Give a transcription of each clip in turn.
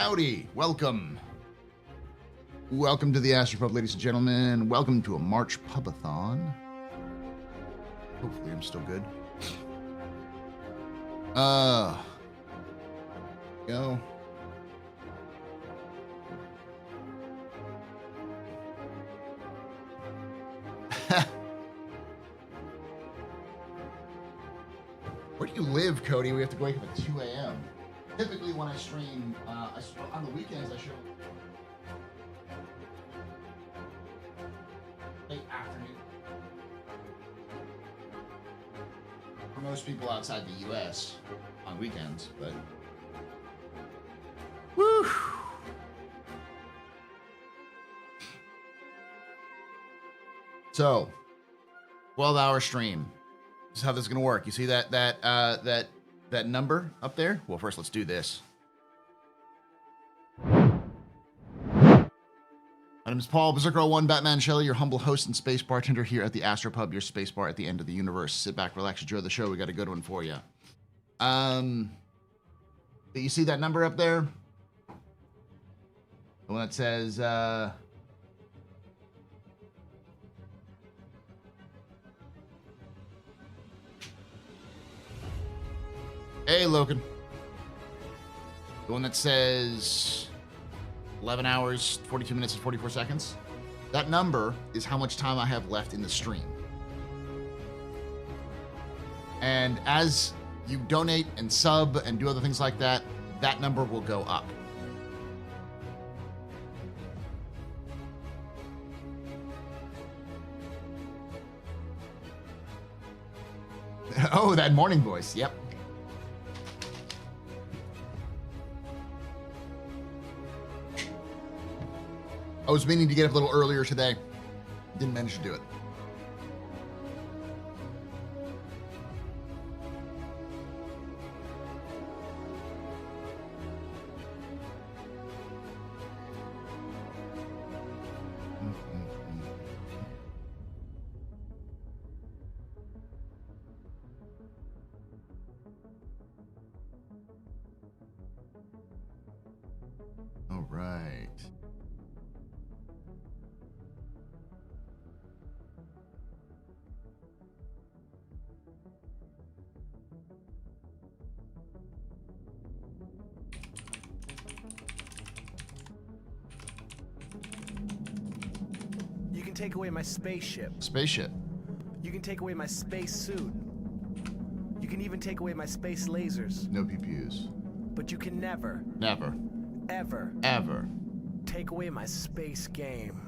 Howdy, welcome. Welcome to the AstroPub, ladies and gentlemen. Welcome to a March Pub-A-Thon. Hopefully I'm still good. Go. Where do you live, Cody? We have to wake up at 2 a.m. Typically when I stream, on the weekends I show late afternoon. For most people outside the U.S. on weekends, but woo! So, 12-hour stream. This is how this is gonna work. You see that number up there? Well, first let's do this. My name is Paul, Berserker 01, Batman Shelley, your humble host and space bartender here at the AstroPub, your space bar at the end of the universe. Sit back, relax, enjoy the show. We got a good one for you. You see that number up there? The one that says, hey, Logan. The one that says 11 hours, 42 minutes, and 44 seconds. That number is how much time I have left in the stream. And as you donate and sub and do other things like that, that number will go up. Oh, that morning voice. Yep. I was meaning to get up a little earlier today. Didn't manage to do it. All right. You can take away my spaceship. Spaceship. You can take away my space suit. You can even take away my space lasers. No PPUs. But you can never, Never. ever take away my space game.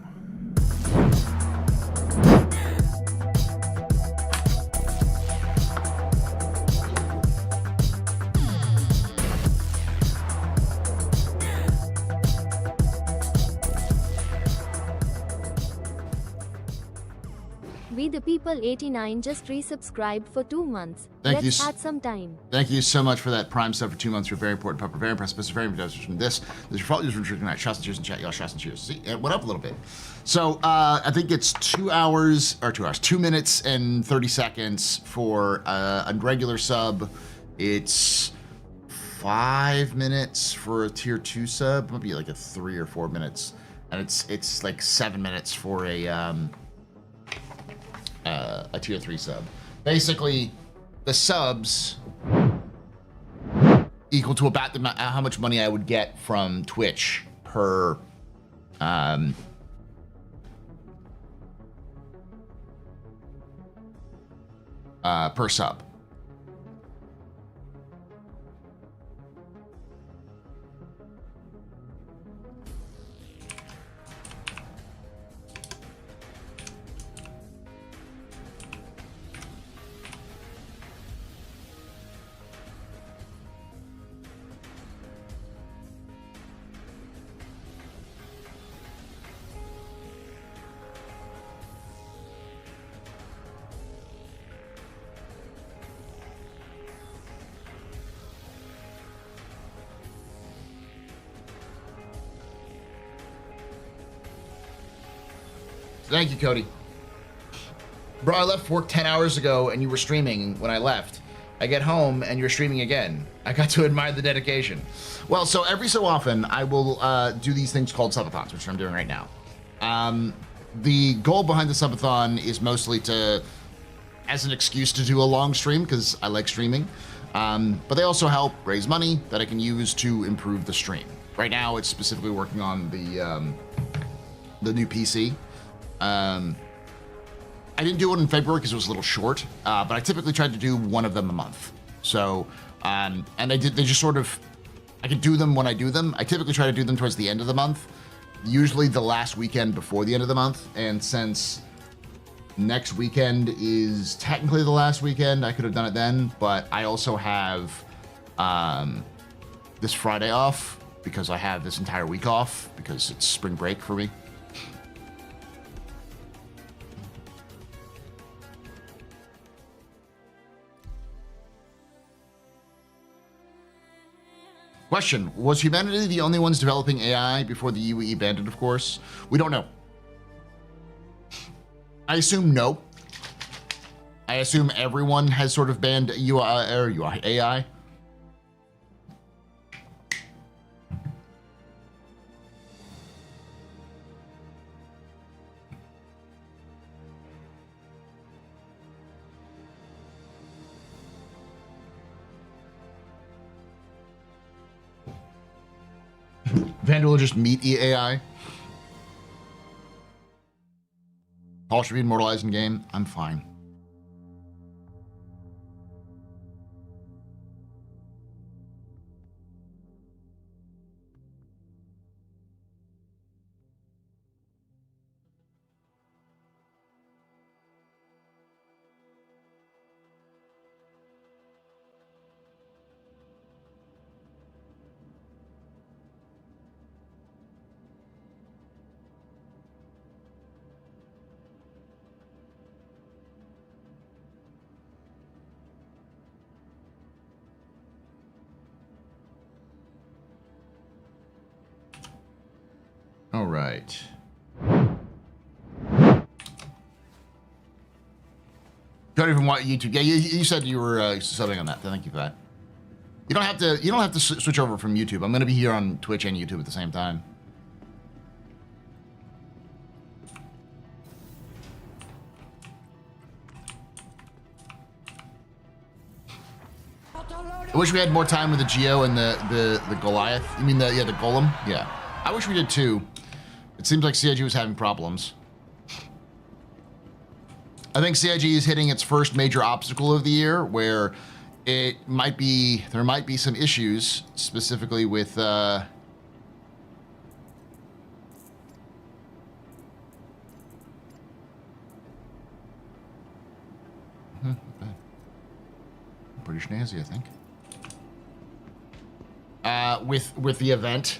We the People 89 just resubscribed for 2 months. Thank Let's you. add some time. Thank you so much for that Prime sub for 2 months. You're very important. Pupper, very impressed. Very impressed from this. This is your fault. You're drinking tonight. Shots and cheers and chat. Y'all shots and cheers. See, it went up a little bit. So I think it's 2 hours or 2 hours, 2 minutes and 30 seconds for a regular sub. It's 5 minutes for a tier 2 sub. Might be like a 3 or 4 minutes, and it's like 7 minutes for a tier 3 sub. Basically, the subs equal to about how much money I would get from Twitch per sub. Thank you, Cody. Bro, I left work 10 hours ago and you were streaming when I left. I get home and you're streaming again. I got to admire the dedication. Well, so every so often I will do these things called subathons, which I'm doing right now. The goal behind the subathon is mostly as an excuse to do a long stream, because I like streaming. But they also help raise money that I can use to improve the stream. Right now, it's specifically working on the new PC. I didn't do it in February because it was a little short, but I typically tried to do one of them a month. So, and they just sort of, I can do them when I do them. I typically try to do them towards the end of the month, usually the last weekend before the end of the month. And since next weekend is technically the last weekend, I could have done it then, but I also have this Friday off because I have this entire week off because it's spring break for me. Question, was humanity the only ones developing AI before the UE banned it, of course? We don't know. I assume no. I assume everyone has sort of banned AI. Vandal will just meet EAI. Paul should be immortalized in game. I'm fine. All right. Don't even want YouTube. Yeah, you said you were subbing on that. Thank you for that. You don't have to. You don't have to switch over from YouTube. I'm going to be here on Twitch and YouTube at the same time. I wish we had more time with the Geo and the Goliath. You mean the Golem? Yeah. I wish we did too. It seems like CIG was having problems. I think CIG is hitting its first major obstacle of the year, where there might be some issues, specifically with pretty snazzy, I think. With the event.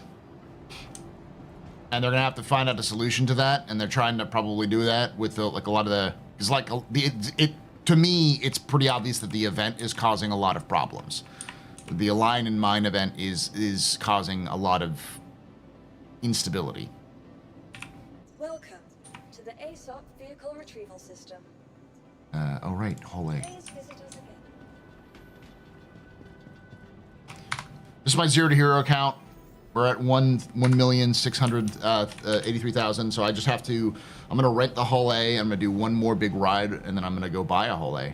And they're gonna have to find out a solution to that, and they're trying to probably do that with a lot of the. Because to me, it's pretty obvious that the event is causing a lot of problems. The Align and Mine event is causing a lot of instability. Welcome to the ASOP vehicle retrieval system. Oh right, Hole. Please visit us again. This is my 0 to hero account. We're at 1,683,000. So I just have to. I'm gonna rent the Hull A. I'm gonna do one more big ride, and then I'm gonna go buy a Hull A.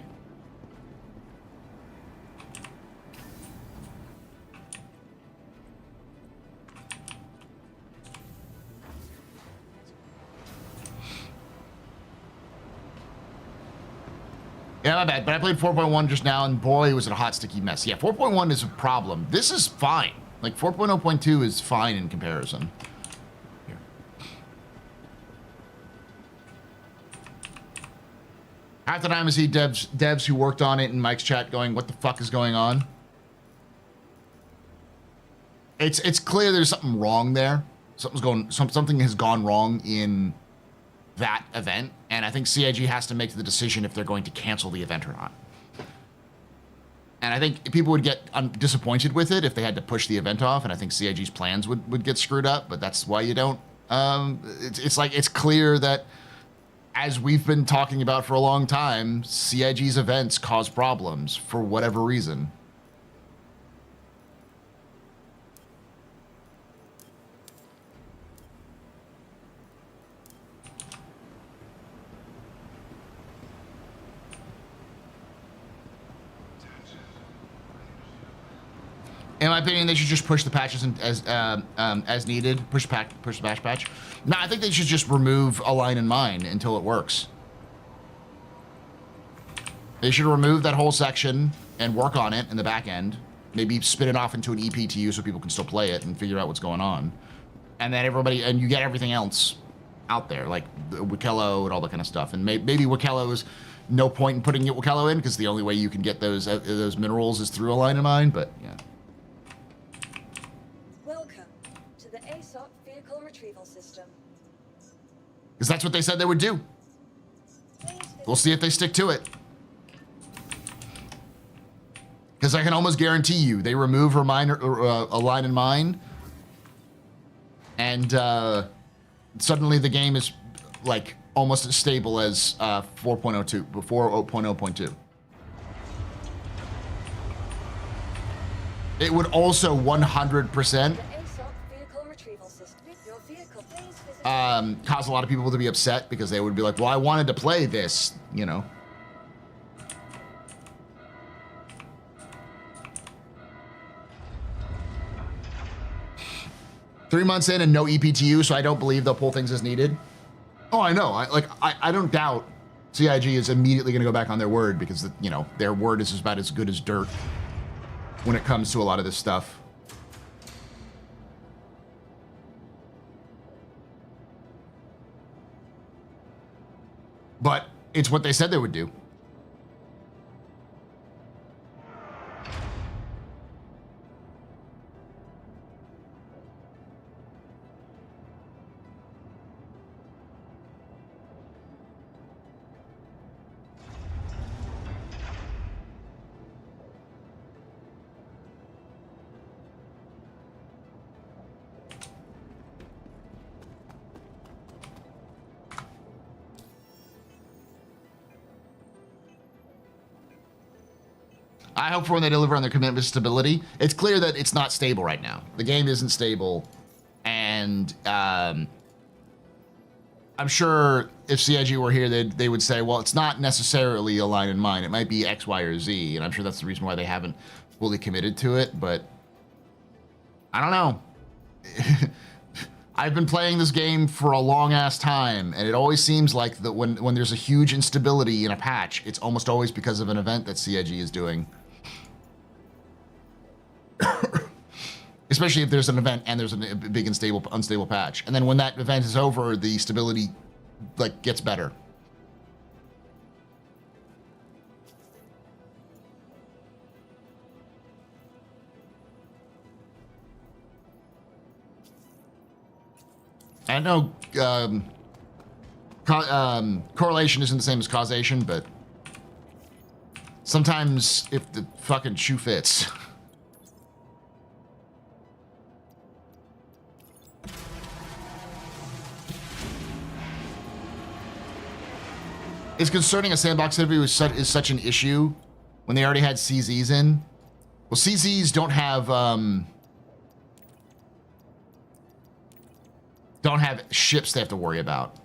Yeah, my bad. But I played 4.1 just now, and boy, was it a hot, sticky mess. Yeah, 4.1 is a problem. This is fine. Like 4.0.2 is fine in comparison. Here. Half the time I see devs who worked on it in Mike's chat going, "What the fuck is going on?" It's clear there's something wrong there. Something has gone wrong in that event, and I think CIG has to make the decision if they're going to cancel the event or not. And I think people would get disappointed with it if they had to push the event off, and I think CIG's plans would get screwed up, but that's why you don't. It's clear that as we've been talking about for a long time, CIG's events cause problems for whatever reason. In my opinion, they should just push the patches as needed. Push the patch patch. No, I think they should just remove Align in Mine until it works. They should remove that whole section and work on it in the back end. Maybe spin it off into an EPTU so people can still play it and figure out what's going on. And then you get everything else out there, like Wikello and all that kind of stuff. And maybe Wikello's no point in putting Wikello in because the only way you can get those minerals is through Align in Mine. But yeah. Retrieval system. Because that's what they said they would do. We'll see if they stick to it. Because I can almost guarantee you, they remove Align in Mine, and suddenly the game is like almost as stable as 4.02 before 0.0.2. It would also 100%. Cause a lot of people to be upset because they would be like, well, I wanted to play this, you know. Three months in and no EPTU, so I don't believe they'll pull things as needed. Oh, I know. I don't doubt CIG is immediately going to go back on their word because, you know, their word is about as good as dirt when it comes to a lot of this stuff. But it's what they said they would do. I hope for when they deliver on their commitment to stability. It's clear that it's not stable right now. The game isn't stable. And I'm sure if CIG were here, they would say, well, it's not necessarily Align in Mine. It might be X, Y, or Z. And I'm sure that's the reason why they haven't fully committed to it. But I don't know. I've been playing this game for a long-ass time, and it always seems like that when there's a huge instability in a patch, it's almost always because of an event that CIG is doing. Especially if there's an event and there's a big unstable patch. And then when that event is over, the stability like gets better. I know correlation isn't the same as causation, but sometimes if the fucking shoe fits. It's concerning a sandbox interview is such an issue when they already had CZs in. Well, CZs don't have ships they have to worry about.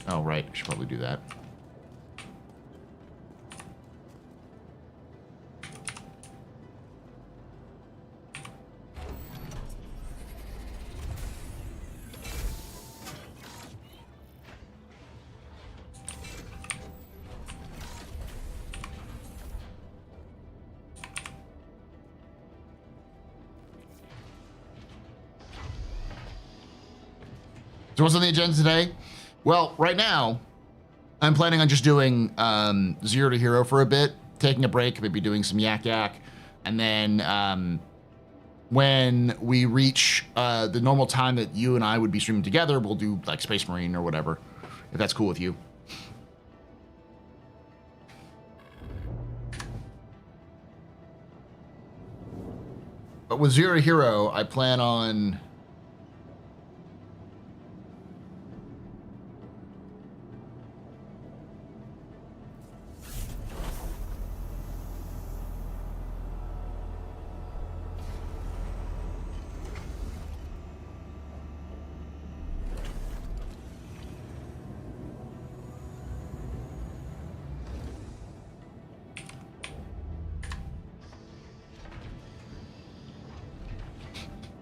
Oh, right. I should probably do that. So what's on the agenda today? Well, right now, I'm planning on just doing Zero to Hero for a bit, taking a break, maybe doing some Yak Yak, and then when we reach the normal time that you and I would be streaming together, we'll do like Space Marine or whatever, if that's cool with you. But with Zero Hero, I plan on...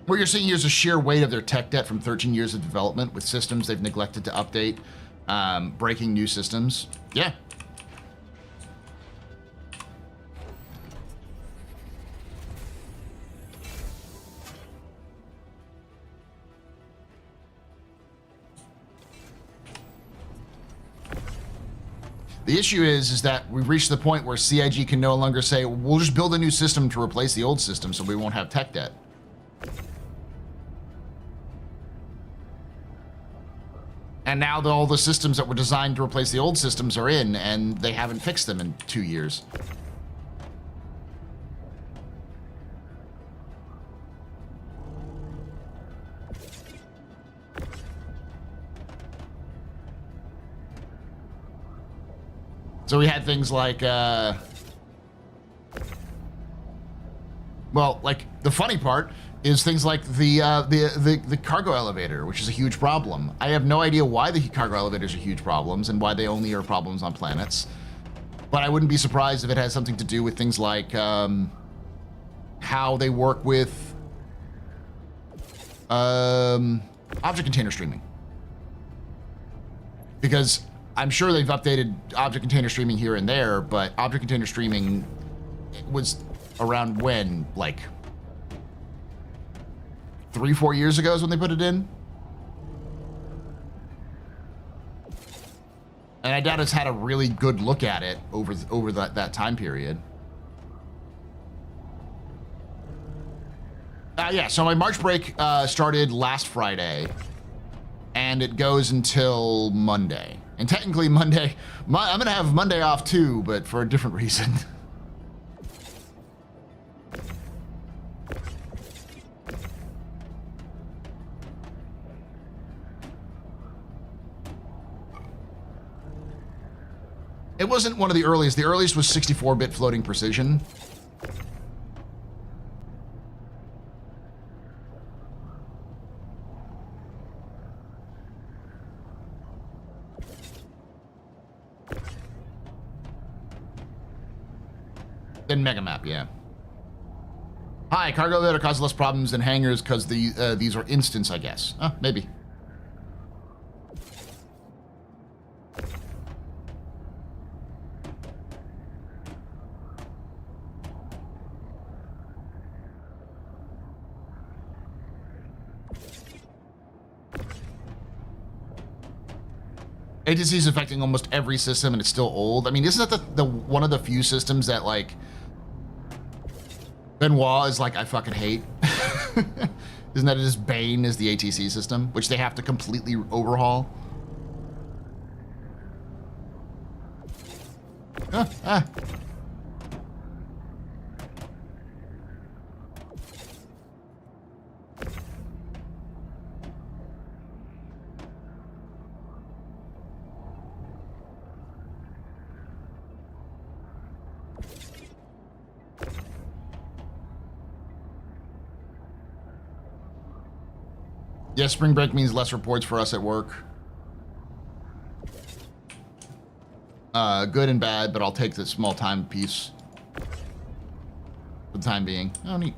What you're seeing here is the sheer weight of their tech debt from 13 years of development with systems they've neglected to update, breaking new systems. Yeah. The issue is that we've reached the point where CIG can no longer say, we'll just build a new system to replace the old system so we won't have tech debt. And now all the systems that were designed to replace the old systems are in, and they haven't fixed them in 2 years. So we had things like, well, like the funny part is things like the cargo elevator, which is a huge problem. I have no idea why the cargo elevators are huge problems and why they only are problems on planets. But I wouldn't be surprised if it has something to do with things like how they work with object container streaming. Because I'm sure they've updated object container streaming here and there, but object container streaming was around when, like 3-4 years ago is when they put it in. And I doubt it's had a really good look at it over that time period. Yeah, so my March break started last Friday, and it goes until Monday. And technically Monday, I'm gonna have Monday off too, but for a different reason. It wasn't one of the earliest. The earliest was 64-bit floating precision. Then Megamap, yeah. Hi, cargo elevator causes less problems than hangars because these are instants, I guess. Maybe. ATC is affecting almost every system, and it's still old. I mean, isn't that the one of the few systems that, like, Benoit is like, I fucking hate? Isn't that his bane is the ATC system, which they have to completely overhaul? Yeah, spring break means less reports for us at work. Good and bad, but I'll take the small time piece for the time being. Oh, neat.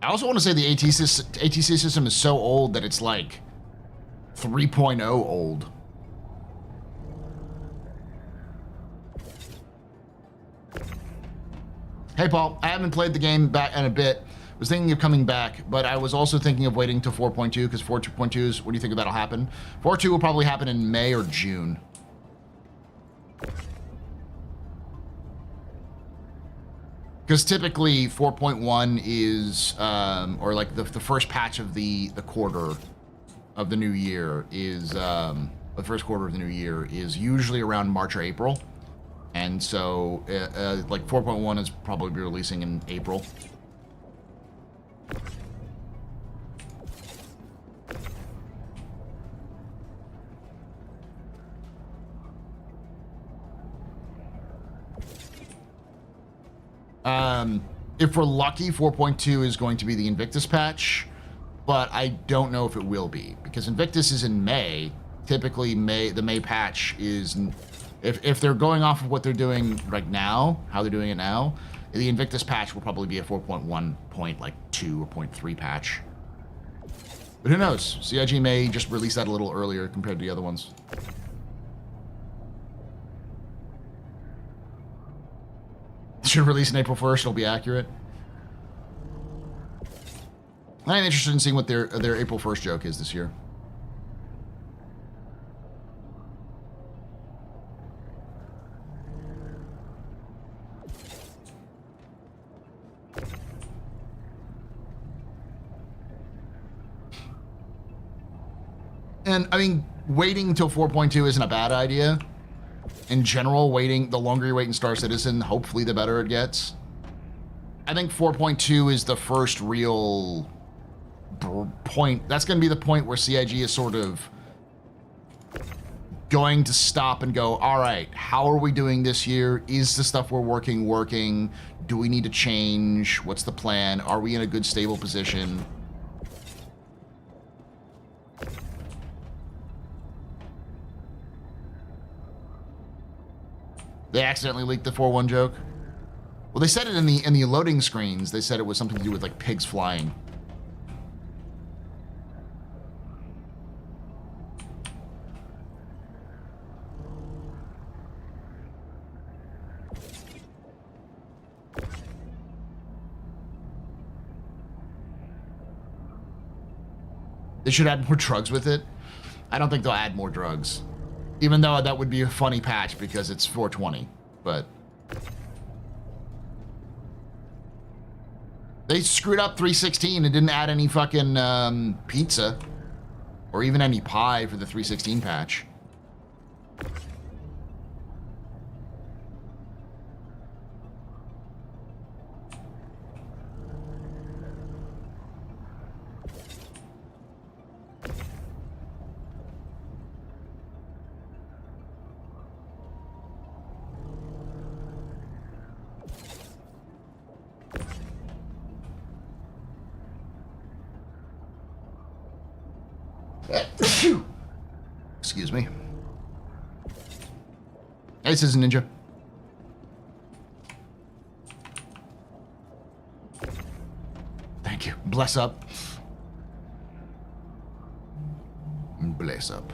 I also want to say the ATC system is so old that it's like 3.0 old. Hey, Paul, I haven't played the game back in a bit. Was thinking of coming back, but I was also thinking of waiting till 4.2 because 4.2 is, what do you think that'll happen? 4.2 will probably happen in May or June. Because typically 4.1 is, or like the first patch of the quarter of the new year is, the first quarter of the new year is usually around March or April. And so, like 4.1 is probably be releasing in April. If we're lucky, 4.2 is going to be the Invictus patch, but I don't know if it will be, because Invictus is in May. Typically, the May patch is, if they're going off of what they're doing right now, how they're doing it now, the Invictus patch will probably be a 4.1.2 or 0.3 patch. But who knows? CIG may just release that a little earlier compared to the other ones. Should release on April 1st, it'll be accurate. I'm interested in seeing what their April 1st joke is this year. And I mean, waiting until 4.2 isn't a bad idea. In general, the longer you wait in Star Citizen, hopefully the better it gets. I think 4.2 is the first real point. That's going to be the point where CIG is sort of going to stop and go, all right, how are we doing this year? Is the stuff we're working? Do we need to change? What's the plan? Are we in a good, stable position? They accidentally leaked the 4.1 joke. Well, they said it in the loading screens. They said it was something to do with like pigs flying. They should add more drugs with it. I don't think they'll add more drugs. Even though that would be a funny patch because it's 420, but they screwed up 316 and didn't add any fucking pizza or even any pie for the 316 patch. Excuse me. Hey, this is Ninja. Thank you. Bless up. Bless up.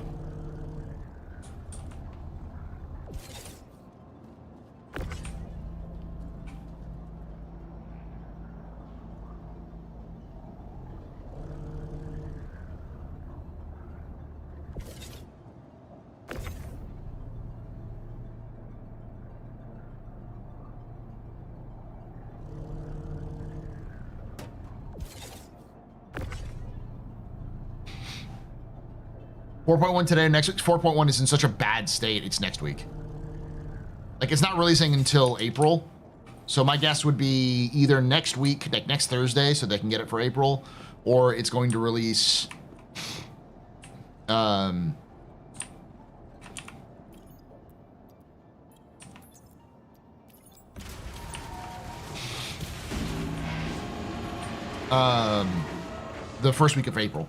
.1 today, next week. 4.1 is in such a bad state, it's next week. Like, it's not releasing until April. So my guess would be either next week, like next Thursday, so they can get it for April, or it's going to release... the first week of April.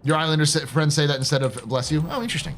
Your Islander friends say that instead of bless you? Oh, interesting.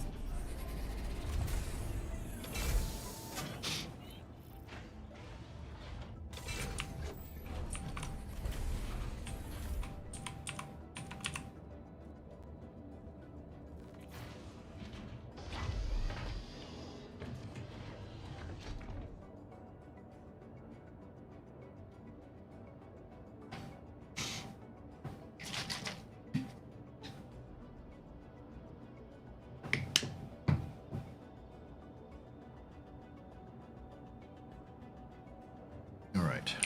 right.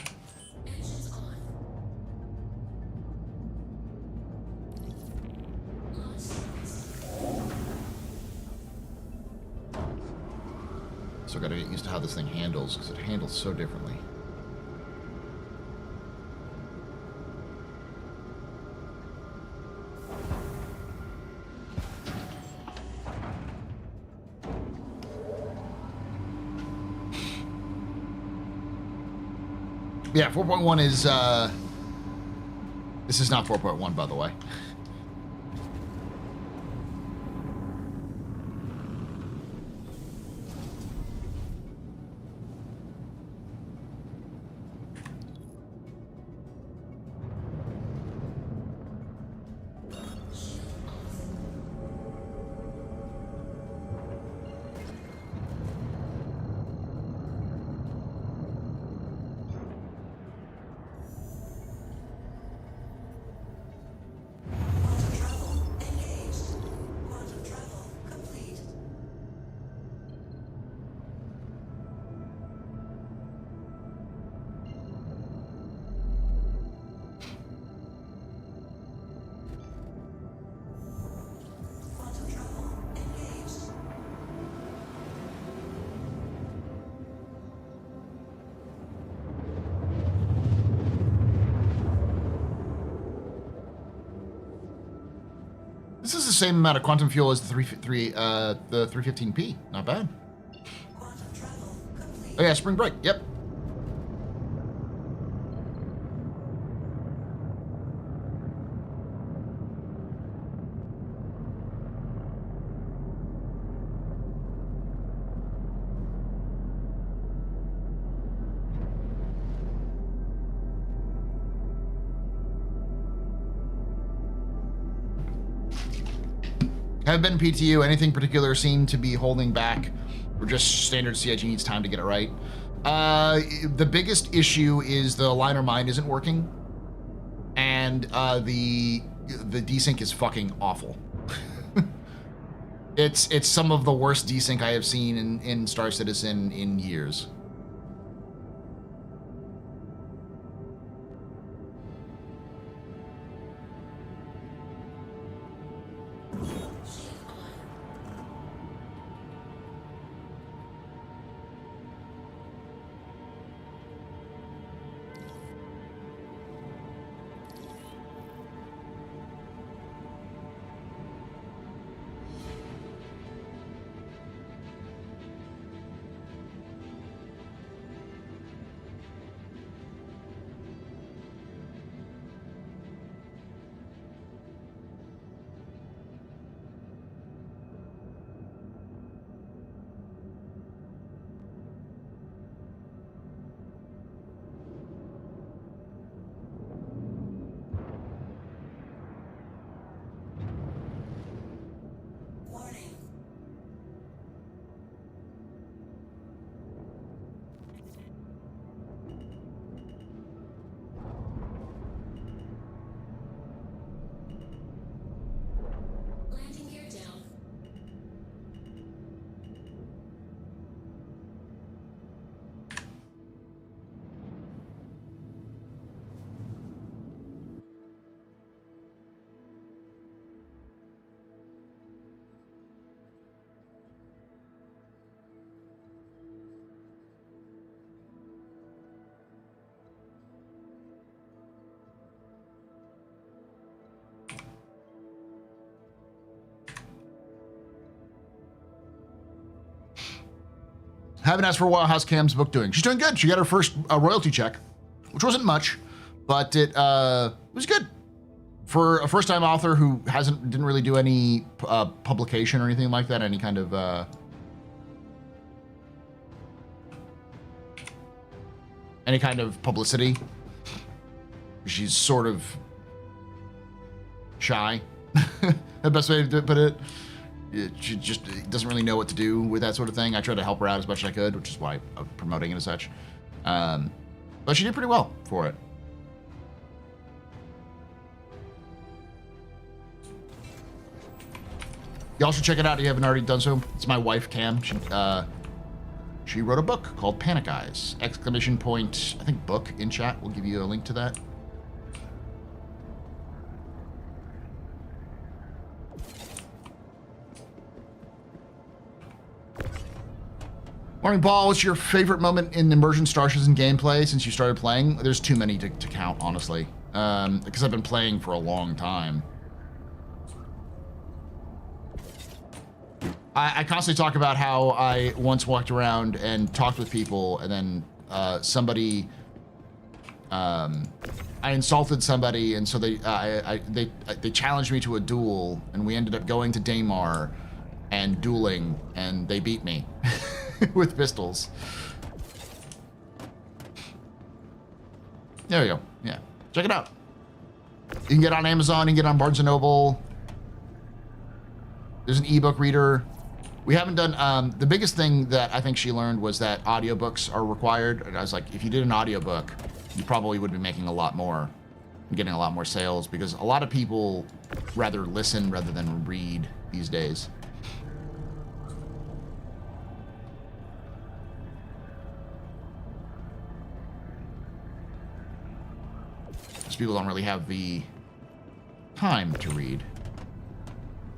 So I gotta get used to how this thing handles, because it handles so differently. Yeah, 4.1 is, this is not 4.1, by the way. This is the same amount of quantum fuel as the 315P. Not bad. Oh yeah, spring break. Yep. Have been PTU, anything particular seem to be holding back, or just standard CIG needs time to get it right? The biggest issue is the liner mine isn't working, and the desync is fucking awful. It's some of the worst desync I have seen in Star Citizen in years. Haven't asked for a while. How's Cam's book doing? She's doing good. She got her first royalty check, which wasn't much, but it was good for a first-time author who didn't really do any publication or anything like that. Any kind of publicity. She's sort of shy. The best way to put it. She just doesn't really know what to do with that sort of thing. I tried to help her out as much as I could, which is why I'm promoting it as such. But she did pretty well for it. Y'all should check it out if you haven't already done so. It's my wife, Cam. She wrote a book called Panic Eyes! Exclamation point, I think book in chat. We'll give you a link to that. Morning, Paul. What's your favorite moment in Immersion StarCitizen gameplay since you started playing? There's too many to count, honestly, because I've been playing for a long time. I constantly talk about how I once walked around and talked with people, and then somebody, I insulted somebody, and so they challenged me to a duel, and we ended up going to Daymar and dueling, and they beat me with pistols. There we go. Yeah, check it out. You can get it on Amazon. You can get it on Barnes & Noble. There's an ebook reader. We haven't done, the biggest thing that I think she learned was that audiobooks are required. And I was like, if you did an audiobook, you probably would be making a lot more and getting a lot more sales, because a lot of people rather listen rather than read these days. Because people don't really have the time to read.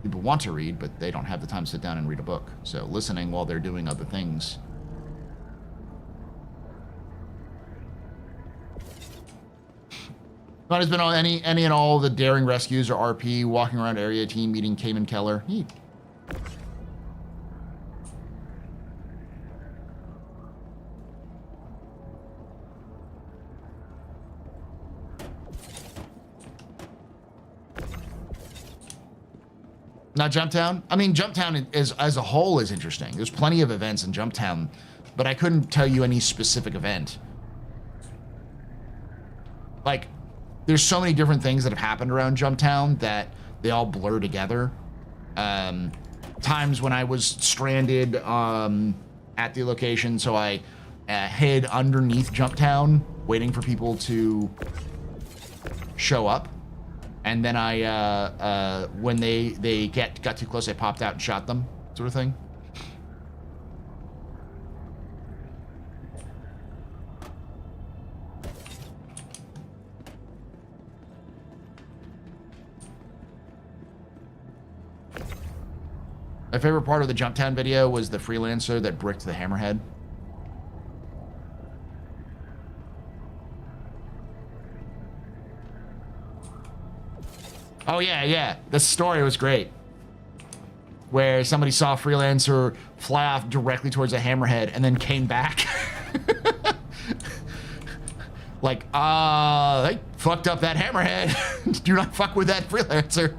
People want to read, but they don't have the time to sit down and read a book. So listening while they're doing other things. Not has been on any and all the daring rescues or RP, walking around area team, meeting Cayman Keller. Neat. Not Jumptown? I mean, Jumptown is, as a whole is interesting. There's plenty of events in Jumptown, but I couldn't tell you any specific event. Like, there's so many different things that have happened around Jumptown that they all blur together. Times when I was stranded at the location, so I hid underneath Jumptown, waiting for people to show up. And then I, when they got too close, I popped out and shot them, sort of thing. My favorite part of the Jumptown video was the freelancer that bricked the hammerhead. Oh, yeah. The story was great. Where somebody saw a freelancer fly off directly towards a hammerhead and then came back. Like, they fucked up that hammerhead. Do not fuck with that freelancer.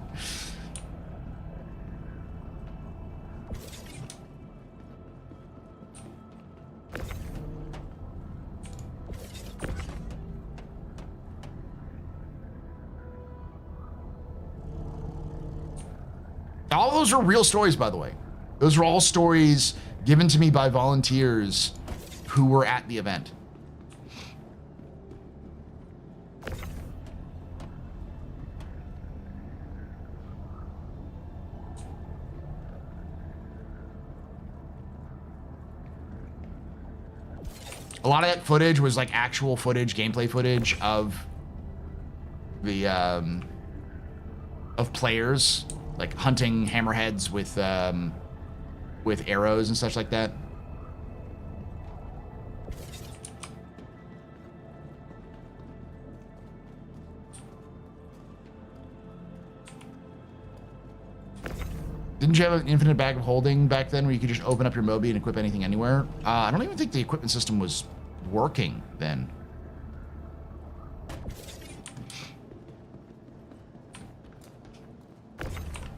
All those are real stories, by the way. Those are all stories given to me by volunteers who were at the event. A lot of that footage was like actual footage, gameplay footage of the of players. Like hunting hammerheads with arrows and such like that. Didn't you have an infinite bag of holding back then where you could just open up your Moby and equip anything anywhere? I don't even think the equipment system was working then.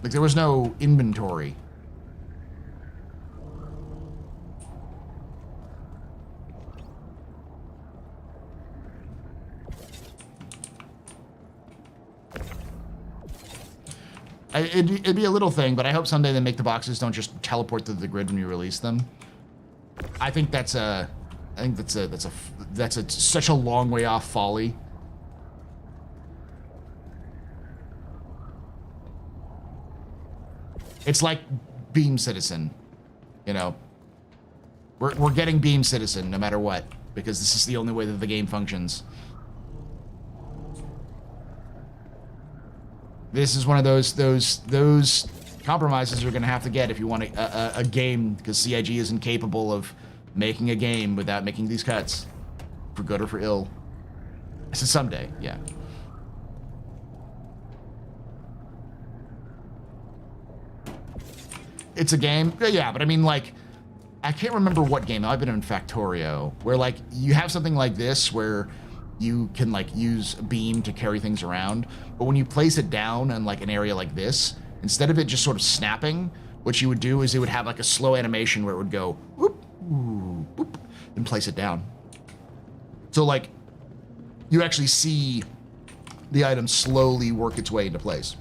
Like, there was no inventory. It'd be a little thing, but I hope someday they make the boxes don't just teleport to the grid when you release them. I think that's such a long way off folly. It's like Beam Citizen, you know. We're getting Beam Citizen no matter what, because this is the only way that the game functions. This is one of those compromises you're going to have to get if you want a game, because CIG is incapable of making a game without making these cuts, for good or for ill. I said someday, yeah. It's a game, yeah, but I mean, like, I can't remember what game. I've been in Factorio, where like you have something like this where you can like use a beam to carry things around, but when you place it down in like an area like this, instead of it just sort of snapping, what you would do is it would have like a slow animation where it would go whoop, whoop, whoop, and place it down. So like you actually see the item slowly work its way into place.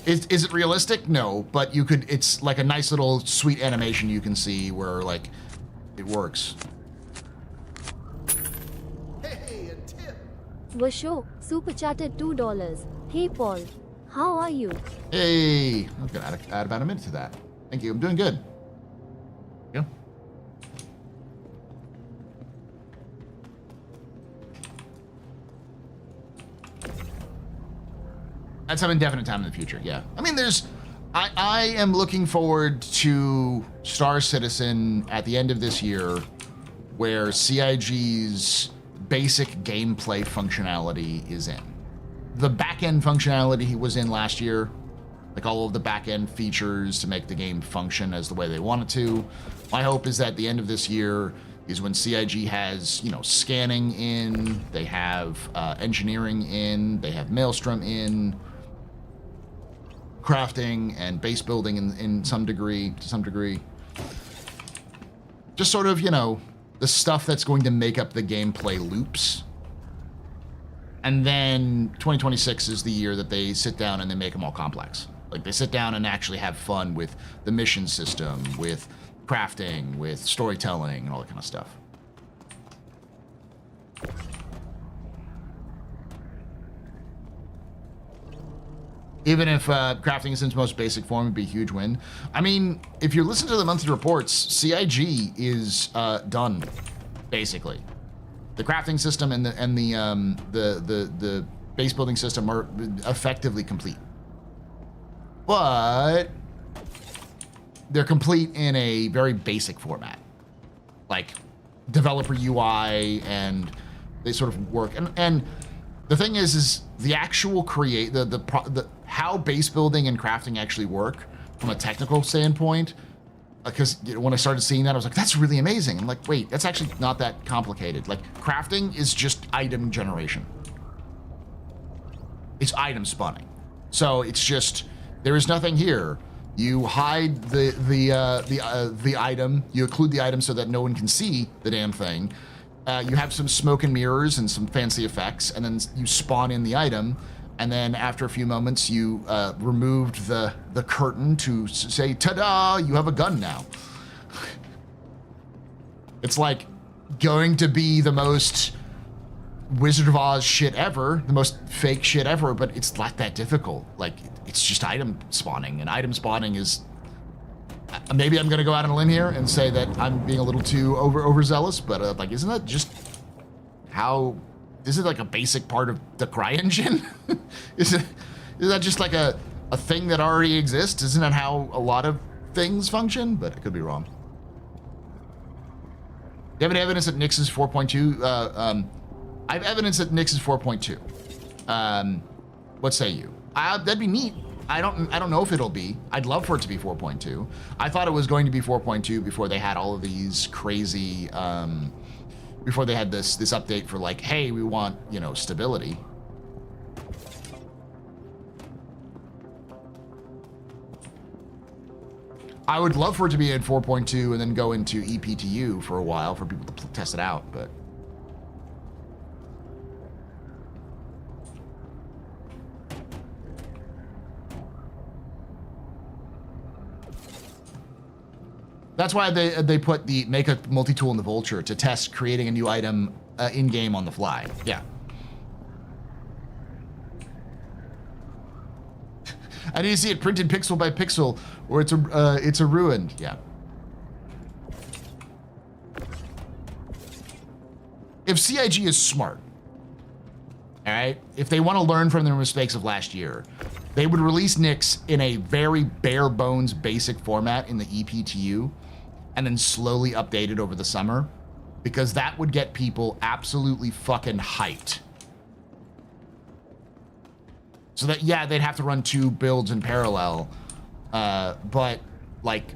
Is it realistic? No, but you could, it's like a nice little sweet animation you can see where like it works. Hey, a tip. Washo, super chatted $2. Hey Paul, how are you? Hey, I'm gonna add about a minute to that. Thank you, I'm doing good. Yeah. That's some indefinite time in the future, yeah. I mean, I am looking forward to Star Citizen at the end of this year, where CIG's basic gameplay functionality is in. The back-end functionality was in last year, like all of the back-end features to make the game function as the way they want it to. My hope is that at the end of this year is when CIG has, you know, scanning in, they have engineering in, they have Maelstrom in, crafting and base building in some degree, to some degree. Just sort of, you know, the stuff that's going to make up the gameplay loops. And then 2026 is the year that they sit down and they make them all complex. Like they sit down and actually have fun with the mission system, with crafting, with storytelling, and all that kind of stuff. Even if crafting is in its most basic form, it'd be a huge win. I mean, if you listen to the monthly reports, CIG is done, basically. The crafting system and the base building system are effectively complete. But they're complete in a very basic format, like developer UI, and they sort of work. And the thing is the actual how base building and crafting actually work from a technical standpoint. Because when I started seeing that, I was like, that's really amazing. I'm like, wait, that's actually not that complicated. Like, crafting is just item generation. It's item spawning. So it's just, there is nothing here. You hide the item, you occlude the item so that no one can see the damn thing. You have some smoke and mirrors and some fancy effects, and then you spawn in the item. And then after a few moments, you removed the curtain to say, ta-da, you have a gun now. It's like going to be the most Wizard of Oz shit ever, the most fake shit ever, but it's not that difficult. Like, it's just item spawning, and item spawning is... Maybe I'm going to go out on a limb here and say that I'm being a little too overzealous, but like, isn't that just how... Is it like a basic part of the CryEngine? is that just like a thing that already exists? Isn't that how a lot of things function? But I could be wrong. Do you have any evidence that Nyx is 4.2? I have evidence that Nyx is 4.2. What say you? That'd be neat. I don't know if it'll be. I'd love for it to be 4.2. I thought it was going to be 4.2 before they had all of these crazy... before they had this update for like, hey, we want, you know, stability. I would love for it to be at 4.2 and then go into EPTU for a while for people to test it out, but... That's why they put the make a multi-tool in the Vulture to test creating a new item in-game on the fly. Yeah. I need to see it printed pixel by pixel, or it's a ruin. Yeah. If CIG is smart, all right, if they want to learn from their mistakes of last year, they would release Nyx in a very bare bones basic format in the EPTU, and then slowly update it over the summer, because that would get people absolutely fucking hyped. So that, yeah, they'd have to run 2 builds in parallel, but like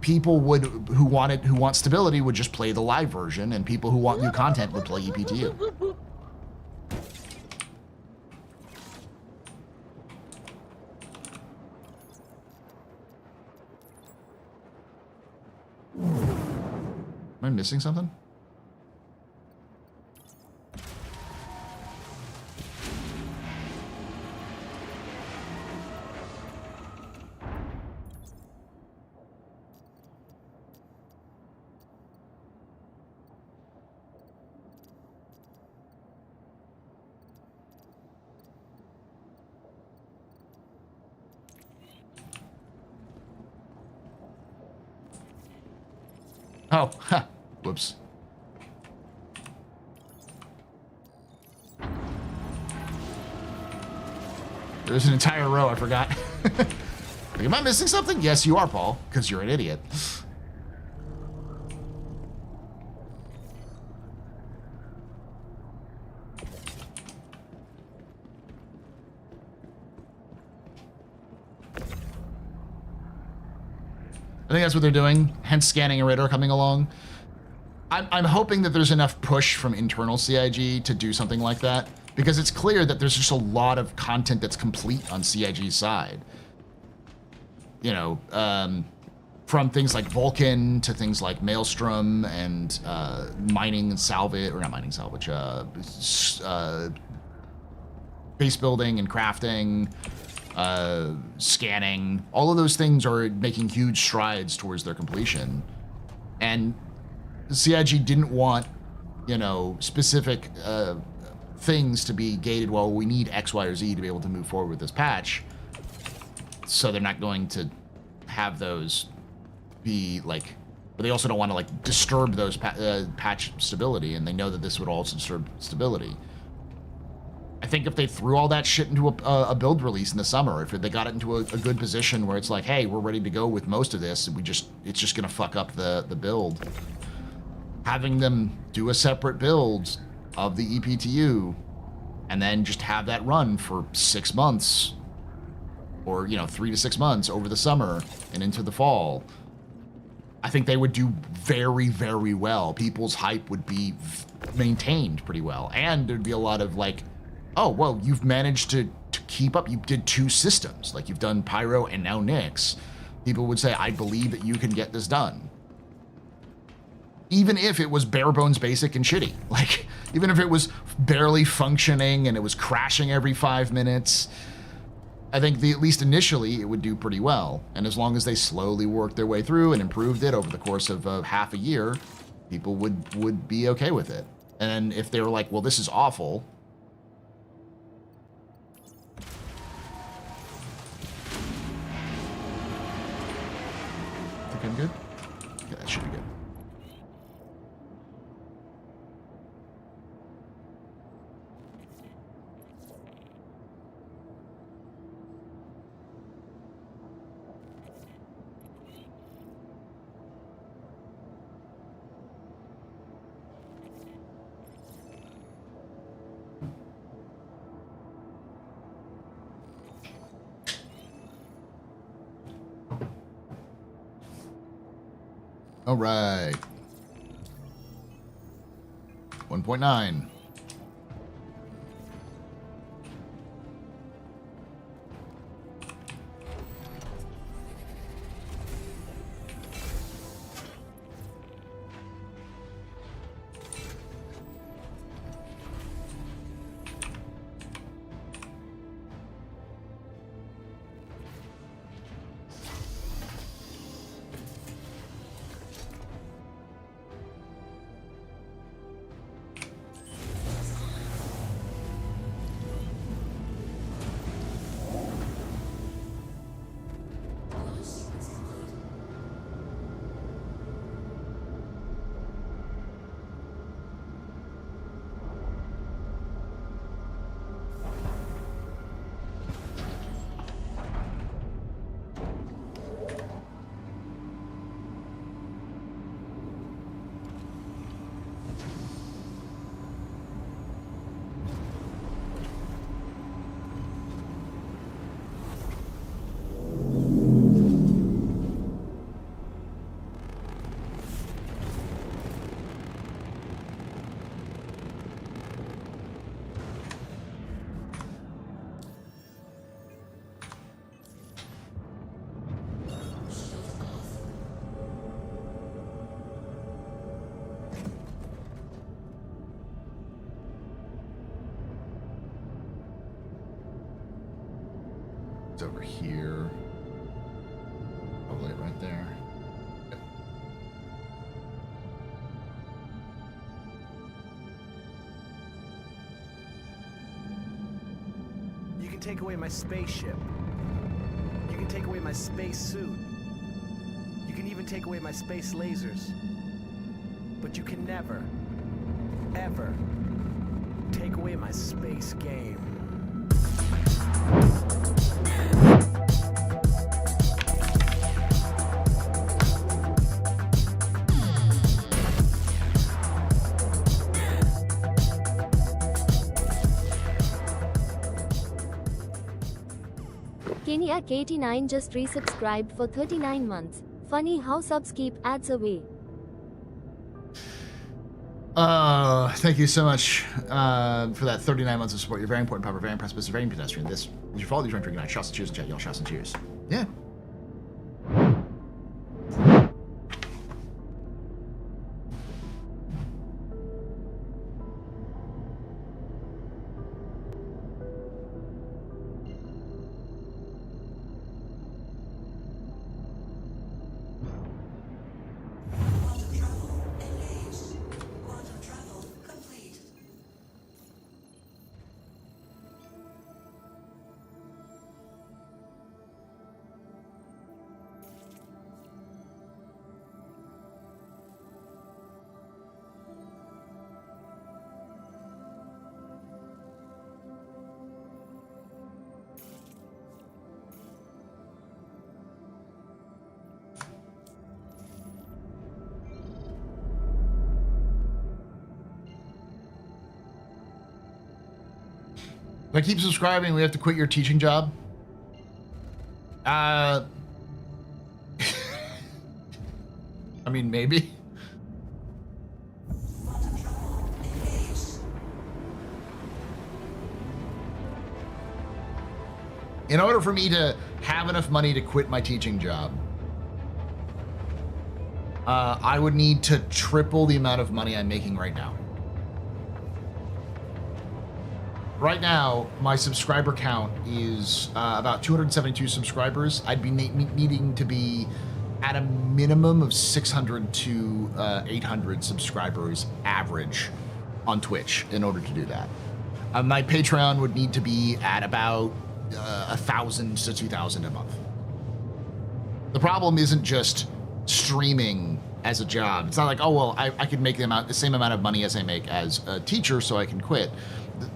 people would who want stability would just play the live version, and people who want new content would play EPTU. Am I missing something? Oh, ha, whoops. There's an entire row, I forgot. Like, am I missing something? Yes, you are, Paul, because you're an idiot. I think that's what they're doing, hence scanning and radar coming along. I'm hoping that there's enough push from internal CIG to do something like that, because it's clear that there's just a lot of content that's complete on CIG's side. You know, from things like Vulcan to things like Maelstrom and mining and salvage, or not mining salvage, base building and crafting, scanning. All of those things are making huge strides towards their completion. And CIG didn't want, you know, specific things to be gated. Well, we need X, Y, or Z to be able to move forward with this patch. So they're not going to have those be like, but they also don't want to like disturb those patch stability, and they know that this would also disturb stability. I think if they threw all that shit into a build release in the summer, if they got it into a good position where it's like, hey, we're ready to go with most of this, and it's just gonna fuck up the build. Having them do a separate build of the EPTU, and then just have that run for 6 months, or, you know, 3 to 6 months over the summer and into the fall, I think they would do very, very well. People's hype would be maintained pretty well, and there'd be a lot of like, oh, well, you've managed to keep up. You did 2 systems. Like, you've done Pyro and now Nyx. People would say, I believe that you can get this done. Even if it was bare bones basic and shitty. Like, even if it was barely functioning and it was crashing every 5 minutes, I think at least initially it would do pretty well. And as long as they slowly worked their way through and improved it over the course of half a year, people would be okay with it. And if they were like, well, this is awful, think I'm good? Yeah, that should be good. All right. 1.9. over here. Probably right there. Yep. You can take away my spaceship. You can take away my space suit. You can even take away my space lasers. But you can never, ever take away my space game. Kenya KT9 just resubscribed for 39 months. Funny how subs keep ads away. Thank you so much for that 39 months of support. You're very important, Pub-A, very impressive, very pedestrian. This is your fault. You're drinking night. Shots and cheers and chat. Y'all shots and cheers. Yeah. If I keep subscribing, we have to quit your teaching job. I mean, maybe. In order for me to have enough money to quit my teaching job, I would need to triple the amount of money I'm making right now. Right now, my subscriber count is about 272 subscribers. I'd be needing to be at a minimum of 600 to 800 subscribers average on Twitch in order to do that. My Patreon would need to be at about 1,000 to 2,000 a month. The problem isn't just streaming as a job. It's not like, oh, well, I could make the same amount of money as I make as a teacher, so I can quit.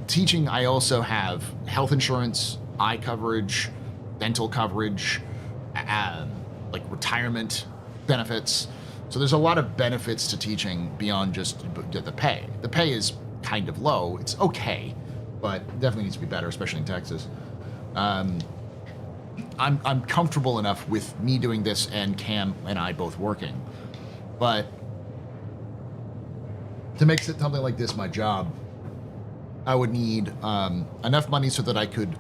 Teaching, I also have health insurance, eye coverage, dental coverage, like retirement benefits. So there's a lot of benefits to teaching beyond just the pay. The pay is kind of low. It's okay, but definitely needs to be better, especially in Texas. I'm comfortable enough with me doing this and Cam and I both working, but to make something like this my job, I would need enough money so that I could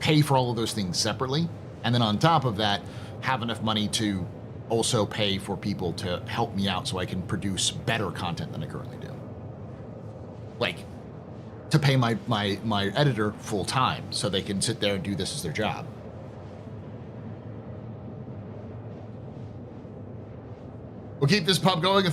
pay for all of those things separately, and then on top of that, have enough money to also pay for people to help me out so I can produce better content than I currently do. Like, to pay my editor full time so they can sit there and do this as their job. We'll keep this pub going.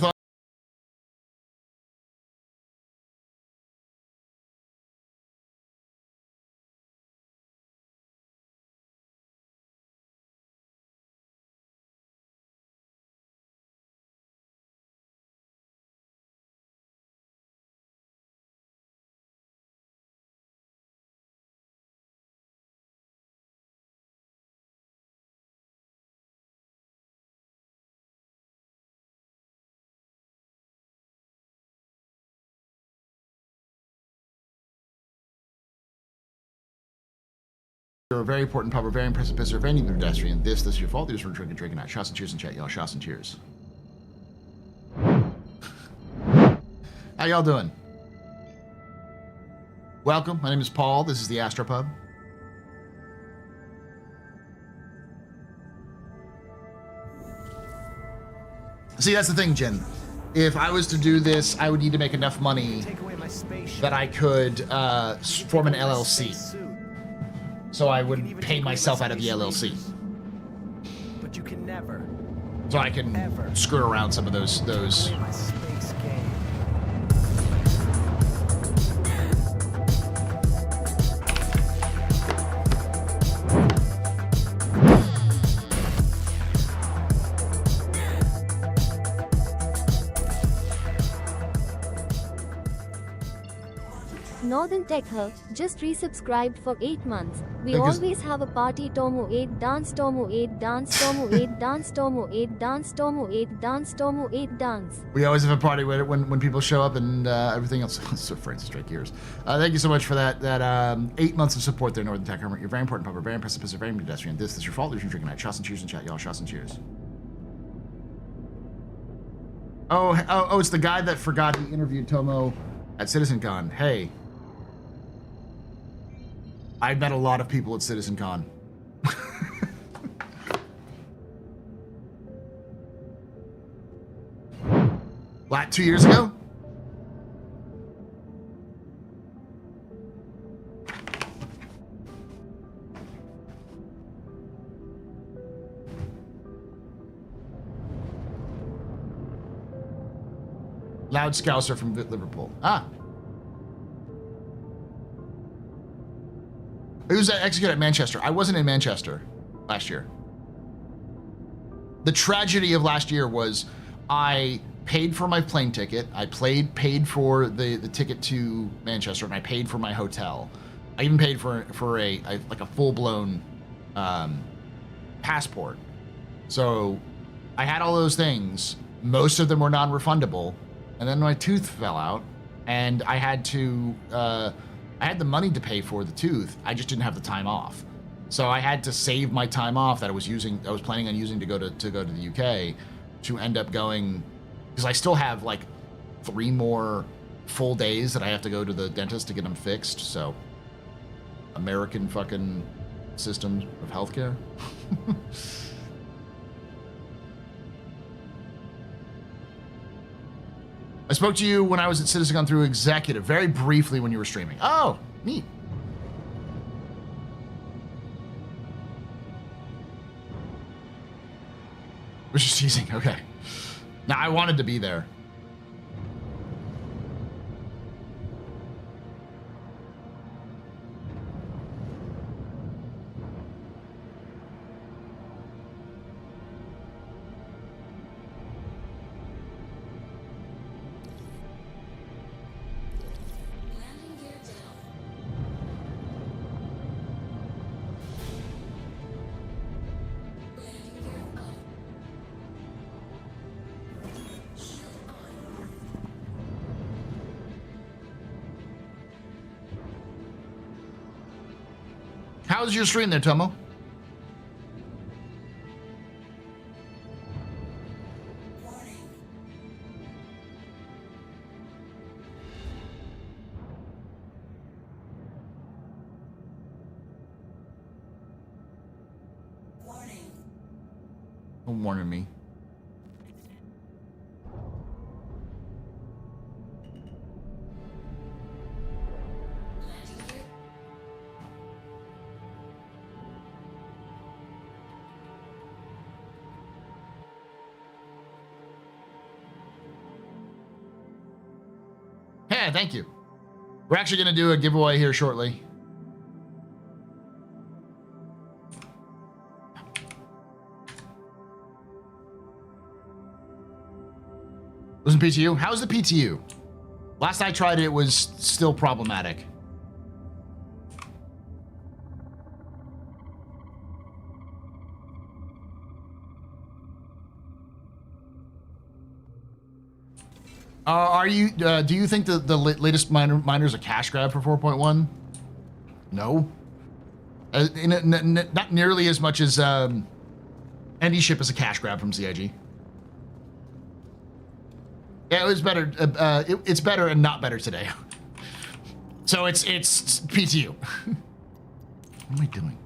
You're a very important pub, very impressive pisser, very pedestrian. This is your fault. These are drinking night. Shots and cheers and chat, y'all. Shots and cheers. How y'all doing? Welcome. My name is Paul. This is the AstroPub. See, that's the thing, Jen. If I was to do this, I would need to make enough money that I could form an LLC. so I You can would even pay take away my myself out of the space LLC. lasers. But you can never So I can Ever. screw around some of those. play my space game. Northern Tech Hub just resubscribed for 8 months. We Because- always have a party. Tomo 8 dance, Tomo 8 dance, Tomo 8 dance, Tomo 8 dance, Tomo 8 dance, Tomo 8 dance. We always have a party when people show up and everything else. So Francis Drake gears. Thank you so much for that 8 months of support there, Northern Tech Hub. You're very important, Pub-A, very impressive, very pedestrian. This is your fault. There's your drinking night. Shots and cheers in chat, y'all. Shots and cheers. Oh, it's the guy that forgot he interviewed Tomo at CitizenCon. Hey. I met a lot of people at CitizenCon. What, 2 years ago? Loud Scouser from Liverpool. Ah. It was executed at Manchester. I wasn't in Manchester last year. The tragedy of last year was I paid for my plane ticket. I paid for the ticket to Manchester, and I paid for my hotel. I even paid for a full-blown passport. So I had all those things. Most of them were non-refundable, and then my tooth fell out, and I had to. I had the money to pay for the tooth. I just didn't have the time off. So I had to save my time off that I was planning on using to go to the UK, to end up going, because I still have like 3 more full days that I have to go to the dentist to get them fixed. So American fucking system of healthcare. I spoke to you when I was at CitizenCon through Executive, very briefly when you were streaming. Oh, neat. Was just teasing, okay. Now, I wanted to be there. How's your stream there, Tomo? Don't warn me. Yeah, thank you. We're actually going to do a giveaway here shortly. Wasn't PTU? How's the PTU? Last I tried it was still problematic. Are you? Do you think the latest miner is a cash grab for 4.1? No. Not nearly as much as any ship is a cash grab from CIG. Yeah, it was better. It's better and not better today. So it's PTU. What am I doing?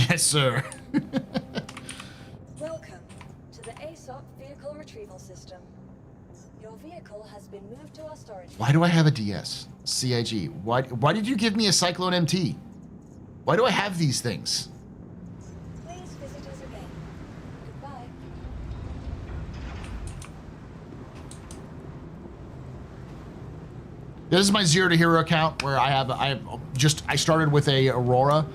Yes, sir. Welcome to the ASOP Vehicle Retrieval System. Your vehicle has been moved to our storage. Why do I have a DS? CIG. Why did you give me a Cyclone MT? Why do I have these things? Please visit us again. Goodbye. This is my Zero to Hero account where I started with a Aurora,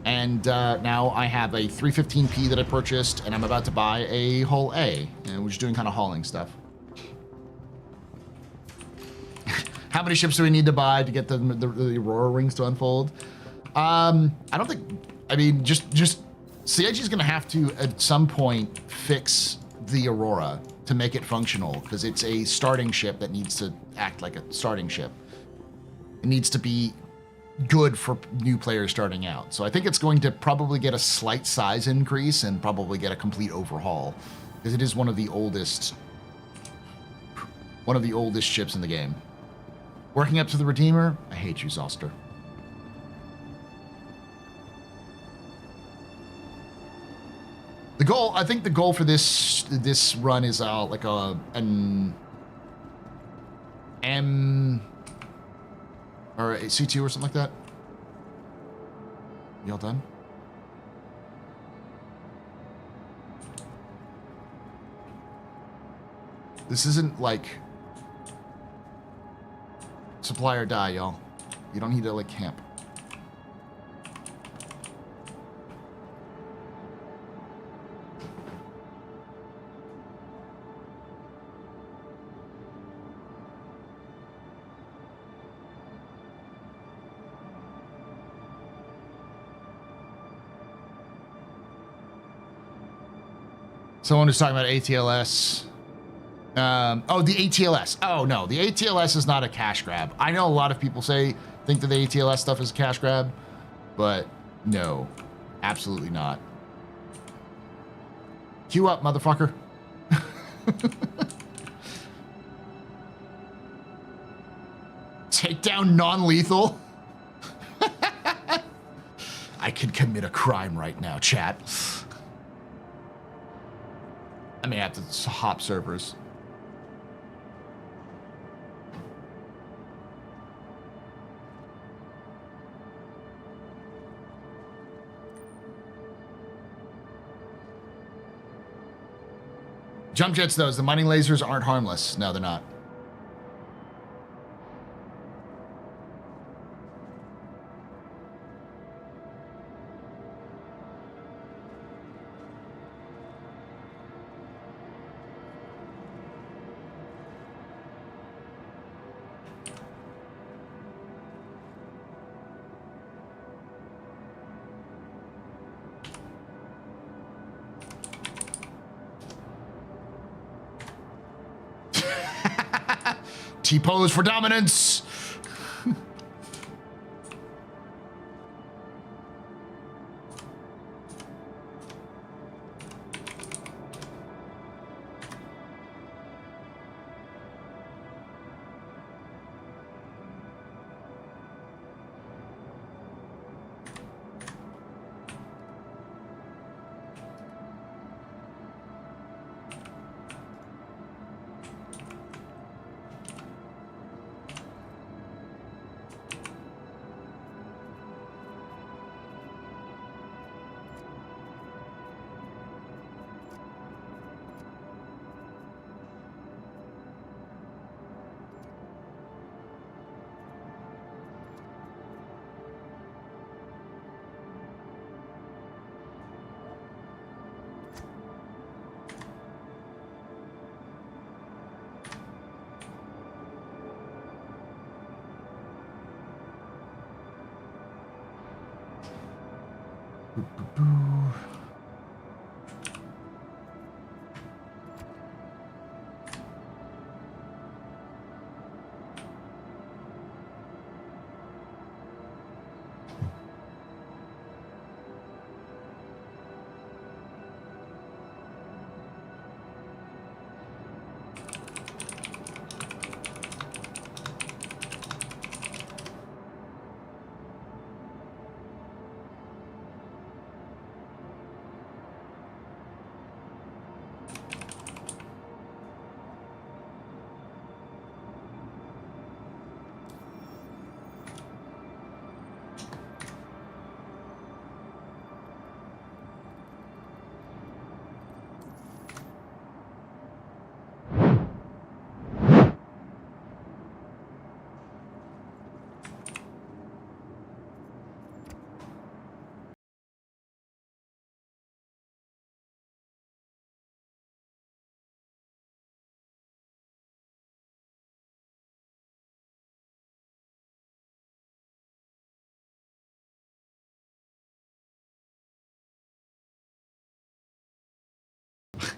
and now I have a 315P that I purchased, and I'm about to buy a Hull A, and we're just doing kind of hauling stuff. How many ships do we need to buy to get the Aurora rings to unfold? I don't think. I mean, just CIG is going to have to at some point fix the Aurora to make it functional, because it's a starting ship that needs to act like a starting ship. It needs to be good for new players starting out. So I think it's going to probably get a slight size increase and probably get a complete overhaul, because it is one of the oldest ships in the game. Working up to the Redeemer? I hate you, Zoster. The goal, I think the goal for this run is like an M or a C2 or something like that. Y'all done? This isn't like supply or die, y'all. You don't need to like camp. Someone was talking about ATLS. Oh, the ATLS. Oh, no. The ATLS is not a cash grab. I know a lot of people think that the ATLS stuff is a cash grab, but no. Absolutely not. Queue up, motherfucker. Take down non-lethal. I could commit a crime right now, chat. I may have to hop servers. Jump jets, though, the mining lasers aren't harmless. No, they're not. T-pose for dominance.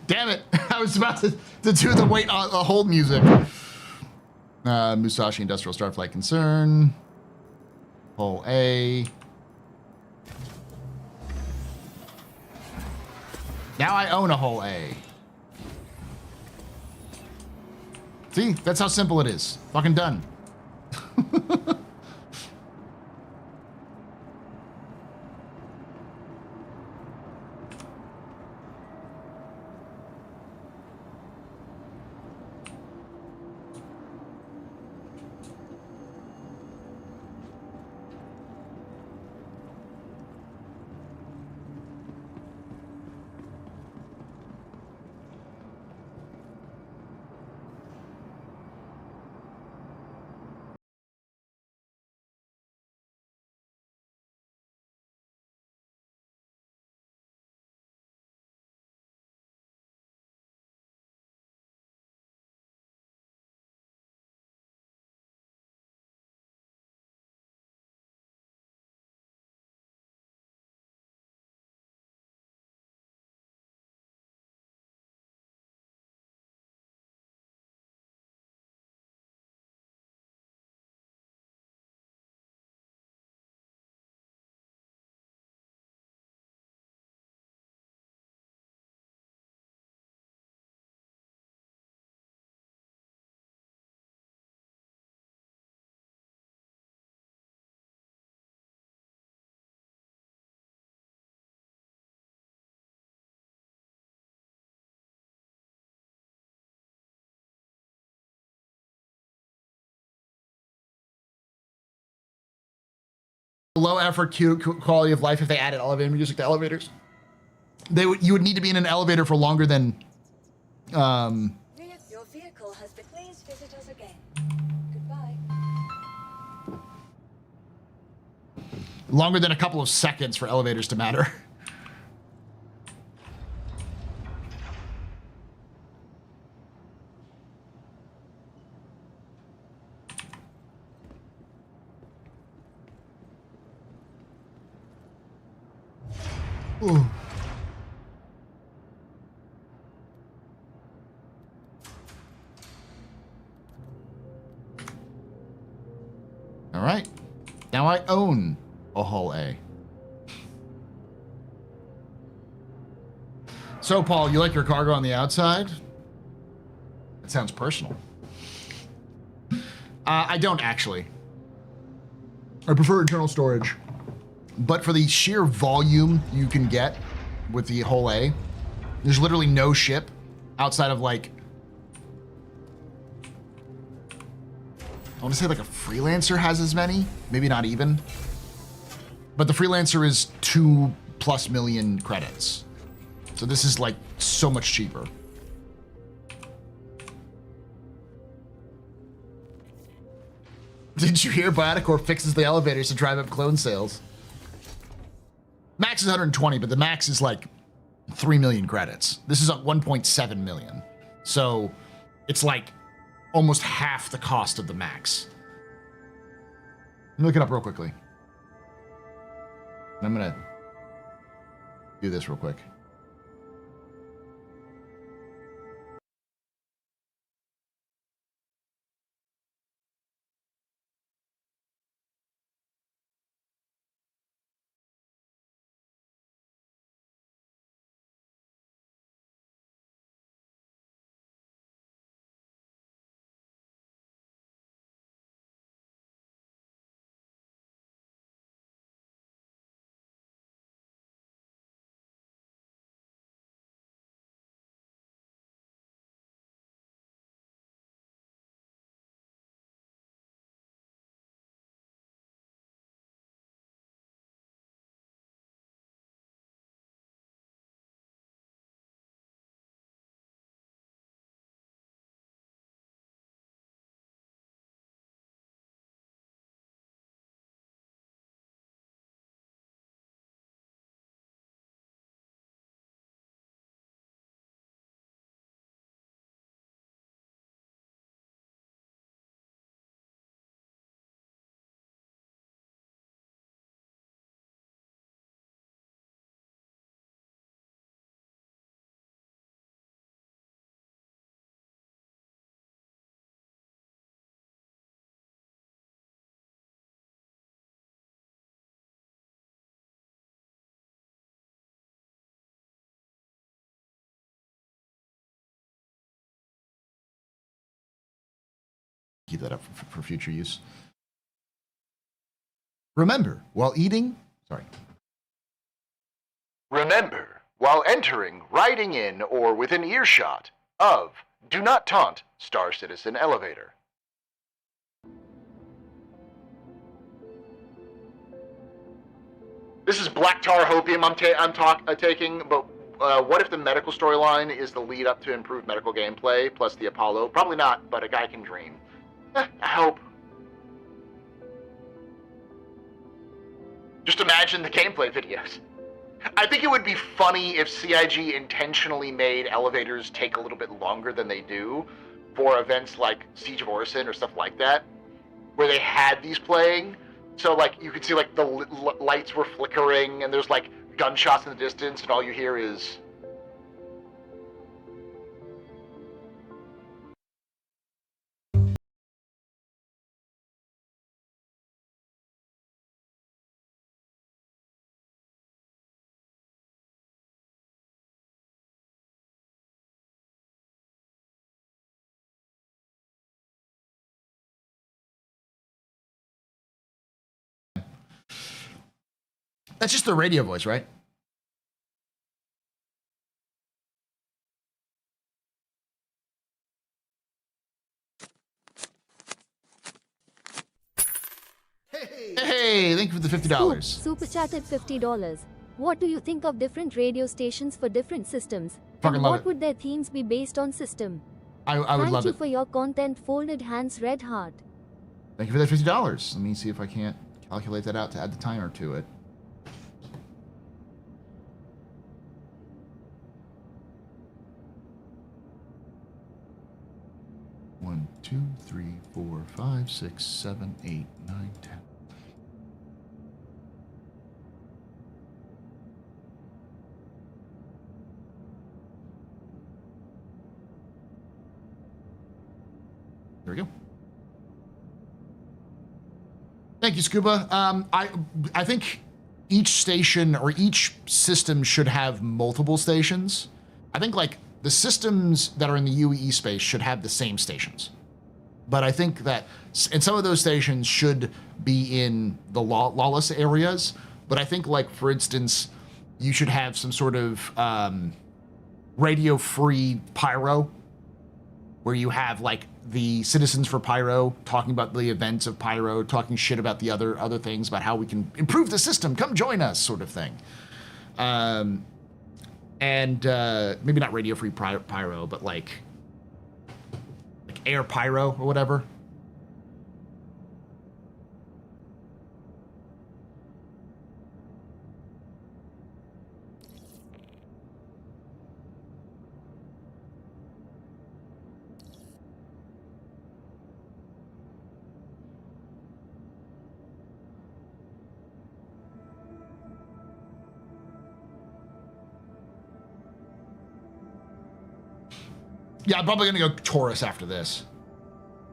Damn it! I was about to do the wait on hold music. Musashi Industrial Starflight Concern. Hole A. Now I own a hole A. See, that's how simple it is. Fucking done. Low effort, cute quality of life if they added elevator music to elevators. You would need to be in an elevator for longer than Your vehicle has been. Please visit us again. Goodbye. longer than a couple of seconds for elevators to matter. Ooh. All right. Now I own a hull A. So, Paul, you like your cargo on the outside? That sounds personal. I don't actually. I prefer internal storage. But for the sheer volume you can get with the hull A, there's literally no ship outside of like, I want to say like a Freelancer has as many, maybe not even. But the Freelancer is 2+ million credits. So this is like so much cheaper. Did you hear Bioticor fixes the elevators to drive up clone sales? Max is 120, but the max is like 3 million credits. This is at 1.7 million. So it's like almost half the cost of the max. Let me look it up real quickly. I'm gonna do this real quick. keep that up for future use. Remember, while entering, riding in, or within earshot of Do Not Taunt Star Citizen Elevator. This is Black Tar Hopium I'm taking, but what if the medical storyline is the lead up to improved medical gameplay plus the Apollo? Probably not, but a guy can dream. I hope. Just imagine the gameplay videos. I think it would be funny if CIG intentionally made elevators take a little bit longer than they do for events like Siege of Orison or stuff like that, where they had these playing. So, like, you could see, like, the lights were flickering, and there's, like, gunshots in the distance, and all you hear is... That's just the radio voice, right? Hey, thank you for the $50. Super chatted $50. What do you think of different radio stations for different systems? Fucking and love what it. would their themes be based on system? I would Thank love you it. for your content, folded hands, red heart. Thank you for that $50. Let me see if I can't calculate that out to add the timer to it. One, 2, 3, 4, 5, 6, 7, 8, 9, 10. There we go. Thank you, Scuba. I think each station or each system should have multiple stations. I think like the systems that are in the UEE space should have the same stations. But I think that, and some of those stations should be in the lawless areas. But I think, like, for instance, you should have some sort of radio-free pyro, where you have, like, the Citizens for Pyro talking about the events of Pyro, talking shit about the other things, about how we can improve the system, come join us, sort of thing. And maybe not radio-free pyro, but like air pyro or whatever. Yeah, I'm probably gonna go Taurus after this.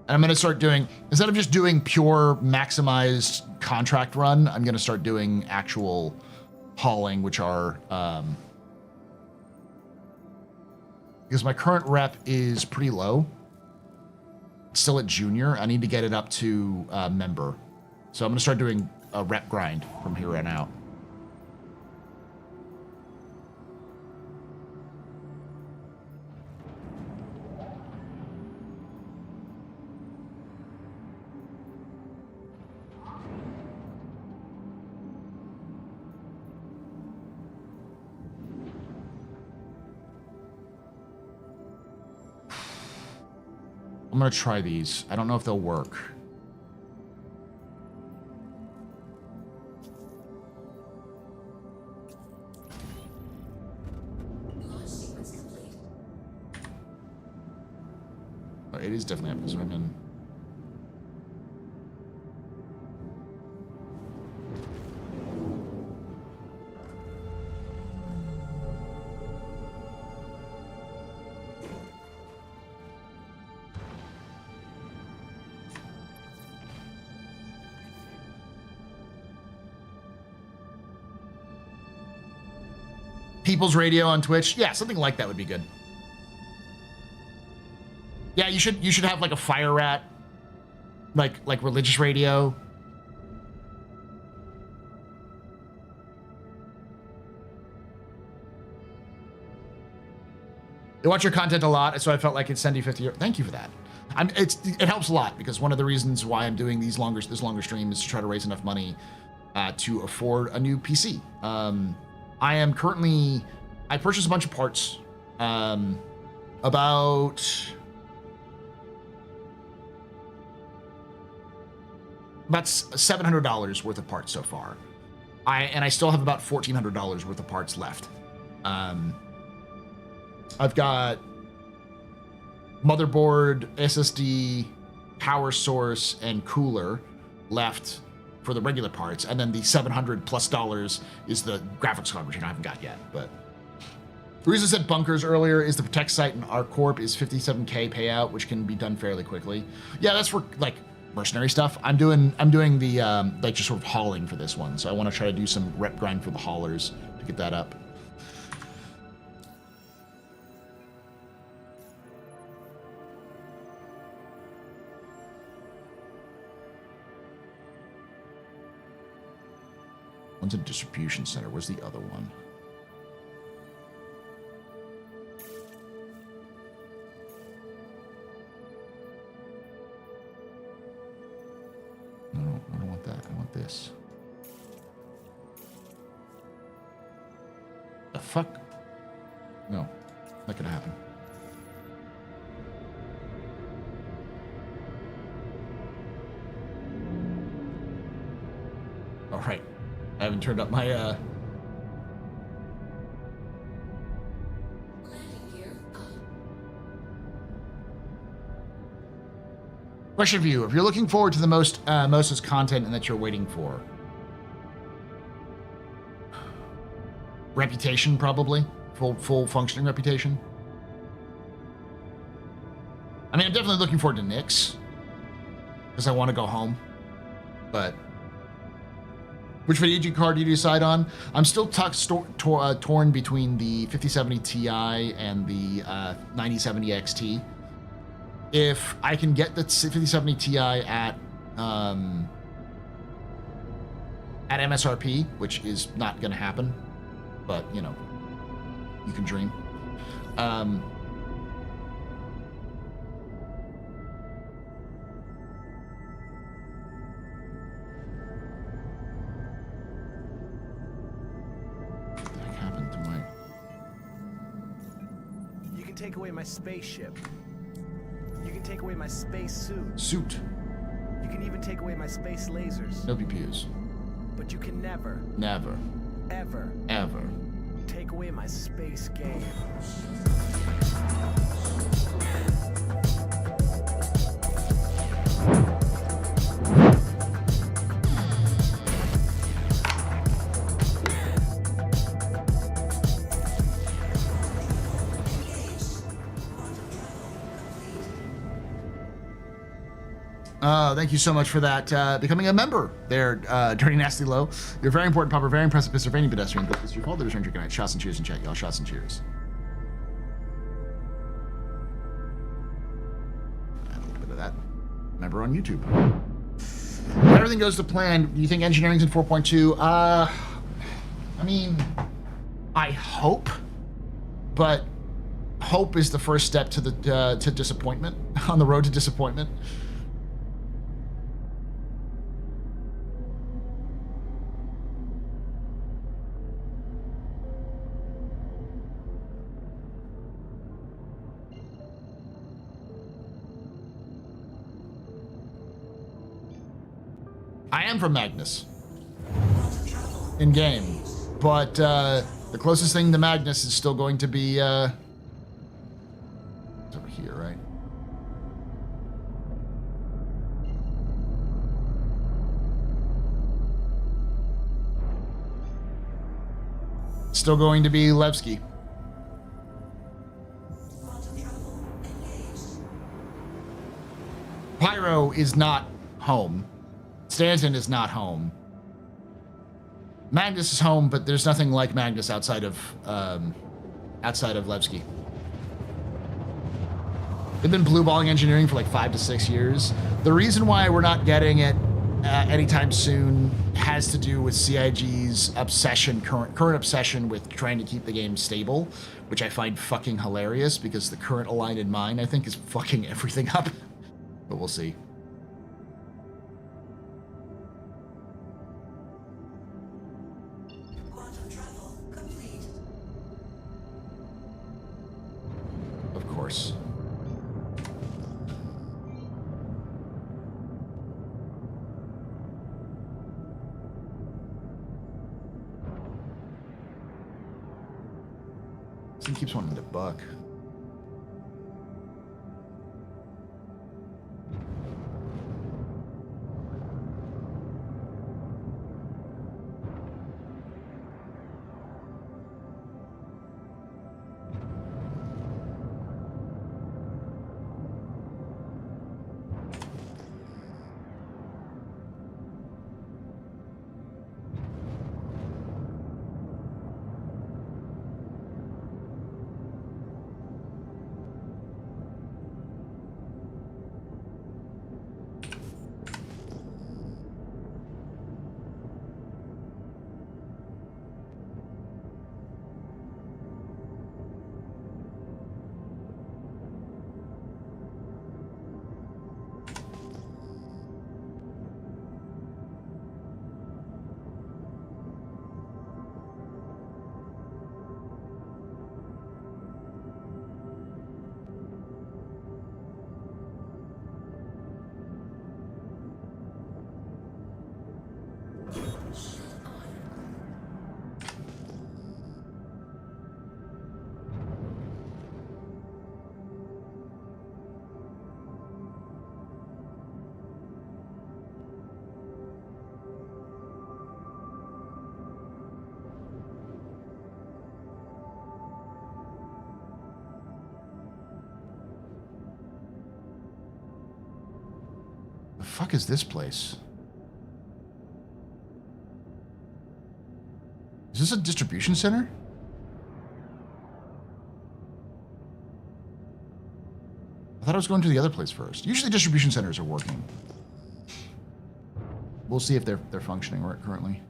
And I'm gonna start doing, instead of just doing pure maximized contract run, I'm gonna start doing actual hauling, which are, because my current rep is pretty low. It's still at junior. I need to get it up to member. So I'm gonna start doing a rep grind from here on out. I'm gonna try these. I don't know if they'll work. Oh, it is definitely up because I've been. People's Radio on Twitch. Yeah, something like that would be good. Yeah, you should have like a fire rat like religious radio. I watch your content a lot, so I felt like I'd send you 50. Thank you for that. It helps a lot because one of the reasons why I'm doing this longer stream is to try to raise enough money to afford a new PC. I purchased a bunch of parts, about $700 worth of parts so far. I still have about $1,400 worth of parts left. I've got motherboard, SSD, power source, and cooler left for the regular parts, and then the $700+ is the graphics card, which I haven't got yet. But the reason I said bunkers earlier is the Protect site in ArcCorp is $57K payout, which can be done fairly quickly. Yeah, that's for like mercenary stuff. I'm doing the like just sort of hauling for this one, so I want to try to do some rep grind for the haulers to get that up. One's a distribution center. Where's the other one? No, I don't want that. I want this. The fuck? No, not gonna happen. All right. I haven't turned up my question for you. If you're looking forward to the mostest content and that you're waiting for. Reputation, probably. Full functioning reputation. I mean, I'm definitely looking forward to Nyx. Because I want to go home. But which video card do you decide on? I'm still torn between the 5070 Ti and the 9070 XT. If I can get the 5070 Ti at MSRP, which is not going to happen, but you know, you can dream. Take away my spaceship. You can take away my space suit. You can even take away my space lasers. No BPUs. But you can never, ever take away my space game. Thank you so much for that, becoming a member there, Dirty Nasty Low. You're very important, Papa, very impressive, Mr. Veiny Pedestrian. But it's your fault, there's good night. Shots and cheers in chat, y'all. Shots and cheers. And a little bit of that. Member on YouTube. If everything goes to plan, do you think engineering's in 4.2? I mean, I hope, but hope is the first step to the to disappointment, on the road to disappointment. I am from Magnus in game, but the closest thing to Magnus is still going to be it's over here, right? Still going to be Levski. Pyro is not home. Stanton is not home. Magnus is home, but there's nothing like Magnus outside of Levski. They've been blueballing engineering for like 5 to 6 years. The reason why we're not getting it anytime soon has to do with CIG's obsession, current obsession with trying to keep the game stable, which I find fucking hilarious because the current align in mind, I think, is fucking everything up. But we'll see. Quantum travel complete. Of course. This thing keeps wanting to buck. The fuck is this place? Is this a distribution center? I thought I was going to the other place first. Usually distribution centers are working. We'll see if they're functioning right currently.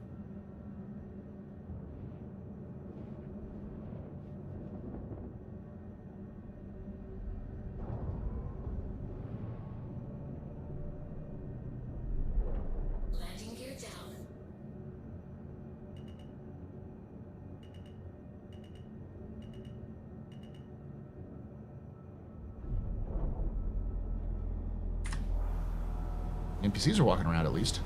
Landing gear down. NPCs are walking around at least.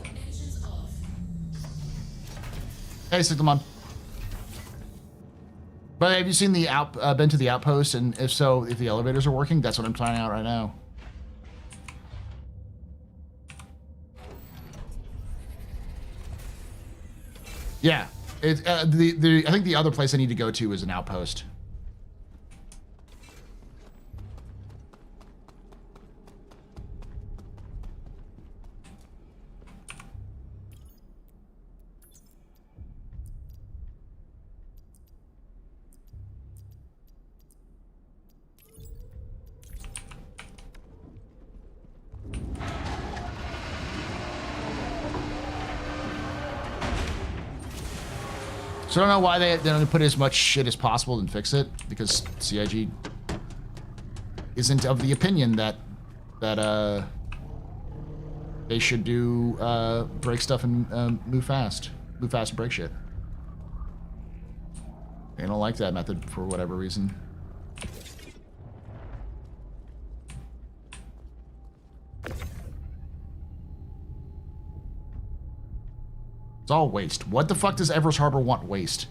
Engines off. Hey, Siglamon. But have you seen the been to the outpost? And if so, if the elevators are working, that's what I'm trying out right now. Yeah, it, I think the other place I need to go to is an outpost. So I don't know why they don't put as much shit as possible and fix it, because CIG isn't of the opinion that they should do break stuff and move fast and break shit. They don't like that method for whatever reason. It's all waste. What the fuck does Everest Harbor want waste?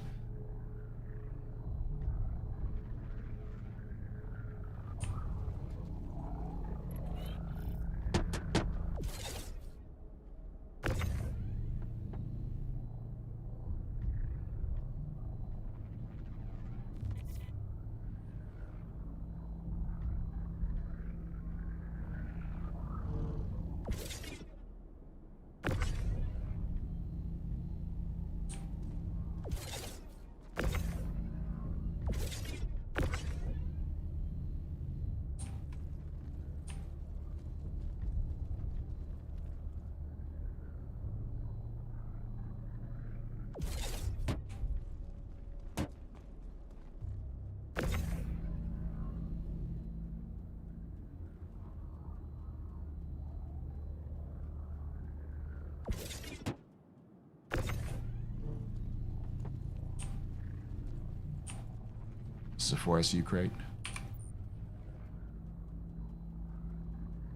This is a 4SU crate.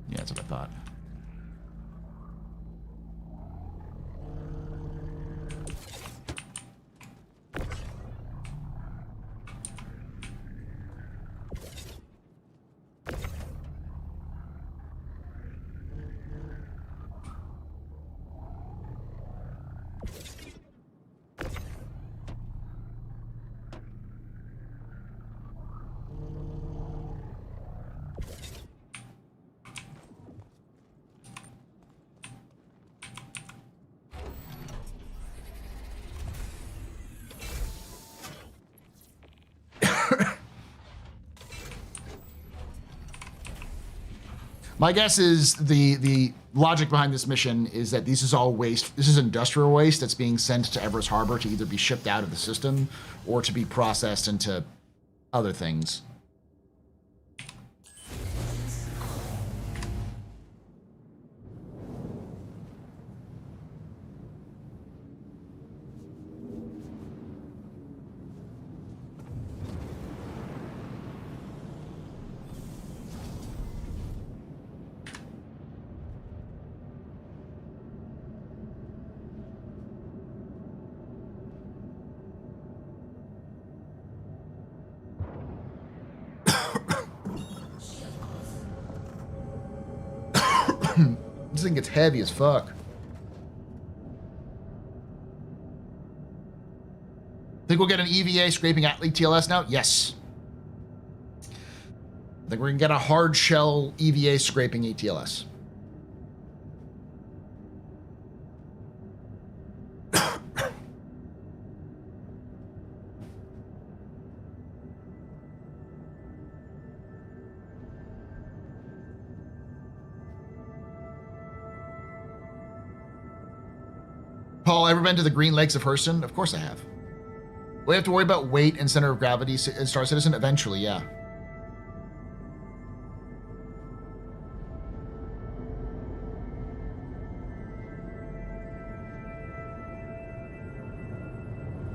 Yeah, that's what I thought. My guess is the logic behind this mission is that this is all waste. This is industrial waste that's being sent to Everest Harbor to either be shipped out of the system or to be processed into other things. This thing gets heavy as fuck. Think we'll get an EVA scraping athlete TLS now? Yes. I think we're gonna get a hard shell EVA scraping ATLS. Paul, ever been to the Green Lakes of Hurston? Of course I have. We have to worry about weight and center of gravity in Star Citizen? Eventually, yeah.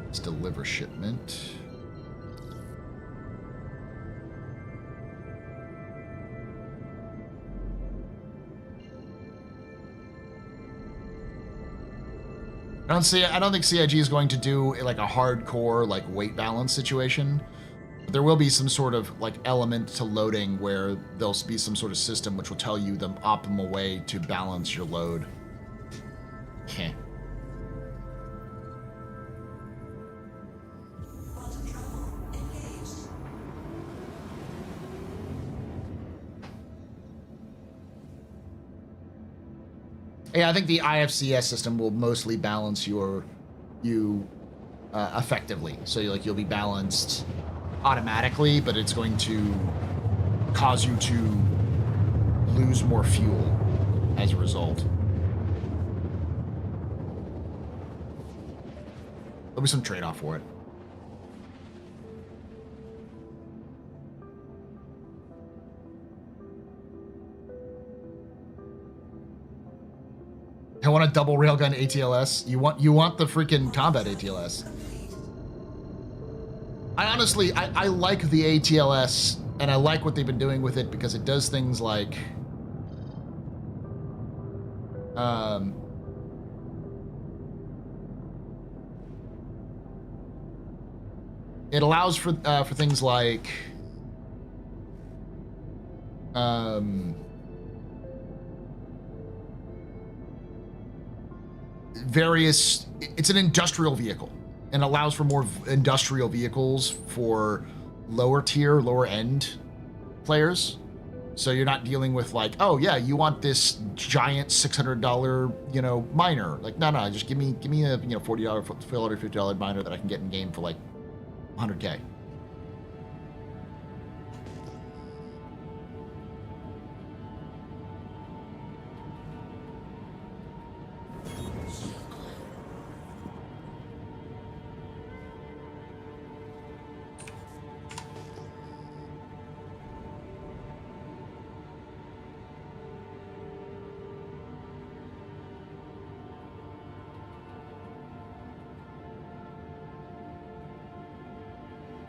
Let's deliver shipment. I don't think CIG is going to do like a hardcore like weight balance situation. But there will be some sort of like element to loading where there'll be some sort of system which will tell you the optimal way to balance your load. Heh. Yeah, I think the IFCS system will mostly balance you effectively. So you'll be balanced automatically, but it's going to cause you to lose more fuel as a result. There'll be some trade-off for it. I want a double railgun ATLS. You want the freaking combat ATLS. I like the ATLS, and I like what they've been doing with it because it does things like it allows for things like it's an industrial vehicle and allows for more industrial vehicles for lower tier, lower end players. So you're not dealing with like, oh yeah, you want this giant $600, miner. Like, no, just give me a, $40, $50 miner that I can get in game for like 100K.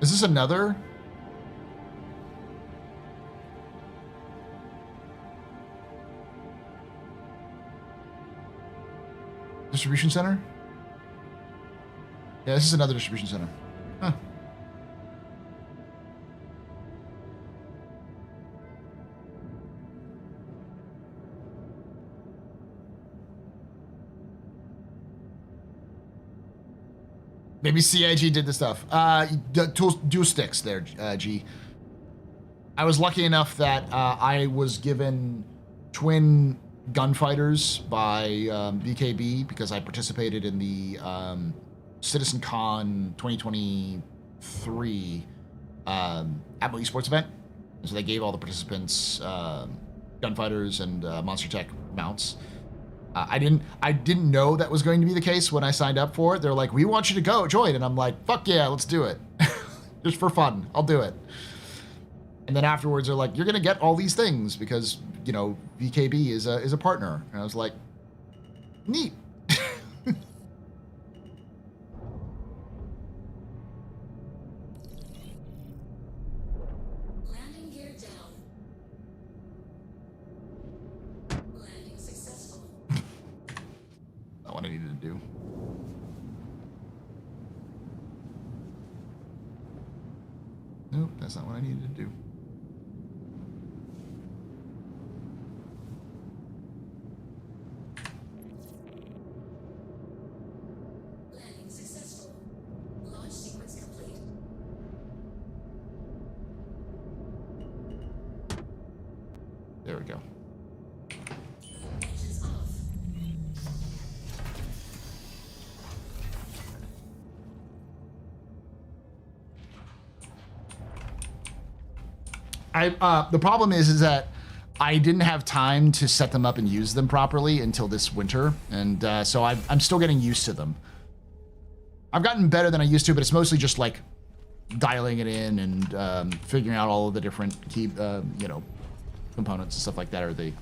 Is this another Distribution center? Yeah, this is another distribution center. Huh. Maybe CIG did the stuff. Dual sticks there, G. I was lucky enough that I was given twin gunfighters by BKB because I participated in the CitizenCon 2023 Apple Esports event. And so they gave all the participants gunfighters and Monster Tech mounts. I didn't know that was going to be the case when I signed up for it. They're like, we want you to join. And I'm like, fuck yeah, let's do it. Just for fun. I'll do it. And then afterwards they're like, you're going to get all these things because, you know, VKB is a partner. And I was like, neat. Landing gear down. Landing successful. Not what I needed to do. Nope, that's not what I needed to do. Landing successful. Launch sequence complete. There we go. Engines off. The problem is that I didn't have time to set them up and use them properly until this winter, and so I'm still getting used to them. I've gotten better than I used to, but it's mostly just like dialing it in and figuring out all of the different key, you know, components and stuff like that. Or the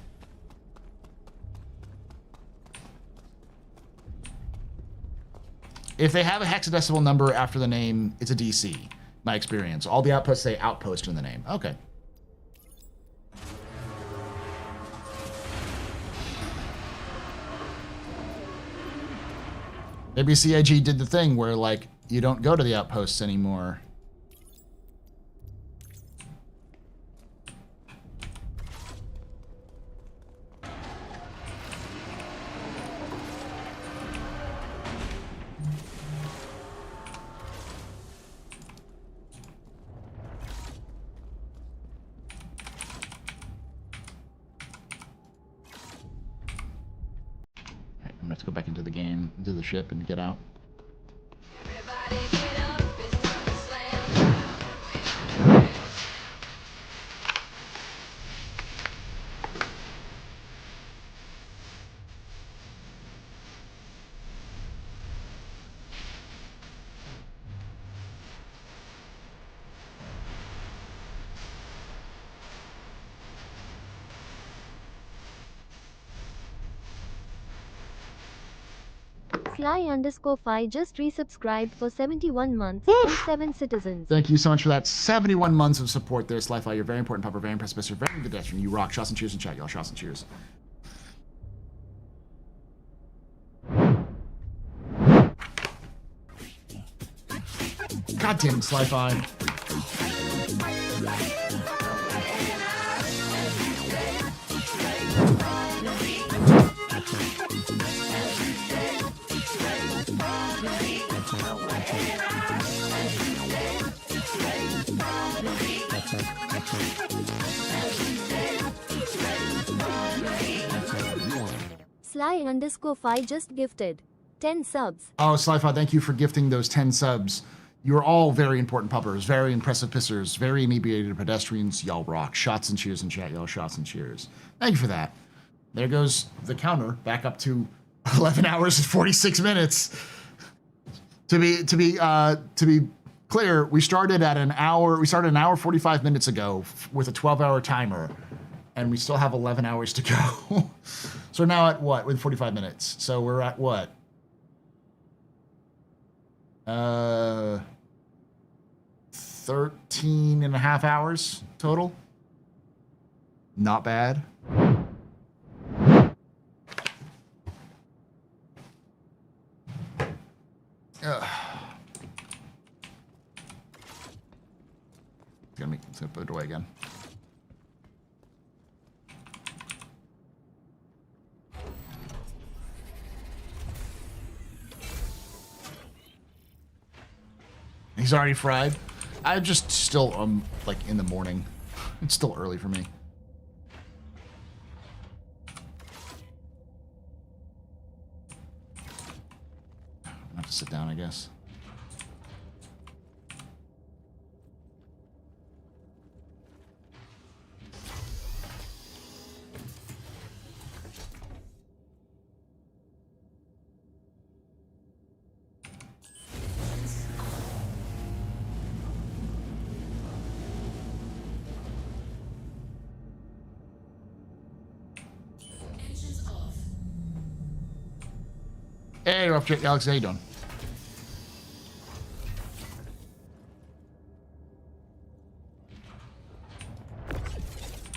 if they have a hexadecimal number after the name, it's a DC. My experience. All the outposts say outpost in the name. Okay. Maybe CIG did the thing where, like, you don't go to the outposts anymore. I'm gonna have to go back into the game, into the ship, and get out. Everybody get up, it's time to slam. Sly_5 just resubscribed for 71 months and 7 citizens. Thank you so much for that 71 months of support there, Slyfly. You're very important, Pupper, very impressive, Mr. Very good veteran. You rock. Shots and cheers in chat, y'all. Shots and cheers. God damn it, Slyfly. Sly_5 just gifted 10 subs. Oh, Slyfly, thank you for gifting those 10 subs. You're all very important puppers, very impressive pissers, very inebriated pedestrians. Y'all rock. Shots and cheers in chat, y'all. Shots and cheers. Thank you for that. There goes the counter back up to 11 hours and 46 minutes. To be clear, we started at an hour. We started an hour 45 minutes ago with a 12-hour timer, and we still have 11 hours to go. So we're now at what? With 45 minutes. So we're at what? 13 and a half hours total. Not bad. It's gonna put it away again. He's already fried. I'm just still like in the morning. It's still early for me. I have to sit down, I guess. Engines off. Hey, Rough Jake, Alex, how you doing?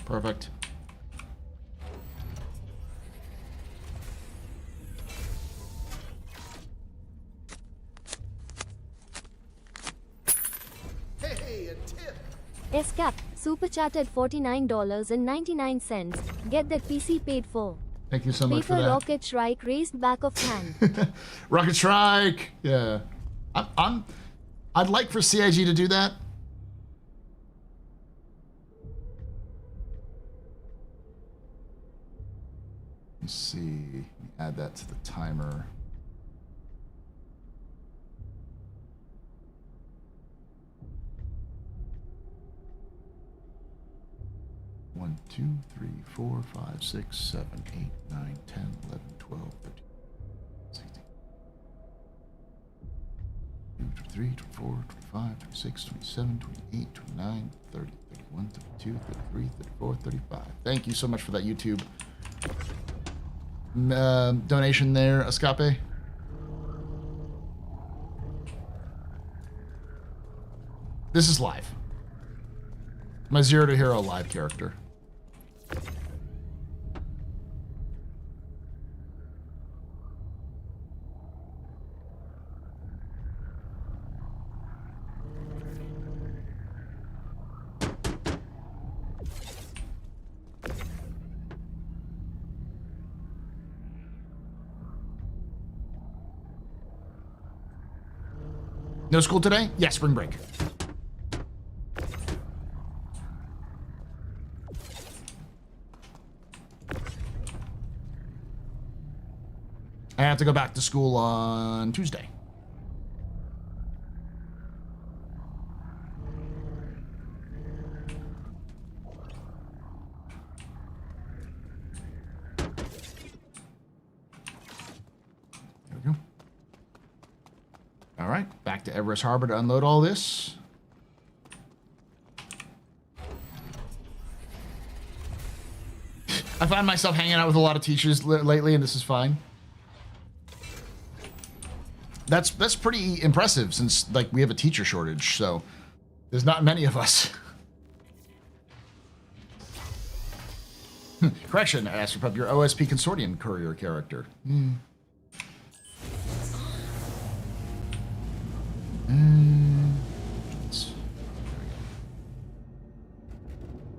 Perfect. Hey, a tip. Escap, super chatted $49.99. Get that PC paid for. Thank you so much for Paper that. Rocket Shrike raised back of hand. Rocket Strike. Yeah, I'd like for CIG to do that. Let's see. Let me add that to the timer. One, 2, 3, 4, 5, 6, 7, 8, 9, 10, 11, 12, 13, 16, 23, 24, 25, 26, 27, 28, 29, 30, 31, 32, 33, 34, 35. Thank you so much for that YouTube donation there, Escape. This is live. My Zero to Hero live character. No school today? Yeah, spring break. I have to go back to school on Tuesday. There we go. All right, back to Everest Harbor to unload all this. I find myself hanging out with a lot of teachers lately, and this is fine. That's pretty impressive since like we have a teacher shortage, so there's not many of us. Correction, AstroPub, your OSP Consortium courier character.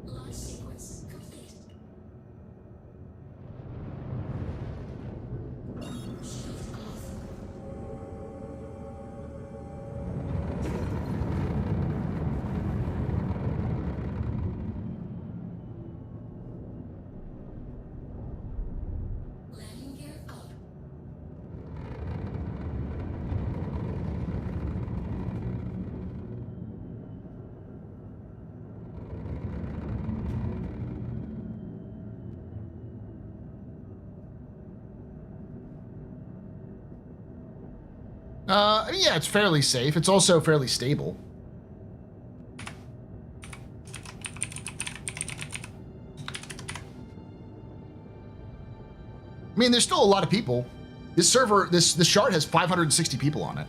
Launch sequence complete. Shield off. Landing gear up. Yeah, it's fairly safe. It's also fairly stable. I mean, there's still a lot of people. This server, this shard has 560 people on it.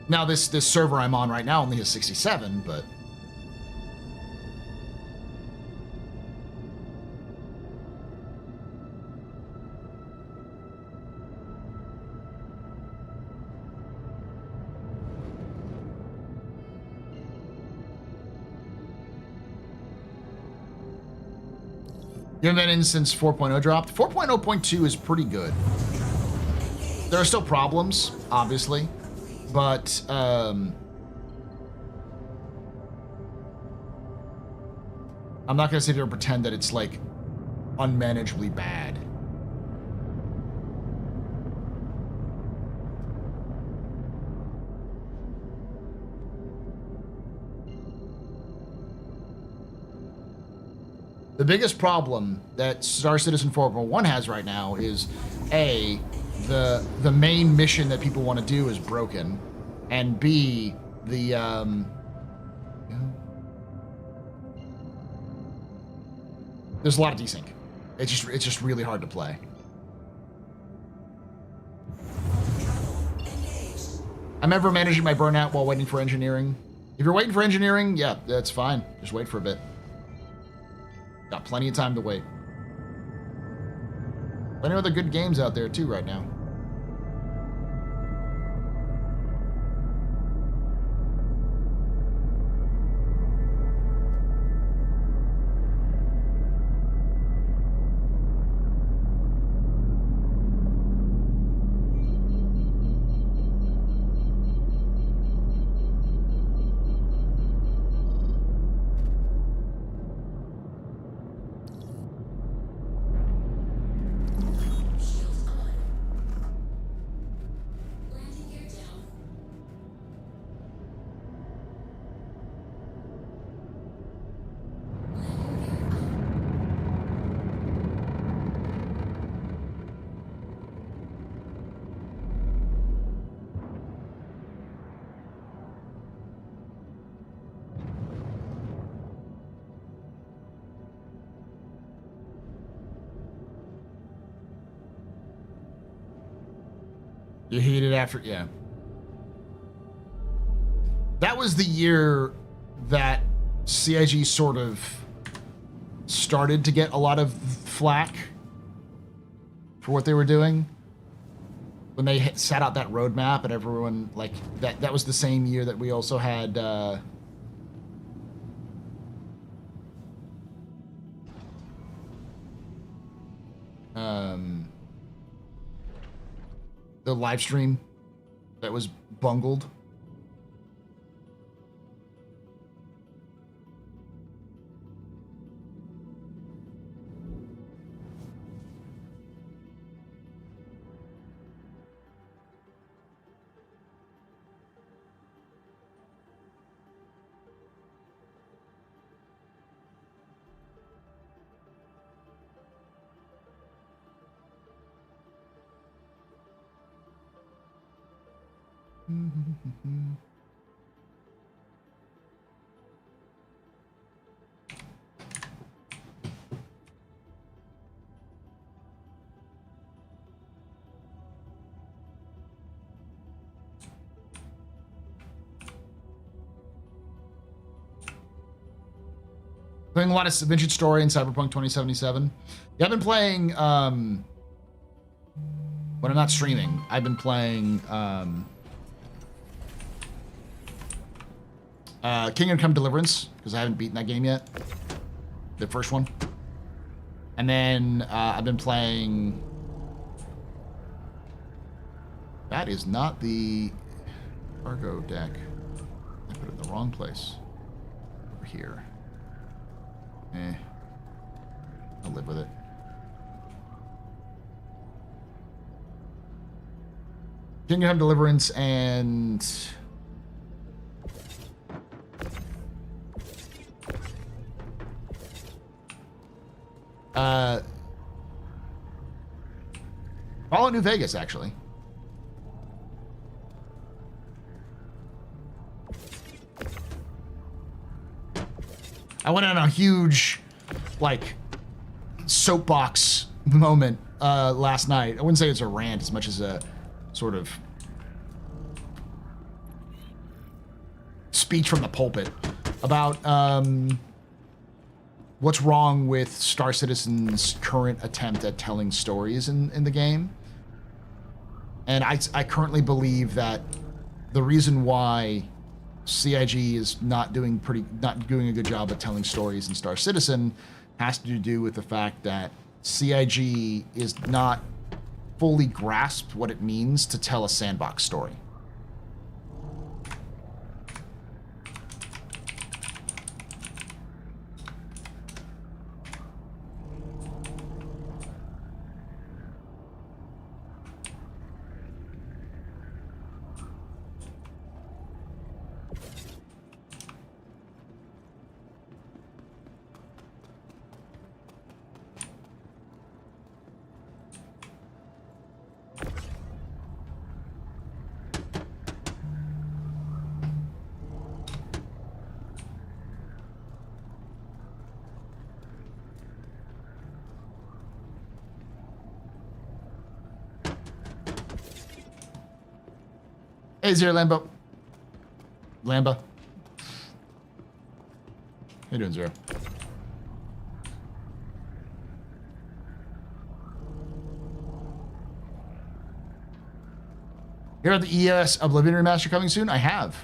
Now, this server I'm on right now only has 67, but... You haven't been in since 4.0 dropped? 4.0.2 is pretty good. There are still problems, obviously, but I'm not gonna sit here and pretend that it's like unmanageably bad. The biggest problem that Star Citizen 4.1 has right now is A, the main mission that people want to do is broken, and B, the there's a lot of desync. It's just really hard to play. I'm ever managing my burnout while waiting for engineering. If you're waiting for engineering, yeah, that's fine. Just wait for a bit. Got plenty of time to wait. Plenty of other good games out there too right now. Shields on. Landing gear down. Landing gear up. You hate it after, yeah. That was the year that CIG sort of started to get a lot of flack for what they were doing. When they set out that roadmap and everyone, like, that was the same year that we also had, the live stream that was bungled. Playing a lot of Vintage Story and Cyberpunk 2077. Yeah, I've been playing, when I'm not streaming, I've been playing, Kingdom Come Deliverance, because I haven't beaten that game yet. The first one. And then, I've been playing... That is not the cargo deck. I put it in the wrong place. Over here. I'll live with it. Kingdom Come Deliverance and... Fallout New Vegas, actually. I went on a huge, like, soapbox moment last night. I wouldn't say it's a rant as much as a sort of speech from the pulpit about what's wrong with Star Citizen's current attempt at telling stories in the game. And I currently believe that the reason why CIG is not doing a good job at telling stories in Star Citizen has to do with the fact that CIG is not fully grasped what it means to tell a sandbox story. Hey, Zero Lambo. Lamba. How you doing, Zero? Here are the ES Oblivion Remaster coming soon? I have.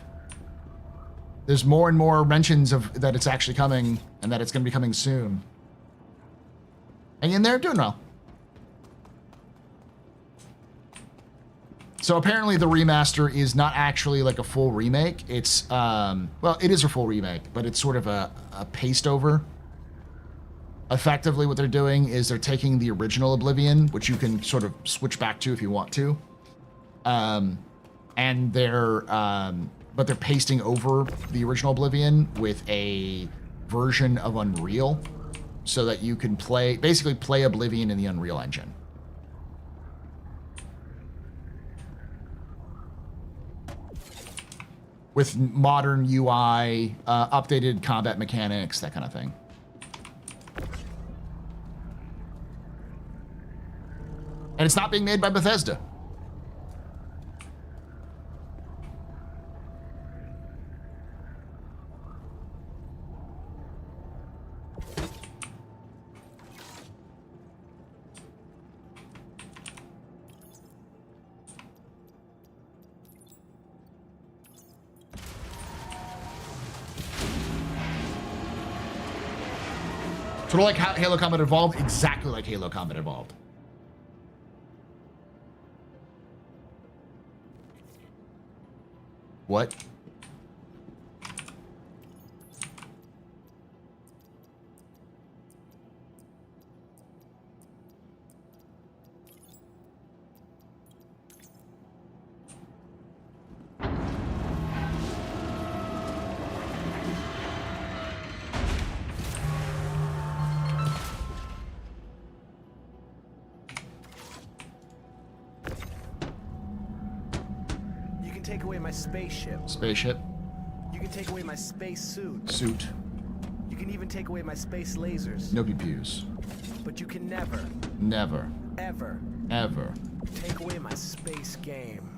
There's more and more mentions of that it's actually coming and that it's going to be coming soon. Hang in there, doing well. So apparently the remaster is not actually like a full remake. It's, well, it is a full remake, but it's sort of a paste over. Effectively what they're doing is they're taking the original Oblivion, which you can sort of switch back to if you want to. And they're, but they're pasting over the original Oblivion with a version of Unreal so that you can basically play Oblivion in the Unreal Engine. With modern UI, updated combat mechanics, that kind of thing. And it's not being made by Bethesda. Sort of like how Halo Combat Evolved, exactly like Halo Combat Evolved. What? Take away my spaceship. Spaceship. You can take away my space suit. Suit. You can even take away my space lasers. No pews. But you can never, Never. ever Ever. take away my space game.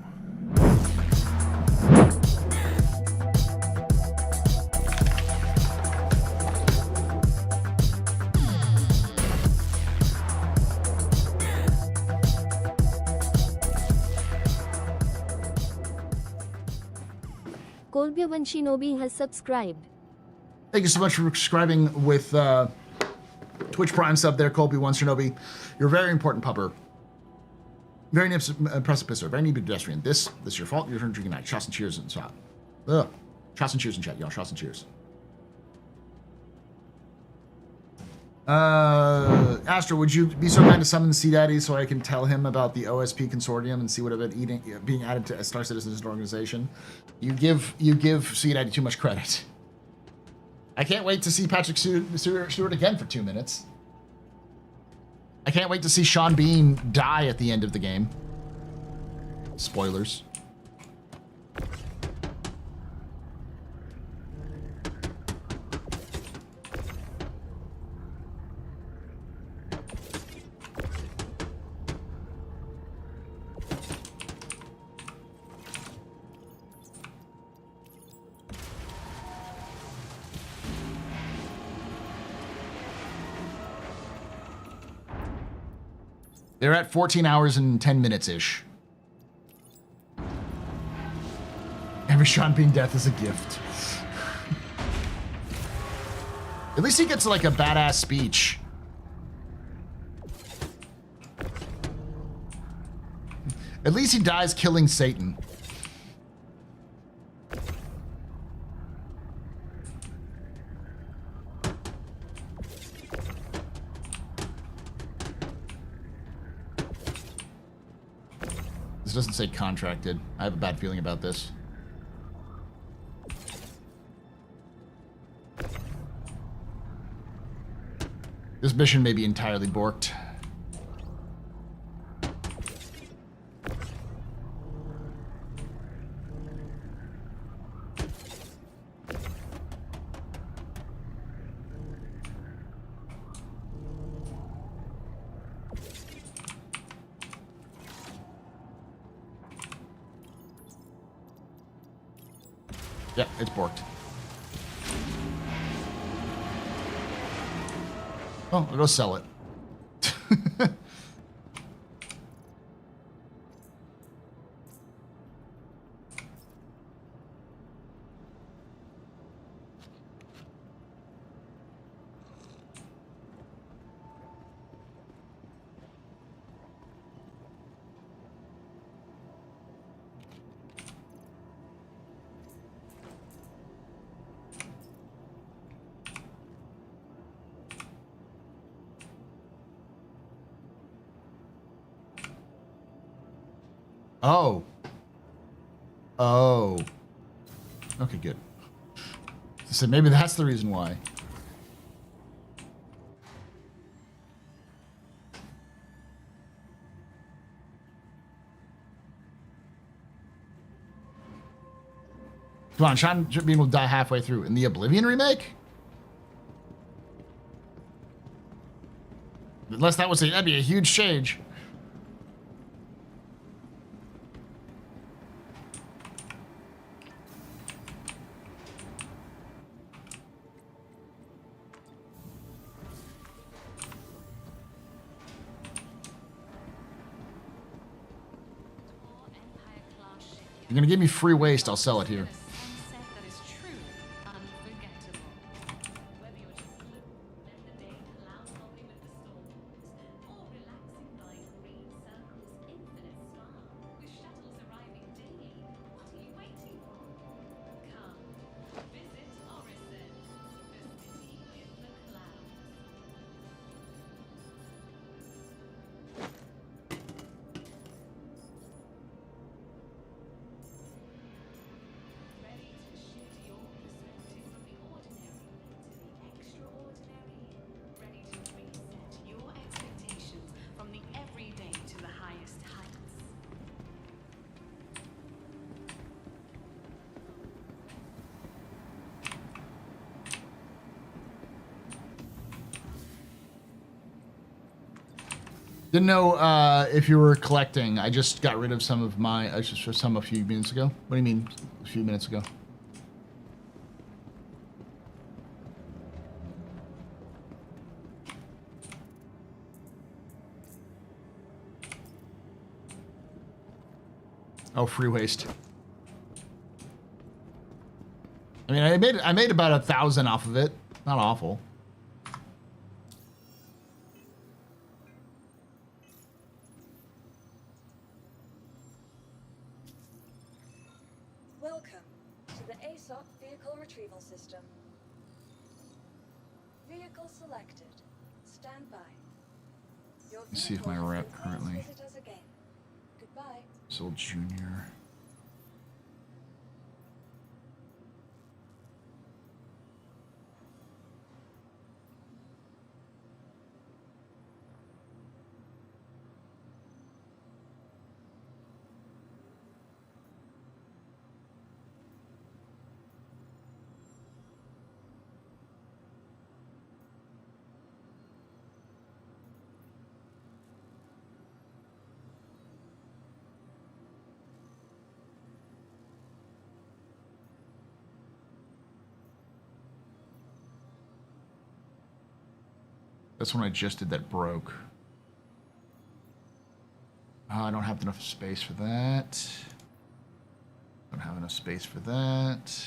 Kolbyavan Shinobi has subscribed. Thank you so much for subscribing with Twitch Prime sub there, Colby One Shinobi. You're a very important pupper. Very impressive pisser. Very neat pedestrian. This is your fault. You're drinking night. Shots and cheers and chat. Ugh. Shots and cheers in chat, y'all. Shots and cheers. Astro, would you be so kind to summon C Daddy so I can tell him about the OSP consortium and see what about being added to Star Citizen as an organization? You give C Daddy too much credit. I can't wait to see Patrick Stewart again for 2 minutes. I can't wait to see Sean Bean die at the end of the game. Spoilers. They're at 14 hours and 10 minutes-ish. Every Sean Bean death is a gift. At least he gets like a badass speech. At least he dies killing Satan. This doesn't say contracted. I have a bad feeling about this. This mission may be entirely borked. Yeah, it's borked. Oh, I'll go sell it. Oh. Oh. Okay, good. So maybe that's the reason why. Come on, Sean Bean will die halfway through. In the Oblivion remake? Unless that was that'd be a huge change. You're gonna give me free waste, I'll sell it here. Didn't know if you were collecting. I just got rid of some of my. I just some a few minutes ago. What do you mean, a few minutes ago? Oh, free waste. I mean, I made about 1,000 off of it. Not awful. Welcome to the ASOP Vehicle Retrieval System. Vehicle selected. Stand by. Your Let's see if vehicle my has rep been currently. class visit us again. Goodbye. Sold Junior. That's one I just did that broke. I don't have enough space for that. Don't have enough space for that.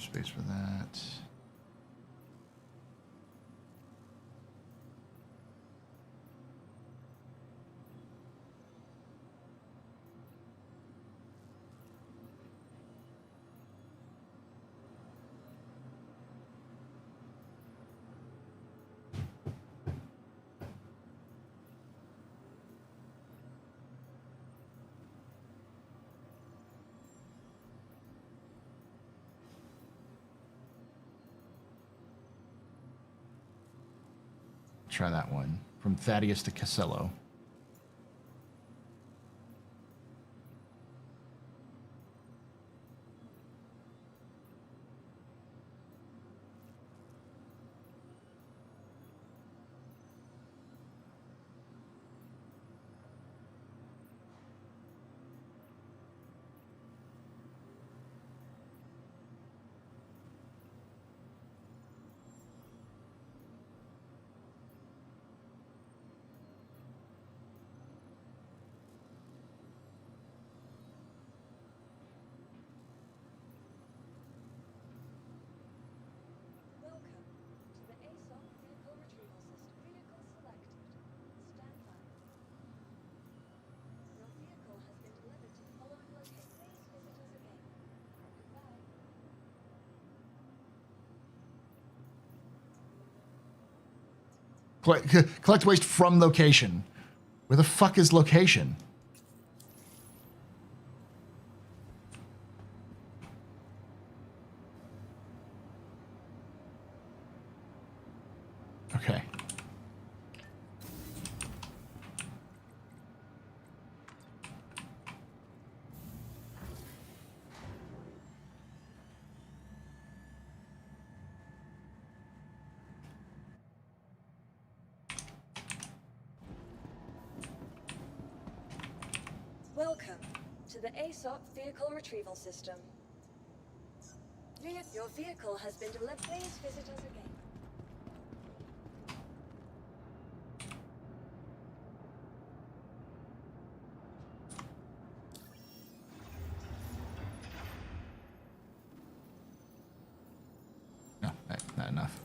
space for that. Try that one. From Thaddeus to Casello. Welcome to the ASOP Vehicle Retrieval System. Vehicle selected. Stand by. Your vehicle has been delivered to the following location. Please visit us again. Goodbye. Collect waste from location. Where the fuck is location? Okay. Welcome to the ASOP Vehicle Retrieval System. Your vehicle has been delivered. Please visit us again. No, not enough.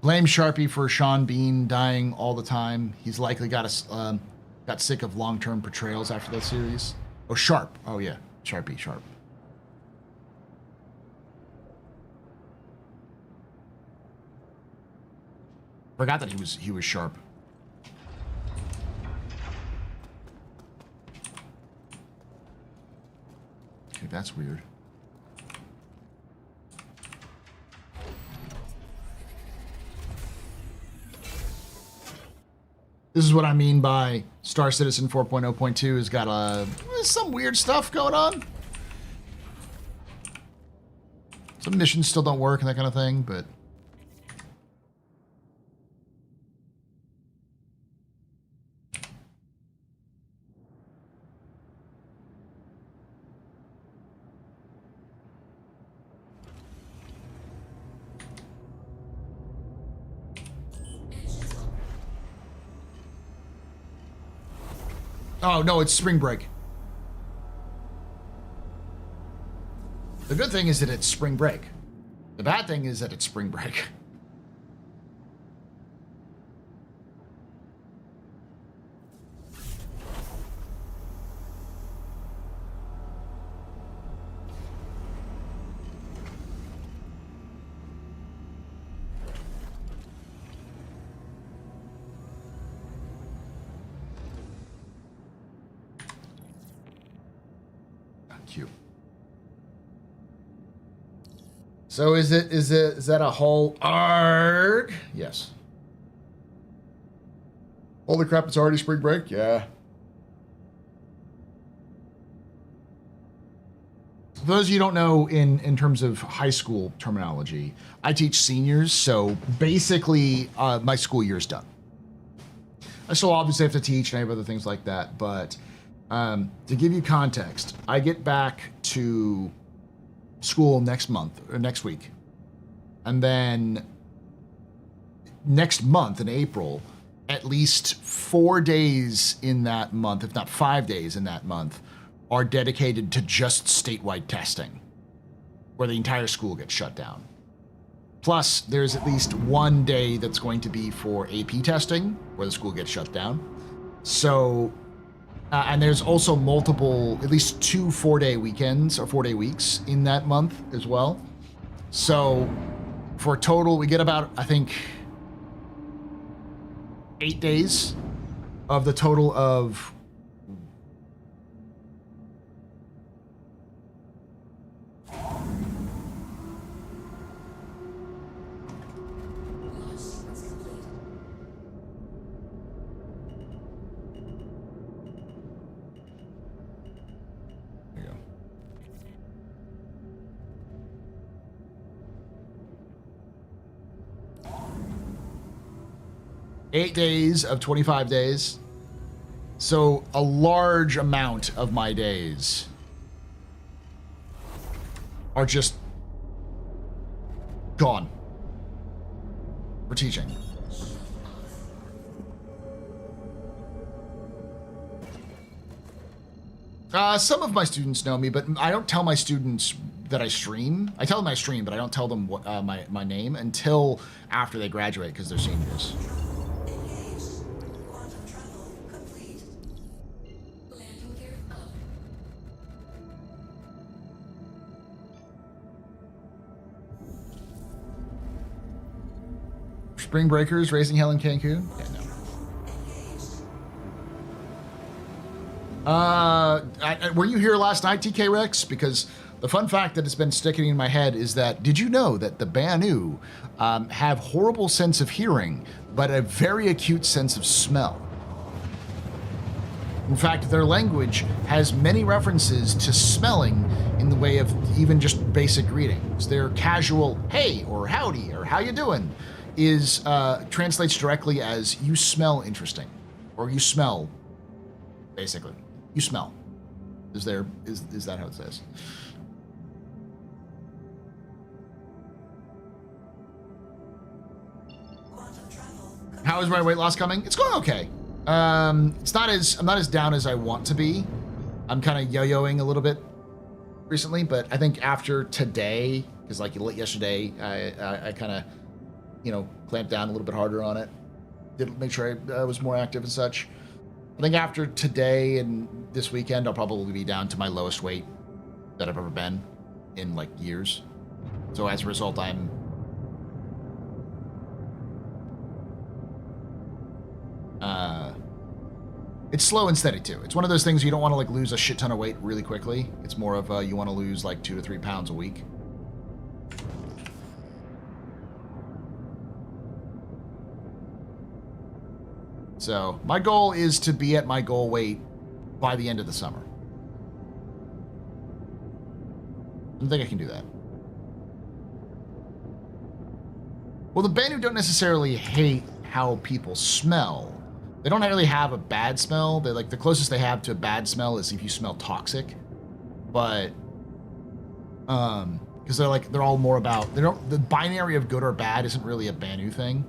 Blame Sharpie for Sean Bean dying all the time. He's likely got sick of long-term portrayals after that series. Oh, Sharp. Oh yeah, Sharpie, Sharp. Forgot that he was Sharp. Okay, that's weird. This is what I mean by Star Citizen 4.0.2 has got some weird stuff going on. Some missions still don't work and that kind of thing, but oh, no, it's spring break. The good thing is that it's spring break. The bad thing is that it's spring break. Cute. So is that a whole arc? Yes. Holy crap, it's already spring break? Yeah. For those of you who don't know, in terms of high school terminology, I teach seniors, so basically my school year's done. I still obviously have to teach and I have other things like that, but To give you context, I get back to school next month or next week. And then next month in April, at least 4 days in that month, if not 5 days in that month, are dedicated to just statewide testing, where the entire school gets shut down. Plus, there's at least 1 day that's going to be for AP testing, where the school gets shut down. So, and there's also multiple, at least 2 4-day weekends or 4-day weeks in that month as well. So, for a total, we get about, I think, 8 days of the total of Launch sequence complete. There you go. Eight days of 25 days. So a large amount of my days are just gone for teaching. Some of my students know me, but I don't tell my students that I stream. I tell them I stream, but I don't tell them what, my name until after they graduate because they're seniors. Engaged. Quantum travel complete. Landing gear up. Spring Breakers, Raising Hell in Cancun? Yeah, no. Were you here last night, TK Rex? Because the fun fact that it's been sticking in my head is that, did you know that the Banu have horrible sense of hearing, but a very acute sense of smell? In fact, their language has many references to smelling in the way of even just basic greetings. Their casual, hey, or howdy, or how you doing, is translates directly as you smell interesting, or you smell, basically. You smell. Is that how it says? Quantum travel. How is my weight loss coming? It's going okay. I'm not as down as I want to be. I'm kind of yo-yoing a little bit recently, but I think after today, because like yesterday, I kind of, clamped down a little bit harder on it. Did make sure I was more active and such. I think after today and this weekend, I'll probably be down to my lowest weight that I've ever been in like years. So as a result, it's slow and steady too. It's one of those things you don't want to like lose a shit ton of weight really quickly. It's more of you want to lose like 2 to 3 pounds a week. So my goal is to be at my goal weight by the end of the summer. I think I can do that. Well, the Banu don't necessarily hate how people smell. They don't really have a bad smell. They like the closest they have to a bad smell is if you smell toxic. But because they're all more about the binary of good or bad isn't really a Banu thing.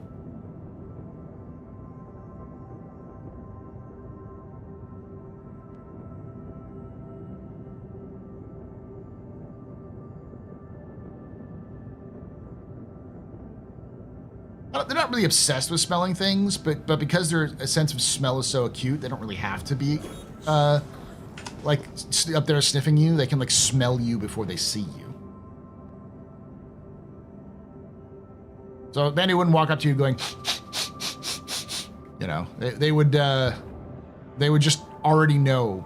They're not really obsessed with smelling things, but because their sense of smell is so acute, they don't really have to be like up there sniffing you. They can like smell you before they see you. So then they wouldn't walk up to you going, they would just already know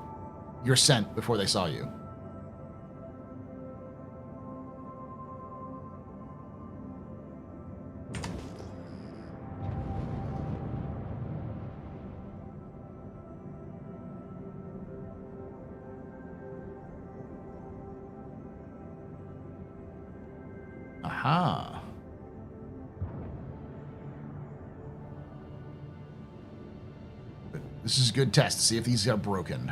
your scent before they saw you. Aha. This is a good test to see if these are broken.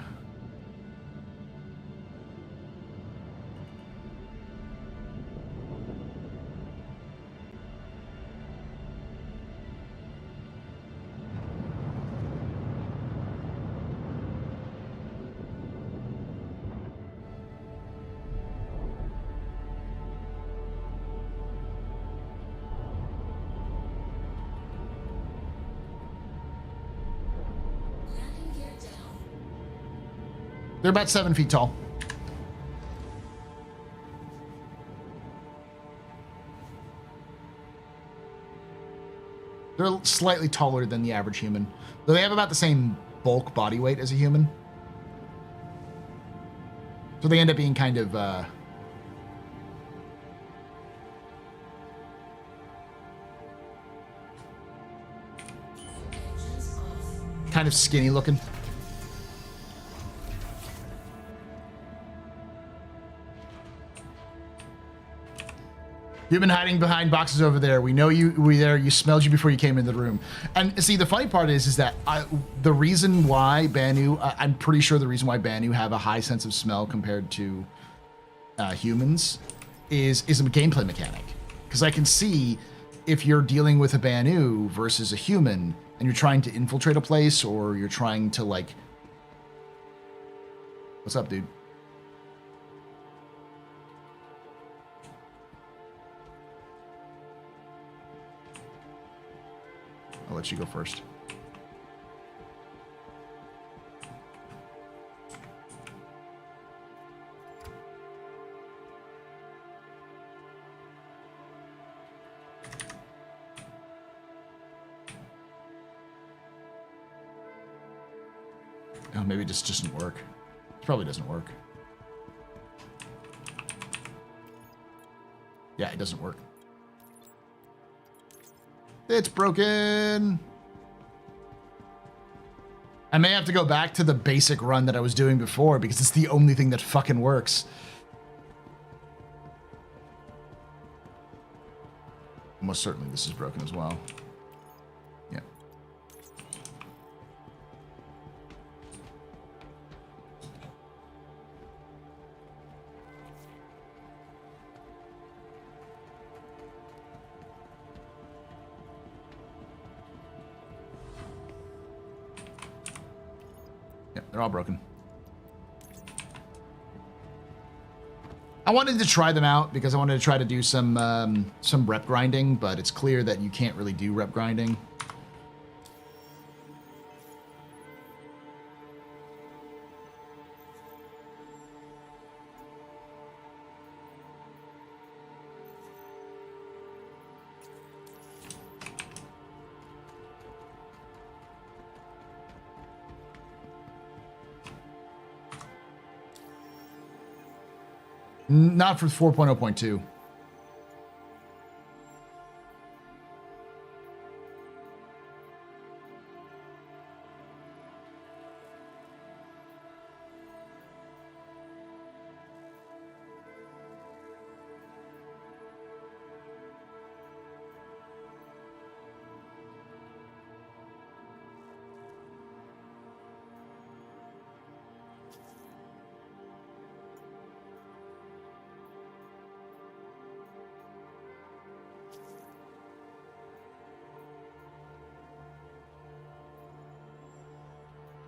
They're about 7 feet tall. They're slightly taller than the average human, though they have about the same bulk body weight as a human. So they end up being kind of kind of skinny looking. You've been hiding behind boxes over there. We know you were there. You smelled you before you came into the room. And see, the funny part is that the reason why Banu, I'm pretty sure the reason why Banu have a high sense of smell compared to humans is a gameplay mechanic. Because I can see if you're dealing with a Banu versus a human and you're trying to infiltrate a place or you're trying to like... What's up, dude? I'll let you go first. Oh, maybe this doesn't work. It probably doesn't work. Yeah, it doesn't work. It's broken. I may have to go back to the basic run that I was doing before because it's the only thing that fucking works. Almost certainly this is broken as well. Yeah. They're all broken. I wanted to try them out because I wanted to try to do some rep grinding, but it's clear that you can't really do rep grinding. Not for 4.0.2.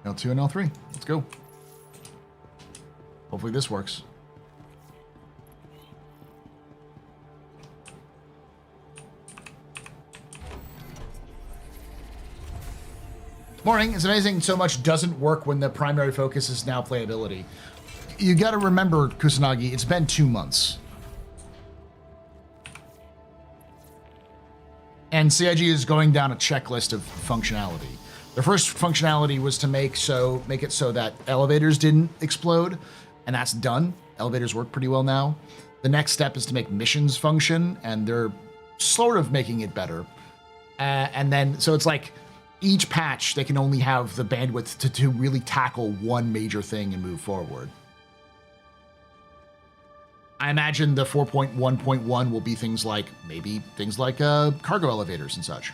L2 and L3. Let's go. Hopefully this works. Morning. It's amazing so much doesn't work when the primary focus is now playability. You got to remember, Kusanagi, it's been 2 months. And CIG is going down a checklist of functionality. The first functionality was to make it so that elevators didn't explode, and that's done. Elevators work pretty well now. The next step is to make missions function, and they're sort of making it better. And then, so it's like each patch, they can only have the bandwidth to really tackle one major thing and move forward. I imagine the 4.1.1 will be things like, maybe things like cargo elevators and such.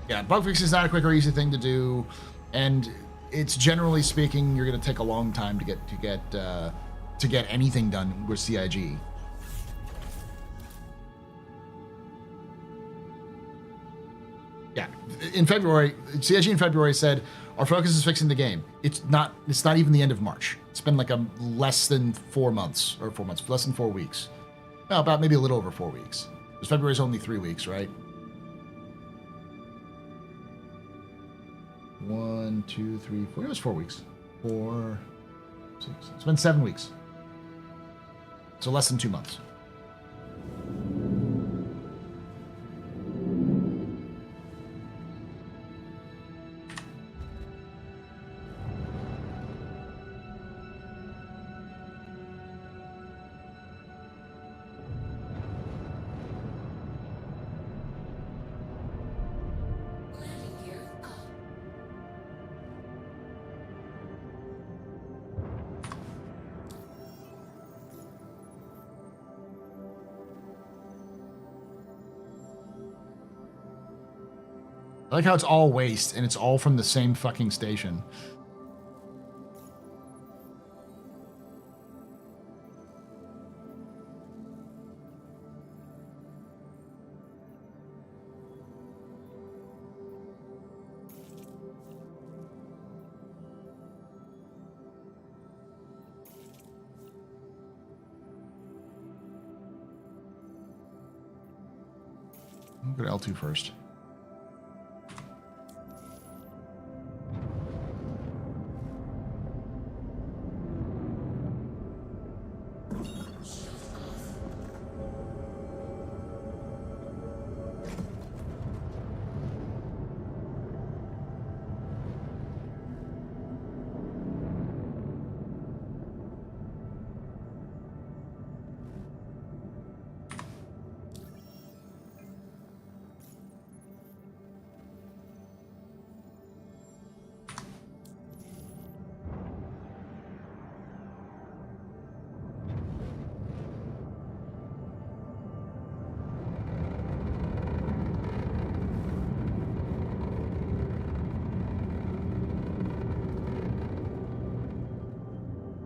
Yeah, bug fix is not a quick or easy thing to do, and it's generally speaking, you're going to take a long time to get anything done with CIG. Yeah, in February, CIG in February said, Our focus is fixing the game. It's not even the end of March. It's been like a less than 4 months, less than 4 weeks. No, about maybe a little over 4 weeks. Because February's only 3 weeks, right? 1, 2, 3, 4. It was 4 weeks. 4, 6. It's been 7 weeks. So less than 2 months. Landing gear up. I like how it's all waste and it's all from the same fucking station. I'll go to L2 first.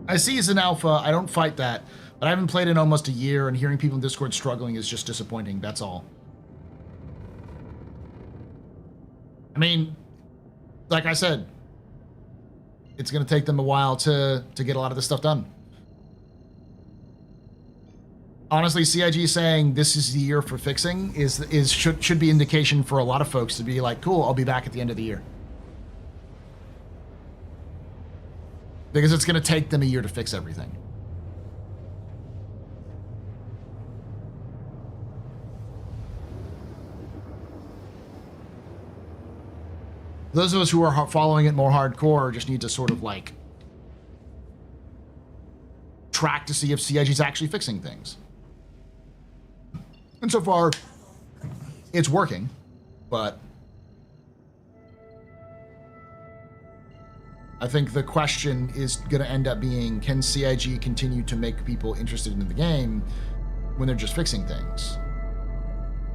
I see it's an alpha. I don't fight that. But I haven't played in almost a year, and hearing people in Discord struggling is just disappointing. That's all. I mean, like I said, it's going to take them a while to get a lot of this stuff done. Honestly, CIG saying this is the year for fixing should be indication for a lot of folks to be like, cool, I'll be back at the end of the year. Because it's going to take them a year to fix everything. Those of us who are following it more hardcore just need to sort of like track to see if CIG's actually fixing things. And so far, it's working, but I think the question is going to end up being, can CIG continue to make people interested in the game when they're just fixing things?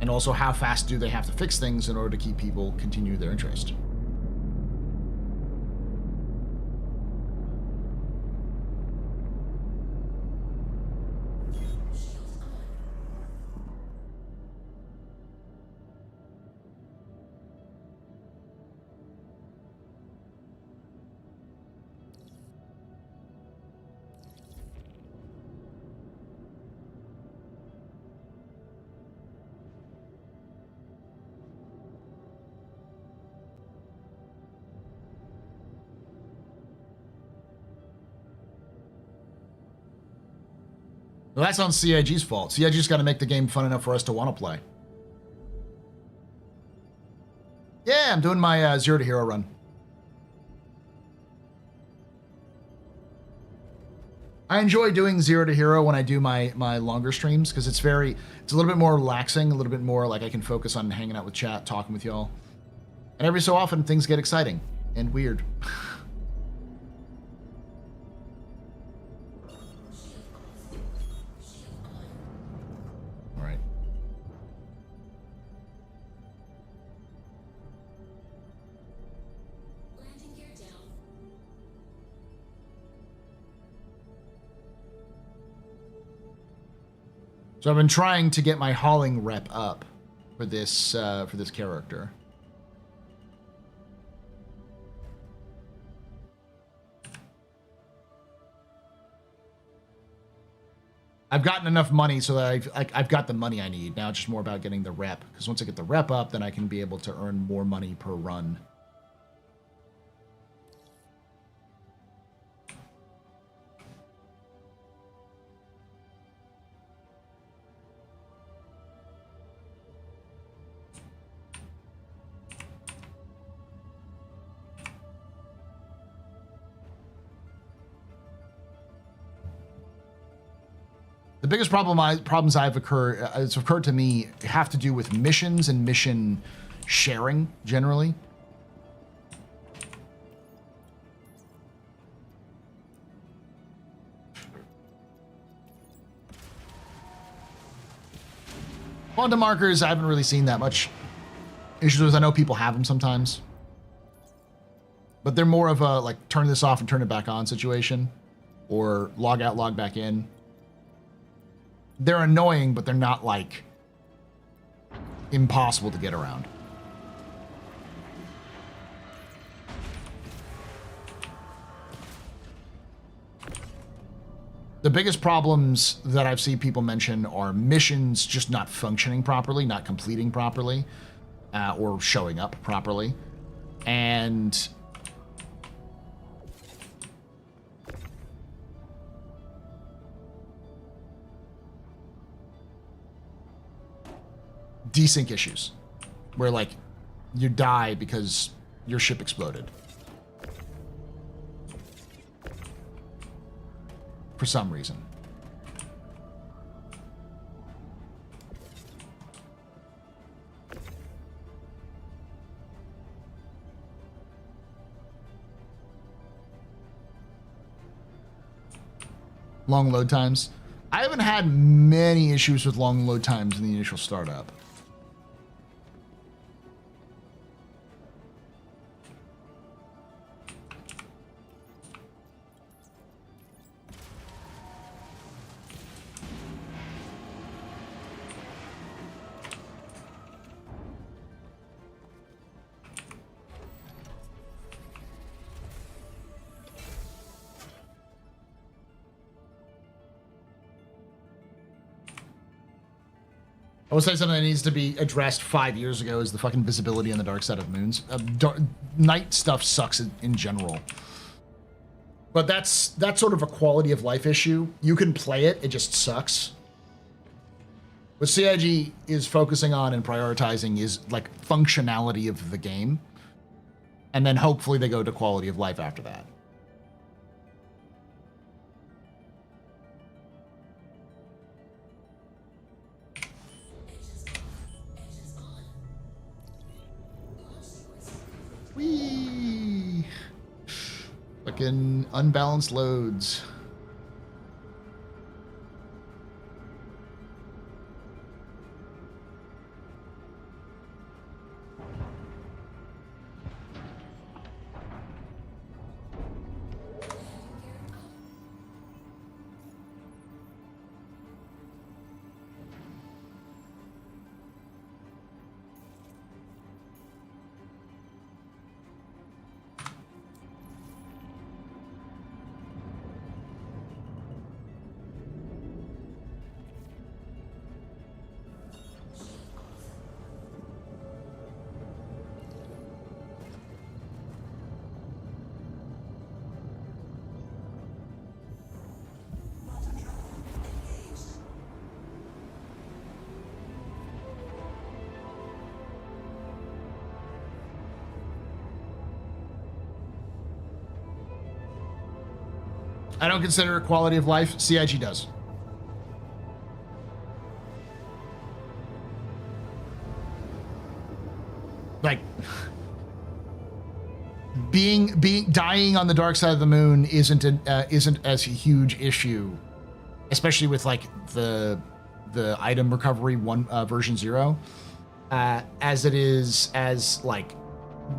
And also, how fast do they have to fix things in order to keep people continue their interest? Well, that's on CIG's fault. CIG's got to make the game fun enough for us to want to play. Yeah, I'm doing my Zero to Hero run. I enjoy doing Zero to Hero when I do my longer streams because it's a little bit more relaxing, a little bit more like I can focus on hanging out with chat, talking with y'all. And every so often things get exciting and weird. So I've been trying to get my hauling rep up for this character. I've gotten enough money so that I've got the money I need. Now it's just more about getting the rep. Because once I get the rep up, then I can be able to earn more money per run. The biggest problems it's occurred to me have to do with missions and mission sharing generally. Quantum markers, I haven't really seen that much issues with. I know people have them sometimes, but they're more of a like turn this off and turn it back on situation, or log out, log back in. They're annoying, but they're not like impossible to get around. The biggest problems that I've seen people mention are missions just not functioning properly, not completing properly, or showing up properly. And desync issues, where like you die because your ship exploded for some reason. Long load times. I haven't had many issues with long load times in the initial startup. I would say something that needs to be addressed 5 years ago is the fucking visibility on the dark side of moons. Night stuff sucks in general. But that's sort of a quality of life issue. You can play it, it just sucks. What CIG is focusing on and prioritizing is like functionality of the game. And then hopefully they go to quality of life after that. Whee! Fucking unbalanced loads. I don't consider it quality of life. CIG does. Like, dying on the dark side of the moon isn't as a huge issue, especially with like the item recovery version 0, as it is as like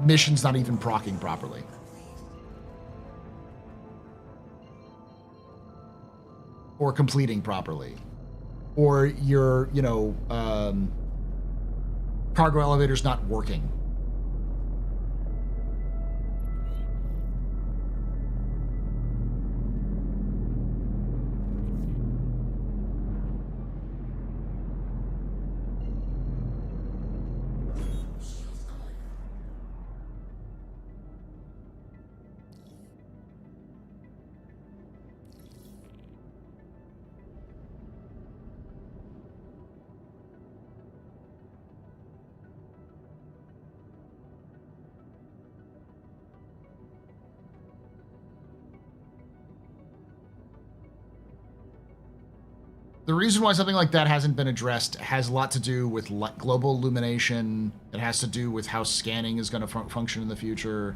missions not even proccing properly. Or completing properly, or your, cargo elevator's not working. The reason why something like that hasn't been addressed has a lot to do with global illumination. It has to do with how scanning is going to function in the future.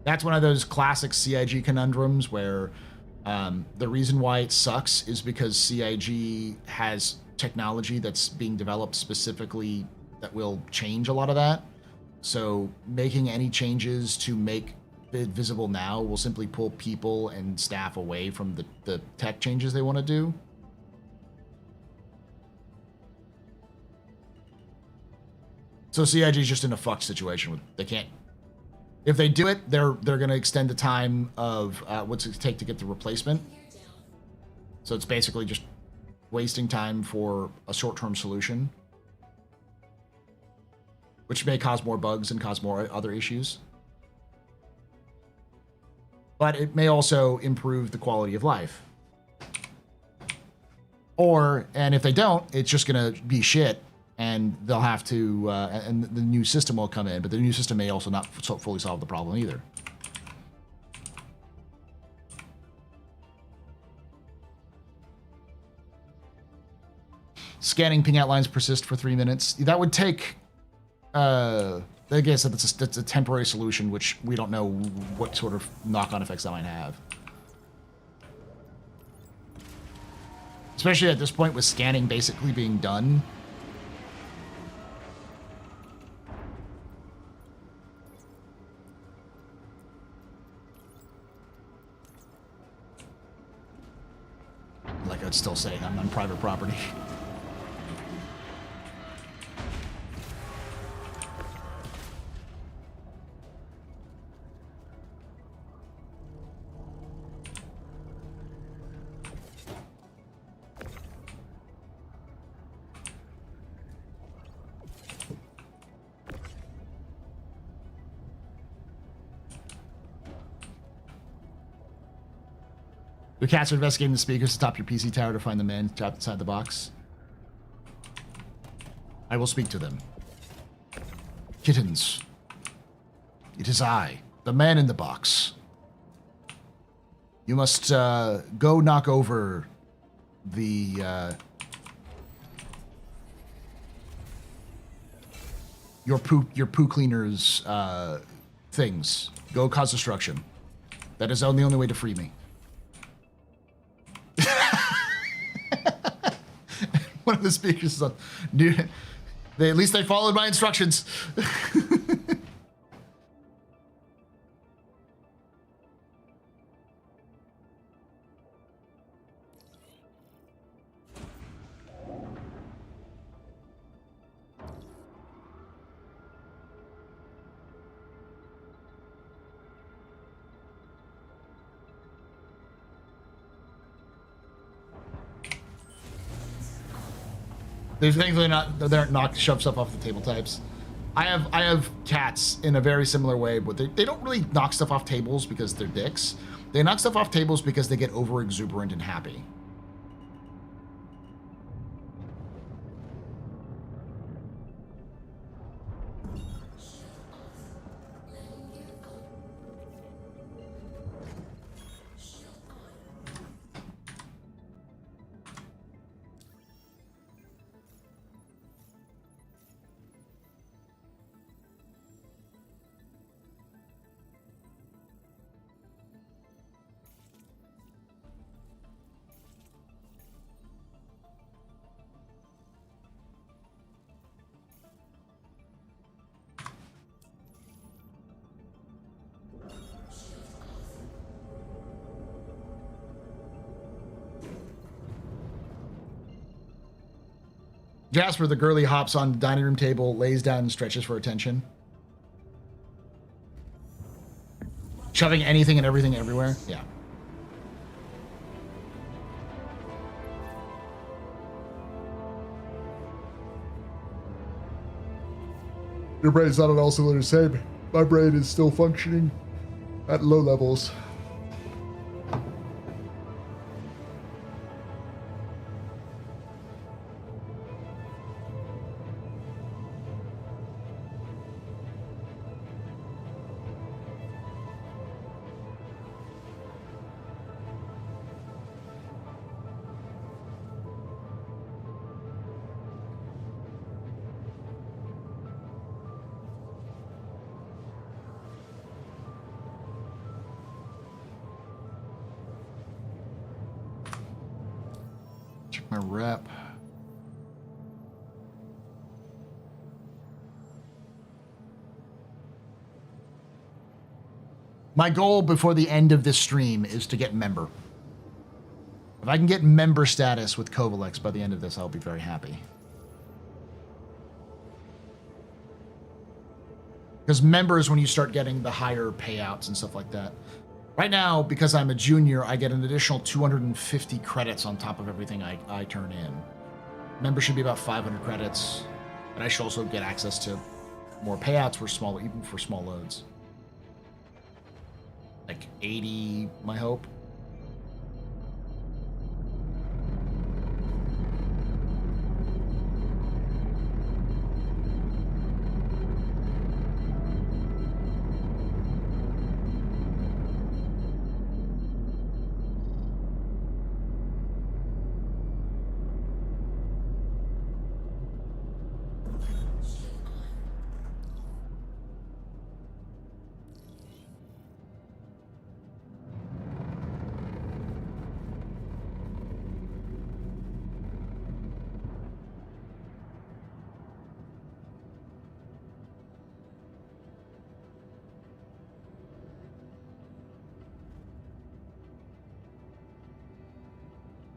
That's one of those classic CIG conundrums where the reason why it sucks is because CIG has technology that's being developed specifically that will change a lot of that. So making any changes to make it visible now will simply pull people and staff away from the tech changes they want to do. So CIG is just in a fucked situation. They can't. If they do it, they're going to extend the time of what's it take to get the replacement. So it's basically just wasting time for a short-term solution, which may cause more bugs and cause more other issues. But it may also improve the quality of life. And if they don't, it's just going to be shit. And they'll have to, and the new system will come in, but the new system may also not fully solve the problem either. Scanning ping outlines persist for 3 minutes. That would take, I guess that's a temporary solution, which we don't know what sort of knock-on effects that might have. Especially at this point with scanning basically being done. Like I'd still say I'm on private property. The cats are investigating the speakers to top your PC tower to find the man trapped inside the box. I will speak to them. Kittens. It is I, the man in the box. You must go knock over the your poo cleaner's things. Go cause destruction. That is the only way to free me. One of the speakers is on. Dude, at least they followed my instructions. There's things they aren't knock shove stuff off the table types. I have cats in a very similar way, but they don't really knock stuff off tables because they're dicks. They knock stuff off tables because they get over exuberant and happy. Jasper, the girly, hops on the dining room table, lays down and stretches for attention. Shoving anything and everything everywhere? Yeah. Your brain's not at all similar to the same. My brain is still functioning at low levels. Check my rep. My goal before the end of this stream is to get member. If I can get member status with Kovalex by the end of this, I'll be very happy. Because member is when you start getting the higher payouts and stuff like that. Right now, because I'm a junior, I get an additional 250 credits on top of everything I turn in. Member should be about 500 credits, but I should also get access to more payouts for smaller, even for small loads. Like 80, my hope.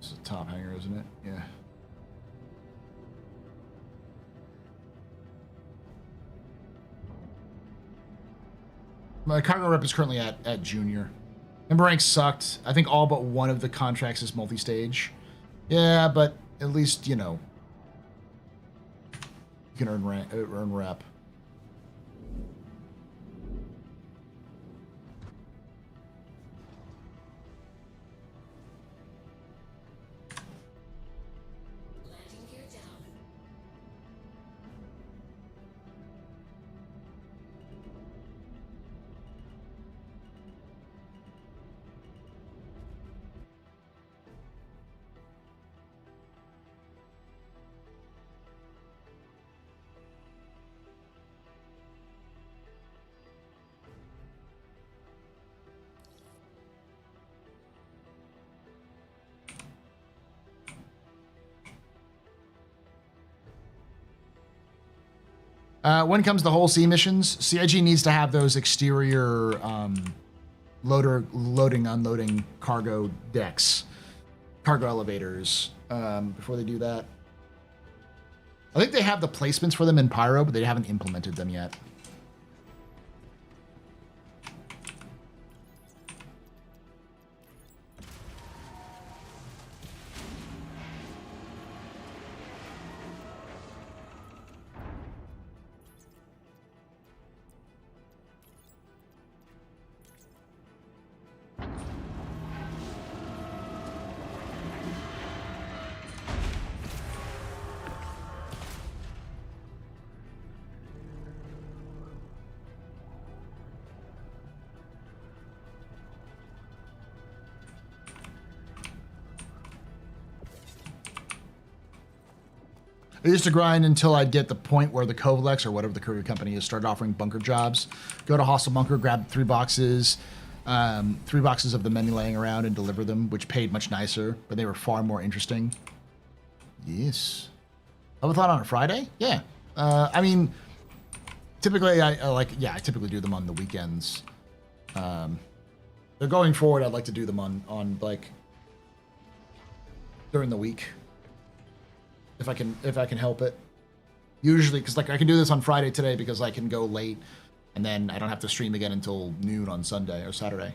This is a top hanger, isn't it? Yeah. My cargo rep is currently at junior. Member rank sucked. I think all but one of the contracts is multi-stage. Yeah, but at least, you know, you can earn rep. Landing gear down. When it comes to whole sea missions, CIG needs to have those exterior loading, unloading cargo decks, cargo elevators, before they do that. I think they have the placements for them in Pyro, but they haven't implemented them yet. I used to grind until I'd get the point where the Kovalex or whatever the courier company is started offering bunker jobs. Go to Hostel Bunker, grab 3 boxes of the menu laying around and deliver them, which paid much nicer, but they were far more interesting. Yes. Pub-A-Thon on a Friday? Yeah. I mean, typically I typically do them on the weekends. They're going forward. I'd like to do them on like during the week. If I can help it. Usually, because like I can do this on Friday today because I can go late, and then I don't have to stream again until noon on Sunday or Saturday.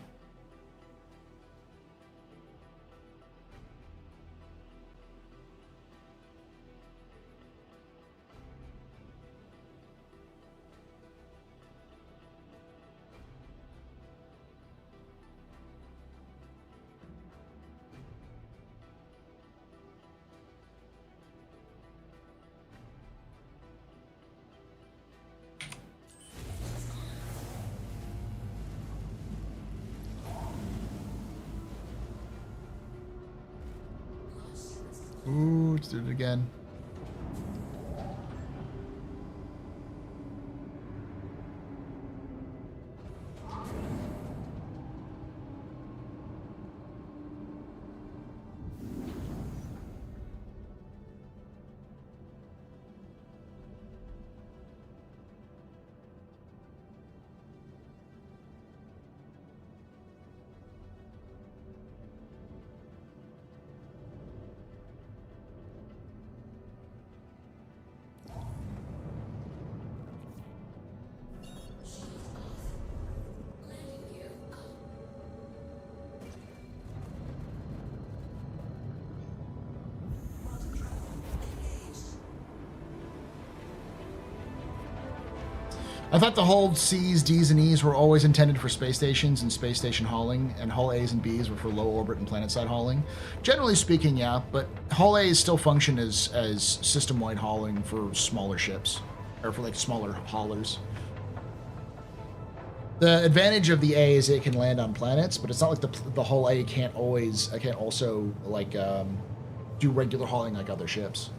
Ooh, let's do it again. I thought the whole C's, D's, and E's were always intended for space stations and space station hauling, and hull A's and B's were for low orbit and planet side hauling. Generally speaking, yeah, but hull A's still function as system-wide hauling for smaller ships, or for like smaller haulers. The advantage of the A is it can land on planets, but it's not like the hull A can't also like do regular hauling like other ships.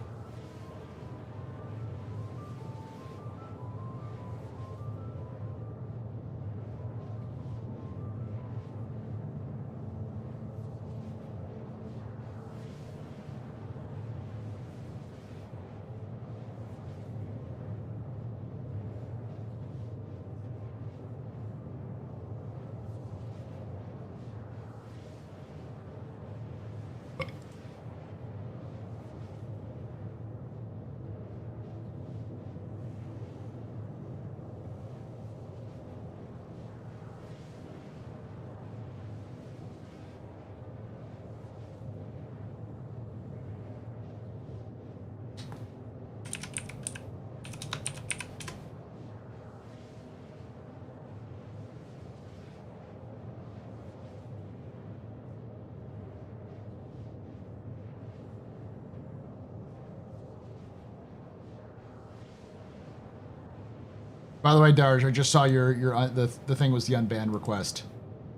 By the way, Darj, I just saw the thing was the unbanned request.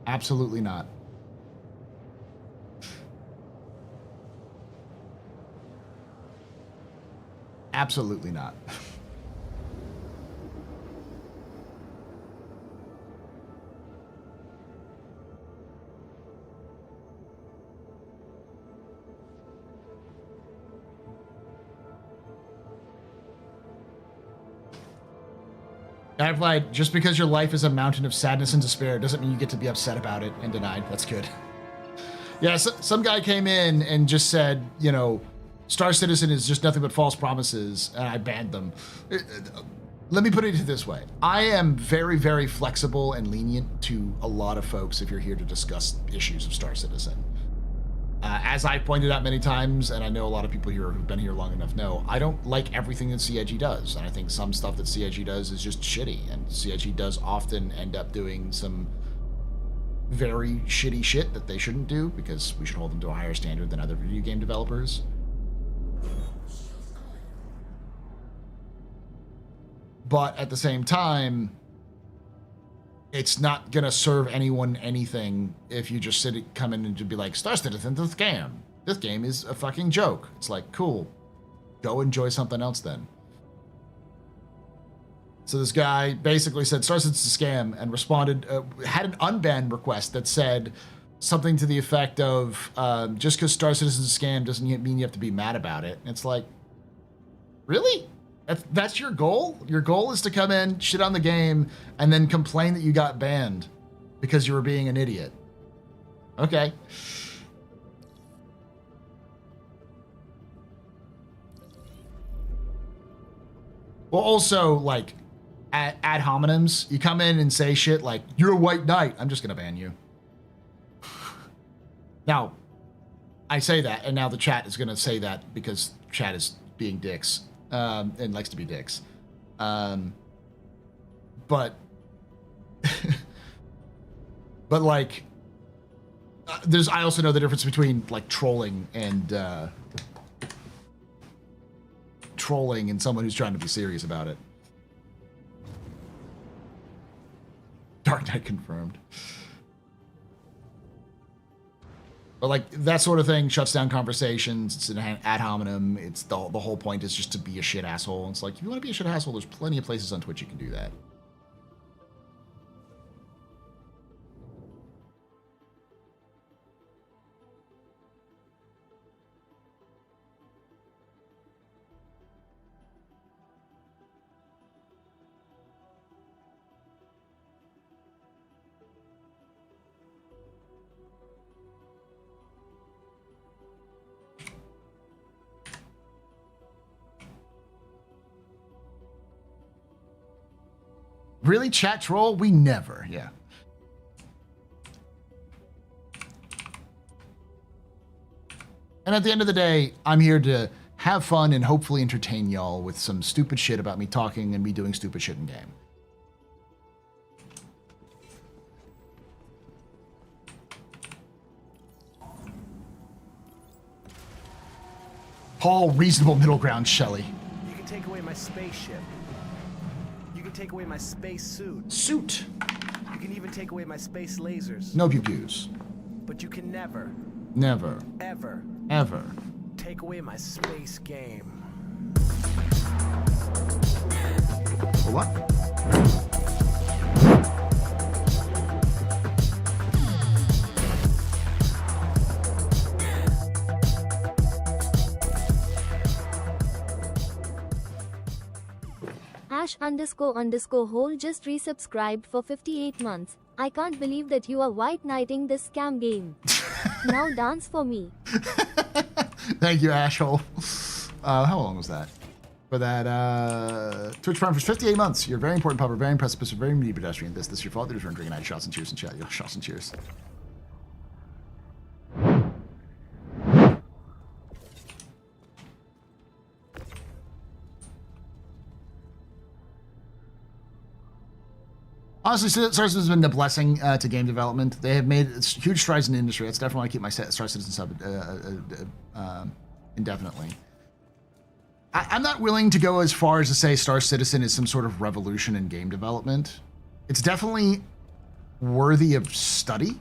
Absolutely not. Absolutely not. I replied, just because your life is a mountain of sadness and despair doesn't mean you get to be upset about it and denied. That's good. Yeah, so, some guy came in and just said, you know, Star Citizen is just nothing but false promises, and I banned them. Let me put it this way. I am very, very flexible and lenient to a lot of folks if you're here to discuss issues of Star Citizen. As I pointed out many times, and I know a lot of people here who've been here long enough know, I don't like everything that CIG does, and I think some stuff that CIG does is just shitty, and CIG does often end up doing some very shitty shit that they shouldn't do, because we should hold them to a higher standard than other video game developers. But at the same time, it's not gonna serve anyone anything if you just come in and just be like, Star Citizen's a scam. This game is a fucking joke. It's like, cool. Go enjoy something else then. So this guy basically said Star Citizen's a scam and responded, had an unban request that said something to the effect of, just because Star Citizen's a scam doesn't mean you have to be mad about it. And it's like, really? That's your goal? Your goal is to come in, shit on the game, and then complain that you got banned because you were being an idiot. Okay. Well, also, like, ad hominems, you come in and say shit like, you're a white knight, I'm just gonna ban you. Now, I say that, and now the chat is gonna say that because chat is being dicks. And likes to be dicks. But like, I also know the difference between like trolling and someone who's trying to be serious about it. Dark Knight confirmed. But like that sort of thing shuts down conversations. It's an ad hominem. It's the whole point is just to be a shit asshole. It's like, if you want to be a shit asshole, there's plenty of places on Twitch you can do that. Really, chat troll? We never, yeah. And at the end of the day, I'm here to have fun and hopefully entertain y'all with some stupid shit about me talking and me doing stupid shit in game. Paul, reasonable middle ground, Shelley. You can take away my spaceship. You can take away my space suit. Suit. You can even take away my space lasers. No pew-pews. But you can never, Never. ever Ever. take away my space game. What? Ash___hole just resubscribed for 58 months. I can't believe that you are white knighting this scam game. Now dance for me. Thank you, Ashhole. How long was that? For that, Twitch Prime for 58 months. You're very important, Pub-A, very impressive, very meaty pedestrian. This is your fault. There's drinking night. Shots and cheers and chat. Yo, shots and cheers. Honestly, Star Citizen has been a blessing to game development. They have made huge strides in the industry. That's definitely why I keep my Star Citizen sub indefinitely. I'm not willing to go as far as to say Star Citizen is some sort of revolution in game development. It's definitely worthy of study.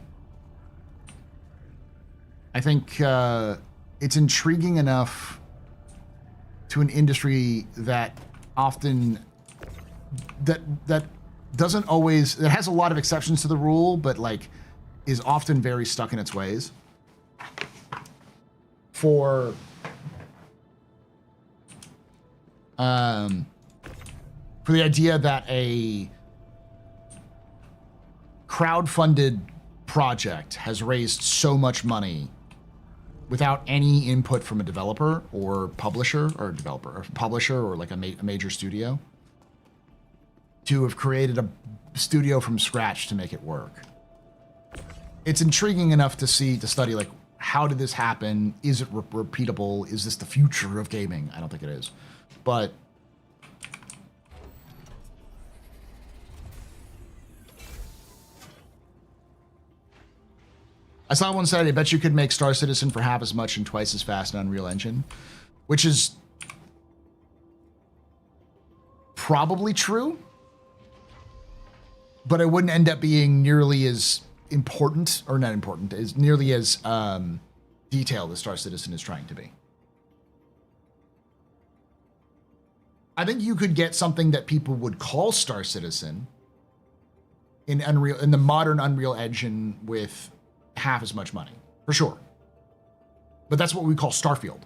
I think it's intriguing enough to an industry that often that doesn't always, it has a lot of exceptions to the rule, but like is often very stuck in its ways. For the idea that a crowd-funded project has raised so much money without any input from a developer or publisher or publisher or like a major studio, to have created a studio from scratch to make it work. It's intriguing enough to study like, how did this happen? Is it repeatable? Is this the future of gaming? I don't think it is, but I saw one said, I bet you could make Star Citizen for half as much and twice as fast in Unreal Engine, which is probably true, but it wouldn't end up being nearly as important, or not important, as nearly as detailed as Star Citizen is trying to be. I think you could get something that people would call Star Citizen in the modern Unreal Engine with half as much money, for sure. But that's what we call Starfield,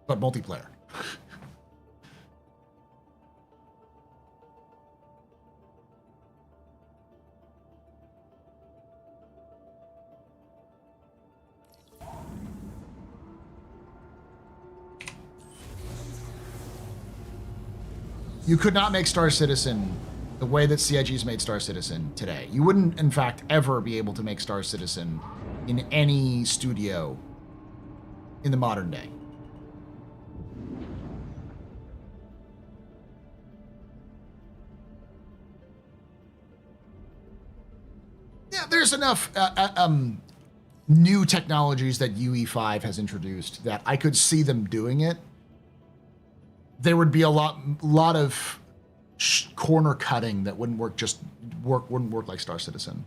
but multiplayer. You could not make Star Citizen the way that CIG's made Star Citizen today. You wouldn't, in fact, ever be able to make Star Citizen in any studio in the modern day. Yeah, there's enough new technologies that UE5 has introduced that I could see them doing it. There would be a lot of corner cutting that wouldn't work like Star Citizen.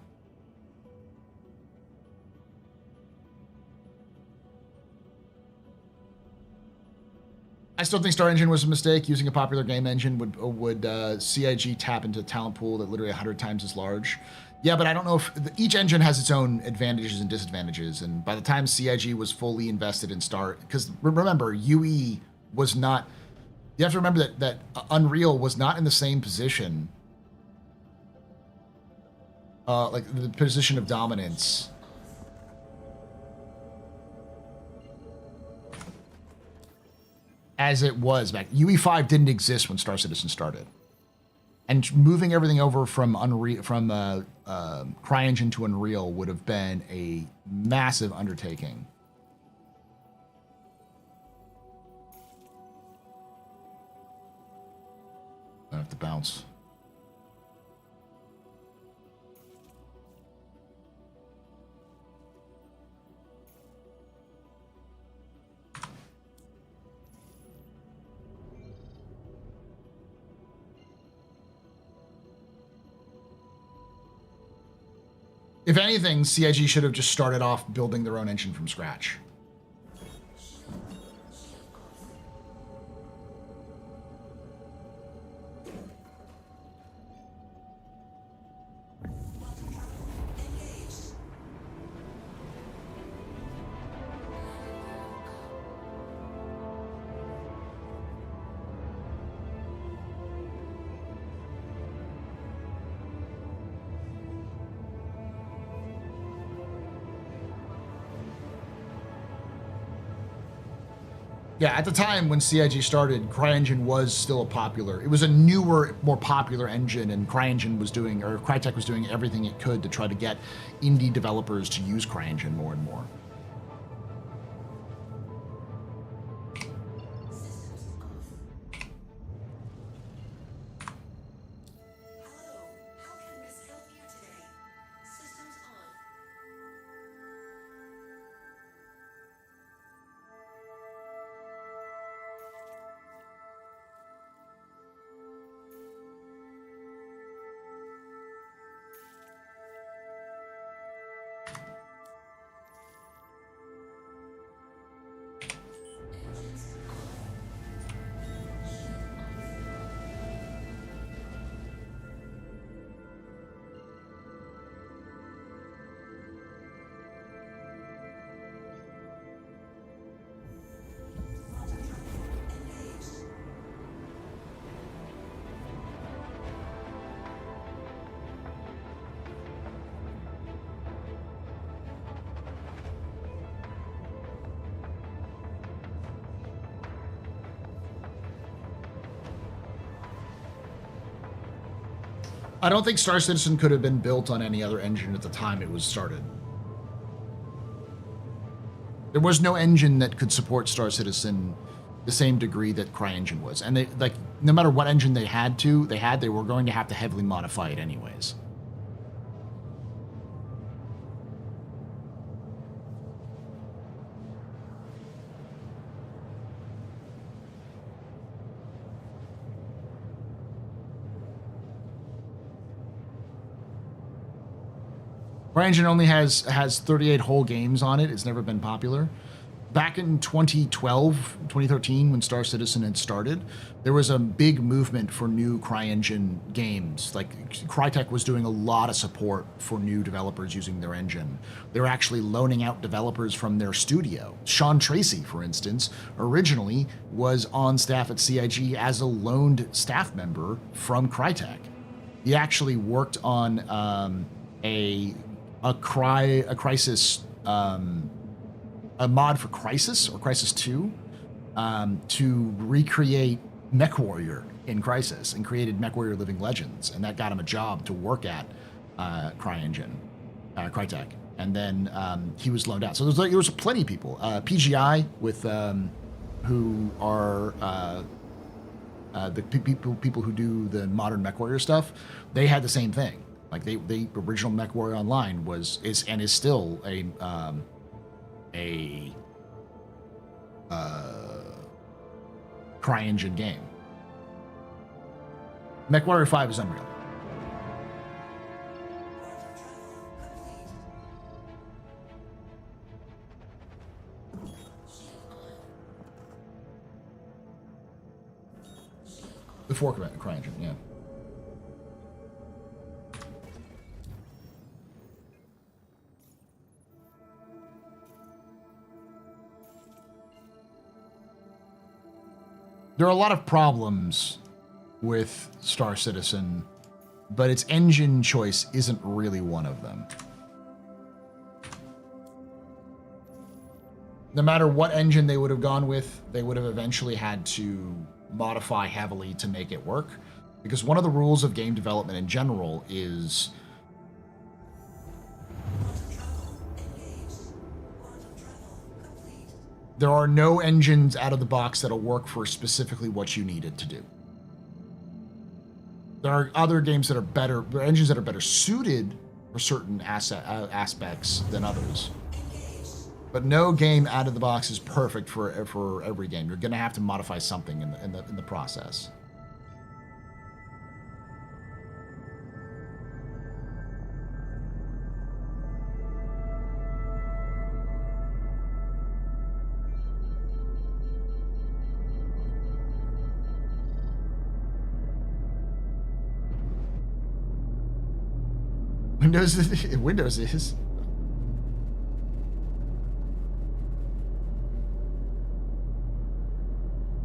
I still think Star Engine was a mistake. Using a popular game engine would CIG tap into a talent pool that literally 100 times as large. Yeah, but I don't know if each engine has its own advantages and disadvantages. And by the time CIG was fully invested in Star, because remember, UE was not. You have to remember that Unreal was not in the same position, like the position of dominance as it was back. UE5 didn't exist when Star Citizen started, and moving everything over from CryEngine to Unreal would have been a massive undertaking. I have to bounce. If anything, CIG should have just started off building their own engine from scratch. Yeah, at the time when CIG started, CryEngine was still it was a newer, more popular engine, and CryEngine was doing, or Crytek was doing everything it could to try to get indie developers to use CryEngine more and more. Hello, how can Miss help you today? Systems on. I don't think Star Citizen could have been built on any other engine at the time it was started. There was no engine that could support Star Citizen the same degree that CryEngine was. And they, like, no matter what engine they were going to have to heavily modify it anyways. CryEngine only has 38 whole games on it. It's never been popular. Back in 2013, when Star Citizen had started, there was a big movement for new CryEngine games. Like, Crytek was doing a lot of support for new developers using their engine. They were actually loaning out developers from their studio. Sean Tracy, for instance, originally was on staff at CIG as a loaned staff member from Crytek. He actually worked on a Crysis, a mod for Crysis or Crysis 2 to recreate MechWarrior in Crysis, and created MechWarrior Living Legends, and that got him a job to work at Crytek. And then he was loaned out. So there was plenty of people. PGI with who are the people who do the modern MechWarrior stuff. They had the same thing. Like, the original MechWarrior Online is still a CryEngine game. MechWarrior 5 is Unreal. The fork of CryEngine, yeah. There are a lot of problems with Star Citizen, but its engine choice isn't really one of them. No matter what engine they would have gone with, they would have eventually had to modify heavily to make it work. Because one of the rules of game development in general is there are no engines out of the box that'll work for specifically what you need it to do. There are other games that are better, there are engines that are better suited for certain aspects than others. But no game out of the box is perfect for every game. You're going to have to modify something in the process. Windows is.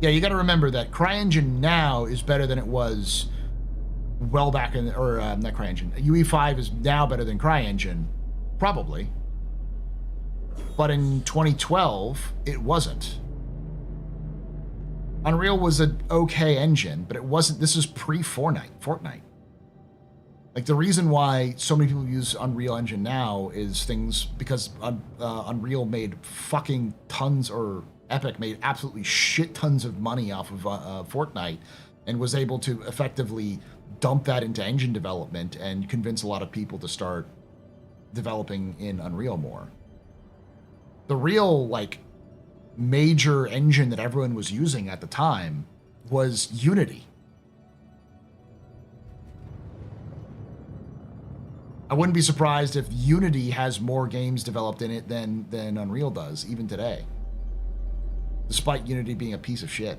Yeah, you got to remember that CryEngine now is better than it was well back in, or not CryEngine. UE5 is now better than CryEngine, probably. But in 2012, it wasn't. Unreal was an okay engine, but it wasn't. This is pre-Fortnite. Like, the reason why so many people use Unreal Engine now is because Unreal made fucking tons, or Epic made absolutely shit tons of money off of Fortnite, and was able to effectively dump that into engine development and convince a lot of people to start developing in Unreal more. The real, like, major engine that everyone was using at the time was Unity. I wouldn't be surprised if Unity has more games developed in it than Unreal does, even today. Despite Unity being a piece of shit.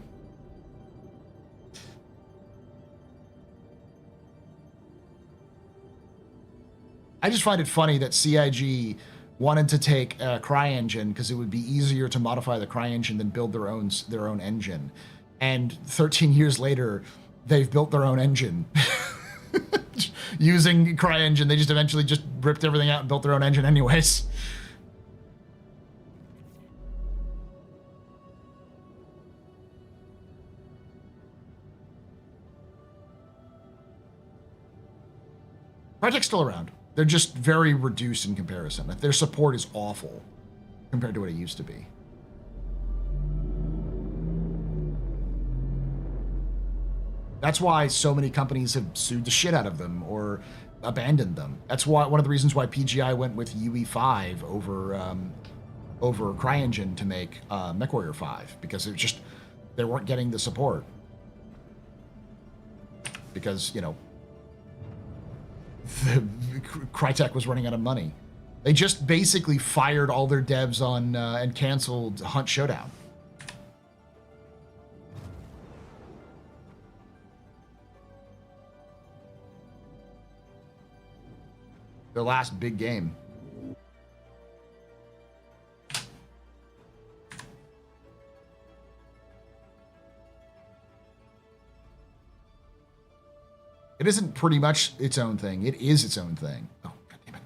I just find it funny that CIG wanted to take CryEngine because it would be easier to modify the CryEngine than build their own engine. And 13 years later, they've built their own engine. Using CryEngine, they just eventually just ripped everything out and built their own engine anyways. Project's still around. They're just very reduced in comparison. Their support is awful compared to what it used to be. That's why so many companies have sued the shit out of them or abandoned them. That's why one of the reasons why PGI went with UE5 over CryEngine to make MechWarrior 5, because it just, they weren't getting the support. Because, you know, Crytek was running out of money. They just basically fired all their devs on and canceled Hunt Showdown. Their last big game. It isn't pretty much its own thing. It is its own thing. Oh, God damn it.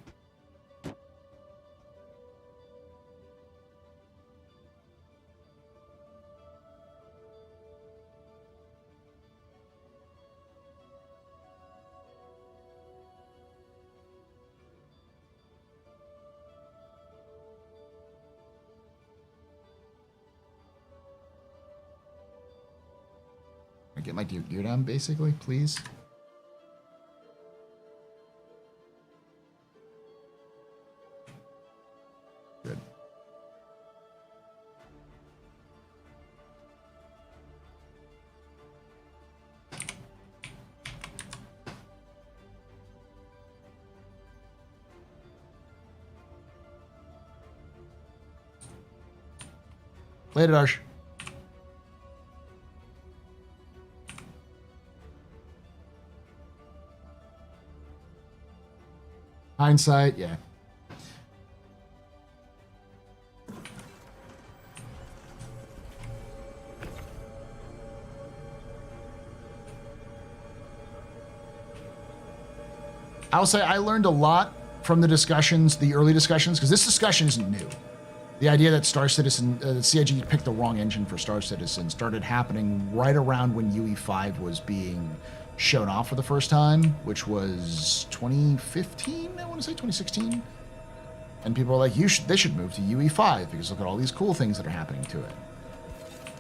I get my gear down, basically, please. Good. Later, Darsh. Hindsight, yeah. I'll say I learned a lot from the discussions, the early discussions, because this discussion isn't new. The idea that Star Citizen, CIG picked the wrong engine for Star Citizen started happening right around when UE5 was being shown off for the first time, which was 2015, I want to say 2016. And people are like, they should move to UE5 because look at all these cool things that are happening to it.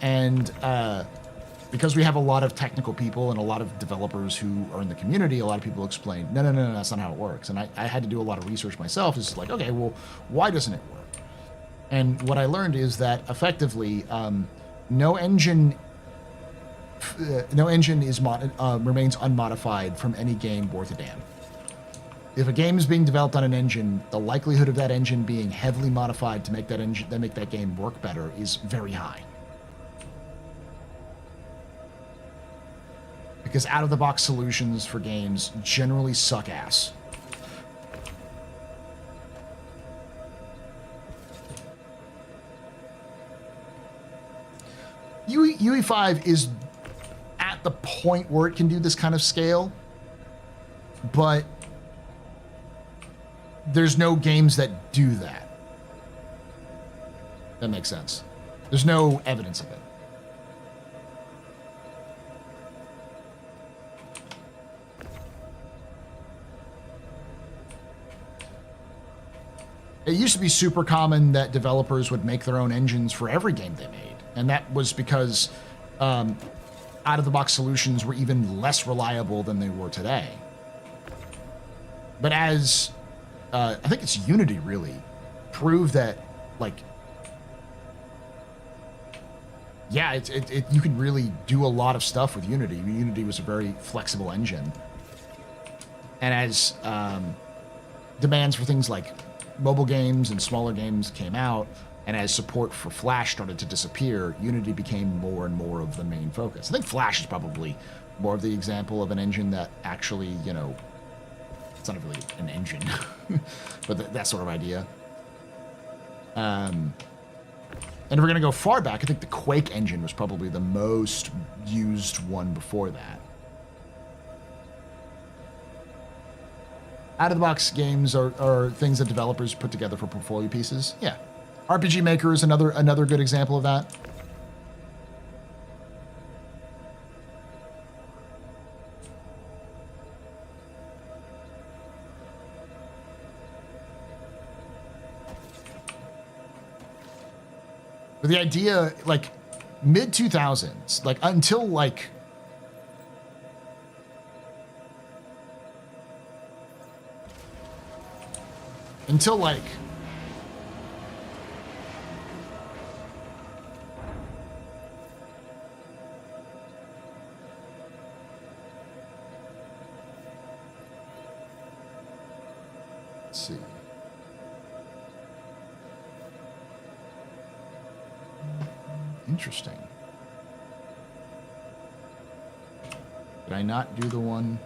And because we have a lot of technical people and a lot of developers who are in the community, a lot of people explain, no, that's not how it works. And I had to do a lot of research myself. It's like, okay, well, why doesn't it work? And what I learned is that effectively, no engine is remains unmodified from any game worth a damn. If a game is being developed on an engine, the likelihood of that engine being heavily modified to make that game work better is very high. Because out-of-the-box solutions for games generally suck ass. UE5 is at the point where it can do this kind of scale, but there's no games that do that. That makes sense. There's no evidence of it. It used to be super common that developers would make their own engines for every game they made. And that was because out-of-the-box solutions were even less reliable than they were today. But as, I think it's Unity really, proved that, like, yeah, you can really do a lot of stuff with Unity. Unity was a very flexible engine. And as demands for things like mobile games and smaller games came out, and as support for Flash started to disappear, Unity became more and more of the main focus. I think Flash is probably more of the example of an engine that actually, you know, it's not really an engine, but that sort of idea. And if we're going to go far back, I think the Quake engine was probably the most used one before that. Out-of-the-box games are things that developers put together for portfolio pieces. Yeah. RPG Maker is another good example of that. But the idea, like, mid-2000s, like, until, like, let's see. Interesting. Did I not do the one?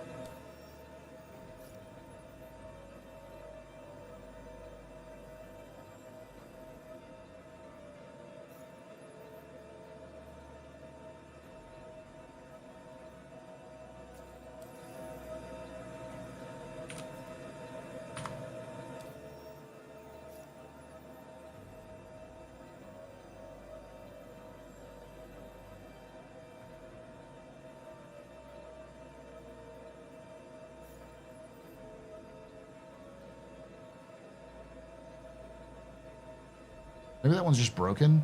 Maybe that one's just broken.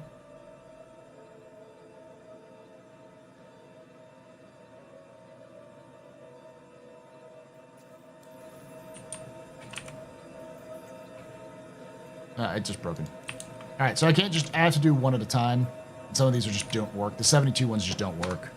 It's just broken. All right, so I have to do one at a time. Some of these are just don't work. The 72 ones just don't work.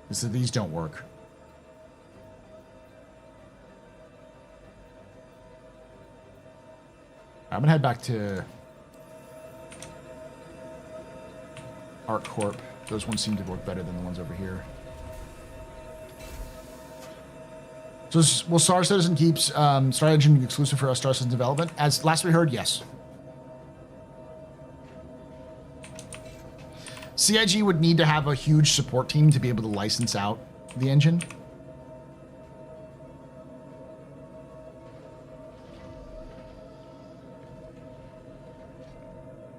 So these don't work. I'm gonna head back to Art Corp. Those ones seem to work better than the ones over here. So will Star Citizen keeps Star Engine exclusive for Star Citizen development? As last we heard, yes. CIG would need to have a huge support team to be able to license out the engine.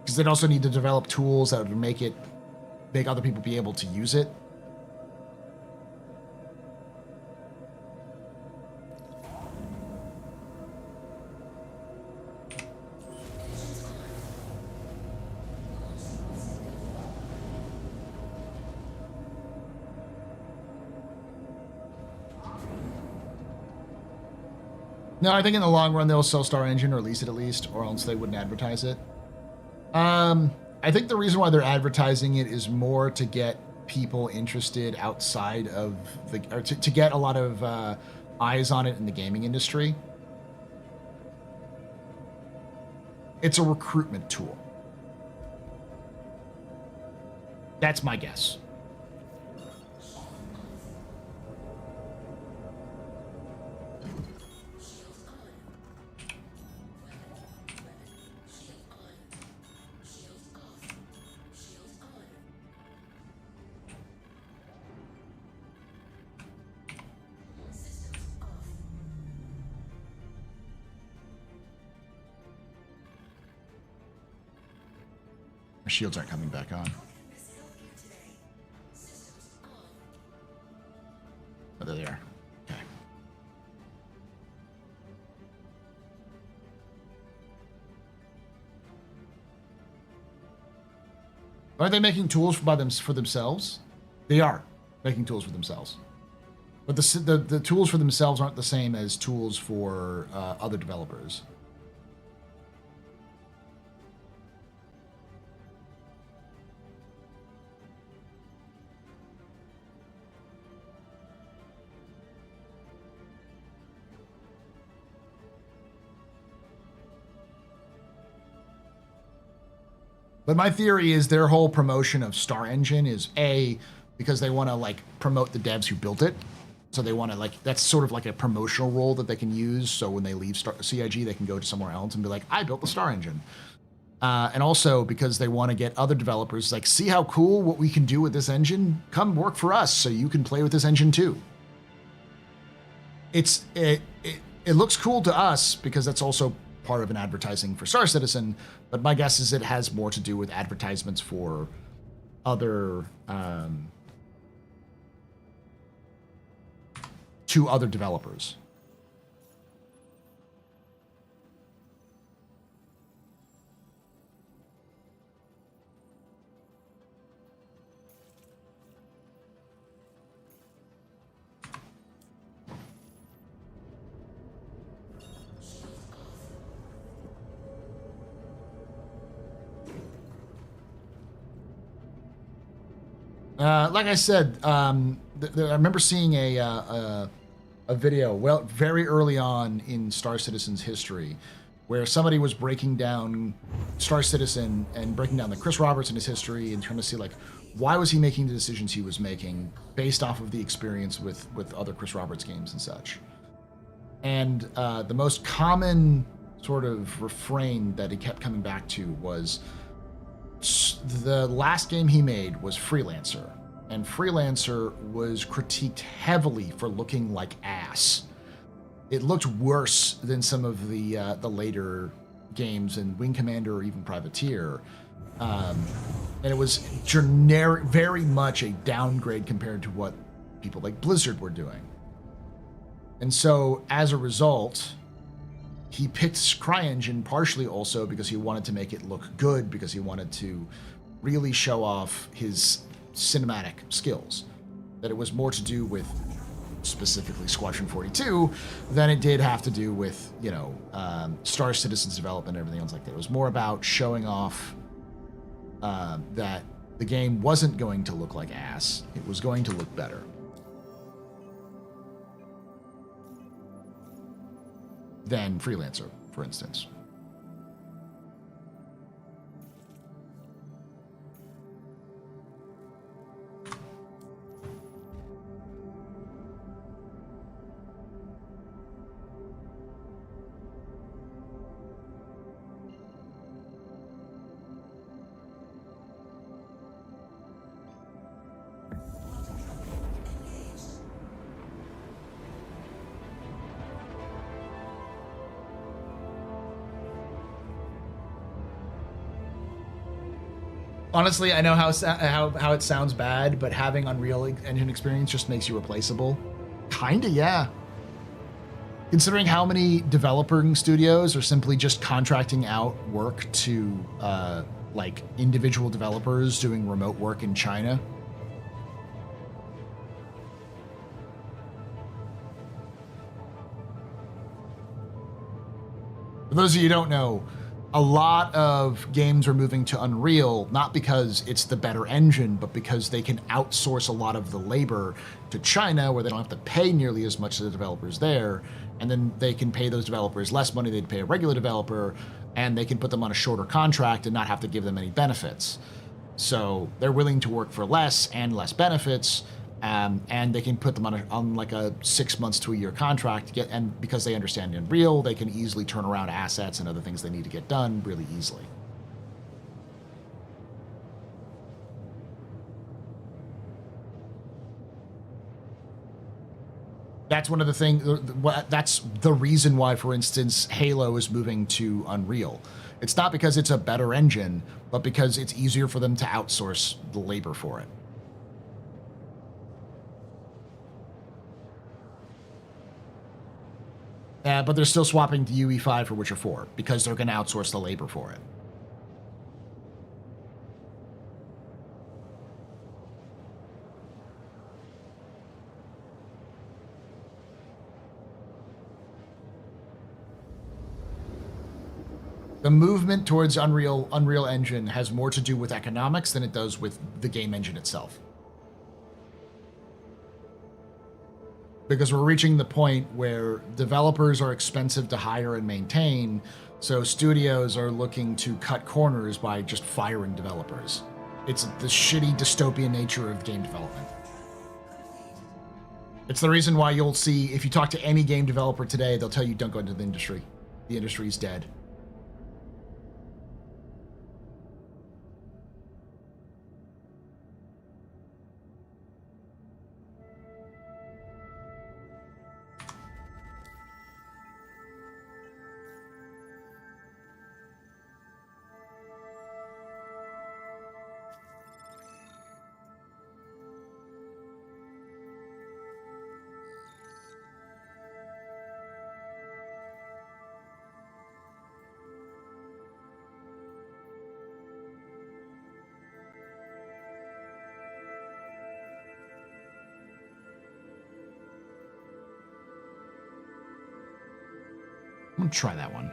Because they'd also need to develop tools that would make other people be able to use it. No, I think in the long run they'll sell Star Engine, or lease it at least, or else they wouldn't advertise it. I think the reason why they're advertising it is more to get people interested outside of the, or to get a lot of eyes on it in the gaming industry. It's a recruitment tool. That's my guess. My shields aren't coming back on. Oh, there they are. Okay. Are they making tools for themselves? They are making tools for themselves. But the tools for themselves aren't the same as tools for other developers. But my theory is their whole promotion of Star Engine is because they want to like promote the devs who built it. So they want to like, that's sort of like a promotional role that they can use. So when they leave CIG, they can go to somewhere else and be like, I built the Star Engine. And also because they want to get other developers like, see how cool what we can do with this engine? Come work for us so you can play with this engine too. It looks cool to us because that's also part of an advertising for Star Citizen, but my guess is it has more to do with advertisements for other to other developers. Like I said, I remember seeing a video very early on in Star Citizen's history where somebody was breaking down Star Citizen and breaking down the Chris Roberts and his history and trying to see like why was he making the decisions he was making based off of the experience with other Chris Roberts games and such. And the most common sort of refrain that he kept coming back to was the last game he made was Freelancer, and Freelancer was critiqued heavily for looking like ass. It looked worse than some of the later games in Wing Commander or even Privateer, and it was generic, very much a downgrade compared to what people like Blizzard were doing. And so, as a result, he picked CryEngine partially also because he wanted to make it look good, because he wanted to really show off his cinematic skills. That it was more to do with specifically Squadron 42 than it did have to do with, you know, Star Citizen's development and everything else like that. It was more about showing off that the game wasn't going to look like ass. It was going to look better. Than Freelancer, for instance. Honestly, I know how it sounds bad, but having Unreal Engine experience just makes you replaceable. Kinda, yeah. Considering how many developing studios are simply just contracting out work to like individual developers doing remote work in China. For those of you who don't know, a lot of games are moving to Unreal, not because it's the better engine, but because they can outsource a lot of the labor to China, where they don't have to pay nearly as much to the developers there, and then they can pay those developers less money they'd pay a regular developer, and they can put them on a shorter contract and not have to give them any benefits. So they're willing to work for less and less benefits, and they can put them on like a 6 months to a year contract. And because they understand Unreal, they can easily turn around assets and other things they need to get done really easily. That's one of the things. That's the reason why, for instance, Halo is moving to Unreal. It's not because it's a better engine, but because it's easier for them to outsource the labor for it. But they're still swapping to UE5 for Witcher 4 because they're going to outsource the labor for it. The movement towards Unreal Engine has more to do with economics than it does with the game engine itself. Because we're reaching the point where developers are expensive to hire and maintain, so studios are looking to cut corners by just firing developers. It's the shitty dystopian nature of game development. It's the reason why you'll see, if you talk to any game developer today, they'll tell you don't go into the industry. The industry is dead. I'm gonna try that one.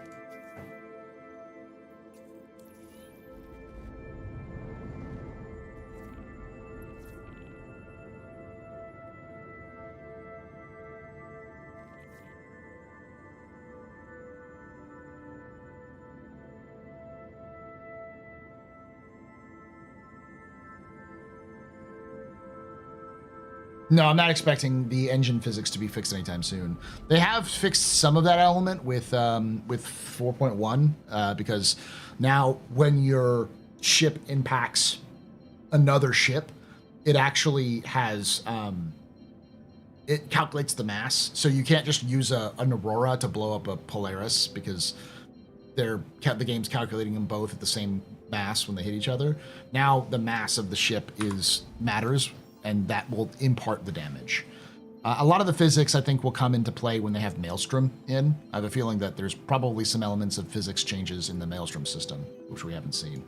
No, I'm not expecting the engine physics to be fixed anytime soon. They have fixed some of that element with 4.1 because now when your ship impacts another ship, it actually has it calculates the mass. So you can't just use an Aurora to blow up a Polaris because the game's calculating them both at the same mass when they hit each other. Now the mass of the ship matters, and that will impart the damage. A lot of the physics, I think, will come into play when they have Maelstrom in. I have a feeling that there's probably some elements of physics changes in the Maelstrom system, which we haven't seen.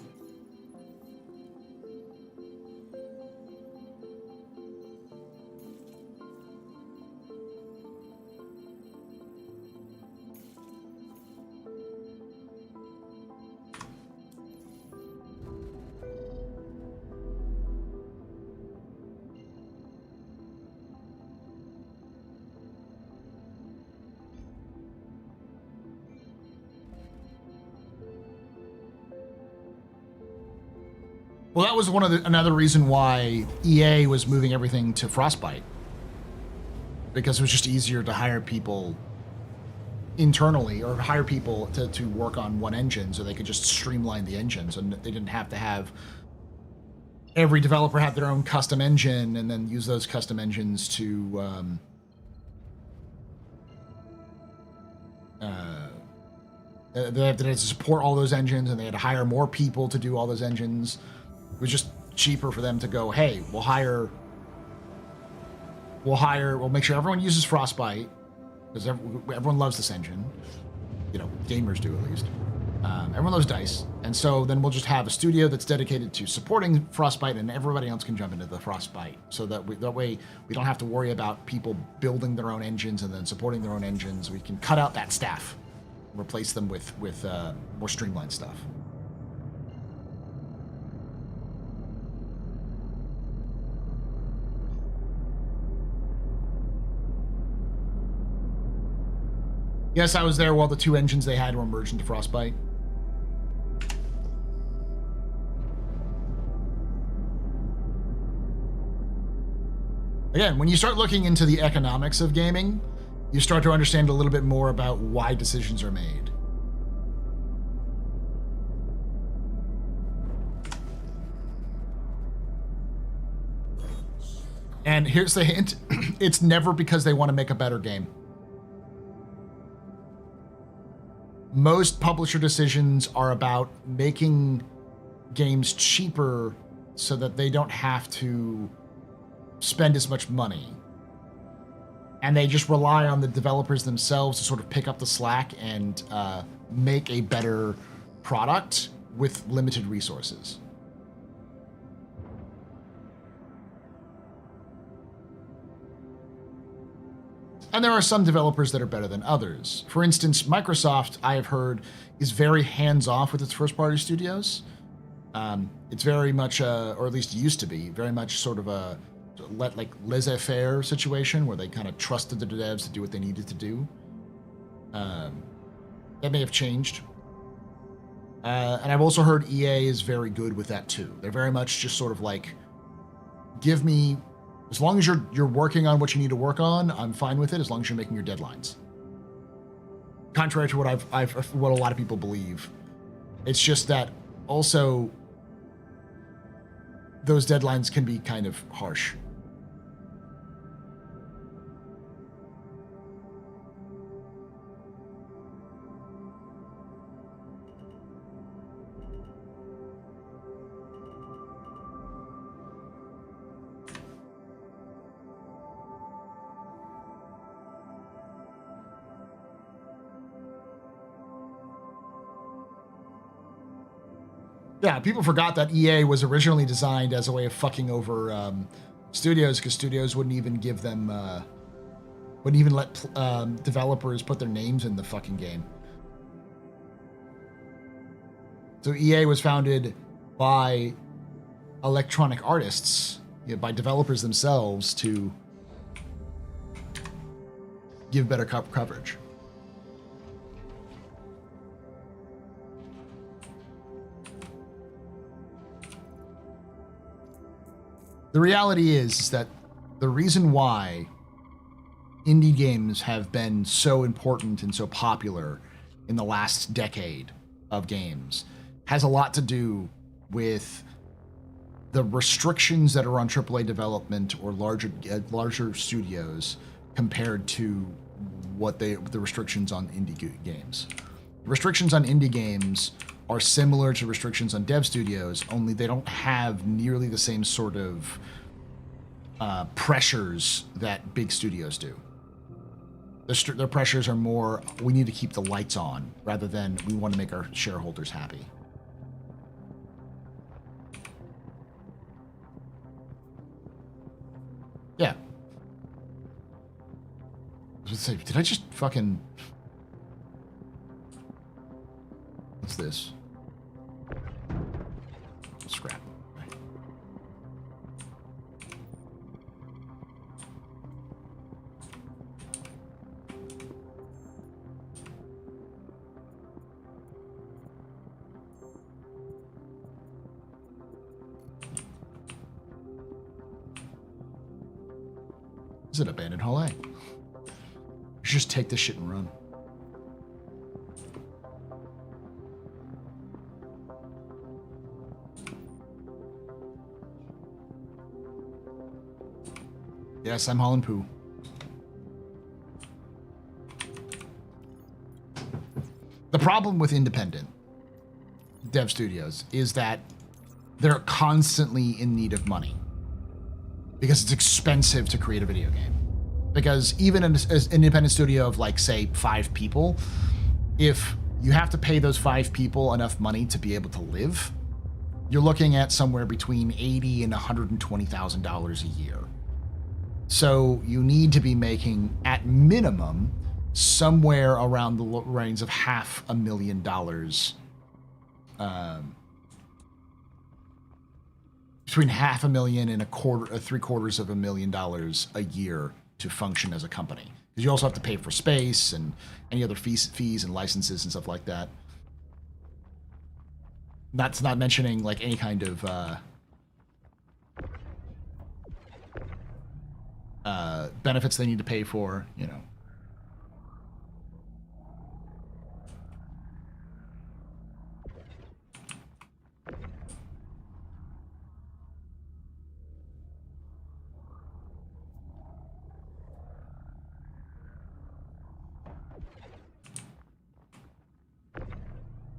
Well, that was another reason why EA was moving everything to Frostbite, because it was just easier to hire people internally or hire people to work on one engine, so they could just streamline the engines, and they didn't have to have every developer have their own custom engine and then use those custom engines to they had to support all those engines, and they had to hire more people to do all those engines. It was just cheaper for them to go, hey, we'll make sure everyone uses Frostbite, because everyone loves this engine. You know, gamers do at least. Everyone loves DICE. And so then we'll just have a studio that's dedicated to supporting Frostbite, and everybody else can jump into the Frostbite. So that way we don't have to worry about people building their own engines and then supporting their own engines. We can cut out that staff, replace them with more streamlined stuff. Yes, I was there while the two engines they had were merged into Frostbite. Again, when you start looking into the economics of gaming, you start to understand a little bit more about why decisions are made. And here's the hint. It's never because they want to make a better game. Most publisher decisions are about making games cheaper so that they don't have to spend as much money. And they just rely on the developers themselves to sort of pick up the slack and make a better product with limited resources. And there are some developers that are better than others. For instance, Microsoft, I have heard, is very hands-off with its first-party studios. It's very much, or at least used to be, very much sort of a laissez-faire situation where they kind of trusted the devs to do what they needed to do. That may have changed. And I've also heard EA is very good with that too. They're very much just sort of like, give me, as long as you're working on what you need to work on, I'm fine with it, as long as you're making your deadlines. Contrary to what what a lot of people believe. It's just that also those deadlines can be kind of harsh. Yeah, people forgot that EA was originally designed as a way of fucking over studios, because studios wouldn't even give them, wouldn't even let developers put their names in the fucking game. So EA was founded by electronic artists, by developers themselves, to give better coverage. The reality is that the reason why indie games have been so important and so popular in the last decade of games has a lot to do with the restrictions that are on AAA development or larger studios compared to the restrictions on indie games. Restrictions on indie games are similar to restrictions on dev studios, only they don't have nearly the same sort of pressures that big studios do. Their pressures are more, we need to keep the lights on, rather than we want to make our shareholders happy. Yeah. I was gonna say, did I just fucking... What's this? Scrap. Right. Is it abandoned hall A? You should just take this shit and run. Yes, I'm Holland Poo. The problem with independent dev studios is that they're constantly in need of money because it's expensive to create a video game. Because even an independent studio of, like, say, 5 people, if you have to pay those 5 people enough money to be able to live, you're looking at somewhere between $80,000 and $120,000 a year. So you need to be making, at minimum, somewhere around the range of $500,000, between $500,000 and $750,000 a year to function as a company. Because you also have to pay for space and any other fees and licenses and stuff like that. That's not mentioning like any kind of benefits they need to pay for, you know.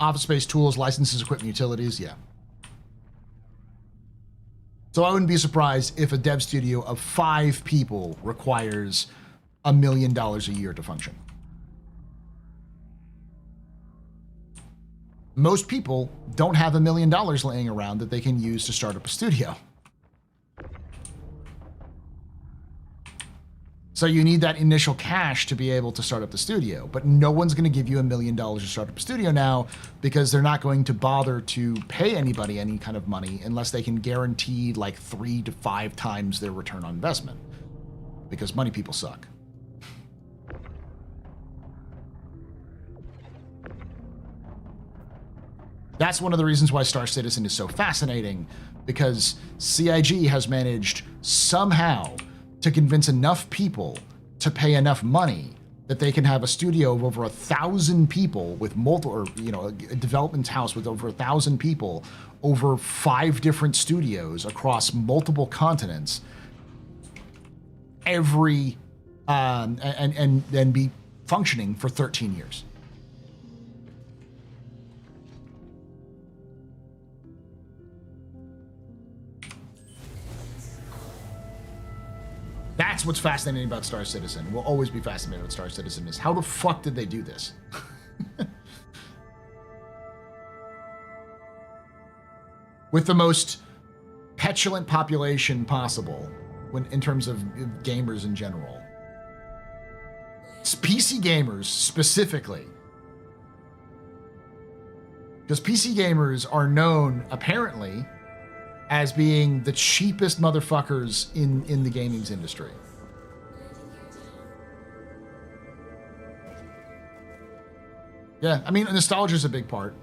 Office space, tools, licenses, equipment, utilities, yeah. So I wouldn't be surprised if a dev studio of 5 people requires $1 million a year to function. Most people don't have $1 million laying around that they can use to start up a studio. So you need that initial cash to be able to start up the studio, but no one's going to give you $1 million to start up a studio now because they're not going to bother to pay anybody any kind of money unless they can guarantee like 3 to 5 times their return on investment, because money people suck. That's one of the reasons why Star Citizen is so fascinating, because CIG has managed somehow to convince enough people to pay enough money that they can have a studio of over 1,000 people with multiple, or, you know, a development house with over 1,000 people over 5 different studios across multiple continents and be functioning for 13 years. That's what's fascinating about Star Citizen. Will always be fascinating about Star Citizen is how the fuck did they do this? With the most petulant population possible in terms of gamers in general. It's PC gamers specifically. Because PC gamers are known, apparently, as being the cheapest motherfuckers in the gaming industry. Yeah, I mean, nostalgia is a big part.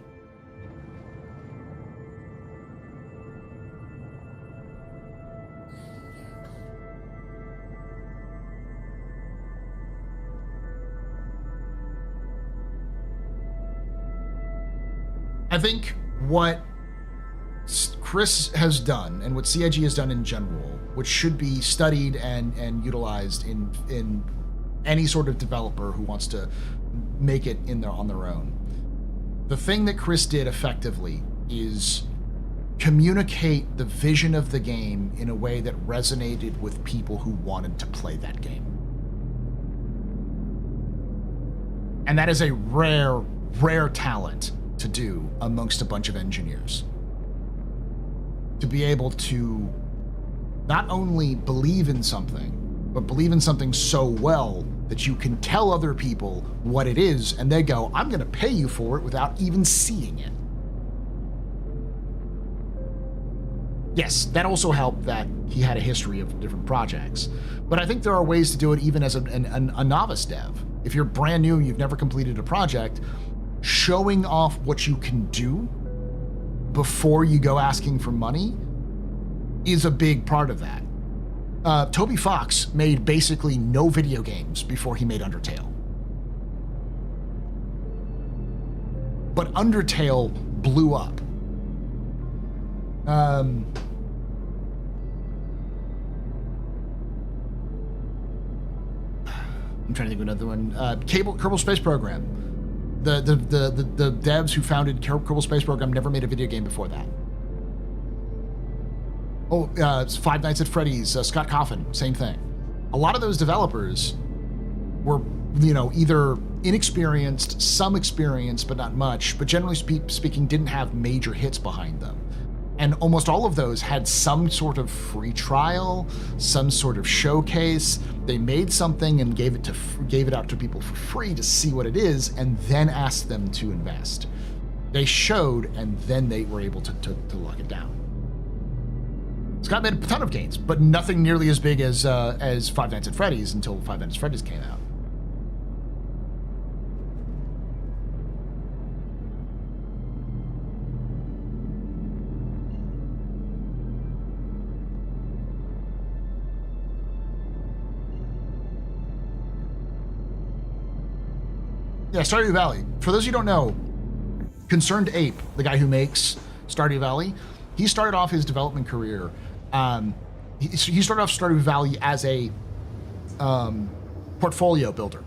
I think what Chris has done and what CIG has done in general, which should be studied and utilized in any sort of developer who wants to make it on their own. The thing that Chris did effectively is communicate the vision of the game in a way that resonated with people who wanted to play that game. And that is a rare talent to do amongst a bunch of engineers. To be able to not only believe in something, but believe in something so well that you can tell other people what it is, and they go, I'm going to pay you for it without even seeing it. Yes, that also helped that he had a history of different projects. But I think there are ways to do it even as a novice dev. If you're brand new, you've never completed a project, showing off what you can do before you go asking for money is a big part of that. Toby Fox made basically no video games before he made Undertale. But Undertale blew up. I'm trying to think of another one. Kerbal Space Program. The devs who founded Kerbal Space Program never made a video game before that. Oh, it's Five Nights at Freddy's, Scott Coffin, same thing. A lot of those developers were, either inexperienced, some experienced, but not much, but generally speaking, didn't have major hits behind them. And almost all of those had some sort of free trial, some sort of showcase. They made something and gave it out to people for free to see what it is, and then asked them to invest. They showed, and then they were able to lock it down. Scott made a ton of games, but nothing nearly as big as Five Nights at Freddy's until Five Nights at Freddy's came out. Yeah, Stardew Valley. For those of you who don't know, Concerned Ape, the guy who makes Stardew Valley, he started off his development career. He started off Stardew Valley as a portfolio builder.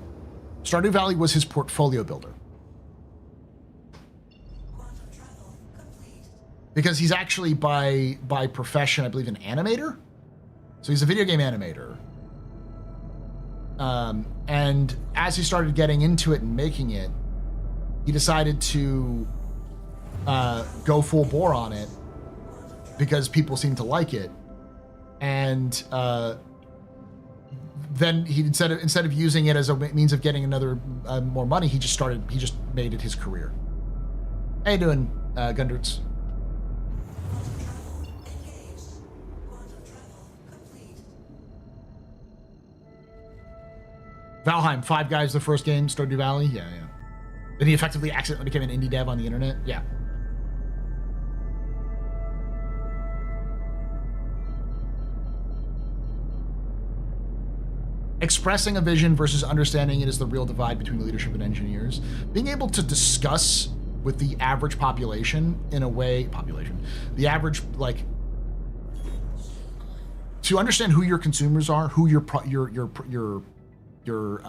Stardew Valley was his portfolio builder. Because he's actually by profession, I believe, an animator. So he's a video game animator. And as he started getting into it and making it, he decided to go full bore on it because people seemed to like it. And then he instead of using it as a means of getting another more money, he just made it his career. How you doing, Gundrits? Valheim, Five Guys, the first game, Stardew Valley. Yeah. Then he effectively accidentally became an indie dev on the internet. Yeah. Expressing a vision versus understanding it is the real divide between leadership and engineers. Being able to discuss with the average population in a way, the average, like, to understand who your consumers are, who your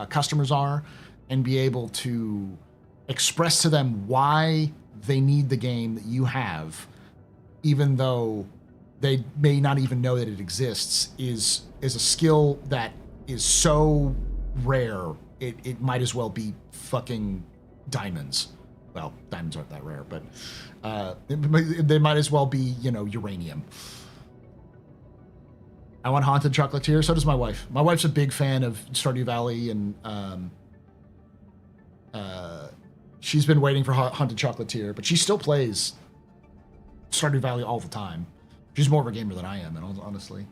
customers are, and be able to express to them why they need the game that you have, even though they may not even know that it exists, is a skill that is so rare, it might as well be fucking diamonds. Well, diamonds aren't that rare, but they might as well be, uranium. I want Haunted Chocolatier. So does my wife. My wife's a big fan of Stardew Valley, and she's been waiting for Haunted Chocolatier, but she still plays Stardew Valley all the time. She's more of a gamer than I am, and honestly.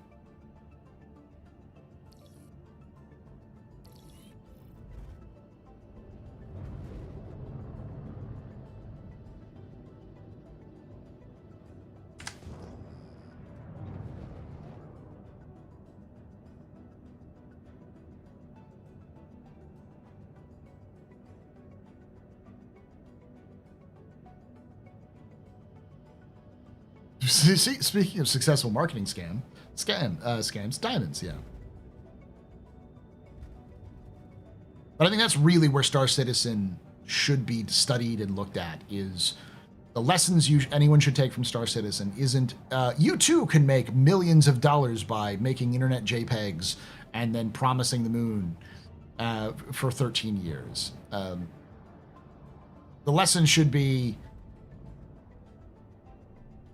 Speaking of successful marketing scams, diamonds, yeah. But I think that's really where Star Citizen should be studied and looked at, is the lessons anyone should take from Star Citizen isn't, you too can make millions of dollars by making internet JPEGs and then promising the moon for 13 years. The lesson should be,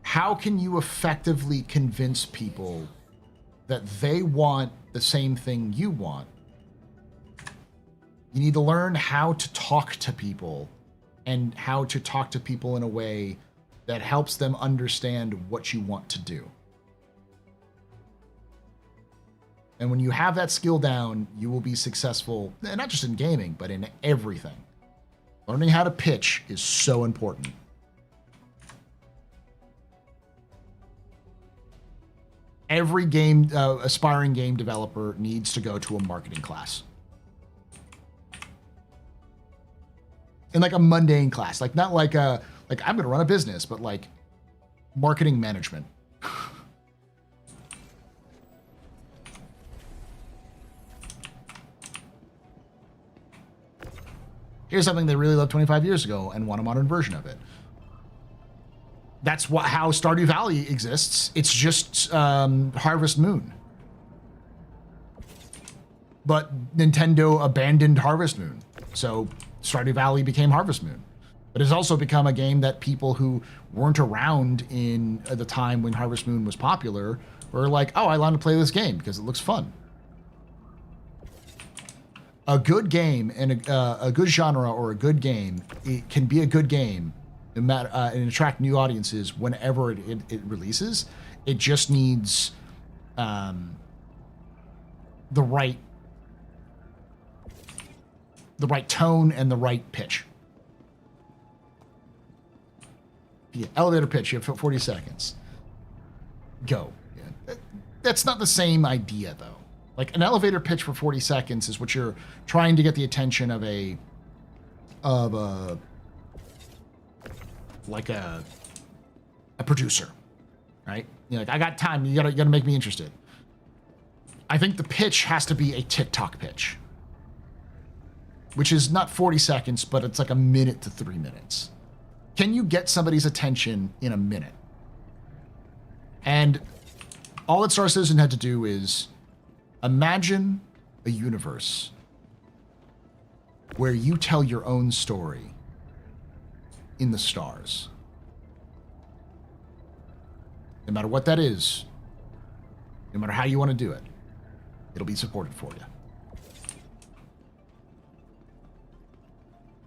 how can you effectively convince people that they want the same thing you want? You need to learn how to talk to people, and how to talk to people in a way that helps them understand what you want to do. And when you have that skill down, you will be successful, not just in gaming, but in everything. Learning how to pitch is so important. Every aspiring game developer needs to go to a marketing class. In like a mundane class, like not like I'm going to run a business, but like marketing management. Here's something they really loved 25 years ago and want a modern version of it. That's how Stardew Valley exists. It's just Harvest Moon. But Nintendo abandoned Harvest Moon. So Stardew Valley became Harvest Moon. But it's also become a game that people who weren't around at the time when Harvest Moon was popular were like, oh, I want to play this game because it looks fun. A good game and a good genre, or a good game, it can be a good game no matter, and attract new audiences whenever it releases. It just needs the right tone and the right pitch. Yeah, elevator pitch. You have 40 seconds. Go. Yeah. That's not the same idea, though. Like, an elevator pitch for 40 seconds is what you're trying to get the attention of a of like a producer, right? You're like, I got time. You gotta make me interested. I think the pitch has to be a TikTok pitch, which is not 40 seconds, but it's like a minute to 3 minutes. Can you get somebody's attention in a minute? And all that Star Citizen had to do is imagine a universe where you tell your own story in the stars. No matter what that is, no matter how you want to do it, it'll be supported for you.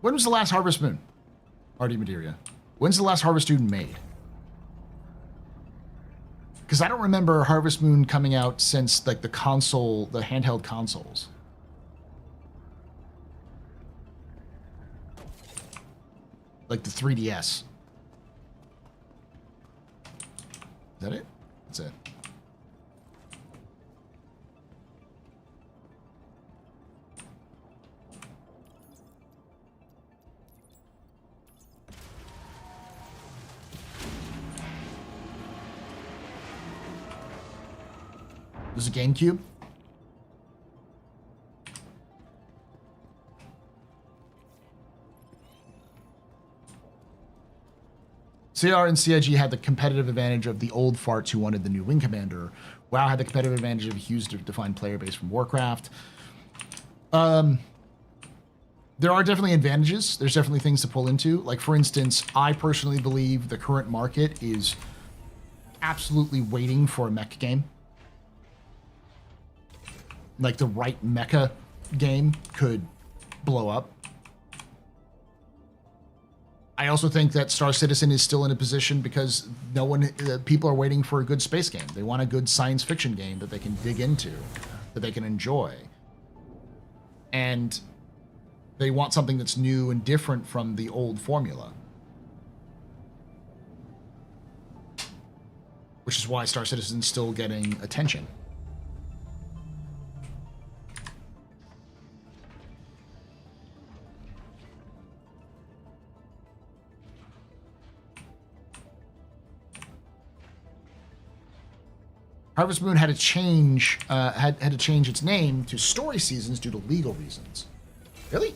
When was the last Harvest Moon? RD Materia. When's the last Harvest Moon made? Because I don't remember Harvest Moon coming out since like the handheld consoles. Like the 3DS. Is that it? That's it. This is a GameCube. CR and CIG had the competitive advantage of the old farts who wanted the new Wing Commander. WoW had the competitive advantage of a huge defined player base from Warcraft. There are definitely advantages. There's definitely things to pull into. Like, for instance, I personally believe the current market is absolutely waiting for a mech game. Like, the right mecha game could blow up. I also think that Star Citizen is still in a position because people are waiting for a good space game. They want a good science fiction game that they can dig into, that they can enjoy. And they want something that's new and different from the old formula. Which is why Star Citizen's still getting attention. Harvest Moon had to change had to change its name to Story Seasons due to legal reasons. Really?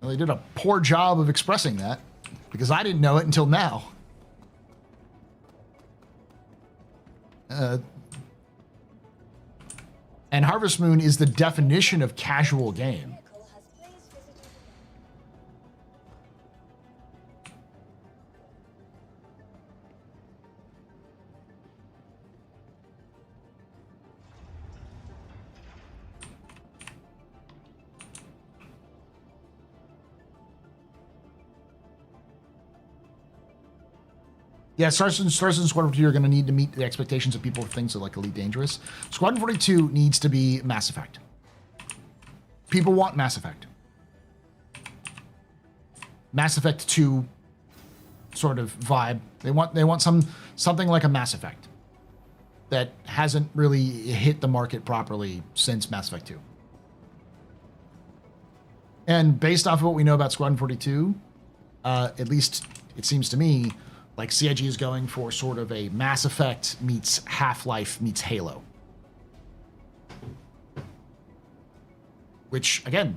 Well, they did a poor job of expressing that because I didn't know it until now. And Harvest Moon is the definition of casual game. Vehicle has please visited. Yeah, Star Citizen Squadron 42 are going to need to meet the expectations of people with things like Elite Dangerous. Squadron 42 needs to be Mass Effect. People want Mass Effect. Mass Effect 2 sort of vibe. They want something like a Mass Effect that hasn't really hit the market properly since Mass Effect 2. And based off of what we know about Squadron 42, at least it seems to me, like CIG is going for sort of a Mass Effect meets Half-Life meets Halo. Which, again,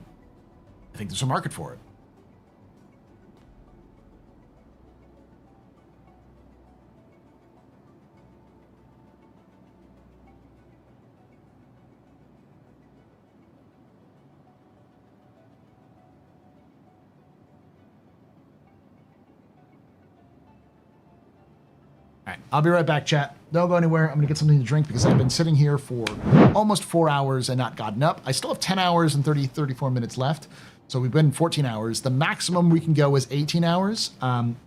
I think there's a market for it. All right, I'll be right back, chat. Don't go anywhere. I'm going to get something to drink because I've been sitting here for almost 4 hours and not gotten up. I still have 10 hours and 34 minutes left. So we've been 14 hours. The maximum we can go is 18 hours.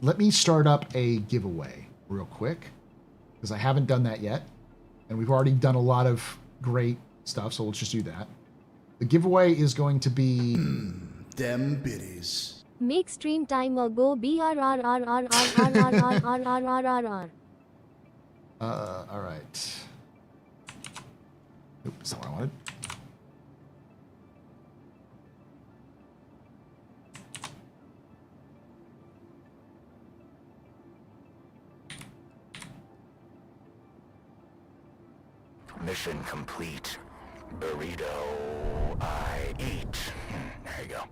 Let me start up a giveaway real quick because I haven't done that yet. And we've already done a lot of great stuff, so let's just do that. The giveaway is going to be... Them biddies. Make stream timer go BRRRRRRRRRRRRRR. All right. Oop, that's not what I wanted. Mission complete. Burrito, I eat. There you go.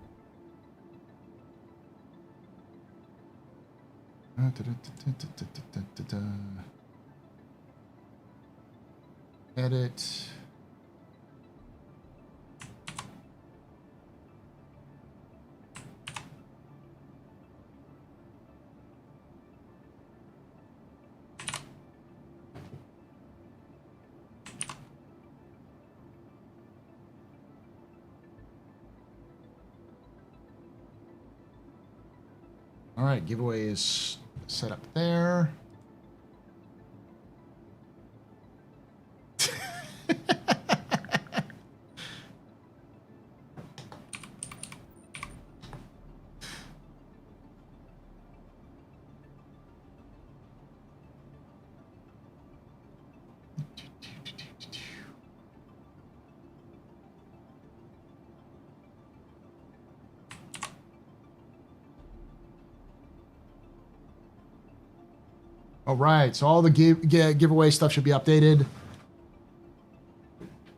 Edit. All right, giveaways set up there. All right, so all the giveaway stuff should be updated.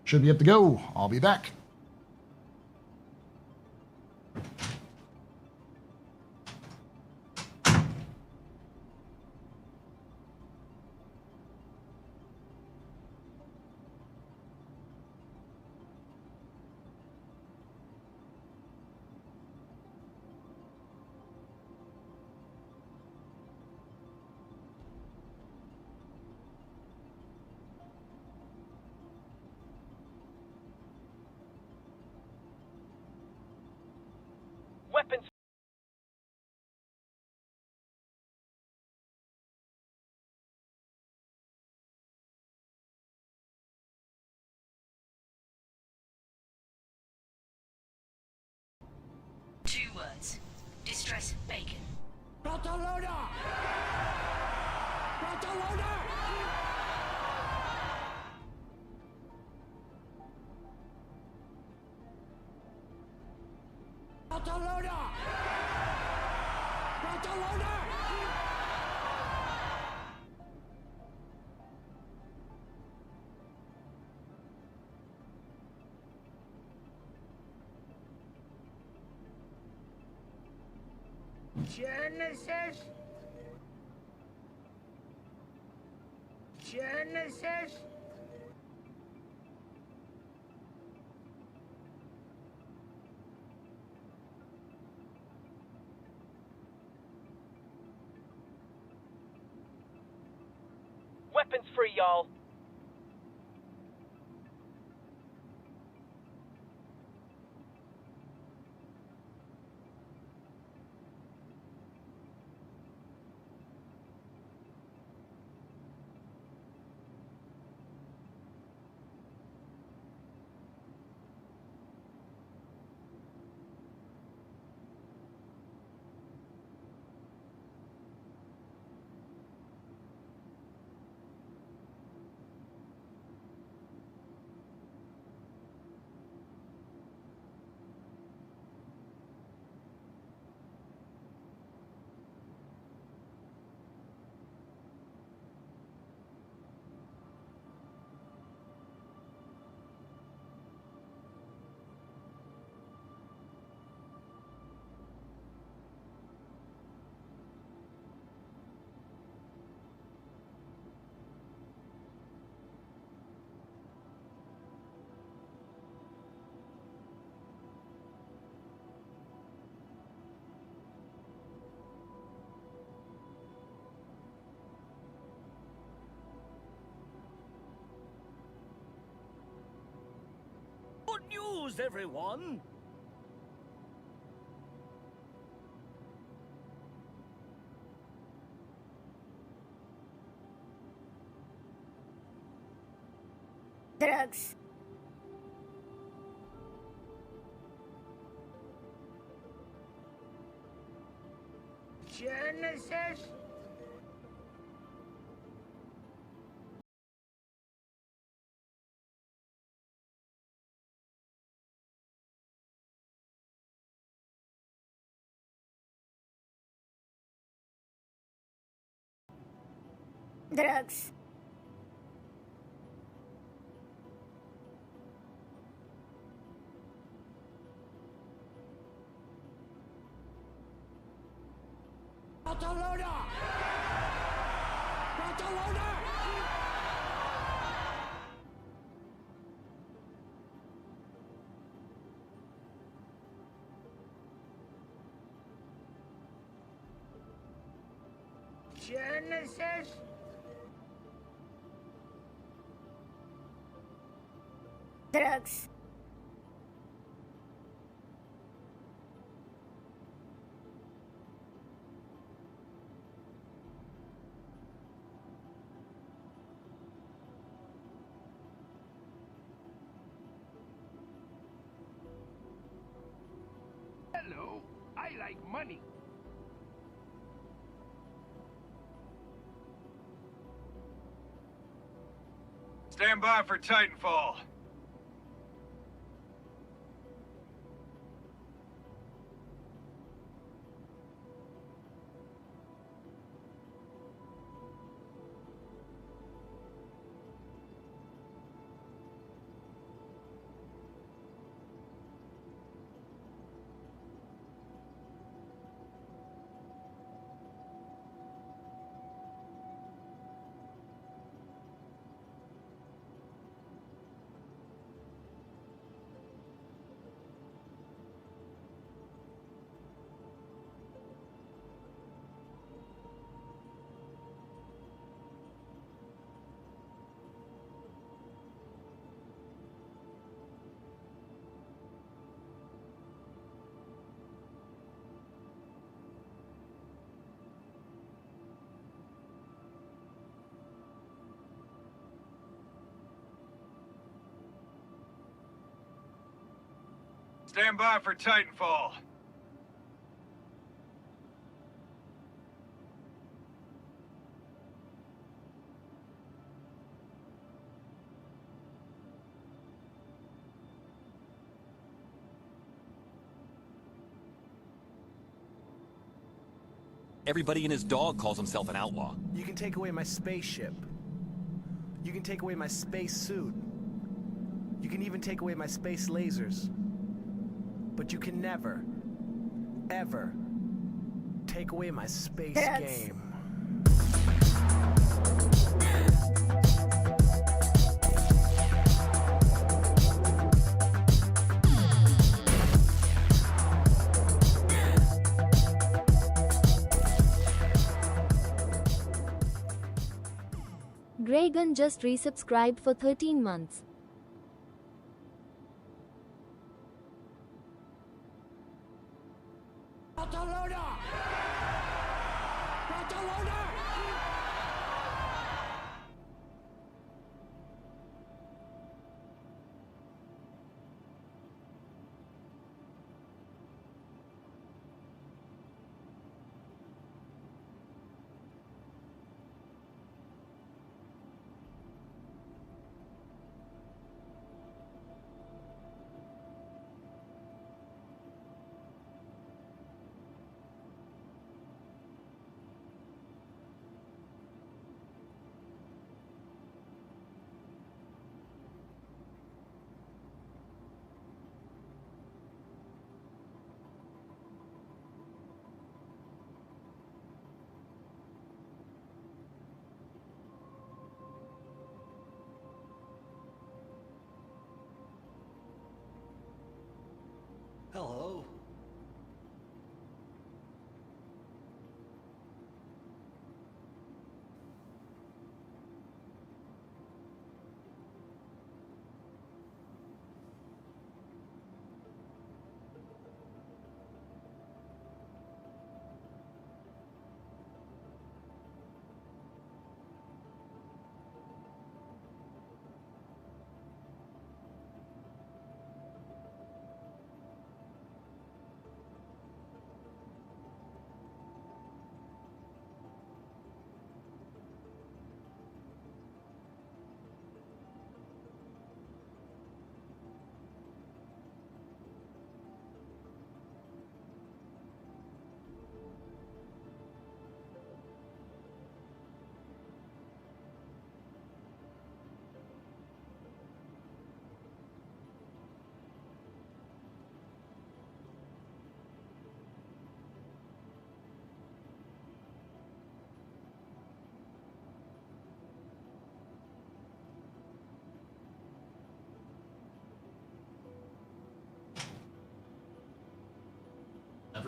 Should be up to go. I'll be back. Weapons. Two words. Distress bacon. Genesis. Genesis. Weapons free, y'all. Good news, everyone! Drugs. Genesis. Drugs. Genesis? Drugs. Hello, I like money. Stand by for Titanfall. Stand by for Titanfall. Everybody and his dog calls himself an outlaw. You can take away my spaceship. You can take away my space suit. You can even take away my space lasers. But you can never, ever take away my space game. Dragon just resubscribed for 13 months. Hello.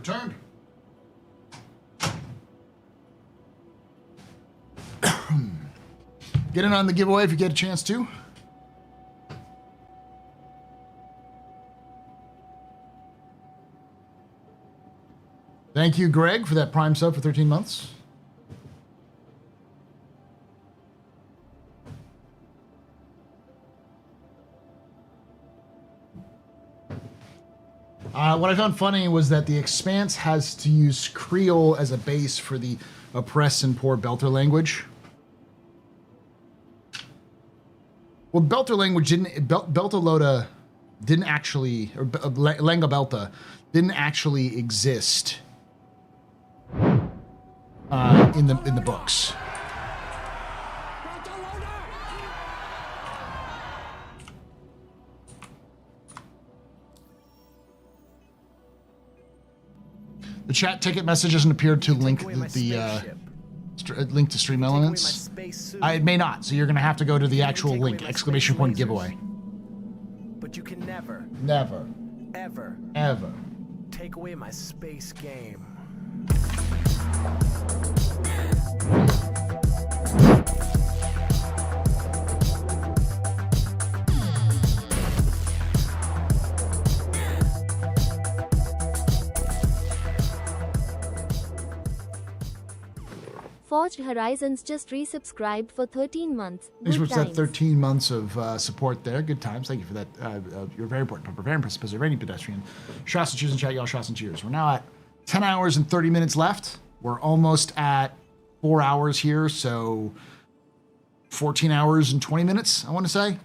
Returned. Get in on the giveaway if you get a chance to. Thank you, Greg, for that Prime sub for 13 months. What I found funny was that The Expanse has to use Creole as a base for the oppressed and poor Belter language. Well, Belter language didn't, Beltalota didn't actually, or Langa Belta didn't actually exist in the books. The chat ticket message doesn't appear to link the link to stream elements. It may not, so you're going to have to go to the actual link, exclamation point giveaway. But you can never, ever take away my space game. Forged Horizons just resubscribed for 13 months. Thanks Good for that times. 13 months of support there. Good times. Thank you for that. You're very important. Very impressive. Preserving pedestrian. Shots and cheers and chat, y'all. Shots and cheers. We're now at 10 hours and 30 minutes left. We're almost at 4 hours here, so 14 hours and 20 minutes, I want to say.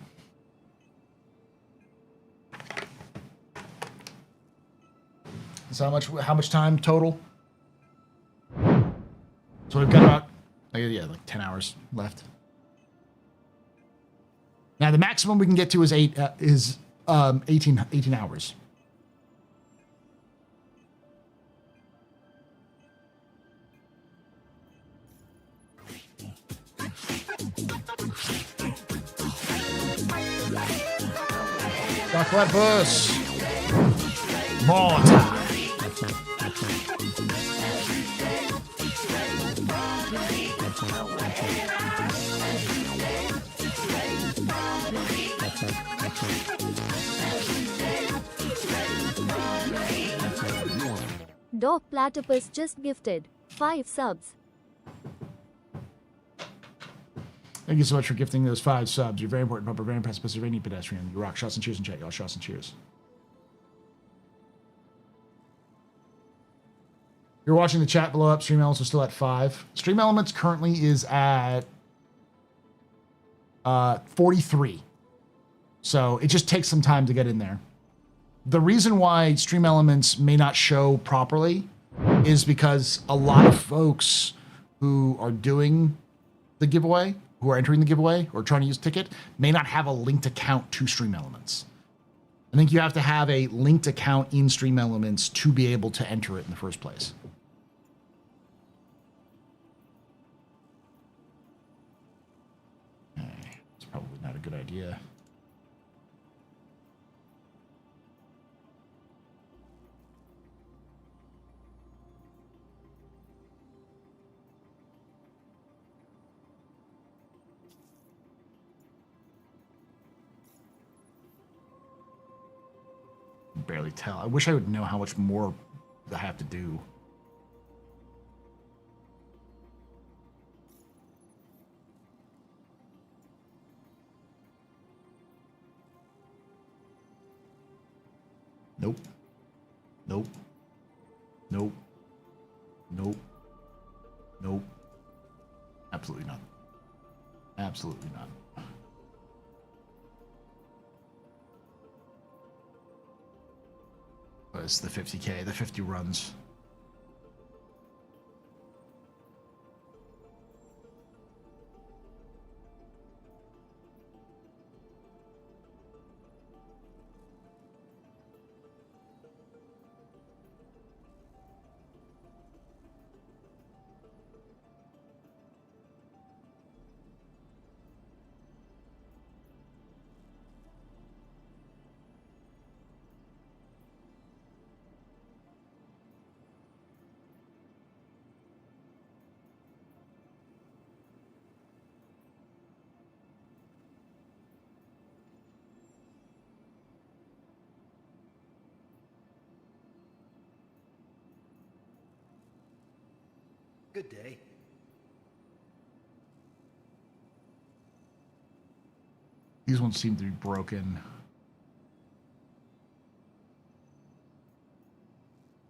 So how much time total? So we've got about, like 10 hours left. Now the maximum we can get to is 18 hours. Chocolate bus. More time. Dog Platypus just gifted 5 subs. Thank you so much for gifting those 5 subs. You're very important, Pub-A, very impressive, Pennsylvania pedestrian. You rock. Shots and cheers in chat, y'all. Shots and cheers. You're watching the chat below up. Stream Elements are still at 5. Stream Elements currently is at 43. So it just takes some time to get in there. The reason why Stream Elements may not show properly is because a lot of folks who are doing the giveaway, who are entering the giveaway or trying to use ticket, may not have a linked account to Stream Elements. I think you have to have a linked account in Stream Elements to be able to enter it in the first place. It's probably not a good idea. Barely tell. I wish I would know how much more I have to do. Nope. Nope. Nope. Nope. Nope. Absolutely not. Absolutely not. It's the 50K, the 50 runs. Good day. These ones seem to be broken.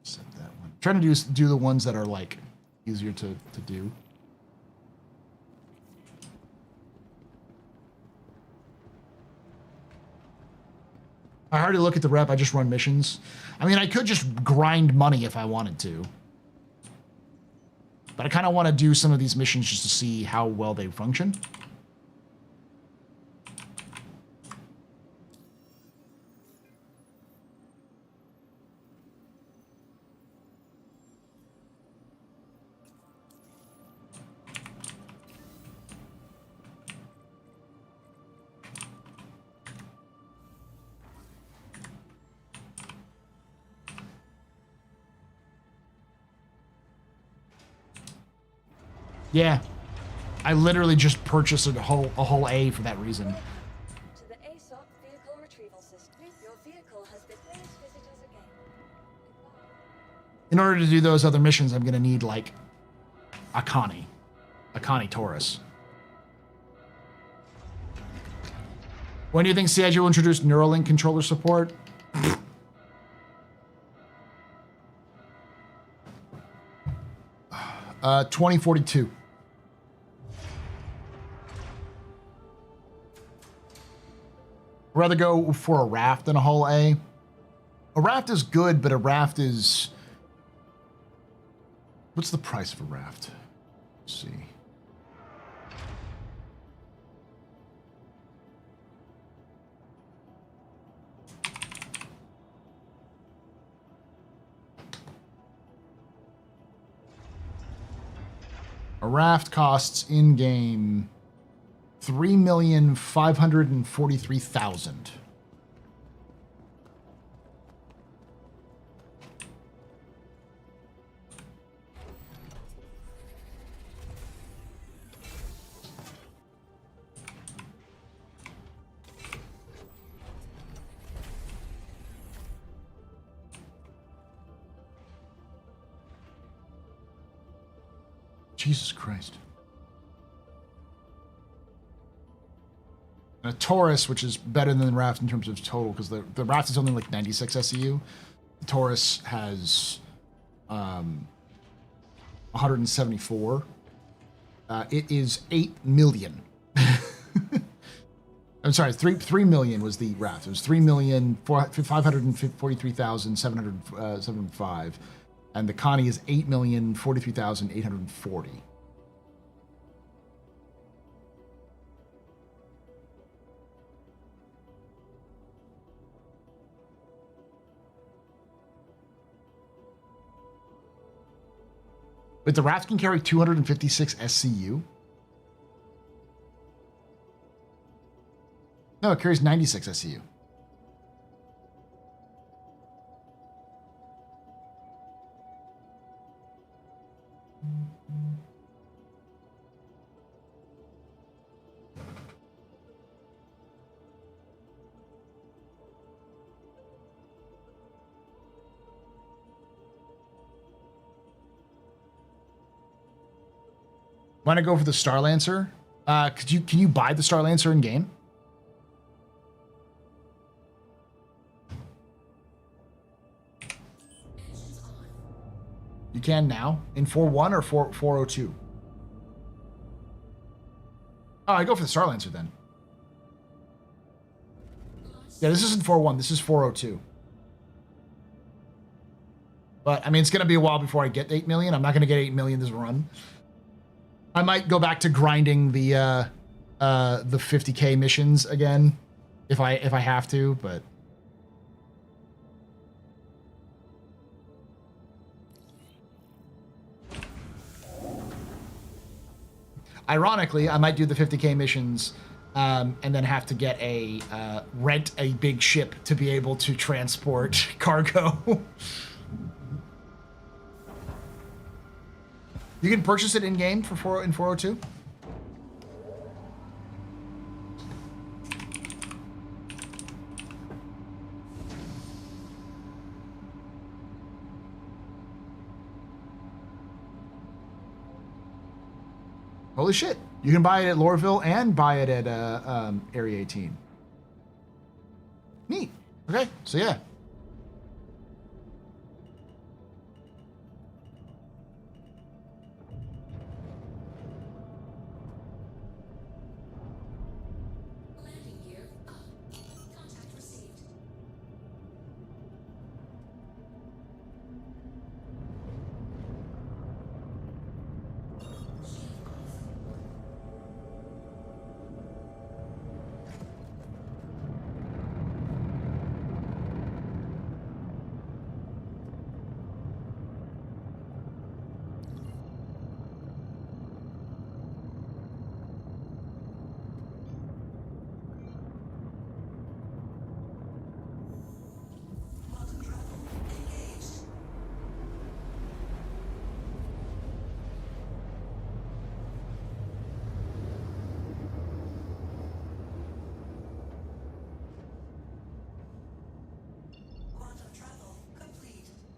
Set that one. Trying to do the ones that are like easier to do. I hardly look at the rep, I just run missions. I mean, I could just grind money if I wanted to. But I kind of want to do some of these missions just to see how well they function. Yeah, I literally just purchased a whole A for that reason. To the ASOP vehicle retrieval system. Your vehicle has been. Please visit us again. In order to do those other missions, I'm gonna need like a Connie Taurus. When do you think CIG will introduce Neuralink controller support? 2042. I'd rather go for a raft than a hull A. A raft is good, but a raft is... What's the price of a raft? Let's see. A raft costs in-game 3,543,000. Jesus Christ. And a Taurus, which is better than the Raft in terms of total, because the Raft is only like 96 SEU. The Taurus has 174. It is 8 million. I'm sorry, 3 million was the Raft. It was 3,543,705. And the Connie is 8,043,840. But the Raft can carry 256 SCU? No, it carries 96 SCU. Want to go for the Star Lancer? Can you buy the Star Lancer in game? You can now in 4.1 or 4.02. Oh, I go for the Star Lancer then. Yeah, this isn't 4.1. This is 4.02. But I mean, it's gonna be a while before I get 8 million. I'm not gonna get 8 million this run. I might go back to grinding the 50K missions again if I have to, but ironically, I might do the 50K missions and then have to get rent a big ship to be able to transport cargo. You can purchase it in game for in 402. Holy shit. You can buy it at Lorville and buy it at Area 18. Neat. Okay, so yeah. Landing gear up. Contact received.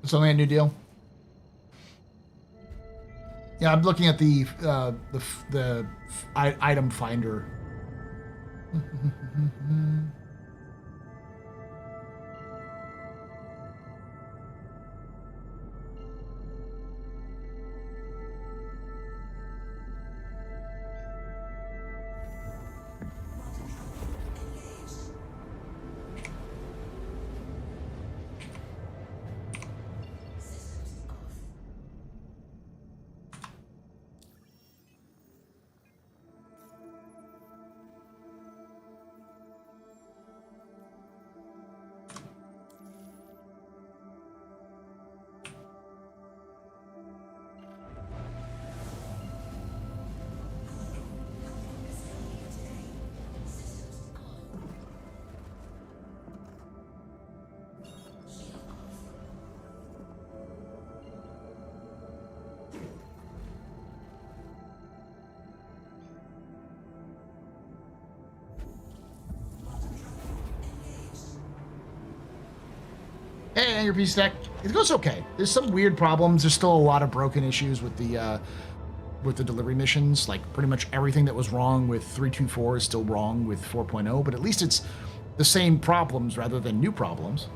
It's only a new deal. Yeah, I'm looking at the item finder. Hey, Angry Peace Deck. It goes okay. There's some weird problems. There's still a lot of broken issues with the delivery missions. Like, pretty much everything that was wrong with 3.2.4 is still wrong with 4.0, but at least it's the same problems rather than new problems.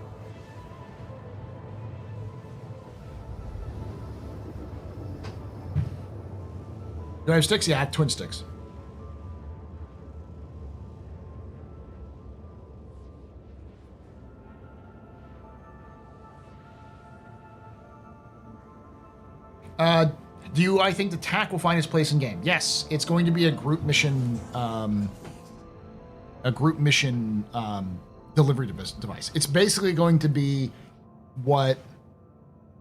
Do I have sticks? Yeah, I have twin sticks. Do I think the TAC will find its place in game? Yes, it's going to be a group mission delivery device. It's basically going to be what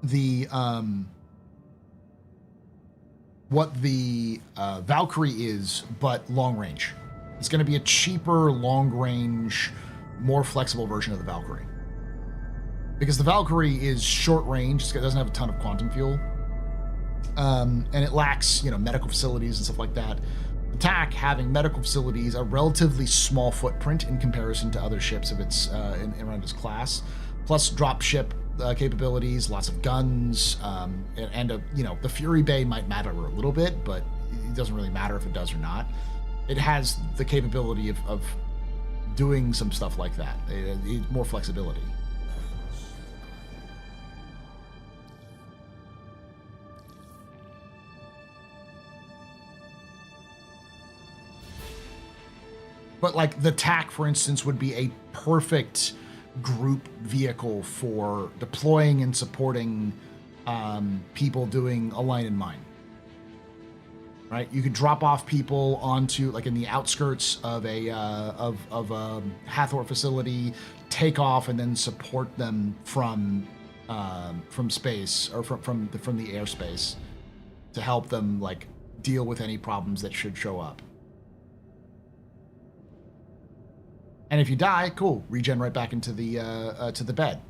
the Valkyrie is, but long range. It's going to be a cheaper, long range, more flexible version of the Valkyrie. Because the Valkyrie is short range, it doesn't have a ton of quantum fuel. And it lacks, medical facilities and stuff like that. The TAC, having medical facilities, a relatively small footprint in comparison to other ships of its around its class, plus drop ship capabilities, lots of guns, and the Fury Bay might matter a little bit, but it doesn't really matter if it does or not. It has the capability of doing some stuff like that. More flexibility. But like the TAC, for instance, would be a perfect group vehicle for deploying and supporting people doing a line in mine. Right? You could drop off people onto, like, in the outskirts of a Hathor facility, take off, and then support them from space, or from the airspace, to help them, like, deal with any problems that should show up. And if you die, cool, regen right back into the to the bed.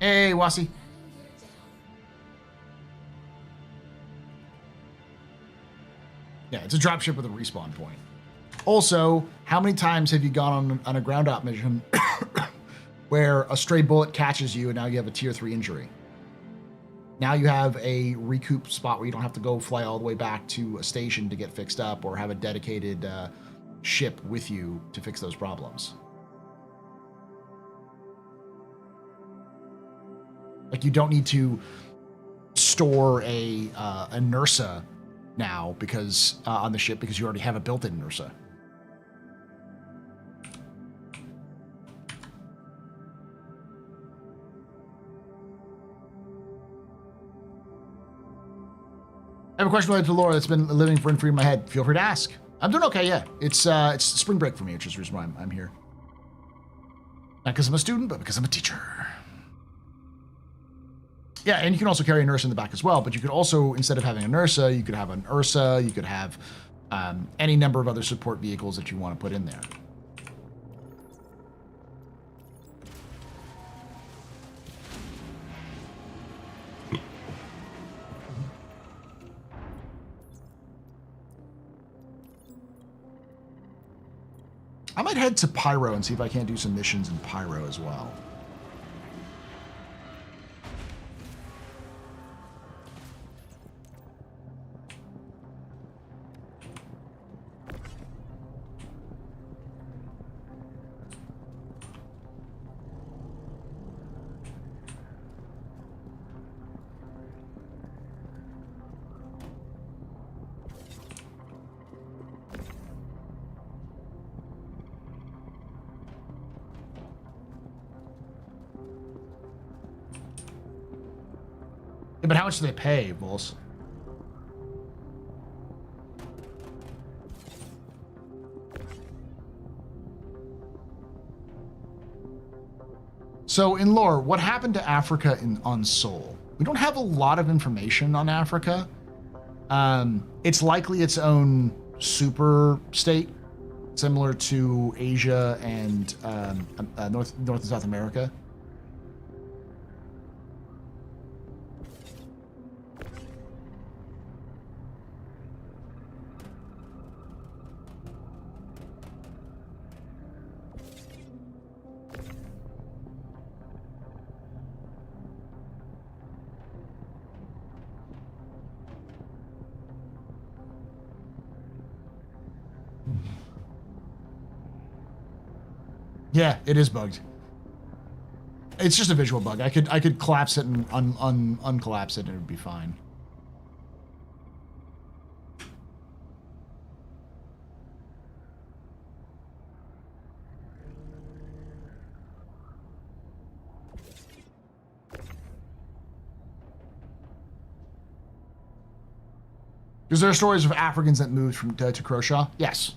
Hey, Wasi. Yeah, it's a dropship with a respawn point. Also, how many times have you gone on a ground op mission where a stray bullet catches you and now you have a tier 3 injury? Now you have a recoup spot where you don't have to go fly all the way back to a station to get fixed up or have a dedicated ship with you to fix those problems. Like, you don't need to store a NERSA now because on the ship because you already have a built-in NERSA. I have a question related to Laura that's been living rent free in my head. Feel free to ask. I'm doing okay, yeah. It's spring break for me, which is the reason why I'm here. Not because I'm a student, but because I'm a teacher. Yeah, and you can also carry a nurse in the back as well, but you could also, instead of having a NERSA, you could have an URSA, you could have any number of other support vehicles that you want to put in there. I might head to Pyro and see if I can't do some missions in Pyro as well. Yeah, but how much do they pay, Bulls? So in lore, what happened to Africa on Sol? We don't have a lot of information on Africa. It's likely its own super state, similar to Asia and North and South America. Yeah, it is bugged. It's just a visual bug. I could collapse it and uncollapse it and it would be fine. Is there stories of Africans that moved from to Croshaw? Yes.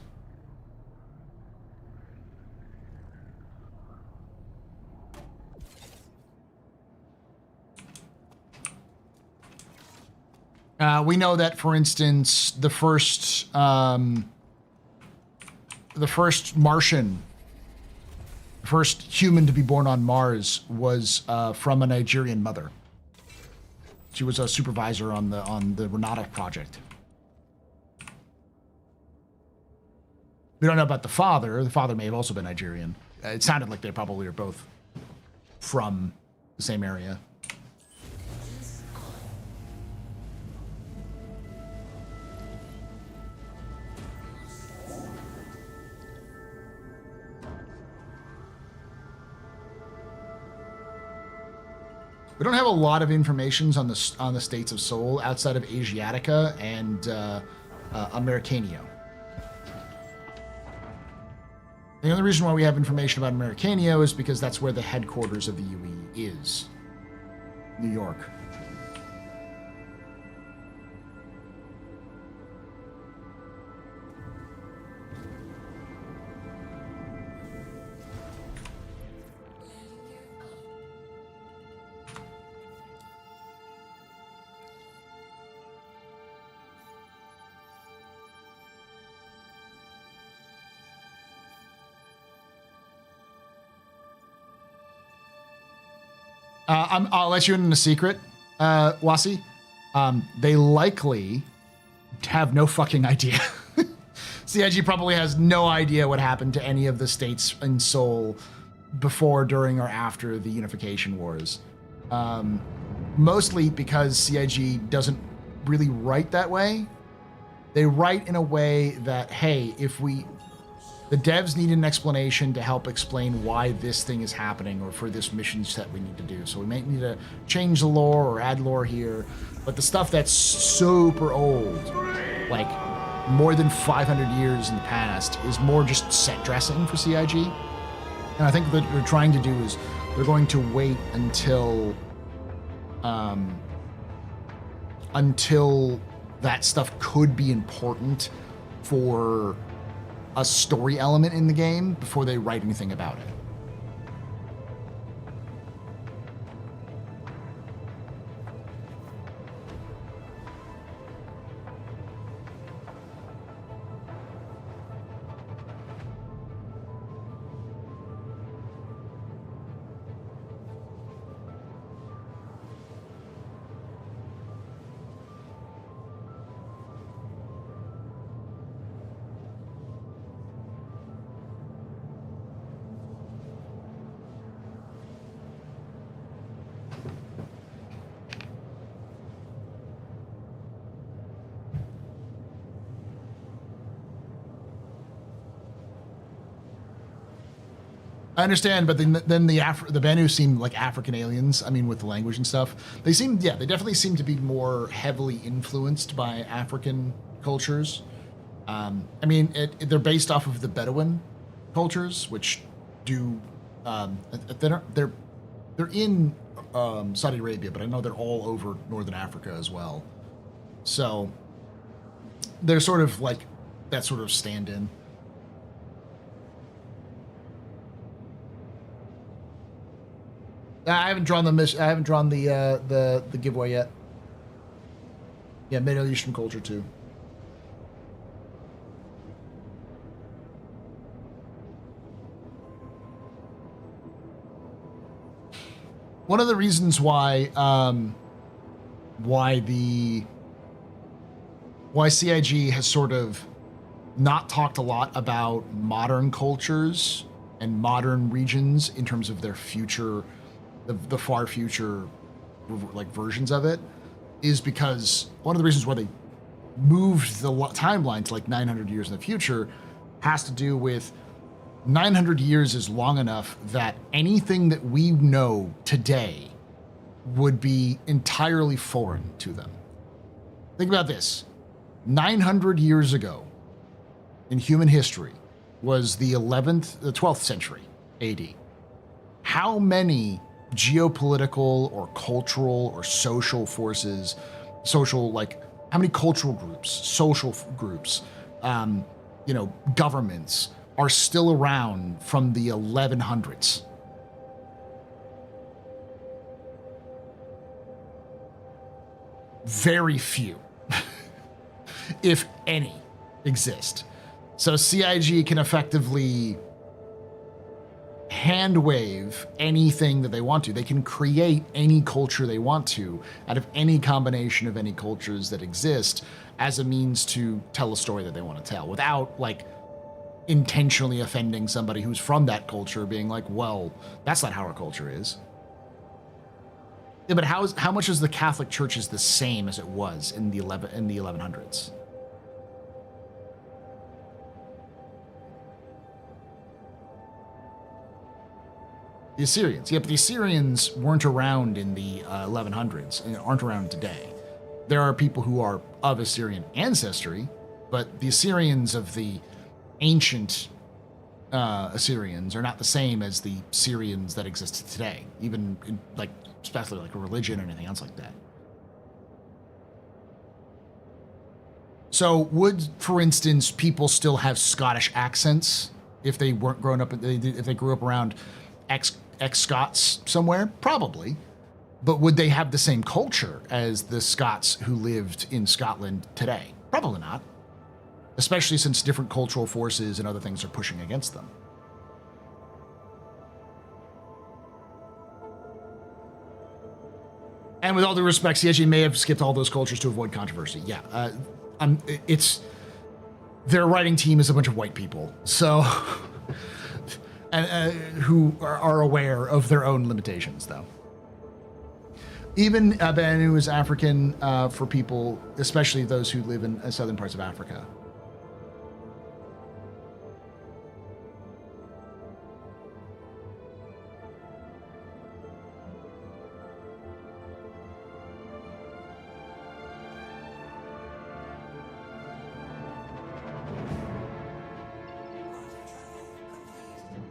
We know that, for instance, the first Martian, the first human to be born on Mars was from a Nigerian mother. She was a supervisor on the Renata project. We don't know about the father. The father may have also been Nigerian. It sounded like they probably are both from the same area. We don't have a lot of information on the states of Sol outside of Asiatica and Americanio. The only reason why we have information about Americanio is because that's where the headquarters of the UE is. New York. I'll let you in on a secret, Wasi. They likely have no fucking idea. CIG probably has no idea what happened to any of the states in Seoul before, during, or after the Unification Wars. Mostly because CIG doesn't really write that way. They write in a way that, hey, the devs need an explanation to help explain why this thing is happening or for this mission set we need to do. So we might need to change the lore or add lore here. But the stuff that's super old, like more than 500 years in the past, is more just set dressing for CIG. And I think what they're trying to do is they're going to wait until that stuff could be important for a story element in the game before they write anything about it. I understand, but then the Banu seem like African aliens. I mean, with the language and stuff, they definitely seem to be more heavily influenced by African cultures. I mean, they're based off of the Bedouin cultures, which do they're in Saudi Arabia, but I know they're all over Northern Africa as well. So they're sort of like that sort of stand-in. I haven't drawn the giveaway yet. Yeah, Middle Eastern culture too. One of the reasons why CIG has sort of not talked a lot about modern cultures and modern regions in terms of their future, the far future, like versions of it, is because one of the reasons why they moved the timeline to like 900 years in the future has to do with 900 years is long enough that anything that we know today would be entirely foreign to them. Think about this. 900 years ago in human history was the 12th century AD. How many geopolitical or cultural or social forces, how many cultural groups, social groups, governments are still around from the 1100s? Very few, if any, exist. So CIG can effectively hand wave anything that they want to. They can create any culture they want to out of any combination of any cultures that exist as a means to tell a story that they want to tell without like intentionally offending somebody who's from that culture, being like, well, that's not how our culture is. Yeah, but how much is the Catholic Church is the same as it was in the 1100s? The Assyrians. Yeah, but the Assyrians weren't around in the 1100s and aren't around today. There are people who are of Assyrian ancestry, but the Assyrians of the ancient Assyrians are not the same as the Syrians that exist today, even in, like, especially like a religion or anything else like that. So would, for instance, people still have Scottish accents if they weren't grown up, if they grew up around ex-Scots somewhere? Probably. But would they have the same culture as the Scots who lived in Scotland today? Probably not. Especially since different cultural forces and other things are pushing against them. And with all due respect, CIG may have skipped all those cultures to avoid controversy. Yeah, their writing team is a bunch of white people. So, and who are aware of their own limitations, though. Even Banu is African for people, especially those who live in southern parts of Africa.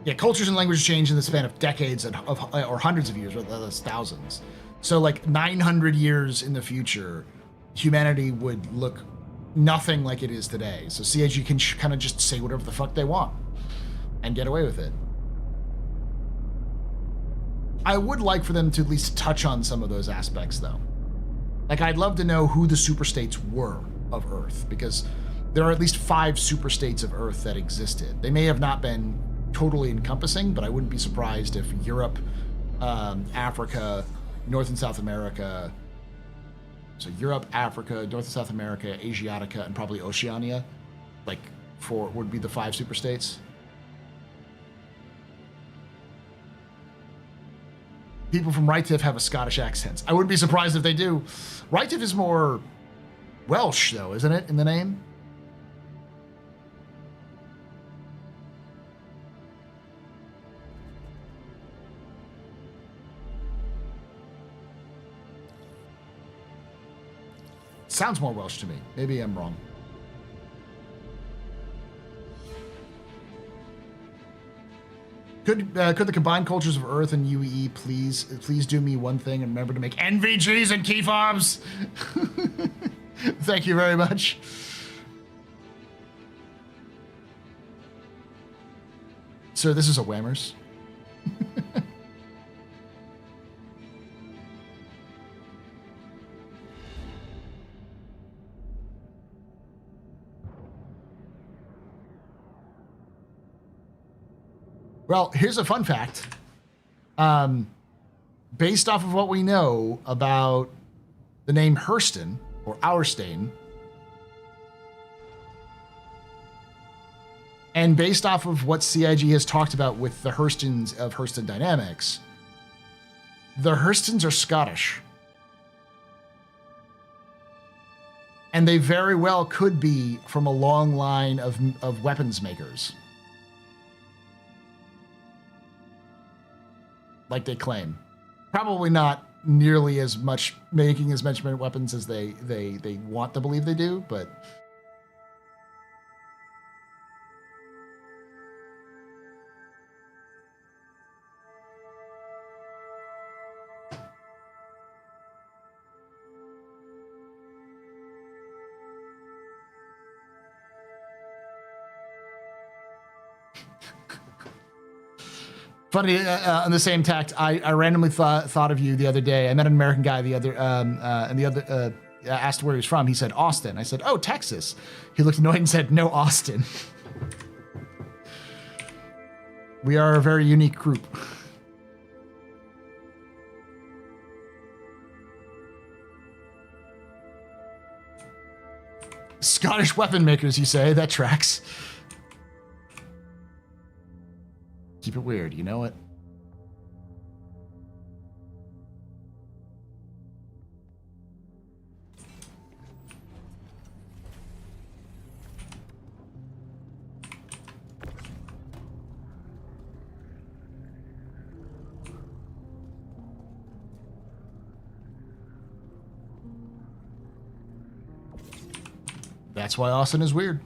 Yeah, cultures and languages change in the span of decades or hundreds of years, or that's thousands. So like 900 years in the future, humanity would look nothing like it is today. So CIG can kind of just say whatever the fuck they want and get away with it. I would like for them to at least touch on some of those aspects, though. Like, I'd love to know who the superstates were of Earth, because there are at least 5 superstates of Earth that existed. They may have not been totally encompassing, but I wouldn't be surprised if Europe, Africa, North and South America, so Europe, Africa, North and South America, Asiatica, and probably Oceania, like, would be the 5 superstates. People from Rytif have a Scottish accent. I wouldn't be surprised if they do. Rytif is more Welsh, though, isn't it, in the name? Sounds more Welsh to me. Maybe I'm wrong. Could the combined cultures of Earth and UEE please do me one thing and remember to make NVGs and key fobs? Thank you very much. Sir, this is a Whammers. Well, here's a fun fact. Based off of what we know about the name Hurston, or Auerstein, and based off of what CIG has talked about with the Hurstons of Hurston Dynamics, the Hurstons are Scottish. And they very well could be from a long line of weapons makers. Like they claim. Probably not nearly as much making as much weapons as they want to believe they do, but funny, on the same tact, I randomly thought of you the other day. I met an American guy asked where he was from. He said, Austin. I said, oh, Texas. He looked annoyed and said, no, Austin. We are a very unique group. Scottish weapon makers, you say? That tracks. Keep it weird, you know it? That's why Austin is weird.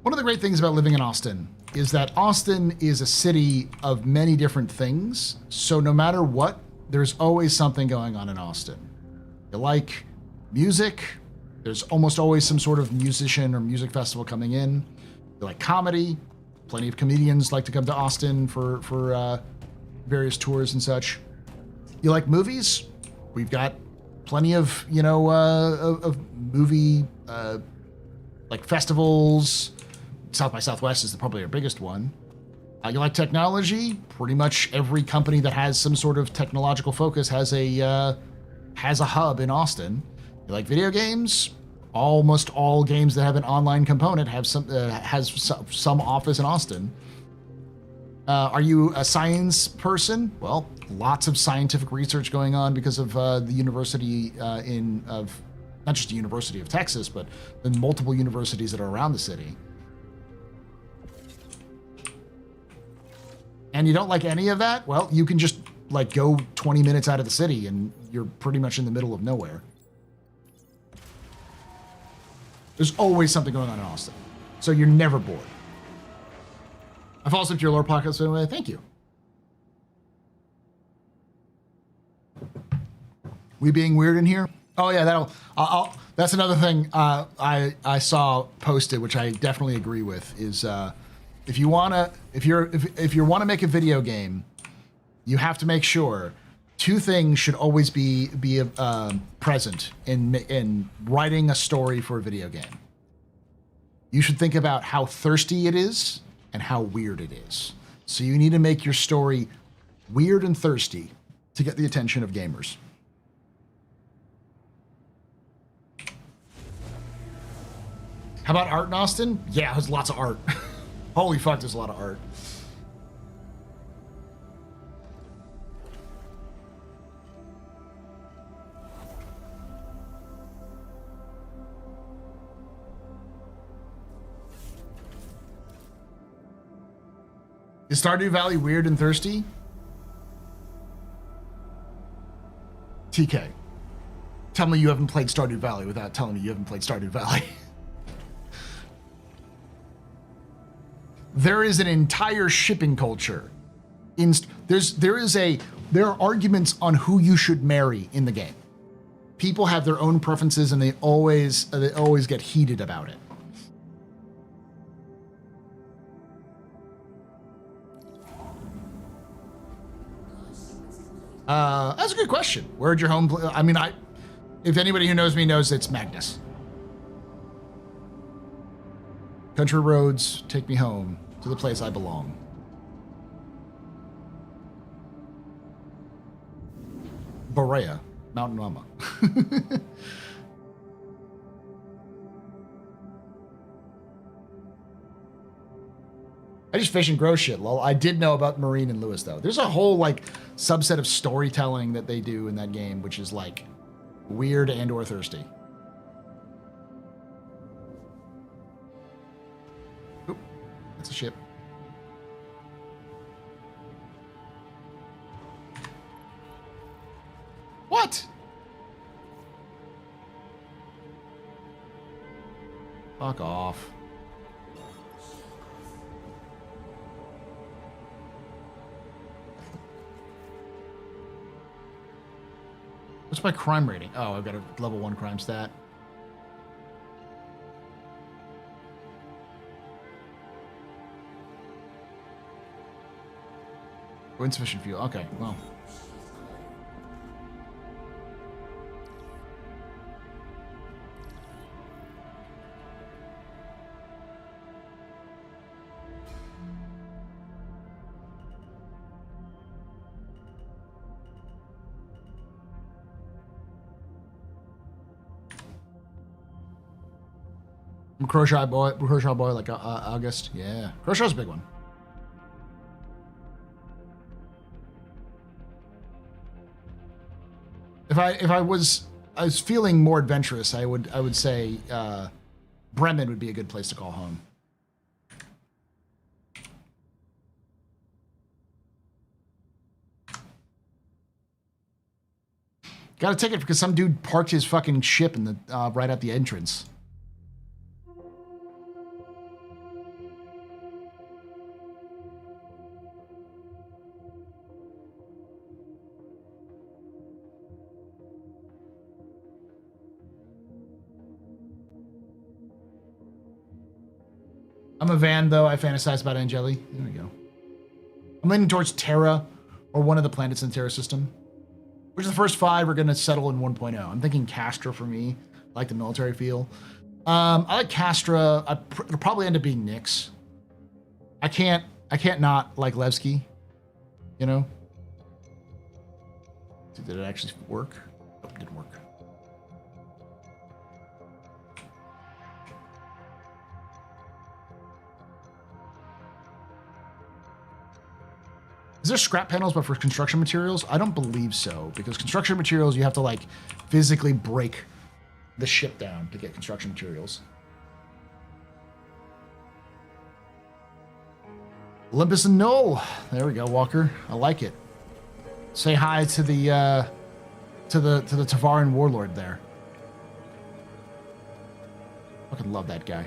One of the great things about living in Austin is that Austin is a city of many different things. So no matter what, there's always something going on in Austin. You like music, there's almost always some sort of musician or music festival coming in. You like comedy, plenty of comedians like to come to Austin for various tours and such. You like movies? We've got plenty of, of movie like festivals. South by Southwest is probably our biggest one. You like technology? Pretty much every company that has some sort of technological focus has a hub in Austin. You like video games? Almost all games that have an online component have some office in Austin. Are you a science person? Well, lots of scientific research going on because of the university of not just the University of Texas, but the multiple universities that are around the city. And you don't like any of that? Well, you can just like go 20 minutes out of the city and you're pretty much in the middle of nowhere. There's always something going on in Austin. So you're never bored. I fall asleep to your lore podcast anyway. Thank you. We being weird in here? Oh yeah, that's another thing I saw posted, which I definitely agree with, is if you wanna make a video game, you have to make sure two things should always be present in writing a story for a video game. You should think about how thirsty it is and how weird it is. So you need to make your story weird and thirsty to get the attention of gamers. How about art in Austin? Yeah, there's lots of art. Holy fuck, there's a lot of art. Is Stardew Valley weird and thirsty? TK, tell me you haven't played Stardew Valley without telling me you haven't played Stardew Valley. There is an entire shipping culture. There are arguments on who you should marry in the game. People have their own preferences and they always get heated about it. That's a good question. Where'd your home? I mean, if anybody who knows me knows it's Magnus. Country roads take me home to the place I belong. Berea, Mountain Mama. I just fish and grow shit, lol. I did know about Marine and Lewis, though. There's a whole, like, subset of storytelling that they do in that game, which is, like, weird and or thirsty. Oop, that's a ship. What? Fuck off. What's my crime rating? Oh, I've got a level 1 crime stat. Oh, insufficient fuel. Okay, well. Crochet boy, like August. Yeah, Crochet's a big one. If I was feeling more adventurous, I would say Bremen would be a good place to call home. Got a ticket because some dude parked his fucking ship in the right at the entrance. I'm a van, though. I fantasize about Angeli. There we go. I'm leaning towards Terra, or one of the planets in the Terra system. Which of the first 5 are going to settle in 1.0. I'm thinking Castra for me. I like the military feel. I like Castra. It'll probably end up being Nyx. I can't not like Levski, you know? Did it actually work? Oh, it didn't work. Is there scrap panels but for construction materials? I don't believe so, because construction materials you have to like physically break the ship down to get construction materials. Olympus and Null. There we go, Walker. I like it. Say hi to the Tavaran warlord there. Fucking love that guy.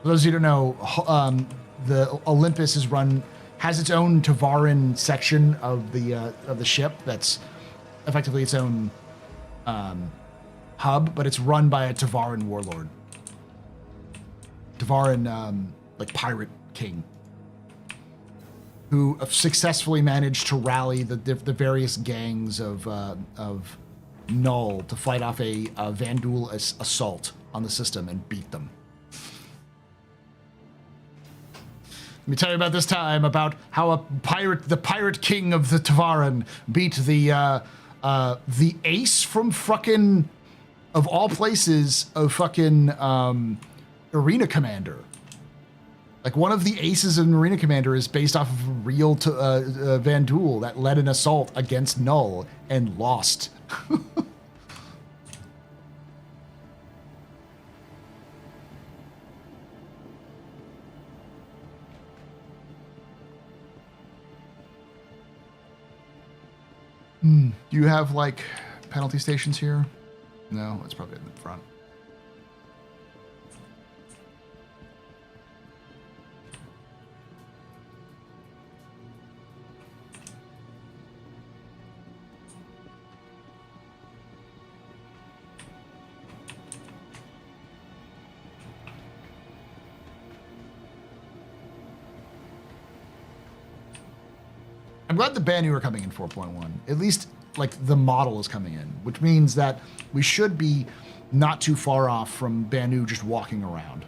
For those of you who don't know, the Olympus has its own Tavaran section of the ship that's effectively its own hub, but it's run by a Tavaran warlord. Tavaran, like pirate king, who successfully managed to rally the various gangs of Null to fight off a Vandul assault on the system and beat them. Let me tell you about this time about how the pirate king of the Tavaran beat the ace from fucking, of all places, of fucking Arena Commander. Like, one of the aces in Arena Commander is based off of a real Vandul that led an assault against Null and lost. Do you have, like, penalty stations here? No, it's probably in the front. I'm glad the Banu are coming in 4.1. At least, like, the model is coming in, which means that we should be not too far off from Banu just walking around.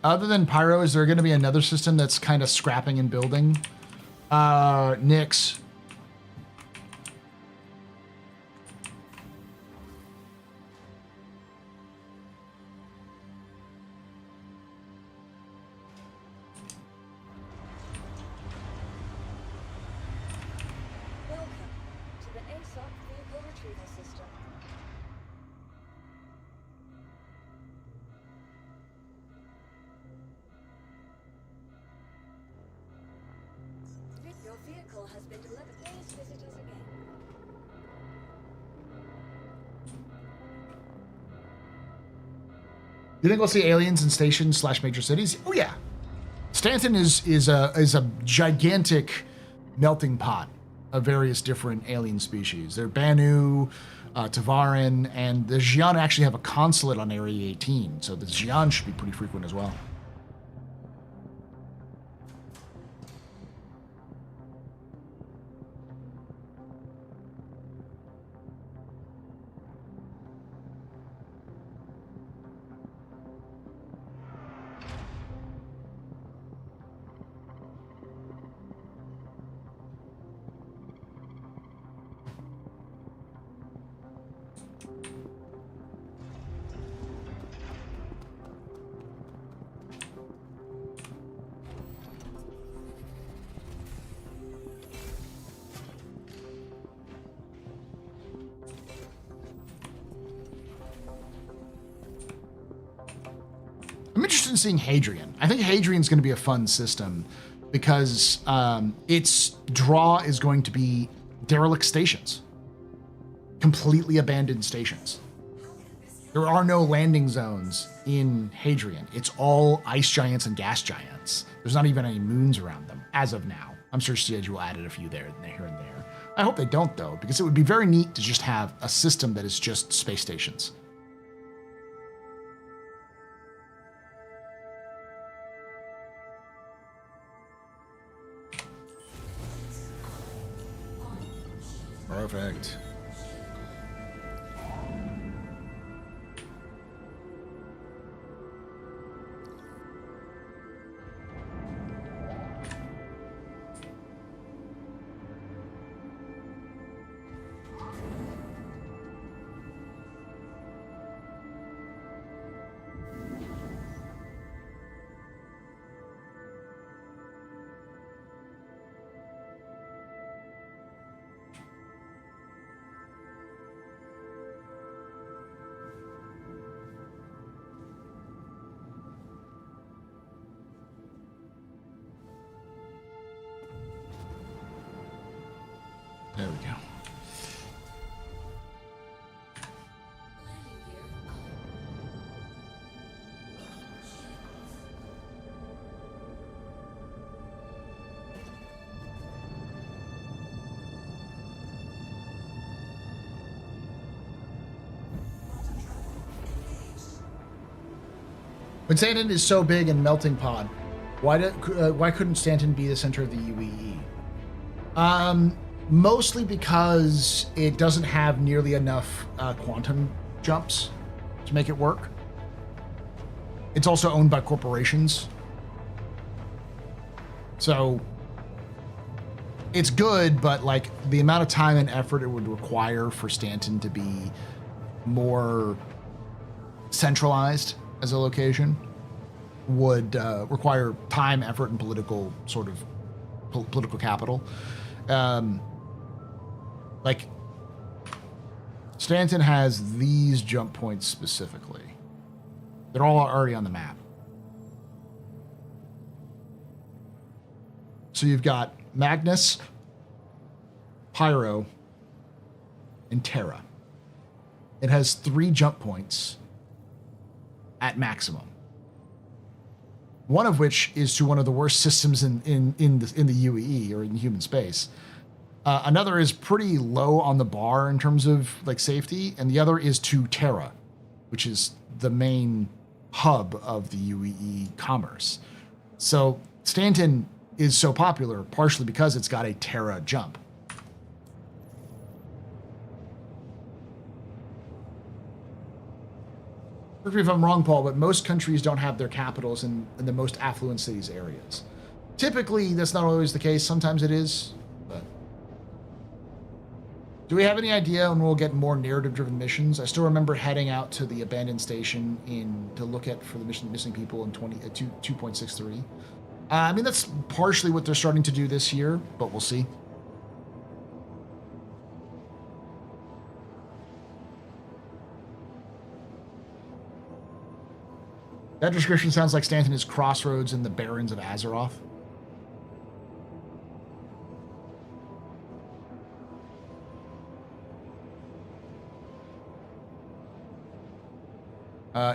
Other than Pyro, is there going to be another system that's kind of scrapping and building? Nyx. Welcome to the ASOP vehicle retrieval system. Your vehicle has been delivered. Please visit us again. You think we'll see aliens in stations / major cities? Oh yeah. Stanton is a gigantic melting pot of various different alien species. They're Banu, Tavaran, and the Xi'an actually have a consulate on Area 18, so the Xi'an should be pretty frequent as well. I'm interested in seeing Hadrian. I think Hadrian's going to be a fun system because its draw is going to be derelict stations, completely abandoned stations. How There are no landing zones in Hadrian. It's all ice giants and gas giants. There's not even any moons around them, as of now. I'm sure CIG will add a few there and here and there. I hope they don't, though, because it would be very neat to just have a system that is just space stations. Perfect. There we go. When Stanton is so big and melting pod, why couldn't Stanton be the center of the UEE? Mostly because it doesn't have nearly enough quantum jumps to make it work. It's also owned by corporations. So it's good, but like the amount of time and effort it would require for Stanton to be more centralized as a location would require time, effort, and political sort of political capital. Like Stanton has these jump points specifically. They're all already on the map. So you've got Magnus, Pyro, and Terra. It has 3 jump points at maximum. One of which is to one of the worst systems in the UEE or in human space. Another is pretty low on the bar in terms of like safety, and the other is to Terra, which is the main hub of the UEE commerce. So Stanton is so popular partially because it's got a Terra jump. Correct me if I'm wrong, Paul, but most countries don't have their capitals in the most affluent cities areas. Typically, that's not always the case. Sometimes it is. But do we have any idea when we'll get more narrative-driven missions? I still remember heading out to the abandoned station to look at for the missing people in 2.63. I mean, that's partially what they're starting to do this year, but we'll see. That description sounds like Stanton is Crossroads and the Barons of Azeroth.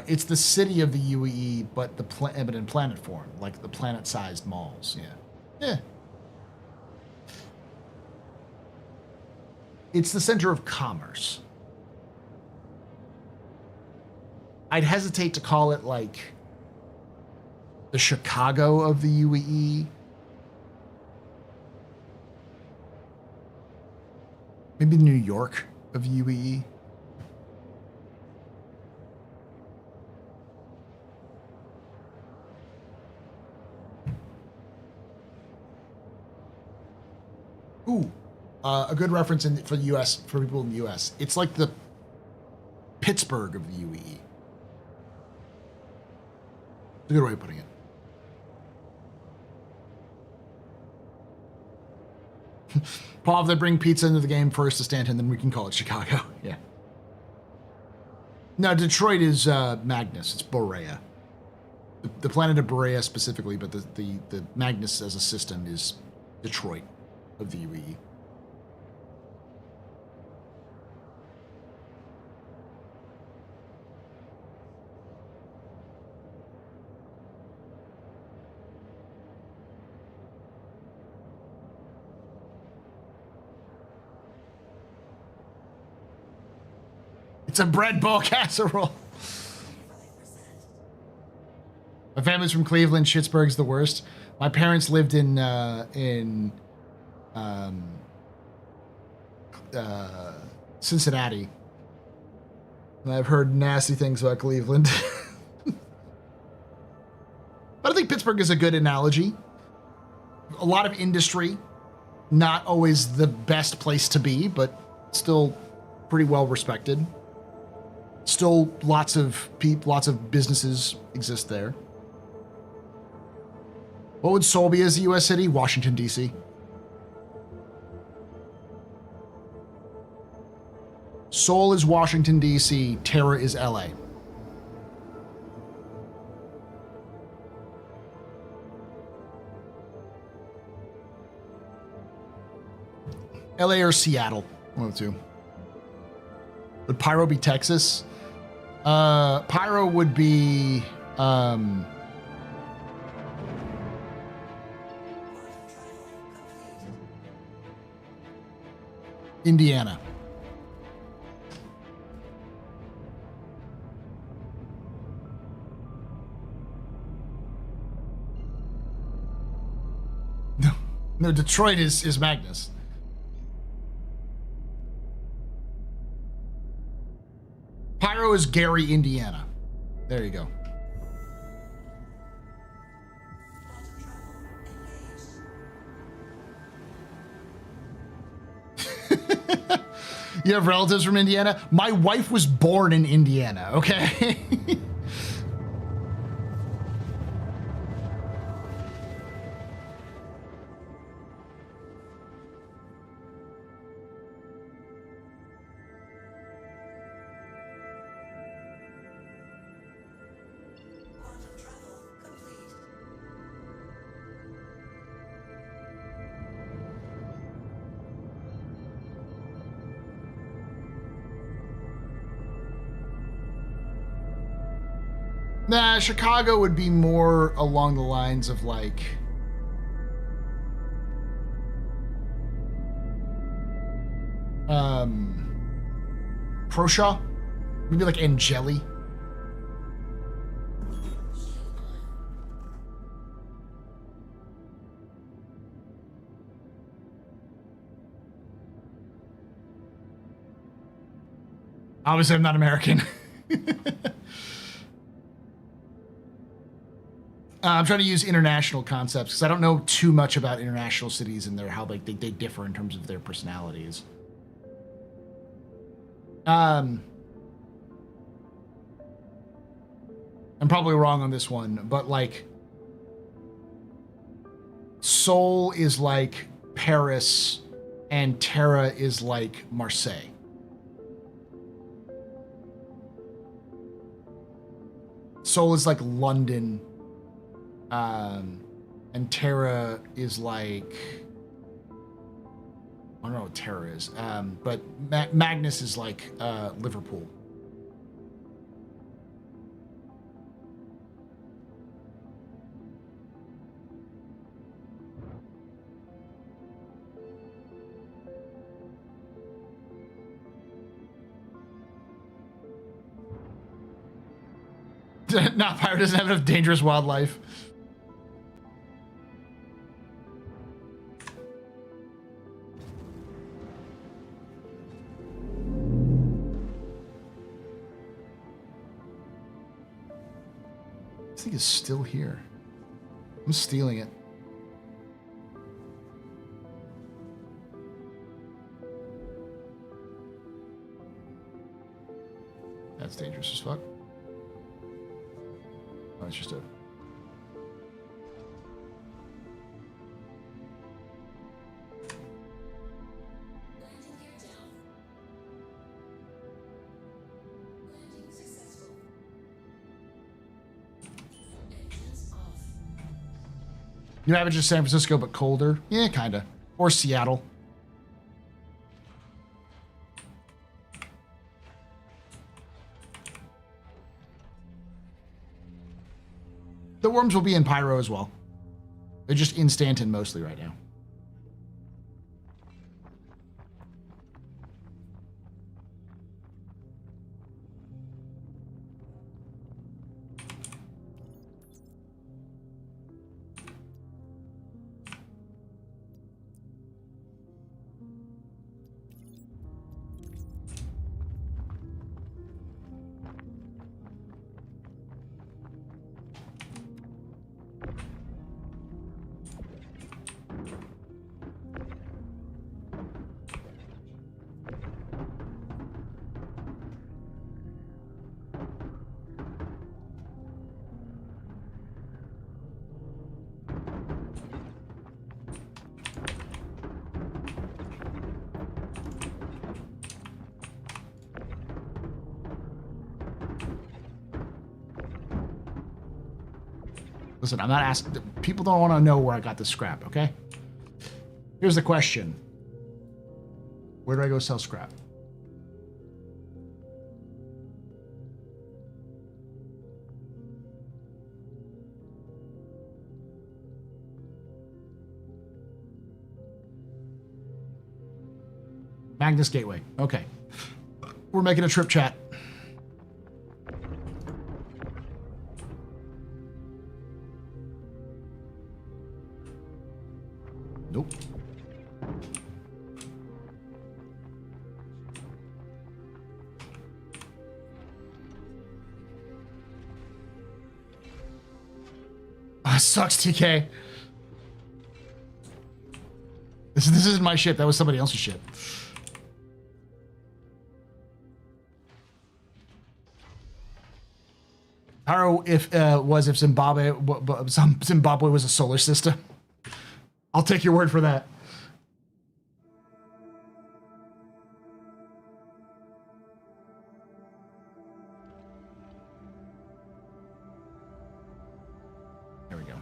It's the city of the UEE, but but in planet form, like the planet-sized malls. Yeah. It's the center of commerce. I'd hesitate to call it like the Chicago of the UEE. Maybe New York of UEE. Ooh, a good reference for the U.S. for people in the U.S. It's like the Pittsburgh of the UEE. It's a good way of putting it. Paul, if they bring pizza into the game first to Stanton, then we can call it Chicago. Yeah. No, Detroit is Magnus. It's Borea. The planet of Borea specifically, but the Magnus as a system is Detroit of the UEE. It's a bread bowl casserole. My family's from Cleveland. Schittsburg's the worst. My parents lived in Cincinnati. And I've heard nasty things about Cleveland. But I think Pittsburgh is a good analogy. A lot of industry, not always the best place to be, but still pretty well respected. Still lots of businesses exist there. What would Seoul be as a U.S. city? Washington, D.C. Seoul is Washington, D.C. Terra is L.A. LA or Seattle, one of the two. Would Pyro be Texas? Pyro would be Indiana. No, Detroit is Magnus. Pyro is Gary, Indiana. There you go. You have relatives from Indiana? My wife was born in Indiana, okay? Nah, Chicago would be more along the lines of like Proshaw, maybe like Angeli. Obviously, I'm not American. I'm trying to use international concepts because I don't know too much about international cities and how like they differ in terms of their personalities. I'm probably wrong on this one, but like Seoul is like Paris and Terra is like Marseille. Seoul is like London. And Terra is like, I don't know what Terra is, but Magnus is like Liverpool. Not Pyro doesn't have enough dangerous wildlife. This thing is still here. I'm stealing it. That's dangerous as fuck. Oh, it's just a... You have it just San Francisco, but colder? Yeah, kinda. Or Seattle. The worms will be in Pyro as well. They're just in Stanton mostly right now. Listen, I'm not asking. People don't want to know where I got this scrap, okay? Here's the question. Where do I go sell scrap? Magnus Gateway. Okay. We're making a trip, chat. Nope. Sucks, TK. This isn't my ship. That was somebody else's ship. How if Zimbabwe was a solar system. I'll take your word for that. There we go.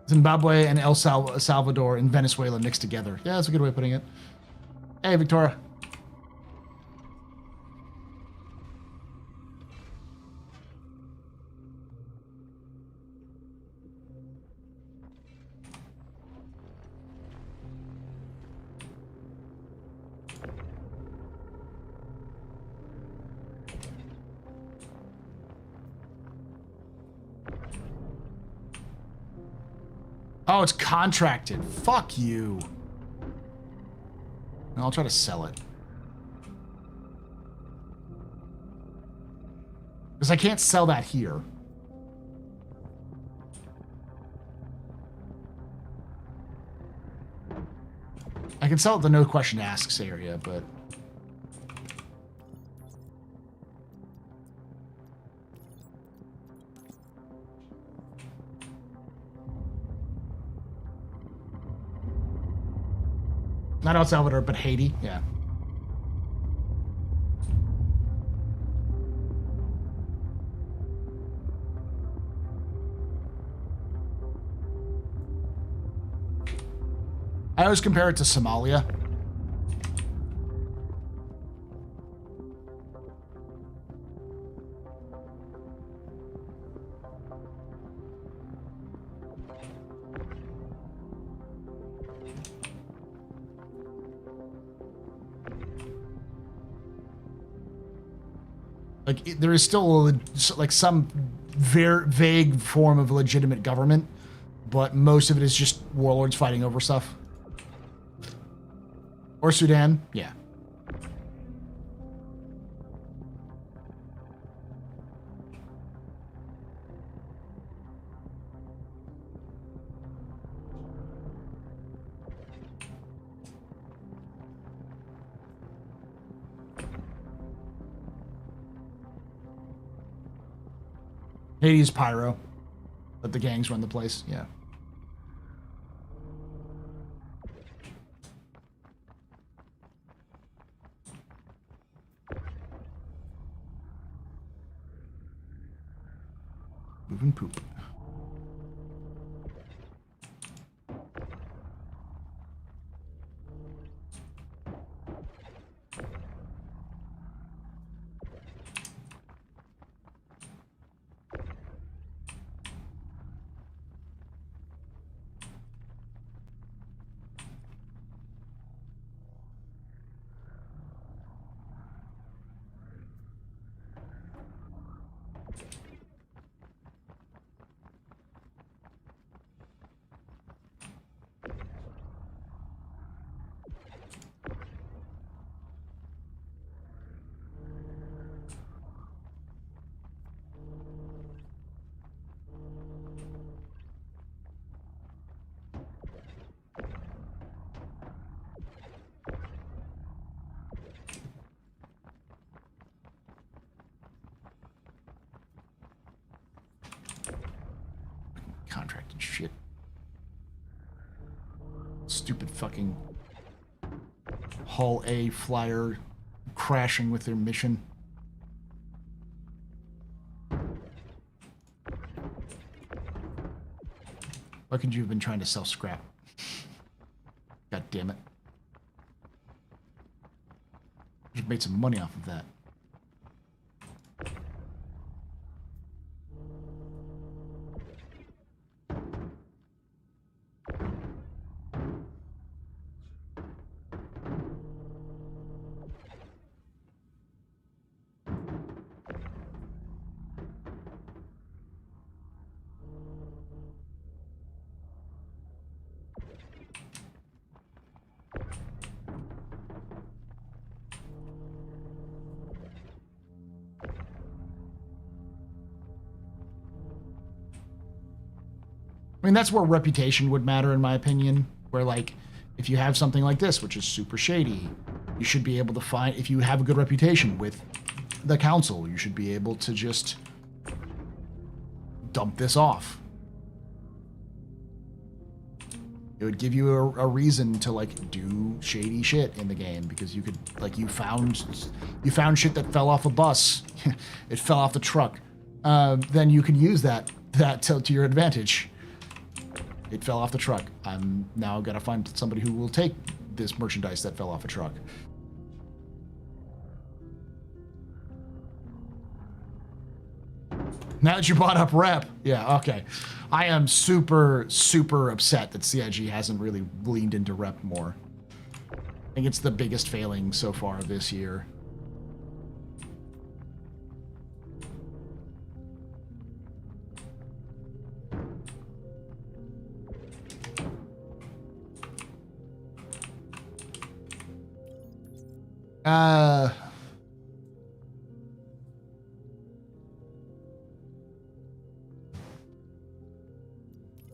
Zimbabwe and El Salvador and Venezuela mixed together. Yeah, that's a good way of putting it. Hey, Victoria. Oh, it's contracted. Fuck you. No, I'll try to sell it. Because I can't sell that here. I can sell it the no question asks area, but... Not El Salvador, but Haiti. Yeah. I always compare it to Somalia. Like, there is still like some very vague form of legitimate government, but most of it is just warlords fighting over stuff. Or Sudan, yeah. Hades Pyro, but the gangs run the place, yeah. Moving poop. Contracted shit. Stupid fucking Hull A flyer crashing with their mission. Why couldn't you have been trying to sell scrap? God damn it. Just made some money off of that. I mean, that's where reputation would matter, in my opinion. Where, like, if you have something like this, which is super shady, you should be able to find, if you have a good reputation with the council, you should be able to just dump this off. It would give you a reason to, like, do shady shit in the game, because you could, like, you found shit that fell off a bus. It fell off the truck. Then you can use that to your advantage. It fell off the truck. I'm now gotta find somebody who will take this merchandise that fell off a truck. Now that you brought up rep, yeah, okay. I am super, super upset that CIG hasn't really leaned into rep more. I think it's the biggest failing so far this year.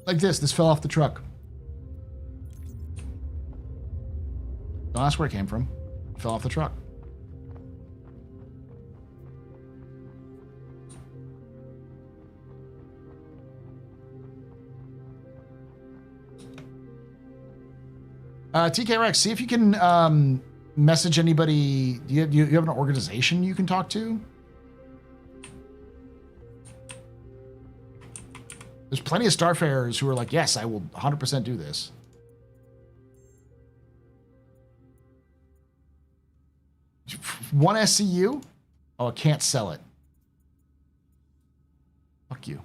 Like this fell off the truck. Don't ask where it came from. It fell off the truck. TK Rex, see if you can message anybody. Do you have an organization you can talk to? There's plenty of Starfarers who are like, yes, I will 100% do this. One SCU? Oh, I can't sell it. Fuck you.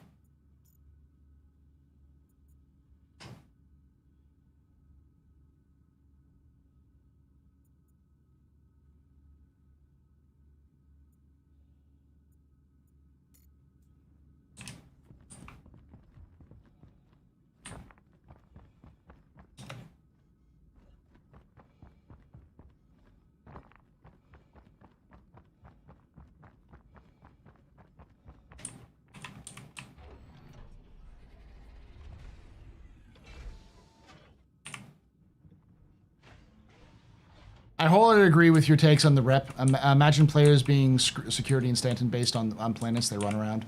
I wholly agree with your takes on the rep. Imagine players being security and Stanton based on planets they run around.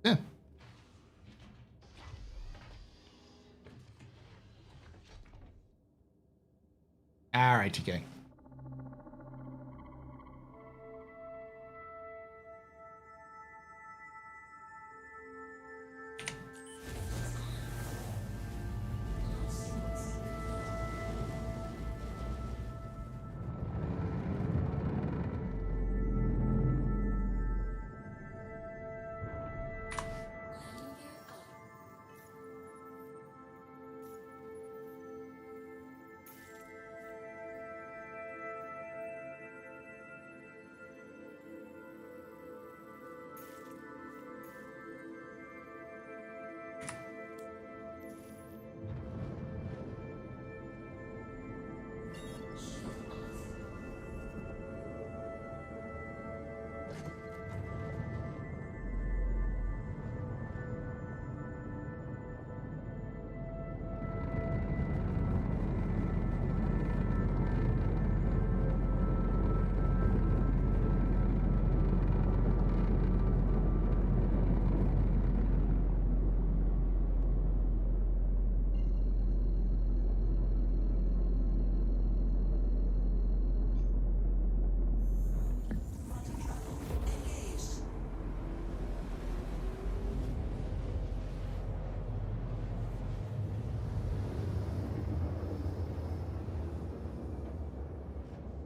Yeah. All right, TK.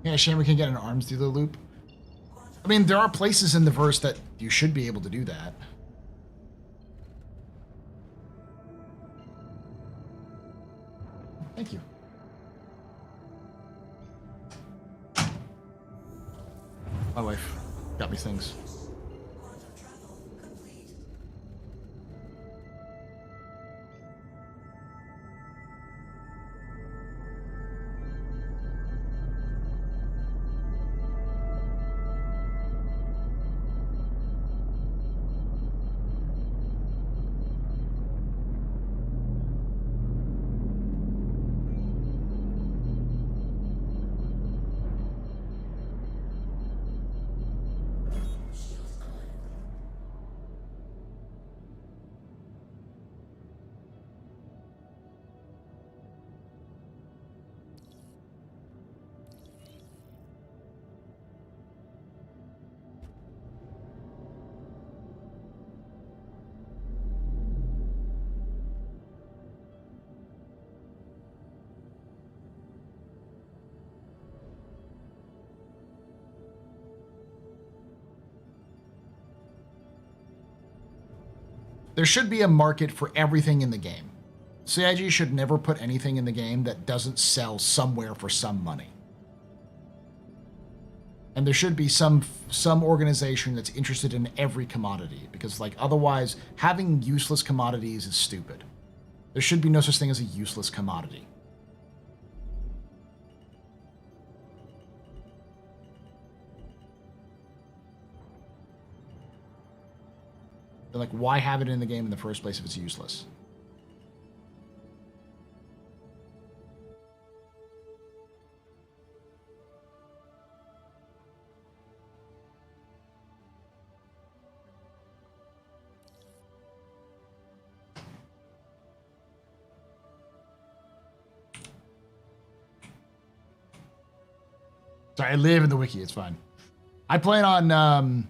Yeah, shame we can't get an arms dealer loop. I mean, there are places in the verse that you should be able to do that. Thank you. My wife got me things. There should be a market for everything in the game. CIG should never put anything in the game that doesn't sell somewhere for some money. And there should be some organization that's interested in every commodity, because like otherwise having useless commodities is stupid. There should be no such thing as a useless commodity. Like, why have it in the game in the first place if it's useless? Sorry, I live in the wiki. It's fine. I plan on...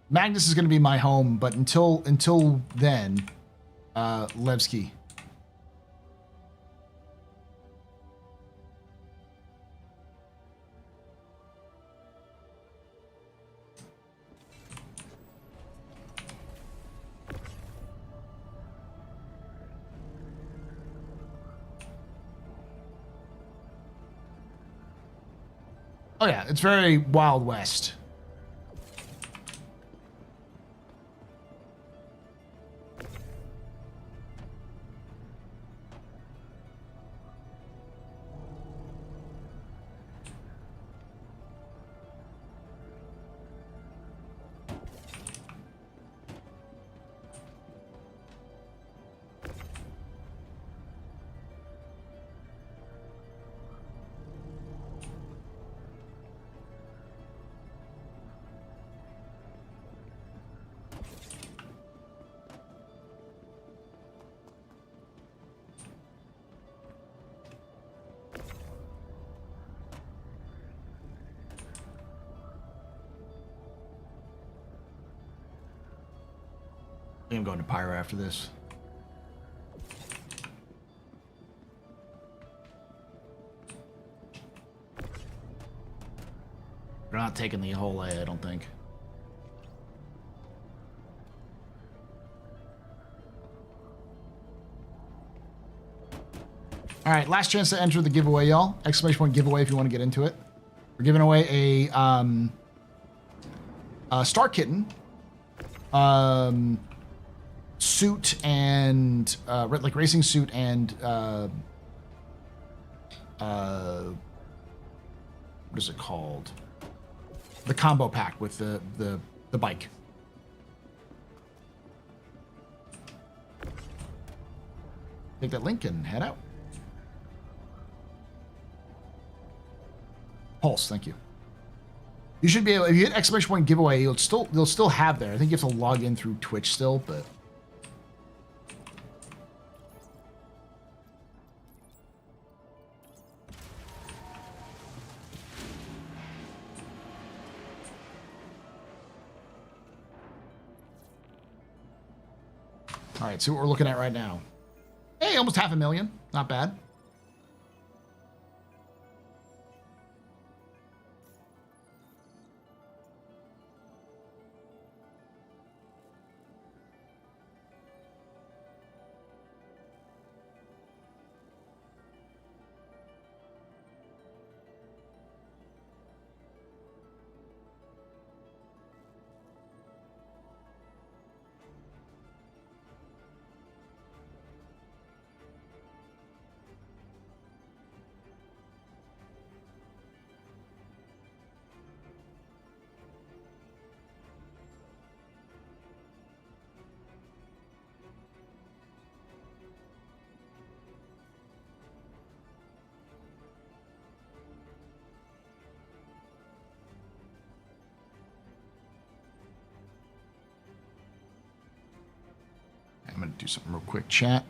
Magnus is going to be my home, but until then, Levski. Oh yeah, it's very Wild West. I think I'm going to Pyro after this. We're not taking the whole A, I don't think. All right, last chance to enter the giveaway, y'all. Exclamation point giveaway if you want to get into it. We're giving away a Star Kitten suit and like racing suit and what is it called? The combo pack with the bike. Take that link and head out. Pulse, thank you. You should be able, if you hit exclamation point giveaway, you'll still have there. I think you have to log in through Twitch still, but all right, see what we're looking at right now. Hey, almost 500,000. Not bad. do something real quick, chat.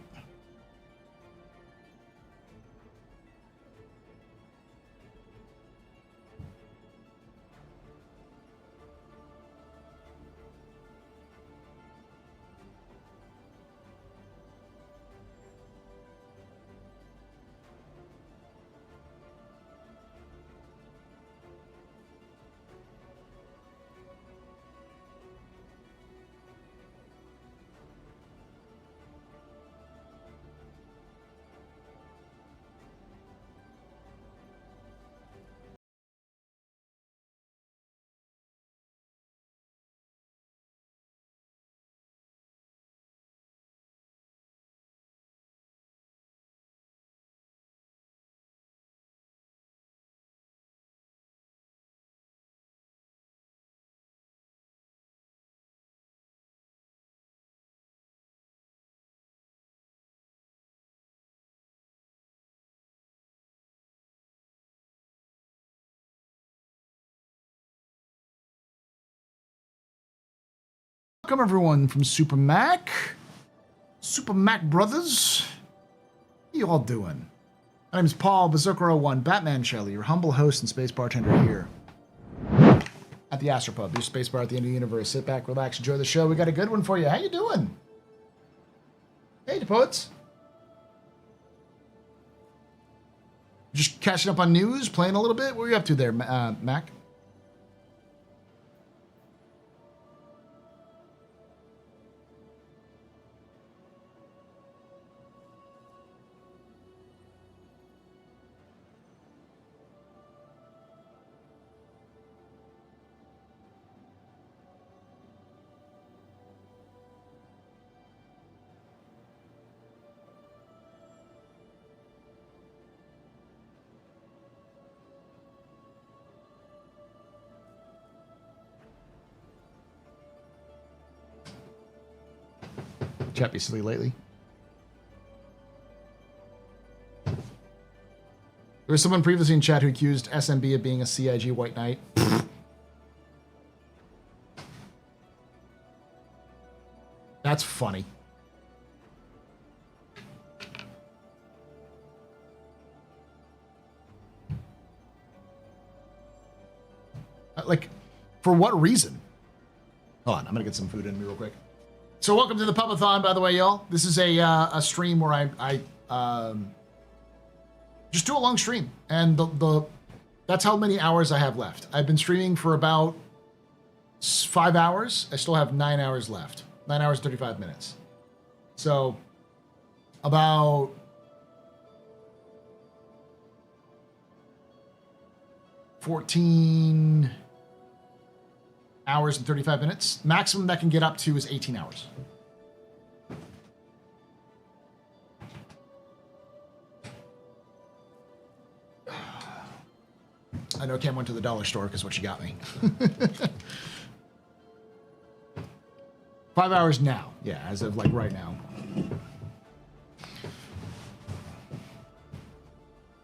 Welcome everyone from Super Mac. Super Mac Brothers. How you all doing? My name is Paul, Berserker01, Batman Shelley, your humble host and space bartender here at the AstroPub, your space bar at the end of the universe. Sit back, relax, enjoy the show. We got a good one for you. How you doing? Hey, poets. Just catching up on news, playing a little bit. What are you up to there, Mac? Chat be silly lately. There was someone previously in chat who accused SMB of being a CIG White Knight. That's funny. Like, for what reason? Hold on, I'm gonna get some food in me real quick. So welcome to the Pub-A-Thon, by the way, y'all. This is a stream where I just do a long stream, and that's how many hours I have left. I've been streaming for about 5 hours. I still have 9 hours left. 9 hours, 35 minutes. So about 14 hours and 35 minutes. Maximum that can get up to is 18 hours. I know Cam went to the dollar store because what she got me. 5 hours now. Yeah, as of like right now.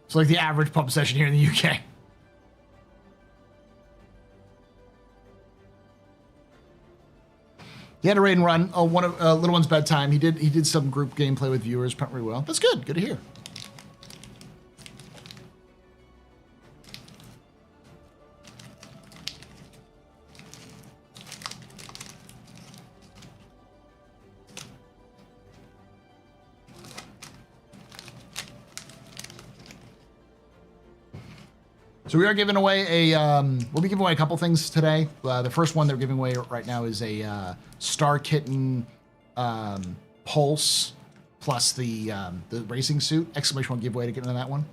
It's like the average pub session here in the UK. He had a raid and run. Oh, one of Little One's bedtime. He did some group gameplay with viewers. Went really well. That's good. Good to hear. So we are giving away we'll be giving away a couple things today. The first one that we're giving away right now is a Star Kitten Pulse plus the racing suit. Exclamation point giveaway to get into that one.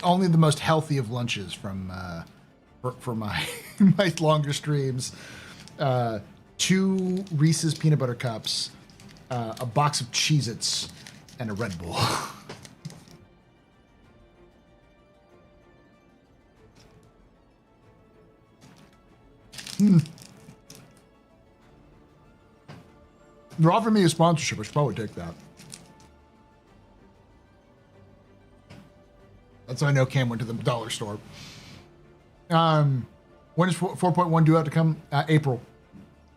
Only the most healthy of lunches from for my my longer streams. 2 Reese's peanut butter cups, a box of Cheez-Its, and a Red Bull. They're offering me a sponsorship. I should probably take that. That's how I know Cam went to the dollar store. When is 4.1 due out to come? April.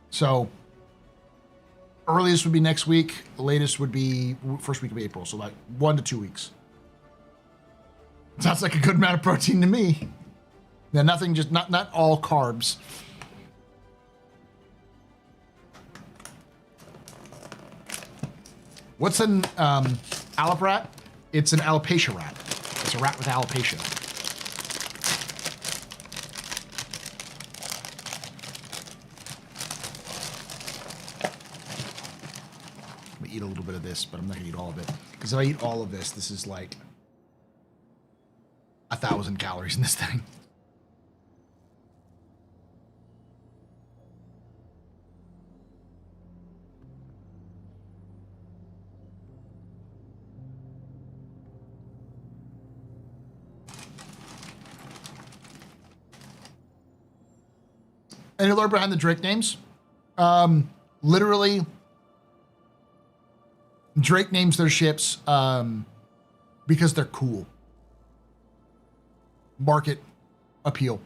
So earliest would be next week. The latest would be first week of April. So like 1 to 2 weeks. Sounds like a good amount of protein to me. Yeah, nothing, just not all carbs. What's an alip rat? It's an alopecia rat. It's a rat with alopecia. I'm gonna eat a little bit of this, but I'm not gonna eat all of it. Because if I eat all of this, this is like 1,000 calories in this thing. Any lore behind the Drake names? Literally, Drake names their ships because they're cool. Market appeal.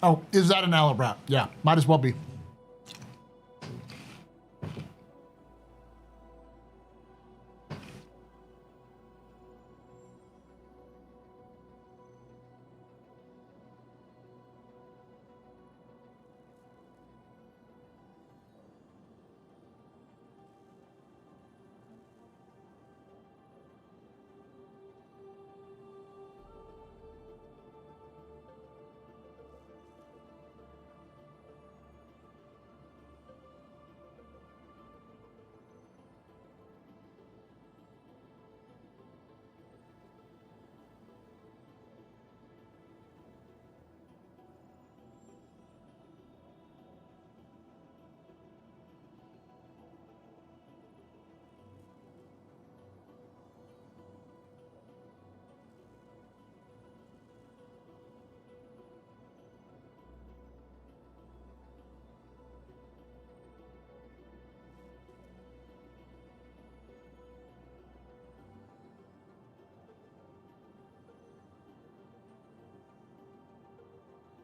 Oh, is that an alibrat? Yeah, might as well be.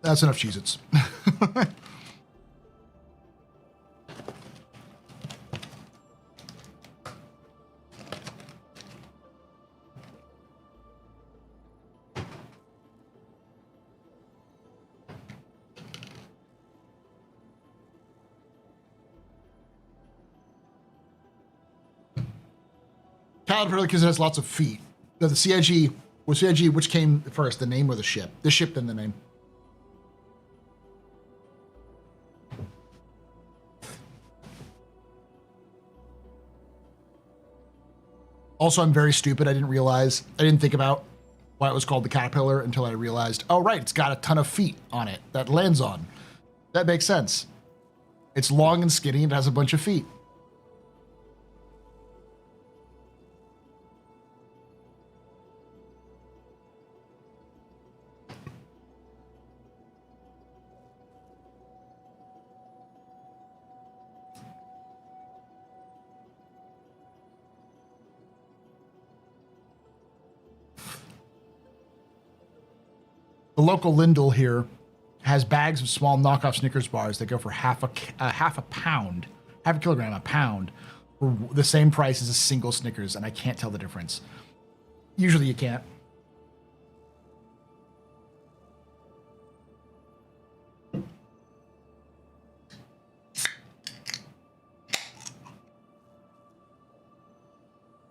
That's enough Cheez-Its. Caterpillar because it has lots of feet. The CIG, which came first, the name or the ship? The ship, then the name. Also, I'm very stupid. I didn't think about why it was called the Caterpillar until I realized, oh, right, it's got a ton of feet on it that lands on. That makes sense. It's long and skinny and it has a bunch of feet. The local Lindell here has bags of small knockoff Snickers bars that go for half a pound, half a kilogram, a pound, for the same price as a single Snickers, and I can't tell the difference. Usually you can't.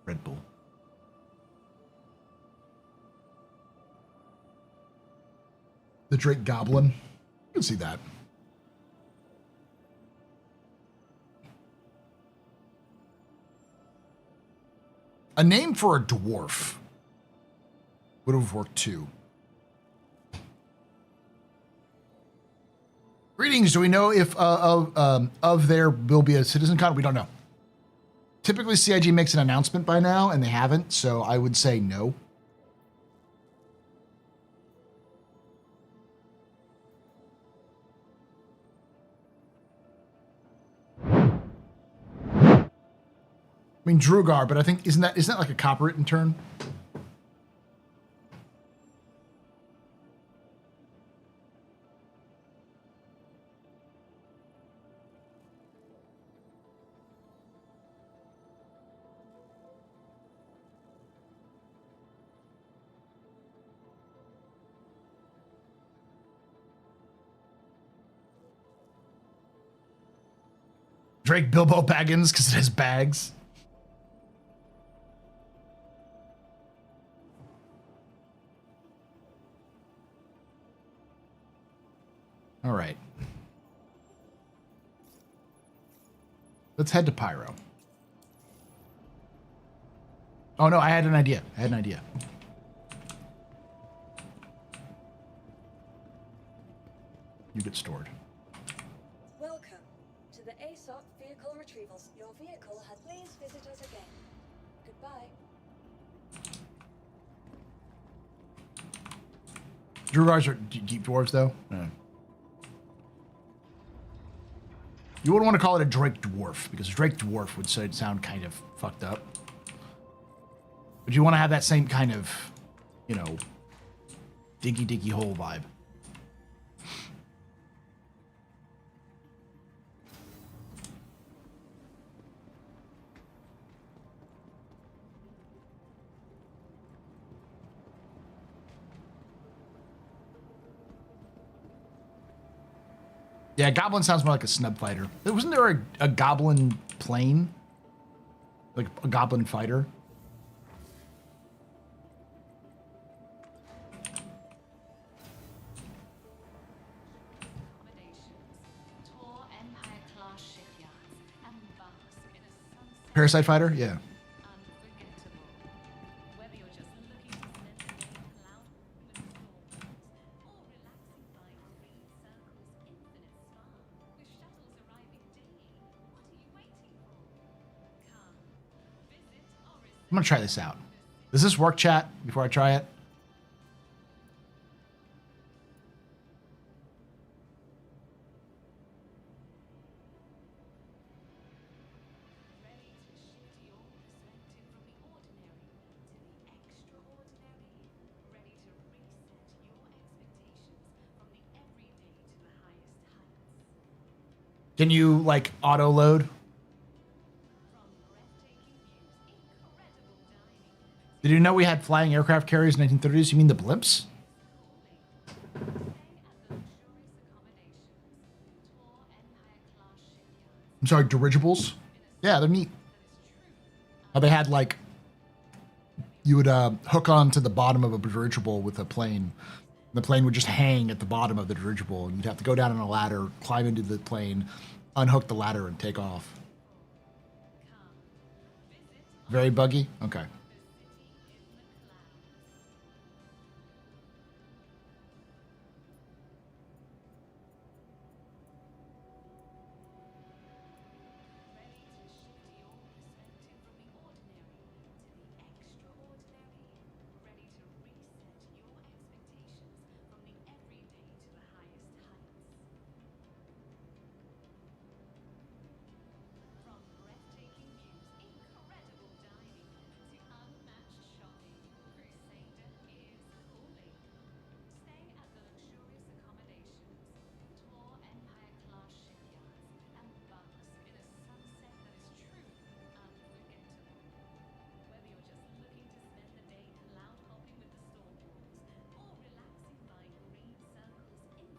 Red Bull. The Drake Goblin. can see that. A name for a dwarf would have worked too. Greetings. Do we know if of there will be a citizen con? We don't know. Typically, CIG makes an announcement by now, and they haven't, so I would say no. I mean, Drugar, but I think isn't that like a copywritten term? Drake Bilbo Baggins because it has bags. All right. Let's head to Pyro. Oh no, I had an idea. You get stored. Welcome to the ASOP vehicle retrievals. Your vehicle has please visit us again. Goodbye. Drugars are deep dwarves though. No. You wouldn't want to call it a Drake dwarf because Drake dwarf would sound kind of fucked up. But you want to have that same kind of, you know, diggy hole vibe. Yeah, goblin sounds more like a snub fighter. Wasn't there a goblin plane? Like a goblin fighter? Parasite fighter? Yeah. I'm gonna try this out. Does this work, chat, before I try it? Can you, like, auto-load? Did you know we had flying aircraft carriers in the 1930s? You mean the blimps? I'm sorry, dirigibles? Yeah, they're neat. How they had, like, you would hook onto the bottom of a dirigible with a plane. The plane would just hang at the bottom of the dirigible, and you'd have to go down on a ladder, climb into the plane, unhook the ladder, and take off. Very buggy? Okay.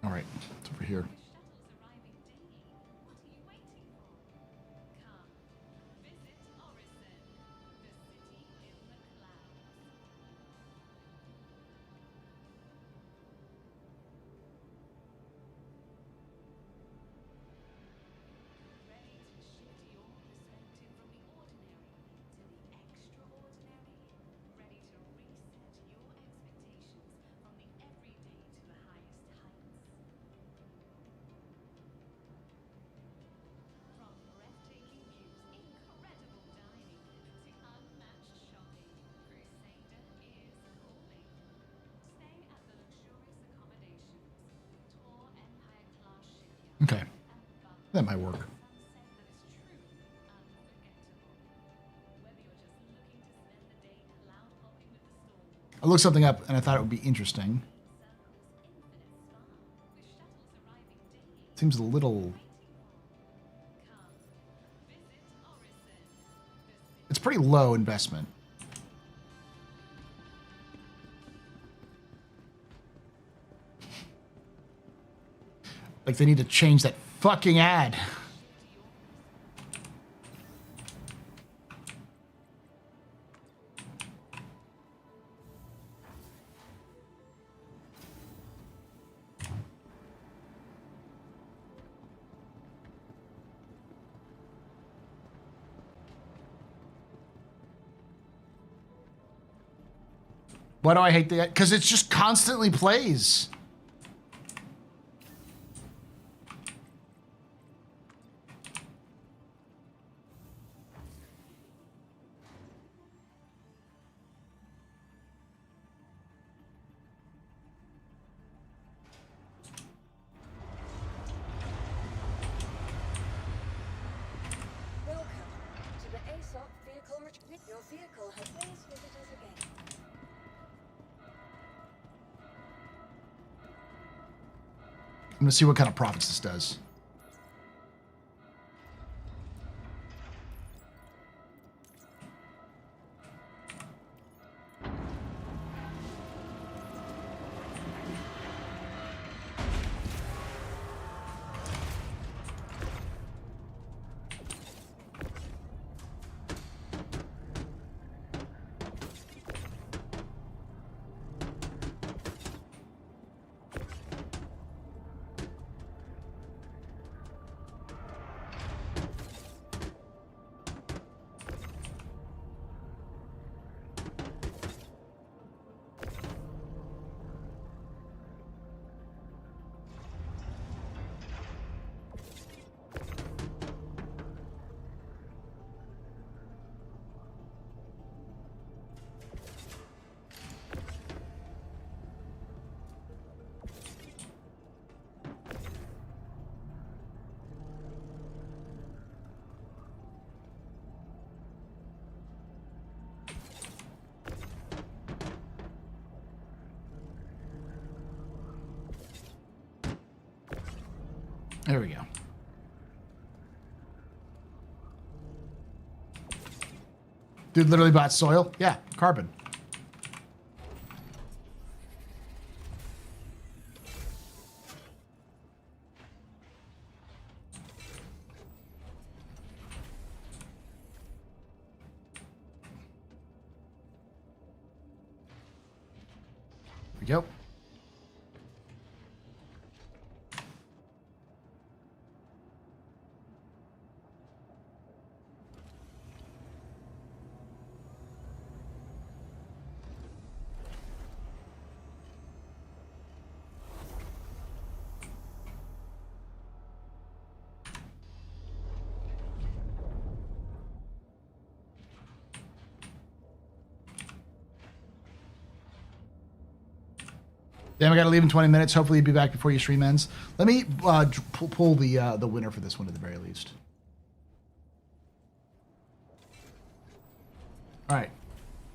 All right, it's over here. That might work. I looked something up and I thought it would be interesting. Seems a little... It's pretty low investment. Like they need to change that fucking ad. Why do I hate that? Because it just constantly plays. Welcome to the ASOP vehicle retrieve. Your vehicle has please visit us again. I'm gonna see what kind of profits this does. There we go. Dude literally bought soil? Yeah, carbon. There we go. Damn, I gotta leave in 20 minutes. Hopefully you'll be back before your stream ends. Let me pull the winner for this one at the very least. All right.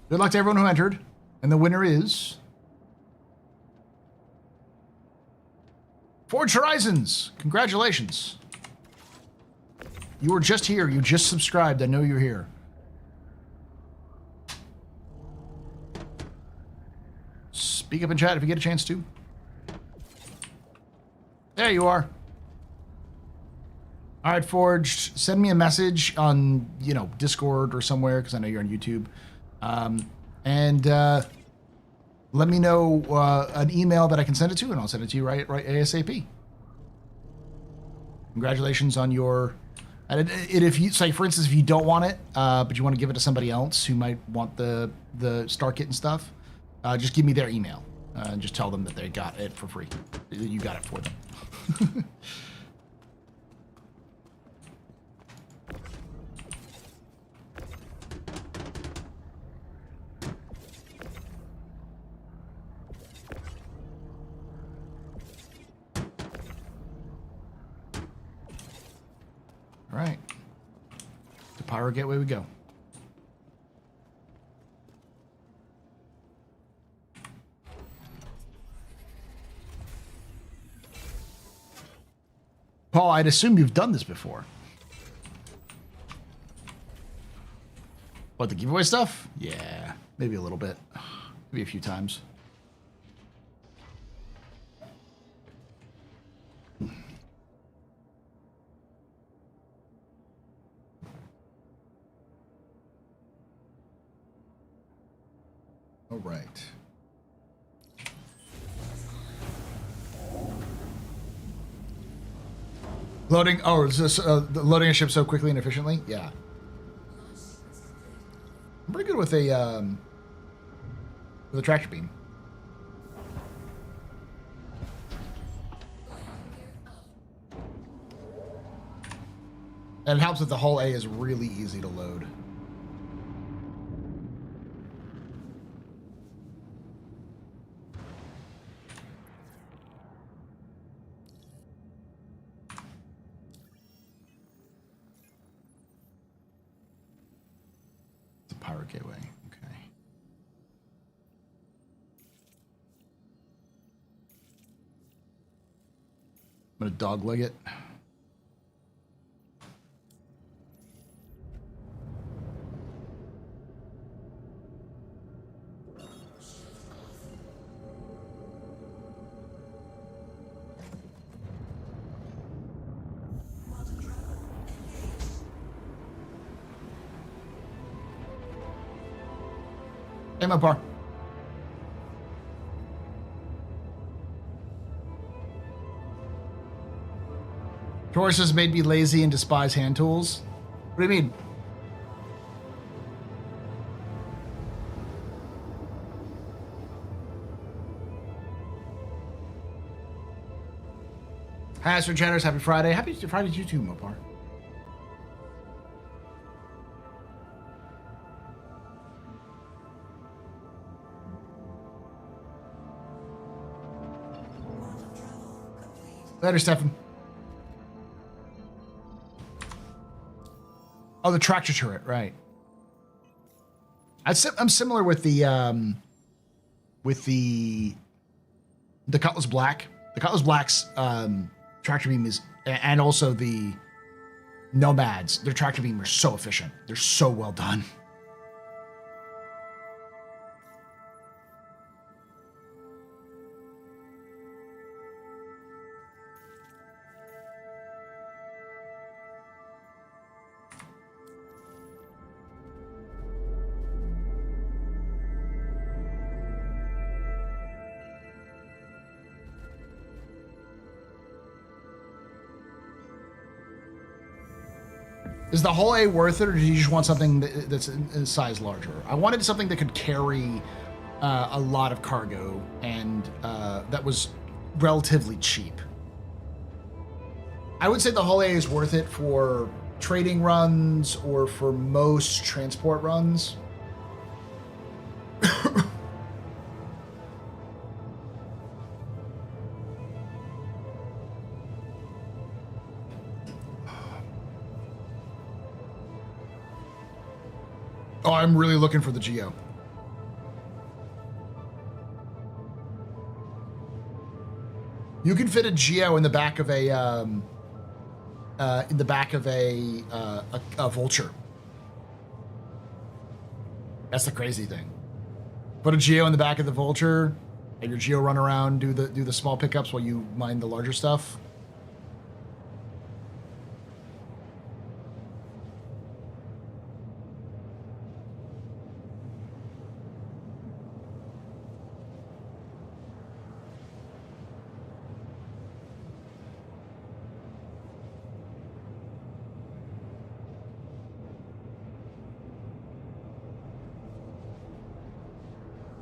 Good luck to everyone who entered. And the winner is... Forge Horizons. Congratulations. You were just here. You just subscribed. I know you're here. Speak up in chat if you get a chance to. There you are. All right, Forged, send me a message on, you know, Discord or somewhere, because I know you're on YouTube. And let me know an email that I can send it to, and I'll send it to you right ASAP. Congratulations on your... And if you, say, for instance, if you don't want it, but you want to give it to somebody else who might want the Star Kit and stuff, just give me their email and just tell them that they got it for free. That you got it for them. Pyro Gateway we go. Paul, I'd assume you've done this before. What, the giveaway stuff? Yeah, maybe a little bit. Maybe a few times. All right. Loading. Oh, is this loading a ship so quickly and efficiently? Yeah. I'm pretty good with a tractor beam. And it helps that the hull A is really easy to load. The Pirate Gateway. Okay. I'm gonna dogleg it. Hey, my bar. Taurus has made me lazy and despise hand tools. What do you mean? Hi, Astro Chatters. Happy Friday. Happy Friday to you too, Mopar. Later, Stefan. Oh, the tractor turret, right? I'm similar with the Cutlass Black. The Cutlass Black's tractor beam is, and also the Nomads. Their tractor beam are so efficient. They're so well done. Is the whole A worth it, or do you just want something that's in size larger? I wanted something that could carry a lot of cargo and that was relatively cheap. I would say the whole A is worth it for trading runs or for most transport runs. Oh, I'm really looking for the Geo. You can fit a Geo in the back of a Vulture. That's the crazy thing. Put a Geo in the back of the Vulture, and your Geo run around, do the small pickups while you mine the larger stuff.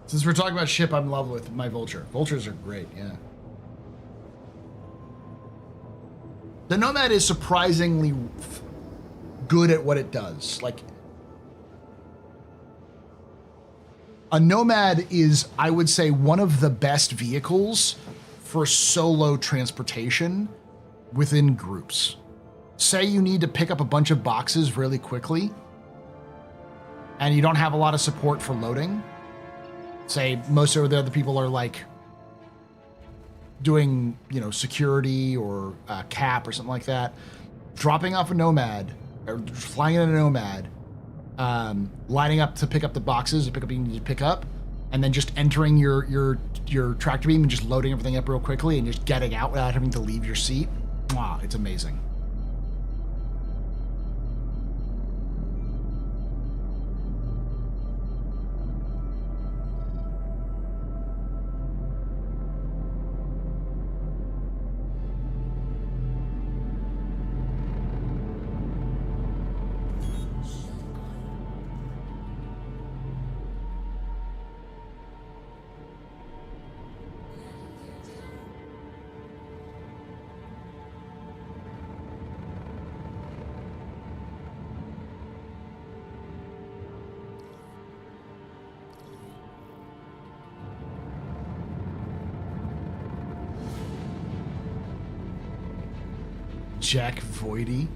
Since we're talking about ship, I'm in love with my Vulture. Vultures are great, yeah. The Nomad is surprisingly good at what it does. Like, a Nomad is, I would say, one of the best vehicles for solo transportation within groups. Say you need to pick up a bunch of boxes really quickly, and you don't have a lot of support for loading, say most of the other people are like doing, you know, security or cap or something like that, dropping off a Nomad or flying in a Nomad, lining up to pick up the boxes, to pick up what you need to pick up, and then just entering your tractor beam and just loading everything up real quickly and just getting out without having to leave your seat. Wow, it's amazing. Jack Voidy.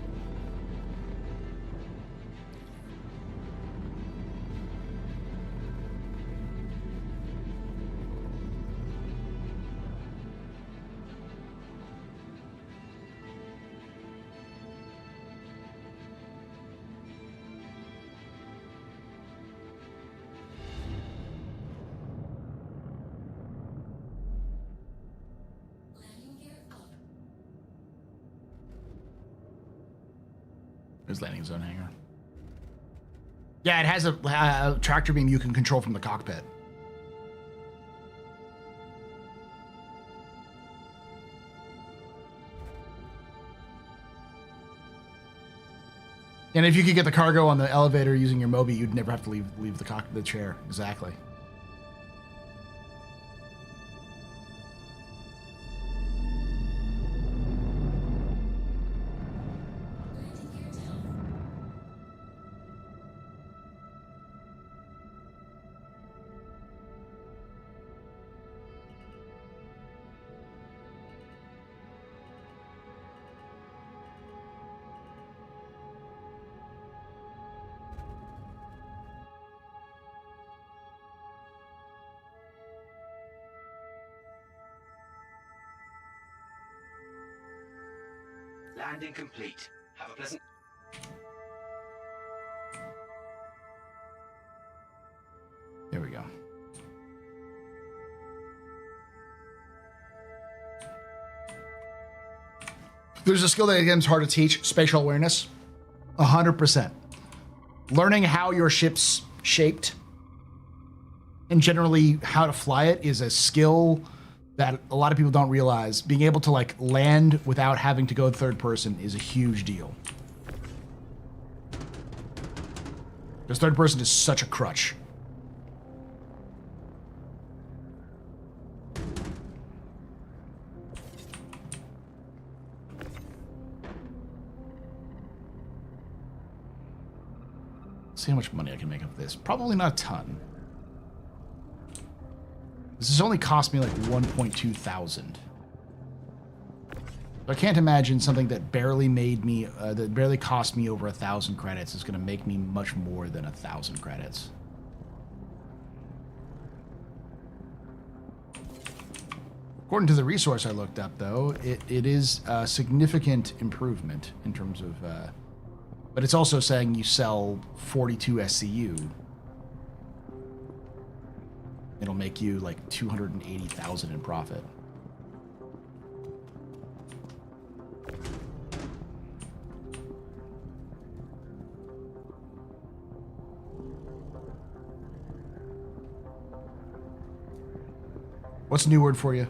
There's landing zone hangar. Yeah, it has a tractor beam you can control from the cockpit. And if you could get the cargo on the elevator using your Mobi, you'd never have to leave the chair. Exactly. Landing complete. Have a pleasant... There we go. There's a skill that again is hard to teach, spatial awareness. 100%. Learning how your ship's shaped and generally how to fly it is a skill that a lot of people don't realize. Being able to like land without having to go third person is a huge deal. Because third person is such a crutch. See how much money I can make off this. Probably not a ton. This has only cost me like 1.2 thousand. I can't imagine something that barely made me, that barely cost me over 1,000 credits is going to make me much more than 1,000 credits. According to the resource I looked up, though, it is a significant improvement in terms of, but it's also saying you sell 42 SCU. It'll make you like 280,000 in profit. What's a new word for you?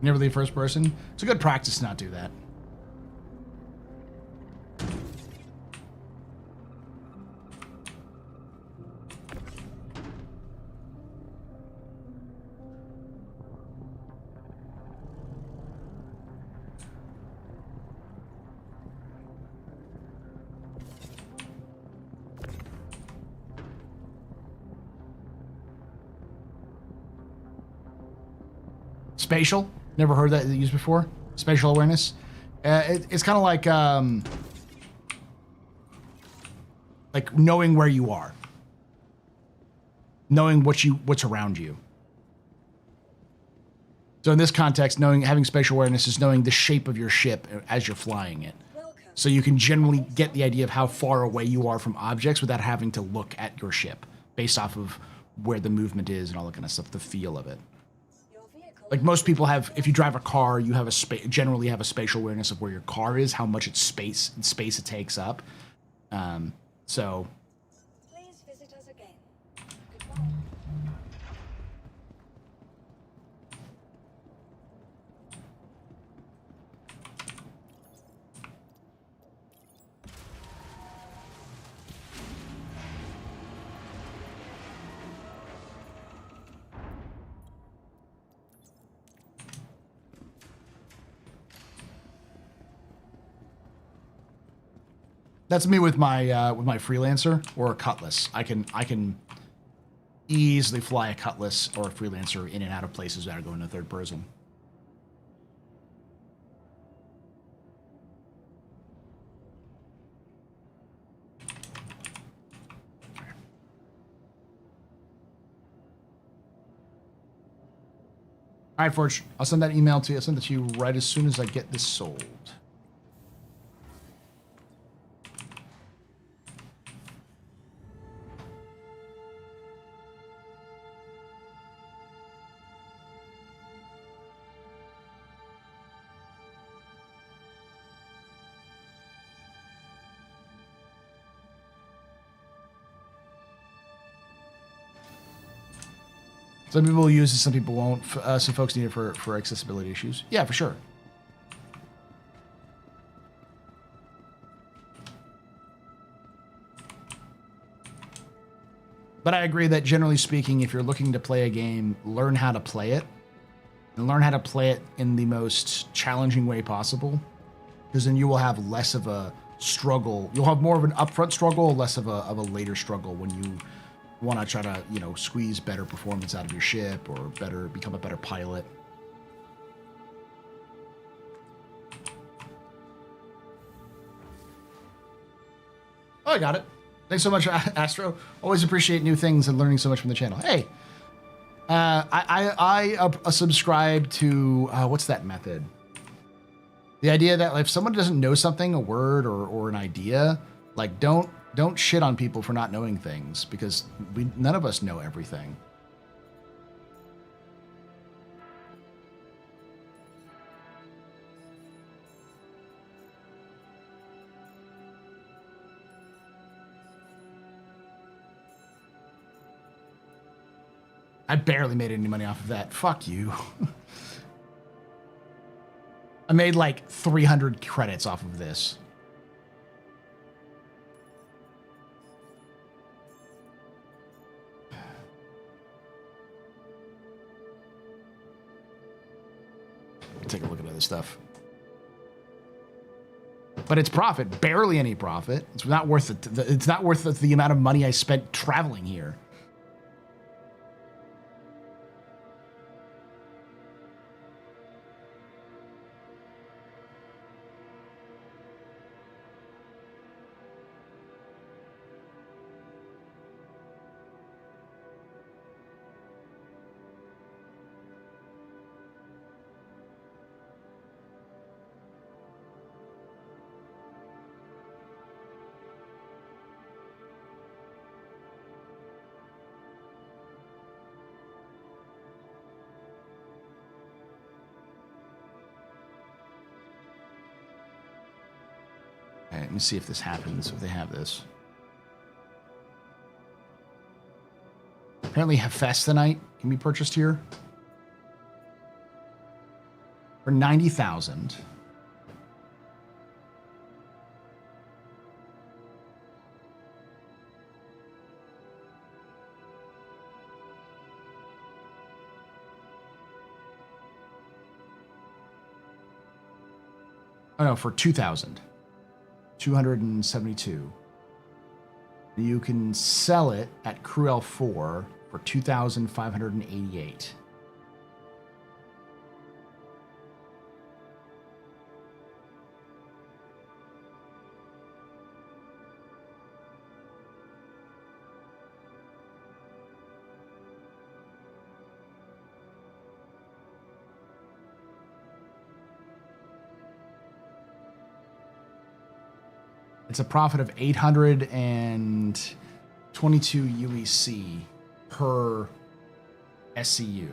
Never leave first person. It's a good practice to not do that. Spatial? Never heard that used before? Spatial awareness? It's kind of like knowing where you are. Knowing what's around you. So in this context, having spatial awareness is knowing the shape of your ship as you're flying it. So you can generally get the idea of how far away you are from objects without having to look at your ship based off of where the movement is and all that kind of stuff, the feel of it. Like most people have, if you drive a car, you have generally have a spatial awareness of where your car is, how much space it takes up. So. Please visit us again. Goodbye. That's me with my freelancer or a cutlass. I can easily fly a cutlass or a freelancer in and out of places without going to third person. All right, Forge. I'll send that email to you. I'll send it to you right as soon as I get this sold. Some people will use it, some people won't. Some folks need it for accessibility issues. Yeah, for sure. But I agree that generally speaking, if you're looking to play a game, learn how to play it. And learn how to play it in the most challenging way possible. Because then you will have less of a struggle. You'll have more of an upfront struggle, less of a later struggle when you want to try to, squeeze better performance out of your ship or become a better pilot. Oh, I got it. Thanks so much, Astro. Always appreciate new things and learning so much from the channel. Hey, I subscribe to, what's that method? The idea that if someone doesn't know something, a word or an idea, like don't shit on people for not knowing things, because none of us know everything. I barely made any money off of that. Fuck you. I made like 300 credits off of this. Take a look at other stuff. But it's profit, barely any profit. It's not worth it. It's not worth the amount of money I spent traveling here. Let me see if this happens, if they have this. Apparently Hephaestonite can be purchased here. For 90,000. Oh no, for 2,000. 272. You can sell it at Cruel 4 for 2,588. It's a profit of 822 UEC per SCU.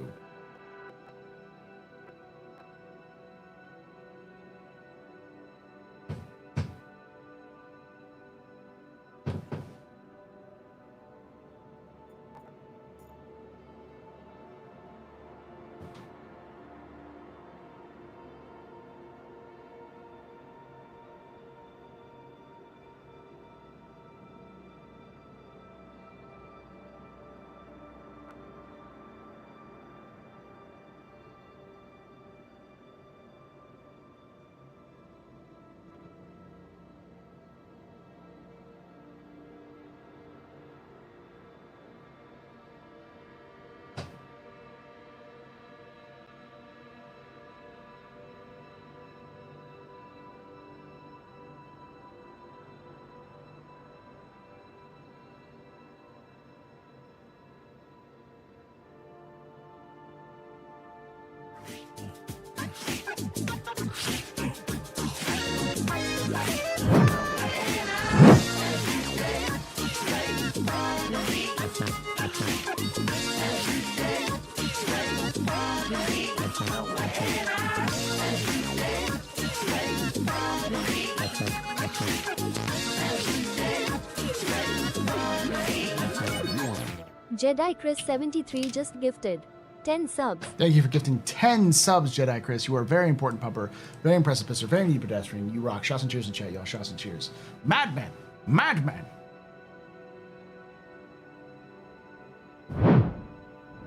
Jedi Chris 73 just gifted 10 subs. Thank you for gifting 10 subs, Jedi Chris. You are a very important pupper, very impressive pisser, very neat pedestrian. You rock. Shots and cheers in chat, y'all. Shots and cheers. Madman! Madman!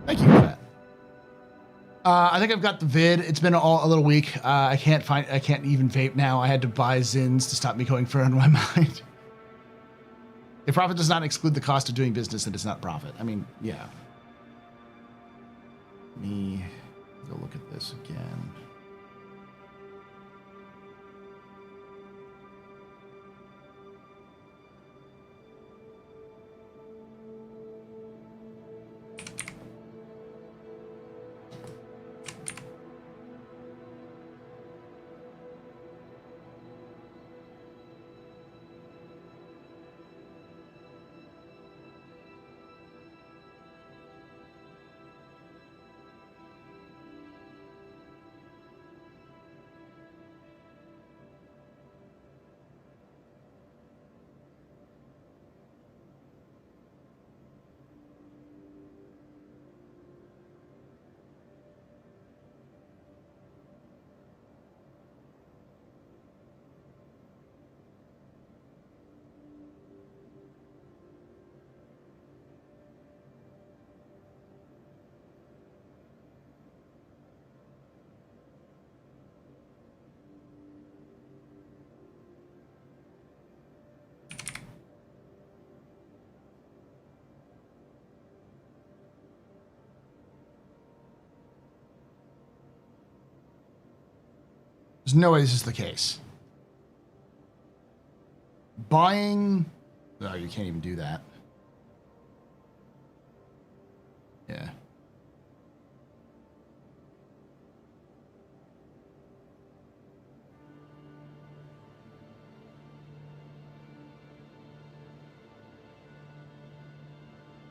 Thank you for that. I think I've got the vid. It's been a little week. I can't even vape now. I had to buy Zins to stop me going further into my mind. If profit does not exclude the cost of doing business, then it's not profit. I mean, yeah. Let me go look at this again. There's no way this is the case. Buying... Oh, you can't even do that. Yeah.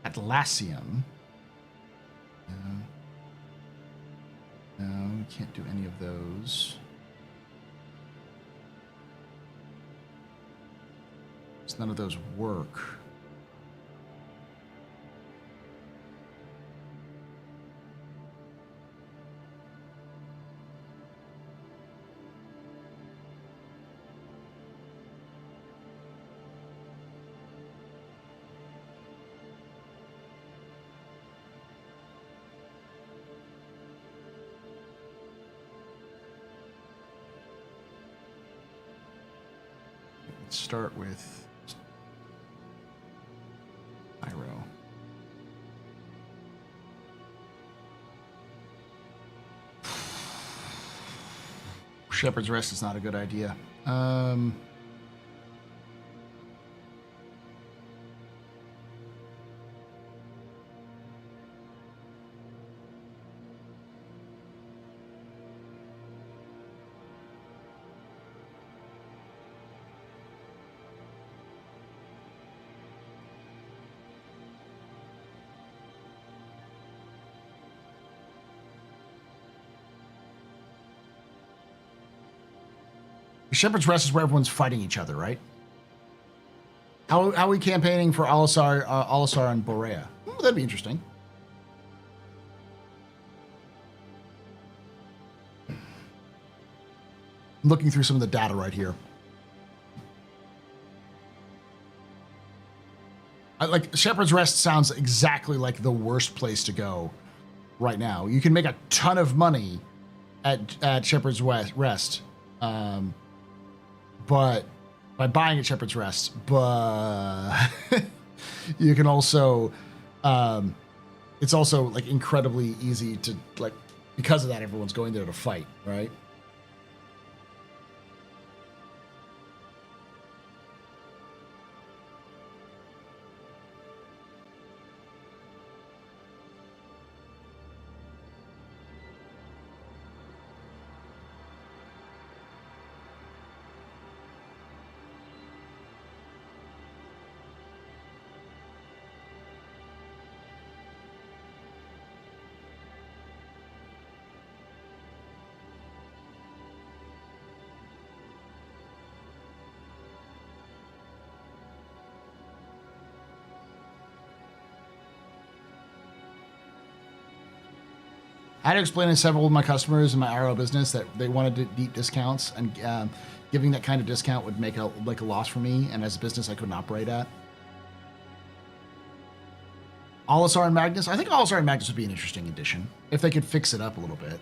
Atlassium. No, we can't do any of those. None of those work. Let's start with Shepherd's Rest is not a good idea. Shepherd's Rest is where everyone's fighting each other, right? How are we campaigning for Alisar and Borea? That'd be interesting. Looking through some of the data right here. Like Shepherd's Rest sounds exactly like the worst place to go right now. You can make a ton of money at Shepherd's Rest, but by buying at Shepherd's Rest, but you can also, it's also like incredibly easy to like, because of that, everyone's going there to fight, right? I had to explain to several of my customers in my IRL business that they wanted deep discounts, and giving that kind of discount would make a loss for me, and as a business I couldn't operate at. Alisar and Magnus? I think Alisar and Magnus would be an interesting addition if they could fix it up a little bit.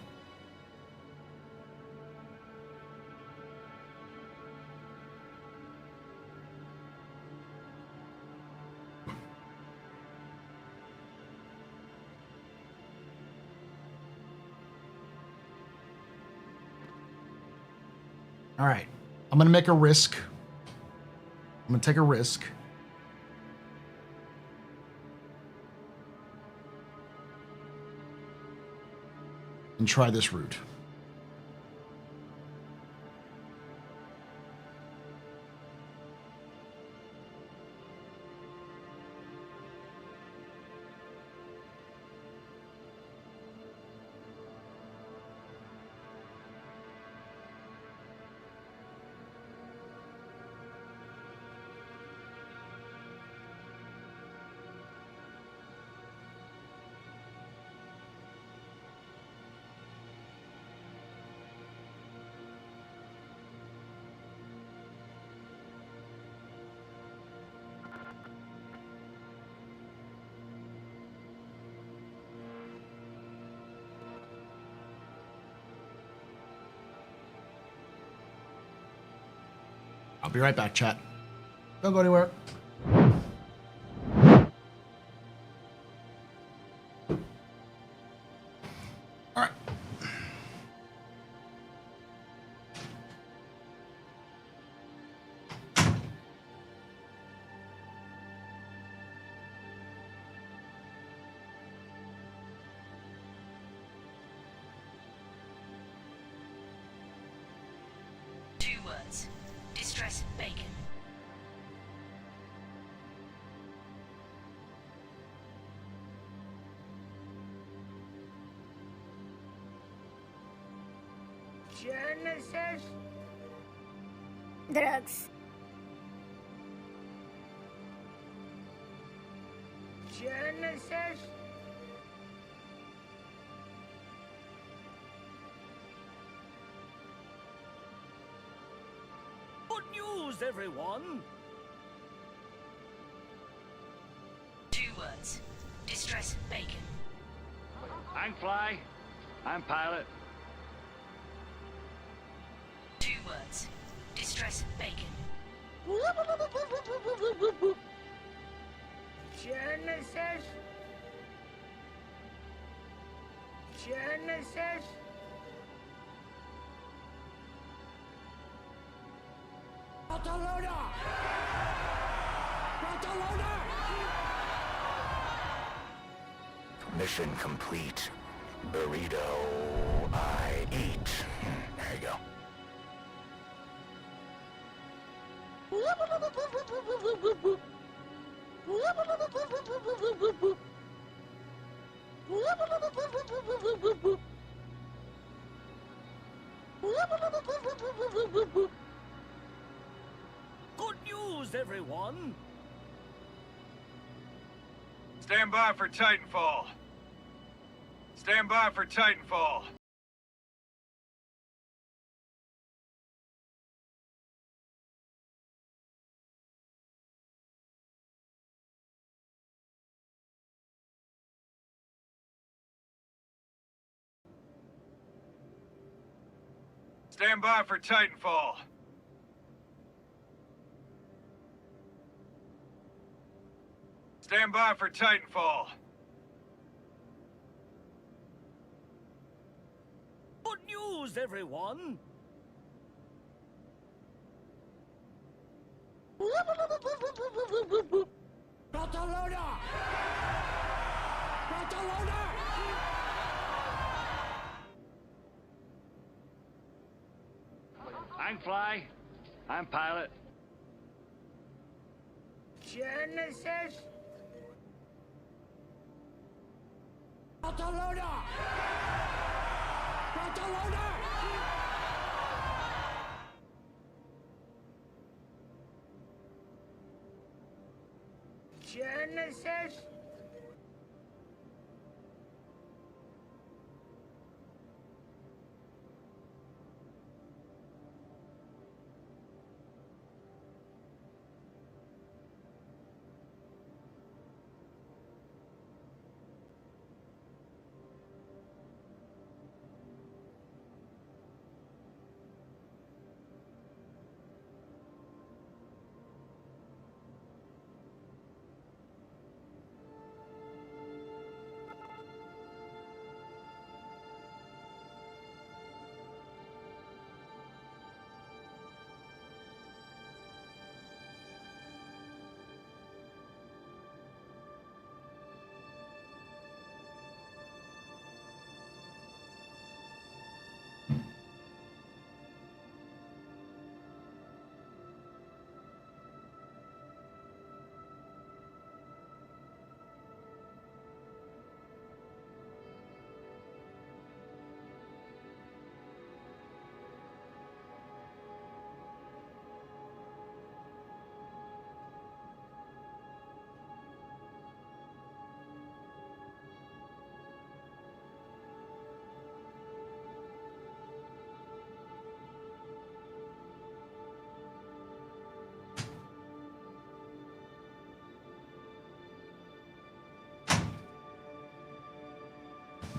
All right, I'm gonna make a risk. I'm gonna take a risk. And try this route. I'll be right back, chat. Don't go anywhere. All right. Two words. Distress bacon. Genesis? Drugs. Genesis? Good news, everyone! Two words. Distress bacon. I'm Fly. I'm Pilot. Two words. Distress bacon. Genesis? Genesis? Barcelona! Barcelona! Mission complete. Burrito I eat. There you go. news, everyone. Stand by for Titanfall. Stand by for Titanfall. Stand by for Titanfall. Stand by for Titanfall. Good news, everyone. Barcelona! Barcelona! I'm Fly. I'm Pilot. Genesis! Barcelona! Barcelona! Genesis!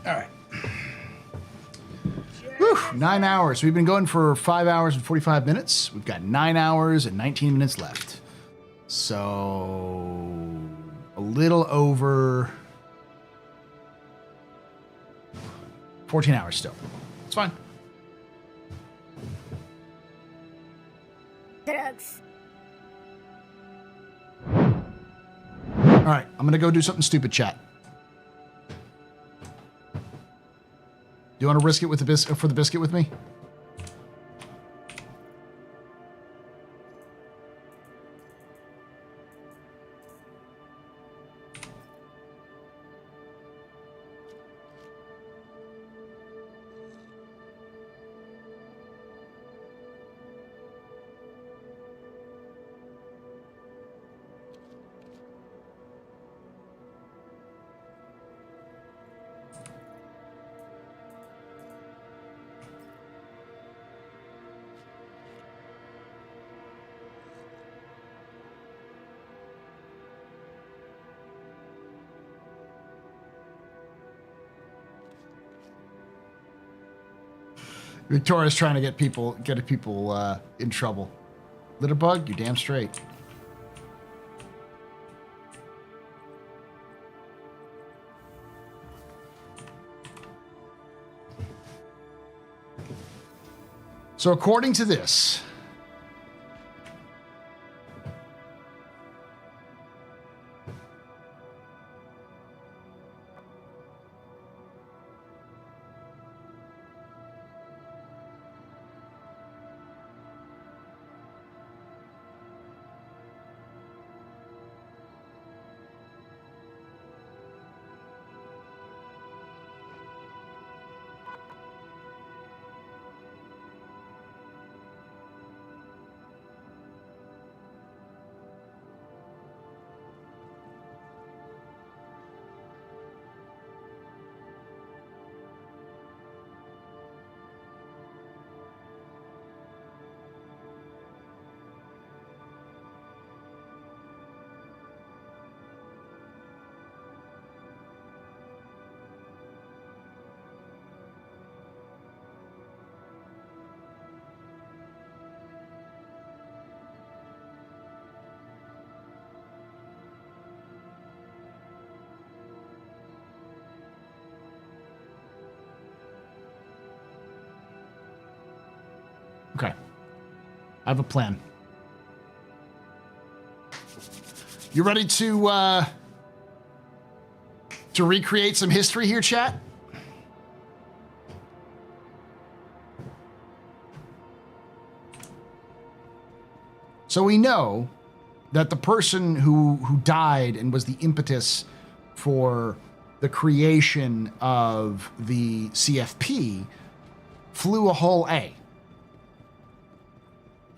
All right. Whew, 9 hours. We've been going for 5 hours and 45 minutes. We've got 9 hours and 19 minutes left. So a little over 14 hours still. It's fine. Drugs. All right, I'm gonna go do something stupid, chat. Do you want to risk it with the for the biscuit with me? Victoria's trying to get people in trouble. Litterbug, you damn straight. So according to this, Okay. I have a plan. You ready to recreate some history here, chat? So we know that the person who died and was the impetus for the creation of the CFP flew a whole A.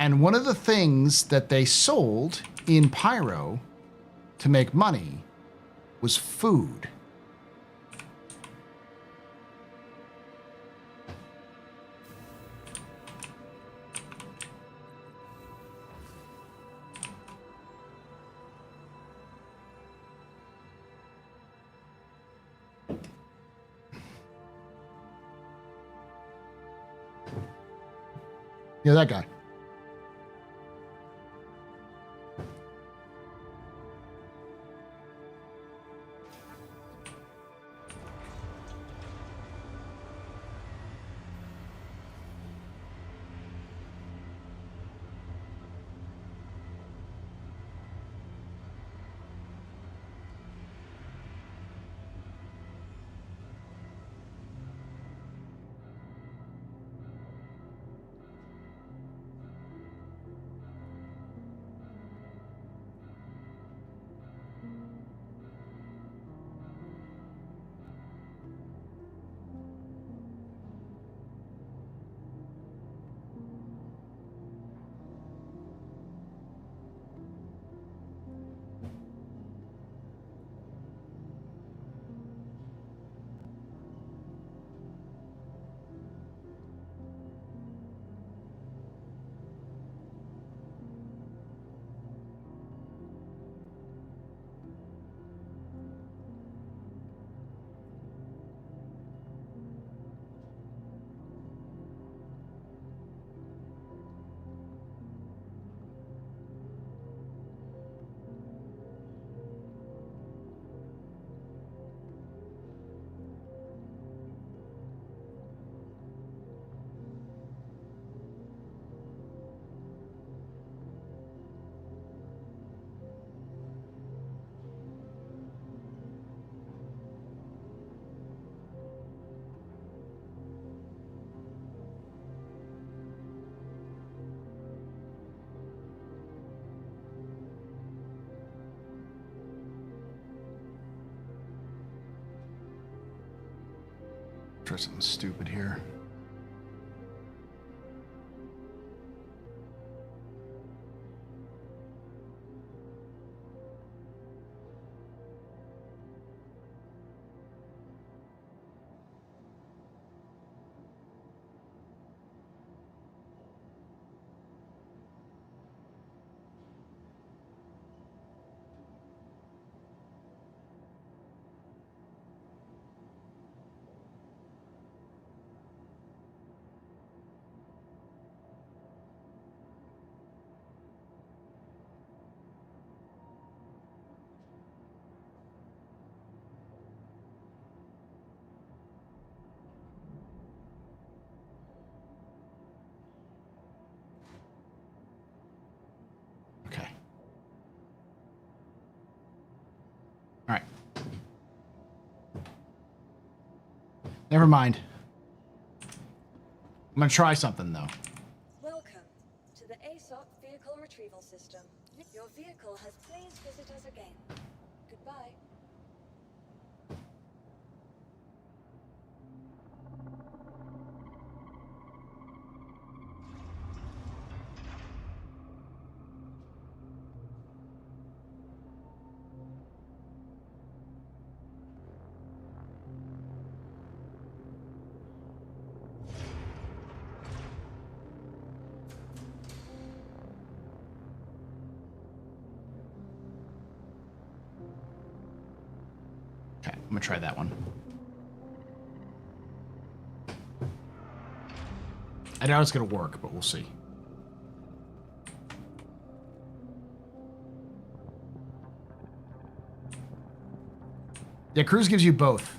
And one of the things that they sold in Pyro to make money was food. Yeah, that guy. Try something stupid here. Okay. All right. Never mind. I'm gonna try something though. Welcome to the ASOP Vehicle Retrieval System. Your vehicle has please visit us again. Goodbye. Okay, I'm gonna try that one. I doubt it's gonna work, but we'll see. Yeah, Cruise gives you both.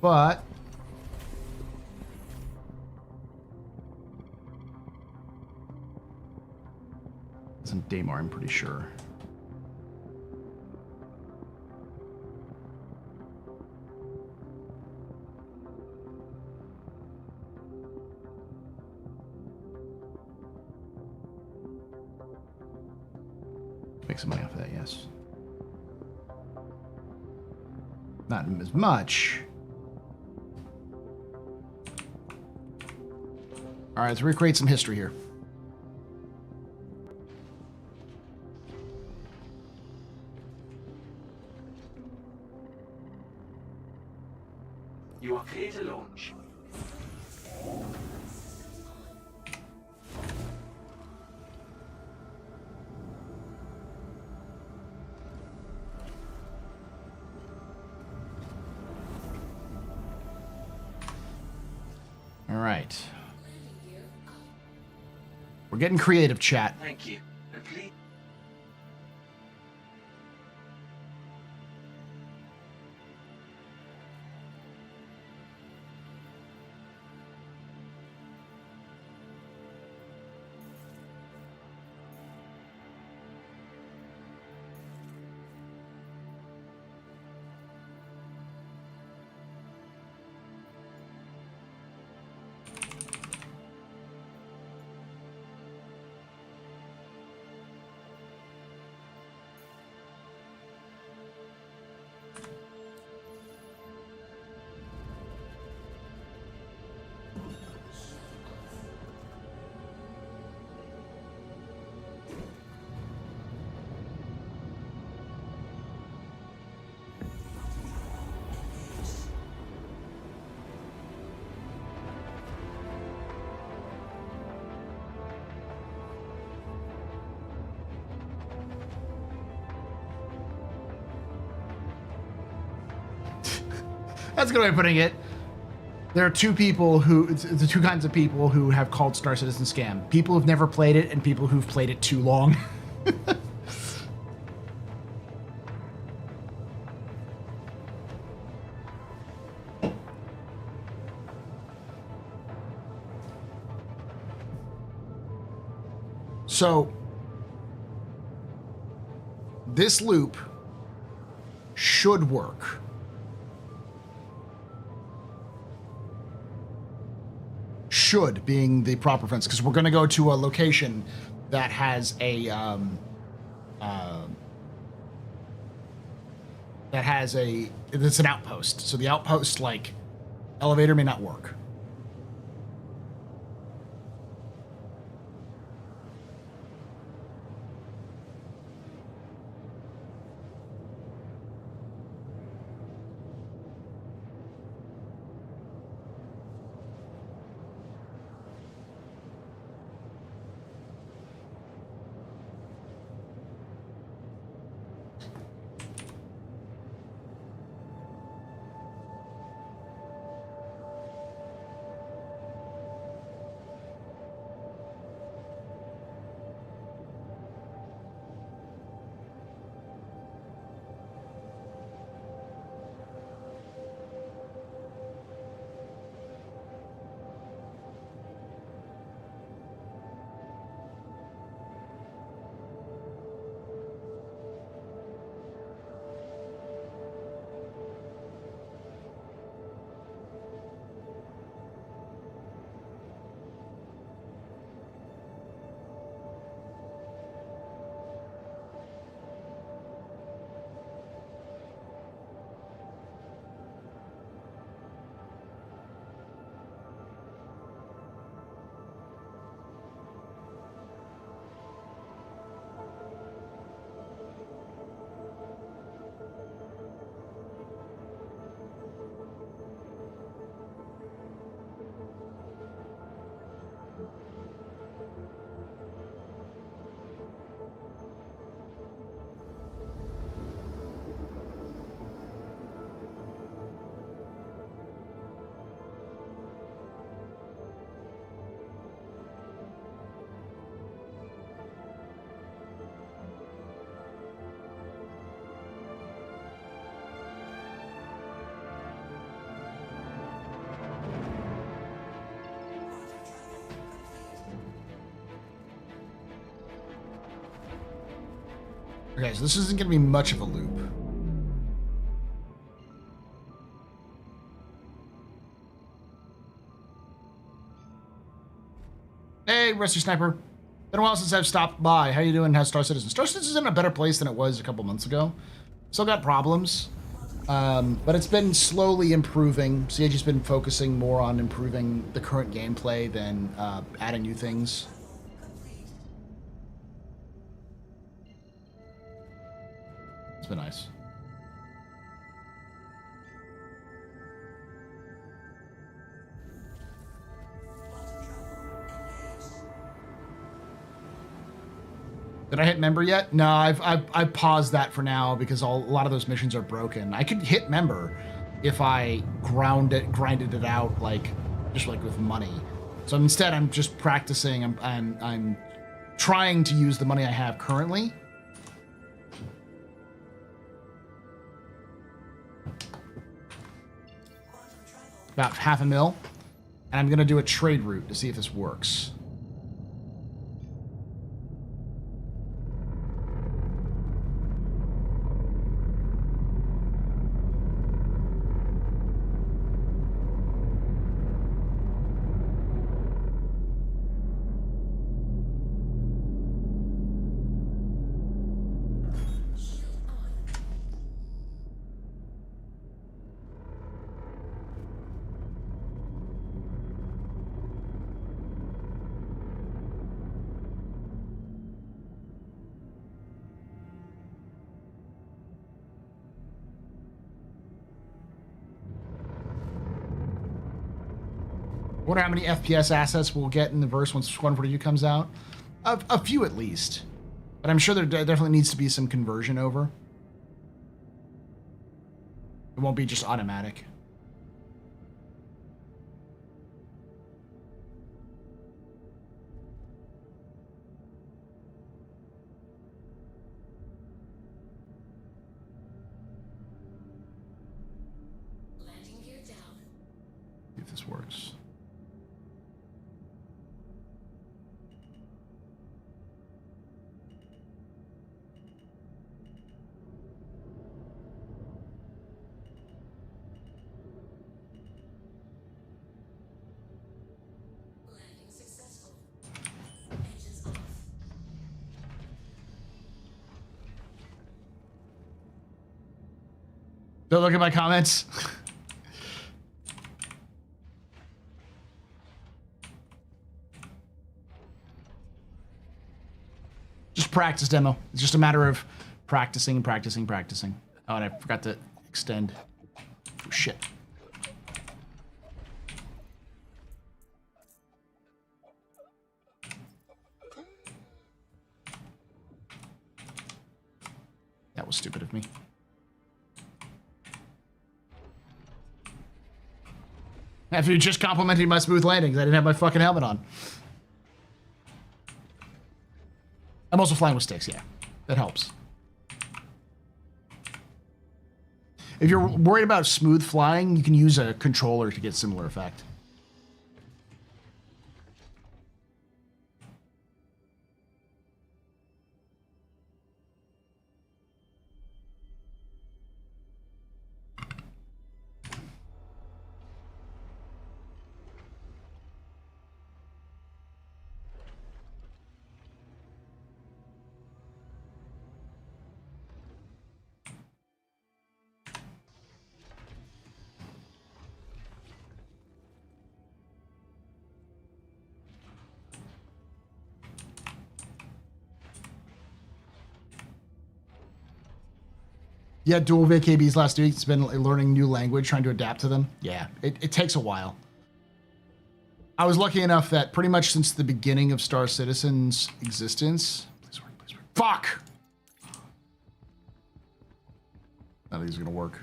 But it's in Daymar, I'm pretty sure. Make some money off of that, yes. Not as much. All right, let's recreate some history here. You are clear to launch. All right. We're getting creative, chat. Thank you. And please. That's a good way of putting it. There are two people who, the two kinds of people who have called Star Citizen scam. People who've never played it and people who've played it too long. So, this loop should work. Should being the proper fence, because we're going to go to a location that has a it's an outpost. So the outpost, like, elevator may not work. Okay, so this isn't going to be much of a loop. Hey, Rusty Sniper. Been a while since I've stopped by. How you doing? How's Star Citizen? Star Citizen's in a better place than it was a couple months ago. Still got problems, but it's been slowly improving. CAG's been focusing more on improving the current gameplay than adding new things. It's been nice. Did I hit member yet? No, I've paused that for now because a lot of those missions are broken. I could hit member if I grinded it out just like with money. So instead, I'm just practicing. I'm trying to use the money I have currently. About $500,000, and I'm gonna do a trade route to see if this works. I wonder how many FPS assets we'll get in the verse once Squadron 42 comes out. A few at least. But I'm sure there definitely needs to be some conversion over. It won't be just automatic. Landing gear down. See if this works. Don't look at my comments. Just practice demo. It's just a matter of practicing and practicing, practicing. Oh, and I forgot to extend. Oh, shit. That was stupid of me. After you just complimented my smooth landings, I didn't have my fucking helmet on. I'm also flying with sticks, yeah. That helps. If you're worried about smooth flying, you can use a controller to get similar effect. Yeah, dual VKBs last week. It's been learning new language, trying to adapt to them. Yeah, it takes a while. I was lucky enough that pretty much since the beginning of Star Citizen's existence... Please work, please work. Fuck! None of these are gonna work.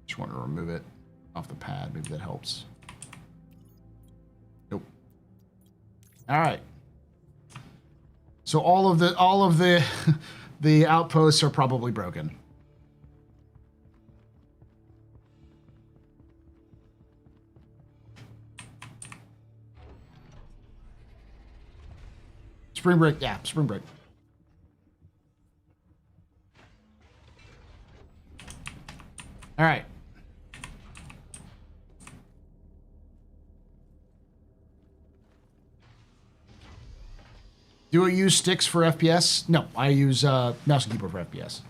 Just want to remove it. off the pad. Maybe that helps. Nope. All right. So all of the the outposts are probably broken. Spring break, yeah, spring break. All right. Do I use sticks for FPS? No, I use mouse and keyboard for FPS.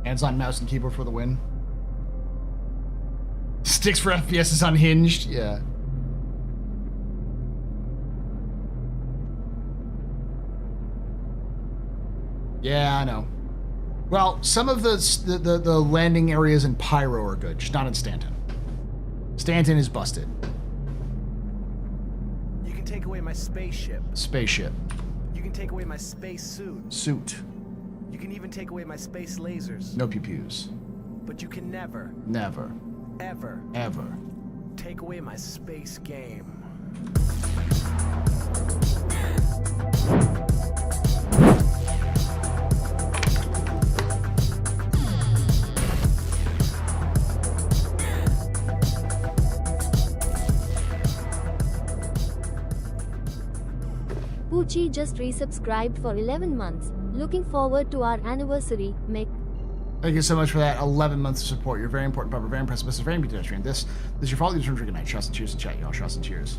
Hands on mouse and keyboard for the win. Sticks for FPS is unhinged. Yeah. Yeah, I know. Well, some of the landing areas in Pyro are good, just not in Stanton. Stanton is busted. You can take away my spaceship. Spaceship. You can take away my space suit. Suit. You can even take away my space lasers. No pew-pews. But you can never, Never. ever Ever. take away my space game. Poochie just resubscribed for 11 months. Looking forward to our anniversary, Mick. Thank you so much for that 11 months of support. You're very important, Pub-A, very impressive, Mr. Very pedestrian. This is your fault. You're from Drinking Night. Shots and cheers and chat, y'all. Shots and cheers.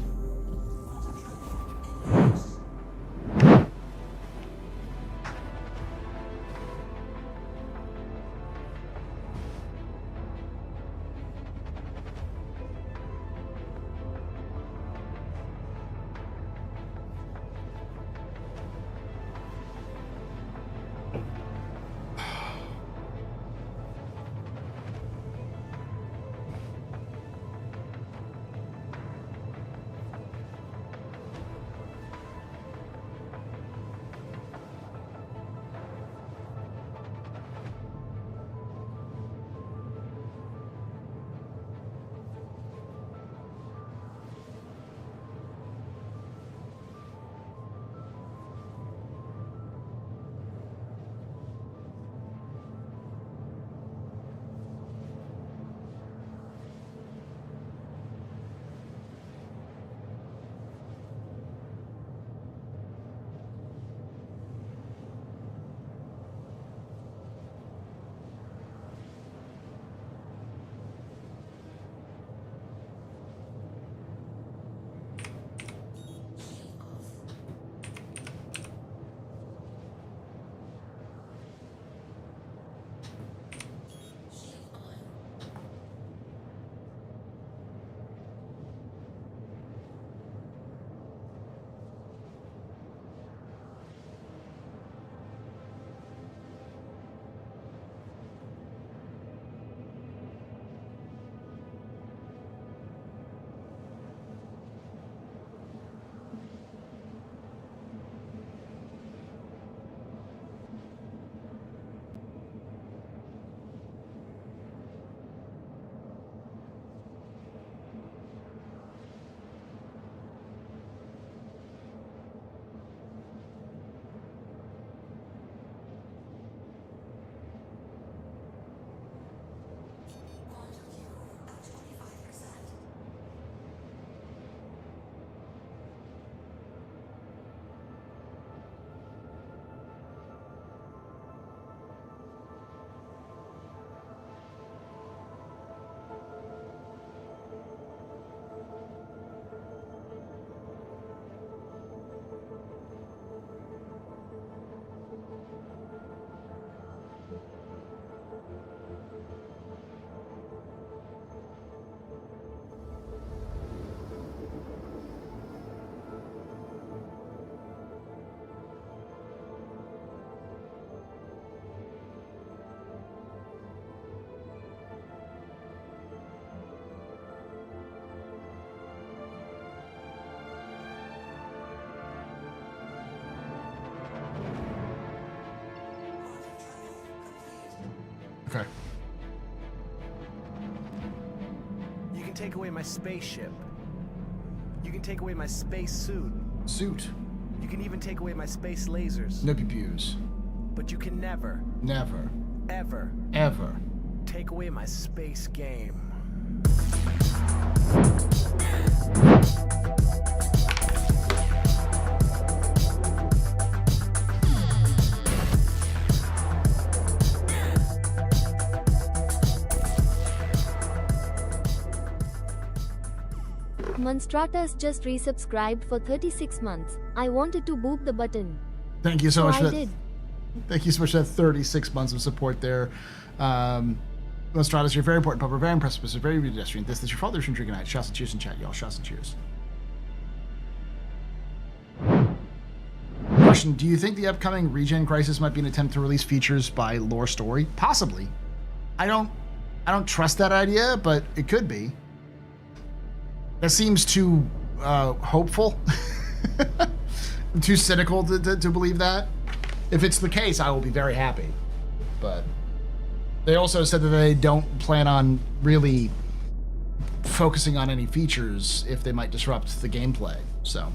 Okay. You can take away my spaceship. You can take away my space suit. Suit. You can even take away my space lasers. No pews. But you can never, Never. ever Ever. take away my space game. Monstratus just resubscribed for 36 months. I wanted to boop the button. Thank you so much I for that. did. Thank you so much for that 36 months of support there. Monstratus, you're very important, Pub-A, very impressive, very pedestrian. This is your father's from Drinking Night. Shots and cheers in chat, y'all. Shots and cheers. Question, do you think the upcoming regen crisis might be an attempt to release features by lore story? Possibly. I don't trust that idea, but it could be. That seems too hopeful. Too cynical to believe that. If it's the case, I will be very happy. But they also said that they don't plan on really focusing on any features if they might disrupt the gameplay. So.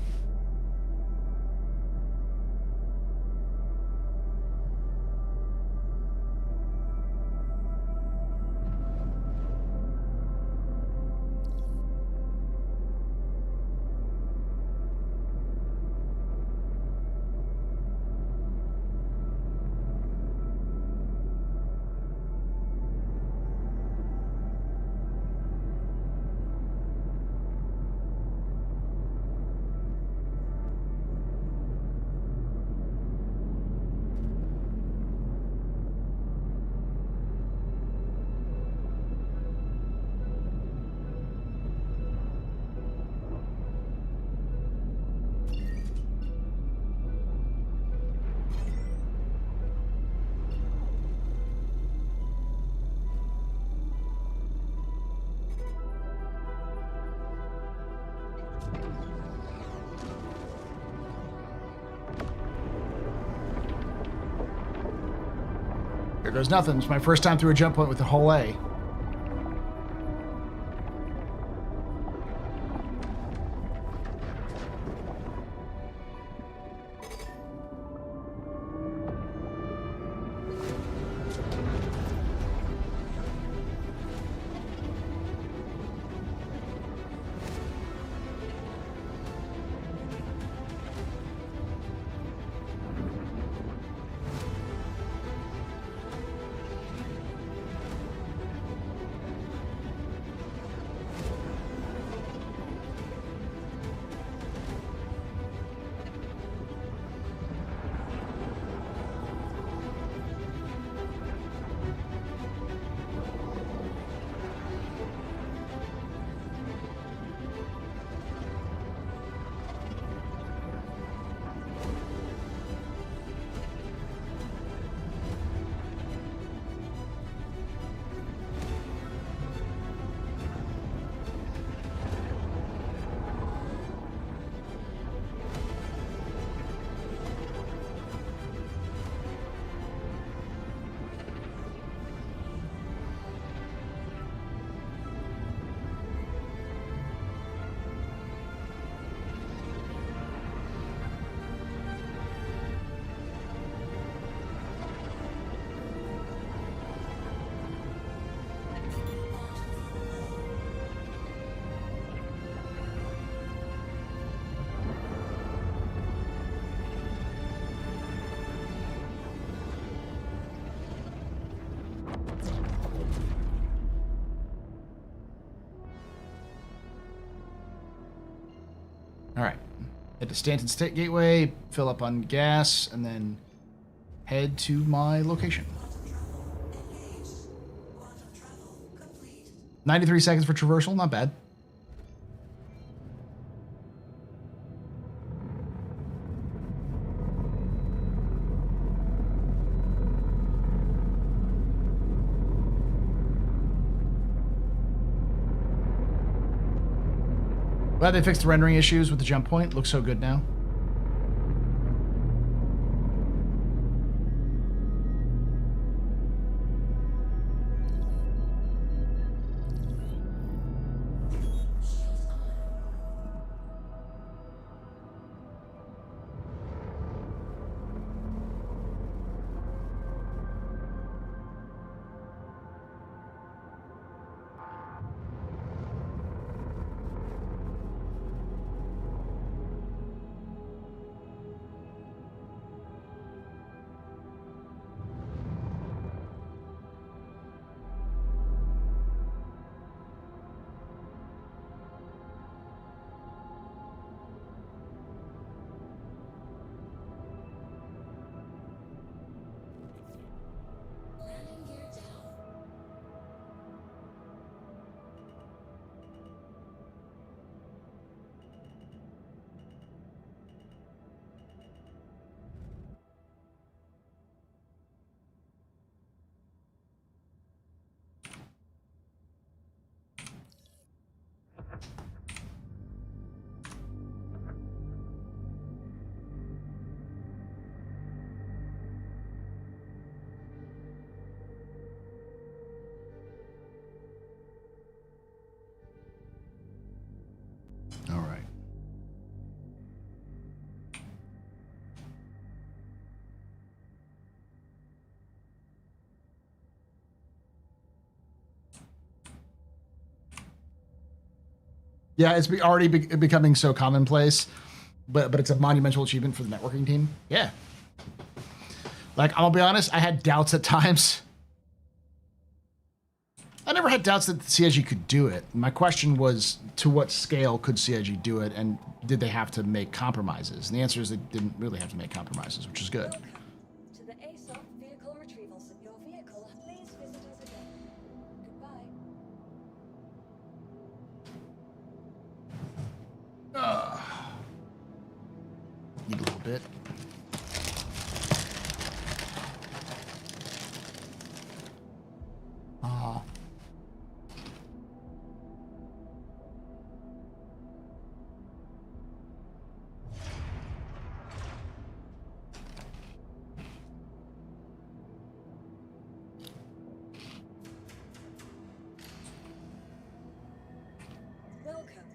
Here goes nothing. It's my first time through a jump point with the whole A. All right. Head to Stanton State Gateway, fill up on gas, and then head to my location. 93 seconds for traversal, not bad. Glad they fixed the rendering issues with the jump point. Looks so good now. Yeah, it's already becoming so commonplace, but it's a monumental achievement for the networking team. Yeah. Like, I'll be honest, I had doubts at times. I never had doubts that CIG could do it. My question was, to what scale could CIG do it, and did they have to make compromises? And the answer is they didn't really have to make compromises, which is good. Welcome to the ASOP vehicle retrievals. Your vehicle, please visit us again. Goodbye. Need a little bit. Welcome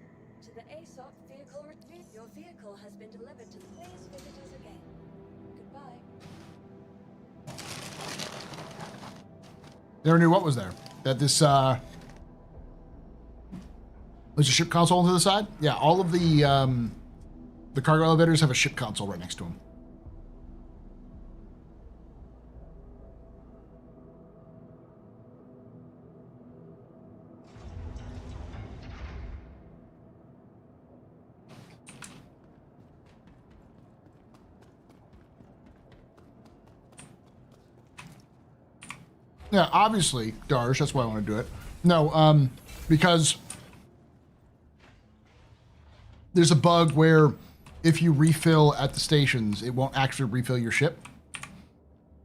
to the ASOP vehicle retrievals. Your vehicle has been delivered to. Please visit us again. Goodbye. Never knew what was there. That this, there's a ship console to the side? Yeah, all of the cargo elevators have a ship console right next to them. Yeah, obviously, Darsh, that's why I want to do it. No, because there's a bug where if you refill at the stations, it won't actually refill your ship.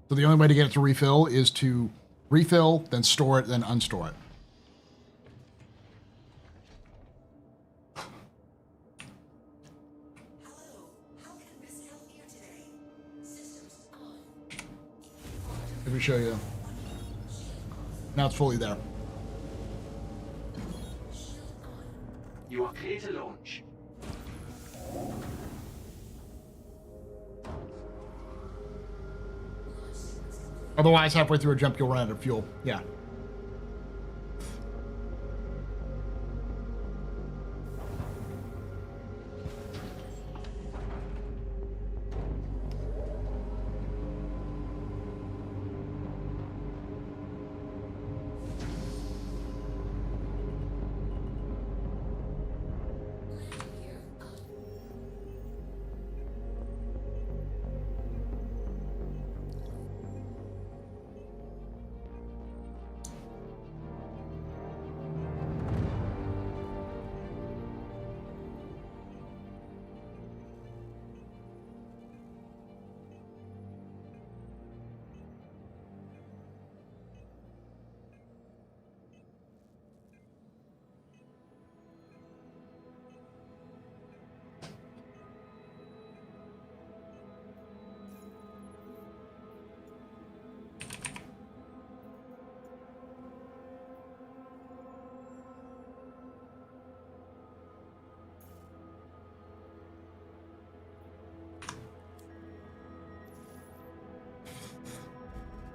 So the only way to get it to refill is to refill, then store it, then unstore it. Hello, how can Miss help you today? Systems on. Let me show you. Now it's fully there. You are clear to launch. Otherwise, halfway through a jump, you'll run out of fuel. Yeah.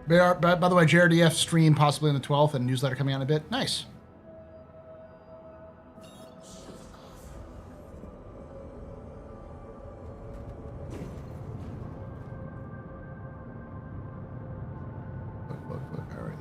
By the way, JRDF stream possibly on the 12th and newsletter coming out in a bit. Nice. Look, all right.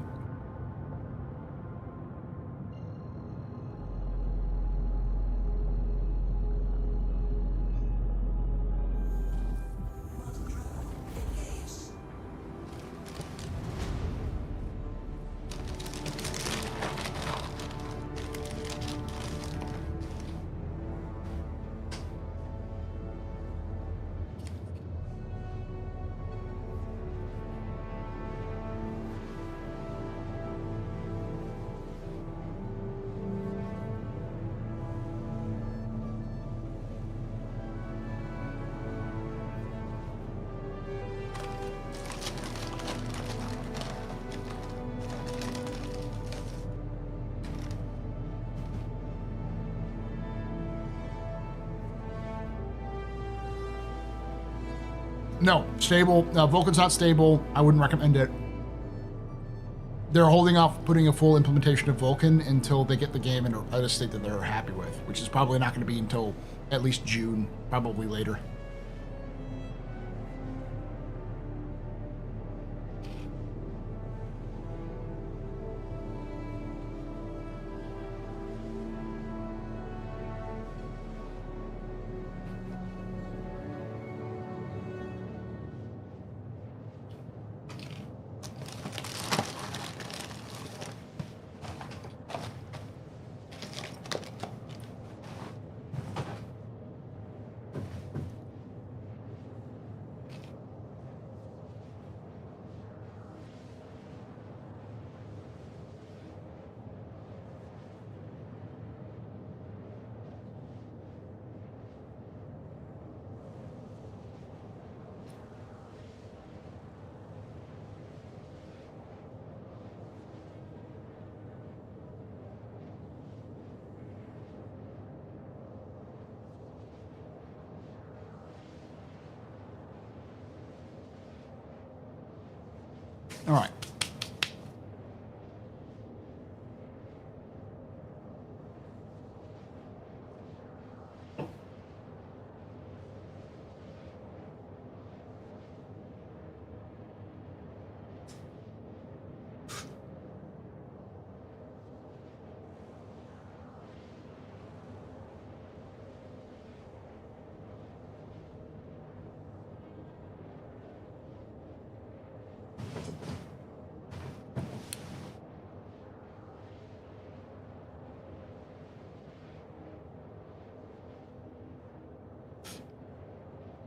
No, stable. Vulcan's not stable. I wouldn't recommend it. they're holding off putting a full implementation of Vulkan until they get the game in a state that they're happy with, which is probably not going to be until at least June, probably later. All right.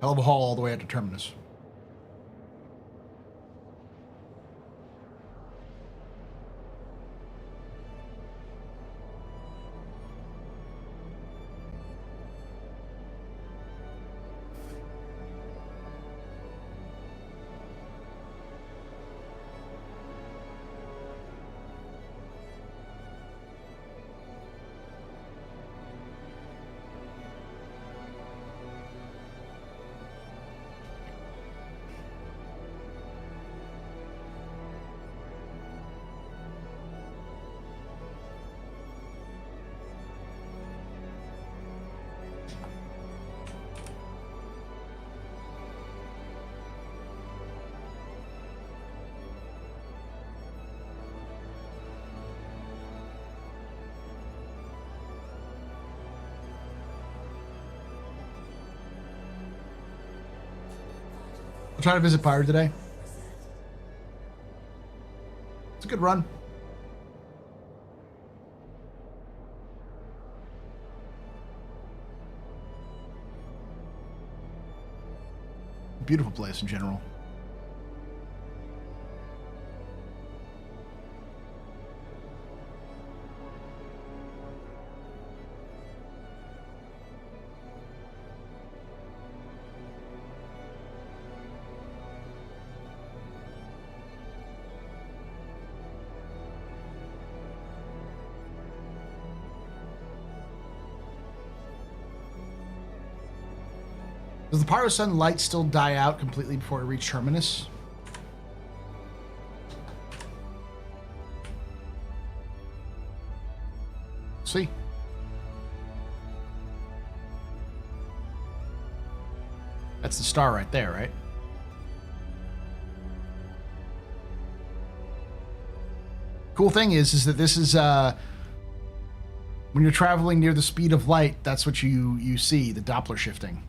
Hell of a haul all the way out to Terminus. I'm trying to visit Pyre today. It's a good run. Beautiful place in general. Does the Pyro Sun light still die out completely before we reach Terminus? See? That's the star right there, right? Cool thing is that this is when you're traveling near the speed of light, that's what you see, the Doppler shifting.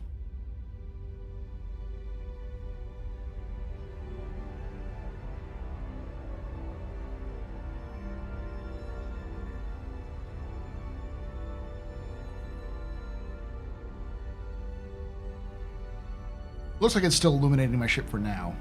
Looks like it's still illuminating my ship for now.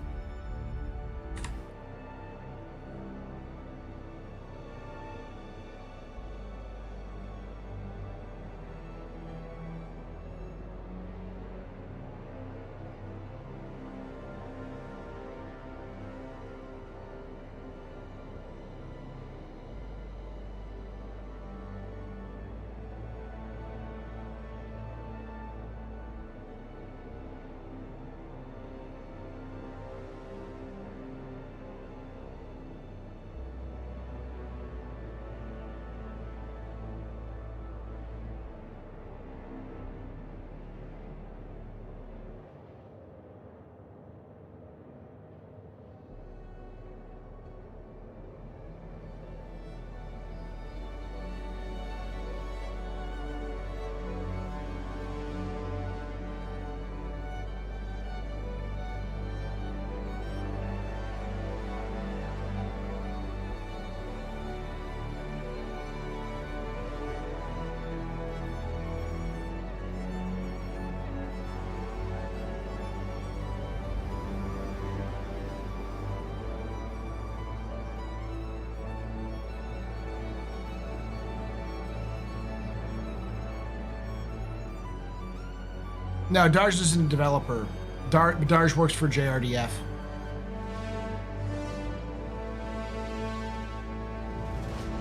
No, Darj isn't a developer. Darj works for JRDF.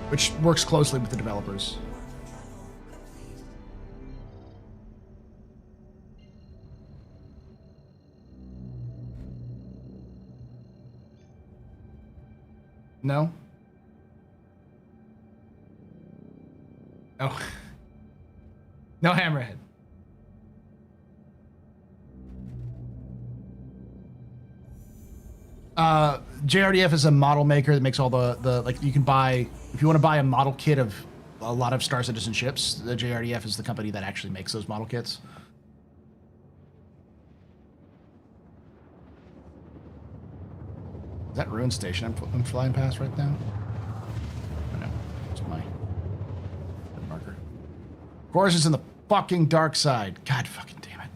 Which works closely with the developers. No? Oh. No Hammerhead. JRDF is a model maker that makes all the like you can buy if you want to buy a model kit of a lot of Star Citizen ships. The JRDF is the company that actually makes those model kits. Is that Ruin Station I'm flying past right now? Oh no, it's my marker. Of course, it's in the fucking dark side. God fucking damn it.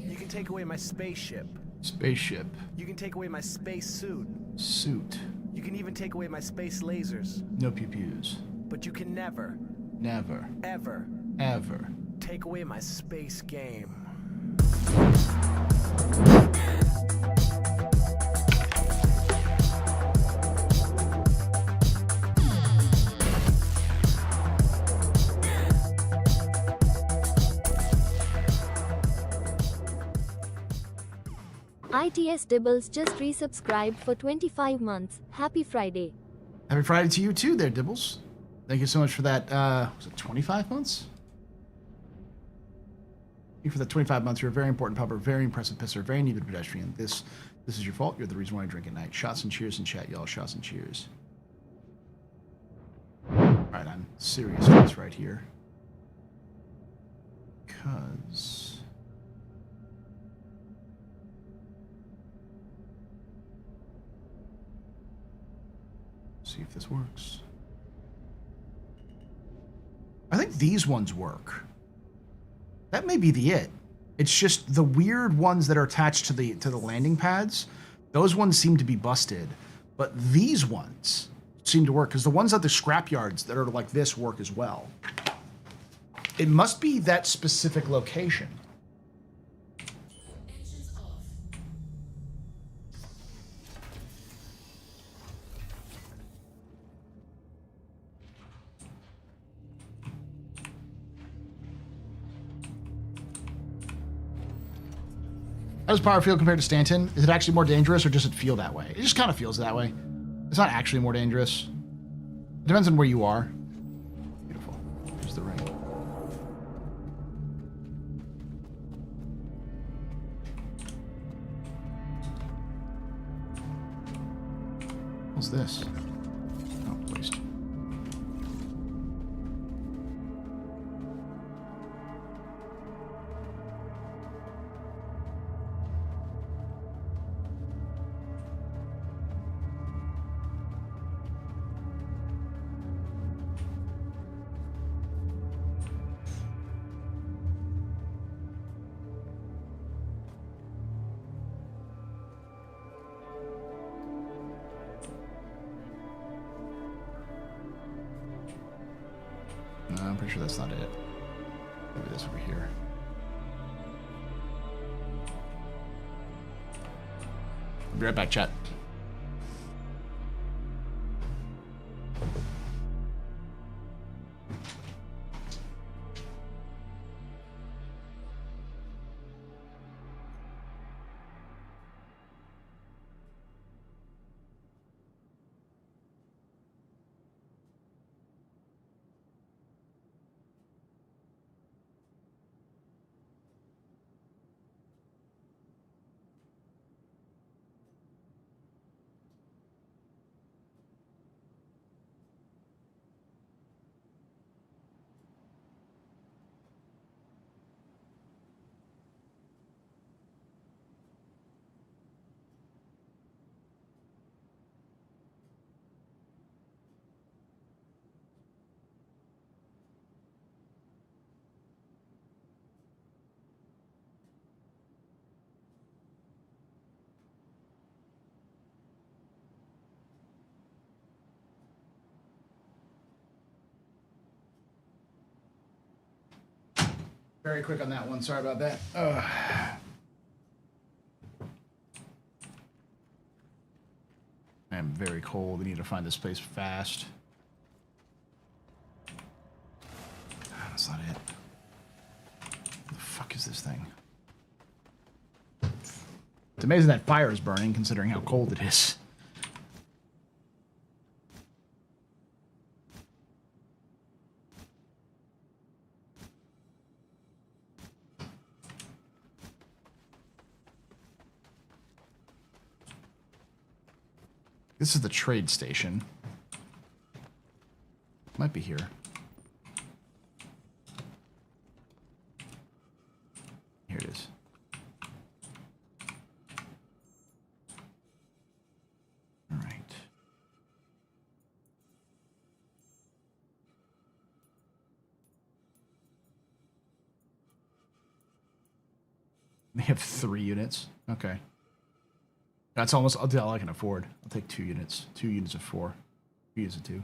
You can take away my spaceship. Spaceship. You can take away my space suit. Suit. You can even take away my space lasers. No pew-pews. But you can never, Never. ever Ever. take away my space game. ITS Dibbles just resubscribed for 25 months. Happy Friday. Happy Friday to you too there, Dibbles. Thank you so much for that, was it 25 months? Thank you for the 25 months. You're a very important pupper, very impressive pisser, very needed pedestrian. This is your fault. You're the reason why I drink at night. Shots and cheers in chat, y'all. Shots and cheers. Alright, I'm serious face right here. Because... see if this works. I think these ones work. That may be it. It's just the weird ones that are attached to the landing pads. Those ones seem to be busted, but these ones seem to work because the ones at the scrapyards that are like this work as well. It must be that specific location. How does power feel compared to Stanton? Is it actually more dangerous or does it feel that way? It just kind of feels that way. It's not actually more dangerous. It depends on where you are. Beautiful. Here's the ring. What's this? Oh, waste. No, I'm pretty sure that's not it. Maybe this over here. I'll be right back, chat. Very quick on that one. Sorry about that. I am very cold. We need to find this place fast. That's not it. What the fuck is this thing? It's amazing that fire is burning considering how cold it is. This is the trade station. Might be here. Here it is. All right. They have 3 units. Okay. That's almost all I can afford. I'll take 2 units. 2 units of 4. 2 units of 2.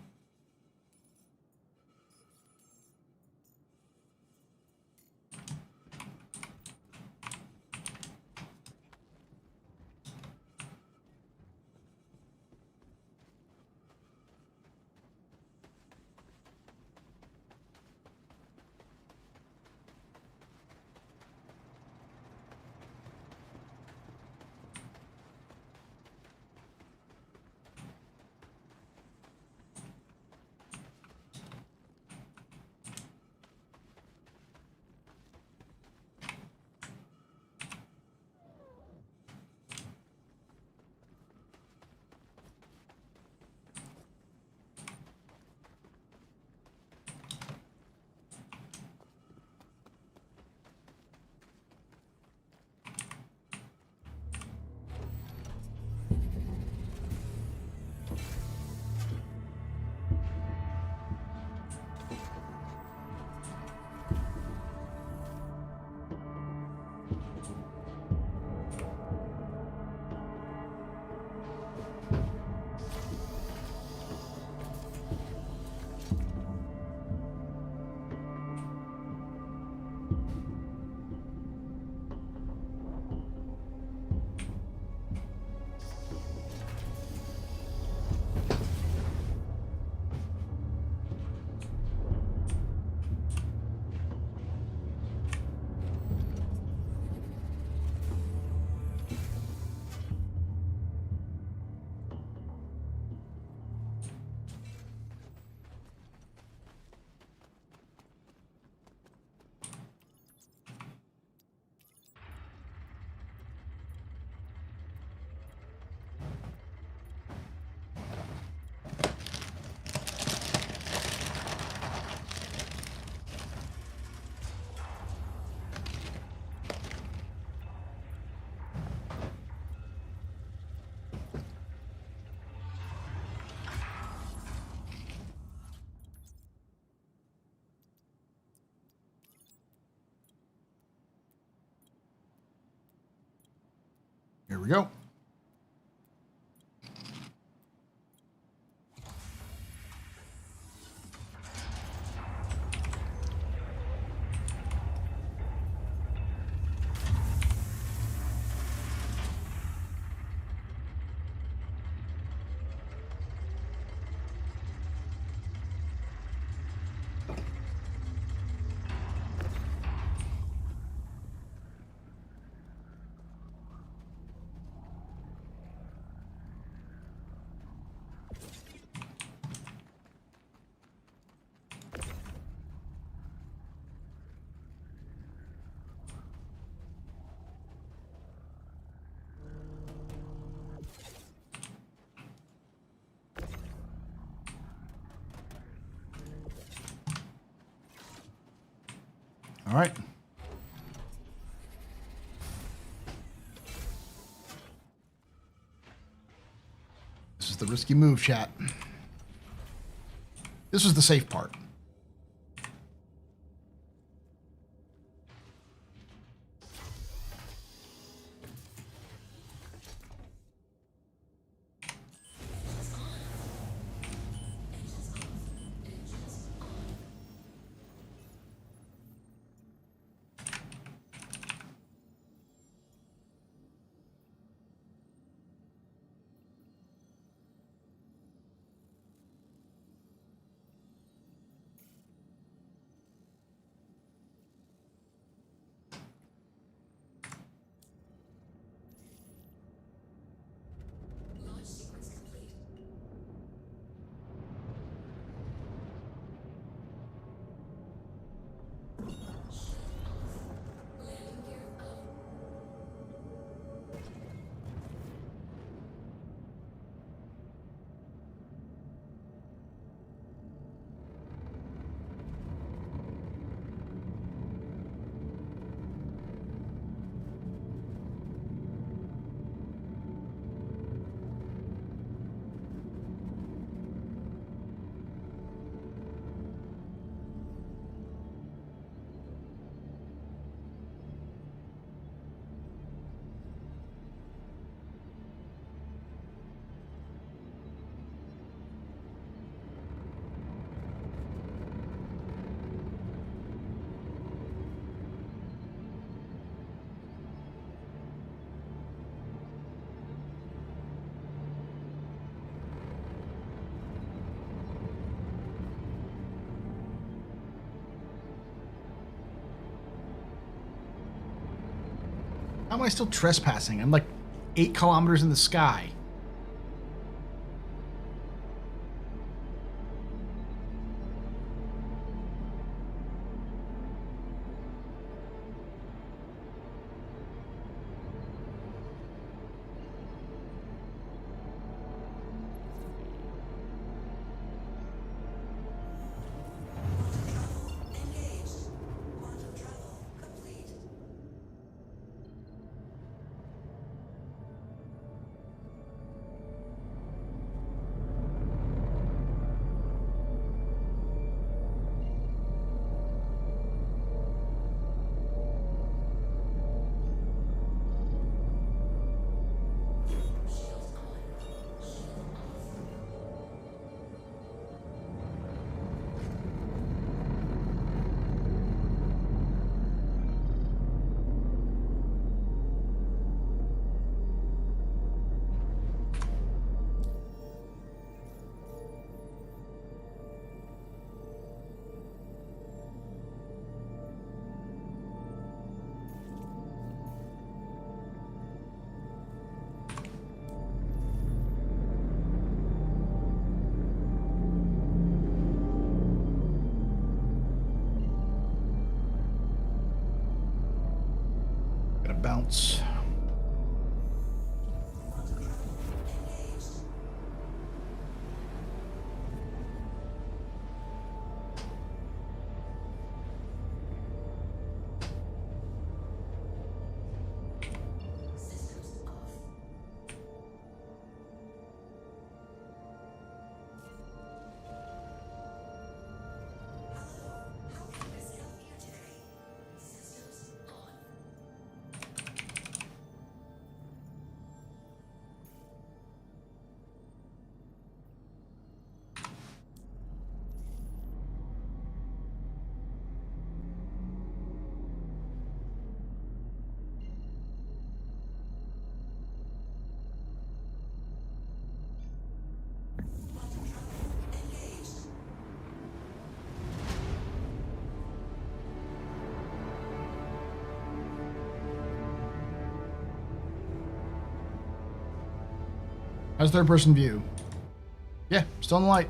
we go. All right. This is the risky move, chat. This was the safe part. How am I still trespassing? I'm like 8 kilometers in the sky. Gotta bounce. How's third person view? Yeah, still in the light.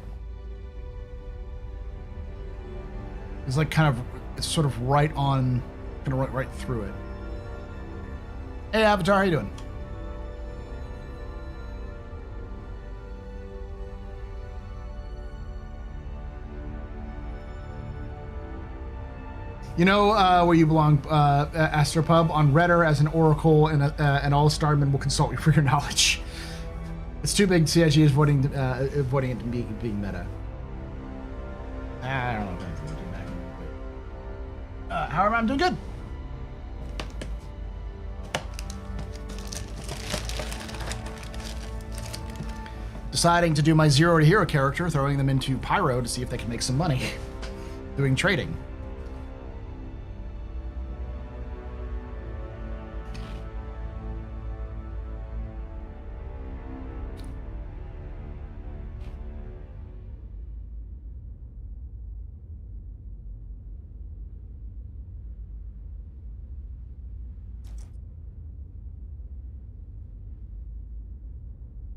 It's like kind of, it's sort of right on, kind of right through it. Hey Avatar, how you doing? You know where you belong, AstroPub, on Redder as an oracle and an all-starman will consult you for your knowledge. It's too big. CIG is avoiding it to being meta. I don't know if I'm doing that. However, I'm doing good. Deciding to do my 0 to hero character, throwing them into Pyro to see if they can make some money. Doing trading.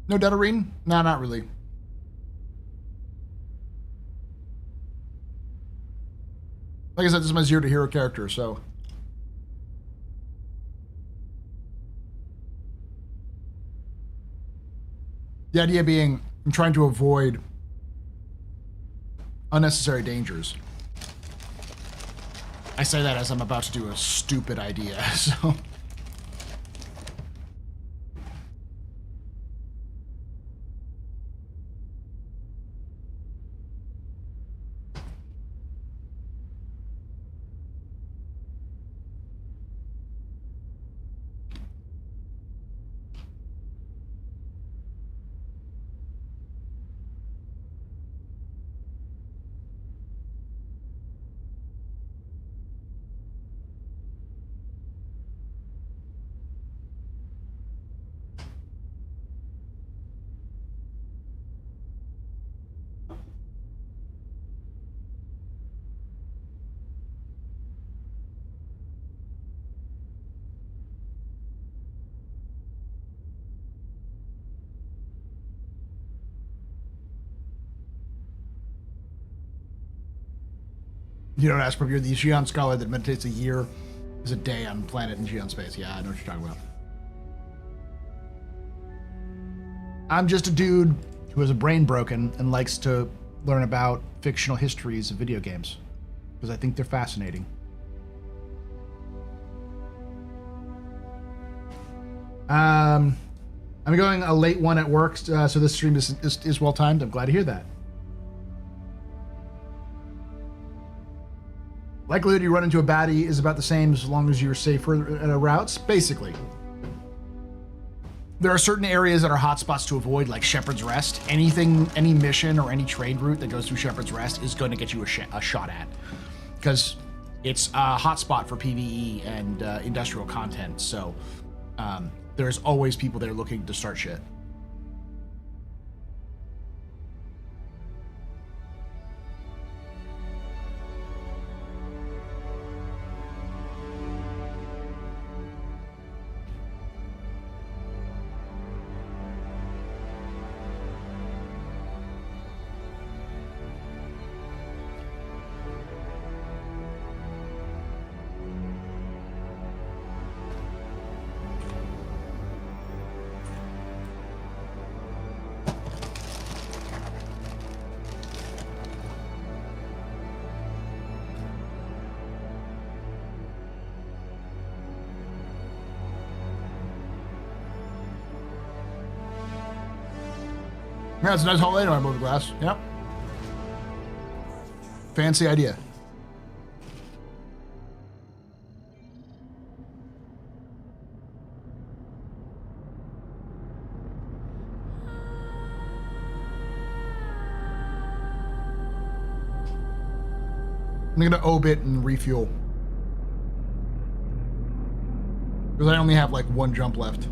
No Detarine? No, not really. Like I said, this is my 0 to hero character, so. The idea being, I'm trying to avoid unnecessary dangers. I say that as I'm about to do a stupid idea, so. You don't ask, you're the Xi'an scholar that meditates a year is a day on planet in Xi'an space. Yeah, I know what you're talking about. I'm just a dude who has a brain broken and likes to learn about fictional histories of video games because I think they're fascinating. I'm going a late one at work, so this stream is well timed. I'm glad to hear that. Likelihood you run into a baddie is about the same as long as you're safer routes, basically. There are certain areas that are hotspots to avoid, like Shepherd's Rest. Any mission or any trade route that goes through Shepherd's Rest is going to get you a shot at, because it's a hotspot for PvE and industrial content. So there's always people there looking to start shit. Yeah, it's a nice holiday on my glass. Yep. Fancy idea. I'm gonna obit and refuel, because I only have like one jump left.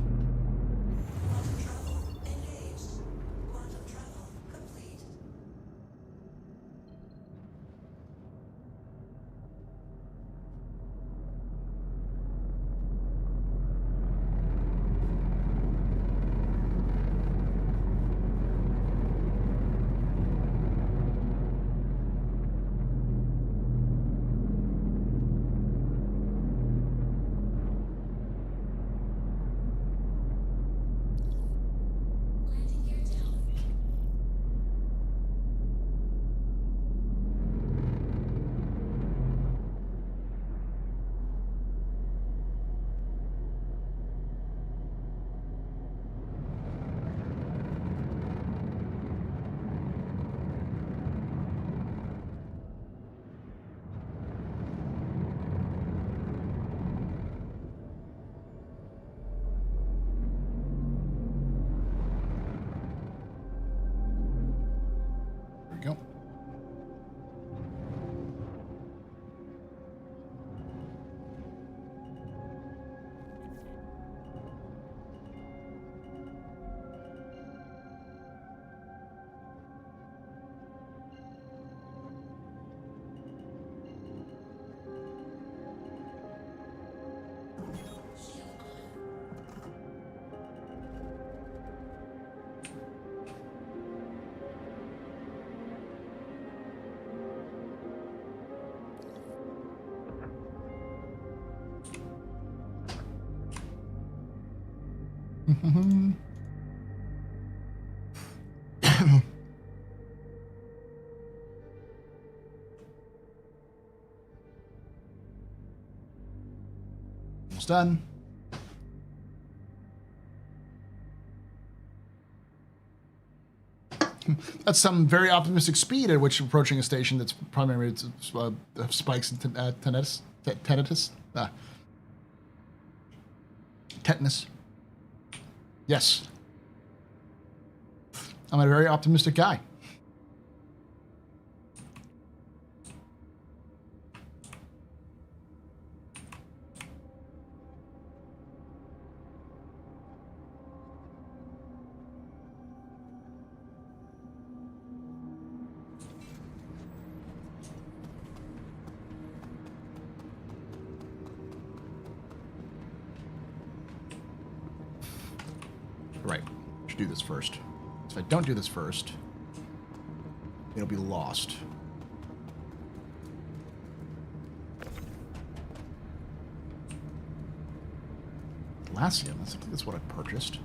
Almost done. That's some very optimistic speed at which approaching a station that's primarily spikes and tetanus. Tetanus. Yes. I'm a very optimistic guy. Right. Should do this first. If I don't do this first, it'll be lost. Glacium, I think that's what I purchased.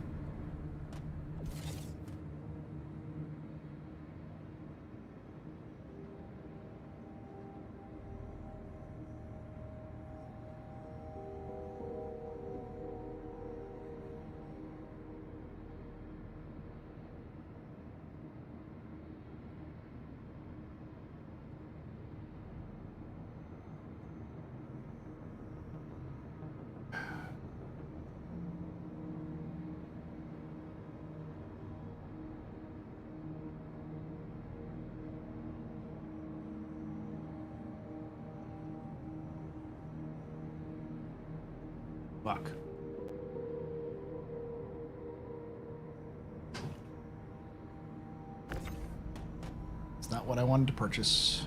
Fuck. It's not what I wanted to purchase.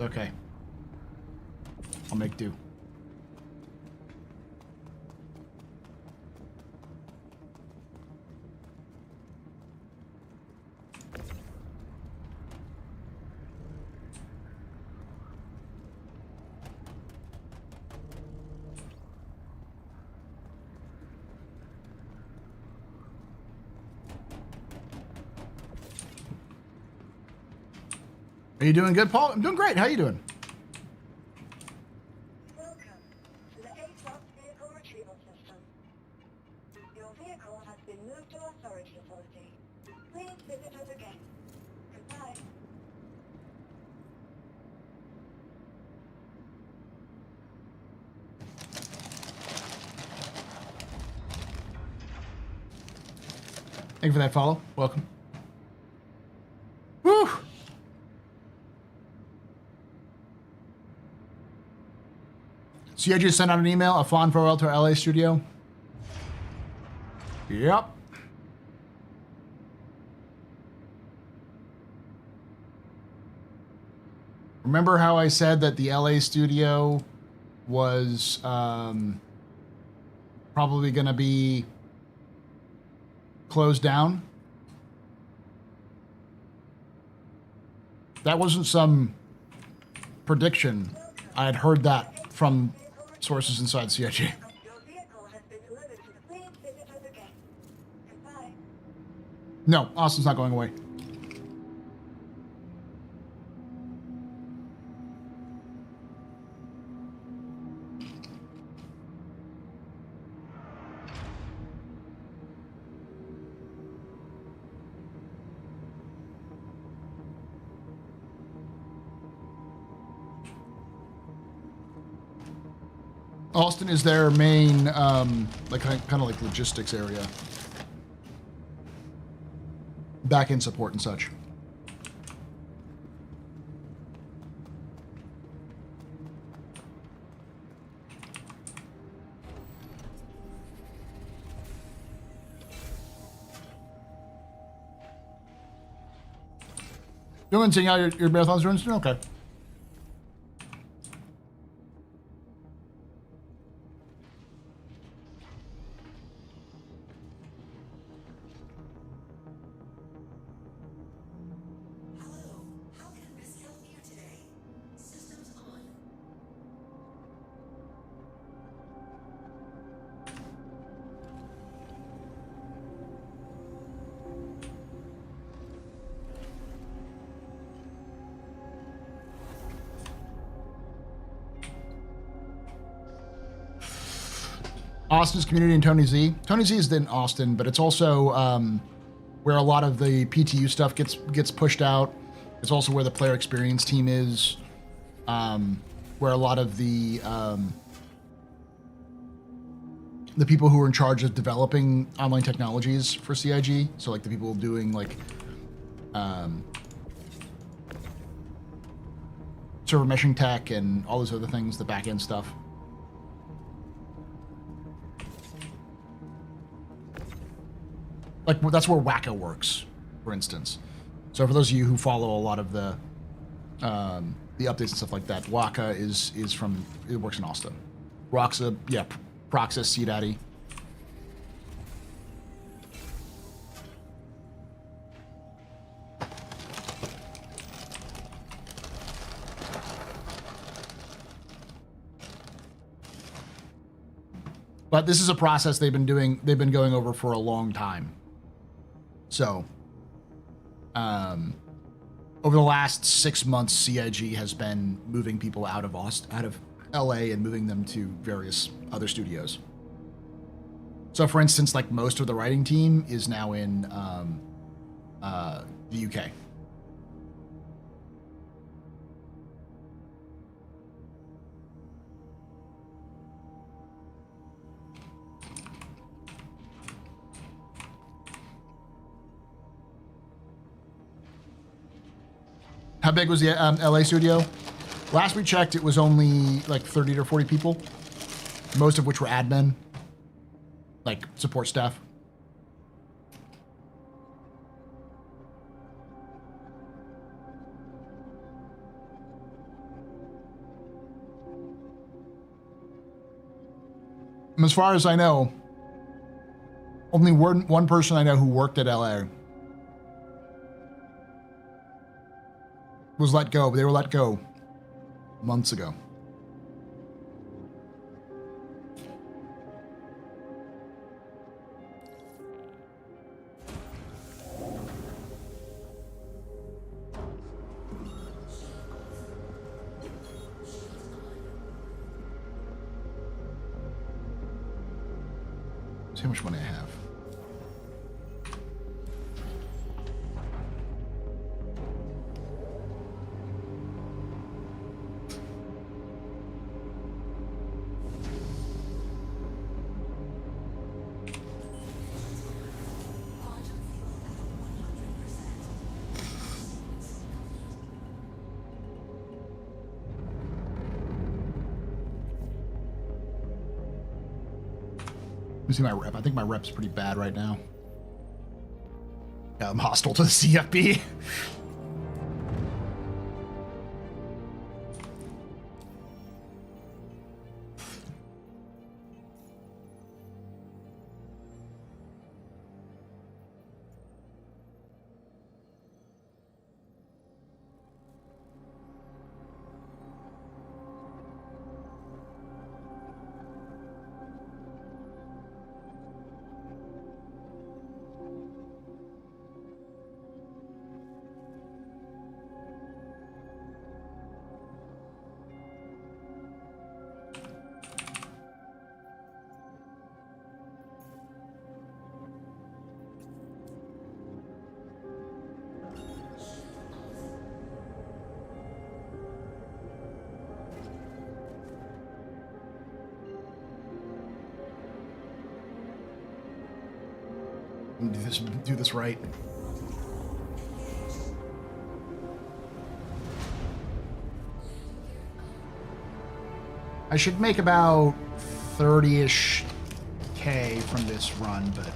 Okay. I'll make do. Are you doing good, Paul? I'm doing great. How you doing? Welcome to the ASOP vehicle retrieval system. Your vehicle has been moved to our storage facility. Please visit us again. Goodbye. Thank you for that follow. Welcome. Woo! So you just sent out an email, a fond farewell to our LA studio? Yep. Remember how I said that the LA studio was probably going to be closed down? That wasn't some prediction. I had heard that from sources inside CIG. Your vehicle has been delivered to the please visit us again. Goodbye. No, Austin's not going away. Austin is their main, like kind of like logistics area, back-end support and such. Doing, seeing how your marathon's doing? Okay. Austin's community and Tony Z. Tony Z is in Austin, but it's also where a lot of the PTU stuff gets pushed out. It's also where the player experience team is, where a lot of the people who are in charge of developing online technologies for CIG. So like the people doing like server meshing tech and all those other things, the back end stuff. Like that's where Wacko works, for instance. So for those of you who follow a lot of the updates and stuff like that, Waka it works in Austin. Roxa, yeah, Proxys, C Daddy. But this is a process they've been going over for a long time. So, over the last 6 months, CIG has been moving people out of LA and moving them to various other studios. So, for instance, like most of the writing team is now in the UK. How big was the LA studio? Last we checked, it was only like 30 to 40 people, most of which were admin, like support staff. And as far as I know, only one person I know who worked at LA was let go, but they were let go months ago. See how much money I have. Let me see my rep. I think my rep's pretty bad right now. Yeah, I'm hostile to the CFB. Do this right. I should make about 30-ish K from this run, but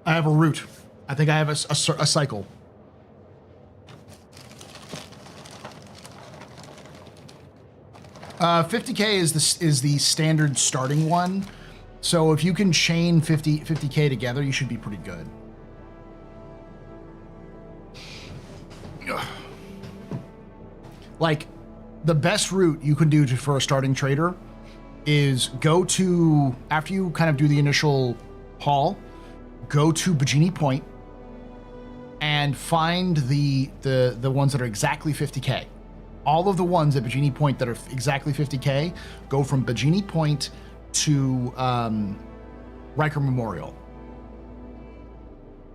I have a route. I think I have a cycle. Uh, 50K is the standard starting one. So if you can chain 50K together, you should be pretty good. Like, the best route you can do for a starting trader is go to, after you kind of do the initial haul, go to Bajini Point and find the ones that are exactly 50K. All of the ones at Bajini Point that are exactly 50K go from Bajini Point to Riker Memorial.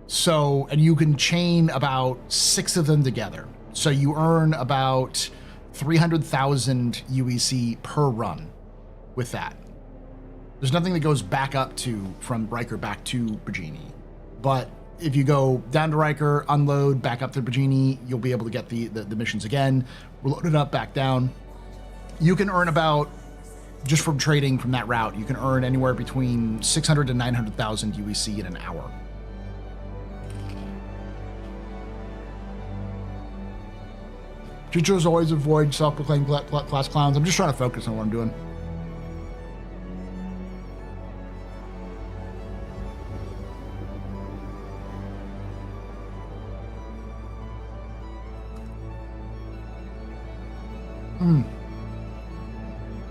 So, and you can chain about 6 of them together. So you earn about 300,000 UEC per run with that. There's nothing that goes back up to, from Riker back to Bajini. But if you go down to Riker, unload, back up to Bajini, you'll be able to get the missions again, load it up, back down. You can earn about, just from trading from that route, you can earn anywhere between 600 to 900,000 UEC in an hour. Teachers always avoid self-proclaimed class clowns. I'm just trying to focus on what I'm doing.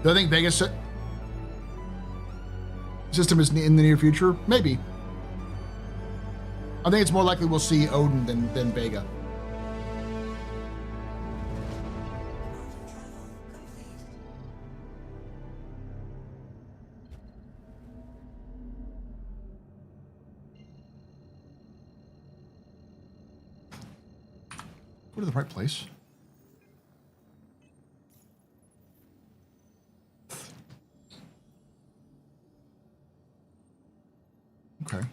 Do I think Vegas system is in the near future? Maybe. I think it's more likely we'll see Odin than Vega. Go to the right place. Okay.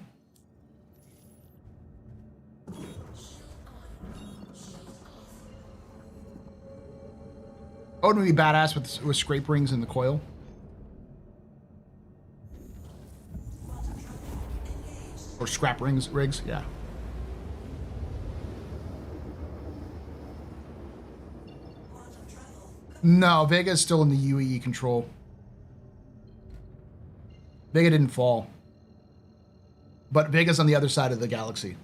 Odin would be badass with scrape rings in the coil. Or scrap rigs, yeah. No, Vega's still in the UEE control. Vega didn't fall. But Vega's on the other side of the galaxy.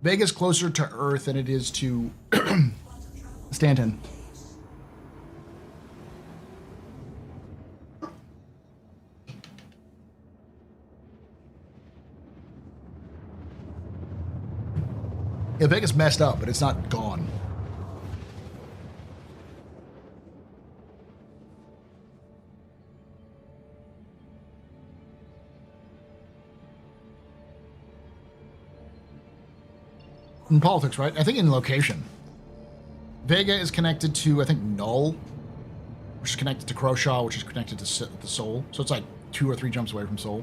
Vega's closer to Earth than it is to Stanton. Yeah, Vega's messed up, but it's not gone. In politics, right? I think in location. Vega is connected to, I think, Null, which is connected to Croshaw, which is connected to the Sol. So it's like 2 or 3 jumps away from Sol.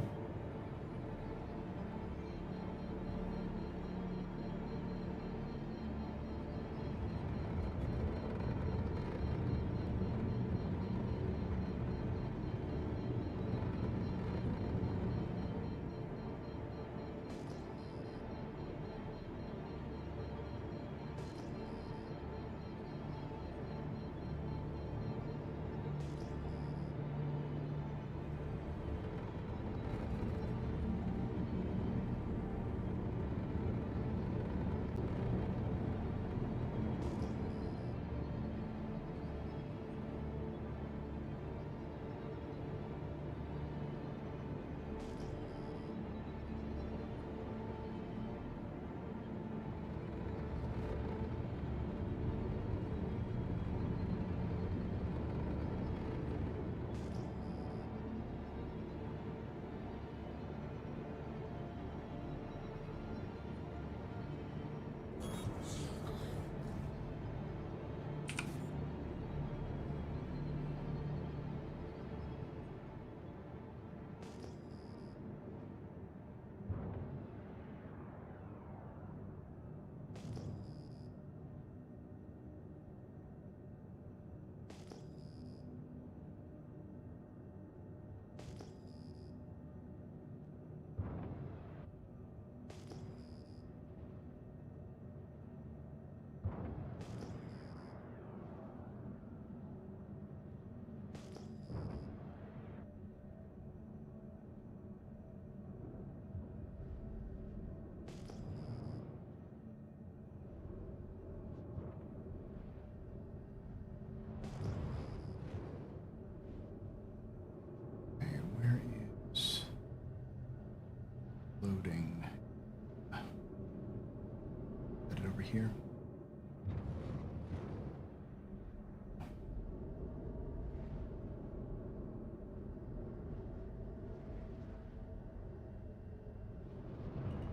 here.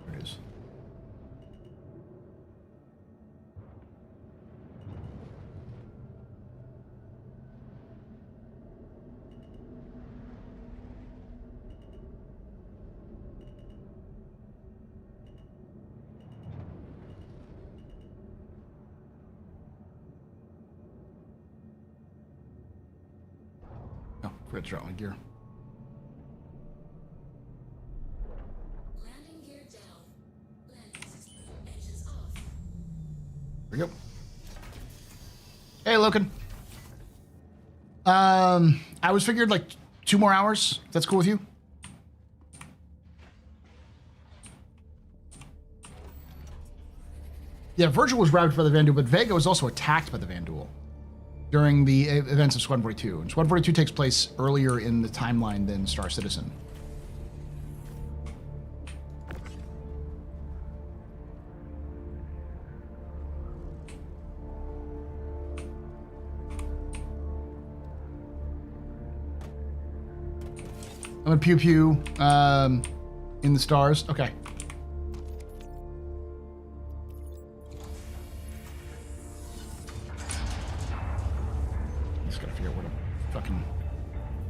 There it is. Oh, forgot to drop my gear. Landing gear down. Landing system engines off. There we go. Hey, Loken. I was figured like 2 more hours. If that's cool with you? Yeah, Virgil was ravaged by the Vanduul, but Vega was also attacked by the Vanduul during the events of Squadron 42. And Squadron 42 takes place earlier in the timeline than Star Citizen. I'm a pew pew in the stars. Okay. Just gotta figure out where to fucking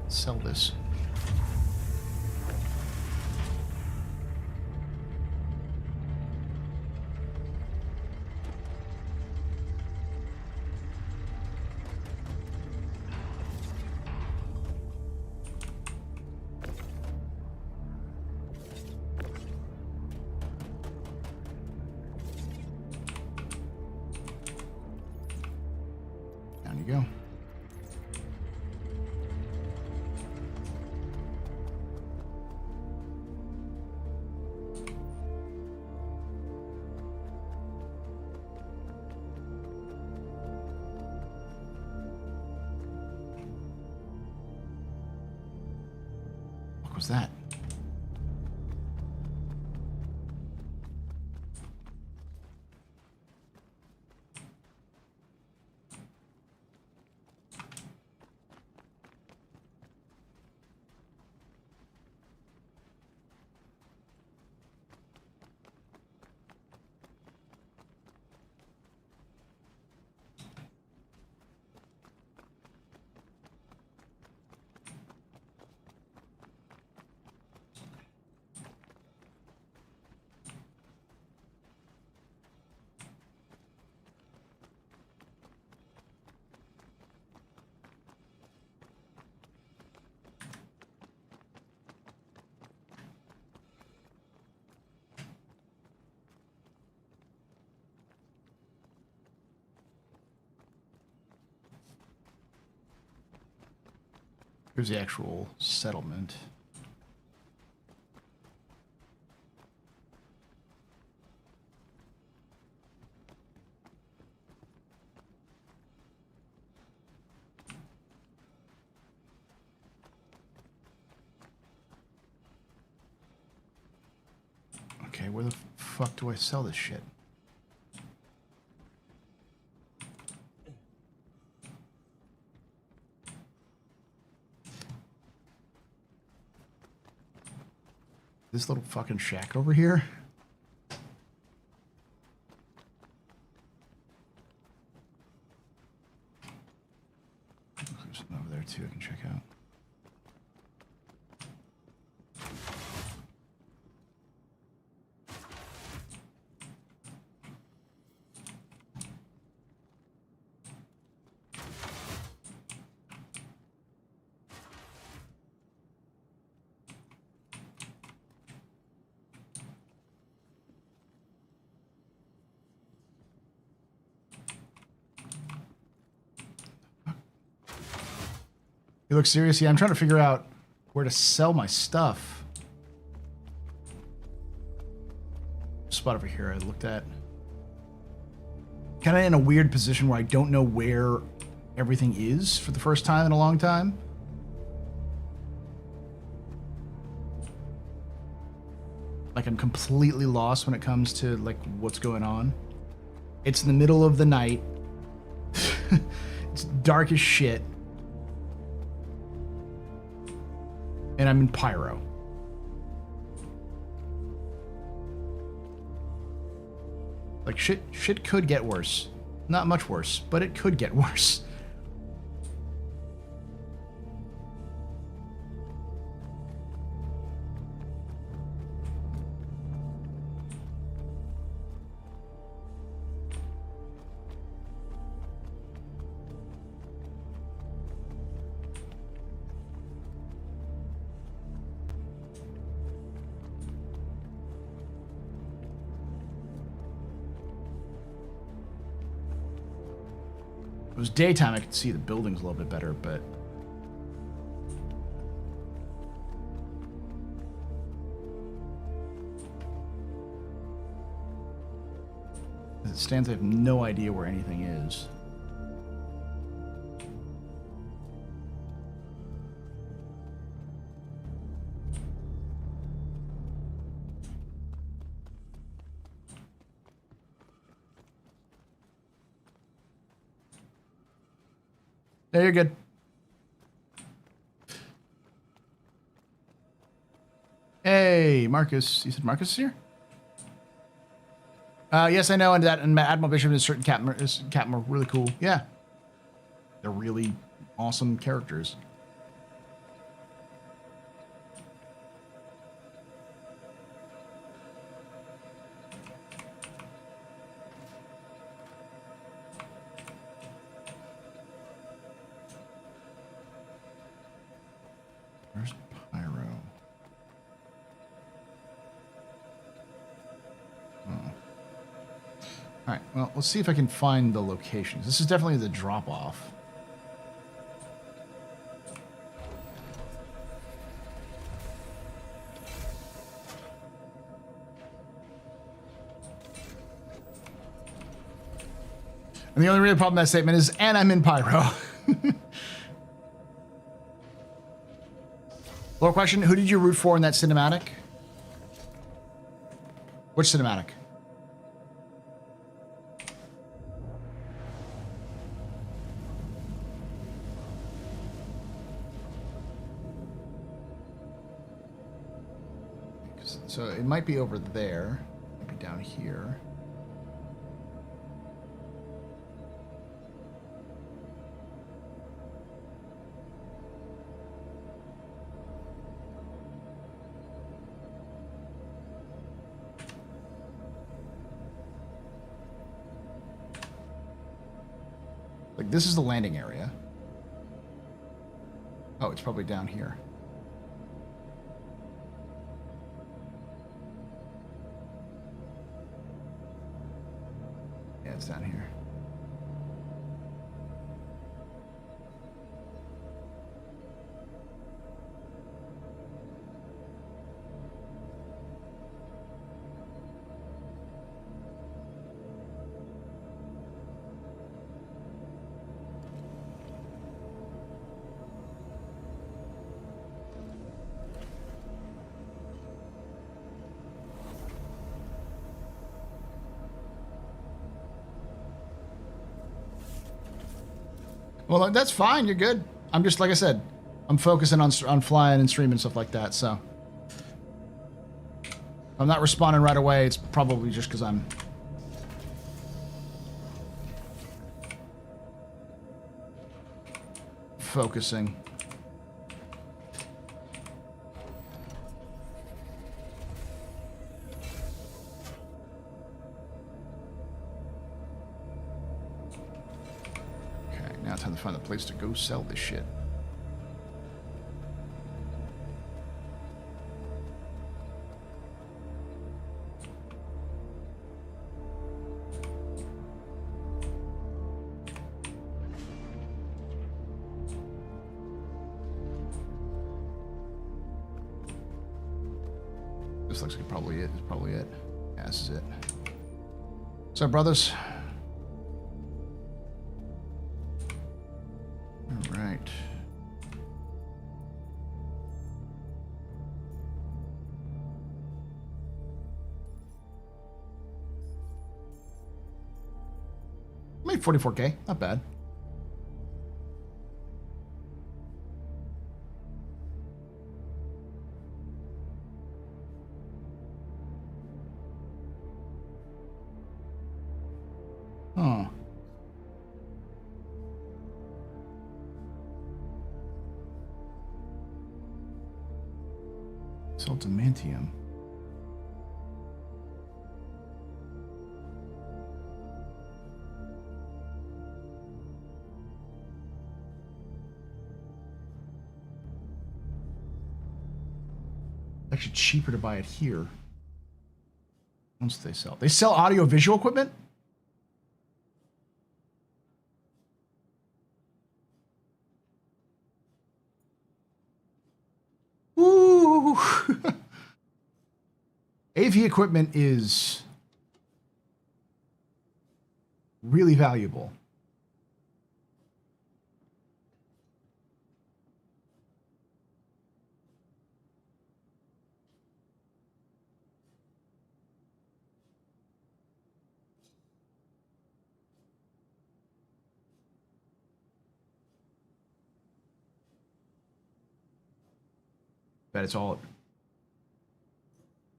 sell this. Down you go. What was that? Here's the actual settlement. Okay, where the fuck do I sell this shit? This little fucking shack over here? There's something over there too I can check out. You look serious? Yeah, I'm trying to figure out where to sell my stuff. Spot over here I looked at. Kind of in a weird position where I don't know where everything is for the first time in a long time. Like I'm completely lost when it comes to like what's going on. It's in the middle of the night. It's dark as shit. And I'm in Pyro. Like, shit could get worse. Not much worse, but it could get worse. If it was daytime, I could see the buildings a little bit better, but... As it stands, I have no idea where anything is. Yeah, you're good. Hey, Marcus. You said Marcus is here? Yes, I know, and Admiral Bishop and certain Captain are really cool. Yeah. They're really awesome characters. Where's Pyro? All right, well, let's see if I can find the locations. This is definitely the drop-off. And the only real problem with that statement is, and I'm in Pyro. Lore question, who did you root for in that cinematic? Which cinematic? So it might be over there. Maybe down here. Like, this is the landing area. Oh, it's probably down here. Yeah, it's down here. Well, that's fine. You're good. I'm just, like I said, I'm focusing on flying and streaming and stuff like that, so. If I'm not responding right away, it's probably just because I'm focusing. Now time to find a place to go sell this shit. This looks like probably it. It's probably it. Yeah, this is it. So, brothers. All right. 44K, not bad. Huh. Saltamantium. Actually cheaper to buy it here. Once they sell. They sell audio visual equipment? Ooh. AV equipment is really valuable. Bet it's all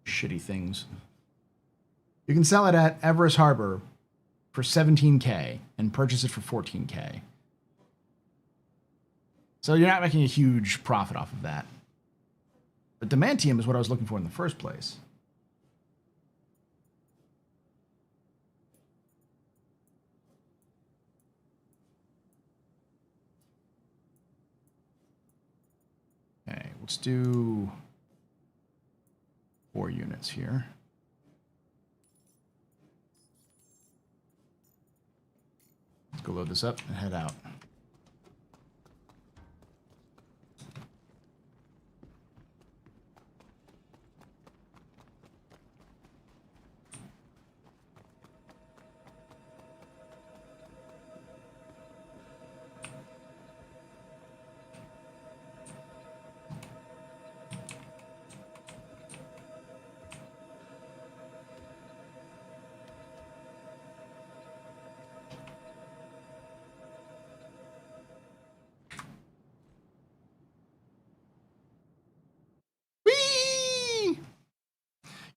shitty things. You can sell it at Everest Harbor for 17K and purchase it for 14K. So you're not making a huge profit off of that. But Demantium is what I was looking for in the first place. Okay, let's do 4 units here. Let's go load this up and head out.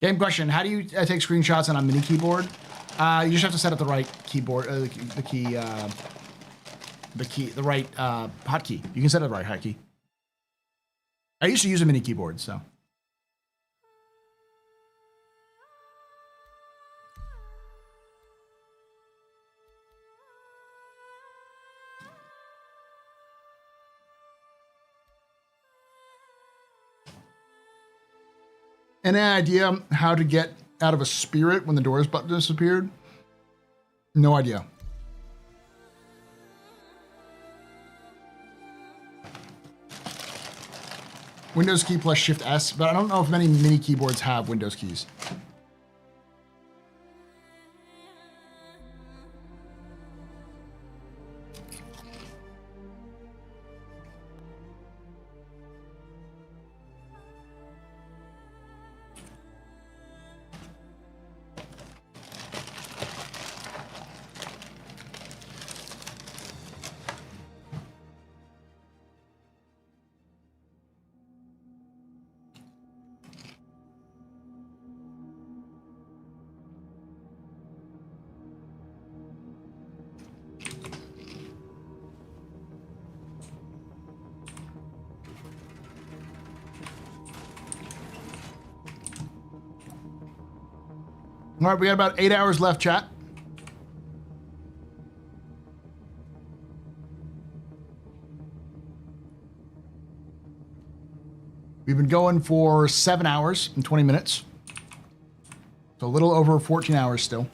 Game question: how do you take screenshots on a mini keyboard? You just have to set up the right keyboard, the right hotkey. You can set up the right hotkey. I used to use a mini keyboard, so. Any idea how to get out of a spirit when the doors button disappeared? No idea. Windows key plus Shift S, but I don't know if many mini keyboards have Windows keys. All right, we got about 8 hours left, chat. We've been going for 7 hours and 20 minutes. So a little over 14 hours still.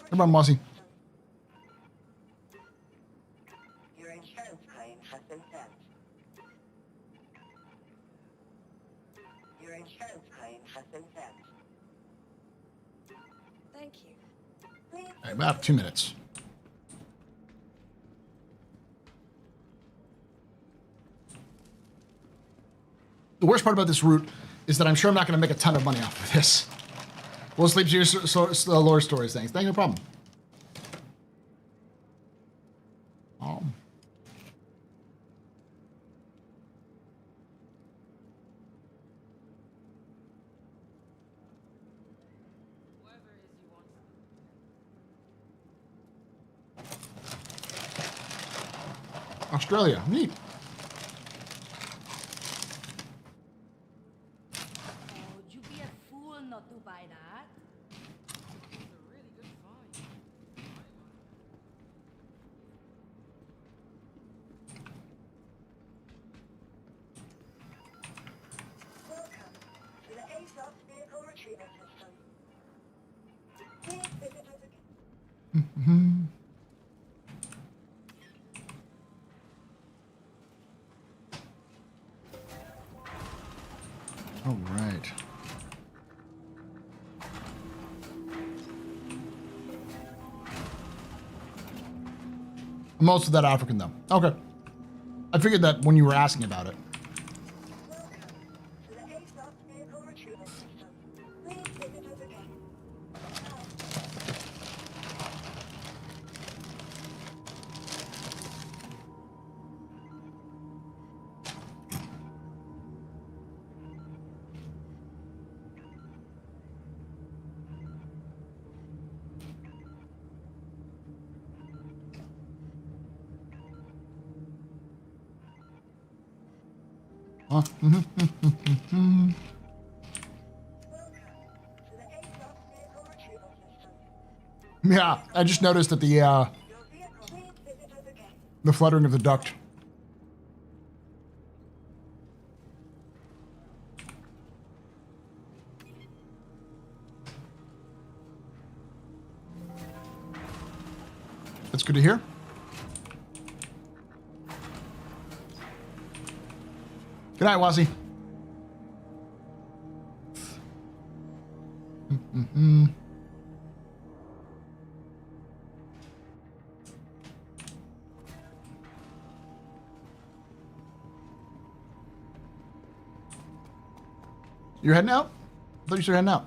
Come on, Mossy. Your insurance claim has been sent. Your insurance claim has been sent. Thank you. Please All right, about 2 minutes. The worst part about this route is that I'm sure I'm not going to make a ton of money off of this. We'll sleep to your lore stories. Thanks. No problem. Oh. Australia. Neat. Would you be a fool not to buy that? welcome to the ASOS vehicle retrieval system. Please visit us again. All right. I'm also that African, though. Okay. I figured that when you were asking about it. Welcome to the ASOS vehicle retrieval system. Please visit us again. Huh? Welcome to the ASOS vehicle retrieval system. Yeah, I just noticed that Your vehicle. Please visit us again. the fluttering of the duct. That's good to hear. Good night, Wazzy. You're heading out? I thought you said heading out.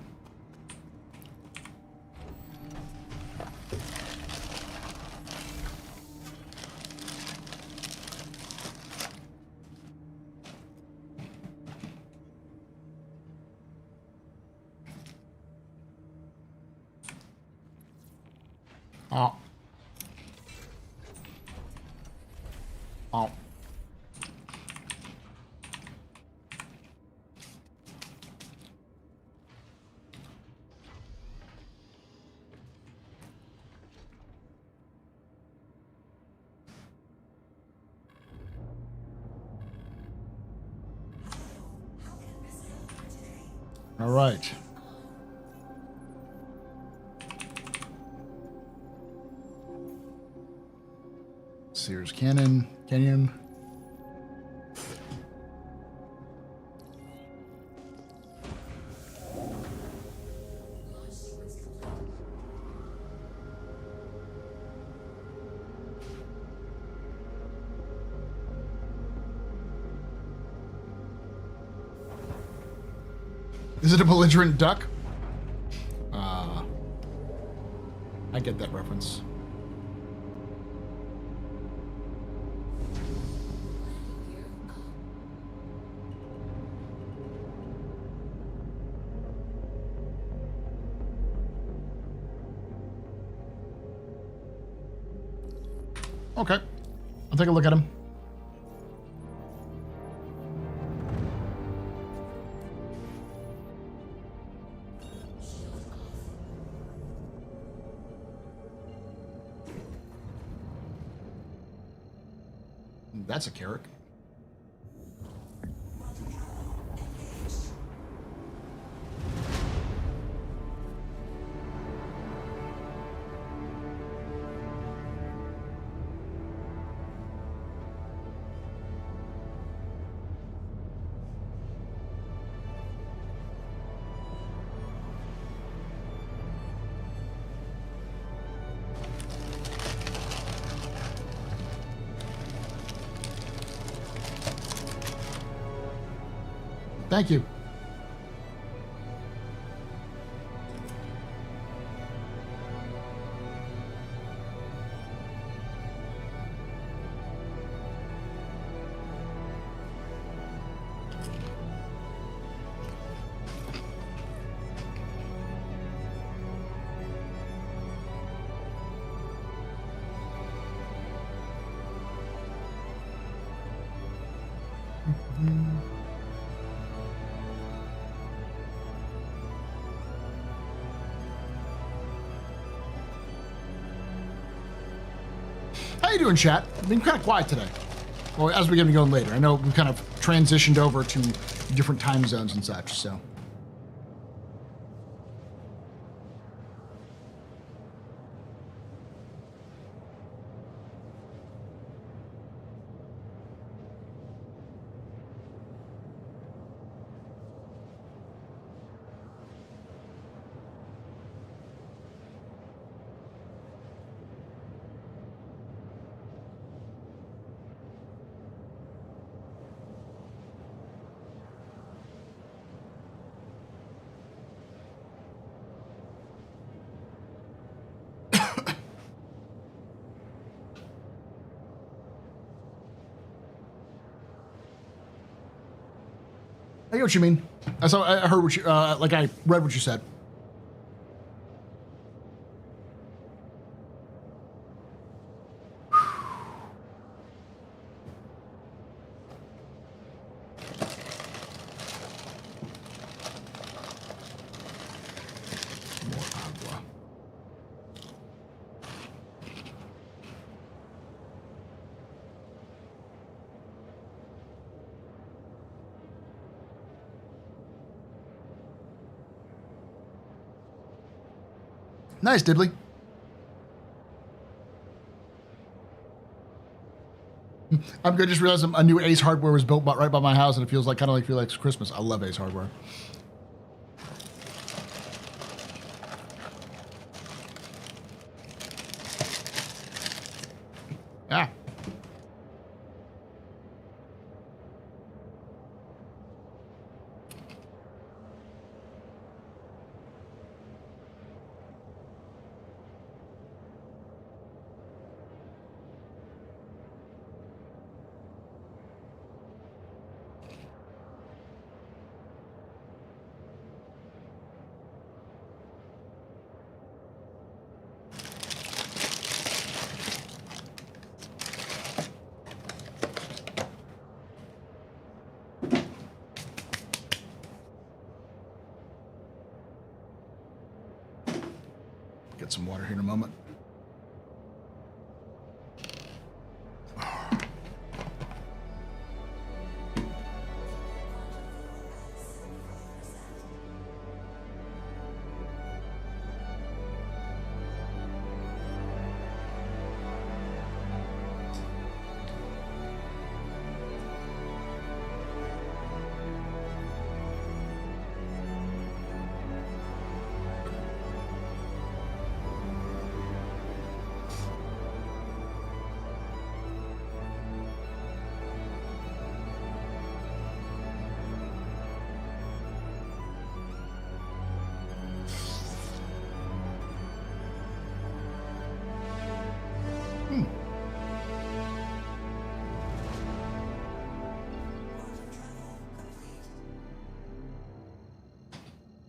Oh. Oh. All right. Sears Canyon. Is it a belligerent duck? I get that reference. Okay. I'll take a look at him. That's a carrot. Thank you. How you doing, chat? I've been kind of quiet today. Well, as we're going to be going later. I know we've kind of transitioned over to different time zones and such, so. I get what you mean. I heard what you, like I read what you said. More agua. Nice, Dibley. I'm good. Just realized a new Ace Hardware was built right by my house, and it feels like feel like it's Christmas. I love Ace Hardware. Ah. Get some water here in a moment.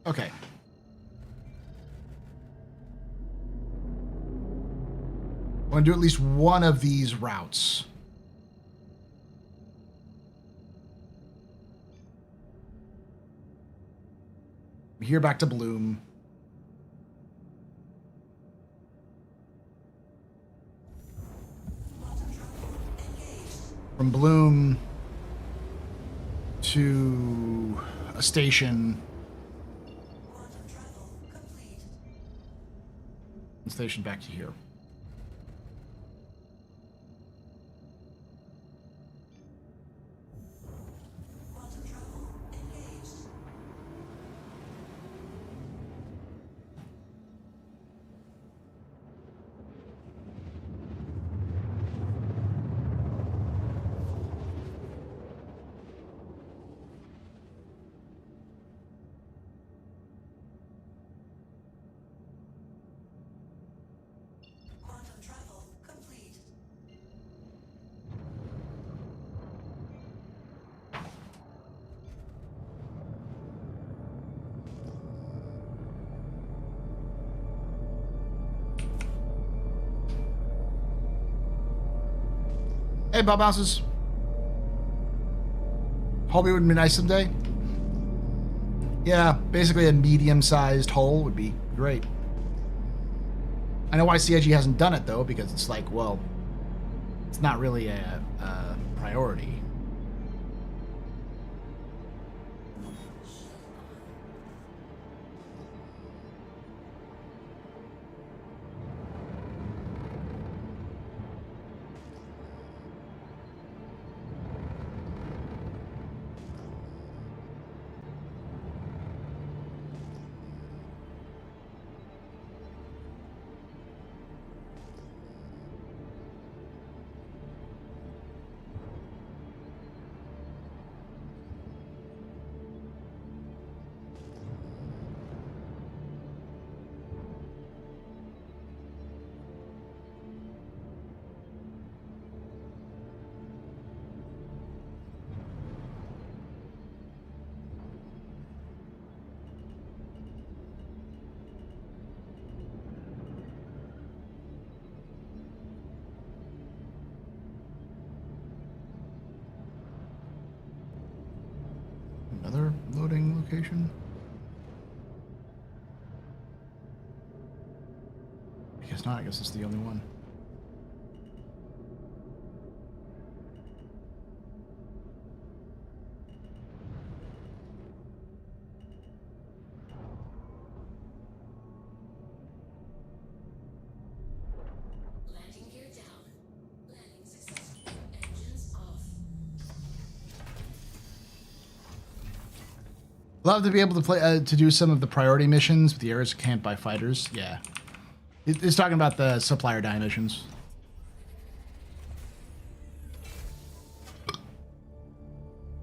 Okay. I want to do at least one of these routes. Here back to Bloom. From Bloom to a station. Station back to here. Bob Houses. Hope it would be nice someday. Yeah, basically a medium-sized hole would be great. I know why CIG hasn't done it, though, because it's like, well, it's not really a priority. Another loading location? I guess not. I guess it's the only one. Landing gear down. Landing successful. Engines off. Love to be able to play to do some of the priority missions with the areas camped by fighters. Yeah, it's talking about the supplier die missions.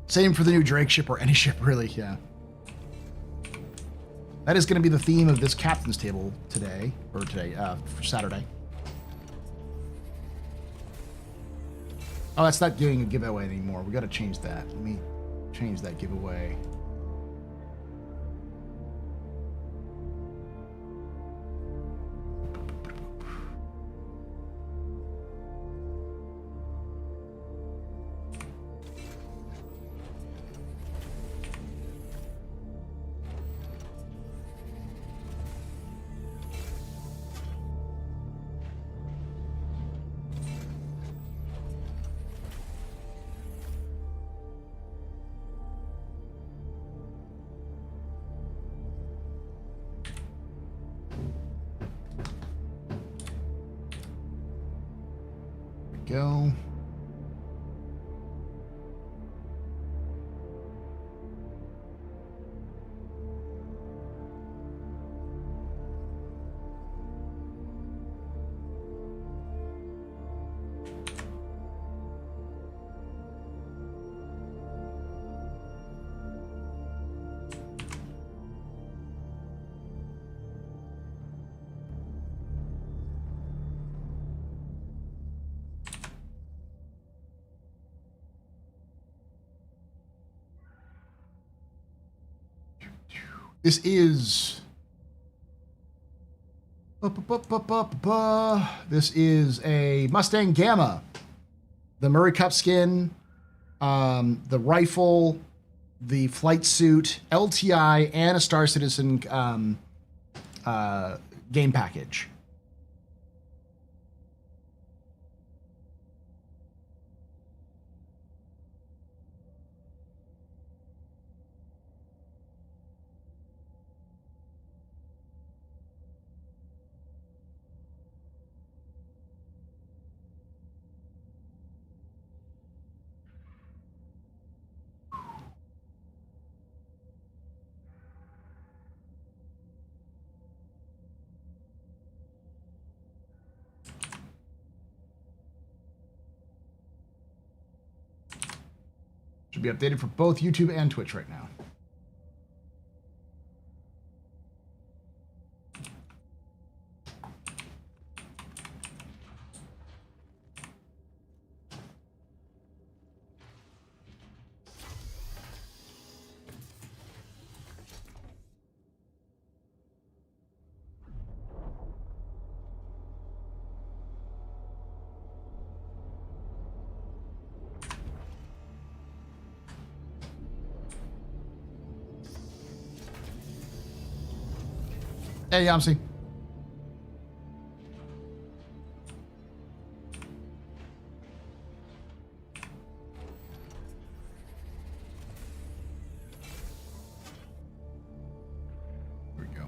Same for the new Drake ship or any ship, really. Yeah, that is going to be the theme of this captain's table today, or today for Saturday. Oh, that's not doing a giveaway anymore. We got to change that. Let me change that giveaway. Go. This is... This is a Mustang Gamma. The Murray Cup skin, the rifle, the flight suit, LTI, and a Star Citizen game package. Should be updated for both YouTube and Twitch right now. Hey, Yamsi. Here we go.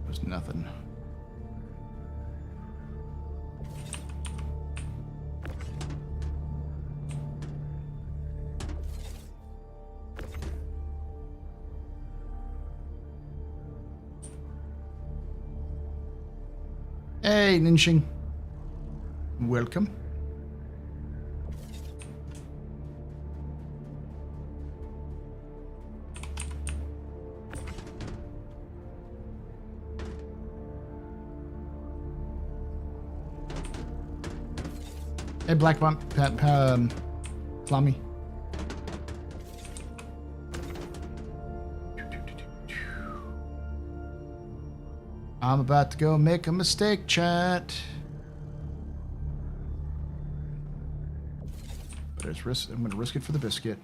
There's nothing. Hey, Ninshing. Welcome. Hey, Black Bump, Flummy. I'm about to go make a mistake, chat. But it's risk. I'm going to risk it for the biscuit.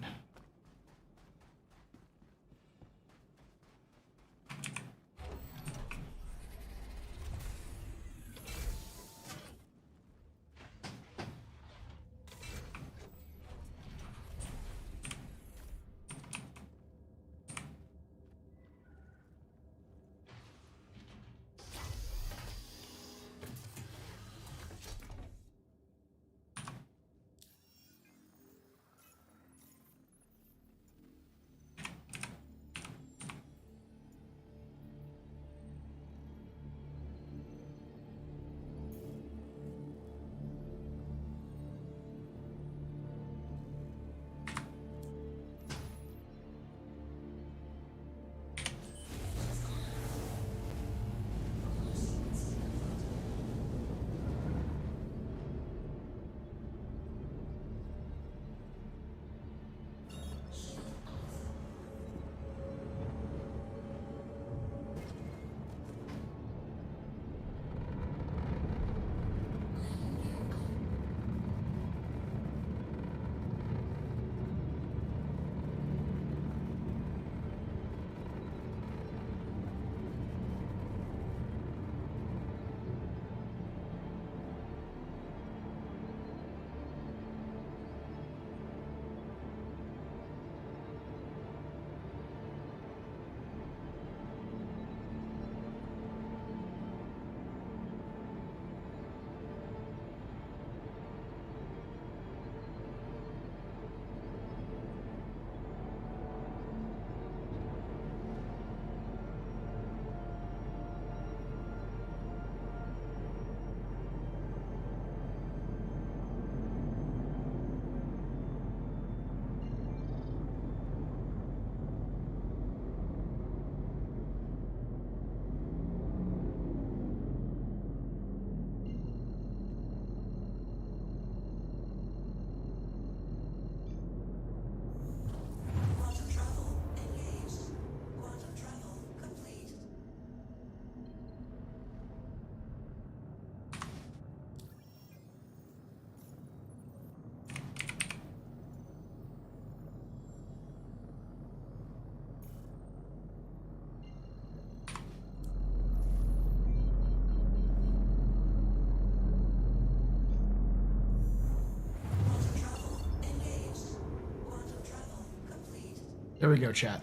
There we go, chat.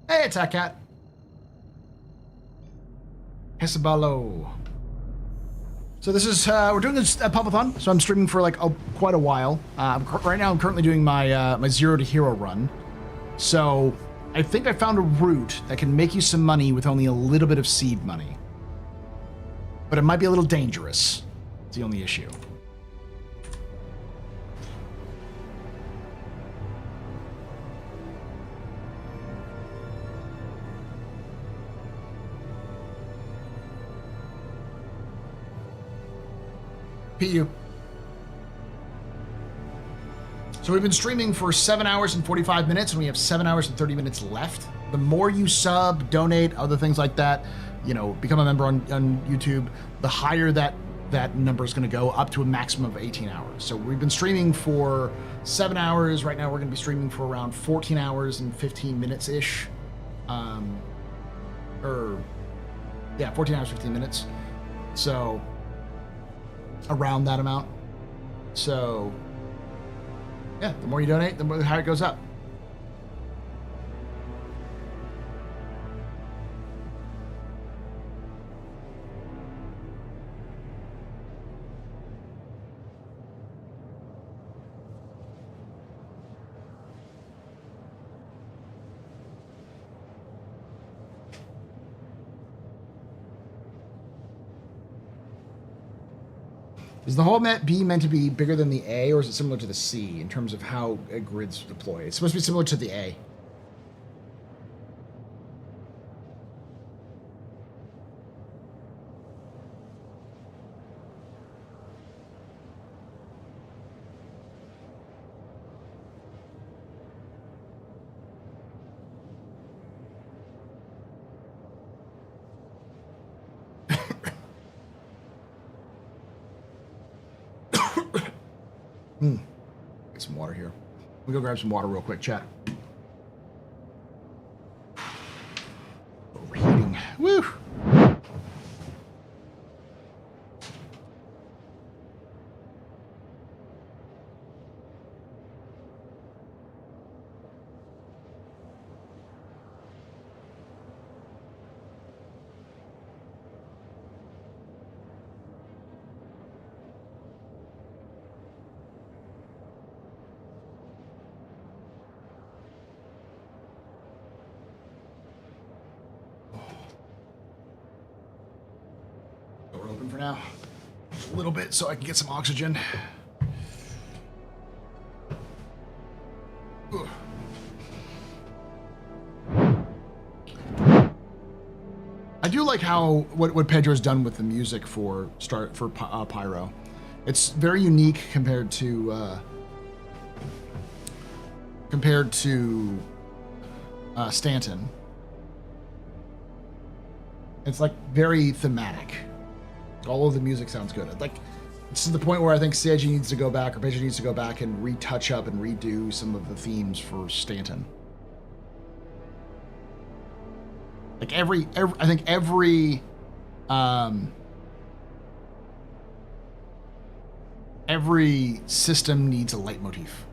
Hey, Attack Cat. Hesabalo. So this is, we're doing this at Pub-A-Thon, so I'm streaming for like quite a while. Right now I'm currently doing my, my Zero to Hero run. So I think I found a route that can make you some money with only a little bit of seed money. But it might be a little dangerous. It's the only issue. PU. So we've been streaming for 7 hours and 45 minutes, and we have 7 hours and 30 minutes left. The more you sub, donate, other things like that, you know, become a member on YouTube, the higher that number is going to go, up to a maximum of 18 hours. So we've been streaming for 7 hours. Right now we're going to be streaming for around 14 hours and 15 minutes-ish. 14 hours, 15 minutes. So around that amount. So yeah, the more you donate, the higher it goes up. Is the whole B meant to be bigger than the A, or is it similar to the C in terms of how grids deploy? It's supposed to be similar to the A. Get some water here. We go grab some water real quick, chat. Overheating. Woo! Door open for now. Just a little bit so I can get some oxygen. Ugh. I do like how what Pedro's done with the music for Pyro. It's very unique compared to Stanton. It's like very thematic. All of the music sounds good. Like, it's to the point where I think CIG needs to go back, or Pedro needs to go back and retouch up and redo some of the themes for Stanton. Like I think every system needs a leitmotif.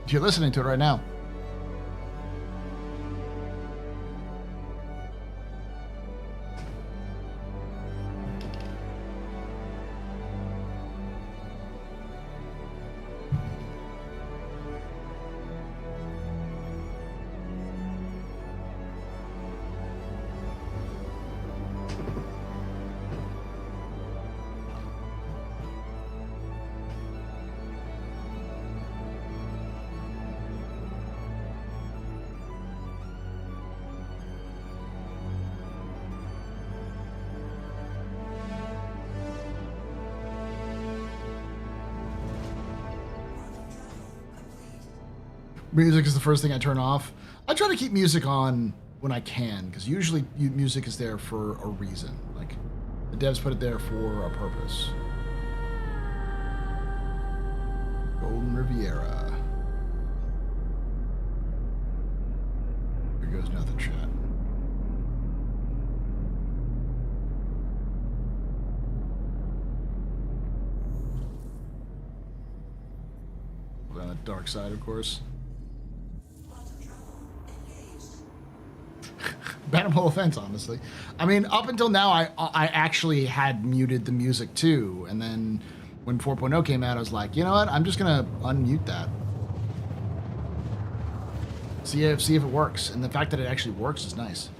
You're listening to it right now. Music is the first thing I turn off. I try to keep music on when I can, because usually music is there for a reason. Like, the devs put it there for a purpose. Golden Riviera. Here goes nothing, chat. On the dark side, of course. Bannable offense, honestly. I mean, up until now, I actually had muted the music too, and then when 4.0 came out, I was like, you know what? I'm just gonna unmute that. See if it works, and the fact that it actually works is nice.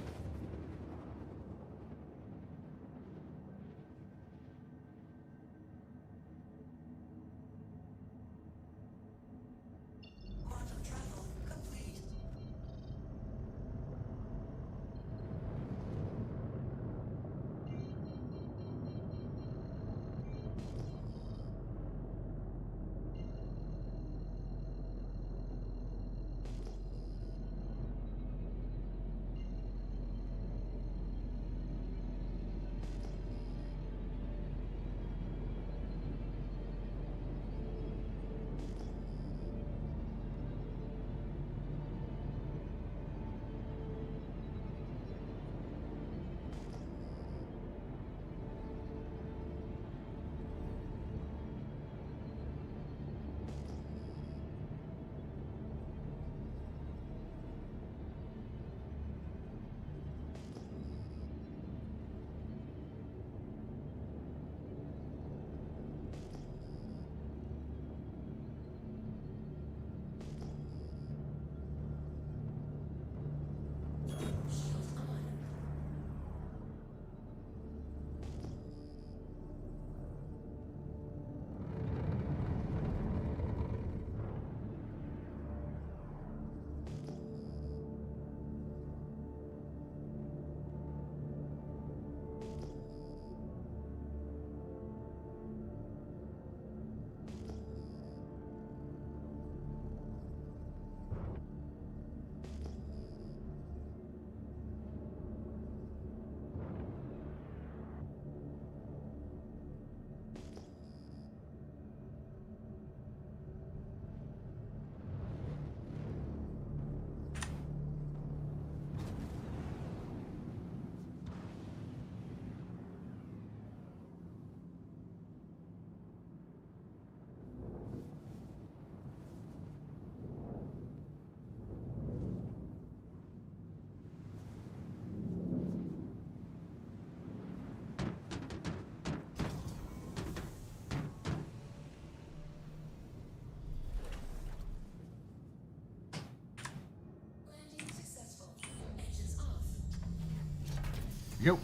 Yo.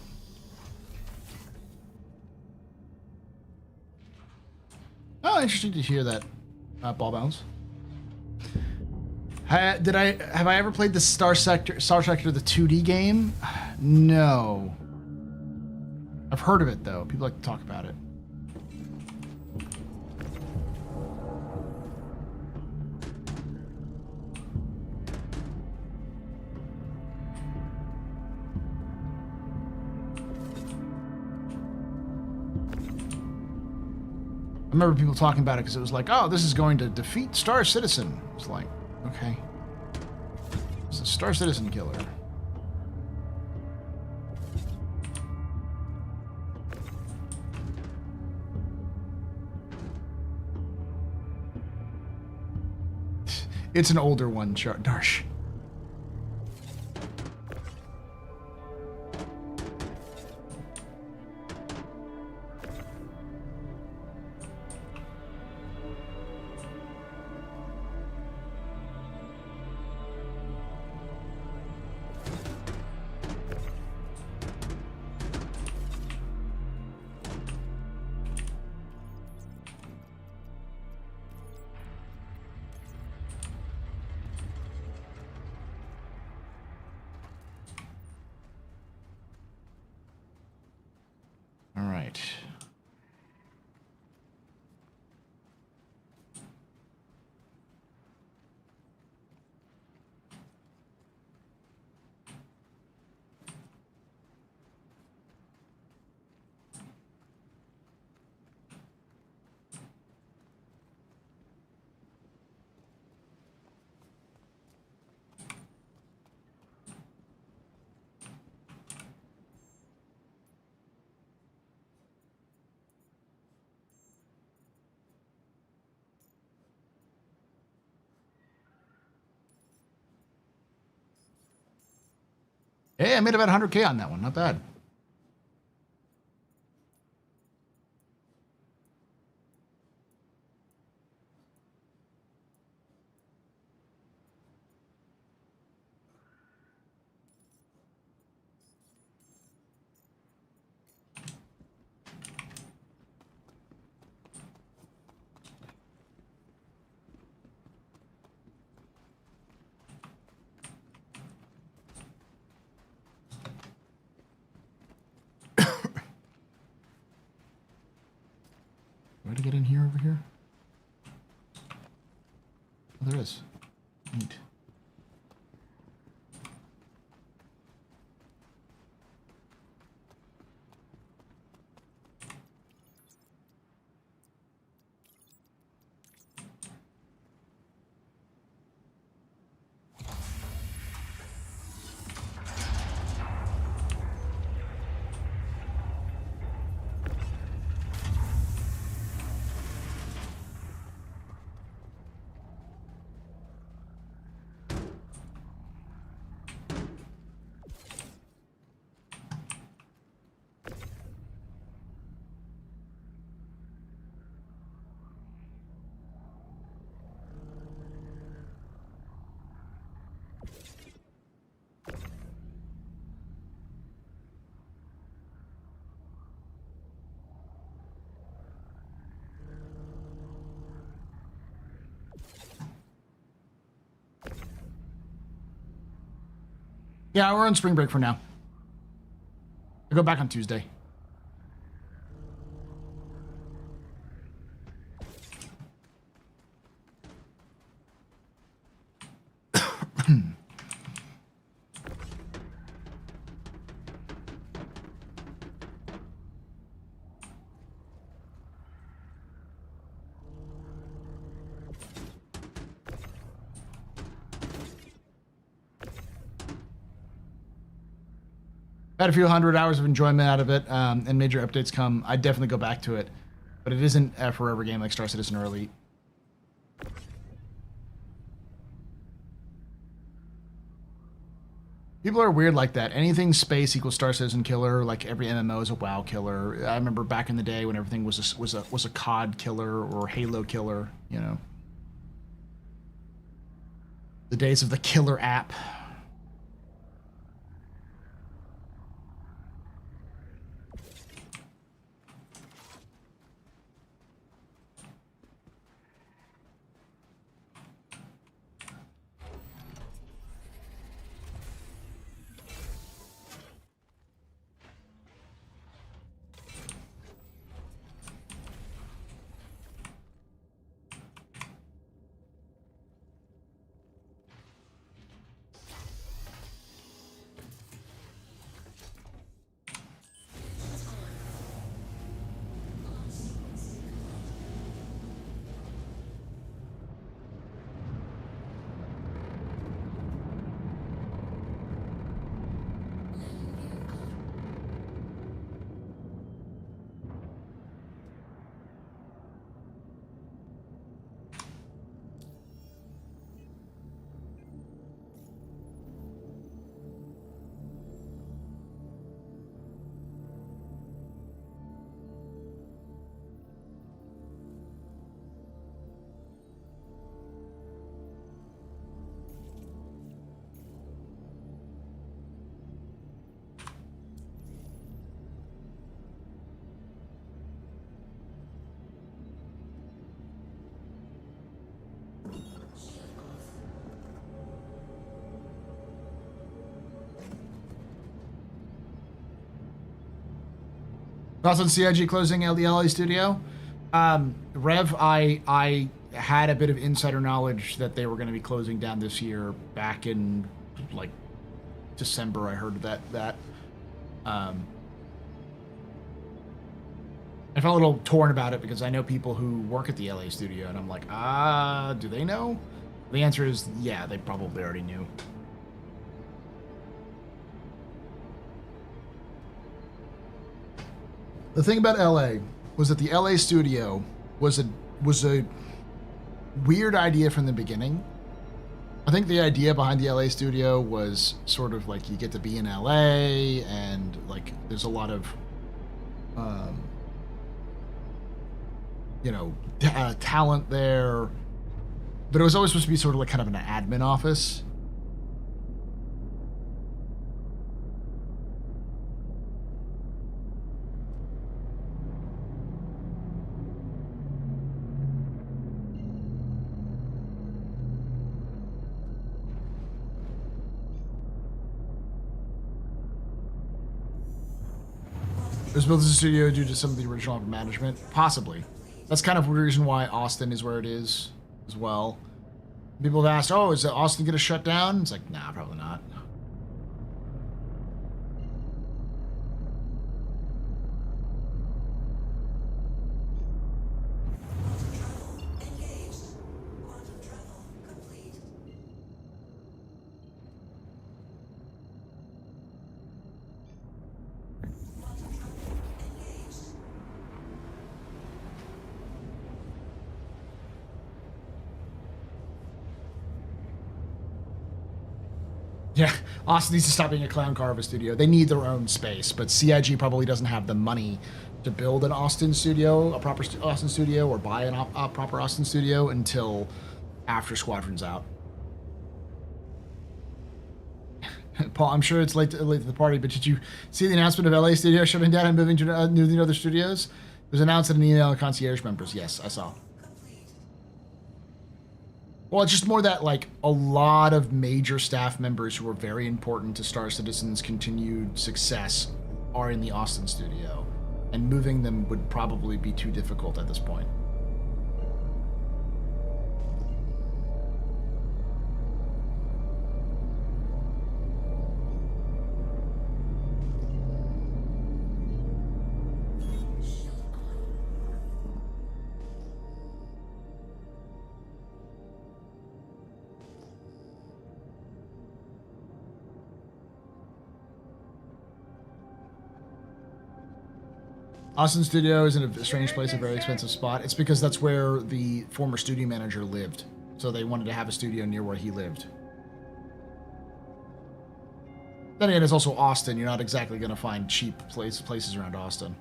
Oh, interesting to hear that ball bounce. Have I ever played the Star Sector the 2D game? No. I've heard of it though. People like to talk about it. I remember people talking about it because it was like, oh, this is going to defeat Star Citizen. It's like, okay. It's a Star Citizen killer. It's an older one, Darsh. All right. Hey, I made about 100K on that one. Not bad. Where to get in here over here? Oh, there is. Neat. Yeah, we're on spring break for now. I go back on Tuesday. Had a few hundred hours of enjoyment out of it, and major updates come. I'd definitely go back to it, but it isn't a forever game like Star Citizen or Elite. People are weird like that. Anything space equals Star Citizen killer. Like every MMO is a WoW killer. I remember back in the day when everything was a COD killer or Halo killer. You know, the days of the killer app. Thoughts on CIG closing the LA studio? Rev, I had a bit of insider knowledge that they were going to be closing down this year. Back in like December, I heard that. I felt a little torn about it because I know people who work at the LA studio, and I'm like, do they know? The answer is yeah, they probably already knew. The thing about LA was that the LA studio was a weird idea from the beginning. I think the idea behind the LA studio was sort of like you get to be in LA and like there's a lot of talent there, but it was always supposed to be sort of like kind of an admin office. It was built as a studio due to some of the original management, possibly. That's kind of the reason why Austin is where it is, as well. People have asked, "Oh, is Austin going to shut down?" It's like, nah, probably not. Yeah, Austin needs to stop being a clown car of a studio. They need their own space, but CIG probably doesn't have the money to build an Austin studio, a proper Austin studio, or buy a proper Austin studio until after Squadron's out. Paul, I'm sure it's late to the party, but did you see the announcement of LA studio shutting down and moving to new other studios? It was announced in an email to concierge members. Yes, I saw. Well, it's just more that, like, a lot of major staff members who are very important to Star Citizen's continued success are in the Austin studio, and moving them would probably be too difficult at this point. Austin Studio is in a strange place, a very expensive spot. It's because that's where the former studio manager lived. So they wanted to have a studio near where he lived. Then again, it's also Austin. You're not exactly going to find cheap places around Austin.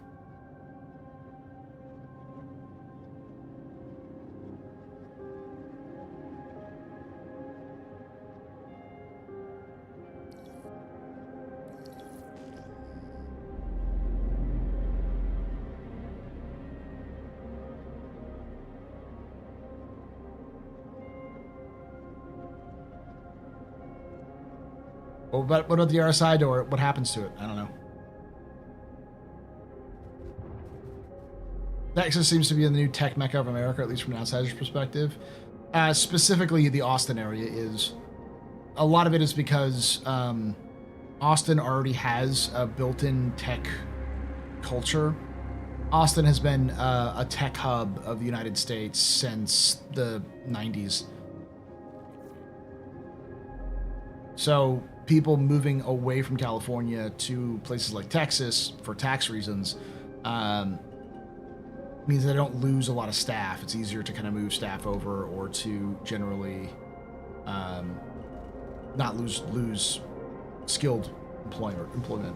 What about the RSI door? What happens to it? I don't know. Texas seems to be the new tech mecca of America, at least from an outsider's perspective. Specifically, the Austin area is. A lot of it is because Austin already has a built-in tech culture. Austin has been a tech hub of the United States since the 90s. So people moving away from California to places like Texas for tax reasons means they don't lose a lot of staff. It's easier to kind of move staff over or to generally not lose skilled employment.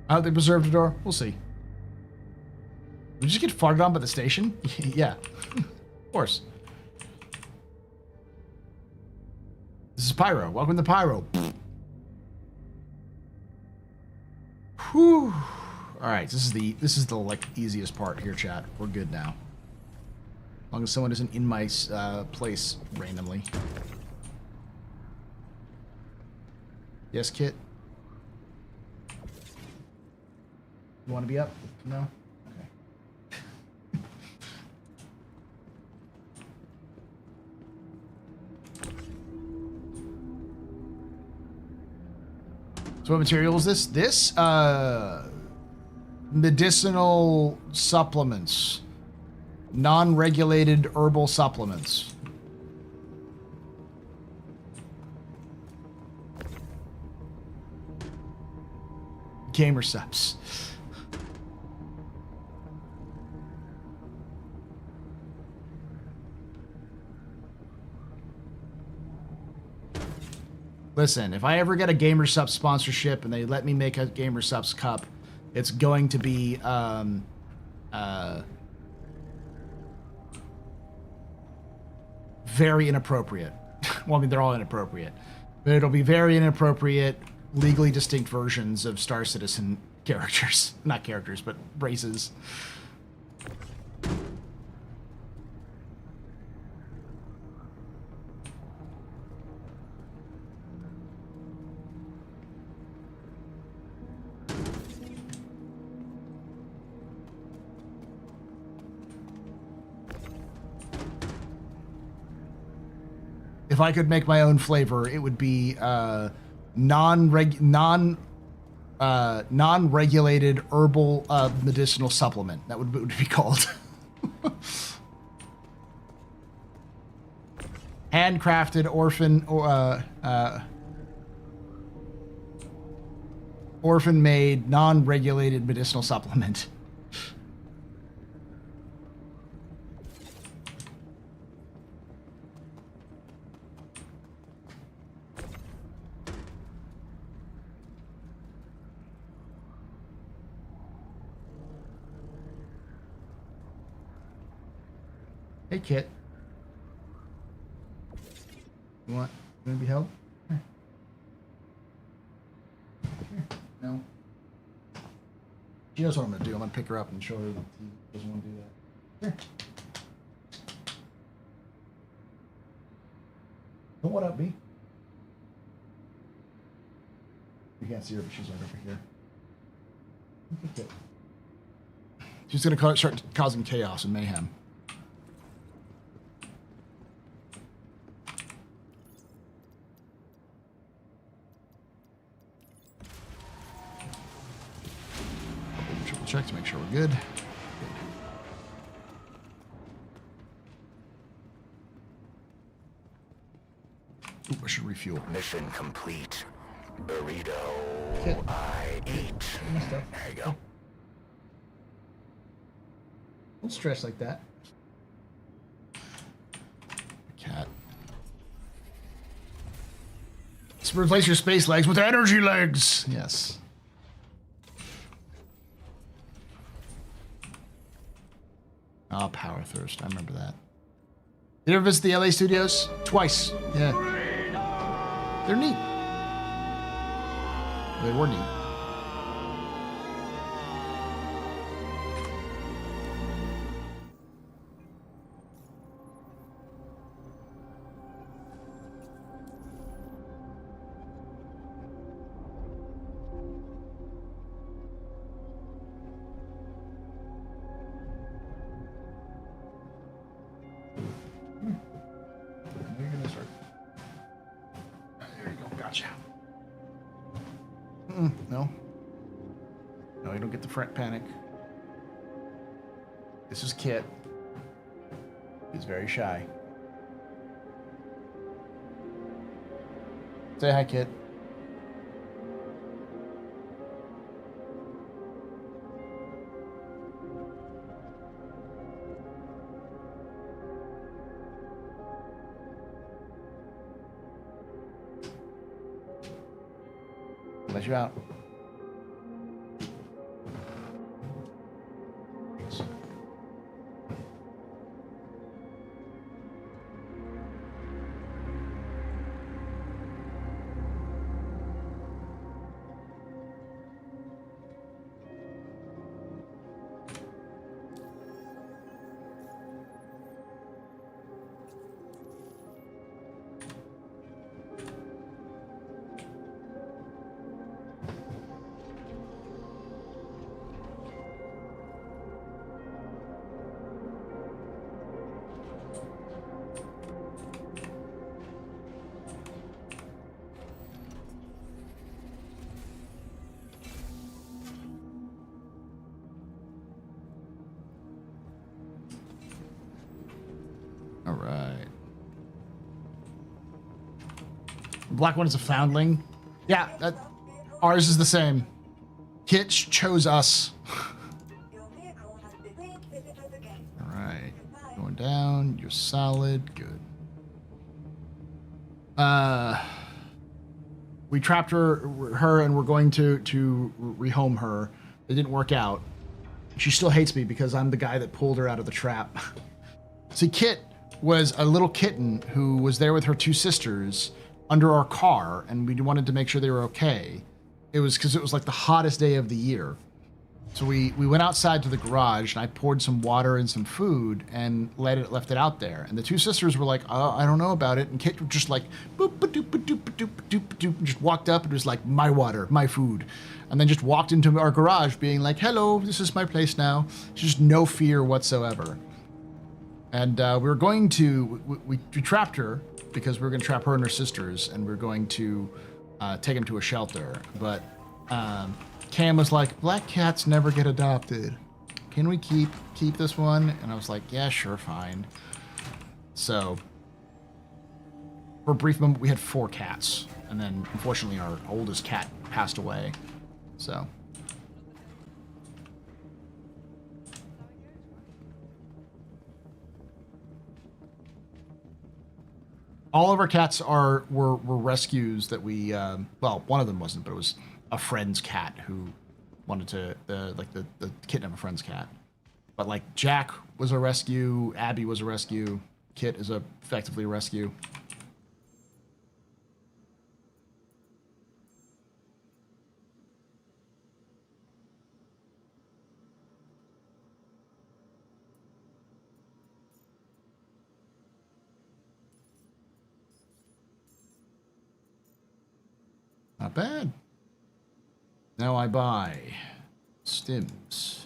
How they preserved the door? We'll see. Did you just get farted on by the station? Yeah, of course. This is Pyro. Welcome to Pyro. Whew. All right, this is the like easiest part here, chat. We're good now. As long as someone isn't in my place randomly. Yes, Kit. You want to be up? No. Okay. So what material is this? This medicinal supplements. Non-regulated herbal supplements. Gamer subs. Listen, if I ever get a Gamer Subs sponsorship and they let me make a Gamer Subs cup, it's going to be very inappropriate. Well, I mean, they're all inappropriate. But it'll be very inappropriate, legally distinct versions of Star Citizen characters. Not characters, but races. If I could make my own flavor, it would be non-regulated herbal medicinal supplement. That would be called. Handcrafted orphan-made non-regulated medicinal supplement. Hey, Kit. You want to be held? Here. Here. No. She knows what I'm going to do. I'm going to pick her up and show her that he doesn't want to do that. Here. Don't what up, B? You can't see her, but she's right over here. Look at Kit. She's going to start causing chaos and mayhem. Check to make sure we're good. Ooh, I should refuel. Mission complete. Burrito. Kit. I eat. There you go. Don't stress like that. Cat. Let's replace your space legs with energy legs. Yes. Oh, Power Thirst. I remember that. Did you ever visit the LA studios? Twice. Yeah. They're neat. They were neat. No. No, you don't get the front panic. This is Kit. He's very shy. Say hi, Kit. Let you out. All right. Black one is a foundling. Yeah, ours is the same. Kit chose us. All right. Going down. You're solid. Good. We trapped her, and we're going to rehome her. It didn't work out. She still hates me because I'm the guy that pulled her out of the trap. See, Kit was a little kitten who was there with her two sisters under our car, and we wanted to make sure they were okay. It was because it was like the hottest day of the year. So we went outside to the garage, and I poured some water and some food and left it out there. And the two sisters were like, "Oh, I don't know about it." And Kit just like boop ba doop ba doop ba doop ba doop ba doop, and just walked up and was like, "My water, my food," and then just walked into our garage, being like, "Hello, this is my place now." Just no fear whatsoever. And we were going to we trapped her because we were going to trap her and her sisters, and we were going to take them to a shelter, but. Cam was like, "Black cats never get adopted. Can we keep this one?" And I was like, "Yeah, sure, fine." So, for a brief moment, we had 4 cats, and then unfortunately, our oldest cat passed away. So, all of our cats were rescues that we. Well, one of them wasn't, but it was a friend's cat who wanted to the kitten of a friend's cat. But like Jack was a rescue, Abby was a rescue, Kit is effectively a rescue. Not bad. Now I buy stims.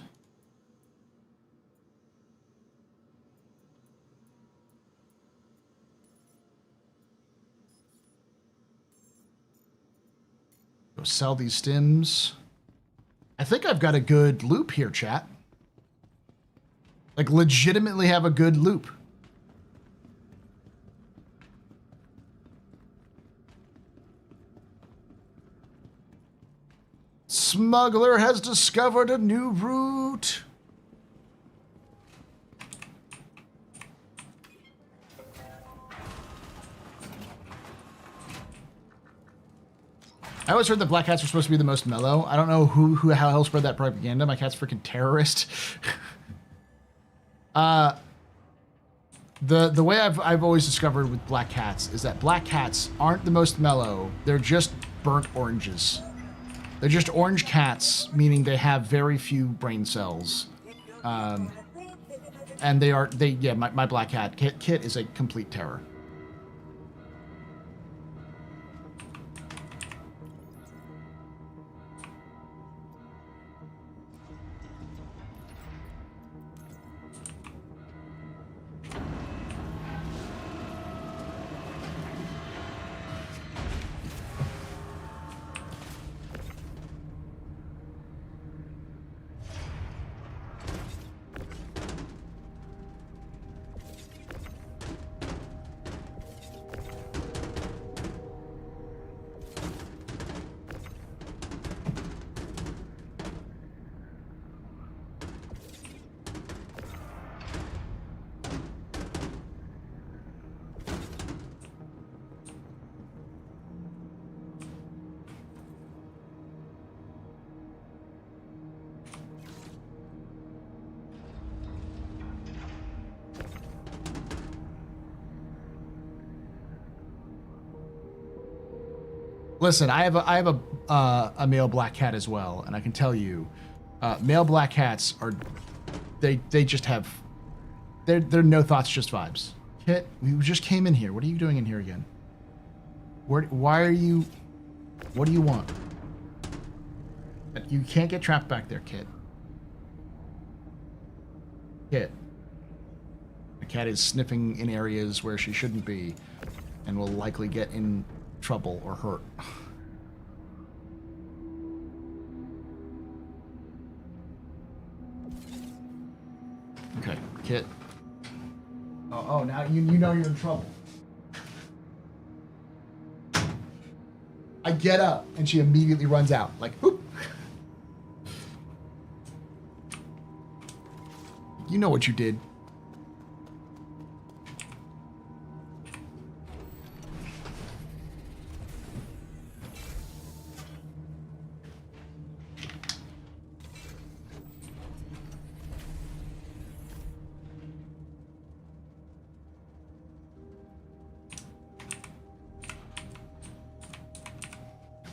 Go sell these stims. I think I've got a good loop here, chat. Like, legitimately have a good loop. Smuggler has discovered a new route. I always heard that black cats were supposed to be the most mellow. I don't know how else spread that propaganda. My cat's freaking terrorist. The way I've always discovered with black cats is that black cats aren't the most mellow. They're just burnt oranges. They're just orange cats, meaning they have very few brain cells. And my black cat, Kit is a complete terror. Listen, I have a male black cat as well, and I can tell you, male black cats are, they just have, they're no thoughts, just vibes. Kit, we just came in here. What are you doing in here again? Why are you, what do you want? You can't get trapped back there, Kit. Kit. The cat is sniffing in areas where she shouldn't be, and will likely get in trouble or hurt. Okay, Kit. Oh, now you know you're in trouble. I get up, and she immediately runs out. Like, whoop. You know what you did.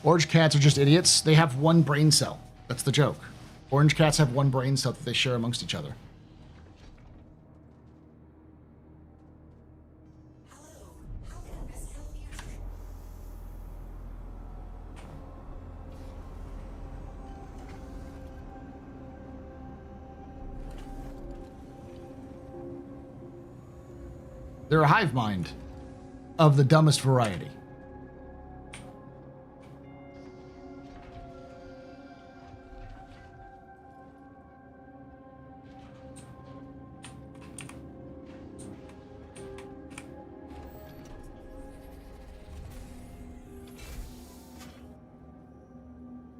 Orange cats are just idiots. They have one brain cell. That's the joke. Orange cats have one brain cell that they share amongst each other. They're a hive mind of the dumbest variety.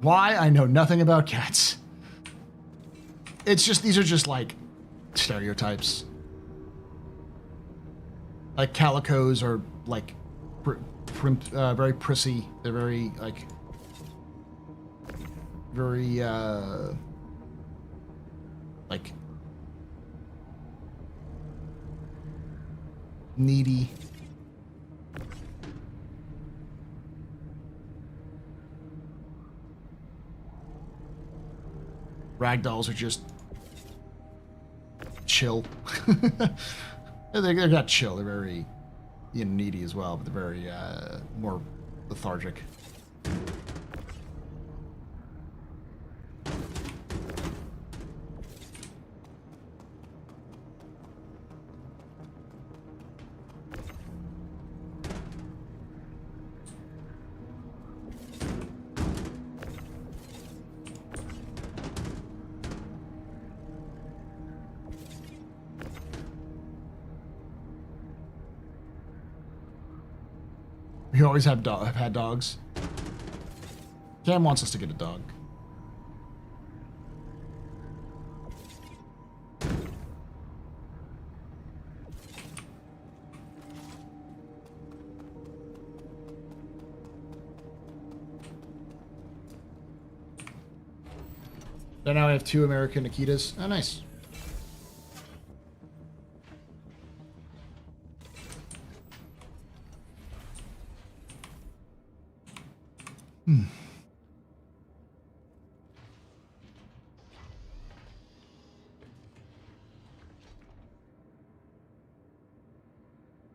Why? I know nothing about cats. It's just, these are just like stereotypes. Like calicos are like very prissy. They're very like very like needy. Ragdolls are just chill. They're not chill. They're very, needy as well, but they're very more lethargic. We always have had dogs. Cam wants us to get a dog. So now I have 2 American Akitas. Oh, nice.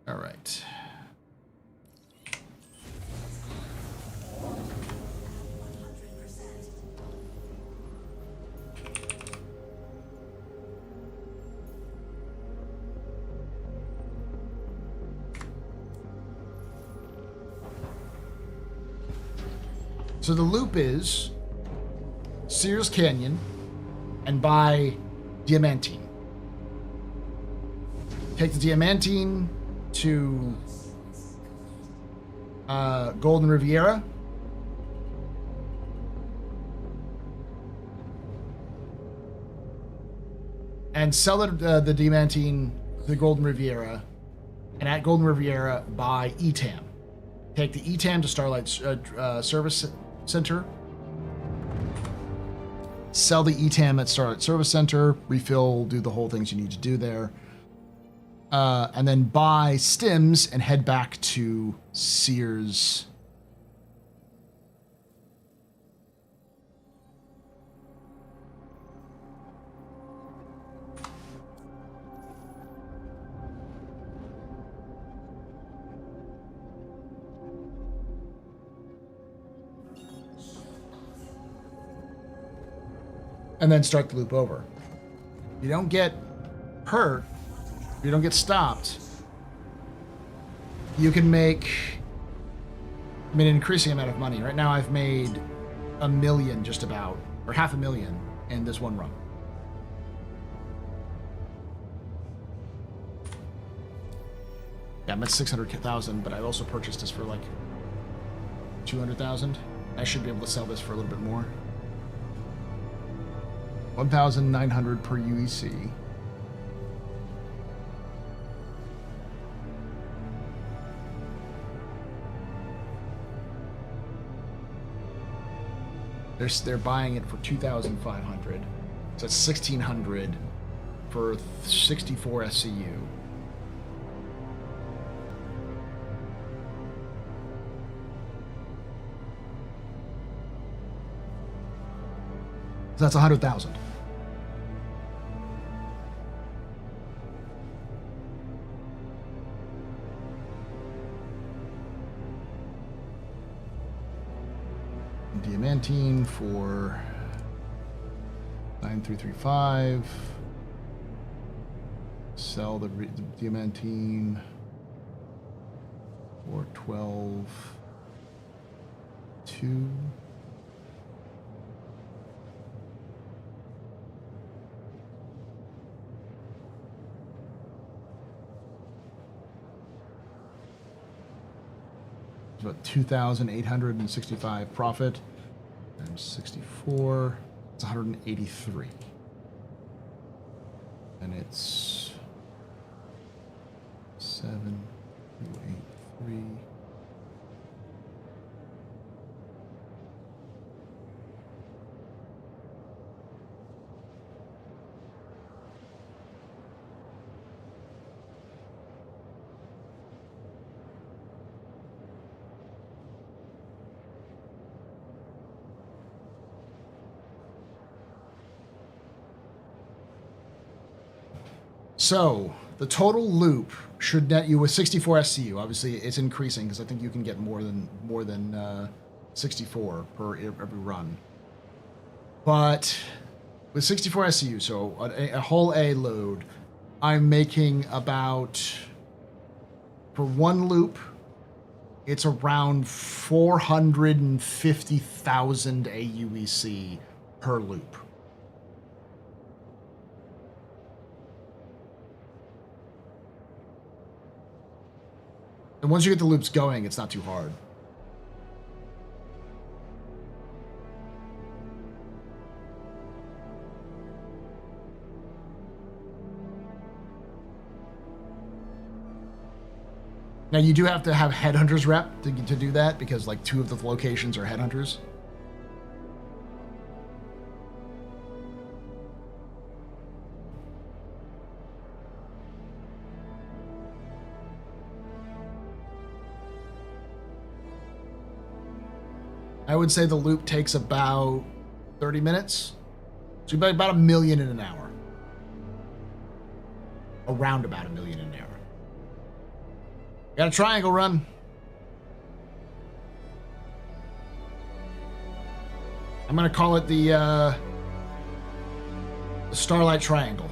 All right. So the loop is Sears Canyon and buy Diamantine. Take the Diamantine to Golden Riviera. And sell it, the Diamantine to the Golden Riviera. And at Golden Riviera, buy ETAM. Take the ETAM to Starlight Service Center. Sell the ETAM at Starlight Service Center. Refill, do the whole things you need to do there. And then buy stims and head back to Sears. And then start the loop over. You don't get hurt. If you don't get stopped, you can make an increasing amount of money. Right now I've made $1 million just about, or $500,000 in this one run. Yeah, I'm at 600,000, but I also purchased this for like 200,000. I should be able to sell this for a little bit more. 1,900 per UEC. They're buying it for 2,500. So it's 1,600 for 64 SCU. So that's 100,000. Diamantine for 9335. Sell the Diamantine for 12.2. About 2,865 profit, and 64. It's 183, and it's 7,283. So the total loop should net you with 64 SCU. Obviously, it's increasing because I think you can get more than 64 per every run. But with 64 SCU, so a whole A load, I'm making about, for one loop, it's around 450,000 AUEC per loop. And once you get the loops going, it's not too hard. Now you do have to have headhunters rep to do that, because like 2 of the locations are headhunters. I would say the loop takes about 30 minutes. So about $1 million in an hour. Around about $1 million in an hour. Got a triangle run. I'm gonna call it the Starlight Triangle.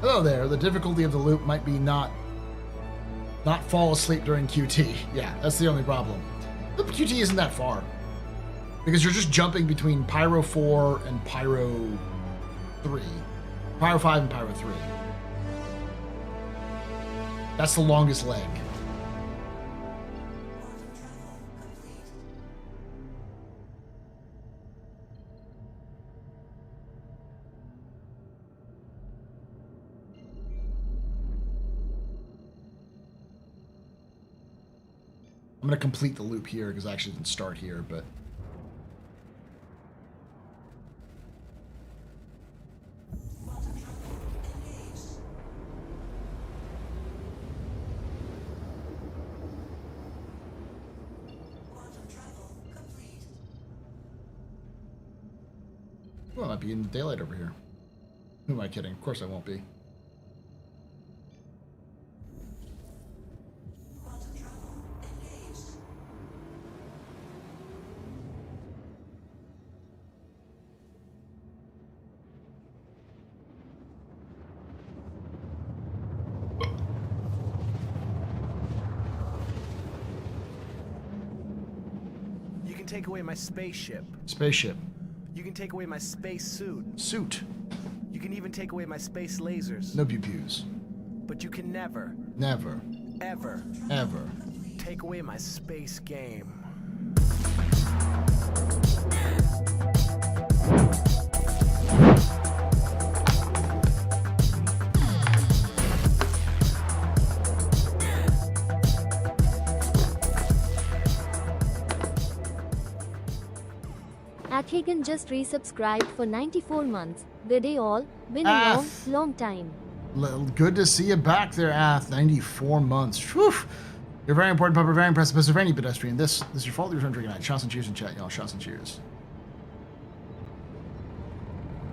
Hello there. The difficulty of the loop might be not fall asleep during QT. Yeah, that's the only problem. The QT isn't that far, because you're just jumping between Pyro 4 and Pyro 3. Pyro 5 and Pyro 3. That's the longest leg. I'm going to complete the loop here because I actually didn't start here, but... Well, I might be in daylight over here. Who am I kidding? Of course I won't be. take away my spaceship. Spaceship. You can take away my space suit. Suit. You can even take away my space lasers. No pew-pews. But you can never, Never. ever Ever. take away my space game. Athagan just resubscribed for 94 months. Good day all. Been a long time. Good to see you back there, Ath. 94 months. Whew. You're very important, Pupper. Very impressive of any pedestrian. This is your fault. You're drinking night. Shots and cheers in chat, y'all. Shots and cheers.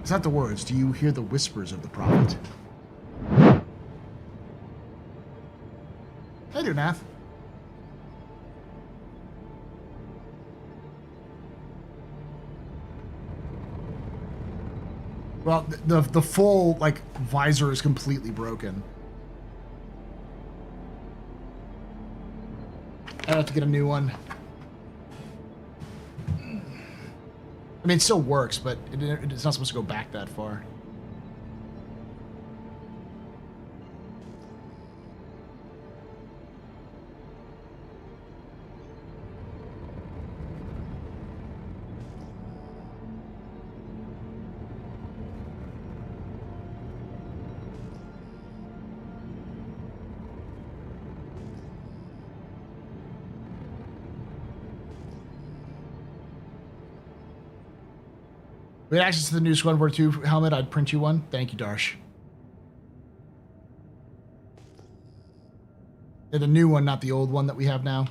Is that the words? Do you hear the whispers of the prophet? Hey there, Nath. Well, the full, like, visor is completely broken. I have to get a new one. I mean, it still works, but it's not supposed to go back that far. We had access to the new Squad War 2 helmet. I'd print you one. Thank you, Darsh. Yeah, the new one, not the old one that we have now.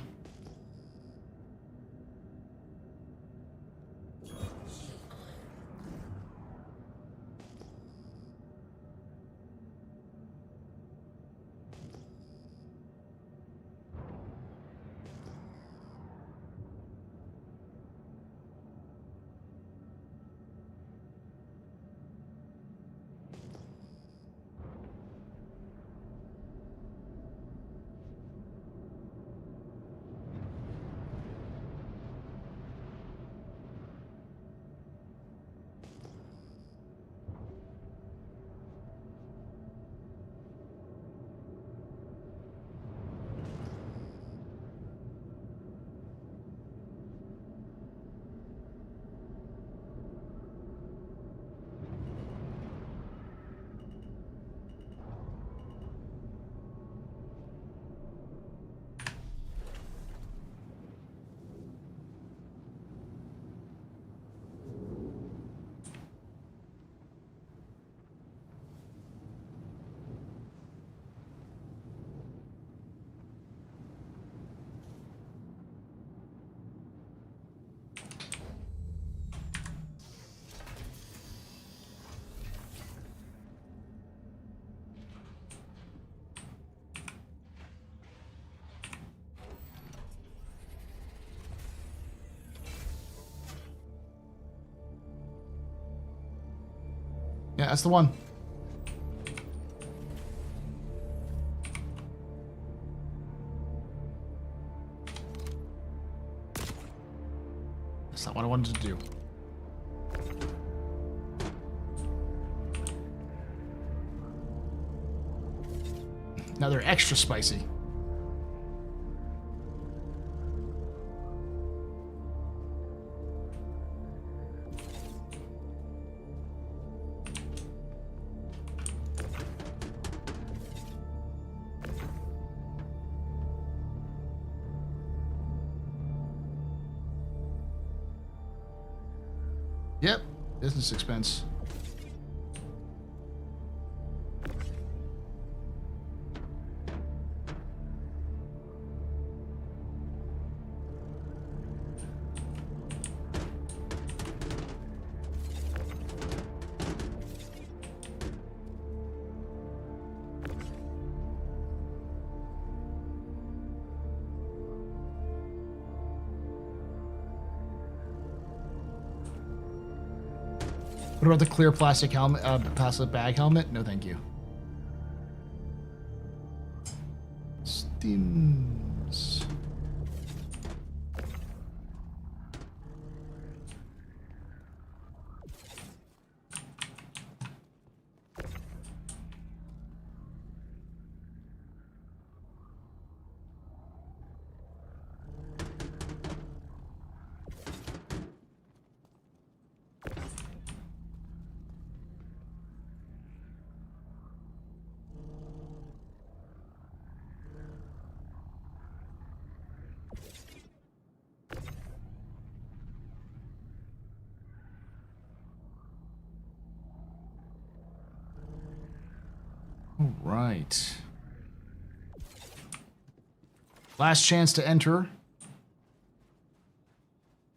Yeah, that's the one. That's not what I wanted to do. Now they're extra spicy. Yep, business expense. What about the clear plastic helmet, plastic bag helmet? No, thank you. Steams. All right. Last chance to enter.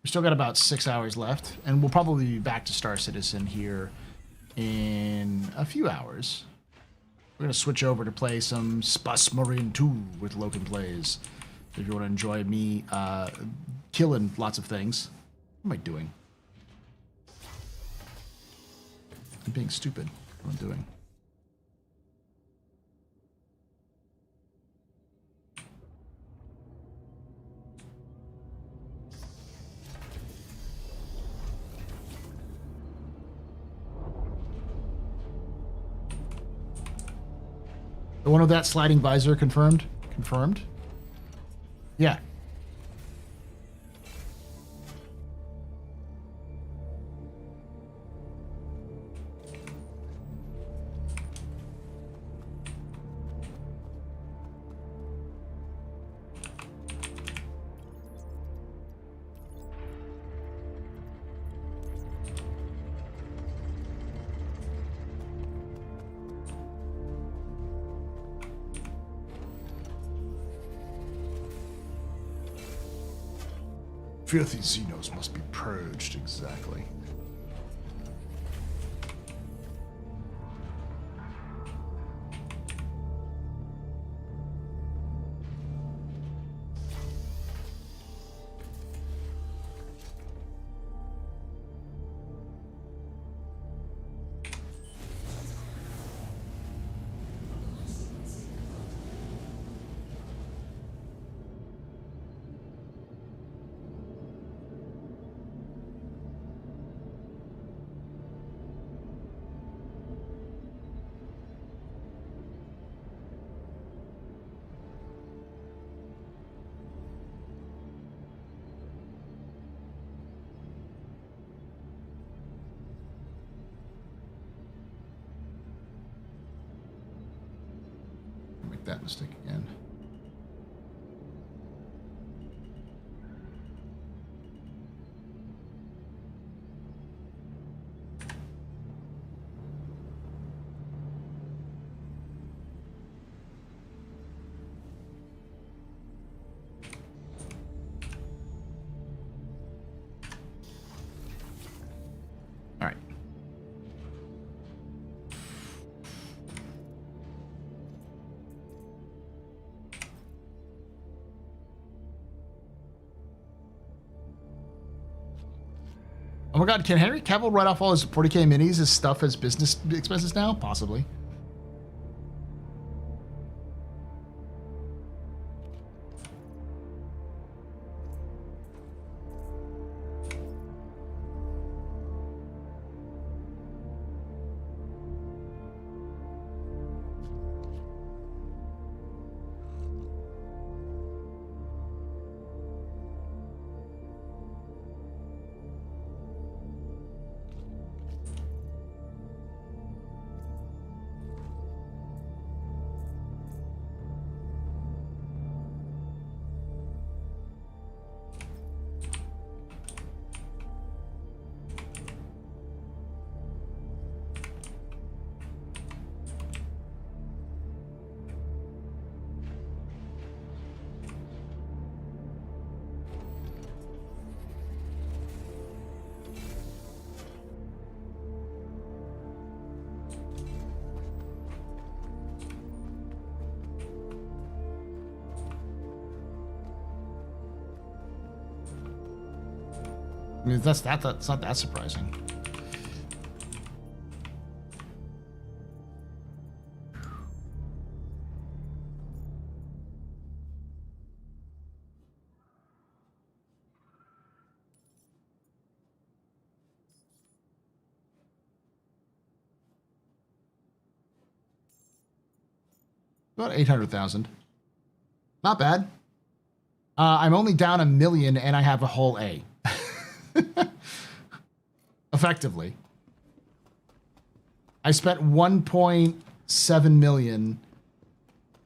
We still got about 6 hours left, and we'll probably be back to Star Citizen here in a few hours. We're going to switch over to play some Spus Marine 2 with Logan Plays. If you want to enjoy me killing lots of things. What am I doing? I'm being stupid. What am I doing? The one with that sliding visor confirmed? Confirmed? Yeah. Filthy Xenos must be purged, exactly. Make that mistake again. All right. Oh my god, can Henry Cavill write off all his 40k minis as stuff as business expenses now? Possibly. I mean, that's not that surprising. About 800,000. Not bad. I'm only down 1 million and I have a whole A. Effectively. I spent 1.7 million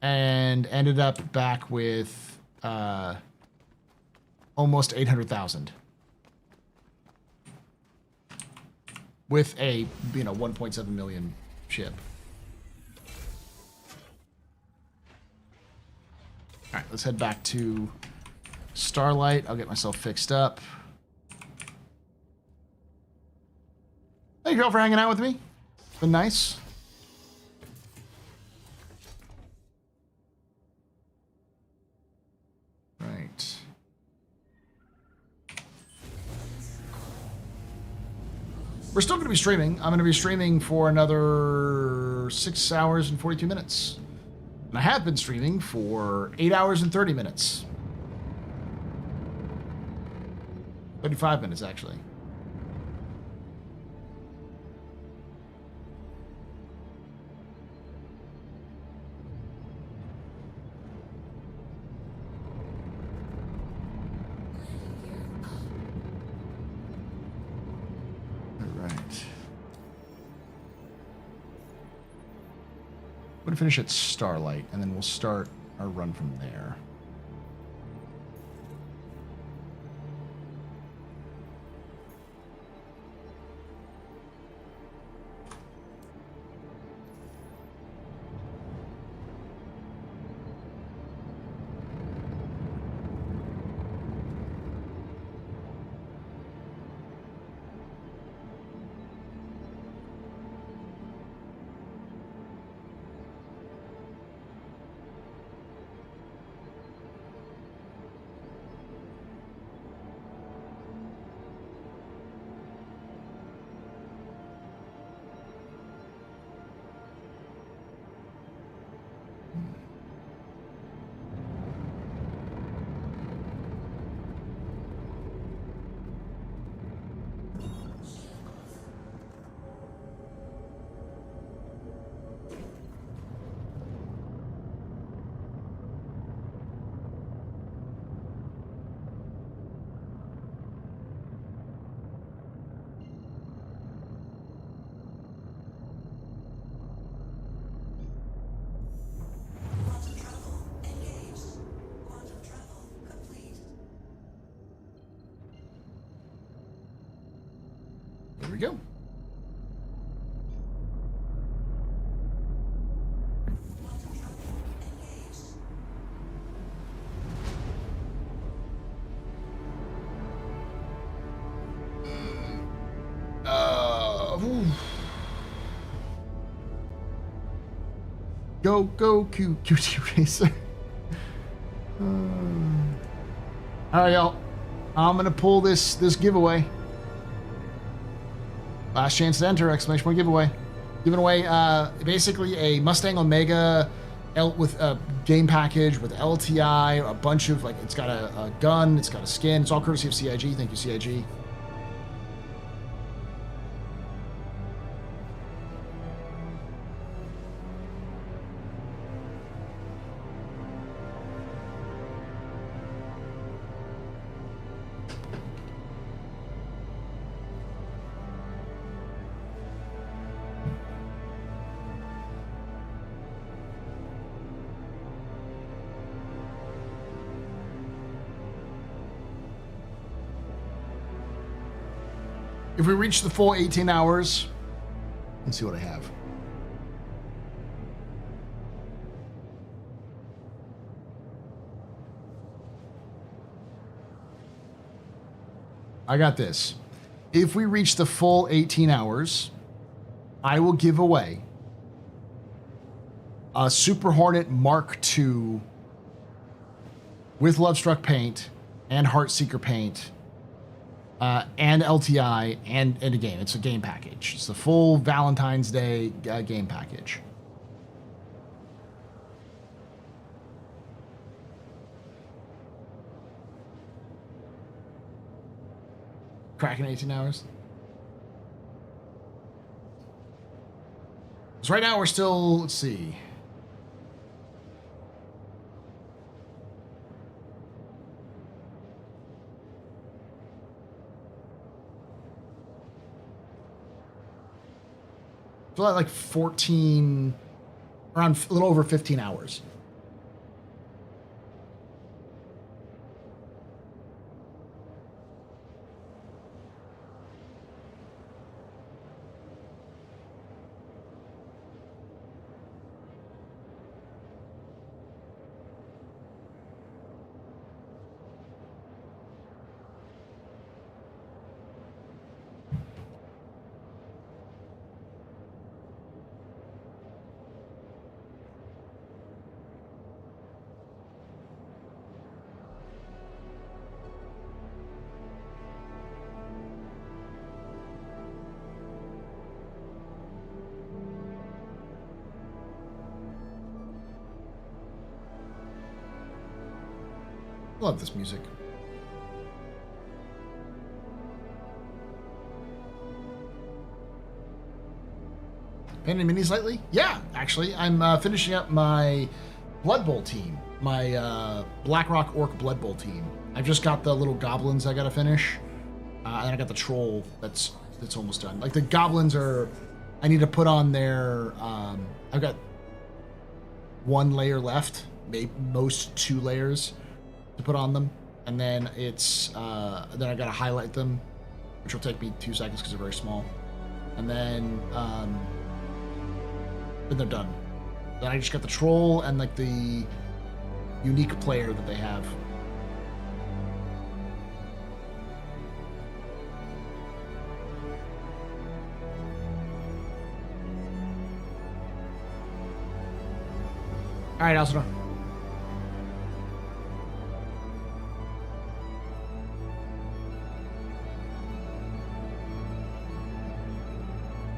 and ended up back with almost 800,000. With a, 1.7 million ship. right, let's head back to Starlight. I'll get myself fixed up. Thank you all for hanging out with me. It's been nice. Right. We're still going to be streaming. I'm going to be streaming for another 6 hours and 42 minutes. And I have been streaming for 8 hours and 30 minutes. 35 minutes, actually. We're going to finish at Starlight, and then we'll start our run from there. There we go. Go, QT Racer. All right, y'all. I'm gonna pull this giveaway. Last chance to enter! Exclamation point giveaway. Giving away basically a Mustang Omega with a game package with LTI, a bunch of it's got a gun, it's got a skin. It's all courtesy of CIG. Thank you, CIG. If we reach the full 18 hours, let's see what I have. I got this. If we reach the full 18 hours, I will give away a Super Hornet Mark II with Lovestruck paint and Heartseeker paint. And LTI, and a game. It's a game package. It's the full Valentine's Day game package. Cracking 18 hours. So right now we're still, let's see. So like 14, around a little over 15 hours. Love this music. Painted minis lately? Yeah, actually. I'm finishing up my Blood Bowl team. My Blackrock Orc Blood Bowl team. I've just got the little goblins I gotta finish. And I got the troll that's almost done. Like the goblins are... I need to put on their... I've got 1 layer left. Maybe most 2 layers to put on them. And then it's... then I gotta highlight them, which will take me 2 seconds because they're very small. And then they're done. Then I just got the troll and like the unique player that they have. All right, Astro.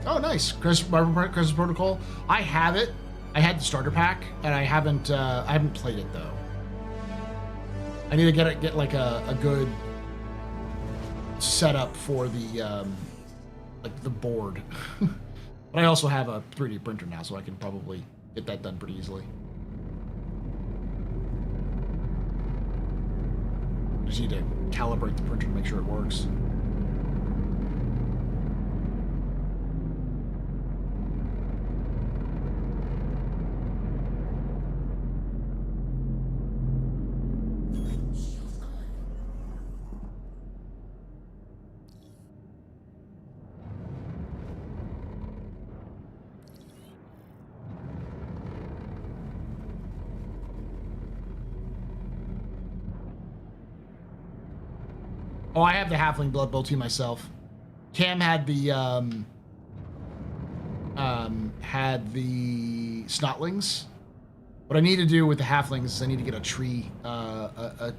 Oh, nice. Christmas Protocol. I have it. I had the starter pack, and I haven't played it though. I need to get like a good setup for the like the board. But I also have a 3D printer now, so I can probably get that done pretty easily. Just need to calibrate the printer to make sure it works. Oh, I have the Halfling Blood Bowl team myself. Cam had the Snotlings. What I need to do with the Halflings is I need to get a tree, a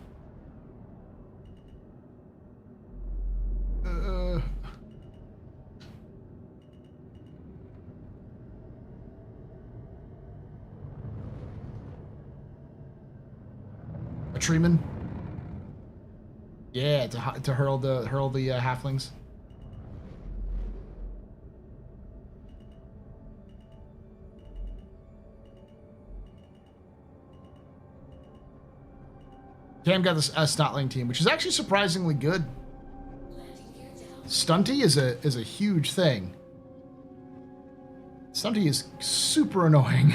treeman. Yeah, to hurl the halflings. Cam got this Snotling team, which is actually surprisingly good. Stunty is a huge thing. Stunty is super annoying.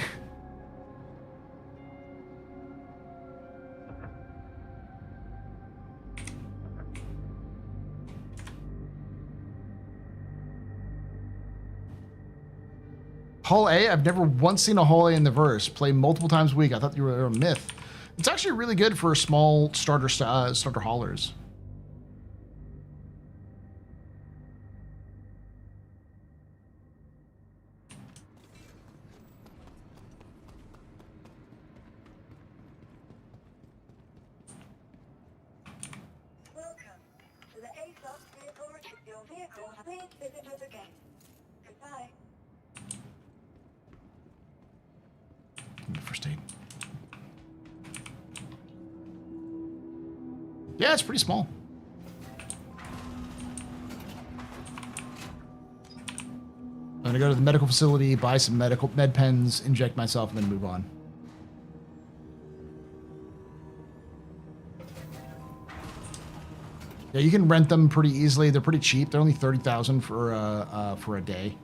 Hull A? I've never once seen a Hull A in the verse. Play multiple times a week. I thought you were a myth. It's actually really good for small starter haulers. Welcome to the ASOS vehicle retrieve. Your vehicle, please visit us again. Goodbye. First aid. Yeah, it's pretty small. I'm gonna go to the medical facility, buy some med pens, inject myself, and then move on. Yeah, you can rent them pretty easily. They're pretty cheap. They're only 30,000 for a day.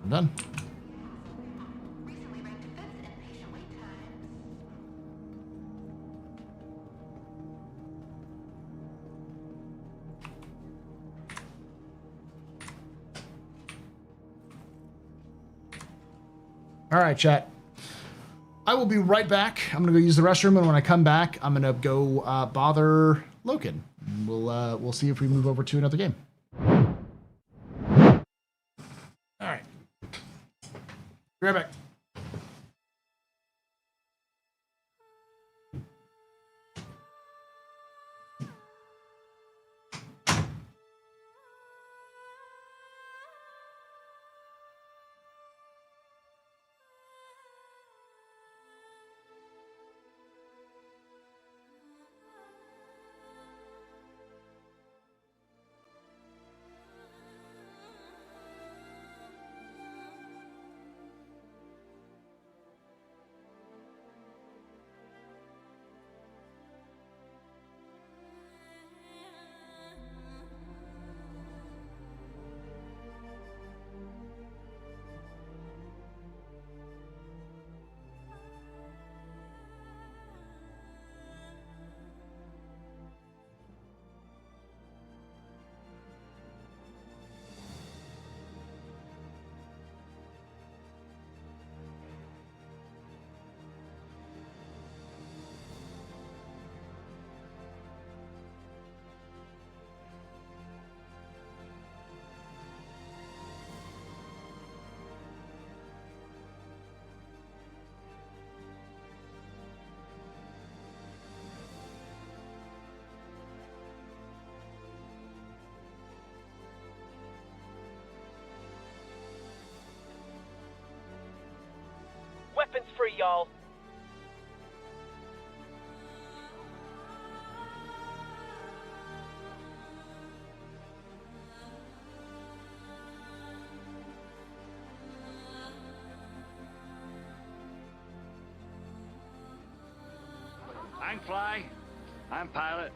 I'm done. All right, chat. I will be right back. I'm gonna go use the restroom, and when I come back, I'm gonna go bother Loken. We'll see if we move over to another game. All right. Be right back. Weapons free, y'all. I'm Fly. I'm Pilot.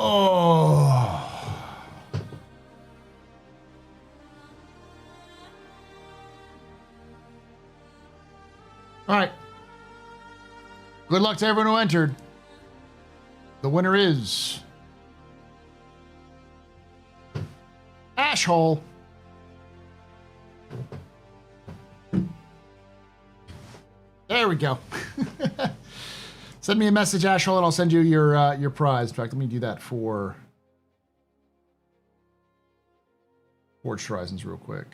Oh. All right. Good luck to everyone who entered. The winner is Ashhole. There we go. Send me a message, Ashhole, and I'll send you your prize. In fact, let me do that for Forged Horizons real quick.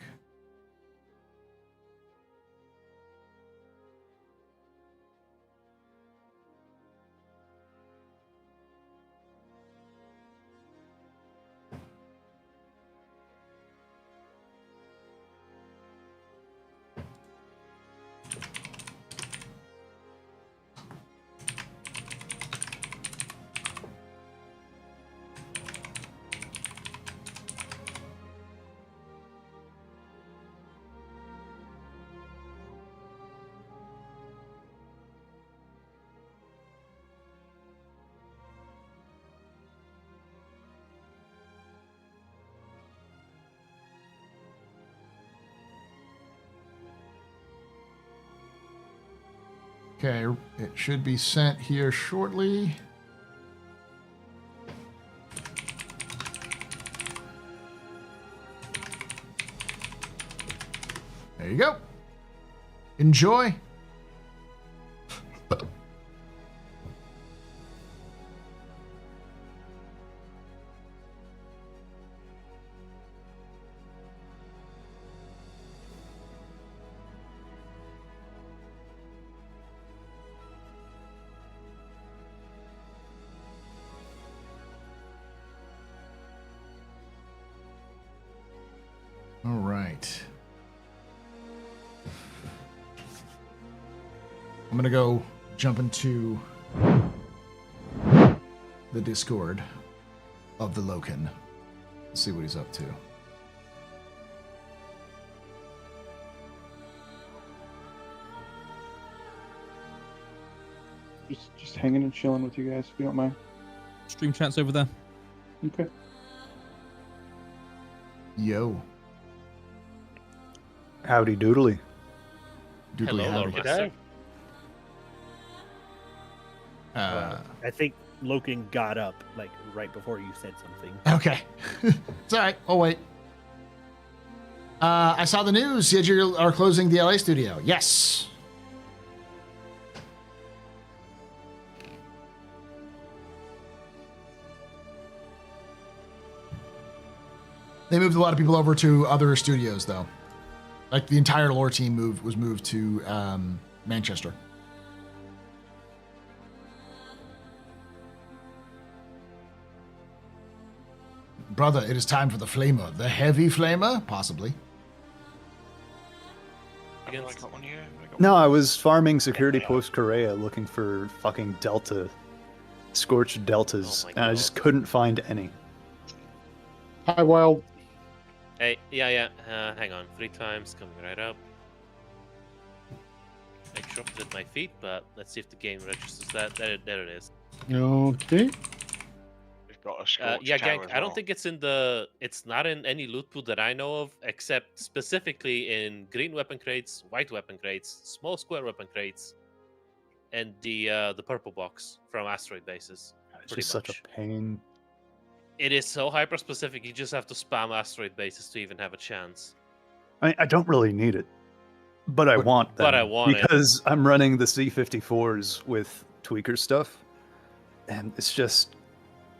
Okay, it should be sent here shortly. There you go. Enjoy. All right. I'm going to go jump into the Discord of the Loken. See what he's up to. Just hanging and chilling with you guys, if you don't mind. Stream chat's over there. Okay. Yo. Howdy doodly. Doodly howdy. G'day. I think Loken got up like right before you said something. Okay. It's all right. I'll wait. I saw the news. You said you are closing the LA studio. Yes. They moved a lot of people over to other studios, though. Like the entire lore team was moved to Manchester. Brother, it is time for the flamer. The heavy flamer? Possibly. No, I was farming security post Korea looking for fucking Delta, scorched deltas, and I just couldn't find any. Hi, Wild. Hey, yeah. Hang on. 3 times, coming right up. Make sure it's at my feet, but let's see if the game registers that. There it is. Okay. We've got a scorched Yeah, tower gang. as I don't well. think it's in the. It's not in any loot pool that I know of, except specifically in green weapon crates, white weapon crates, small square weapon crates, and the purple box from asteroid bases. It's just such a pain. It is so hyper specific. You just have to spam asteroid bases to even have a chance. I don't really need it, but I want them. But I want it. Because I'm running the C-54s with tweaker stuff, and it's just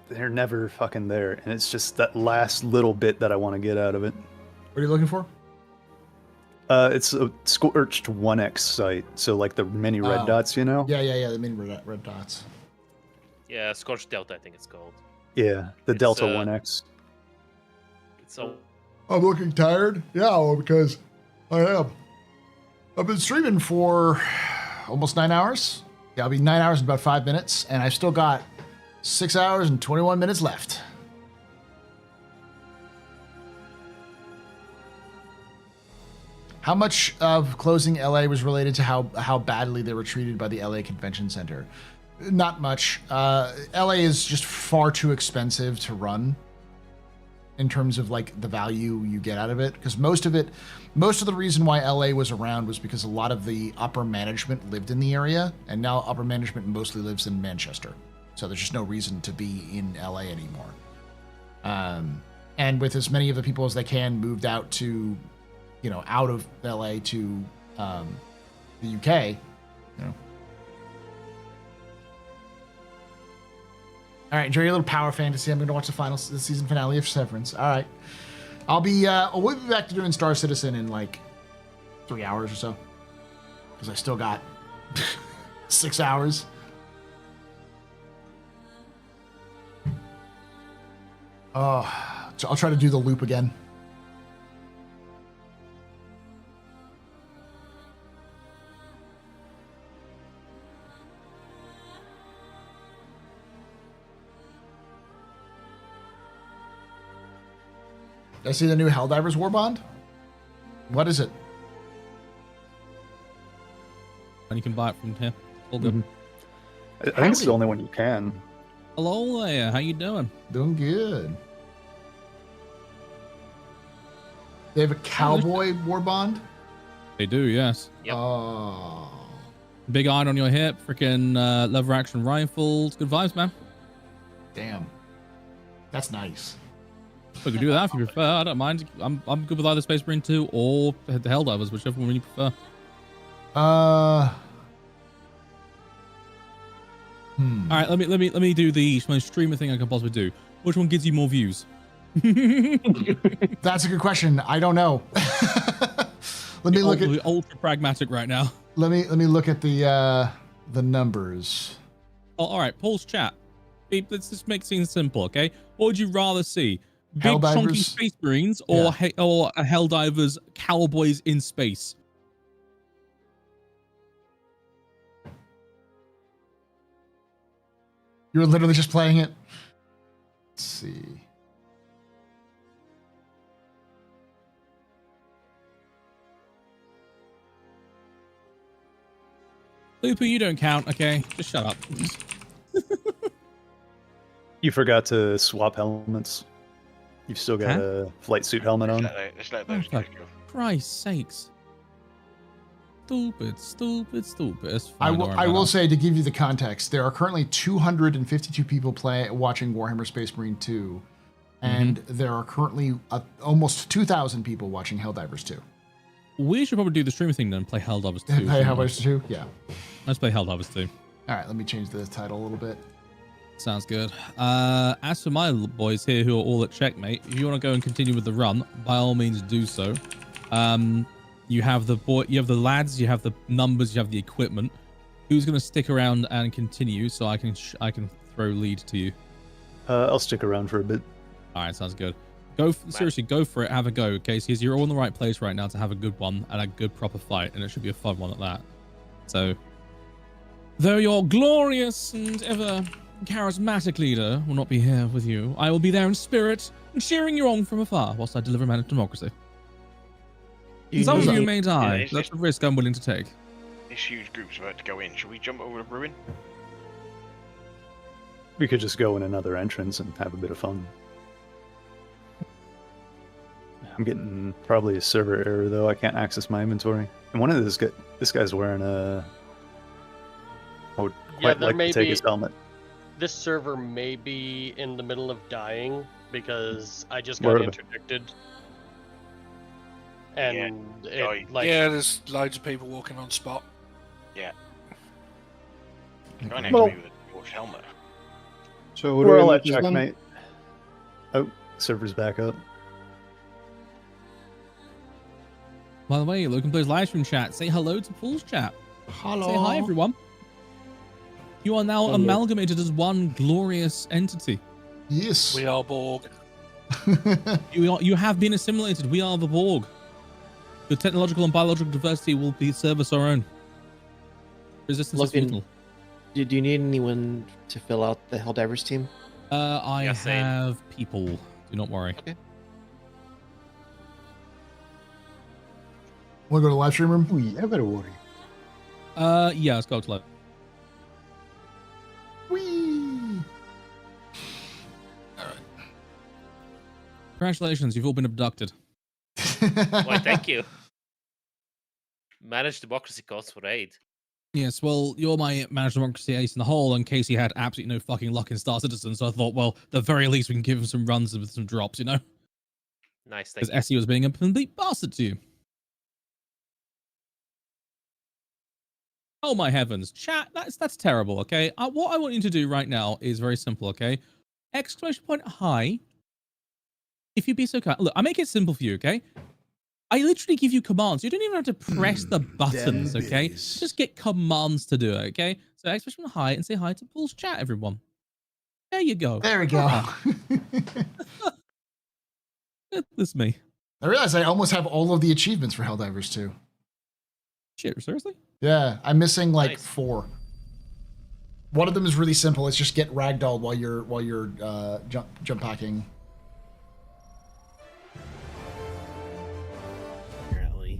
they're never fucking there, and it's just that last little bit that I want to get out of it. What are you looking for? It's a scorched 1X site, so like the mini red dots, you know? Yeah, the mini red dots. Yeah, Scorched Delta, I think it's called. Yeah, the Delta 1X. So I'm looking tired. Yeah, well, because I am. I've been streaming for almost 9 hours. Yeah, I'll be 9 hours in about 5 minutes, and I've still got 6 hours and 21 minutes left. How much of closing LA was related to how badly they were treated by the LA Convention Center? Not much. LA is just far too expensive to run in terms of like the value you get out of it. Because most of the reason why LA was around was because a lot of the upper management lived in the area, and now upper management mostly lives in Manchester. So there's just no reason to be in LA anymore. And with as many of the people as they can moved out to, out of LA to the UK, All right, enjoy your little power fantasy. I'm going to watch the season finale of Severance. All right. We'll be back to doing Star Citizen in like 3 hours or so. Because I still got 6 hours. Oh, I'll try to do the loop again. I see the new Helldivers War Bond. What is it? And you can buy it from here. All good. I think it's the only one you can. Hello there. How you doing? Doing good. They have a cowboy war bond? They do, yes. Yep. Oh. Big iron on your hip, freaking lever action rifles. Good vibes, man. Damn. That's nice. We can do that if you prefer. I don't mind. I'm good with either Space Marine 2 or the Helldivers, whichever one you prefer. All right, let me do the most streamer thing I can possibly do. Which one gives you more views? That's a good question. I don't know. Let me look at ultra pragmatic right now. Let me look at the numbers. Oh, all right, Paul's chat. Let's just make things simple, okay? What would you rather see? Big Helldivers? chunky Space Marines or or a Helldivers cowboys in space? You were literally just playing it. Let's see. Looper, you don't count, okay? Just shut up. You forgot to swap helmets. You've still got a flight suit helmet on. Let's let those Oh, guys go. Christ's sakes. Stupid. It's I fine, don't worry will about it. say, to give you the context, there are currently 252 people watching Warhammer Space Marine 2, and there are currently almost 2,000 people watching Helldivers 2. We should probably do the streamer thing then and play Helldivers 2. Play Helldivers 2? Yeah. Let's play Helldivers 2. All right, let me change the title a little bit. Sounds good. As for my boys here who are all at checkmate, if you want to go and continue with the run, by all means do so. You have the lads, you have the numbers, you have the equipment. Who's going to stick around and continue so I can throw lead to you? I'll stick around for a bit. All right, sounds good. Seriously, go for it. Have a go, okay? Because you're all in the right place right now to have a good one and a good proper fight, and it should be a fun one at that. So, though your glorious and ever charismatic leader will not be here with you, I will be there in spirit and cheering you on from afar whilst I deliver man of democracy. Some of you may die. That's a risk I'm willing to take. This huge group's about to go in. Should we jump over the ruin? We could just go in another entrance and have a bit of fun. I'm getting probably a server error though. I can't access my inventory. And one of this guy's wearing a. I would quite like to take his helmet. This server may be in the middle of dying because I just got interdicted. And there's loads of people walking on spot. Yeah. Guy next to me with a dwarf helmet. So we're all at checkmate. Oh, server's back up. By the way, Logan plays live stream chat. Say hello to Paul's chat. Hello. Say hi, everyone. You are now amalgamated as one glorious entity. Yes. We are Borg. You have been assimilated. We are the Borg. The technological and biological diversity will serve us our own. Resistance is futile. Do you need anyone to fill out the Helldivers team? I have people. Do not worry. Okay. Want to go to the live stream room? Oh, yeah, better worry. Yeah, let's go to live. Congratulations, you've all been abducted. Why, thank you. Managed democracy calls for aid. Yes, well, you're my managed democracy ace in the hole, and Casey had absolutely no fucking luck in Star Citizen, so I thought, well, at the very least we can give him some runs with some drops, you know? Nice, thank Because you. Essie was being a complete bastard to you. Oh my heavens, chat, that's terrible, okay? What I want you to do right now is very simple, okay? Exclamation point hi. If you'd be so kind. Look, I make it simple for you, okay? I literally give you commands. You don't even have to press the buttons, okay? Just get commands to do it, okay? So exclamation point hi and say hi to Paul's chat, everyone. There you go. There we go. That's me. I realize I almost have all of the achievements for Helldivers too. Shit, seriously? Yeah, I'm missing like 4. One of them is really simple. It's just get ragdolled while you're jump packing. Apparently.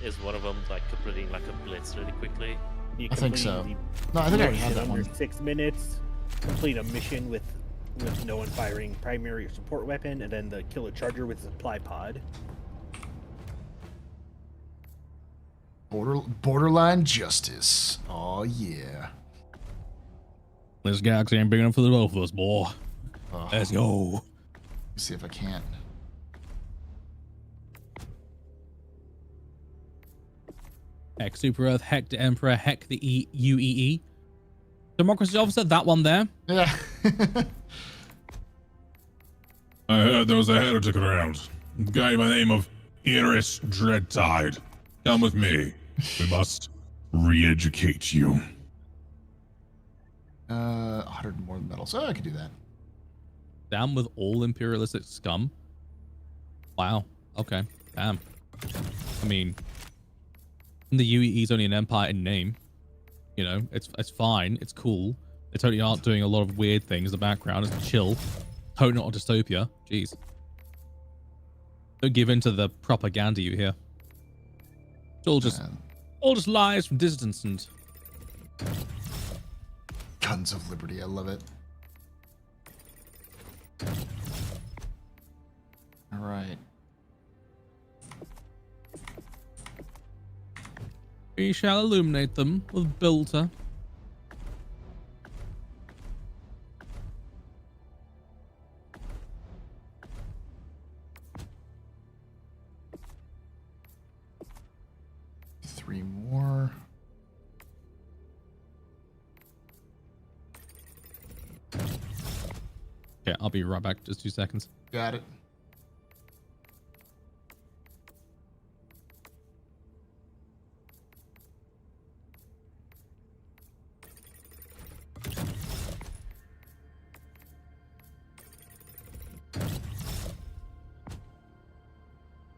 Is one of them like completing like a blitz really quickly? You I think so. complete No, I think I already blitz had in that under one. 6 minutes. Complete a mission with no one firing primary or support weapon, and then kill a charger with a supply pod. Borderline justice. Oh yeah. This galaxy ain't big enough for the both of us, boy. Oh. Let's go. Let's see if I can't. Heck Super Earth, heck the Emperor, heck the UEE. Democracy Officer, that one there. Yeah. I heard there was a heretic around. A guy by the name of Iris Dreadtide. Come with me. We must re-educate you. 100 more medals. Oh, I could do that. Down with all imperialistic scum. Wow. Okay. Damn. I mean, the UEE is only an empire in name. You know, it's fine. It's cool. They totally aren't doing a lot of weird things in the background. It's chill. Totally not a dystopia. Jeez. Don't give in to the propaganda you hear. It's all just lies from dissidents and Guns of Liberty. I love it. All right. we shall illuminate them with Builder. Three more. Okay, I'll be right back. Just 2 seconds. Got it.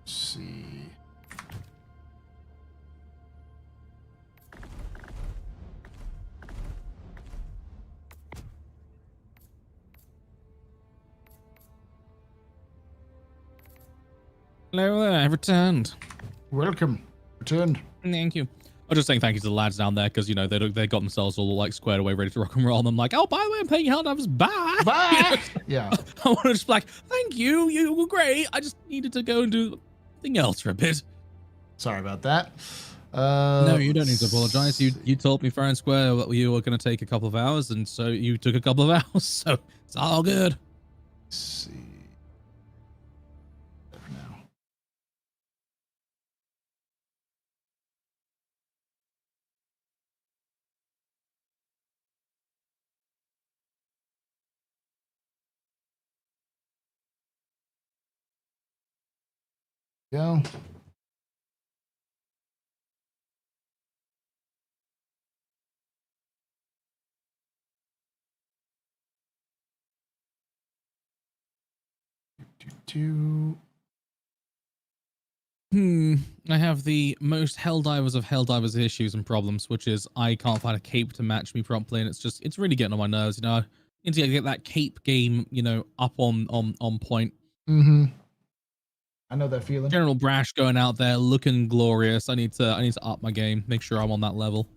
Let's see. Hello there, I've returned. Welcome. Returned. Thank you. I was just saying thank you to the lads down there because, you know, they got themselves all like squared away, ready to rock and roll. And I'm like, oh, by the way, I'm paying Helldivers. Bye. Bye. Yeah. I want to just be like, thank you. You were great. I just needed to go and do something else for a bit. Sorry about that. No, you don't need to apologize. You told me fair and square that you were going to take a couple of hours, and so you took a couple of hours. So it's all good. Let's see. Go. I have the most Helldivers of Helldivers issues and problems, which is I can't find a cape to match me properly, and it's really getting on my nerves. You know, I need to get that cape game, you know, up on point. Mm-hmm. I know that feeling. General Brash going out there looking glorious. I need to up my game, make sure I'm on that level.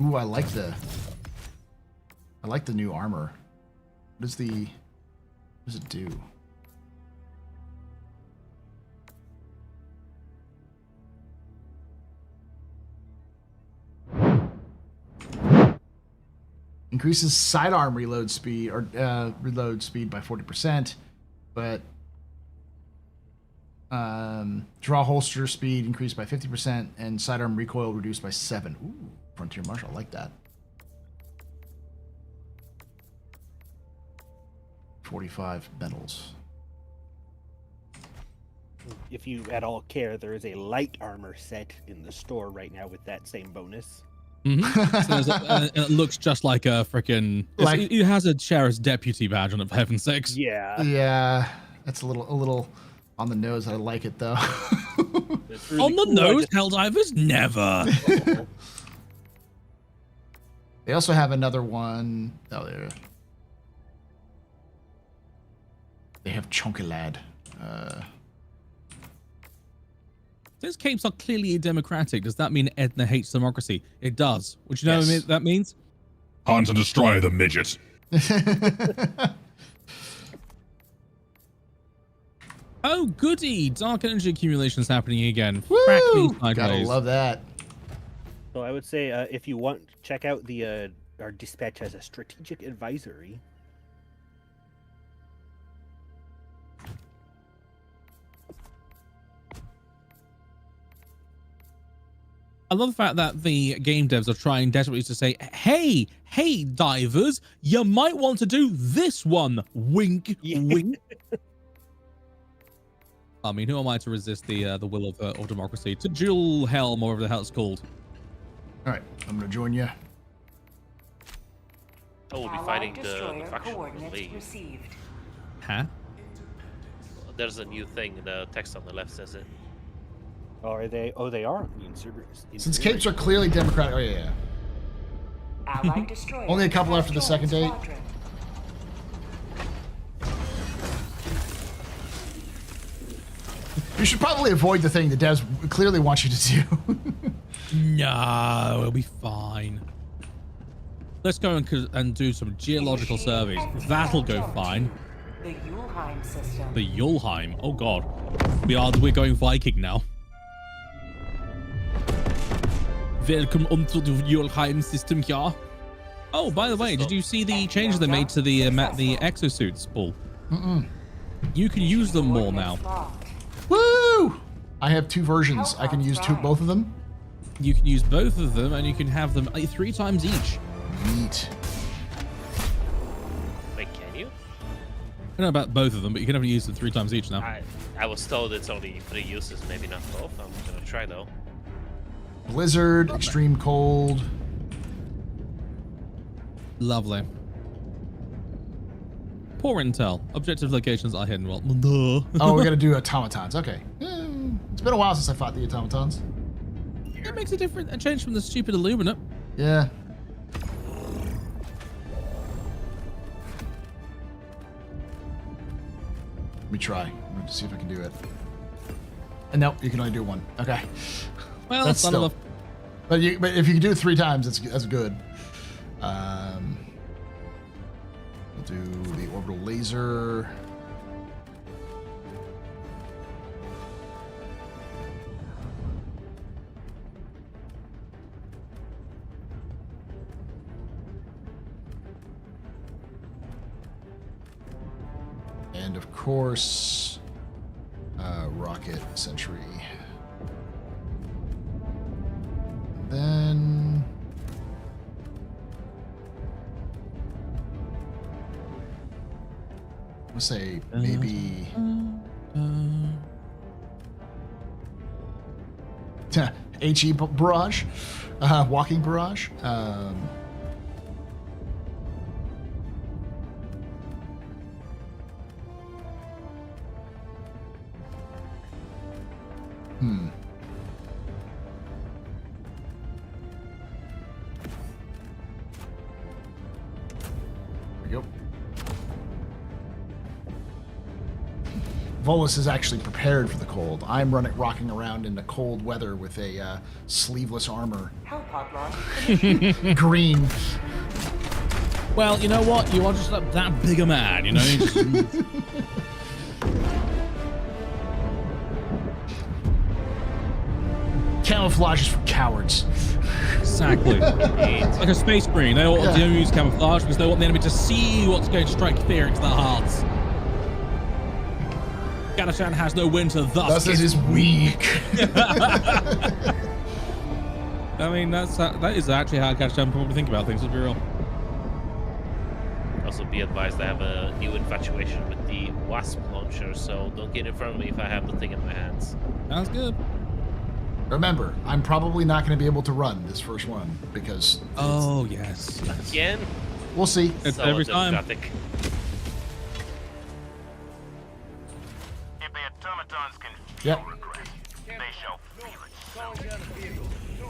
Ooh, I like the new armor. What does it do? Increases sidearm reload speed or reload speed by 40%, but draw holster speed increased by 50% and sidearm recoil reduced by 7. Ooh, Frontier Marshal, I like that. 45 medals. If you at all care, there is a light armor set in the store right now with that same bonus. Mm-hmm. So it looks just like a freaking. It has a sheriff's deputy badge on it, for heaven's sakes. Yeah. Yeah, that's a little on the nose. I like it though. Really on the cool. nose, Helldivers never. They also have another one. Oh, there. They have Chunky Lad. Since capes are clearly democratic, does that mean Edna hates democracy? It does. Would you know what that means? Hunt and destroy the midget. Oh, goody! Dark energy accumulation is happening again. Woo! Gotta love that. So I would say if you want, check out the our dispatch has a strategic advisory. I love the fact that the game devs are trying desperately to say, hey, divers, you might want to do this one. Wink, wink. I mean, who am I to resist the will of democracy? To dual helm, or whatever the hell it's called. All right, I'm gonna join you. Oh, we'll be fighting the faction, I believe. Huh? There's a new thing. The text on the left says it. Oh, are they? Oh, they are. Since capes are clearly democratic. Oh yeah. Only a couple after the second date. You should probably avoid the thing the devs clearly want you to do. No, it'll be fine. Let's go and do some geological surveys. That'll go fine. The Yulheim system. The Yulheim. Oh god. We're going Viking now. Welcome onto the Yulheim system here. Oh, by the way, did you see the changes they made to the exosuits, Paul? You can use them more now. Woo! I have 2 versions. I can use both of them. You can use both of them, and you can have them 3 times each. Neat. Wait, can you? I don't know about both of them, but you can only use them 3 times each now. I was told it's only 3 uses, maybe not both. I'm gonna try though. Blizzard, extreme cold. Lovely. Poor intel. Objective locations are hidden. Well, Oh, we're gonna do automatons. Okay. It's been a while since I fought the automatons. It makes a change from the stupid Illuminate. Yeah. Let me try. I'm going to see if I can do it. And nope, you can only do 1. Okay. Well, that's still. But if you can do it 3 times, that's good. We'll do the orbital laser. And of course, rocket sentry. Then I'm gonna say maybe HE barrage, walking barrage. Volus is actually prepared for the cold. I'm rocking around in the cold weather with a sleeveless armor. Green. Well, you know what? You are just that bigger man, you know? You just- Camouflage is for cowards. Exactly. It's like a space marine. They all use camouflage because they want the enemy to see what's going to strike fear into their hearts. Gadashan has no winter, thus is weak. I mean, that is actually how Gadashan probably think about things, to be real. Also, be advised, I have a new infatuation with the Wasp launcher, so don't get in front of me if I have the thing in my hands. Sounds good. Remember, I'm probably not going to be able to run this first one because. Oh yes. Again? We'll see. It's every time. Democratic. If the automatons can Yep. regret, they shall feel it.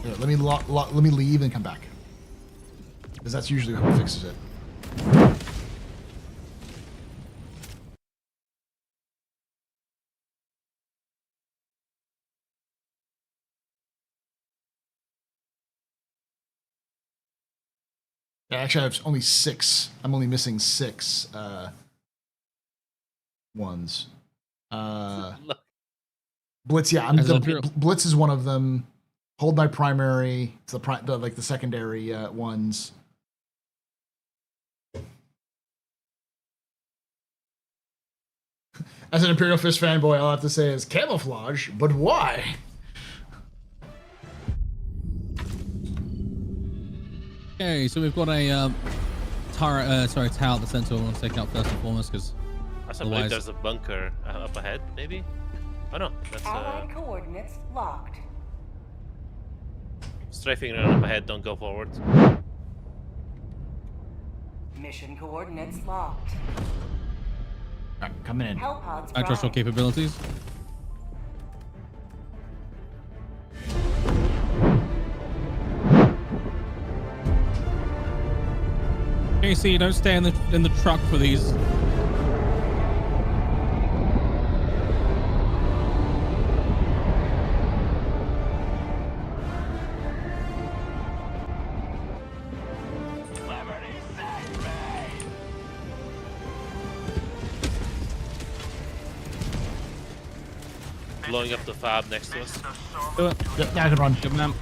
Yeah, let me leave and come back. Because that's usually who fixes it. Yeah, actually, I have only 6. I'm only missing 6 ones. Blitz, yeah, Blitz is one of them. Hold my primary. It's the secondary ones. As an Imperial Fist fanboy, all I have to say is camouflage, but why? Okay, so we've got a tower at the center. I want to take out first and foremost because I believe there's a bunker up ahead, maybe? Oh no, that's Allied coordinates locked. strafing around up ahead, don't go forward. Mission coordinates locked. Coming in. Hellpods I trust your capabilities. Casey, don't stay in the truck for these. Blowing up the fab next to us. Do it. Yep, I can run. Good man.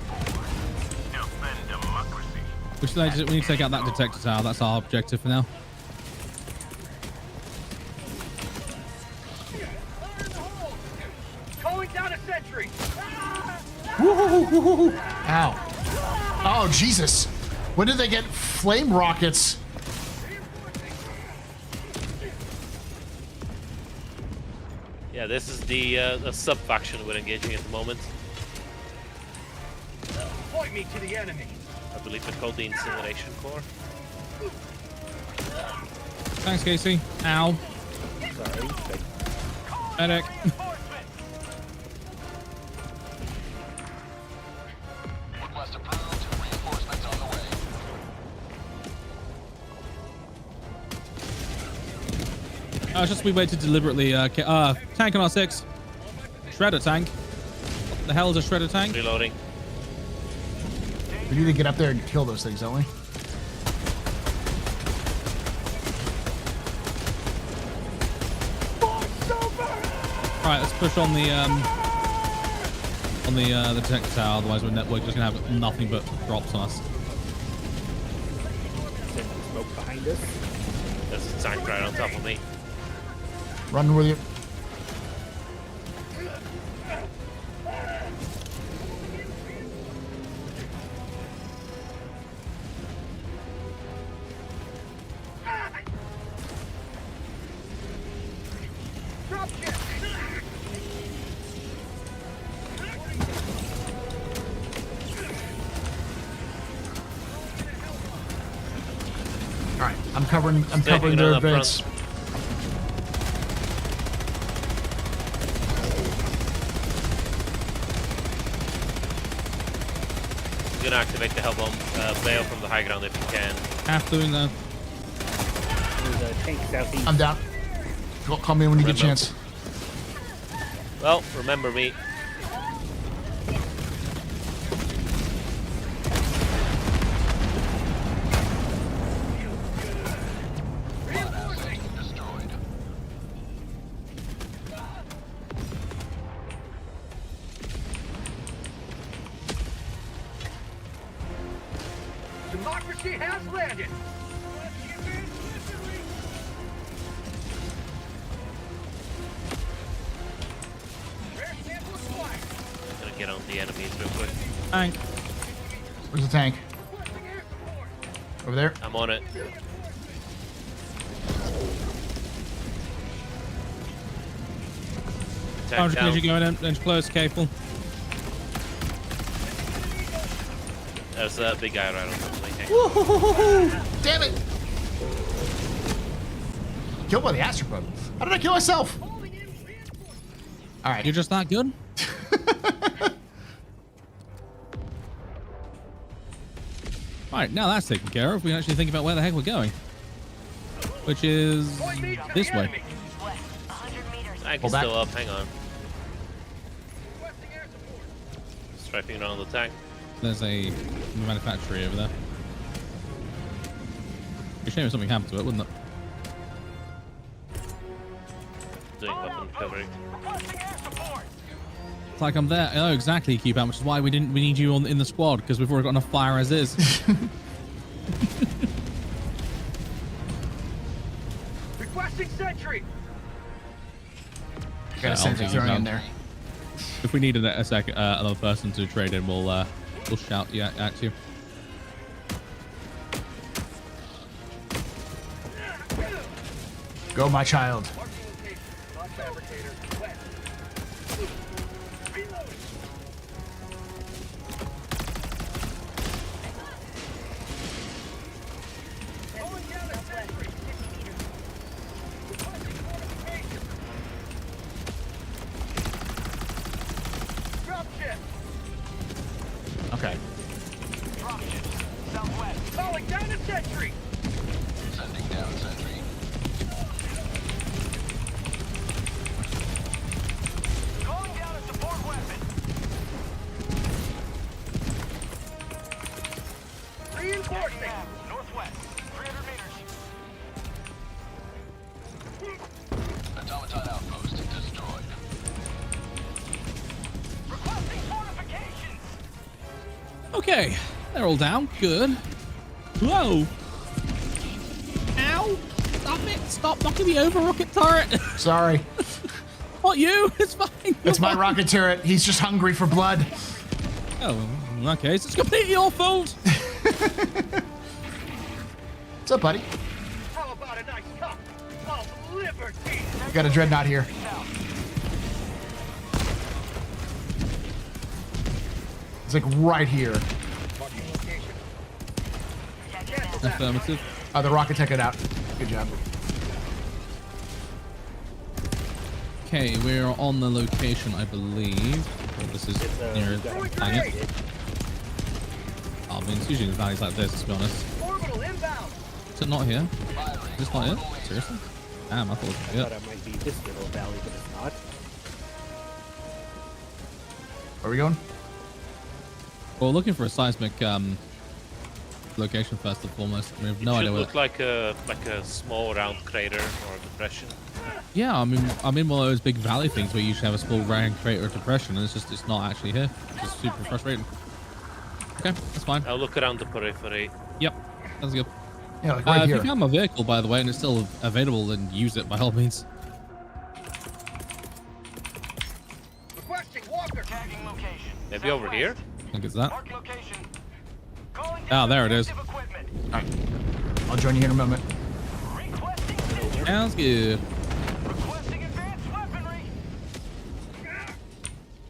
We need to take out that detector tower. That's our objective for now. Calling down a sentry. Ow. Oh, Jesus. When did they get flame rockets? Yeah, this is the sub-faction we're engaging at the moment. Point me to the enemy. I believe they're called the Incineration Corps. Thanks, Casey. Ow. Sorry. Medic. It's just we waited deliberately. Tank on R6. Shredder tank. What the hell is a shredder tank? Reloading. We need to get up there and kill those things, don't we? Alright, let's push on the detector tower, otherwise we're just gonna have nothing but drops on us. Smoke behind us. There's a tank right on top of me. Run with you. Alright, I'm covering their events. I'm gonna activate the Hellbomb bail from the high ground if you can. Half doing that. There's a tank southeast. I'm down. Call me when you get a chance. Well, remember me. Democracy has landed. Gonna get on the enemies real quick. Tank. Where's the tank? Over there? I'm on it. I'm Tank just going down. in close, careful. There's a big guy right on top of me. Damn it! Killed by the Astropub. How did I kill myself? All right. You're just that good? Right, now that's taken care of. We can actually think about where the heck we're going. Which is this way. Tank Pull is back. still up. Hang on. Striping around the tank. There's a manufactory over there. It'd be a shame if something happened to it, wouldn't it? Doing weapon recovery. It's like I'm there. I know exactly, Keep-Out, which is why we need you in the squad, because we've already got enough fire as is. Requesting sentry. Got a sentry throwing in there. If we need another person to trade in, we'll shout at you. Go, my child. Okay. Calling down a sentry. Sending down sentry. Calling down a support weapon. Reinforcing. Northwest. 300 meters. Automaton outpost destroyed. Requesting fortifications. Okay, they're all down. Good. Whoa. Ow. Stop it. Stop knocking me over, rocket turret. Sorry. Not you. It's fine. It's my rocket turret. He's just hungry for blood. Oh, in that case, it's completely your fault. What's up, buddy? How about a nice cup of liberty? We got a dreadnought here. It's like right here. Affirmative. Oh, the rocket took it out. Good job. Okay, we're on the location, I believe. Well, this is near. Hang it. Oh, I mean, it's usually in valleys like this, to be honest. Orbital inbound. Is it not here? Is this not it? Seriously? Damn, I thought it was I thought it might be this little valley, but it's not. Where are we going? Well, looking for a seismic location first and foremost. We have no It idea should where. look like a small round crater or depression. Yeah, I mean, I'm in one of those big valley things where you usually have a small round crater or depression, and it's not actually here. It's just super frustrating. Okay, that's fine. I'll look around the periphery. Yep, sounds good. Yeah, like right if here. you found my vehicle, by the way, and it's still available, then use it by all means. Requesting walker. Tagging location. Maybe over here? I think it's that. Mark location. Oh, there it is. All right. I'll join you here in a moment. Sounds good.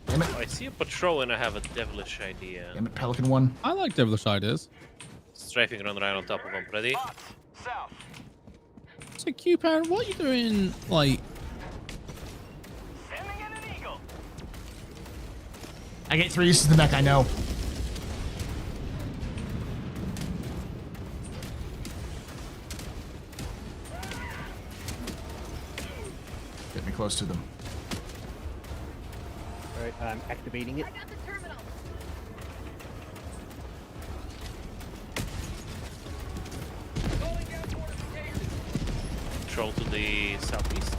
Damn it. I see a patrol and I have a devilish idea. Damn it, Pelican 1. I like devilish ideas. Strafing around right on top of them. Ready? So, Q-Pan, what are you doing, like... I get 3 uses of the mech, I know. Get me close to them. Alright, I'm activating it. Control to the southeast.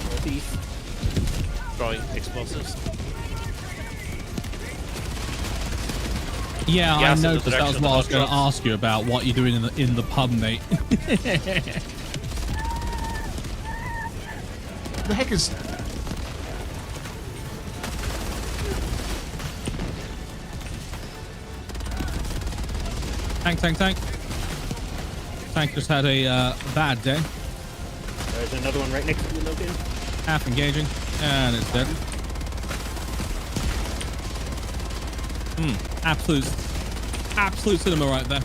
Northeast. Throwing explosives. Yeah, Gas I in the noticed that was direction what I was of the going to drops. ask you about. What you're doing in the pub, mate. The heck is? Tank, tank, tank. Tank just had a bad day. There's another one right next to the Logan. Half engaging, and it's dead. Absolute cinema right there.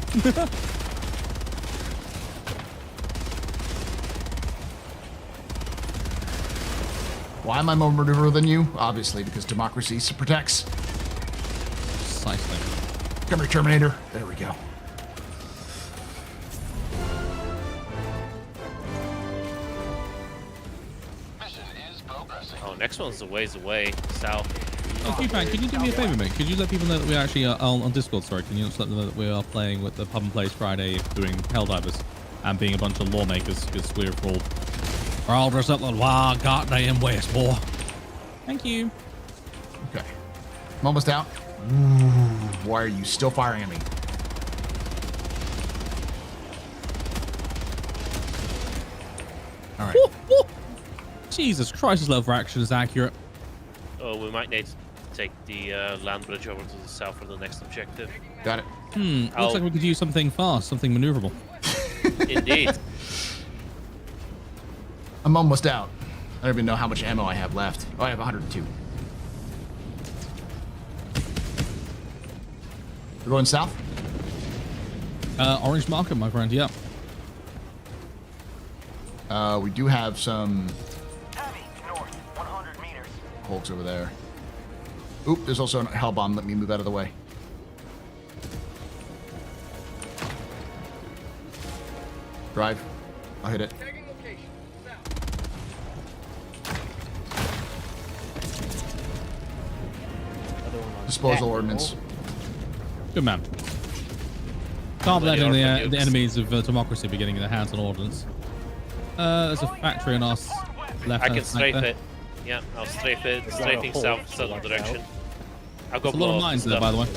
Why am I more maneuverable than you? Obviously, because democracy protects. Precisely. Come here, Terminator. There we go. Oh, next one's a ways away, south. Q-Pan, can you do me a favor, mate? Could you let people know that we actually are on Discord? Sorry, can you just let them know that we are playing with the Pub and Plays Friday, doing Helldivers, and being a bunch of lawmakers because we're all dressed up like wild goddamn West, boy. Thank you. Okay. I'm almost out. Ooh, why are you still firing at me? All right. Jesus Christ, his level for action is accurate. Oh, we might need to take the land bridge over to the south for the next objective. Got it. Looks like we could use something fast, something maneuverable. Indeed. I'm almost out. I don't even know how much ammo I have left. Oh, I have 102. We're going south? Orange marker, my friend, yeah. We do have some Hulks over there. Oop, there's also a hell bomb. Let me move out of the way. Drive. I'll hit it. Disposal ordnance. Good man. Can't let in the enemies of democracy be getting their hands on ordnance. There's a factory on us left. I can strafe it. Yeah, I'll strafe it. Strafing south, southern direction. I'll go There's a lot blow of up mines the there, stuff. by the way.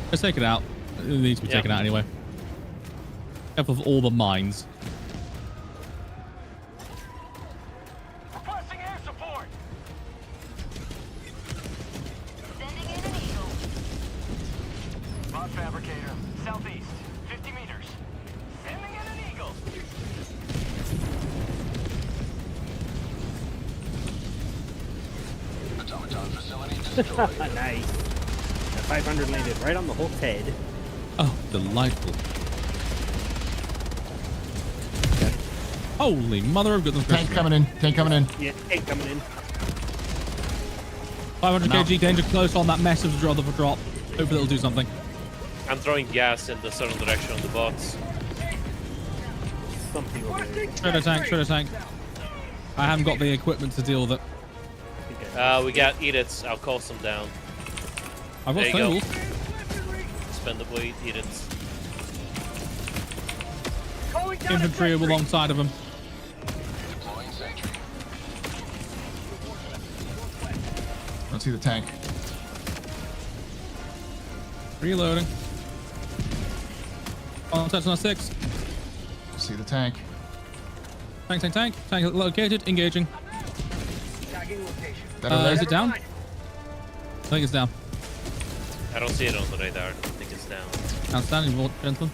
Let's take it out. It needs to be taken out anyway. Careful of all the mines. Requesting air support. Mod fabricator, southeast, 50 meters. Sending in an eagle. Automaton facility destroyed. Nice. That 500 landed right on the Hulk's head. Oh, delightful. Holy mother of goodness. Tank coming in. Tank coming in. Yeah, tank coming in. 500 kg, danger close on that massive drop. Hopefully it'll do something. I'm throwing gas in the southern direction on the bots. Something over there. Shredder tank. I haven't got the equipment to deal with it. We got edits. I'll call some down. I've got There you go. tools. Expendable edits. Infantry alongside of them. Let's see the tank. Reloading. Contact on 6. See the tank. Tank. Tank located. Engaging. Is it down? I think it's down. I don't see it on the radar. I think it's down. Outstanding, gentlemen.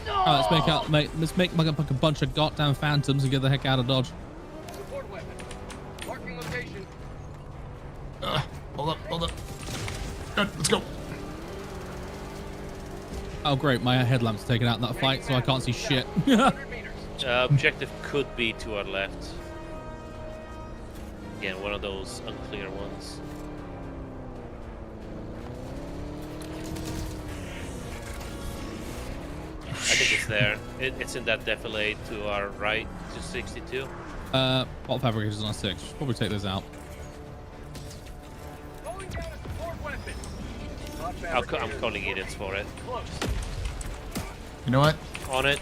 Alright, let's make like a bunch of goddamn phantoms and get the heck out of Dodge. Support weapon. Marking location. Hold up. Good, let's go. Oh great, my headlamp's taken out in that fight, so I can't see shit. Objective could be to our left. Again, one of those unclear ones. it's there. It's in that defilade to our right, to 62. Bottle fabricators on 6. Should probably take those out. I'm calling idiots for it. You know what? On it.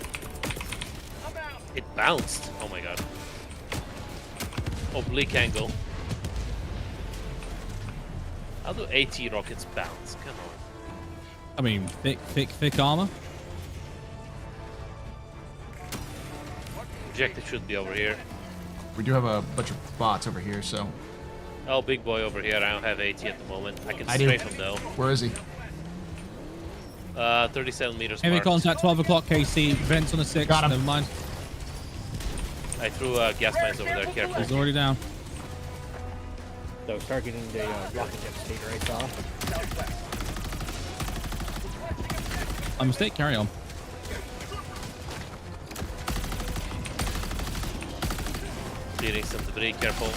It bounced. Oh my god. Oblique angle. How do AT rockets bounce? Come on. I mean, thick armor. Objective should be over here. We do have a bunch of bots over here, so. Oh, big boy over here. I don't have AT at the moment. I can I do. strafe him though. Where is he? 37 meters. Heavy marked. contact, 12 o'clock KC. Vents on a 6. Got him. Never mind. I threw gas mines over there. Careful. He's already down. So targeting the rocket devastator I saw. A mistake. Carry on. Clearing some debris. Careful.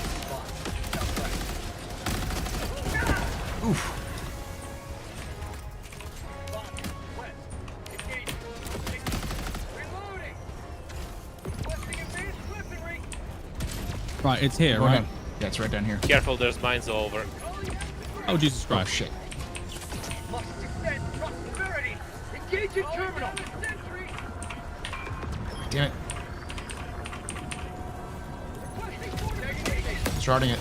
Oof. Right, it's here, right? Down. Yeah, it's right down here. Careful, there's mines all over. Oh, Jesus Christ. Oh, shit. Engage in terminal. Damn it. Starting it.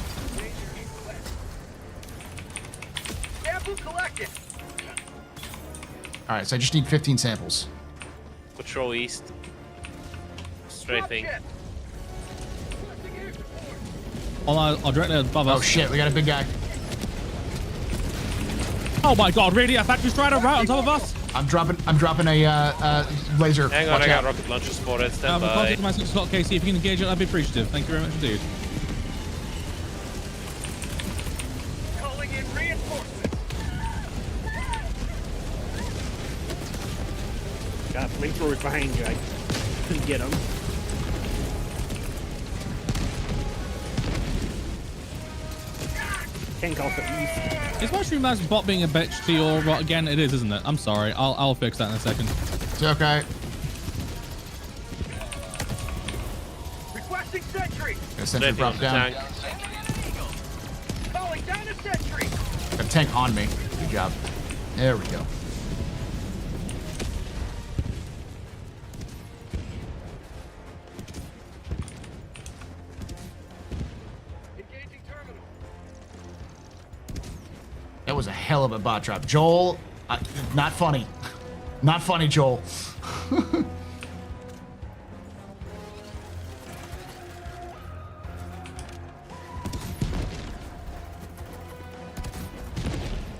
Sample collected. All right, so I just need 15 samples. Patrol east. Strafing. I'll directly above us. Oh shit, we got a big guy. Oh my god, really? A factory strider right on top of us? I'm dropping a laser. Hang on, Watch I got out. rocket launchers spotted. Stand by. Contact my 6 o'clock KC. If you can engage it, I'd be appreciative. Thank you very much indeed. Calling in reinforcements. Got flamethrowers behind you. I couldn't get them. Tank off the east. Is Mushroom Man's bot being a bitch to your right again? It is, isn't it? I'm sorry. I'll fix that in a second. It's okay. Requesting sentry. Got a sentry dropped down. Calling down a sentry. Got a tank on me. Good job. There we go. That was a hell of a bot drop. Joel, not funny. Not funny, Joel.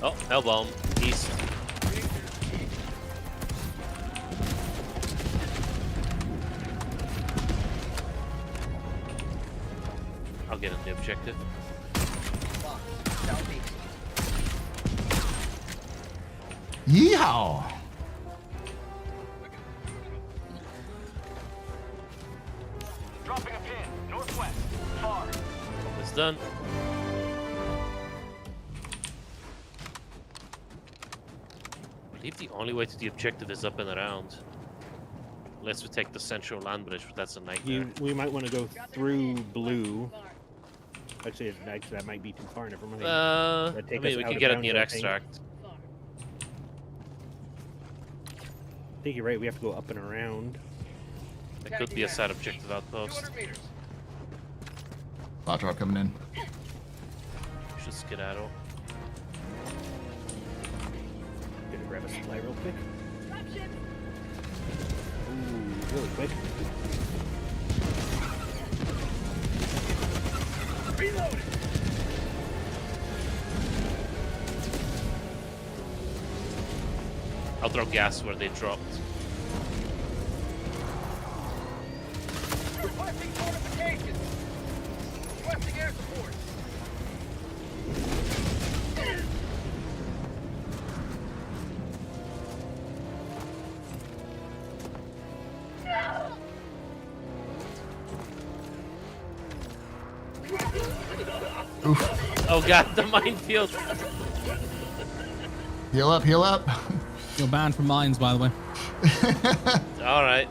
Oh, Hellbomb. East. I'll get in the objective. Yeehaw! Dropping a pin. Northwest. Far. It's done. I believe the only way to the objective is up and around. Unless we take the central land bridge, but that's a nightmare. We might want to go through blue. Actually, that might be too far. Never mind. I mean, we can get it near extract. I think you're right. We have to go up and around. That could be a side objective outpost. Bot drop coming in. We should skedaddle. Gonna grab a supply real quick. Ooh, really quick. Reloading. I'll throw gas where they dropped. Requesting fortifications. Requesting air support. Oof. Oh god, the minefield. Heal up, heal up. You're banned from mines, by the way. All right.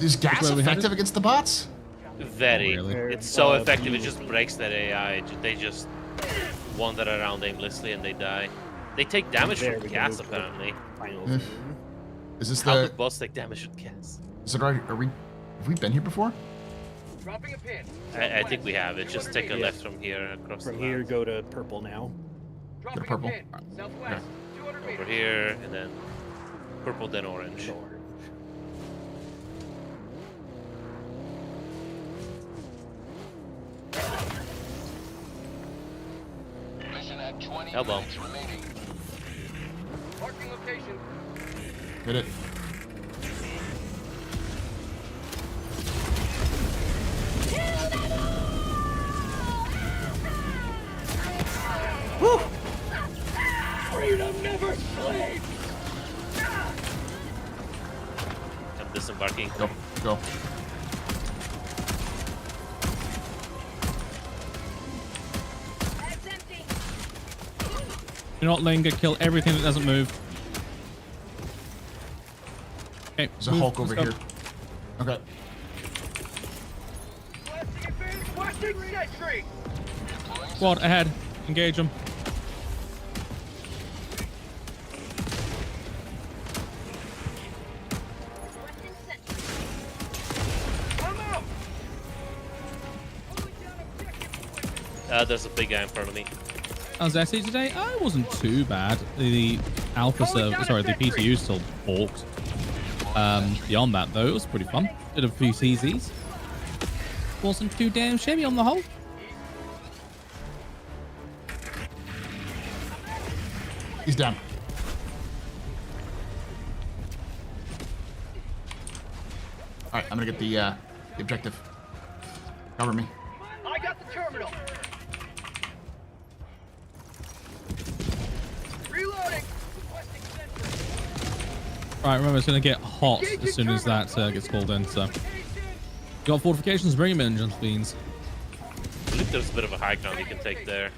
Is gas effective against the bots? Very. Oh, really? It's so effective. It just breaks that AI. They just wander around aimlessly and they die. They take damage from gas apparently. Is this How the? do bots take damage from gas? Is it already? Have we been here before? Dropping a pin. I think we have. It just take a left from here across From the here, map. go to purple now. Go to purple. Southwest. 200 meters. Over here and then purple, then orange. Elbow. Marking location. Hit it. Woo! Freedom never sleeps. I'm disembarking. Go. Do not linger. Kill everything that doesn't move. Okay. There's a Hulk over here. Okay. Requesting sentry. Squad ahead. Engage them. There's a big guy in front of me. As I say today, I wasn't too bad. The alpha server, sorry, the PTU still balked. Beyond that, though, it was pretty fun. Did a few CZs. Wasn't too damn shabby on the whole. He's down. All right, I'm gonna get the objective. Cover me. I got the terminal. Reloading. Requesting sentry. Right, remember, it's going to get hot as soon as that gets called in, so. Got fortifications, bring them in, John Beans. I believe there's a bit of a high ground you can take there.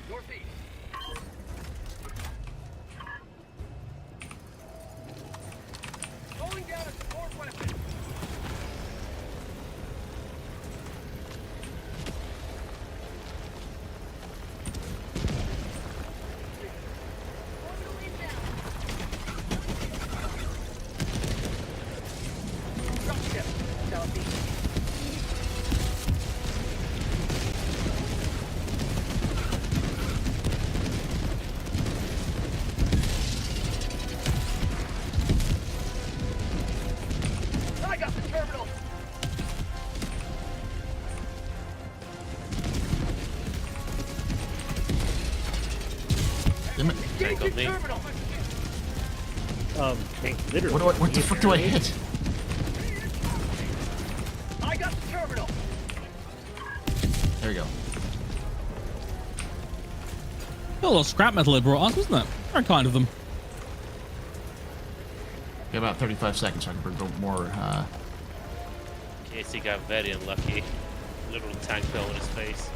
Calling down a support weapon. Dropship. Southeast. I got the terminal. Damn it. Engage the terminal. Literally. What the fuck do I hit? I got the terminal. There we go. A little scrap metal they brought us, wasn't it? Very kind of them. Okay, about 35 seconds so I can bring more. Casey got very unlucky. Literal tank fell in his face.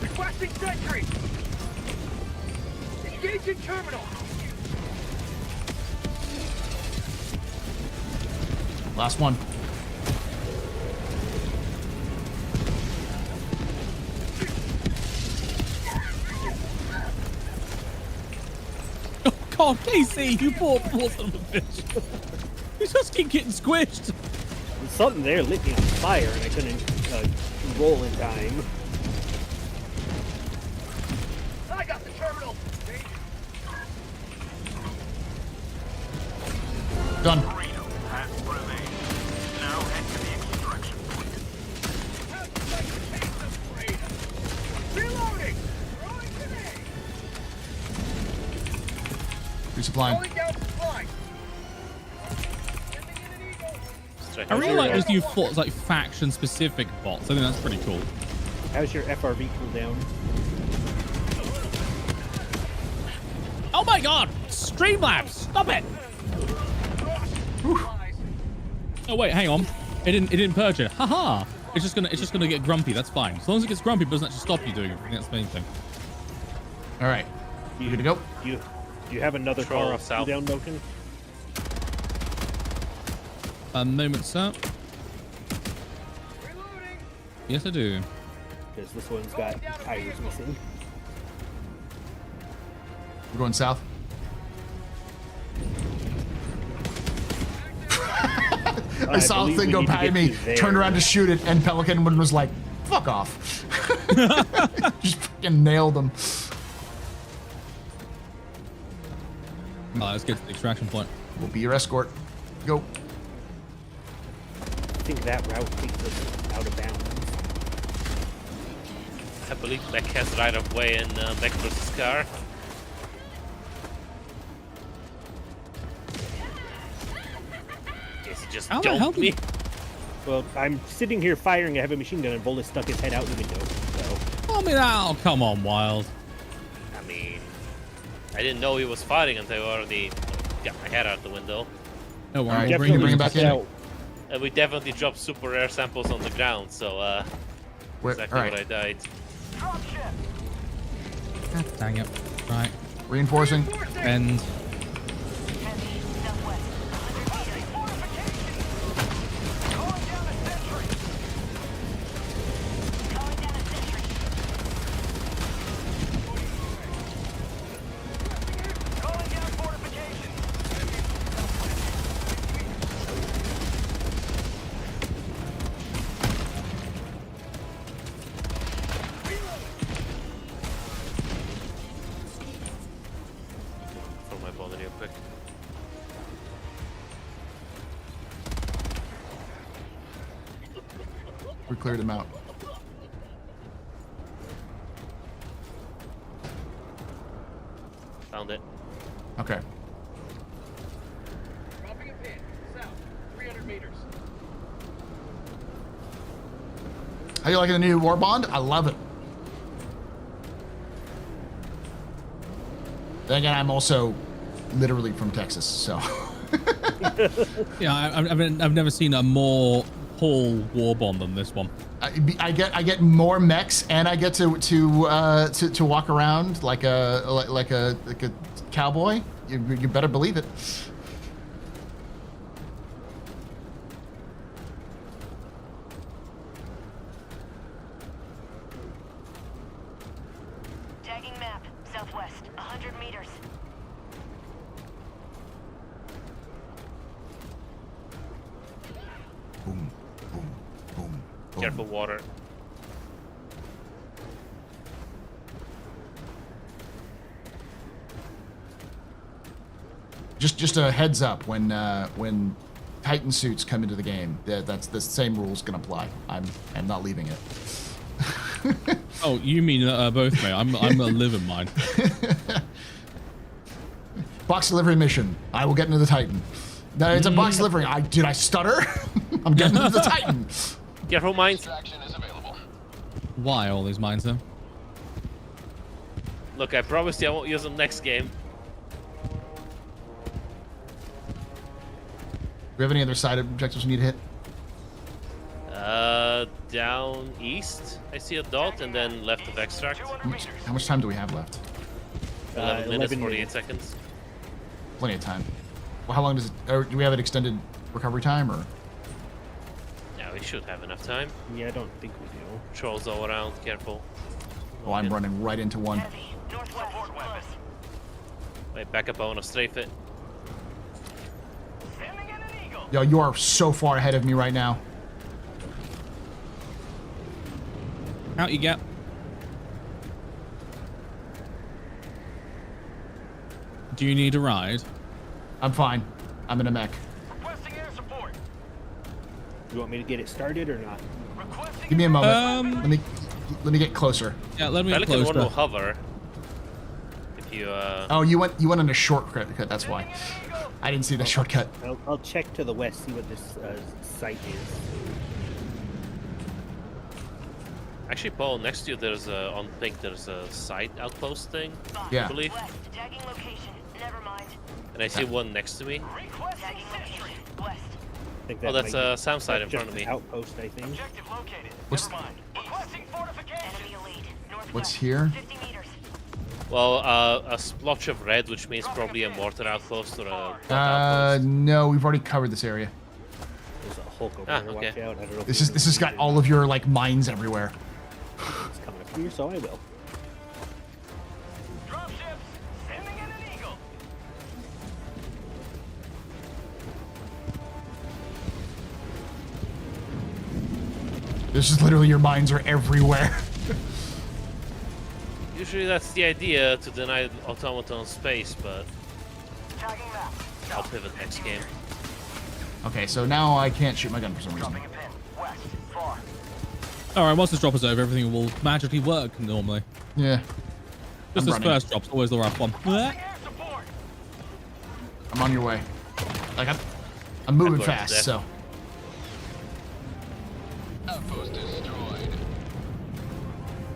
Requesting sentry. Engaging terminal. Last one. Oh god, Casey, you poor son of a bitch. You just keep getting squished. Something there lit me on fire and I couldn't roll in time. I got the terminal. Done. Reloading. Resupplying. Calling down supply. I really like those new like faction-specific bots. I think that's pretty cool. How's your FRV cooldown? Oh my god! Streamlabs! Stop it! Oh wait, hang on. It didn't purge it. Haha. It's just gonna get grumpy. That's fine. As long as it gets grumpy, it doesn't actually stop you doing everything. That's the main thing. All right. You good to go? Do you have another car off south down, Duncan? A moment, sir. Yes, I do. Because this one's got tires missing. We're going south. I saw the thing go by me, turned around to shoot it, and Pelican was like, fuck off. Just fucking nailed them. Let's get to the extraction point. We'll be your escort. Go. I think that route takes us out of bounds. I believe Mech has right of way in Mech versus car. Guess he just dumped me. Well, I'm sitting here firing a heavy machine gun and Volus stuck his head out the window. So. Oh, me now. Come on, Wild. I mean, I didn't know he was fighting until I already got my head out the window. Oh, well, right, bring it back in. And we definitely dropped super rare samples on the ground, so exactly what I died. God dang it. Right. Reinforcing. And We cleared him out. Found it. Okay. Dropping a pin. South. 300 meters. How you liking the new war bond? I love it. Then again, I'm also literally from Texas, so. yeah, I've never seen a more Paul war bond than this one. I get more mechs, and I get to walk around like a cowboy. You better believe it. Tagging map, southwest, 100 meters. Boom, boom, boom, boom. Careful, water. Just a heads up when Titan suits come into the game, that's the same rules gonna apply. I'm not leaving it. Oh, you mean both, mate? I'm gonna live in mine. Box delivery mission. I will get into the Titan. No, it's a box delivery. Did I stutter? I'm getting into the Titan. Careful, mines. Why all these mines, though? Look, I promise you I won't use them next game. Do we have any other side objectives we need to hit? Down east, I see a dot, and then left of extract. How much time do we have left? 11 minutes, 48 seconds. Plenty of time. Well, how long does it? Or do we have an extended recovery time, or? Yeah, we should have enough time. Yeah, I don't think we do. Trolls all around. Careful. Oh, I'm running right into one. Wait, back up. I want to strafe it. Yo, you are so far ahead of me right now. Out you get. Do you need a ride? I'm fine. I'm in a mech. You want me to get it started or not? Give me a moment. Let me get closer. Yeah, let me get Pelican closer. one will hover. If you Oh, you went on a shortcut. That's why. I didn't see the shortcut. I'll check to the west, see what this site is. Actually, Paul, next to you there's a on pink. There's a site outpost thing. Yeah. I believe. Tagging location. Never mind. And I see one next to me. Tagging location. West. think Oh, that's might be- a SAM site in just front of me. an Outpost, I think. What's here? Well, a splotch of red, which means probably a mortar outpost or a. No, we've already covered this area. There's a Hulk over there. Okay. Watch out. I don't know if This you has got all of your like mines everywhere. It's coming up here, so I will. This is literally your mines are everywhere. Usually that's the idea, to deny automaton space, but I'll pivot next game. Okay, so now I can't shoot my gun for some reason. Alright, once this drop is over, everything will magically work normally. Yeah. Just this first drop's always the rough one. I'm on your way. Like I'm moving fast, so.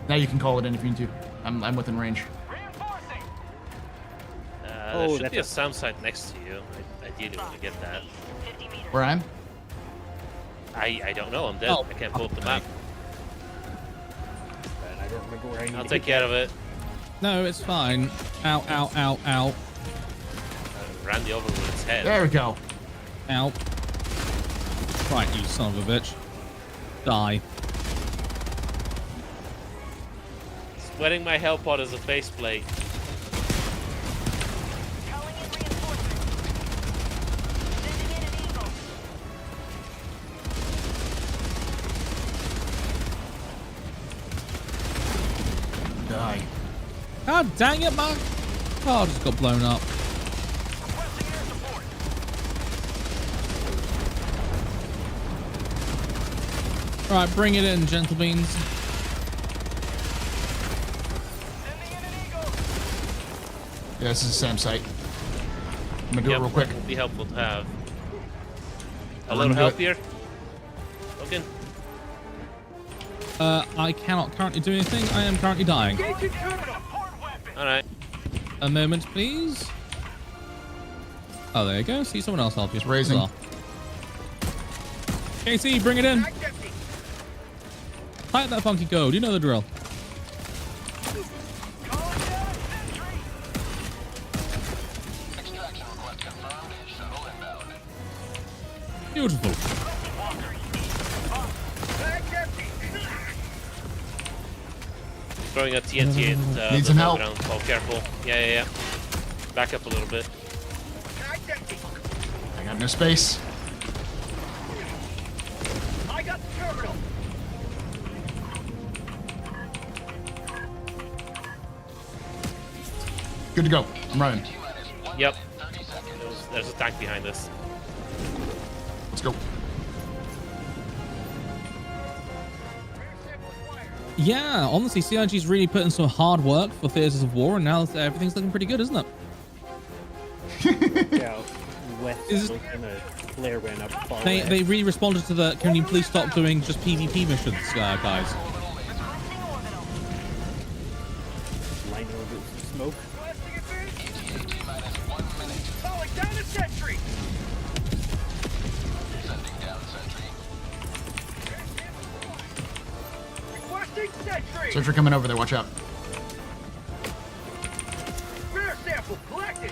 Now you can call it in if you need to. I'm within range. There should be a SAM site next to you. I ideally want to get that. Where I'm? I don't know. I'm dead. Oh, I can't pull up the map. I don't remember where I need I'll to take get care of it. No, it's fine. Ow, ow, ow, ow. Ran the over with its head. There we go. Ow. Right, you son of a bitch. Die. Sweating my hell pod as a faceplate. Die. God dang it, man. Oh, I just got blown up. Right, bring it in, gentle beans. Yeah, this is a SAM site. I'm gonna do it real quick. Would be helpful to have. A I'm little gonna help do here. Logan. I cannot currently do anything. I am currently dying. Alright. A moment, please. Oh, there you go. See someone else help you. Raising. Bizarre. Casey, bring it in. Pipe that funky code. You know the drill. Beautiful. Throwing a TNT at Need the some help. ground. Oh, careful. Yeah. Back up a little bit. I got no space. I got the terminal. Good to go. I'm running. Yep. There's a tank behind us. Let's go. Yeah, honestly, CIG's really put in some hard work for Theaters of War, and now everything's looking pretty good, isn't it? Yeah, West and a flare ran up. Far away. They really responded to the, can you please stop doing just PvP missions, guys? Lining over some smoke. Calling down the sentry. Requesting sentry. Sentry coming over there. Watch out. Rare sample collected.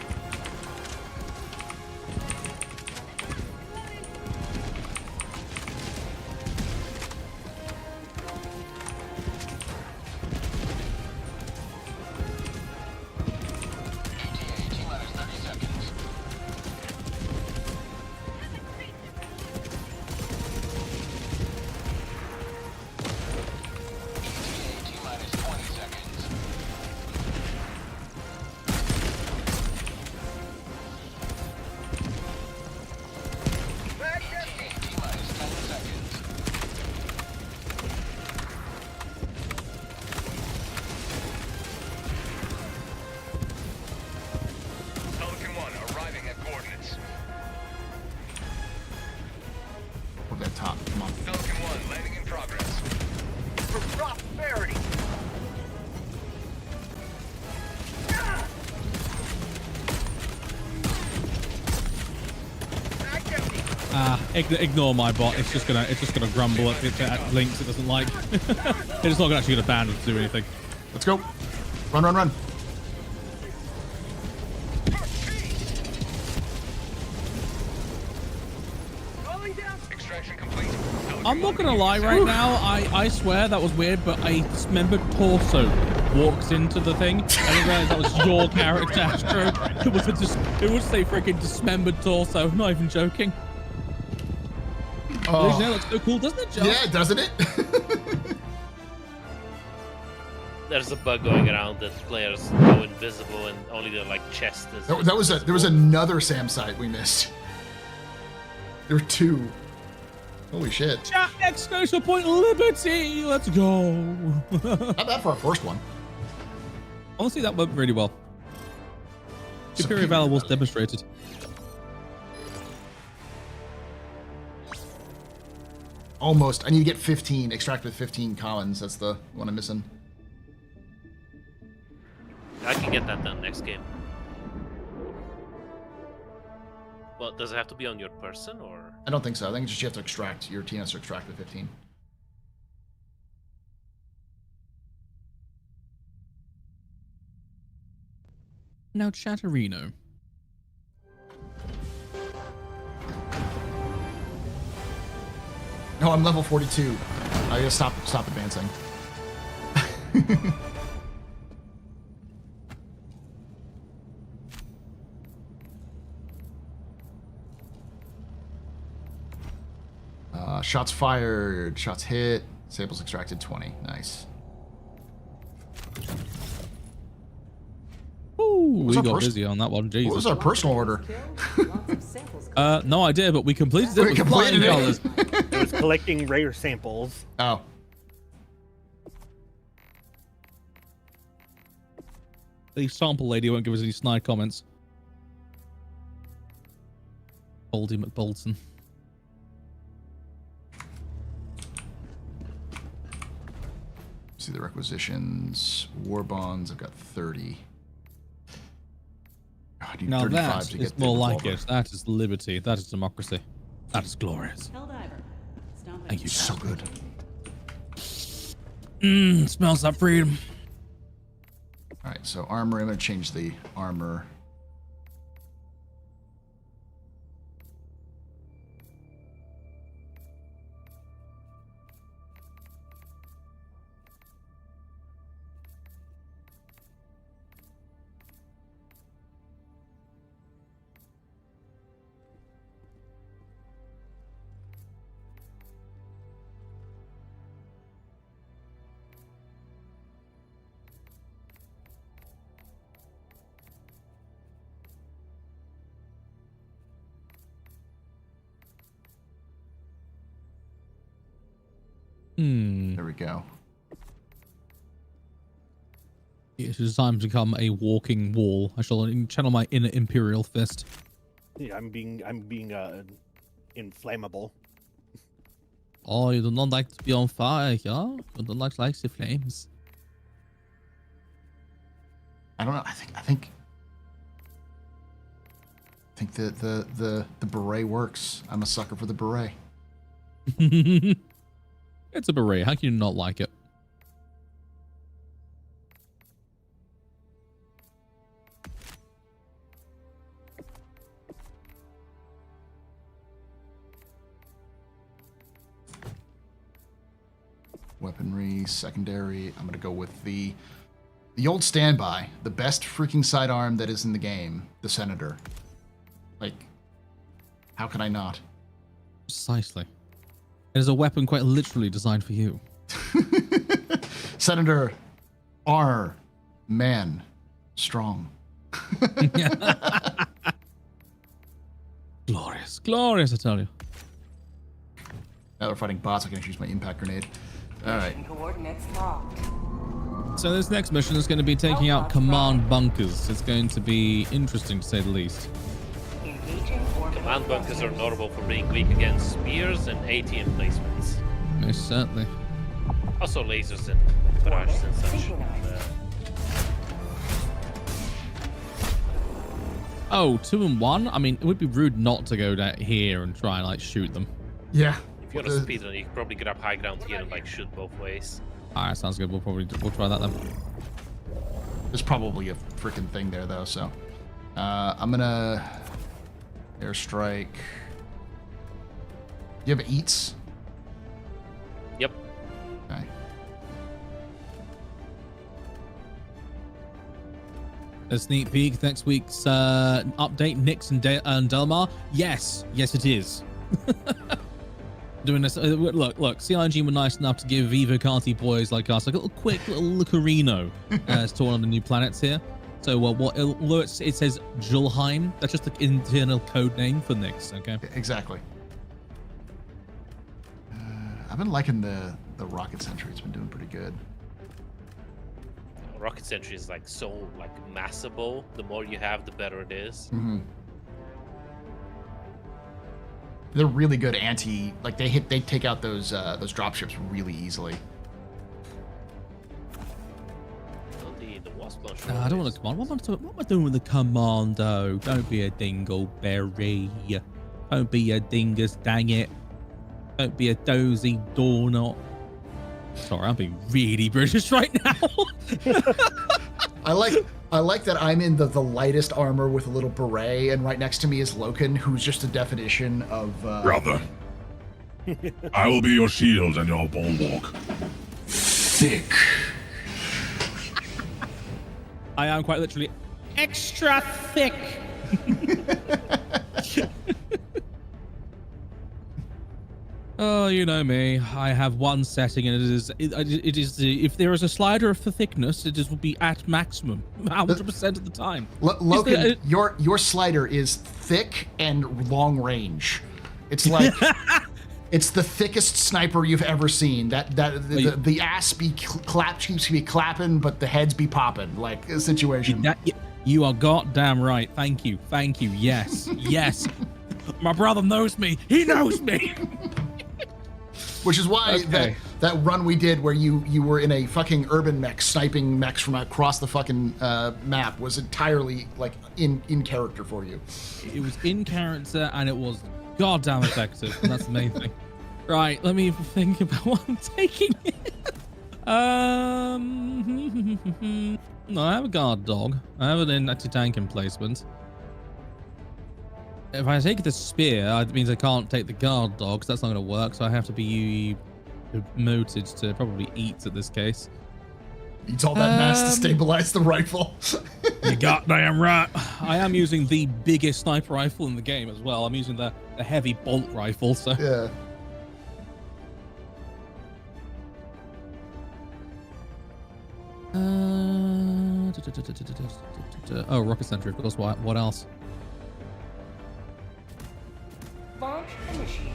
Ignore my bot. It's just gonna grumble at links it doesn't like. It's not actually gonna ban it to do anything. Let's go. Run, run, run. I'm not gonna lie right now, I swear that was weird, but a dismembered torso walks into the thing. I didn't realize that was your character, Astro. It was a freaking dismembered torso, not even joking. Oh. That looks so cool, doesn't it, Joe? Yeah, doesn't it? There's a bug going around that players go invisible and only their like chest is. There was another Sam site we missed. There were 2. Holy shit. Chat exclamation point liberty! Let's go. Not bad for our first one. Honestly, that went really well. Superior valor was demonstrated. Almost. I need to get 15. Extract with 15 Collins. That's the one I'm missing. I can get that done next game. Well, does it have to be on your person or? I don't think so. I think just you have to extract. Your team has to extract with 15. Now, Chatterino. No, I'm level 42. I gotta stop advancing. Shots fired, shots hit, samples extracted 20. Nice. Ooh, we got busy on that one. Jesus. What was our personal order? No idea, but we completed it. We completed it. Colors. It was collecting rare samples. Oh. The sample lady won't give us any snide comments. Baldy McBolton. See the requisitions. War bonds, I've got 30. I need Now 35 that to is get more the like revolver. it. That is liberty. That is democracy. That is glorious. Thank you. So good. Smells like freedom. All right, so armor. I'm gonna change the armor. There we go. It is time to become a walking wall. I shall channel my inner imperial fist. Yeah, I'm being inflammable. Oh, you do not like to be on fire, yeah? You don't like the flames. I don't know. I think the beret works. I'm a sucker for the beret. It's a beret. How can you not like it? Weaponry, secondary. I'm gonna go with the old standby, the best freaking sidearm that is in the game, the Senator. Like, how can I not? Precisely. It is a weapon quite literally designed for you. Senator R. Man. Strong. Glorious. Glorious, I tell you. Now we're fighting bots, I can use my impact grenade. Alright. Coordinates locked. So this next mission is going to be taking out command bunkers. It's going to be interesting to say the least. Command bunkers are notable for being weak against spears and AT emplacements. Most certainly. Also lasers and barrages and such. Oh, 2 and 1? I mean, it would be rude not to go down here and try and like shoot them. Yeah. If you're on a speedrun, you can probably grab high ground here and like shoot both ways. Alright, sounds good. We'll try that then. There's probably a freaking thing there though, so I'm gonna airstrike. Do you have eats? Yep. Okay. A sneak peek next week's update, Nix and Delmar. Yes, it is. Doing this. Look. CIG were nice enough to give Vivo Carty boys like us like a little quick little lookerino as to one of the new planets here. So although it says Julheim, that's just the internal code name for Nix. Okay. Exactly. I've been liking the rocket sentry. It's been doing pretty good. Rocket sentry is like so like massable. The more you have, the better it is. Mm-hmm. They're really good anti. Like they take out those dropships really easily. The wasp launcher. I don't want to command. What am I doing with the commando? Don't be a dingleberry. Don't be a dingus, dang it. Don't be a dozy doorknot. Sorry, I'm being really British right now. I like that I'm in the lightest armor with a little beret, and right next to me is Loken, who's just a definition of Brother, I will be your shield and your bulwark. Thick. I am quite literally extra thick. Oh, you know me. I have one setting, and it is if there is a slider for thickness, it will be at maximum 100% of the time. Loken, your slider is thick and long range. It's like it's the thickest sniper you've ever seen. The ass keeps be clapping, but the heads be popping, like a situation. You are goddamn right. Thank you. Yes, yes. My brother knows me. He knows me. Which is why that run we did where you were in a fucking urban mech sniping mechs from across the fucking map was entirely like in character for you. It was in character and it was goddamn effective. And that's the main thing. Right, let me think about what I'm taking. No, I have a guard dog. I have an anti-tank emplacement. If I take the spear, it means I can't take the guard dog, so that's not going to work, so I have to be promoted to probably eat in this case. Needs all that mass to stabilize the rifle. You goddamn right. I am using the biggest sniper rifle in the game as well. I'm using the heavy bolt rifle, so... Yeah. Oh, rocket sentry, of course. What else? Launch initiated.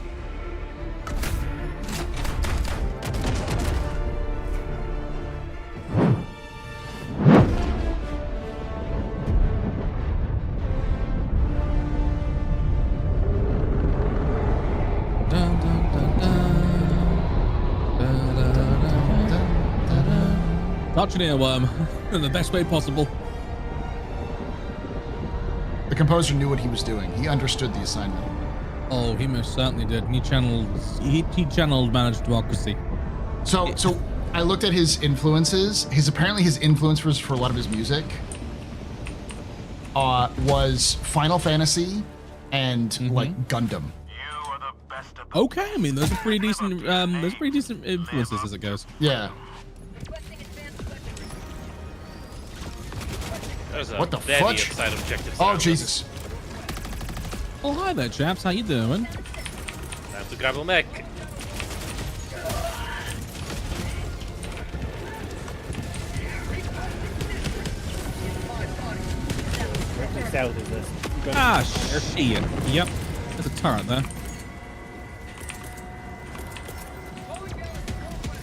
Touch an earworm in the best way possible. The composer knew what he was doing. He understood the assignment. Oh, he most certainly did. He channeled managed democracy. So I looked at his influences. Apparently his influences for a lot of his music was Final Fantasy and like Gundam. Okay, I mean those are pretty decent. Those are pretty decent influences as it goes. Yeah. What the fudge? Oh Jesus! Oh hi there, chaps. How you doing? Time to grab a mech. South is this. Ah, shit. Yep. There's a turret there.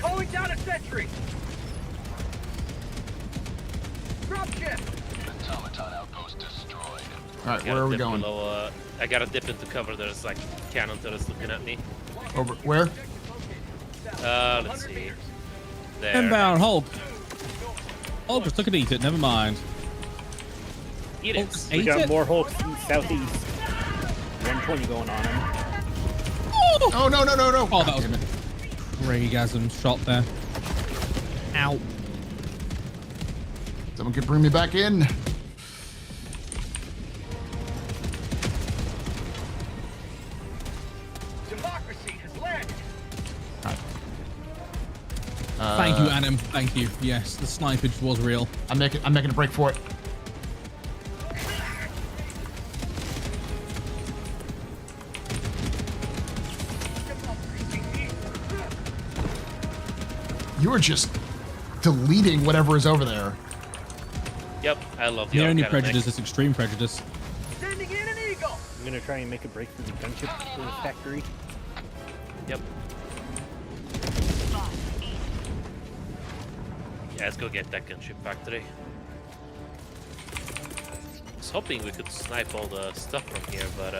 Calling down a sentry. Dropship. Automaton outpost destroyed. All right, where are we going? I gotta dip into cover. There's like cannon turrets looking at me. Over where? Let's see. There. Inbound Hulk. Hulk just took a eat it. Never mind. Eat it. We got more Hulks southeast. 120 going on him. Oh, no. Oh, that was a Raygasm shot there. Ow. Someone could bring me back in. Democracy has landed. Thank you, Anim. Thank you. Yes, the snipage was real. I'm making a break for it. You were just deleting whatever is over there. Yep, I love The only prejudice is extreme prejudice. Sending in an eagle. I'm gonna try and make a break through the gunship factory. Yep. Yeah, let's go get that gunship factory. I was hoping we could snipe all the stuff from here, but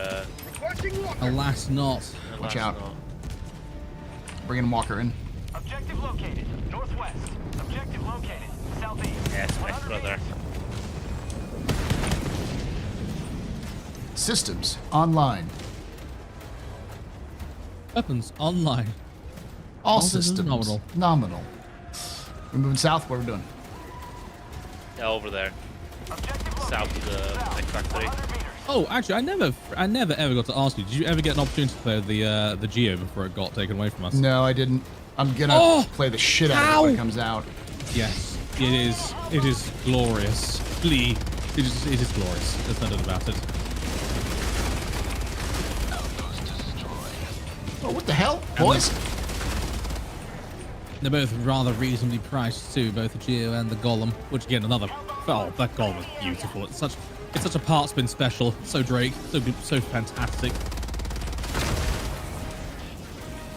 Alas not. Watch out. Bringing Walker in. Objective located. Northwest. Objective located. Southeast. Yes, my brother. Systems online. Weapons online. All This is systems nominal. We're moving south. What are we doing? Yeah, over there. South of the mech factory. Oh, actually, I never ever got to ask you. Did you ever get an opportunity to play the Geo before it got taken away from us? No, I didn't. I'm gonna play the shit out of it when it comes out. Yes, it is. It is glorious. It is glorious. There's no doubt about it. Oh, what the hell, boys? They're both rather reasonably priced too, both the Geo and the Golem. Which again, another. Oh, that Golem is beautiful. It's such a part spin special. So Drake, so good, so fantastic.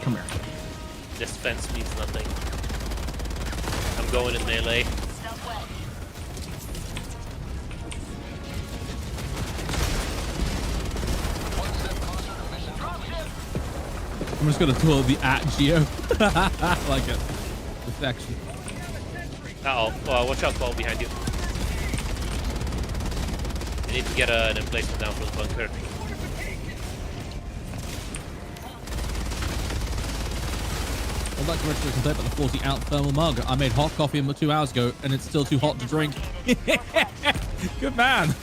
Come here. This fence means nothing. I'm going in melee. I'm just gonna tour the @Geo. I like it. Perfection. Uh oh, watch out, Paul, behind you. We need to get an emplacement down for the bunker. I'd like to register a complaint about the 40 ounce thermal mug. I made hot coffee 2 hours ago and it's still too hot to drink. Good man.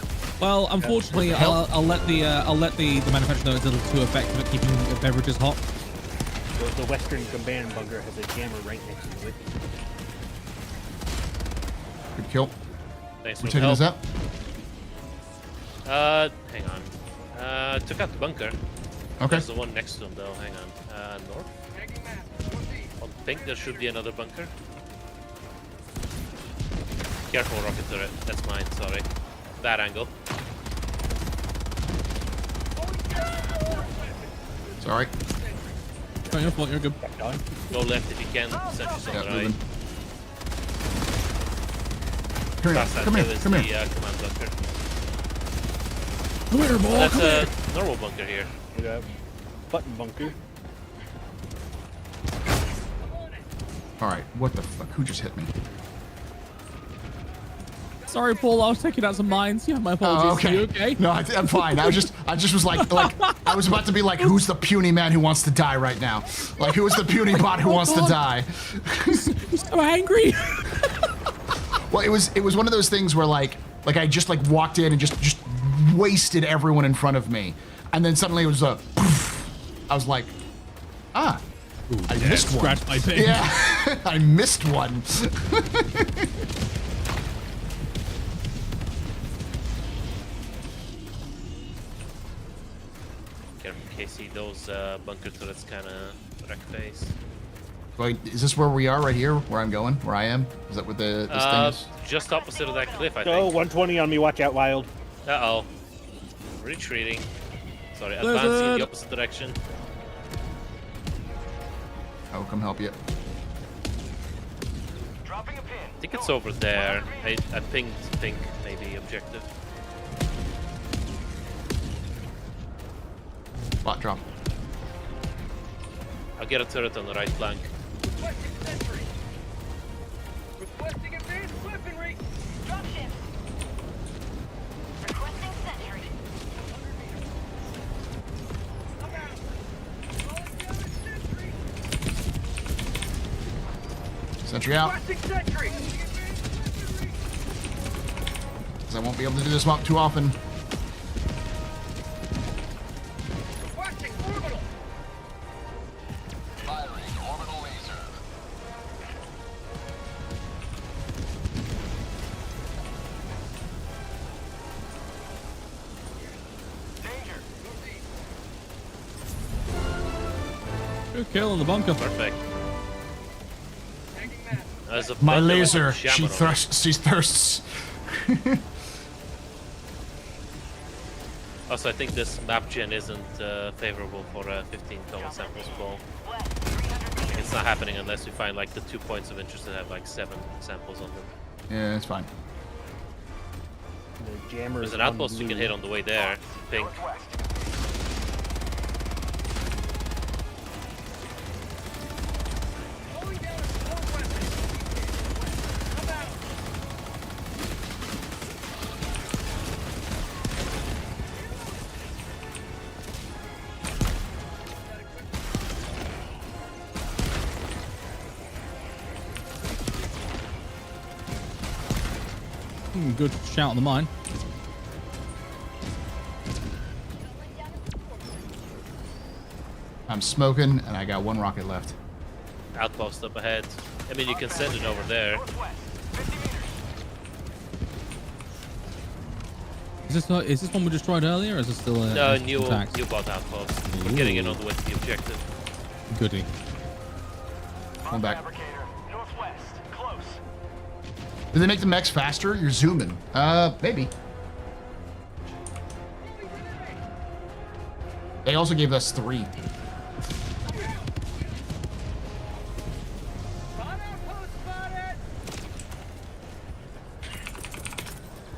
Well, unfortunately, I'll let the manufacturer know it's a little too effective at keeping beverages hot. The Western Command bunker has a jammer right next to it. Good kill. Thanks We're for taking the this help. up. Hang on. Took out the bunker. Okay. There's the one next to him, though. Hang on. North? I think there should be another bunker. Careful, rocket turret. That's mine, sorry. Bad angle. Sorry. Oh, your fault, you're good. Go left if you can. Set yourself right. Come here, come here, come here. The command bunker. Come here, boy. That's Come a here. normal bunker here. Yeah. Button bunker. All right, what the fuck? Who just hit me? Sorry, Paul. I was taking out some mines. You have my apologies. Oh, okay. Are you okay? No, I'm fine. I just was like, I was about to be like, who's the puny man who wants to die right now? Like, who is the puny bot who wants to die? He's so angry. Well, it was one of those things where like I just like walked in and just wasted everyone in front of me, and then suddenly it was a poof. I was like, I missed one. Scratch my pig. Yeah, I missed one. Careful, Casey. Those bunker turrets kind of wreck face. Wait, is this where we are right here? Where I'm going? Where I am? Is that what this thing is? Just opposite of that cliff, I think. 120 on me. Watch out, Wild. Uh-oh. Retreating. Sorry, advancing in the opposite direction. I will come help you. I think it's over there. I pinged pink, maybe objective. Bot drop. I'll get a turret on the right flank. Requesting advanced weaponry. Dropship. Sentry out. Because I won't be able to do this too often. Good kill in the bunker. Perfect. My laser, she thirsts. Also, I think this map gen isn't favorable for a 15 common samples ball. It's not happening unless we find like the 2 points of interest that have like 7 samples on them. Yeah, it's fine. The jammer. There's an outpost you can hit on the way there. Pink. Good shout on the mine. I'm smoking, and I got 1 rocket left. Outpost up ahead. I mean, you can send it over there. Is this one we destroyed earlier, or is it still a No, new intact? bot outpost. We're getting it on the way to the objective. Goody. Come back. Do they make the mechs faster? You're zooming. Maybe. They also gave us 3.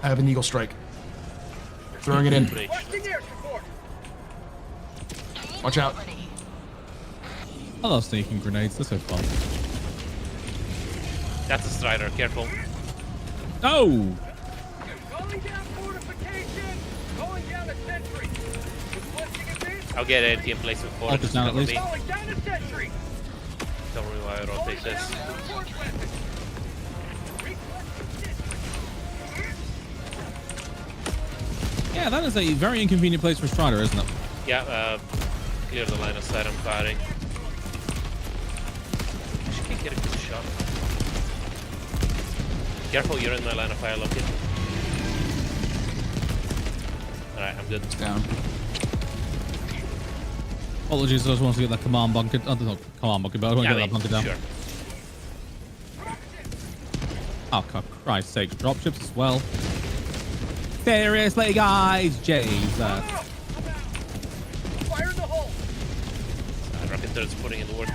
I have an eagle strike. Throwing it in. Watch out. I love sneaking grenades. They're so fun. That's a strider. Careful. Oh! I'll get AT in place with 4. I'll just down at least. Don't worry why I rotate this. Yeah, that is a very inconvenient place for Strider, isn't it? Yeah, clear the line of sight. I'm firing. She can get a good shot. Careful, you're in my line of fire, Loki. Alright, I'm good. It's down. Apologies, I just wanted to get that command bunker. Oh, not command bunker, but I want to get that bunker down. Sure. Oh, for Christ's sake. Dropships as well. Seriously, guys. Jesus. Fire in the hole. Rocket turret's putting in the work.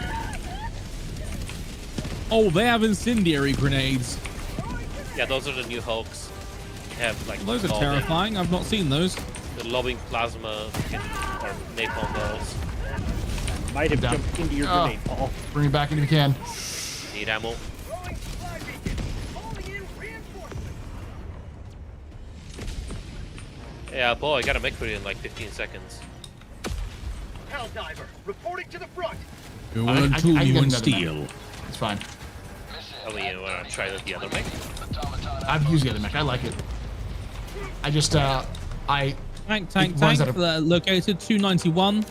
Oh, they have incendiary grenades. Yeah, those are the new Hulks. They have like Those are all terrifying. I've not seen those. The lobbing plasma or napalm balls. Might have jumped into your grenade, Paul. Bring it back in if you can. Need ammo. Yeah, boy, I got a mech for you in like 15 seconds. Helldiver, reporting to the front. You want to I you get and another steal. mech. It's fine. Oh, you want to try the other mech? I've used the other mech. I like it. I just, Tank. Located 291.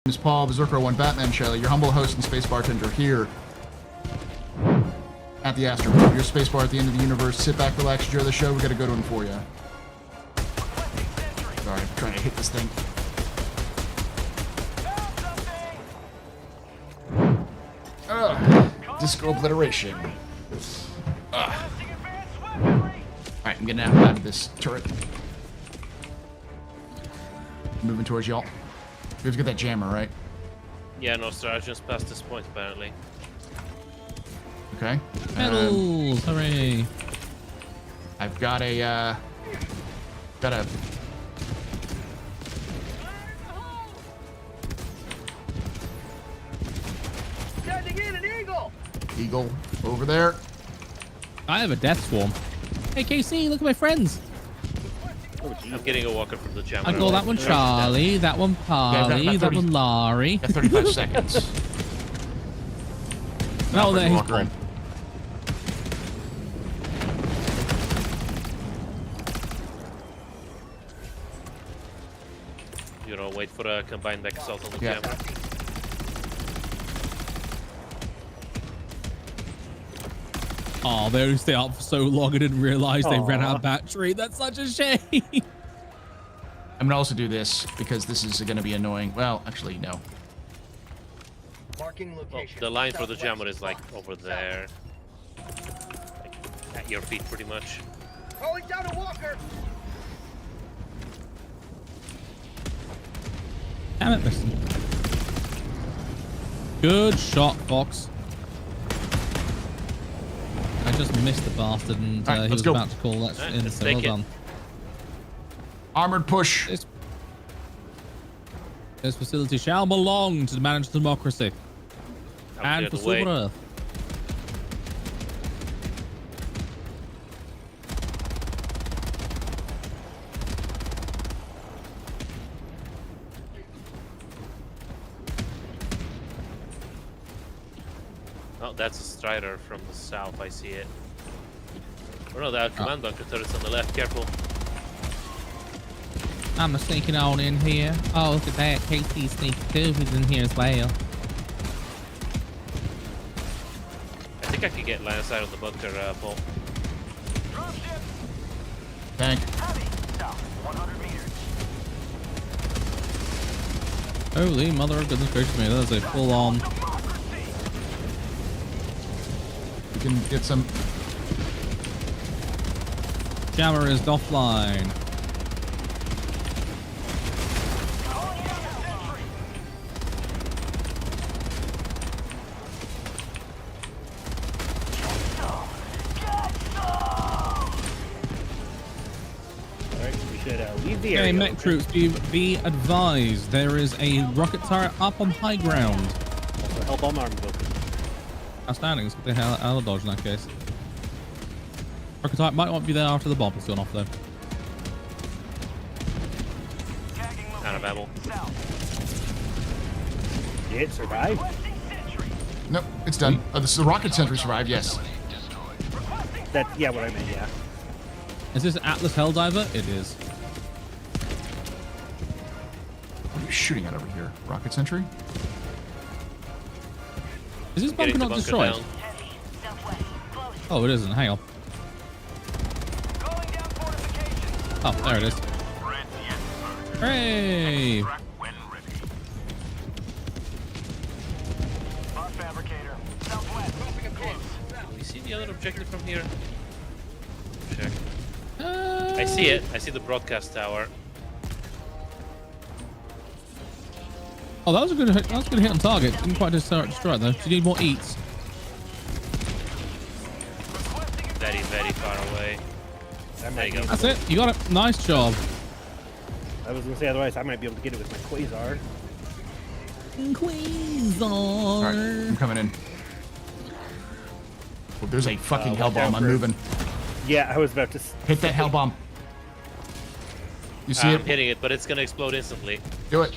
Ms. Paul, Berserker 1 Batman Shelley, your humble host and space bartender here at the AstroPub, your space bar at the end of the universe. Sit back, relax, enjoy the show. We got a good one for you. Sorry, I'm trying to hit this thing. Disco obliteration. Alright, I'm getting out of this turret. Moving towards y'all. We have to get that jammer, right? Yeah, no, sir. I just passed this point apparently. Okay. Medals! Hooray! I've got a Sending in an eagle. eagle over there. I have a death swarm. Hey, KC, look at my friends. I'm getting a walker from the jammer. I call that one Charlie, that one Polly, that one Laurie. 35 seconds. Oh, there he's Walker in. gone. You know, wait for a combined back assault on the Yeah. jammer. Oh, they only stay up for so long. I didn't realize they ran out Aw. of battery. That's such a shame. I'm gonna also do this because this is gonna be annoying. Well, actually, no. Marking location. The line for the jammer is like over there. Like, at your feet, pretty much. Calling down a walker. Damn it, listen. Good shot, Fox. I just missed the bastard and Alright, he let's was go. about to call that in, let's so well take it. done. Armored push. This facility shall belong to the managed democracy I'll and clear for the way. Super Earth. Oh, that's a strider from the south. I see it. Oh no, that command bunker turret's on the left. Careful. I'm sneaking on in here. Oh, look at that. KT sneaks too, who's in here as well. I think I could get line of sight on the bunker, Paul. Tank. Holy mother of goodness gracious me, that is a full on. We can get some. Jammer is offline. Leave the Okay, area. mech troops, be advised. There is a rocket turret up on high ground. Also, help all arms open. Outstanding. Let's get the hell out of dodge in that case. Rocket turret might not be there after the bomb has gone off though. Out of ammo. Did it survive? Nope, it's done. Oh, this is the rocket sentry survived. Yes. That's what I meant. Yeah. Is this Atlas Helldiver? It is. What are you shooting at over here? Rocket sentry? Is this bunker not destroyed? Oh, it isn't. Hang on. Oh, there it is. Hooray! Can we see the other objective from here? Check. I see it. I see the broadcast tower. Oh, that was a good hit. That was a good hit on target. Didn't quite destroy it though. Do you need more eats? Very, very far away. There you go. That's it. You got it. Nice job. I was gonna say otherwise I might be able to get it with my quasar. Quasar. All right, I'm coming in. Oh, there's a fucking hell bomb. I'm moving. Yeah, I was about to Hit that hell bomb. You see I'm it? hitting it, but it's gonna explode instantly. Do it.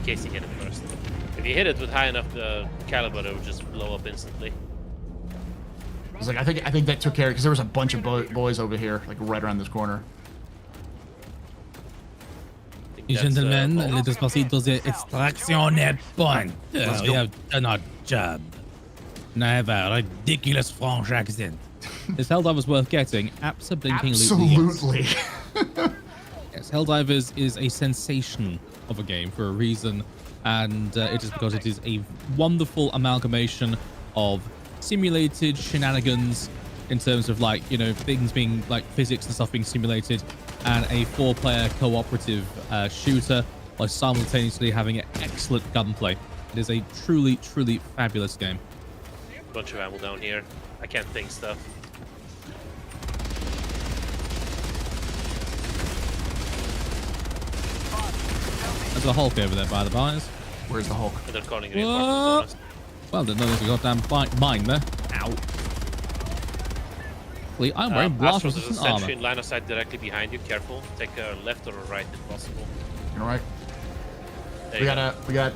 Casey hit it first. If you hit it with high enough caliber, it would just blow up instantly. I was like, I think that took care because there was a bunch of boys over here, like right around this corner. Gentlemen, let us proceed to the extraction point. We have done our job. And I have a ridiculous French accent. This Helldiver was worth getting. Absolutely. Absolutely. Yes, Helldivers is a sensation of a game for a reason, and it is because it is a wonderful amalgamation of simulated shenanigans in terms of, like, you know, things being like physics and stuff being simulated and a 4-player cooperative shooter while simultaneously having excellent gunplay. It is a truly, truly fabulous game. Bunch of ammo down here. I can't think stuff. There's a Hulk over there by the bars. Where's the Hulk? They're calling reinforcements on us. Well, didn't know there's a goddamn mine there. Ow. I'm wearing blast Astro, there's a resistant armor. sentry in line of sight directly behind you. Careful. Take a left or a right if possible. All right. There We you got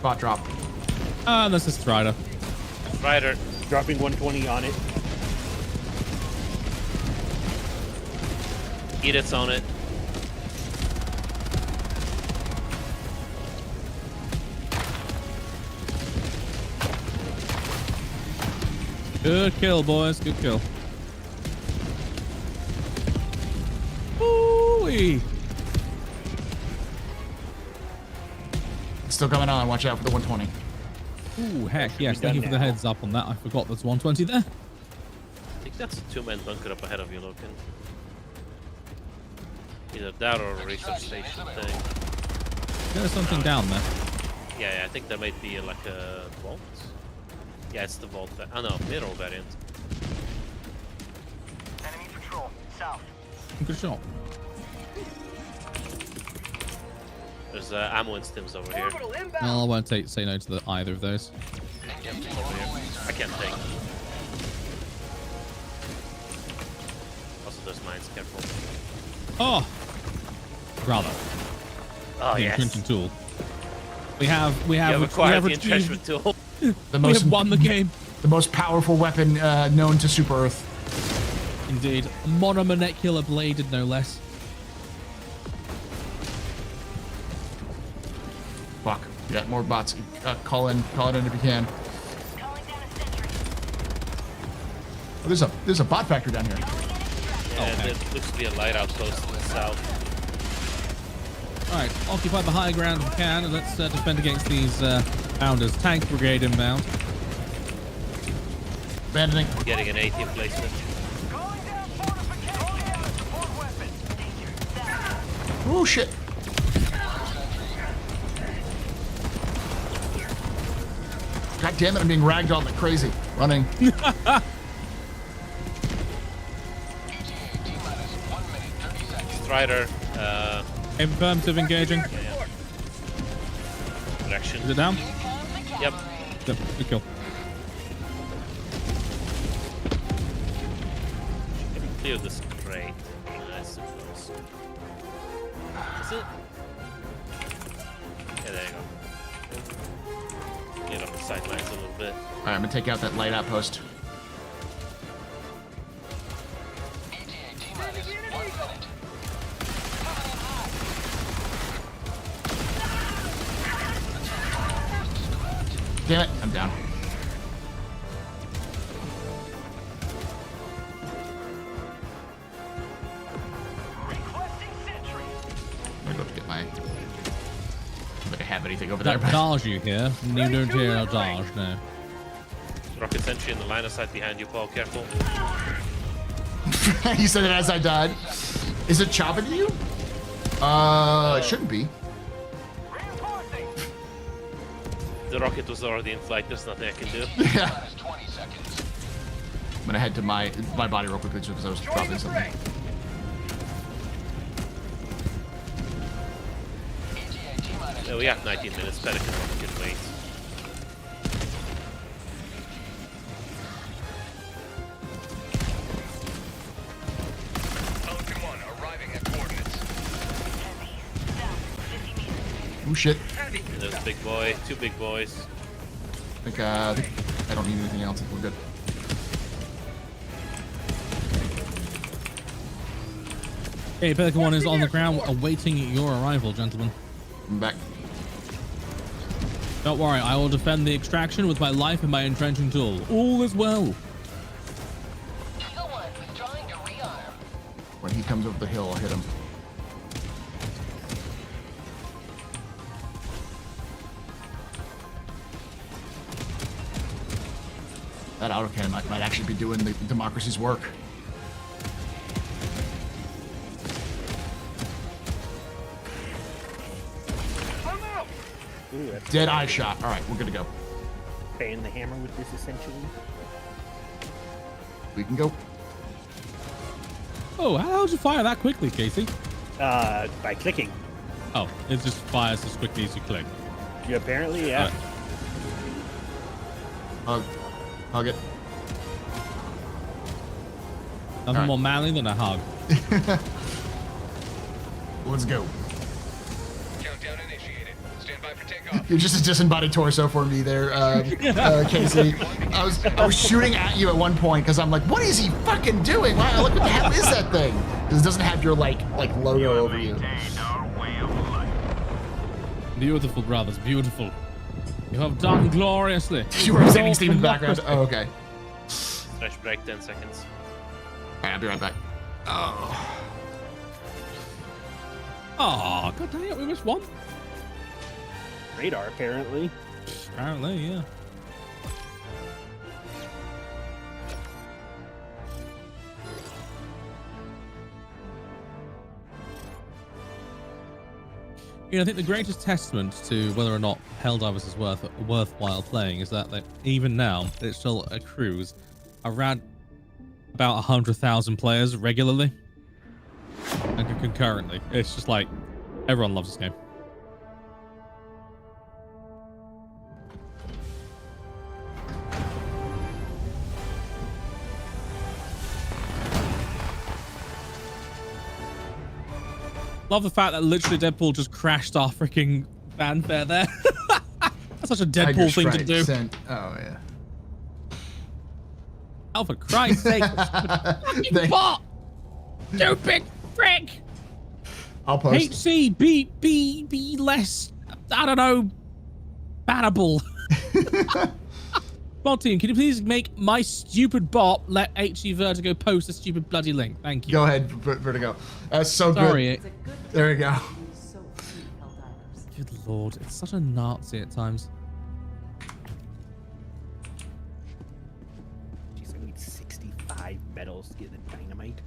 bot drop. This is Strider. Strider. Dropping 120 on it. Edith's on it. Good kill, boys. Good kill. Ooh-wee. It's still coming on. Watch out for the 120. Ooh, heck yes. Thank you for the heads up on that. I forgot there's 120 there. I think that's a 2-man bunker up ahead of you, Logan. Either that or a research station thing. There's something down there. Yeah, I think there might be like a vault. Yeah, it's the vault. Oh no, mirror variant. Enemy patrol, south. Good shot. There's ammo and stims over here. No, I won't say no to either of those. Yep, over here. I can't think. Also, there's mines. Careful. Oh, brother. Oh the yes. entrenching tool. We have acquired the achieved- entrenchment tool. The we most have won the game. The most powerful weapon known to Super Earth. Indeed, monomolecular bladed, no less. Fuck. We got more bots. Call it in if you can. Oh, there's a bot factory down here. Yeah, there looks to be a light outpost in the south. Alright, occupy the high ground if we can, and let's defend against these founders. Tank brigade inbound. Abandoning. Getting an 18 placement. Oh shit. God damn it, I'm being ragdolled like crazy. Running. Strider. Affirmative engaging. Yeah. Direction. Is it down? Yep. Yep, good kill. Clear this crate. I suppose. Is it? Yeah, there you go. Get off the sidelines a little bit. Alright, I'm gonna take out that light outpost. Damn it, I'm down. I'm gonna go get my... I don't think I have anything over there. That dodge you here. You don't hear a dodge, no. Rocket sentry in the line of sight behind you, Paul. Careful. You said it as I died. Is it chopping you? It shouldn't be. The rocket was already in flight. There's nothing I can do. Yeah. I'm gonna head to my body real quickly just because I was dropping something. Yeah, we have 19 minutes. Better can wait. Oh shit. And there's a big boy. Two big boys. I think I don't need anything else. We're good. Okay, Pelican 1 is on the ground awaiting your arrival, gentlemen. I'm back. Don't worry, I will defend the extraction with my life and my entrenching tool. All is well. When he comes over the hill, I'll hit him. That autocannon might actually be doing the democracy's work. Ooh, that's Dead eye shot. All right, we're good to go. Fan the hammer with this, essentially. We can go. Oh, how did you fire that quickly, Casey? By clicking. Oh, it just fires as quickly as you click. Yeah, apparently, yeah. Hug it. Nothing more manly than a hug. Let's go. Countdown initiated. Stand by for takeoff. You're just a disembodied torso for me there, Casey. I was shooting at you at one point because I'm like, what is he fucking doing? Wow, look what the hell is that thing? Because it doesn't have your like logo over you. Beautiful, brothers, beautiful. You have done gloriously. You were sending Steve in the background. Oh, okay. Fresh break, 10 seconds. All right, I'll be right back. Oh. Oh, god dang it, we missed one. Radar, apparently. Apparently, yeah. You know, I think the greatest testament to whether or not Helldivers is worthwhile playing is that even now it still accrues around about 100,000 players regularly and concurrently. It's just like everyone loves this game. Love the fact that literally Deadpool just crashed our freaking fanfare there. That's such a Deadpool thing to do. Oh, yeah. Oh, for Christ's sake. Fucking bot! Stupid frick! I'll post. HC, be less, I don't know, bannable. Bot team, can you please make my stupid bot let HC Vertigo post a stupid bloody link? Thank you. Go ahead, Vertigo. That's so Sorry. good. There we go. Good lord, it's such a Nazi at times. Jeez, I need 65 medals to get the dynamite.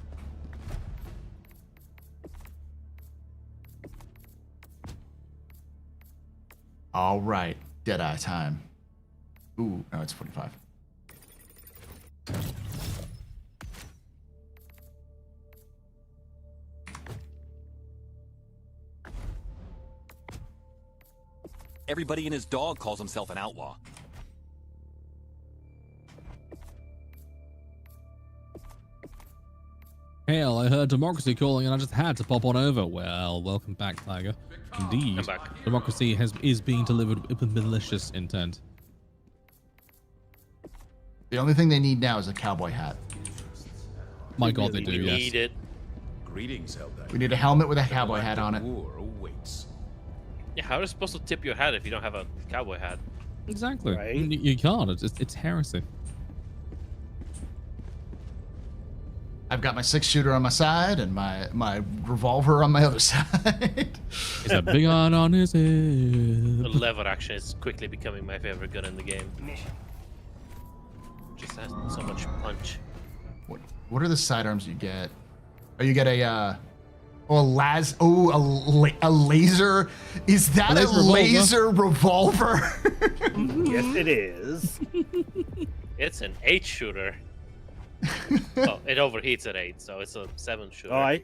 All right, Deadeye time. Ooh, no, it's 45. Everybody and his dog calls himself an outlaw. Hell, I heard democracy calling and I just had to pop on over. Well, welcome back, Tiger. Indeed, I'm back. Democracy is being delivered with malicious intent. The only thing they need now is a cowboy hat. My God, they do, We yes. need it. Greetings, Helldivers. We need a helmet with a cowboy hat on it. War awaits. Yeah, how are you supposed to tip your hat if you don't have a cowboy hat? Exactly. Right. You can't. It's heresy. I've got my 6-shooter on my side and my revolver on my other side. He's a big iron on his The head. lever action is quickly becoming my favorite gun in the game. Just has so much punch. What are the sidearms you get? Oh, you get a laser. Is that a laser revolver? Yes, it is. It's an 8-shooter. Oh, it overheats at 8, so it's a 7-shooter. Oh,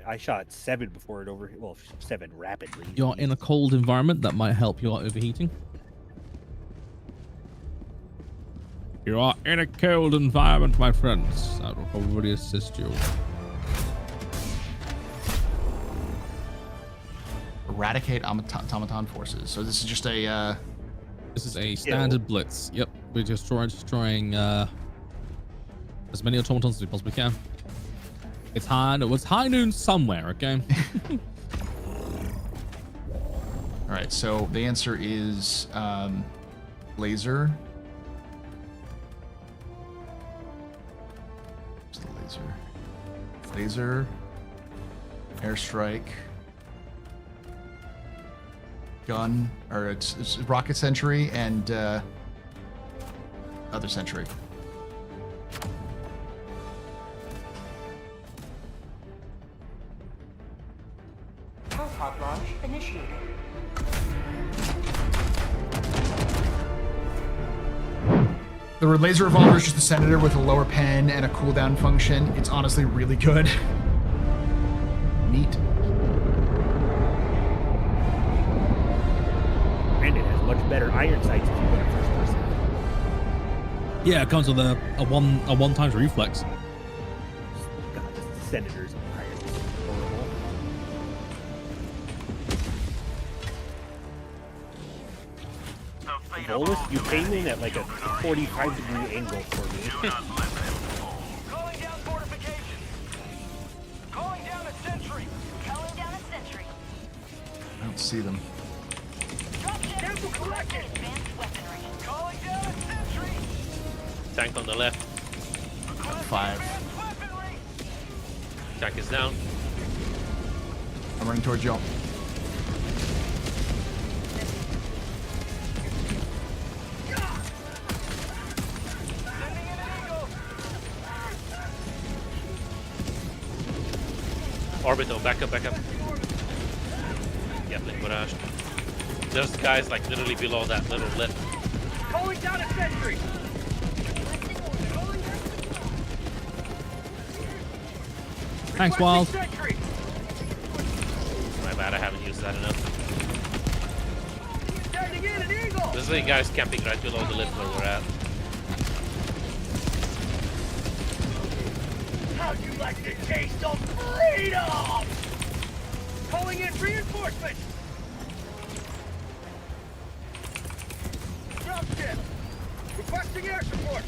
I shot 7 before it overheat. Well, 7 rapidly. You're in a cold environment that might help your overheating. You are in a cold environment, my friends. That will probably assist you. Eradicate automaton forces. So this is just a. This is a standard blitz. Yep, we're just destroying as many automatons as we possibly can. It's high noon somewhere, okay? All right, so the answer is laser. What's the laser? Laser, airstrike, gun, or it's rocket sentry and other sentry. Pod launch initiated. The laser revolver is just the Senator with a lower pen and a cooldown function. It's honestly really good. Neat. And it has much better iron sights if you put it first person. Yeah, it comes with a one times reflex. God, the Senator's iron is horrible. Bolus, you came in at like a 45-degree angle for me. Calling down fortifications. Calling down a sentry. Calling down a sentry. I don't see them. Sample collected. Advanced weaponry. Calling down a sentry. Tank on the left. 5. Tank is down. I'm running towards y'all. Orbital, back up, back up. Yep, liquidage. There's guys like literally below that little lip. Calling down a sentry. Thanks, Wild. My bad, I haven't used that enough. Sending in an eagle. There's the guys camping right below the lip where we're at. How'd you like to taste of freedom? Calling in reinforcements. Dropship. Requesting air support.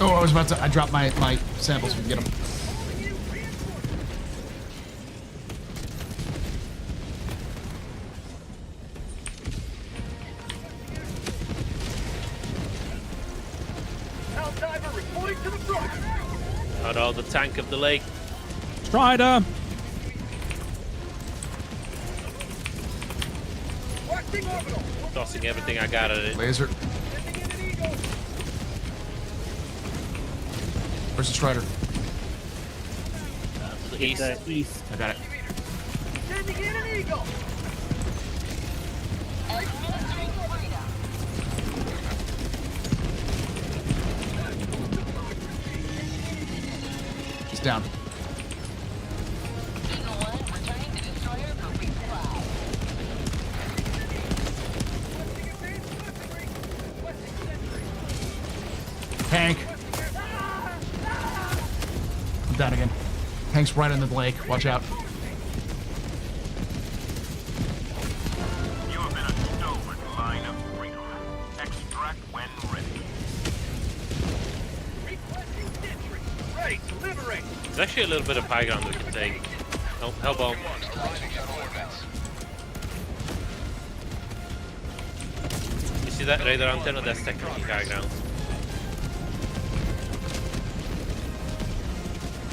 Oh, I was about to. I dropped my samples. We can get them. Diver reporting to the front. Oh no, the tank of the lake. Strider. Watching orbital. Tossing everything I got at it. Laser. Where's the Strider? To the east. East. I got it. Sending in an eagle. It's down. Tank. I'm down again. Tank's right on the lake. Watch out. You have been a stolen line of freedom. Extract when ready. Requesting sentry. Ready to liberate. There's actually a little bit of high ground we can take. Oh, hellbomb. You see that radar antenna? That's technically high ground.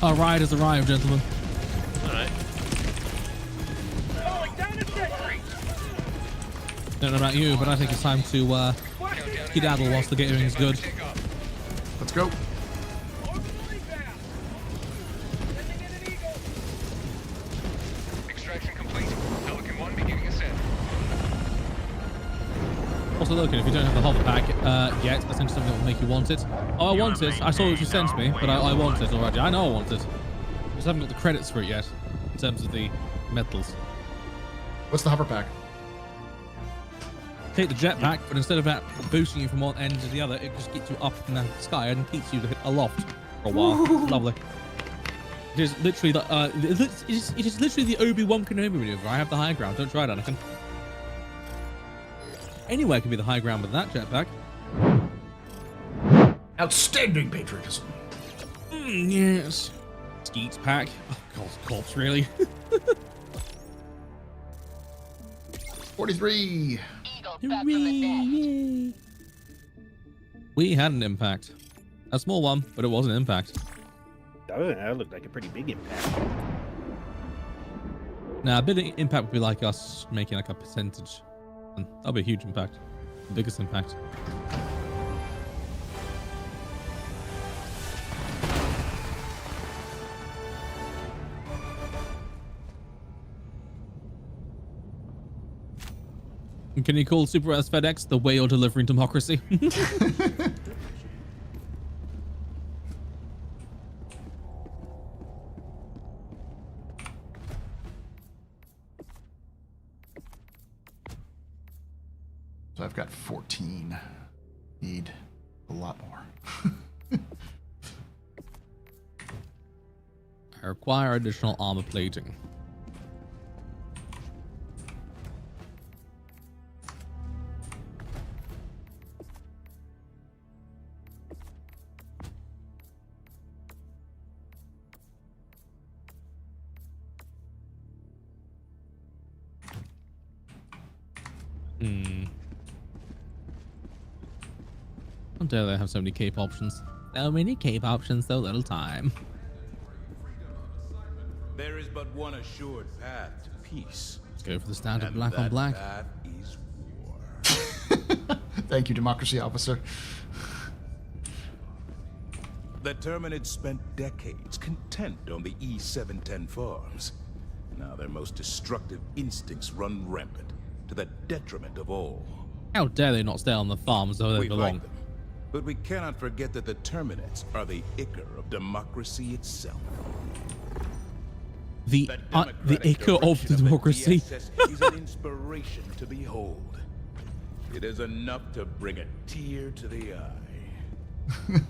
Our ride has arrived, gentlemen. Alright. Calling down a sentry. Don't know about you, but I think it's time to skedaddle whilst the getting is good. Let's go. Extraction complete. Pelican 1 beginning ascent. Also, looking, if you don't have the hover pack yet, I think something that will make you want it. Oh, I want it. I saw what you sent me, but I want it already. I know I want it. I just haven't got the credits for it yet, in terms of the medals. What's the hover pack? Take the jetpack, but instead of that boosting you from one end to the other, it just gets you up in the sky and keeps you aloft for a while. It's lovely. It is literally the it is literally the Obi-Wan Kenobi maneuver. I have the high ground. Don't try it, Anakin. Anywhere can be the high ground with that jetpack. Outstanding patriotism. Yes. Skeets pack. Oh god, corpse really. 43. Hooray. We had an impact. A small one, but it was an impact. That looked like a pretty big impact. Now, a bit of impact would be like us making like a percentage. And that'll be a huge impact. Biggest impact. Can you call Super S FedEx the way you're delivering democracy? So I've got 14. Need a lot more. I require additional armor plating. How dare they have so many cape options? So many cape options, so little time. There is but one assured path to peace. Let's go for the standard And black on that black. path is war. Thank you, democracy officer. The Terminids spent decades content on the E710 farms. Now their most destructive instincts run rampant, to the detriment of all. How dare they not stay on the farms where they We belong? fight them, but we cannot forget that the Terminids are the ichor of democracy itself. The ichor of the democracy. is an inspiration to behold. It is enough to bring a tear to the eye.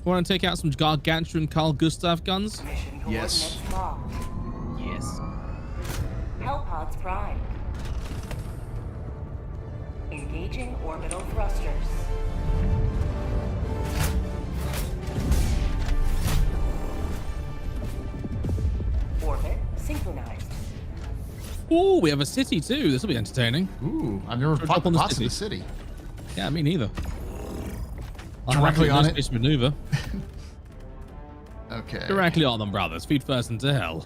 Want to take out some gargantuan Carl Gustav guns? Yes. Yes. Hellpods prime. Engaging orbital thrusters. Orbit synchronized. Ooh, we have a city too. This will be entertaining. Ooh, I've never Drop fought on the the boss in city. the city. Yeah, me neither. Directly on it. Space maneuver. Okay. Directly on them, brothers. Feet first into hell.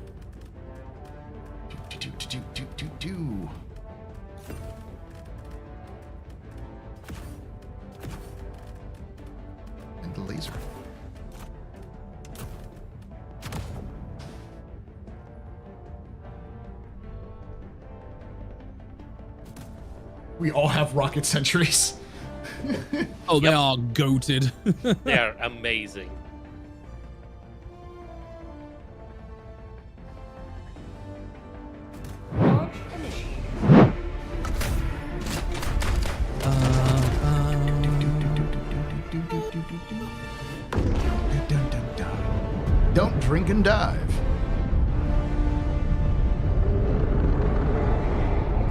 Do. And the laser. We all have rocket sentries. Oh, they are goated. They are amazing. Launch initiated. Don't drink and dive.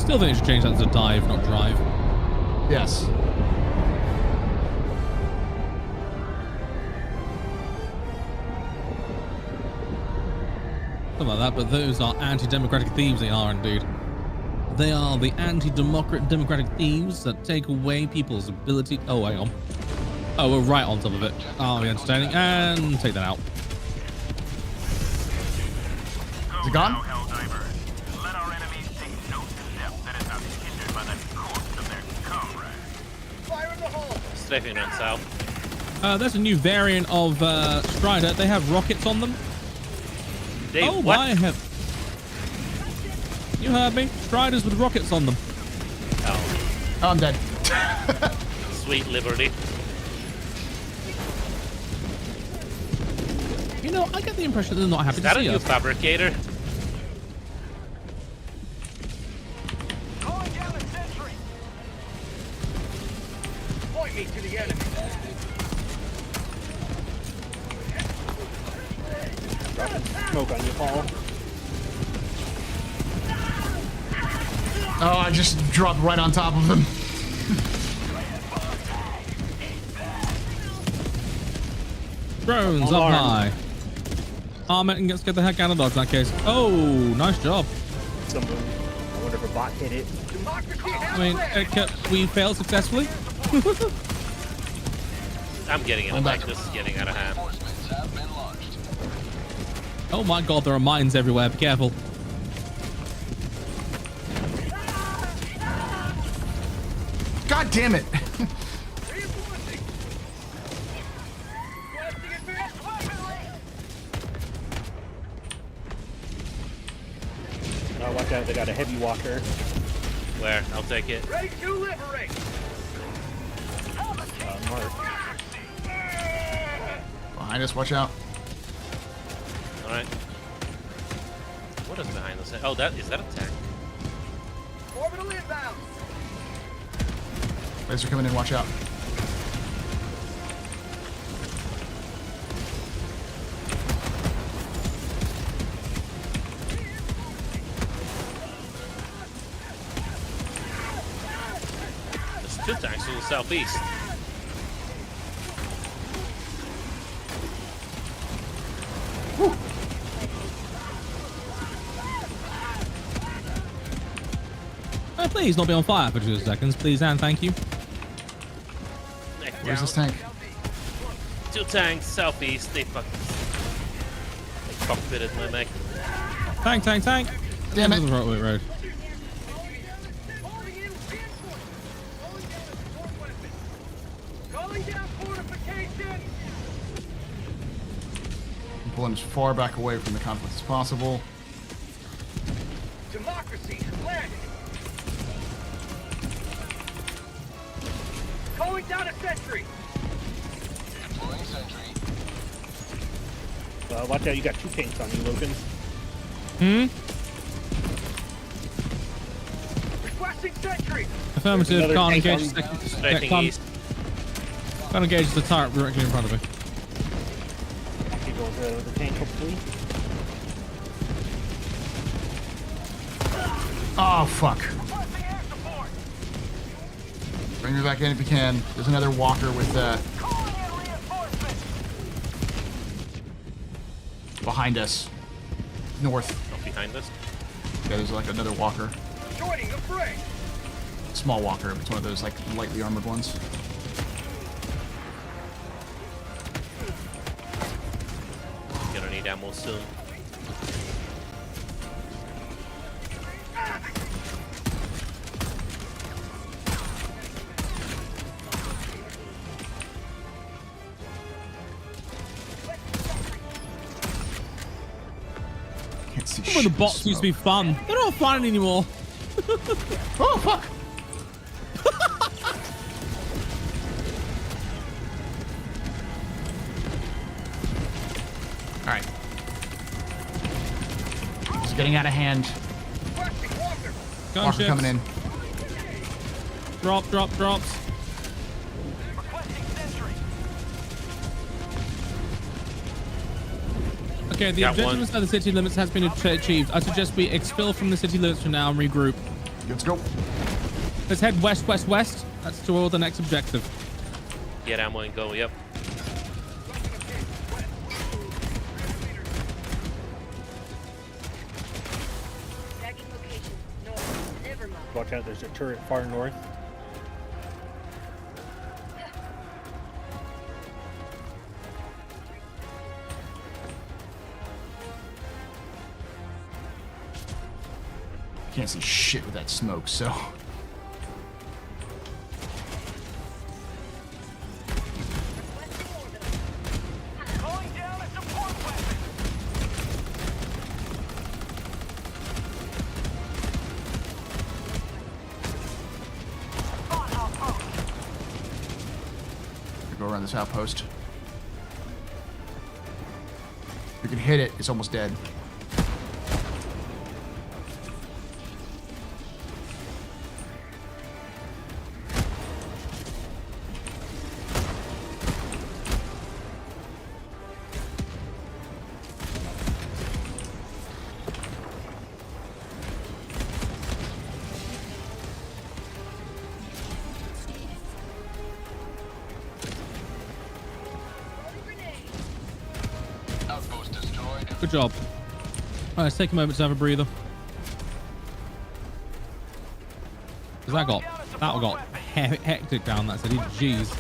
Still think you should change that to dive, not drive. Yes. Something like that, but those are anti-democratic thieves, they are indeed. They are the anti-democratic thieves that take away people's ability. Oh, hang on. Oh, we're right on top of it. Oh, be entertaining. And take that out. Is it gone? Let our enemies take no step that is not hindered by the corpse of their comrade. Fire in the hole! Strafing around south. There's a new variant of Strider. They have rockets on them. Dave, what? I have. You heard me. Striders with rockets on them. Oh. I'm dead. Sweet liberty. You know, I get the impression they're not happy Is that to a see new us. fabricator? Calling down a sentry. Point me to the enemy. Dropping smoke on you, Paul. Oh, I just dropped right on top of him. Drones up Alarm. high. Arm it and get the heck out of dodge in that case. Oh, nice job. Someone, I wonder if a bot hit it. I mean, we failed successfully. I'm getting in I'm the back. back. This is getting out of hand. Oh my god, there are mines everywhere. Be careful. God damn it! Oh, watch out, they got a heavy walker. Where? I'll take it. Ready to liberate! Mark. Behind us, watch out. Alright. What is behind us? Oh, is that a tank? Orbital inbound! Laser coming in, watch out. There's 2 tanks to the southeast. Please not be on fire for 2 seconds, please, and thank you. Where's this tank? 2 tanks southeast. They cockpitted my mech. Tank. Damn it. Road. Calling down fortification! I'm pulling as far back away from the conflict as possible. Democracy has landed! Calling down a sentry! Deploying sentry. Watch out, you got 2 tanks on you, Logan. Requesting sentry! Affirmative, can't engage the east. Can't engage the turret directly in front of me. You go over the tank, hopefully. Oh, fuck. Bring me back in if you can. There's another walker with behind us. North. Not behind us. Yeah, there's like another walker. Joining the fray! Small walker. It's one of those like lightly armored ones. Gonna need ammo soon. Can't see Remember shit. the bots used to be fun. They're not fun anymore. Oh, fuck. All right. It's getting out of hand. Walker coming in. Drops. Okay, the objective inside the city limits has been achieved. I suggest we expel from the city limits for now and regroup. Let's go. Let's head west. That's toward the next objective. Get ammo and go, yep. Watch out, there's a turret far north. Can't see shit with that smoke, so. Go around this outpost. If you can hit it, it's almost dead. Good job. Alright, let's take a moment to have a breather. Because that got hectic down that city. Jeez.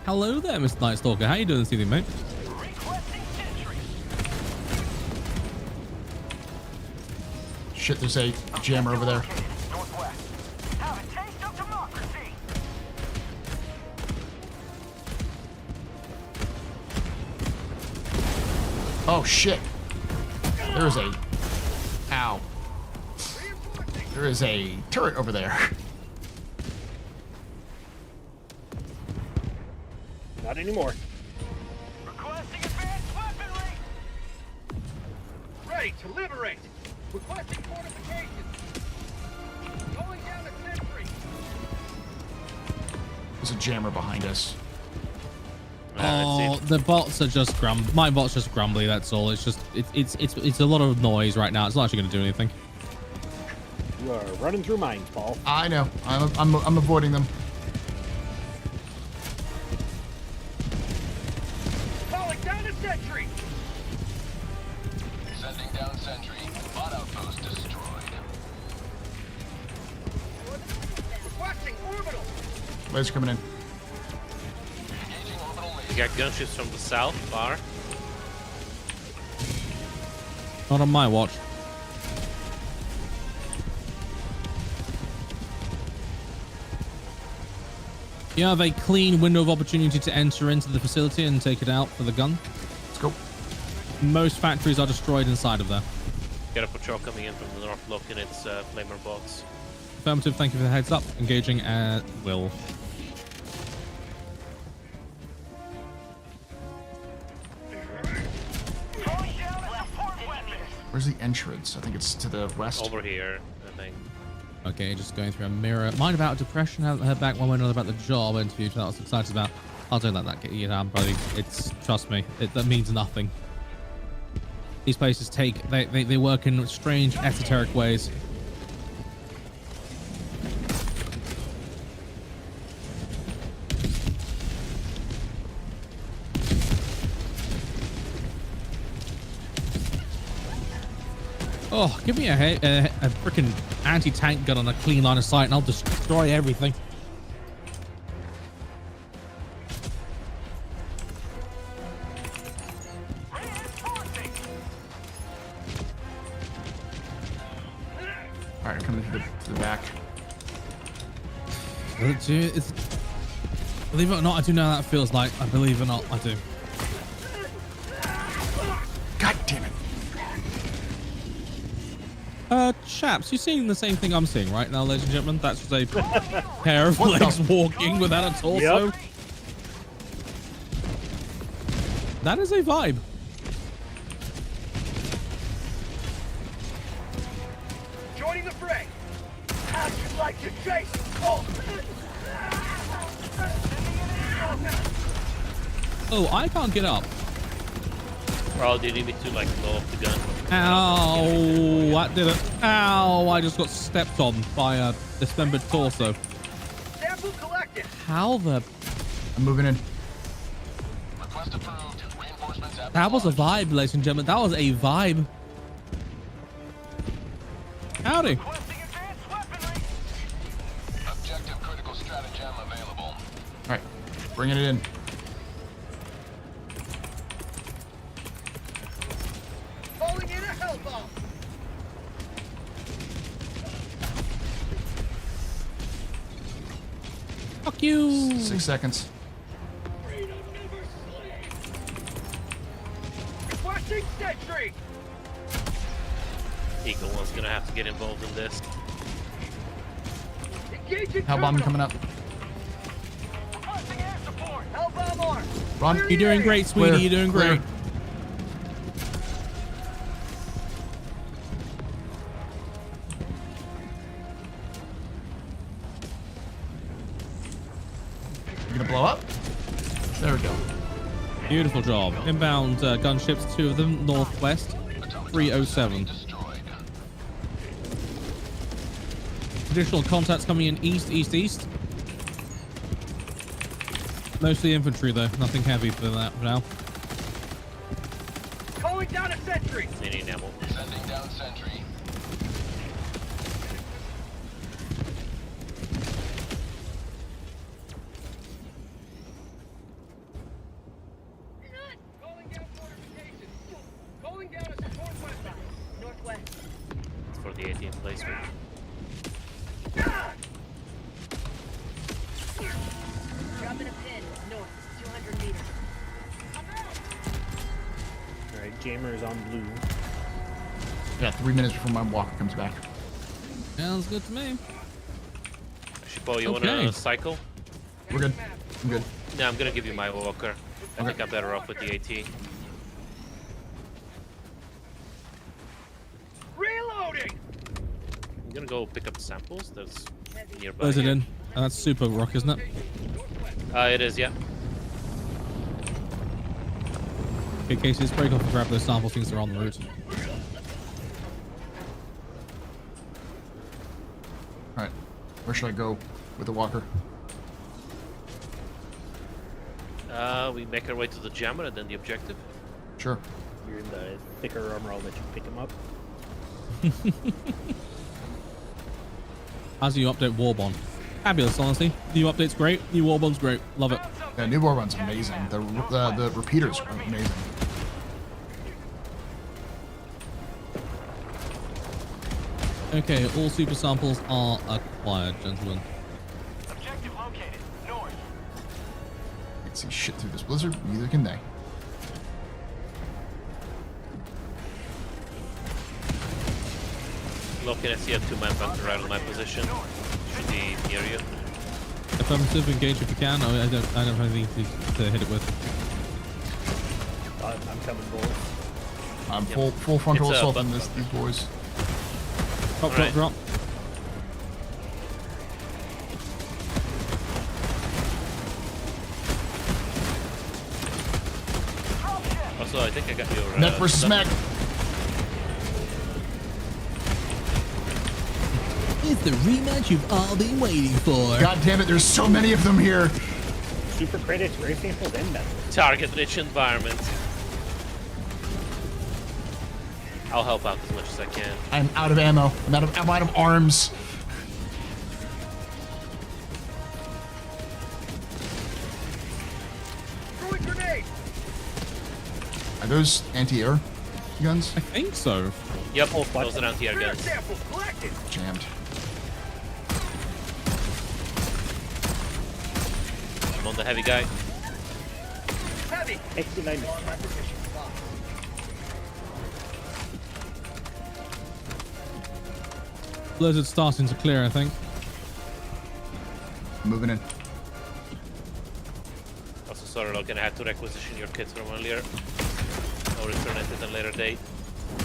Hello there, Mr. Night Stalker. How you doing this evening, mate? Shit, there's a jammer over there. Oh shit. There is a... Ow. There is a turret over there. Not anymore. Requesting advanced weaponry! Ready to liberate. Requesting fortifications. Going down a sentry. There's a jammer behind us. Oh, the bots are just my bot's just grumbly. That's all. It's just it's a lot of noise right now. It's not actually going to do anything. You are running through mines, Paul. I know. I'm avoiding them. Calling down a sentry. Sending down sentry. Bot outpost destroyed. Requesting orbital. Laser coming in. You got gunships from the south, far. Not on my watch. You have a clean window of opportunity to enter into the facility and take it out for the gun. Let's go. Most factories are destroyed inside of there. Got a patrol coming in from the north block in its flamer box. Affirmative, thank you for the heads up. Engaging at will. Where's the entrance? I think it's to the west. Over here, I think. Okay, just going through a mirror. Mind about depression, haven't heard back one way or another about the job interview that I was excited about. I'll don't let that get you down, buddy. Trust me, that means nothing. These places they work in strange, esoteric ways. Oh, give me a freaking anti-tank gun on a clean line of sight and I'll destroy everything. Alright, I'm coming to the back. Believe it or not, I do know how that feels like. I believe it or not, I do. God damn it. Chaps, you're seeing the same thing I'm seeing right now, ladies and gentlemen. That's just a pair of legs walking without a torso. Yep. That is a vibe. Joining the fray. How'd you like to chase? Oh, I can't get up. Bro, do you need me to like blow up the gun? Ow, that did it. Ow, I just got stepped on by a dismembered torso. Sample collected. How the... I'm moving in. Request approved. Reinforcements have That was a vibe, ladies and gentlemen. That was a vibe. Howdy. objective critical stratagem available. Alright, bringing it in. Calling in a hell bomb. Fuck you. 6 seconds. Requesting sentry. Eagle One's gonna have to get involved in this. Engaging Hell bomb coming up. Requesting air support. Hell bomb arm. Run. You're doing great, sweetie. Clear. You're doing Clear. great. You're gonna blow up? There we go. Beautiful job. Inbound gunships, 2 of them, northwest, 307. Additional contacts coming in east, east, east. Mostly infantry though, nothing heavy for that for now. Calling down a sentry. Any ammo. Sending down sentry. Calling down a support weapon. Northwest. It's for the 18th placement. Dropping a pin. North. 200 meters. All right, Alright, Jammer is on blue. Yeah, 3 minutes before my walker comes back. Sounds good to me. Shippo, you wanna cycle? We're good. I'm good. No, I'm gonna give you my walker. I Okay. think I'm better off with the AT. Reloading! I'm gonna go pick up the samples. That's nearby. Where's it in? Oh, that's super rock, isn't it? It is, yeah. Okay, Casey, let's break off and grab those sample things that are on the route. Alright. Where should I go with the walker? We make our way to the jammer and then the objective. Sure. You're in the thicker armor, I'll let you pick him up. How's the new update Warbond? Fabulous, honestly. New update's great. New Warbond's great. Love it. Yeah, new Warbond's amazing. The repeaters are amazing. Okay, all super samples are acquired, gentlemen. Objective located. North. I can see shit through this blizzard. Neither can they. Looking, I see a two-man bunker right on my position. Should be near you. Affirmative, engage if you can. Oh, I don't have anything to hit it with. I'm coming, boys. I'm full frontal It's a assault on button. these boys. Drop, Alright. drop. Also, I think I got your... Neck versus stuff. smack. It's the rematch you've all been waiting for. God damn it, there's so many of them here. Super credits, rare samples, and medals. Target-rich environment. I'll help out as much as I can. I'm out of ammo. I'm out of arms. Throwing grenade! Are those anti-air guns? I think so. Yep, those are anti-air Rare guns. samples collected! Jammed. I'm on the heavy guy. Heavy! Expedite. Blizzard's starting to clear, I think. Moving in. Also, sorry, Logan, I had to requisition your kits from earlier. I'll return it at a later date.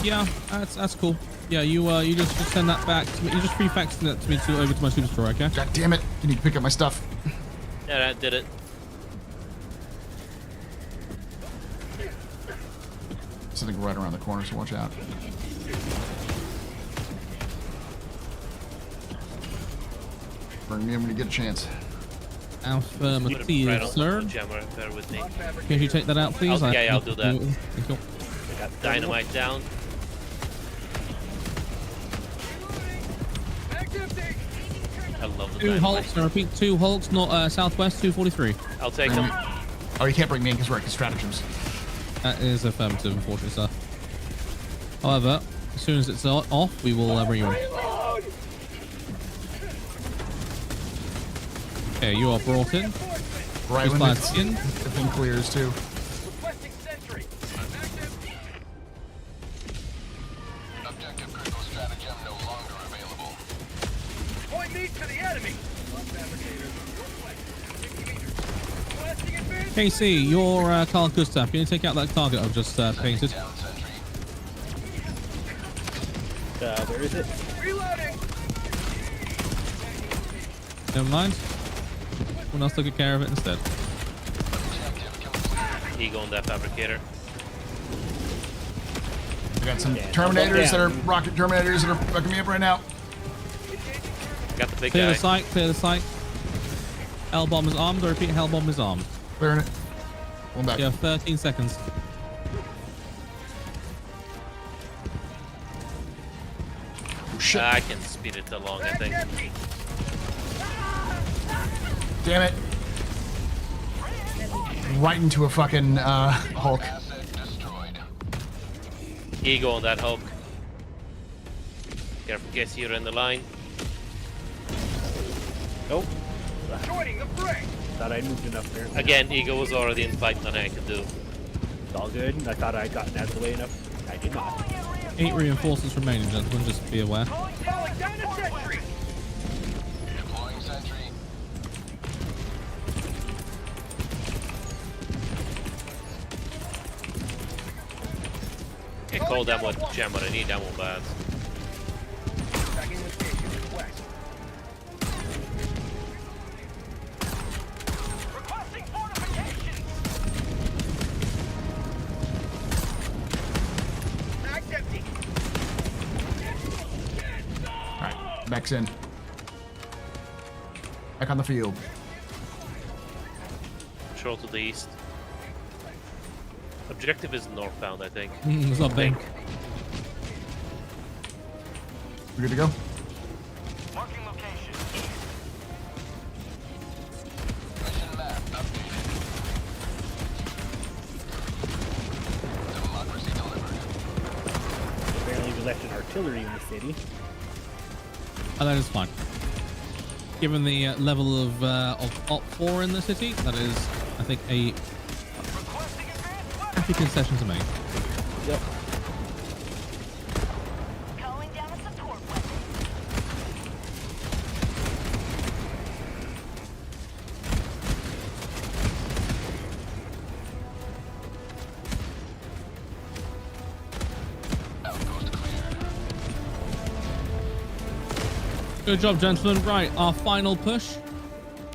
Yeah, that's cool. Yeah, you just send that back to me. You just free-faxed it to me over to my superstore, okay? God damn it. You need to pick up my stuff. Yeah, that did it. Something right around the corner, so watch out. Bring me in when you get a chance. Affirmative, Right on sir. the jammer, bear with me. Can you take that out, please? Yeah, I'll do that. Thank you. I got dynamite down. I love the Two dynamite. Hulks, I repeat, 2 Hulks, not Southwest 243. I'll take them. Oh, you can't bring me in because we're at stratagems. That is affirmative, unfortunately, sir. However, as soon as it's off, we will bring you in. Okay, you are brought in. Right when Fired it's skin. the thing clears too. Requesting sentry! Objective critical stratagem no longer available. Point me to the enemy! Blasting advance! Casey, your Carl Gustav, can you take out that target I've just painted? Where is it? Reloading! Never mind. Someone else took care of it instead. Eagle on that fabricator. We got some Terminators that are rocket Terminators that are fucking me up right now. Got the big Clear guy. the site, clear the site. Hellbomb is armed, I repeat, Hellbomb is armed. Clearing it. One back. You have 13 seconds. Oh, shit. I can speed it along, I think. Damn it. Right into a fucking Hulk. Eagle on that Hulk. Careful, Casey, you're in the line. Nope. Joining the fray! Thought I moved enough there. Again, Eagle was already in fight, nothing I could do. It's all good. I thought I'd gotten out of the way enough. I did not. 8 reinforcements remaining, gentlemen. Just be aware. Calling down a sentry! Deploying sentry. Can't call that one jam what I need, that one bad. Tracking location request. Requesting fortifications! Mag's empty. Alright, Beck's in. Back on the field. Control to the east. Objective is northbound, I think. It's not big. We good to go? Marking location. Mission map updated. Democracy delivered. Apparently we left an artillery in the city. And that is fine. Given the level of Op 4 in the city, that is, I think, a happy concession to make. Yep. Calling down a support weapon. Outpost clear. Good job, gentlemen. Right, our final push.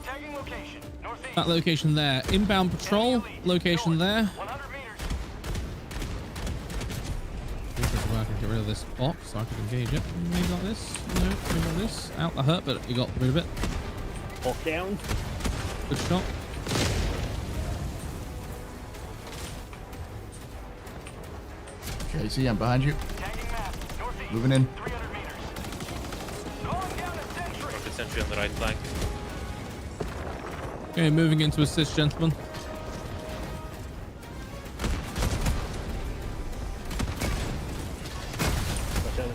Tagging location. Northeast. That location there. Inbound patrol. Location there. 100 meters. I can get rid of this box so I can engage it. Maybe like this. No, maybe like this. Out, that hurt, but you got rid of it. Hulk down. Good shot. Okay, see, I'm behind you. Tagging map. Northeast. Moving in. 300 meters. Calling down a sentry. Rocket sentry on the right flank. Okay, moving in to assist, gentlemen.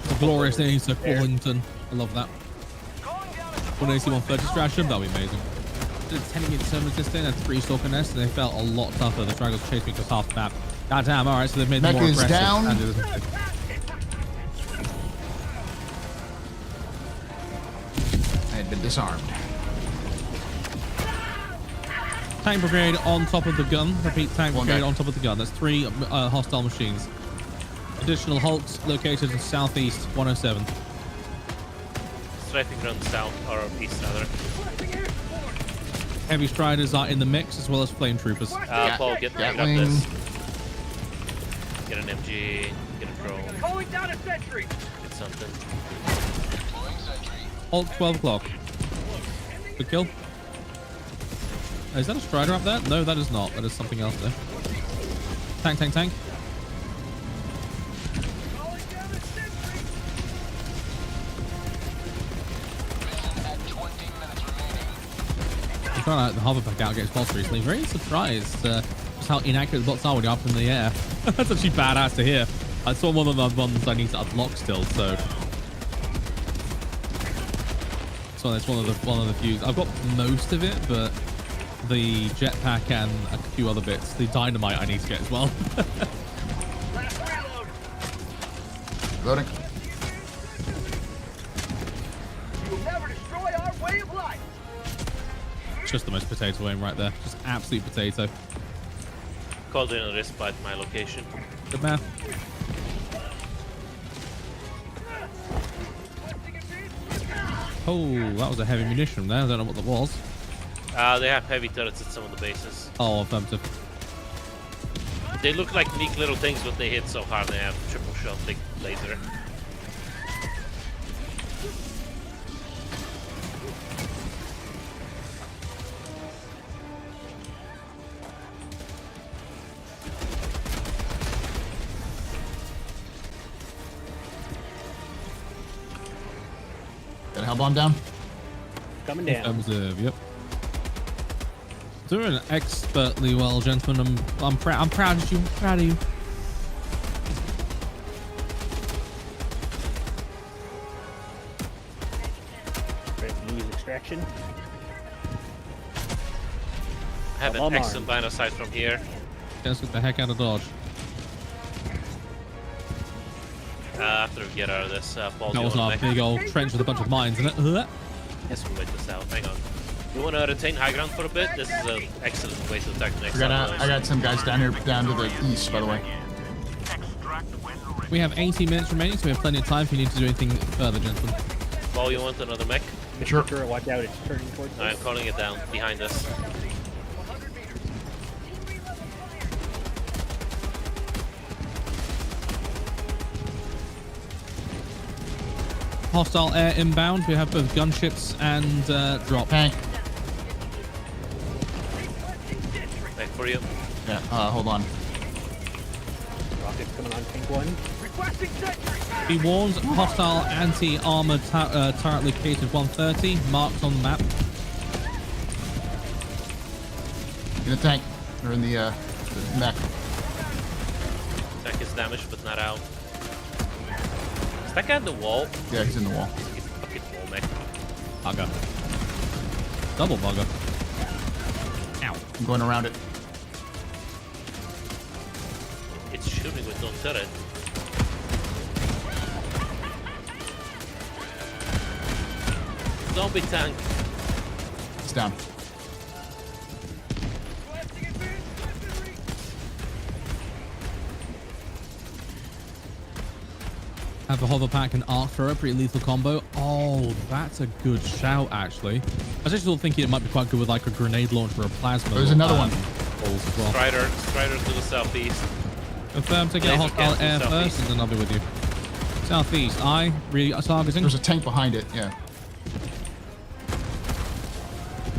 The glorious days of Quillington. I love that. When AC 130 stratagem, that'll be amazing. Did 10 against Sermon System and 3 Stalker Nest, and they felt a lot tougher. The Stragglers chased me across half the map. Goddamn, alright, so they've made them more Mech is aggressive. down. I had been disarmed. Tank Brigade on top of the gun. Repeat, Tank One Brigade guy. on top of the gun. That's 3 hostile machines. Additional hulks located in southeast 107. Strafing around south, or east rather. Heavy Striders are in the mix as well as Flame Troopers. Paul, get up Gatling. this. Get an MG, get a drone, Calling down a sentry. get something. Deploying sentry. Hulk 12 o'clock. Good kill. Is that a Strider up there? No, that is not. That is something else there. Tank, tank, tank. Calling down a sentry. Mission at 20 minutes remaining. I'm trying to hover back out against bots recently. Very surprised just how inaccurate the bots are when you're up in the air. That's actually badass to hear. I saw one of the ones I need to unlock still, so. So that's one of the few. I've got most of it, but the jetpack and a few other bits. The dynamite I need to get as well. Last reload. Loading. You will never destroy our way of life. Just the most potato aim right there. Just absolute potato. Called in a respite at my location. Good man. Oh, that was a heavy munition there. I don't know what that was. They have heavy turrets at some of the bases. Oh, affirmative. They look like neat little things, but they hit so hard they have triple shot, big laser. Got a hell bomb down. Coming down. Affirmative, yep. Doing expertly well, gentlemen. I'm proud. I'm proud of you. Proud of you. Ready to lose extraction. I have I'm an armed. excellent line of sight from here. Let's get the heck out of Dodge. After we get out of this, Paul, That was our big old trench with a bunch of mines in it. Yes, we'll wait this out. Hang on. You want to retain high ground for a bit? This is an excellent way to attack the next I got some guys down here, down to the east, by the way. We have 80 minutes remaining, so we have plenty of time if you need to do anything further, gentlemen. Paul, you want another mech? Sure. Watch out, it's turning towards us. I'm calling it down behind us. Hostile air inbound. We have both gunships and drop. Tank. Back for you. Yeah, hold on. Rockets coming on pink 1. Requesting sentry. Be warned, hostile anti-armored turret located 130, marked on the map. In the tank, or in the mech. Tank is damaged, but not out. Is that guy in the wall? Yeah, he's in the wall. He's a fucking wall mech. Bugger. Double bugger. Ow. I'm going around it. It's shooting with no turret. Zombie tank. It's down. Have a hover pack and arc thrower, pretty lethal combo. Oh, that's a good shout, actually. I was actually thinking it might be quite good with like a grenade launcher or a plasma. There's another one. Balls as well. Strider to the southeast. Confirm to get hostile air first, and then I'll be with you. Southeast, targeting. There's a tank behind it, yeah.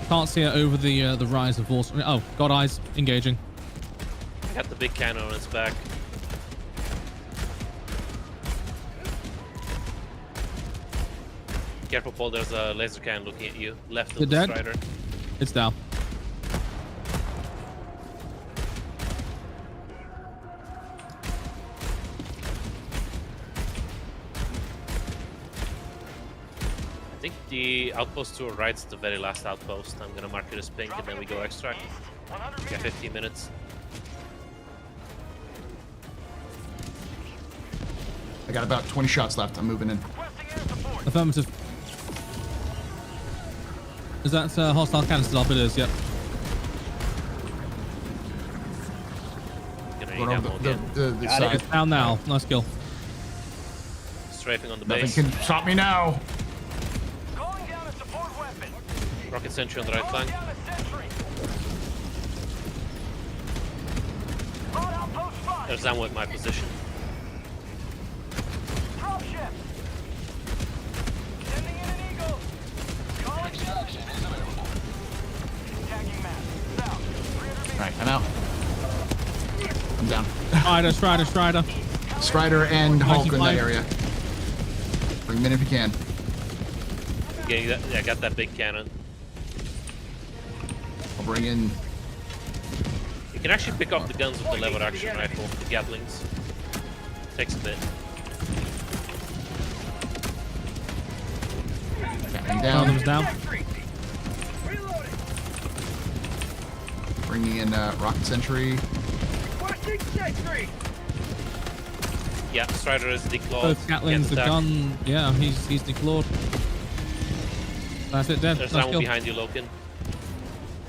Can't see it over the rise of force. Oh, got eyes. Engaging. Got the big cannon on its back. Careful, Paul. There's a laser cannon looking at you. Left of the dead? Strider. It's down. I think the outpost to our right's the very last outpost. I'm gonna mark it as pink, and then we go extract. We got 15 minutes. I got about 20 shots left. I'm moving in. Affirmative. Is that hostile cannon still up? It is, yep. Gonna Going need over ammo the again. side. It's down now. Nice kill. Strafing on the Nothing base. can stop me now. Calling down a support weapon. Rocket sentry on the right flank. Down a sentry. Brought outpost 5. There's ammo at my position. Dropship. Sending in an eagle. Calling action is available. Tagging map. South. 300 meters. Alright, I'm out. I'm down. Strider. Strider and Hulk in that area. Bring them in if you can. Yeah, I got that big cannon. I'll bring in. You can actually pick up the guns with the lever action rifle, the Gatlings. Takes a bit. Gatling down. Down. Bringing in rocket sentry. Requesting sentry. Yeah, Strider is declawed. Both Gatlings, the gun. Yeah, he's declawed. That's it, dead. There's Nice ammo kill. behind you, Loken.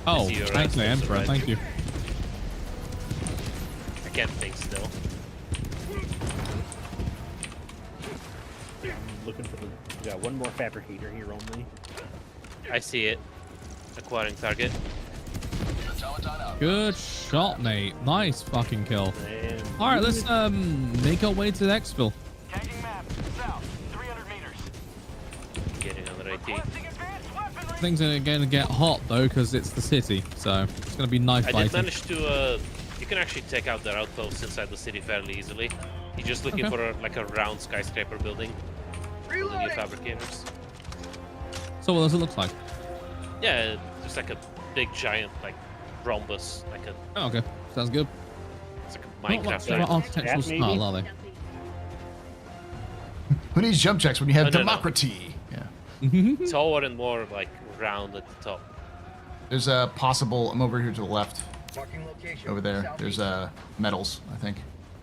Oh, I see your thanks, eyes, Emperor. right. Thank you. I can't think still. I'm looking for the. We got one more fabricator here only. I see it. Acquiring target. Good shot, mate. Nice fucking kill. And All right, let's make our way to the exfil. Tagging map. South. 300 meters. Getting on the AT. Things are going to get hot though because it's the city, so it's going to be knife I fighting. did manage to. You can actually take out their outposts inside the city fairly easily. You're just looking for like a round skyscraper building. Building your fabricators. So what does it look like? Yeah, just like a big giant like rhombus, like a. Oh, okay, sounds good. It's like a Not much Minecraft. of an architectural style, are they? Who needs jump checks when you have No. democracy? Yeah. Taller and more like round at the top. There's a possible. I'm over here to the left. Over there. There's metals, I think.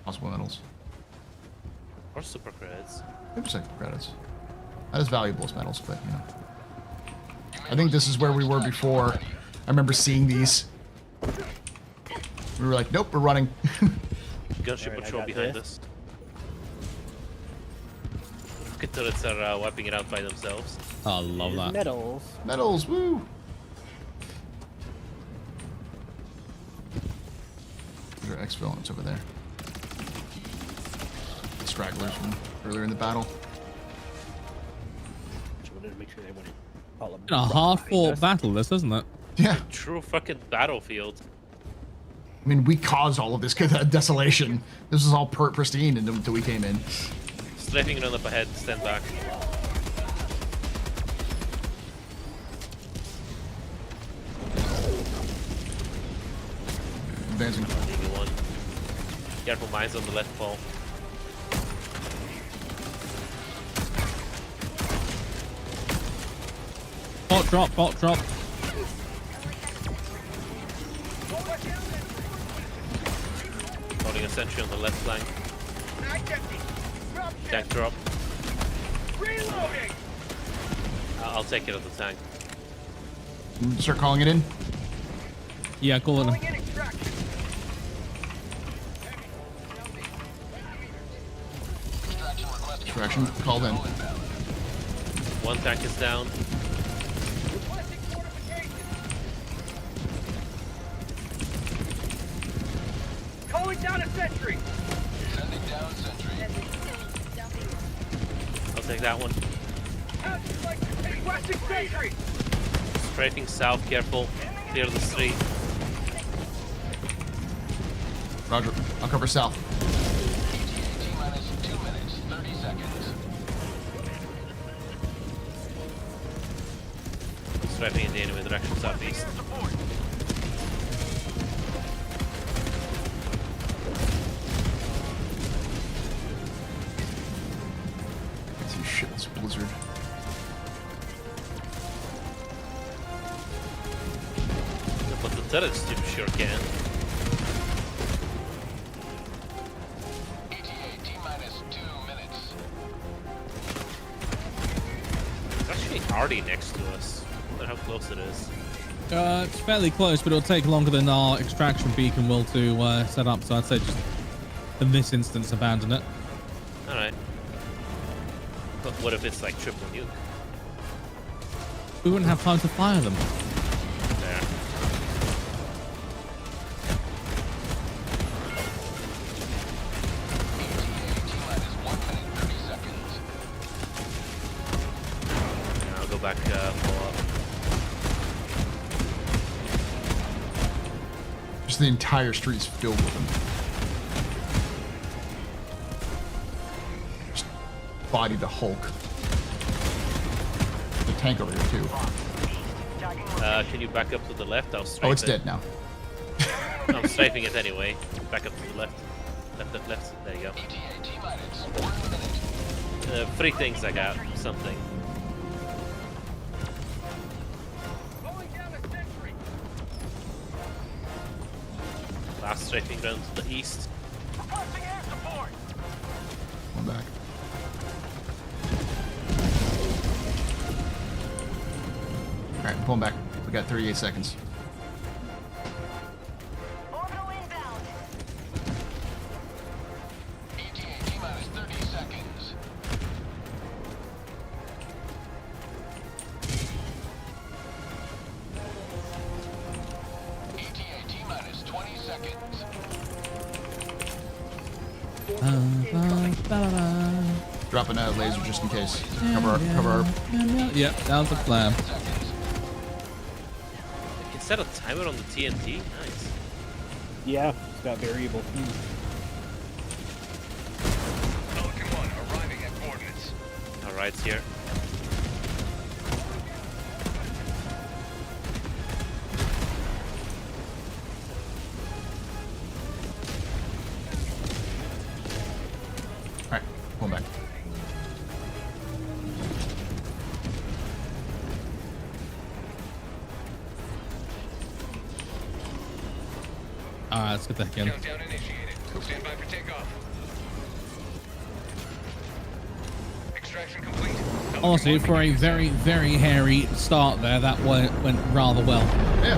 Possible metals. Or super credits. Maybe super credits. Not as valuable as metals, but you know. I think this is where we were before. I remember seeing these. We were like, nope, we're running. Gunship patrol behind us. Rocket turrets are wiping it out by themselves. I love that. Metals. Metals, woo! There's our exfil, it's over there. Stragglers from earlier in the battle. Just wanted to make sure they wouldn't follow In a hard-fought battle, this, isn't it? Yeah. True fucking battlefield. I mean, we caused all of this desolation. This was all pristine until we came in. Strafing run up ahead, stand back. Advancing. Leaving one. Careful, mines on the left pole. Bot drop, bot drop. Holding a sentry on the left flank. Tank drop. Reloading! I'll take it at the tank. Start calling it in. Yeah, call it in. Extraction called in. One tank is down. Calling down a sentry! Sending down sentry. I'll take that one. Requesting sentry! Strafing south, careful. Clear the street. Roger. I'll cover south. T-minus 2 minutes, 30 seconds. Strafing in the enemy direction southeast. Shit, this blizzard. But the turrets do sure can. ETA T-minus 2 minutes. It's actually already next to us. I wonder how close it is. It's fairly close, but it'll take longer than our extraction beacon will to set up, so I'd say just, in this instance, abandon it. Alright. But what if it's like triple nuke? We wouldn't have time to fire them. There. Yeah, I'll go back, follow up. Just the entire street's filled with them. Just body the Hulk. The tank over here too. Can you back up to the left? I'll strafe Oh, it's it. dead now. I'm strafing it anyway. Back up to the left. Left, left, left. There you go. 3 things I got. Something. Last strafing ground to the east. One back. Alright, I'm pulling back. We got 38 seconds. ETA T-minus 30 seconds. ETA T-minus 20 seconds. Dropping a laser just in case. Cover our. Yeah, down to plan. You can set a timer on the TNT. Nice. Yeah, it's got variable speed. Pelican 1 arriving at coordinates. Alright, here. Alright, pulling back. Alright, let's get the heck in. Countdown initiated. Stand by for takeoff. Extraction complete. Honestly, for a very, very hairy start there, that went rather well. Yeah.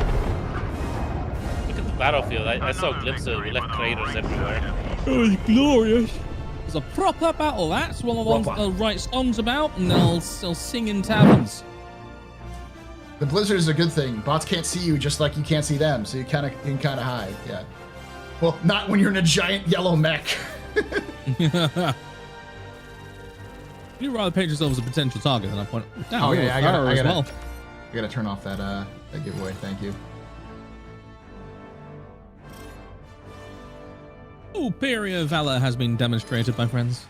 Look at the battlefield. I saw glimpses. We left craters everywhere. Oh, it's glorious. It's a proper battle. That's what I want to write songs about, and they'll sing in taverns. The blizzard is a good thing. Bots can't see you just like you can't see them, so you can kind of hide. Yeah. Well, not when you're in a giant yellow mech. You'd rather paint yourself as a potential target than I point. Damn, Oh yeah, I gotta well. turn off that giveaway. Thank you. Superior valor has been demonstrated, my friends.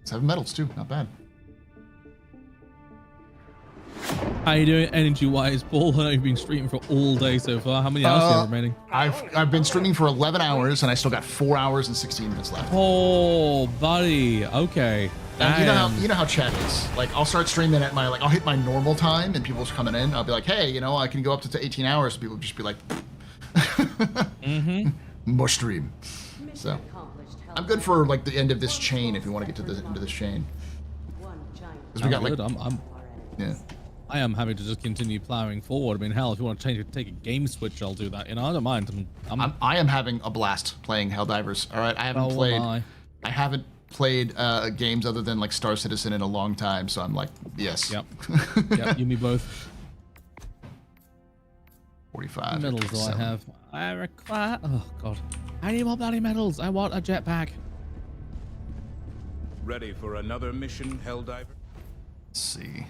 Seven medals too, not bad. How you doing energy-wise, Paul? I know you've been streaming for all day so far. How many hours do you have remaining? I've been streaming for 11 hours, and I still got 4 hours and 16 minutes left. Oh, buddy. Okay. And you know how chat is. Like, I'll start streaming at my, I'll hit my normal time, and people's coming in. I'll be like, hey, I can go up to 18 hours. And people will just be like, more stream. So, I'm good for, like, the end of this chain if you want to get to the end of this chain. Because we got, like... Yeah. I am happy to just continue plowing forward. I mean, hell, if you want to take a game switch, I'll do that. I don't mind. I am having a blast playing Helldivers. All right, I haven't played games other than like Star Citizen in a long time, so I'm like, yes. Yep. Yep. You and me both. 45 medals do I have? I require. Oh god, I need more bloody medals. I want a jetpack. Ready for another mission, Helldiver? Let's see.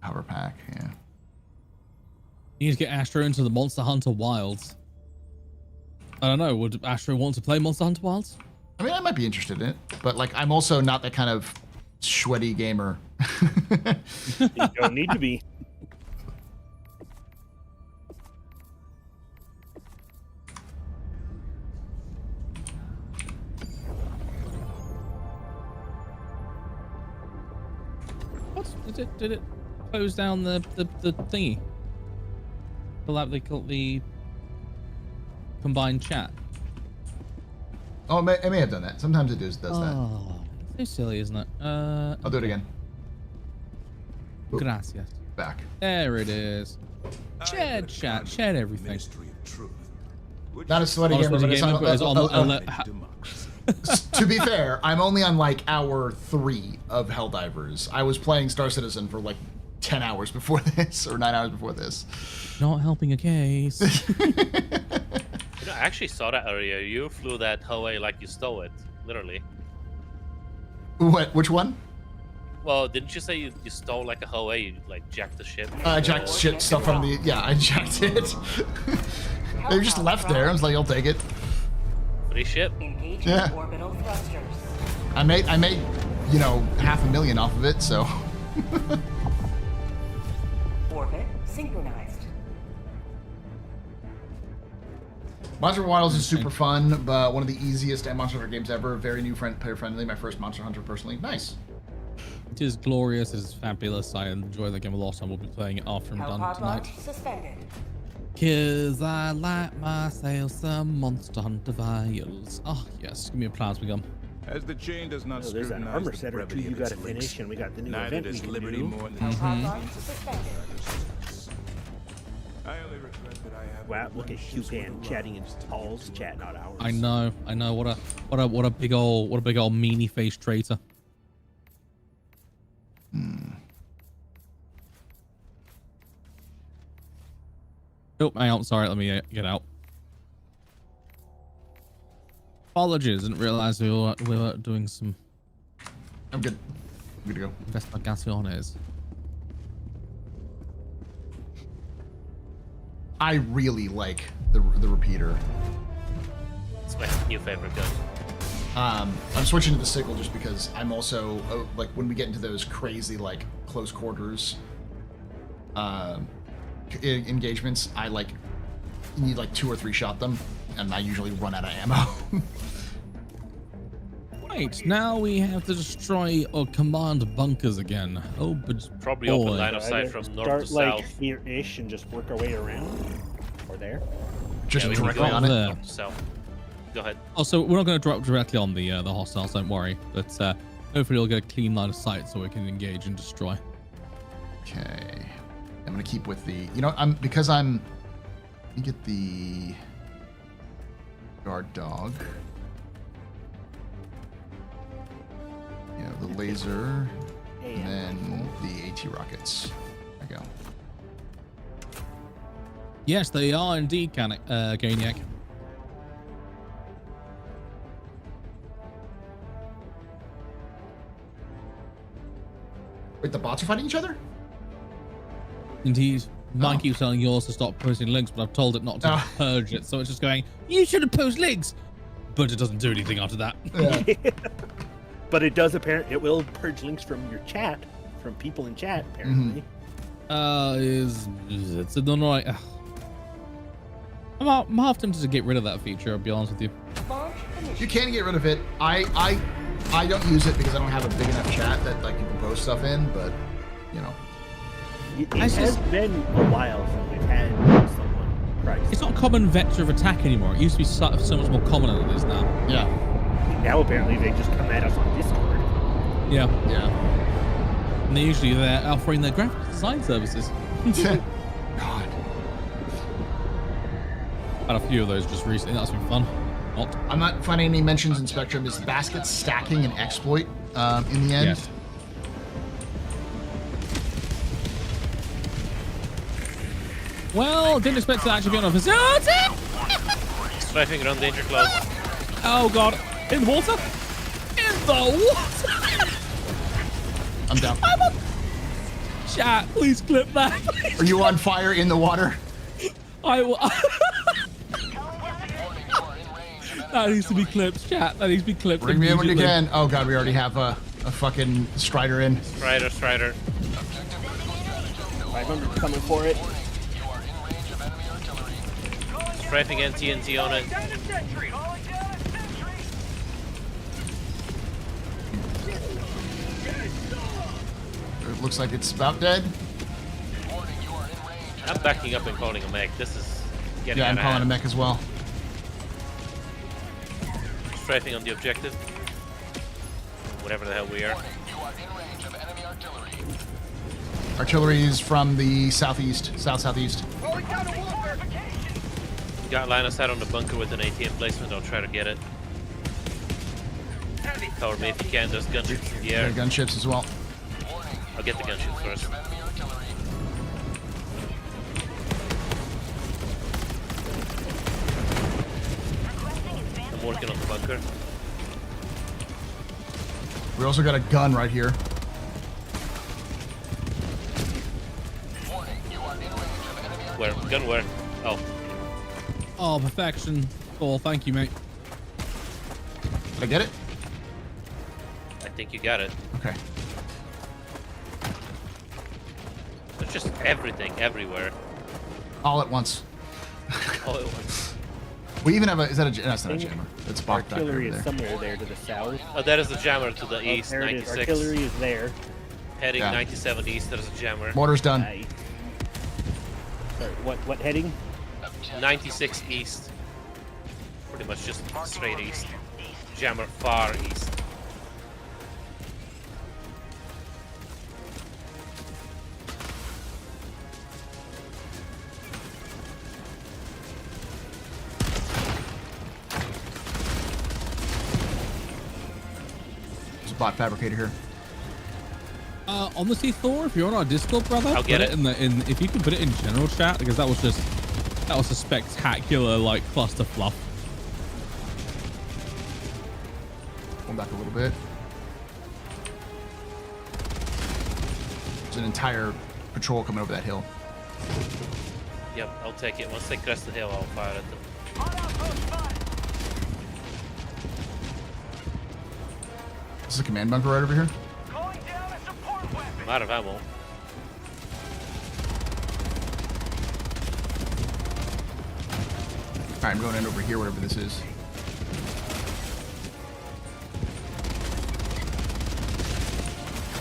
Power pack, yeah. You need to get Astro into the Monster Hunter Wilds. I don't know, would Astro want to play Monster Hunter Wilds? I mean, I might be interested in it, but like, I'm also not that kind of sweaty gamer. You don't need to be. What? Did it close down the thingy? They call the combined chat. Oh, it may have done that. Sometimes it does that. Oh, so silly, isn't it? I'll do it again. Gracias. Back. There it is. Shared chat, shared everything. Not a sweaty gamer, but it's on to be fair, I'm only on like hour 3 of Helldivers. I was playing Star Citizen for like 10 hours before this, or 9 hours before this. Not helping a case. I actually saw that earlier. You flew that away like you stole it, literally. What? Which one? Well, didn't you say you stole like a Huawei? You like jacked the ship? I jacked shit stuff from the. Yeah, I jacked it. They were just left there. I was like, I'll take it. Free ship. Yeah. I made, $500,000 off of it. So. Orbit synchronized. Monster Hunter Wilds is super fun, but one of the easiest Monster Hunter games ever. Very new player friendly. My first Monster Hunter personally. Nice. It is glorious. It is fabulous. I enjoy the game a lot. I will be playing it after I'm done tonight. Suspended. Cause I like myself some Monster Hunter Vials. Oh yes, give me a plasma gun. As the chain does not There's an armor set or two you gotta finish, and we got the new event we can do. Wow, look at Q-Pan chatting in Paul's chat, not ours. I know. What a big old meanie face traitor. Oh, hang on. Sorry, let me get out. Apologies, didn't realize we were doing some. I'm good. I'm good to go. Investigaciones. I really like the repeater. It's my new favorite gun. I'm switching to the sickle just because I'm also like when we get into those crazy like close quarters. engagements, I need like 2 or 3 shot them, and I usually run out of ammo. Right, now we have to destroy or command bunkers again. Oh, but Probably boy. open line of sight from north Start to like south. here-ish and just work our way around, or there. Just we can directly go on it. north to south. Go ahead. Oh, so we're not going to drop directly on the hostiles, don't worry. But hopefully we'll get a clean line of sight so we can engage and destroy. Okay. I'm gonna keep with the. You know, let me get the guard dog. You know, the laser, and then the AT rockets. There we go. Yes, they are indeed, Ganiac. Wait, the bots are fighting each other? Indeed. Mine keeps telling yours to stop posting links, but I've told it not to purge it. So it's just going, you shouldn't post links. But it doesn't do anything after that. Yeah. But it does apparently. It will purge links from your chat, from people in chat. Apparently. It's annoying. I'm half tempted to get rid of that feature. I'll be honest with you. You can get rid of it. I don't use it because I don't have a big enough chat that like people post stuff in. But you know, it has been a while since we've had someone price. It's not a common vector of attack anymore. It used to be so much more common than it is now. Yeah. Now apparently they just come at us on Discord. Yeah. Yeah. And they're usually there offering their graphic design services. God. Had a few of those just recently. That's been fun. Not. I'm not finding any mentions in Spectrum. Is basket stacking an exploit in the end? Yes. Well, didn't expect to actually be on a facility. Strafing around danger close. Oh god. In water? In the water? I'm down. I'm on. Chat, please clip that. Please. Are you on fire in the water? I will. That needs to be clipped, chat. That needs to be clipped. Bring me in when you can. Oh god, we already have a fucking Strider in. Strider. 500 coming for it. Strafing NTNT on it. It looks like it's about dead. I'm backing up and calling a mech. This is getting Yeah, I'm out of calling a hand. mech as well. Strafing on the objective. Whatever the hell we are. Artillery is from the southeast, southeast. Got line of sight on the bunker with an ATM placement. I'll try to get it. Cover me if you can. There's gunships in the air. There are gunships as well. I'll get the gunships first. I'm working on the bunker. We also got a gun right here. Where? Gun where? Oh. Oh, perfection. Oh, thank you, mate. Did I get it? I think you got it. Okay. There's just everything, everywhere. All at once. All at once. We even have a. Is that a? That's not a jammer. It's blocked back Artillery over is there. somewhere there to the south. Oh, that is the jammer to the Oh, east, there it is. 96. Artillery is there. Heading Yeah. 97 east, there's a jammer. Mortar's done. Nice. Sorry, what heading? 96 east. Pretty much just straight east. Jammer far east. There's a bot fabricator here. Honestly, Thor, if you're on our Discord, brother, I'll get put it in if you could put it in general chat, because that was a spectacular like cluster fluff. Going back a little bit. There's an entire patrol coming over that hill. Yep, I'll take it. Once they crest the hill, I'll fire at them. This is a command bunker right over here. I'm out of ammo. right, I'm going in over here, whatever this is.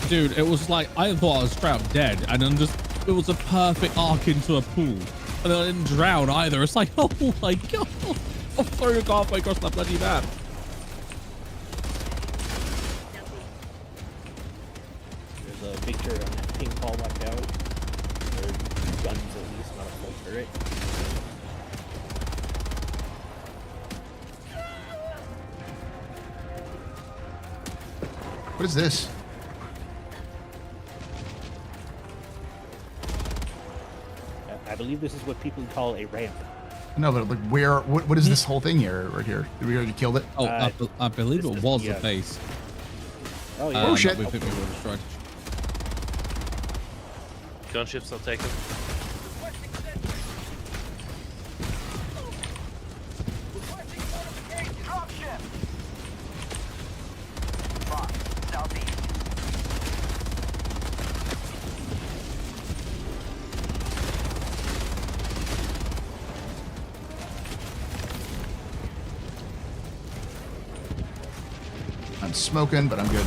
Dude, it was like, I thought I was straight up dead, and then just, it was a perfect arc into a pool. And I didn't drown either. It's like, oh my god. I'm throwing halfway across that bloody map. There's a big turret on that ping ball left out. Or guns at least, not a full turret. What is this? I believe this is what people call a ramp. No, but like, where? What is this whole thing here? Right here? Did we already killed it? Oh, I believe it was the base. Oh yeah. Oh shit! We think we were destroyed. Gunships, I'll take them. I'm smoking, but I'm good.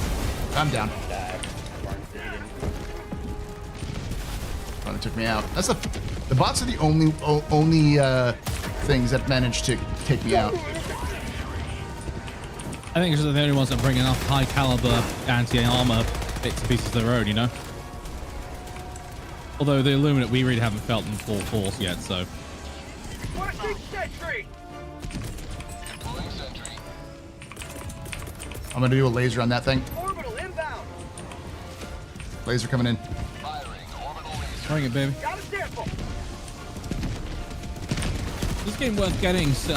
I'm down. Oh, it took me out. That's the bots are the only things that managed to take me out. I think it's just the only ones that bring enough high caliber anti-armor bits and pieces of their own, you know? Although the Illuminate we really haven't felt in full force yet, so. I'm gonna do a laser on that thing. Orbital inbound. Laser coming in. Bring it, baby. Got a sample. This game worth getting. Looks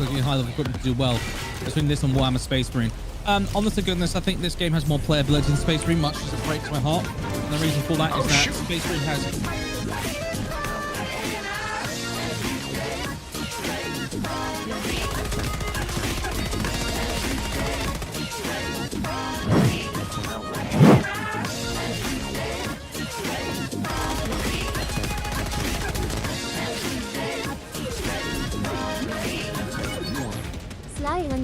like you high level equipment to do well. Between this and Warhammer Space Marine. Honest to goodness, I think this game has more playability than Space Marine, much as it breaks my heart. And the reason for that is that Space Marine has.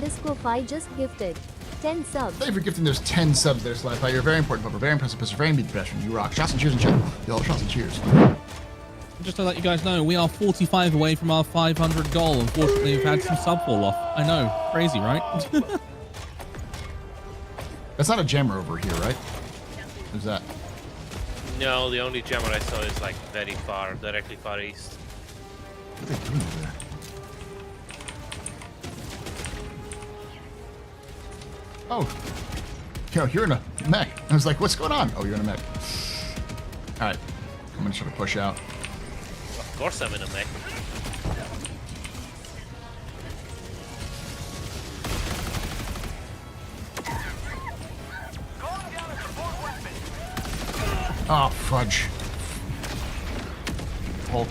Sly_5 just gifted 10 subs. Thank you for gifting those 10 subs there, Sly. You're very important, Pupper. Very impressive, Mr. Very beat pedestrian. You rock. Shots and cheers and chat. Y'all shots and cheers. Just to let you guys know, we are 45 away from our 500 goal. Unfortunately, we've had some sub fall off. I know, crazy, right? That's not a jammer over here, right? Who's that? No, the only jammer I saw is like very far, directly far east. What are they doing over there? Oh, yo, you're in a mech. I was like, what's going on? Oh, you're in a mech. All right, I'm gonna try to push out. Of course I'm in a mech. Oh, fudge. Hulk.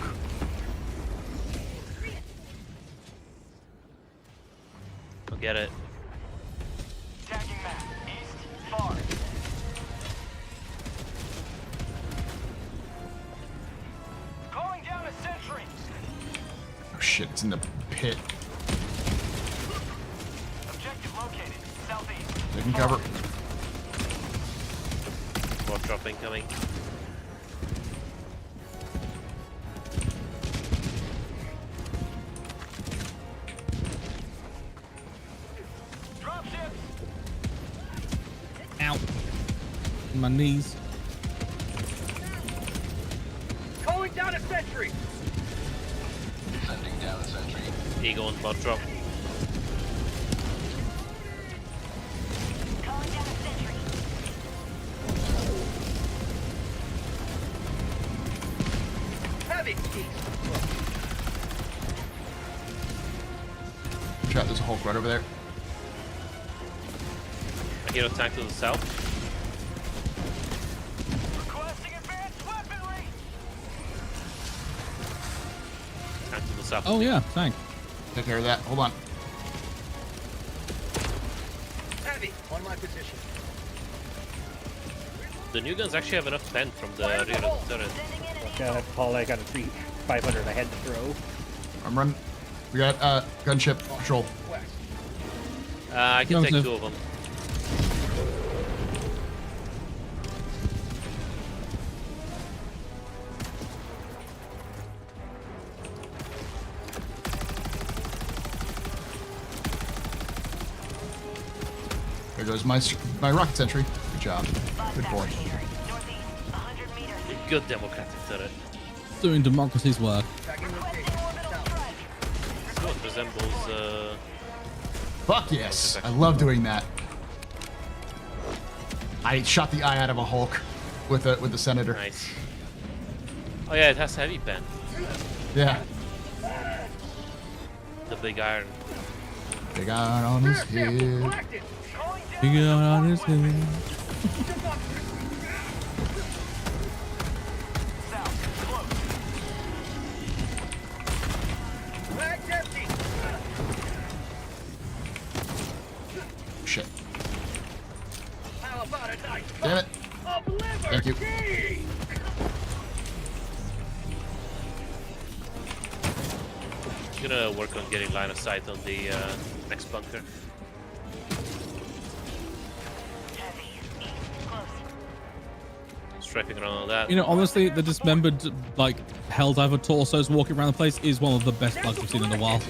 I'll get it. Oh shit, it's in the pit. Objective located. Southeast. Taking cover. More drop incoming. Ow. My knees. Calling down a sentry. Sending down a sentry. Eagle and bot drop. Heavy. Chat, there's a Hulk right over there. I hear a tank to the south. Requesting advanced weaponry. Tank to the south. Oh yeah, tank. Take care of that. Hold on. Heavy. On my position. The new guns actually have enough pen from the rear of the turret. Okay, that's all I got a 500 I had to throw. I'm running. We got gunship patrol. I can take 2 of them. There goes my rocket sentry. Good job. Good boy. Good democratic turret. Doing democracy's work. What resembles Fuck yes. I love doing that. I shot the eye out of a Hulk with the senator. Nice. Oh yeah, it has heavy pen. Yeah. The big iron. Big iron on his head. Big iron on his head. Shit. Damn it. Thank you. Gonna work on getting line of sight on the next bunker. Strafing around all that. You know, honestly, the dismembered, like, Helldiver torsos walking around the place is one of the best bugs I've seen in a while.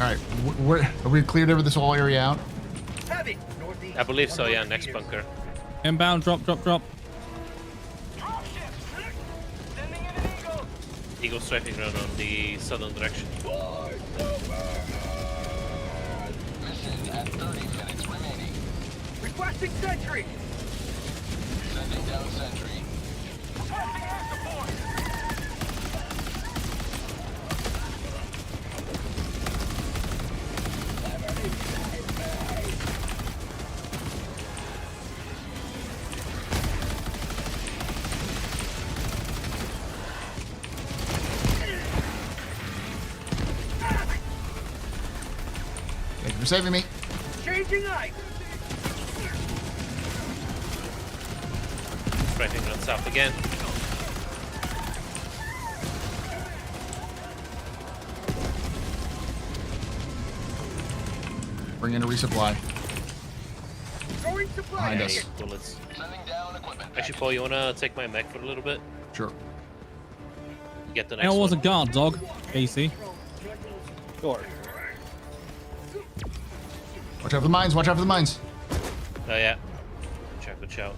All right, are we cleared over this whole area out? I believe so, yeah, next bunker. Inbound, drop. Eagle strafing around on the southern direction. Mission at 30 minutes remaining. Requesting sentry. Sending down sentry. Requesting air support. Thank you for saving me. Changing eyes. Strafing around south again. Bring in a resupply. Throwing supply. Behind us. Bullets. Sending down equipment. Actually, Paul, you wanna take my mech for a little bit? Sure. Get the next Hell was a one. guard dog, Casey. Sure. Watch out for the mines. Watch out for the mines. Oh yeah. Good shout.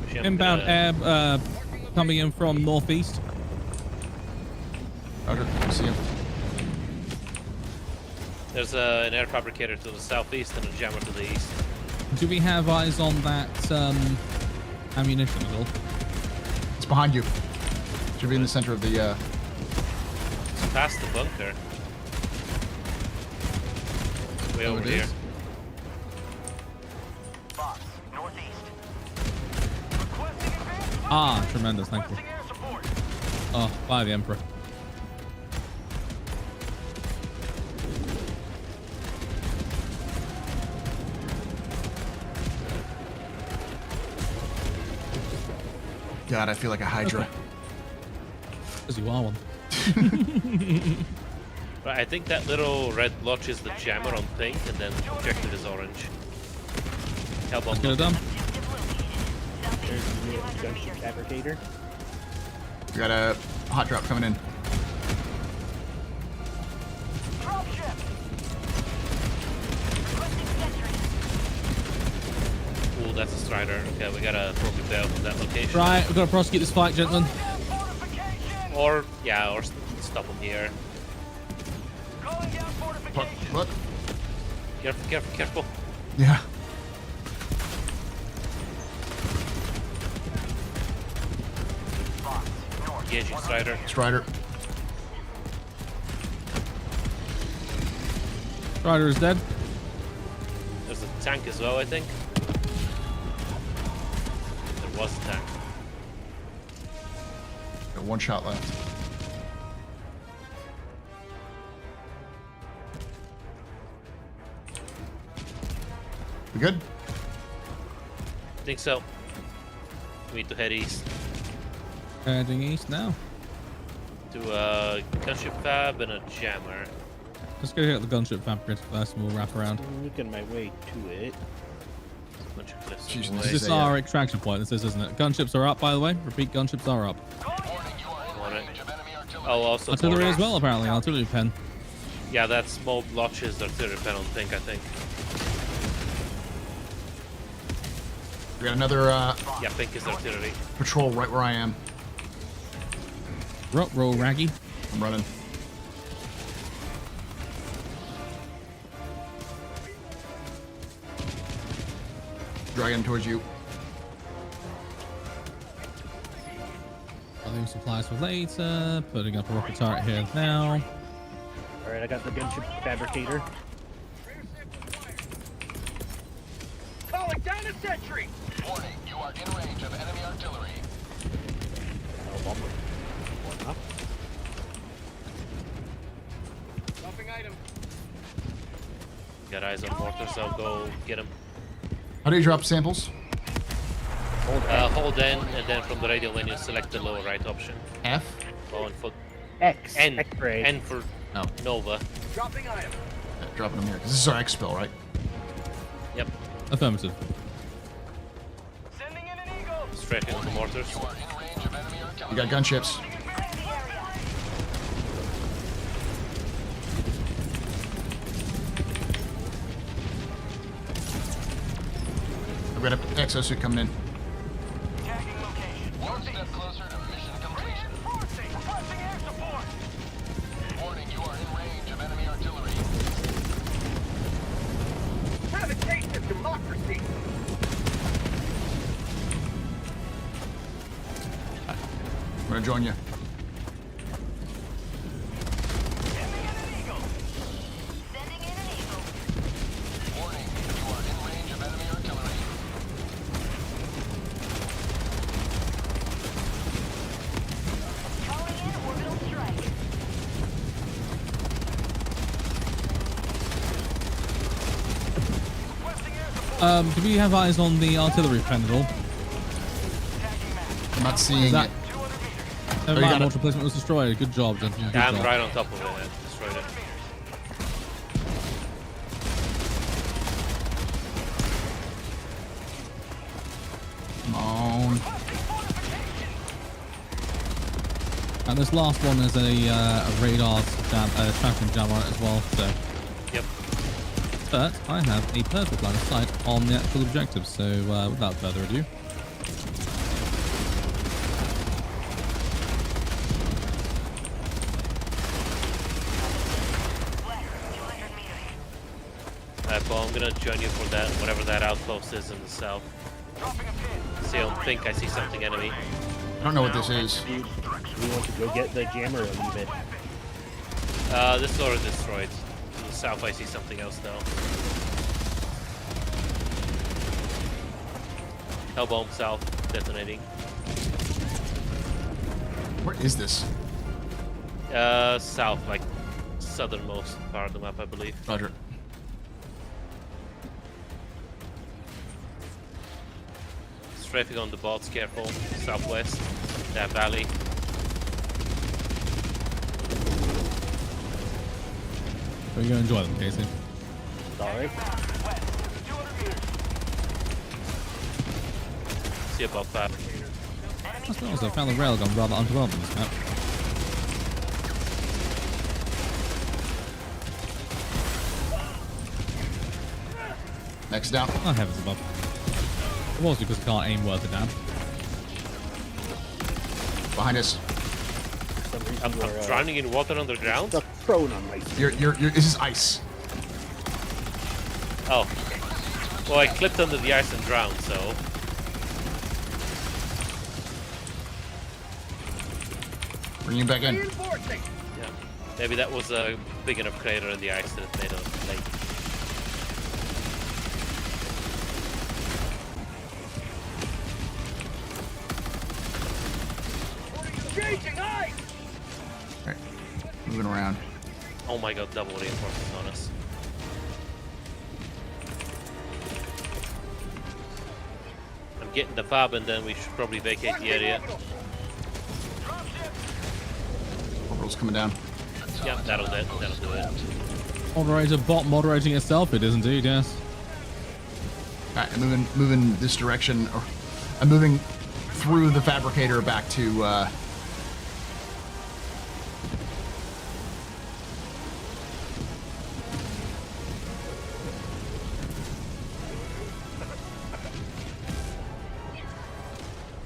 Actually, I'm Inbound gonna- air coming in from northeast. Roger. See him. There's an air fabricator to the southeast and a jammer to the east. Do we have eyes on that ammunition at all? It's behind you. Should be in the center of the. It's past the bunker. Way Oh, over it here. is? Box, northeast. Ah, tremendous, thank you. Oh, by the Emperor. God, I feel like a Hydra. Because you are one. Right, I think that little red blotch is the jammer on pink, and then projected is orange. Hellbomb. Let's get it done. There's the new gunship fabricator. We got a hot drop coming in. Ooh, that's a Strider. Okay, we gotta probably bail from that location. Right, we've got to prosecute this fight, gentlemen. Or stop them here. What? Careful. Yeah. Engaging Strider. Strider. Strider is dead. There's a tank as well, I think. There was a tank. Got one shot left. We good? Think so. We need to head east. Heading east now. To a gunship fab and a jammer. Let's go get the gunship fabric first and we'll wrap around. I'm looking my way to it. Bunch of cliffs Jeez, in the this way. This is our extraction point, this is, isn't it? Gunships are up, by the way. Repeat, gunships are up. On it. Oh, also Artillery as mortars. well, apparently. Artillery pen. Yeah, that's small blotches artillery pen on Pink, I think. We got another Yeah, Pink is artillery. patrol right where I am. Roll, Raggy. I'm running. Dragging towards you. Leaving supplies for later. Putting up a rocket turret here now. Alright, I got the gunship fabricator. Calling down a sentry! Warning, you are in range of enemy artillery. Oh, bomber. One up. Dropping item. Got eyes on mortars, I'll go get them. How do you drop samples? Hold N, and then from the radial menu, select the lower right option. F? Bow and foot. X. N. X-ray. N for Oh. Nova. Dropping item. Yeah, dropping them here. 'Cause this is our X spill, right? Yep. Affirmative. Sending in an eagle. Straight into the mortars. You got gunships. I've got an exosuit coming in. One step closer to mission completion. Requesting air support. Warning, you are in range of enemy artillery. Have a taste of democracy. I'm gonna join you. Warning, you are in range of enemy artillery. Do we have eyes on the artillery pen at all? I'm not seeing it. Never you mind, got launch replacement was destroyed. Good job, gentlemen. Good Yeah, I'm job. right on top of it. I destroyed it. Come on. And this last one is a radar tracking jam on it as well. So. Yep. But I have a perfect line of sight on the actual objective. So without further ado. Well, I'm gonna join you for that, whatever that outpost is in the south. See, I don't think I see something enemy. I don't know what this is. Do you want to go get the jammer or leave it? This is already destroyed. To the south, I see something else though. Hellbomb south, detonating. Where is this? South, like southernmost part of the map, I believe. Roger. Strafing on the bots, careful. Southwest, that valley. So you go enjoy them, Casey. Sorry. See above that. That's what I found the railgun rather underwhelming this map. Next down. Oh, heavens above. It was because I can't aim worth a damn. Behind us. I'm drowning in water underground? Stuck prone on my This is ice. Oh. Well, I clipped under the ice and drowned, so... Bring you back in. Yeah. Maybe that was a big enough crater in the ice that it made a lake. Alright. Moving around. Oh my god, double reinforcements on us. I'm getting the fob and then we should probably vacate the area. orbital's coming down. Yeah, that'll do it. Moderator bot moderating itself. It is indeed, yes. All right, I'm moving this direction. Or I'm moving through the fabricator back to.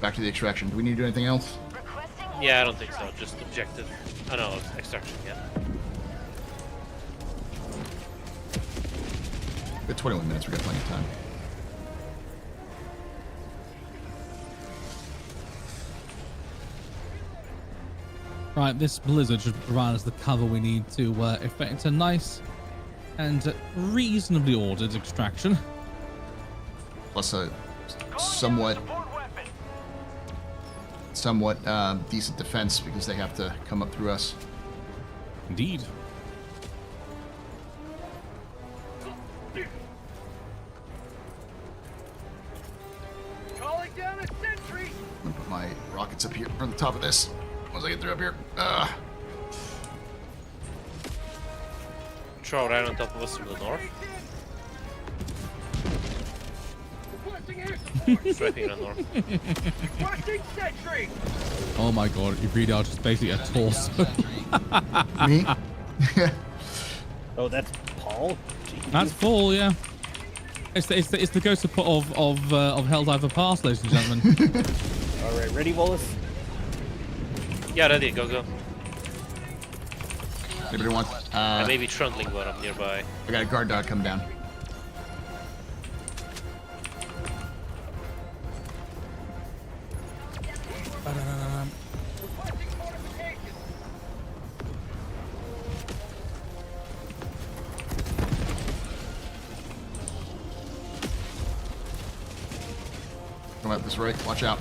Back to the extraction. Do we need to do anything else? Yeah, I don't think so. Just objective. Oh no, extraction. Yeah. We got 21 minutes. We got plenty of time. Right, this blizzard should provide us the cover we need to effect a nice and reasonably ordered extraction. Plus a somewhat decent defense because they have to come up through us. Indeed. Calling down a sentry. I'm gonna put my rockets up here on the top of this. Once I get through up here. Throw right on top of us from the north. Striking on north. Requesting sentry. Oh my god, you really are just basically a torso. Me? Oh, that's Paul? Jeez. That's full, yeah. It's the ghost of Helldiver Pass, ladies and gentlemen. Alright, ready, Wallace? Yeah, ready. Go. Anybody want? I may be trundling one up nearby. I got a guard dog coming down. Come up this right. Watch out.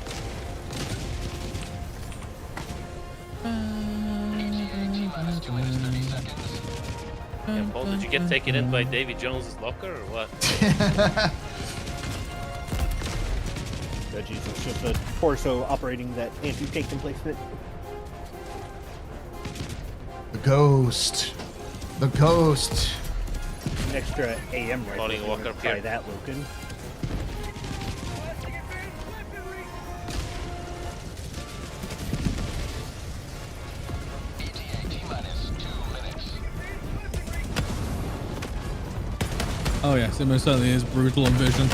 Yeah, Paul, did you get taken in by Davy Jones's locker or what? Oh, Jesus, it's just a torso operating that anti-tank emplacement. The ghost. The ghost. An extra AM rifle. Loading a walker up try here. that, Loken. Oh yes, it most certainly is brutal on vision.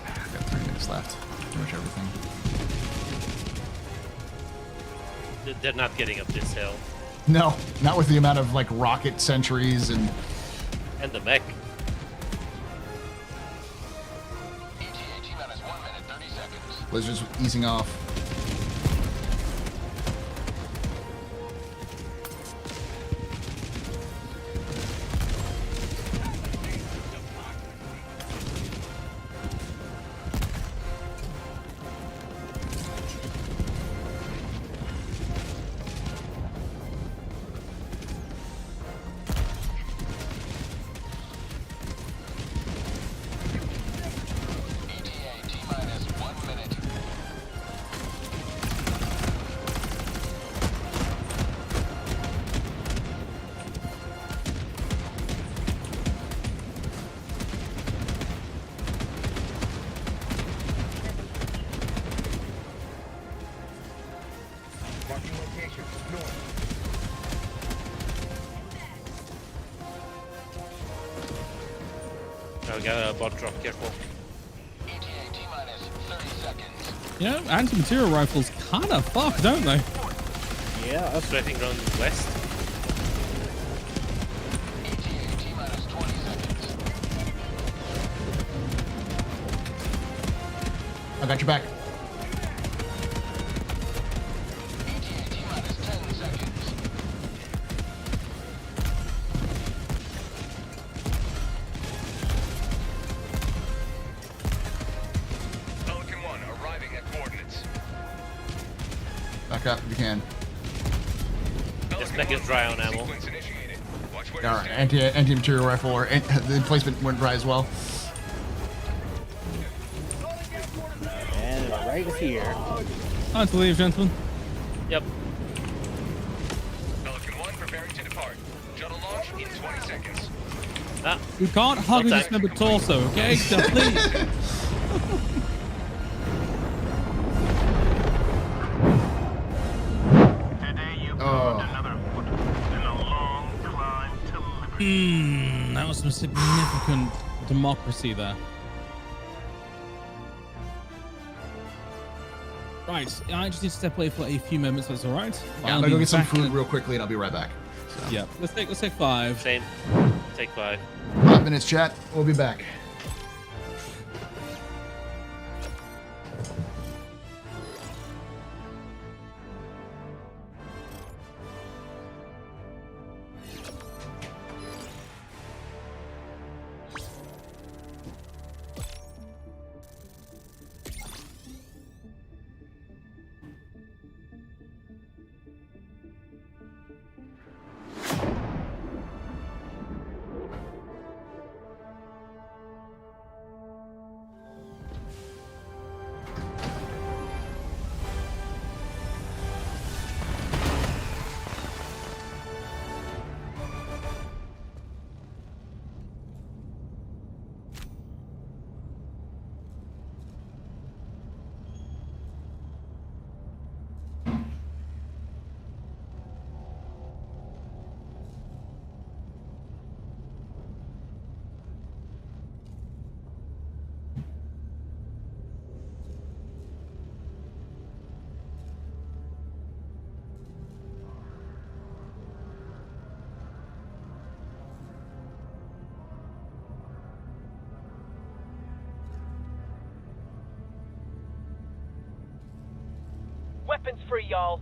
Got 3 minutes left. Pretty much everything. They're not getting up this hill. No, not with the amount of like rocket sentries and the mech. Blizzard's easing off. Marking location. North. Oh, we got a bot drop. Careful. You know, anti-material rifles kind of fuck, don't they? Yeah. Striking around west. I got your back. Pelican 1 arriving at coordinates. Back up if you can. This mech is dry on ammo. Our anti-material rifle or the emplacement went dry as well. here. Time to leave, gentlemen. Yep. Pelican 1 preparing to depart. Shuttle launch in 20 seconds. Ah, You can't hug and Okay. dismember torso, okay? So please. That was some significant democracy there. Right, I just need to step away for a few moments. That's all right. Yeah, I'm gonna go get some food real quickly, and I'll be right back. So. Yeah, let's take 5. Same. Take 5. 5 minutes, chat. We'll be back. Weapons free, y'all.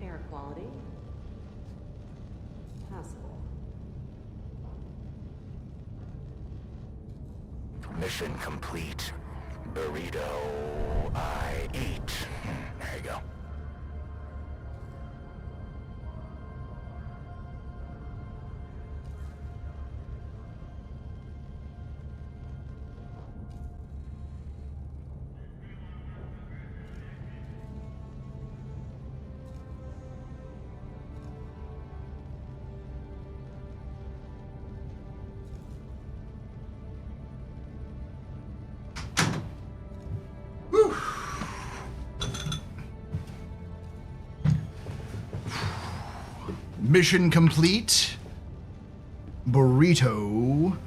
Air quality. Passable. Mission complete. Burrito I eat. There you go. Mission complete. Burrito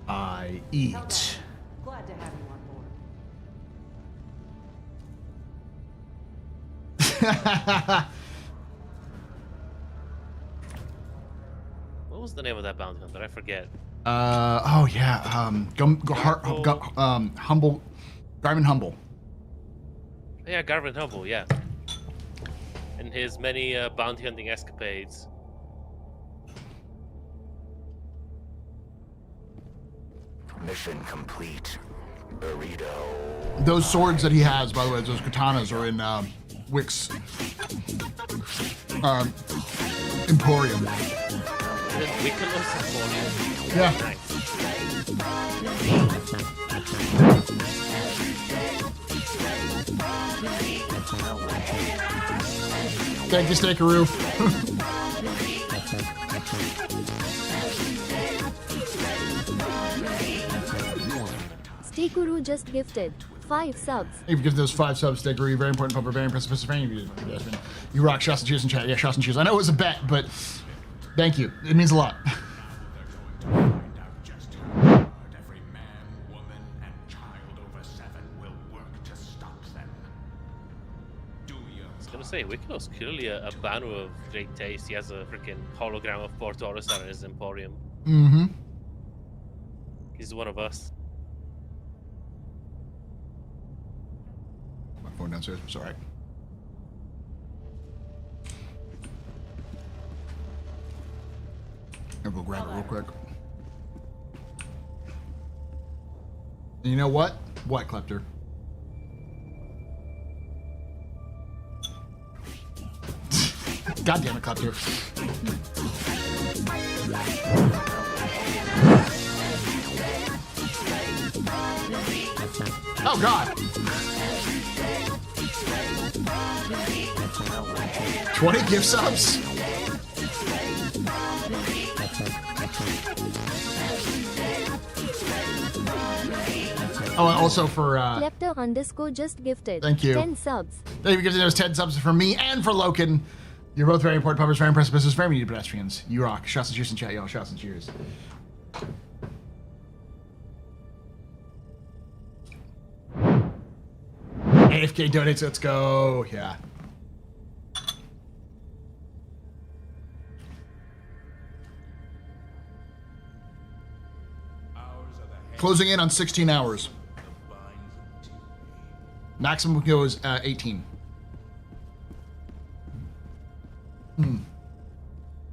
I eat. Glad to have you on board. What was the name of that bounty hunter? I forget. Oh yeah. Humble. Garmin Humble. Yeah, Garvin Humble, yeah. And his many bounty hunting escapades. Mission complete. Burrito. Those swords that he has, by the way, those katanas are in Wick's Emporium. Yeah. Thank you, Stakeroo. Kekuru just gifted 5 subs. If you give those 5 subs, Deggery, very important pupper, very impressive, very pedestrian. You rock, shots and cheers in chat. Yeah, shots and cheers. I know it was a bet, but thank you. It means a lot. Wikino's clearly a Banu of great taste. He has a freaking hologram of Port Orisar in his emporium. Mm-hmm. He's one of us. My phone downstairs. It's all right. I'll go grab it real quick. And you know what? What, Klepter? God damn it, Klepter. Oh, God. 20 gift subs? Oh, and also for Klepter underscore just gifted. Thank you. 10 subs. Thank you for giving those 10 subs for me and for Loken. You're both very important puppers, very impressive business, very needed pedestrians. You rock. Shots and cheers in chat, y'all. Shots and cheers. AFK donates, let's go. Yeah. Closing in on 16 hours. Maximum goes 18.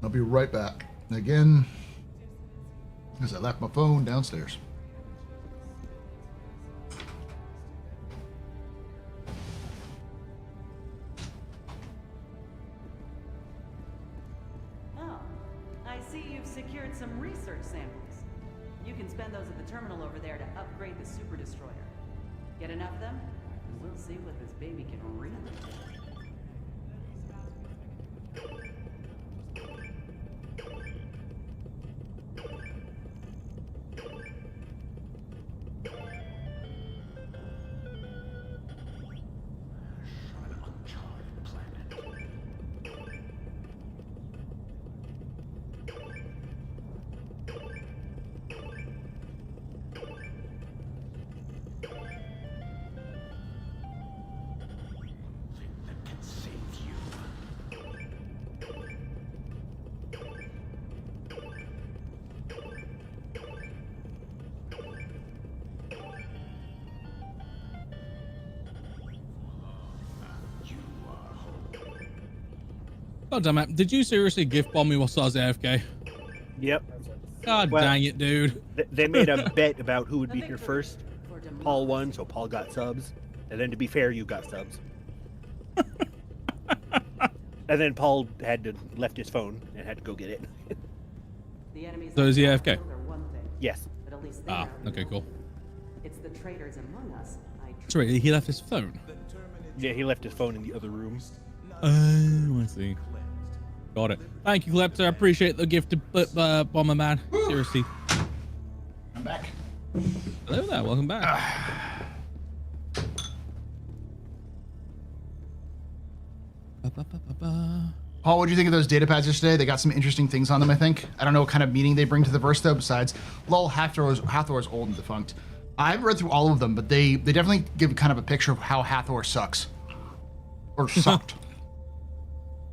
I'll be right back. Again, because I left my phone downstairs. Oh, I see you've secured some research samples. You can spend those at the terminal over there to upgrade the Super Destroyer. Get enough of them, and we'll see what this baby can really do. God damn it. Did you seriously gift bomb me whilst I was AFK? Yep. God dang it, dude. They made a bet about who would be here first. Paul won, so Paul got subs. And then to be fair, you got subs. And then Paul left his phone and had to go get it. So is he AFK? Yes. Ah, okay, cool. It's the traitors among us. Sorry, he left his phone? Yeah, he left his phone in the other room. Oh, I see. Got it. Thank you, Klepter. I appreciate the gift to Bomber Man. Seriously. I'm back. Hello there. Welcome back. Paul, what do you think of those data pads yesterday? They got some interesting things on them, I think. I don't know what kind of meaning they bring to the verse, though, besides, lol, Hathor's old and defunct. I haven't read through all of them, but they definitely give kind of a picture of how Hathor sucks. Or sucked.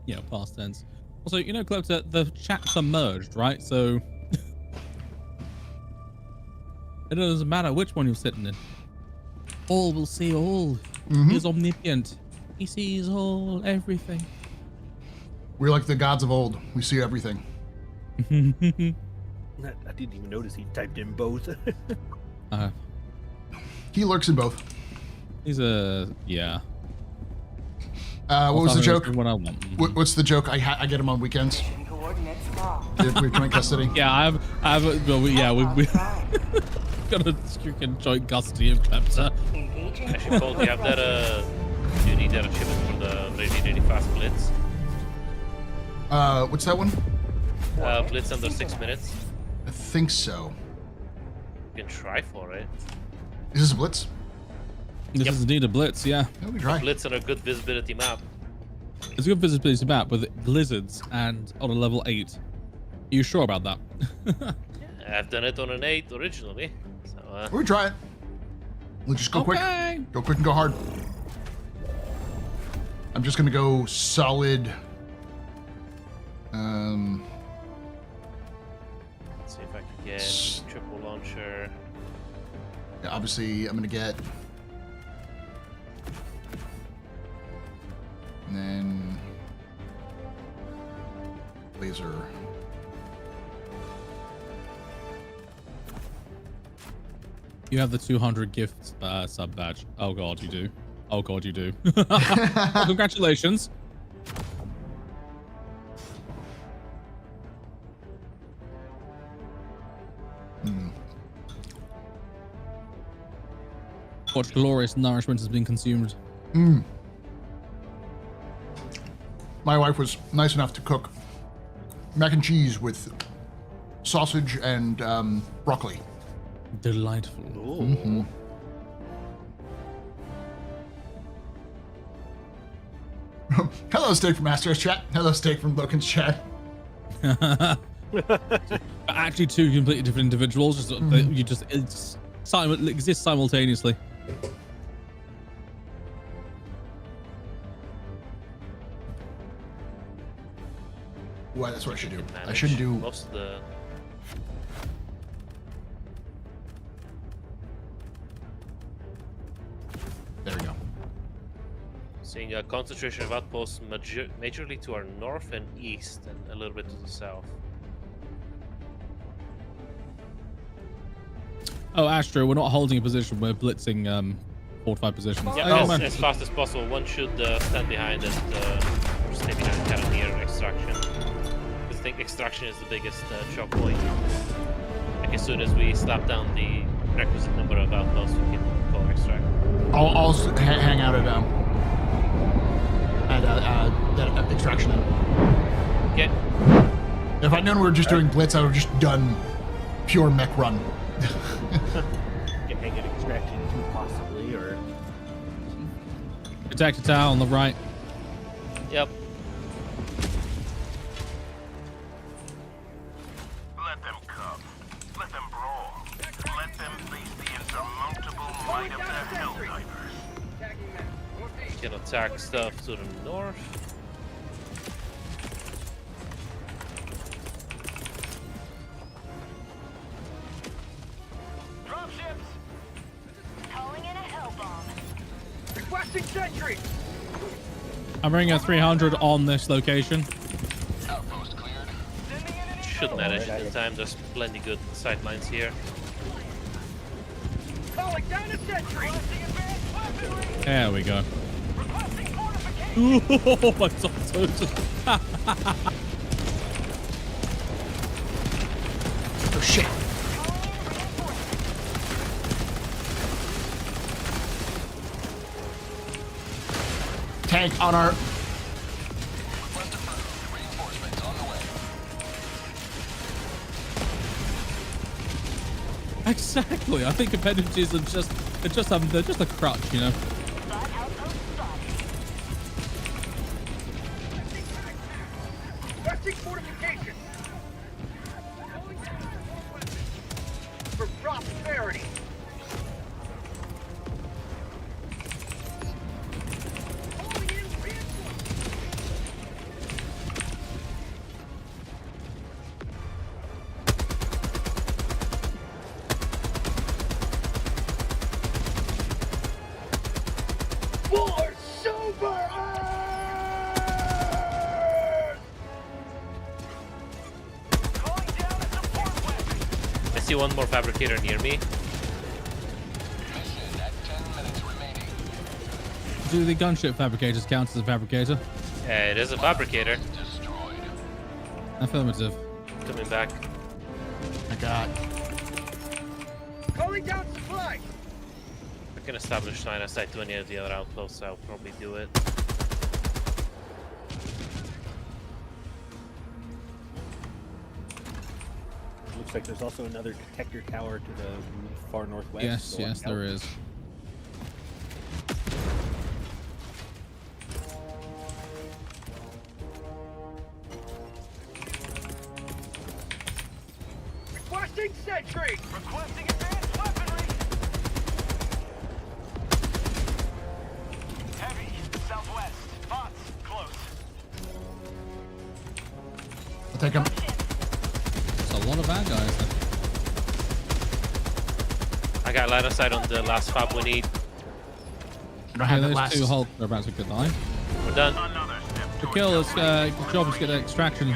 Yeah, past tense. Also, you know, Klepter, the chats are merged, right? So it doesn't matter which one you're sitting in. All will see all. He is omniscient. He sees all, everything. We're like the gods of old. We see everything. I didn't even notice he typed in both. He lurks in both. He's yeah. What was the joke? What I want. What's the joke? I get him on weekends. We're joint custody. Yeah, we got a freaking joint custody of Klepter. Actually, Paul, do you have that? Do you need that achievement for the really fast blitz? What's that one? Blitz under 6 minutes. I think so. You can try for it. Is this a blitz? This is indeed a blitz, yeah. Yeah, we try. Blitz on a good visibility map. It's a good visibility map with blizzards and on a level 8. Are you sure about that? I've done it on an 8 originally. So, We try it. We'll just go quick. Go quick and go hard. I'm just gonna go solid. Let's see if I can get triple launcher. Yeah, obviously, I'm gonna get. And then laser. You have the 200 gift sub badge. Oh god, you do. Oh god, you do. Congratulations. What glorious nourishment has been consumed. My wife was nice enough to cook mac and cheese with sausage and broccoli. Delightful. Mm-hmm. Hello, Steak from Astro's chat. Hello, Steak from Logan's chat. Actually, two completely different individuals. Just you just exist simultaneously. Well, that's what I should do. I shouldn't do. Most of the. There we go. Seeing a concentration of outposts majorly to our north and east, and a little bit to the south. Oh, Astro, we're not holding a position. We're blitzing fortified positions. Yeah, as fast as possible. One should stand behind and stay behind, kind of near extraction. I think extraction is the biggest choke point. Like as soon as we slap down the requisite number of outposts, we can go extract. I'll hang out at extraction. Okay. If I'd known we were just doing blitz, I would have just done pure mech run. Can hang at extraction too, possibly, or. Attack the tower on the right. Yep. Let them come. Let them brawl. Let them face the insurmountable might of their Helldivers. Can attack stuff to the north. Dropships! Calling in a hell bomb. Requesting sentry! I'm bringing a 300 on this location. Should manage it in time. There's plenty good sightlines here. Calling down a sentry! There we go. Oh my god. Oh shit. Tank on our. Exactly. I think appendages are they're just a crutch, you know. Requesting fortification! For prosperity! For Super I see one more fabricator near me. Do the gunship fabricators count as a fabricator? It is a fabricator. Affirmative. Coming back. I got. Calling down supplies! I can establish line of sight to any of the other outposts, so I'll probably do it. Looks like there's also another detector tower to the far northwest. Yes, so yes, watch there out. is. Requesting sentry! Requesting advanced weaponry! Heavy, southwest. Bots, close. I'll take him. It's a lot of bad guys. There. I got line of sight on the last fob we need. I don't have that those last. two Hulk are about to get die. We're done. The kill is good job to get the extraction.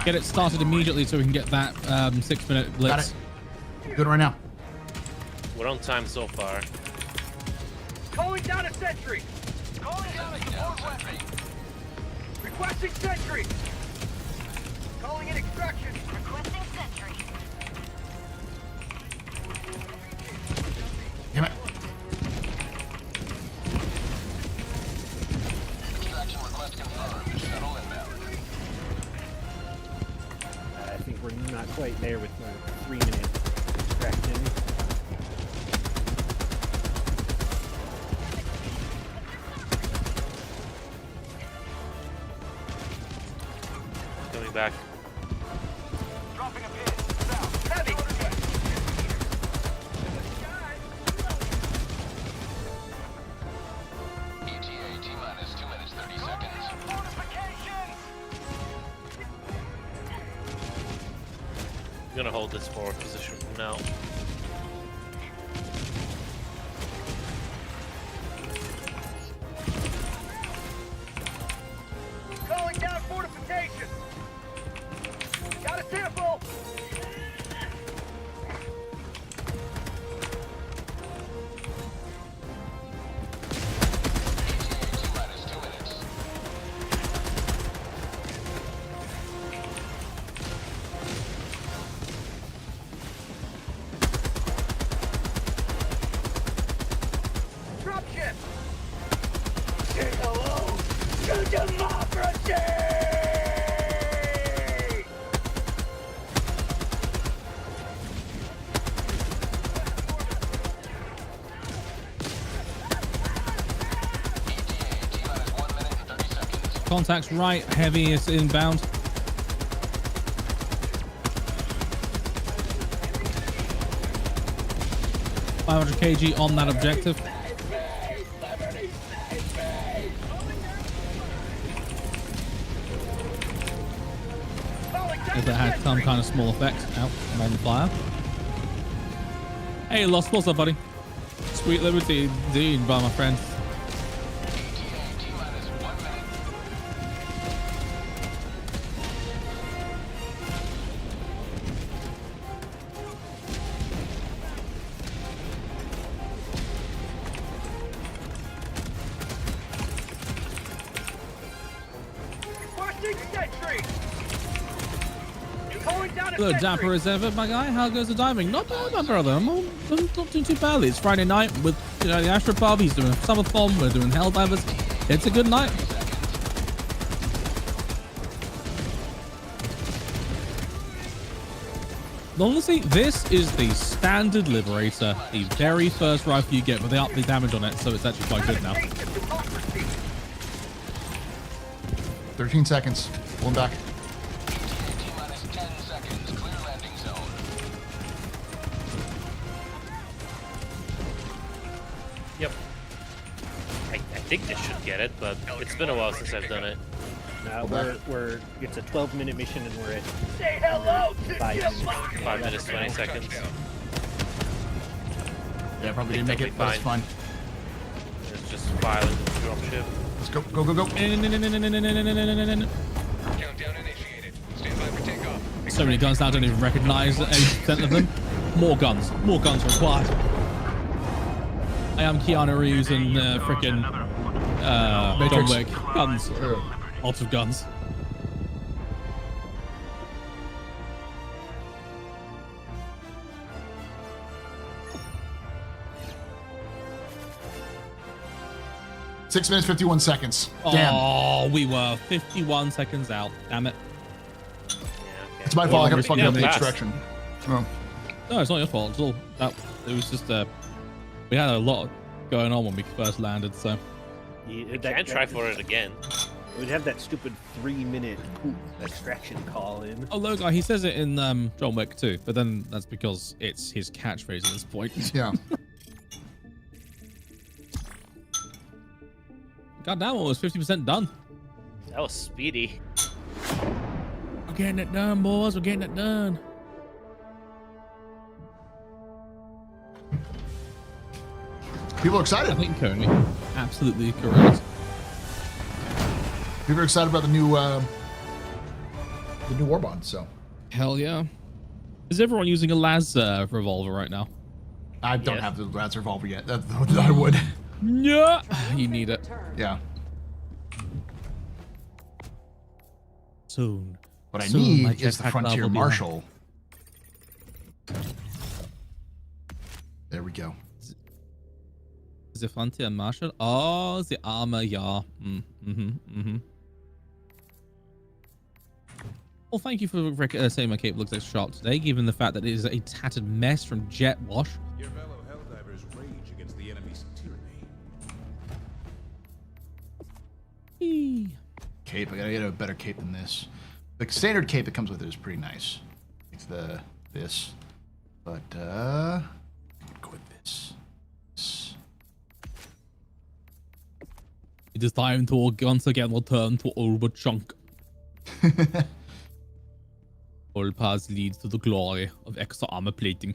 Get it started immediately so we can get that 6-minute blitz. Got it. Good right now. We're on time so far. Calling down a sentry! Calling down a support weapon! Requesting sentry! Calling in extraction! Requesting sentry! Damn it. Extraction request confirmed. Shuttle inbound. I think we're not quite there with 3-minute extraction. Coming back. Dropping a pin. South. Heavy! ETA T-minus 2 minutes 30 seconds. Fortifications! I'm gonna hold this forward position from now. Calling down fortifications! Got a sample! T-minus 2 minutes. Dropship! Say hello to democracy! T-minus 1 minute and 30 seconds. Contacts right, heavy is inbound. $500 kg on that objective. If it had some kind of small effect. Out, I'm on the fire. Hey, Lost, what's up, buddy? Sweet liberty indeed, by my friend. ETA T-minus 1 minute. Requesting sentry! Calling down a Good, sentry! dapper as ever, my guy. How goes the diving? Not bad, my brother. I'm not doing too badly. It's Friday night with the AstroPub. He's doing Pub-A-Thon. We're doing Helldivers. It's a good night. Honestly, this is the standard Liberator, the very first rifle you get, but they up the damage on it, so it's actually quite good now. 13 seconds. Pulling back. ETA T-minus 10 seconds. Clear landing zone. Yep. I think this should get it, but it's been a while since I've done it. Now we're it's a 12-minute mission and we're at Say hello to 5 minutes. 5 minutes, 20 seconds. Yeah, probably didn't make it, but it's fine. It's just file into the dropship. Let's go, go, go, go. Countdown initiated. Stand by for takeoff. So many guns now, I don't even recognize 80% of them. More guns required. I am Keanu Reeves and frickin' John Wick. Guns. Lots of guns. Six minutes, 51 seconds. Damn. Oh, we were 51 seconds out. Damn it. It's my fault. I got fucking up the fast. extraction. Oh. No, it's not your fault. It's all that. It was just we had a lot going on when we first landed, so. You can try for it again. We'd have that stupid 3-minute extraction call in. Oh, Logar, he says it in John Wick too, but then that's because it's his catchphrase at this point. Yeah. God damn, almost 50% done. That was speedy. We're getting it done, boys. We're getting it done. People are excited. I think Coney, absolutely correct. People are excited about the new Warbond. So. Hell yeah. Is everyone using a Laz revolver right now? I don't have the Laz revolver yet. I would. Yeah. You need it. Yeah. Soon. What I Soon, need my is the jetpack Frontier will be Marshal. There we go. The Frontier Marshal? Oh, the armor, yeah. Well, thank you for saying my cape looks extra sharp today, given the fact that it is a tattered mess from jet wash. Your fellow Helldivers rage against the enemy's tyranny. Cape. I gotta get a better cape than this. The standard cape that comes with it is pretty nice. It's this, but go with this. It is time to once again return to Overchunk. All paths lead to the glory of extra armor plating.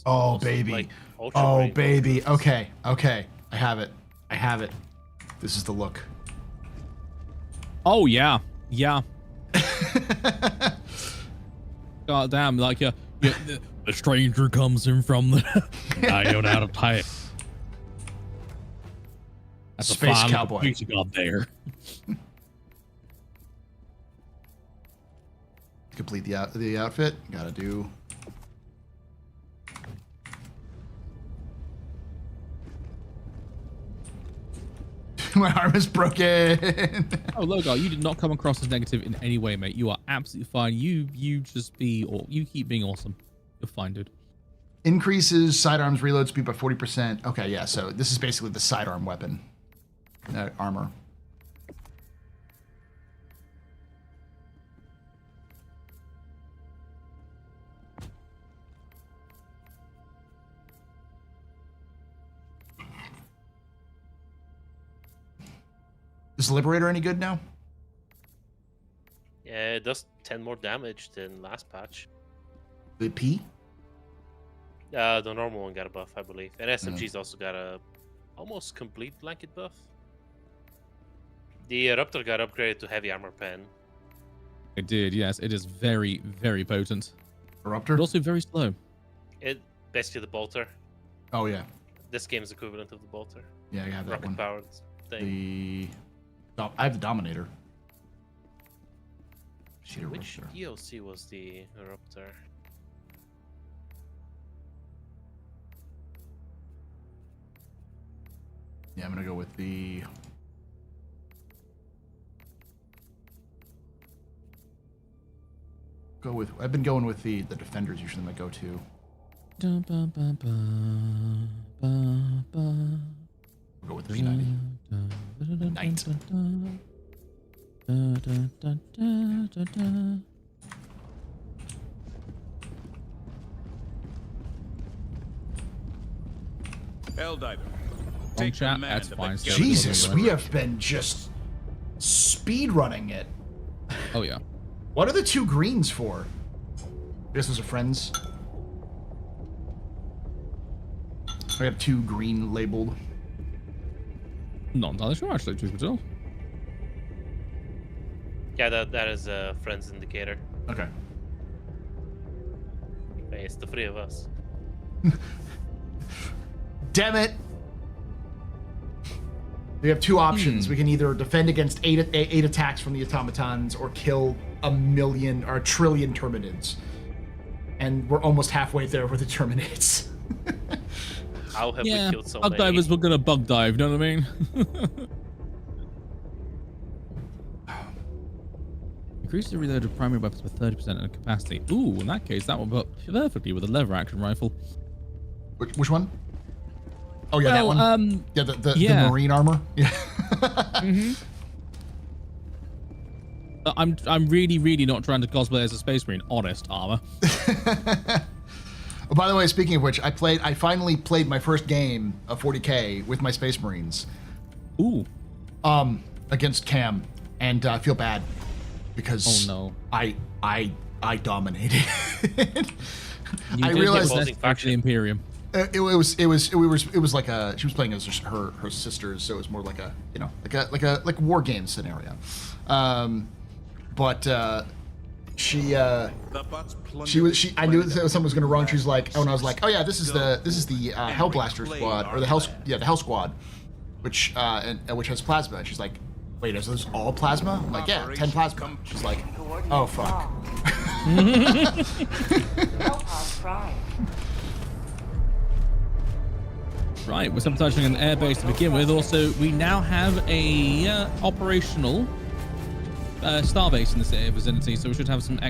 Oh baby, oh baby. Okay, okay. I have it. I have it. This is the look. Oh yeah, yeah. God damn! Like the stranger comes in from the. I don't know how to type. That's Space a cowboy. You got there. Complete the outfit. Gotta do. My arm is broken. Oh, Logar, you did not come across as negative in any way, mate. You are absolutely fine. You just be, or you keep being awesome. You're fine, dude. Increases sidearms reload speed by 40%. Okay, yeah. So this is basically the sidearm weapon. Armor. Is Liberator any good now? Yeah, it does 10 more damage than last patch. The P? The normal one got a buff, I believe. And SMG's also got a almost complete blanket buff. The Eruptor got upgraded to heavy armor pen. It did, yes. It is very, very potent. Eruptor? But also very slow. It basically the bolter. Oh yeah. This game is equivalent of the bolter. Yeah, I have that rocket one. powered thing. I have the Dominator. Which DLC was the Eruptor? Yeah, I'm gonna go with the. I've been going with the Defender's usually my go-to. We'll go with the P90. Knight. Helldiver. Take chat, that's fine. Jesus, we have been just speed running it. Oh yeah. What are the two greens for? I guess those are friends. I got 2 green labeled. Not entirely sure, actually, truth be told. Yeah, that is a friends indicator. Okay. Hey, it's the 3 of us. Damn it! We have 2 options. We can either defend against 8 attacks from the automatons or kill 1,000,000 or 1,000,000,000 Terminids. And we're almost halfway there with the Terminids. How have we killed so bug many? divers were gonna bug dive, you know what I mean? Increase the reload of primary weapons by 30% in capacity. Ooh, in that case, that will work perfectly with a lever action rifle. Which one? Oh yeah, that one. Yeah, the marine armor. Yeah. I'm really not trying to cosplay as a space marine. Honest armor. Oh, by the way, speaking of which, I finally played my first game of 40K with my Space Marines. Ooh. Against Cam, and I feel bad because oh no, I dominated. I realized that's the Imperium. It was like she was playing as her sisters, so it was more like a like a war game scenario. But she I knew that someone was gonna run. She's like, oh, and I was like, oh yeah, this is the Hellblaster squad, or the Hell Squad, which has plasma. And she's like, wait, is this all plasma? I'm like, yeah, 10 plasma. She's like, oh fuck. Right, we're sabotaging an airbase to begin with. Also, we now have a operational starbase in this vicinity, so we should have some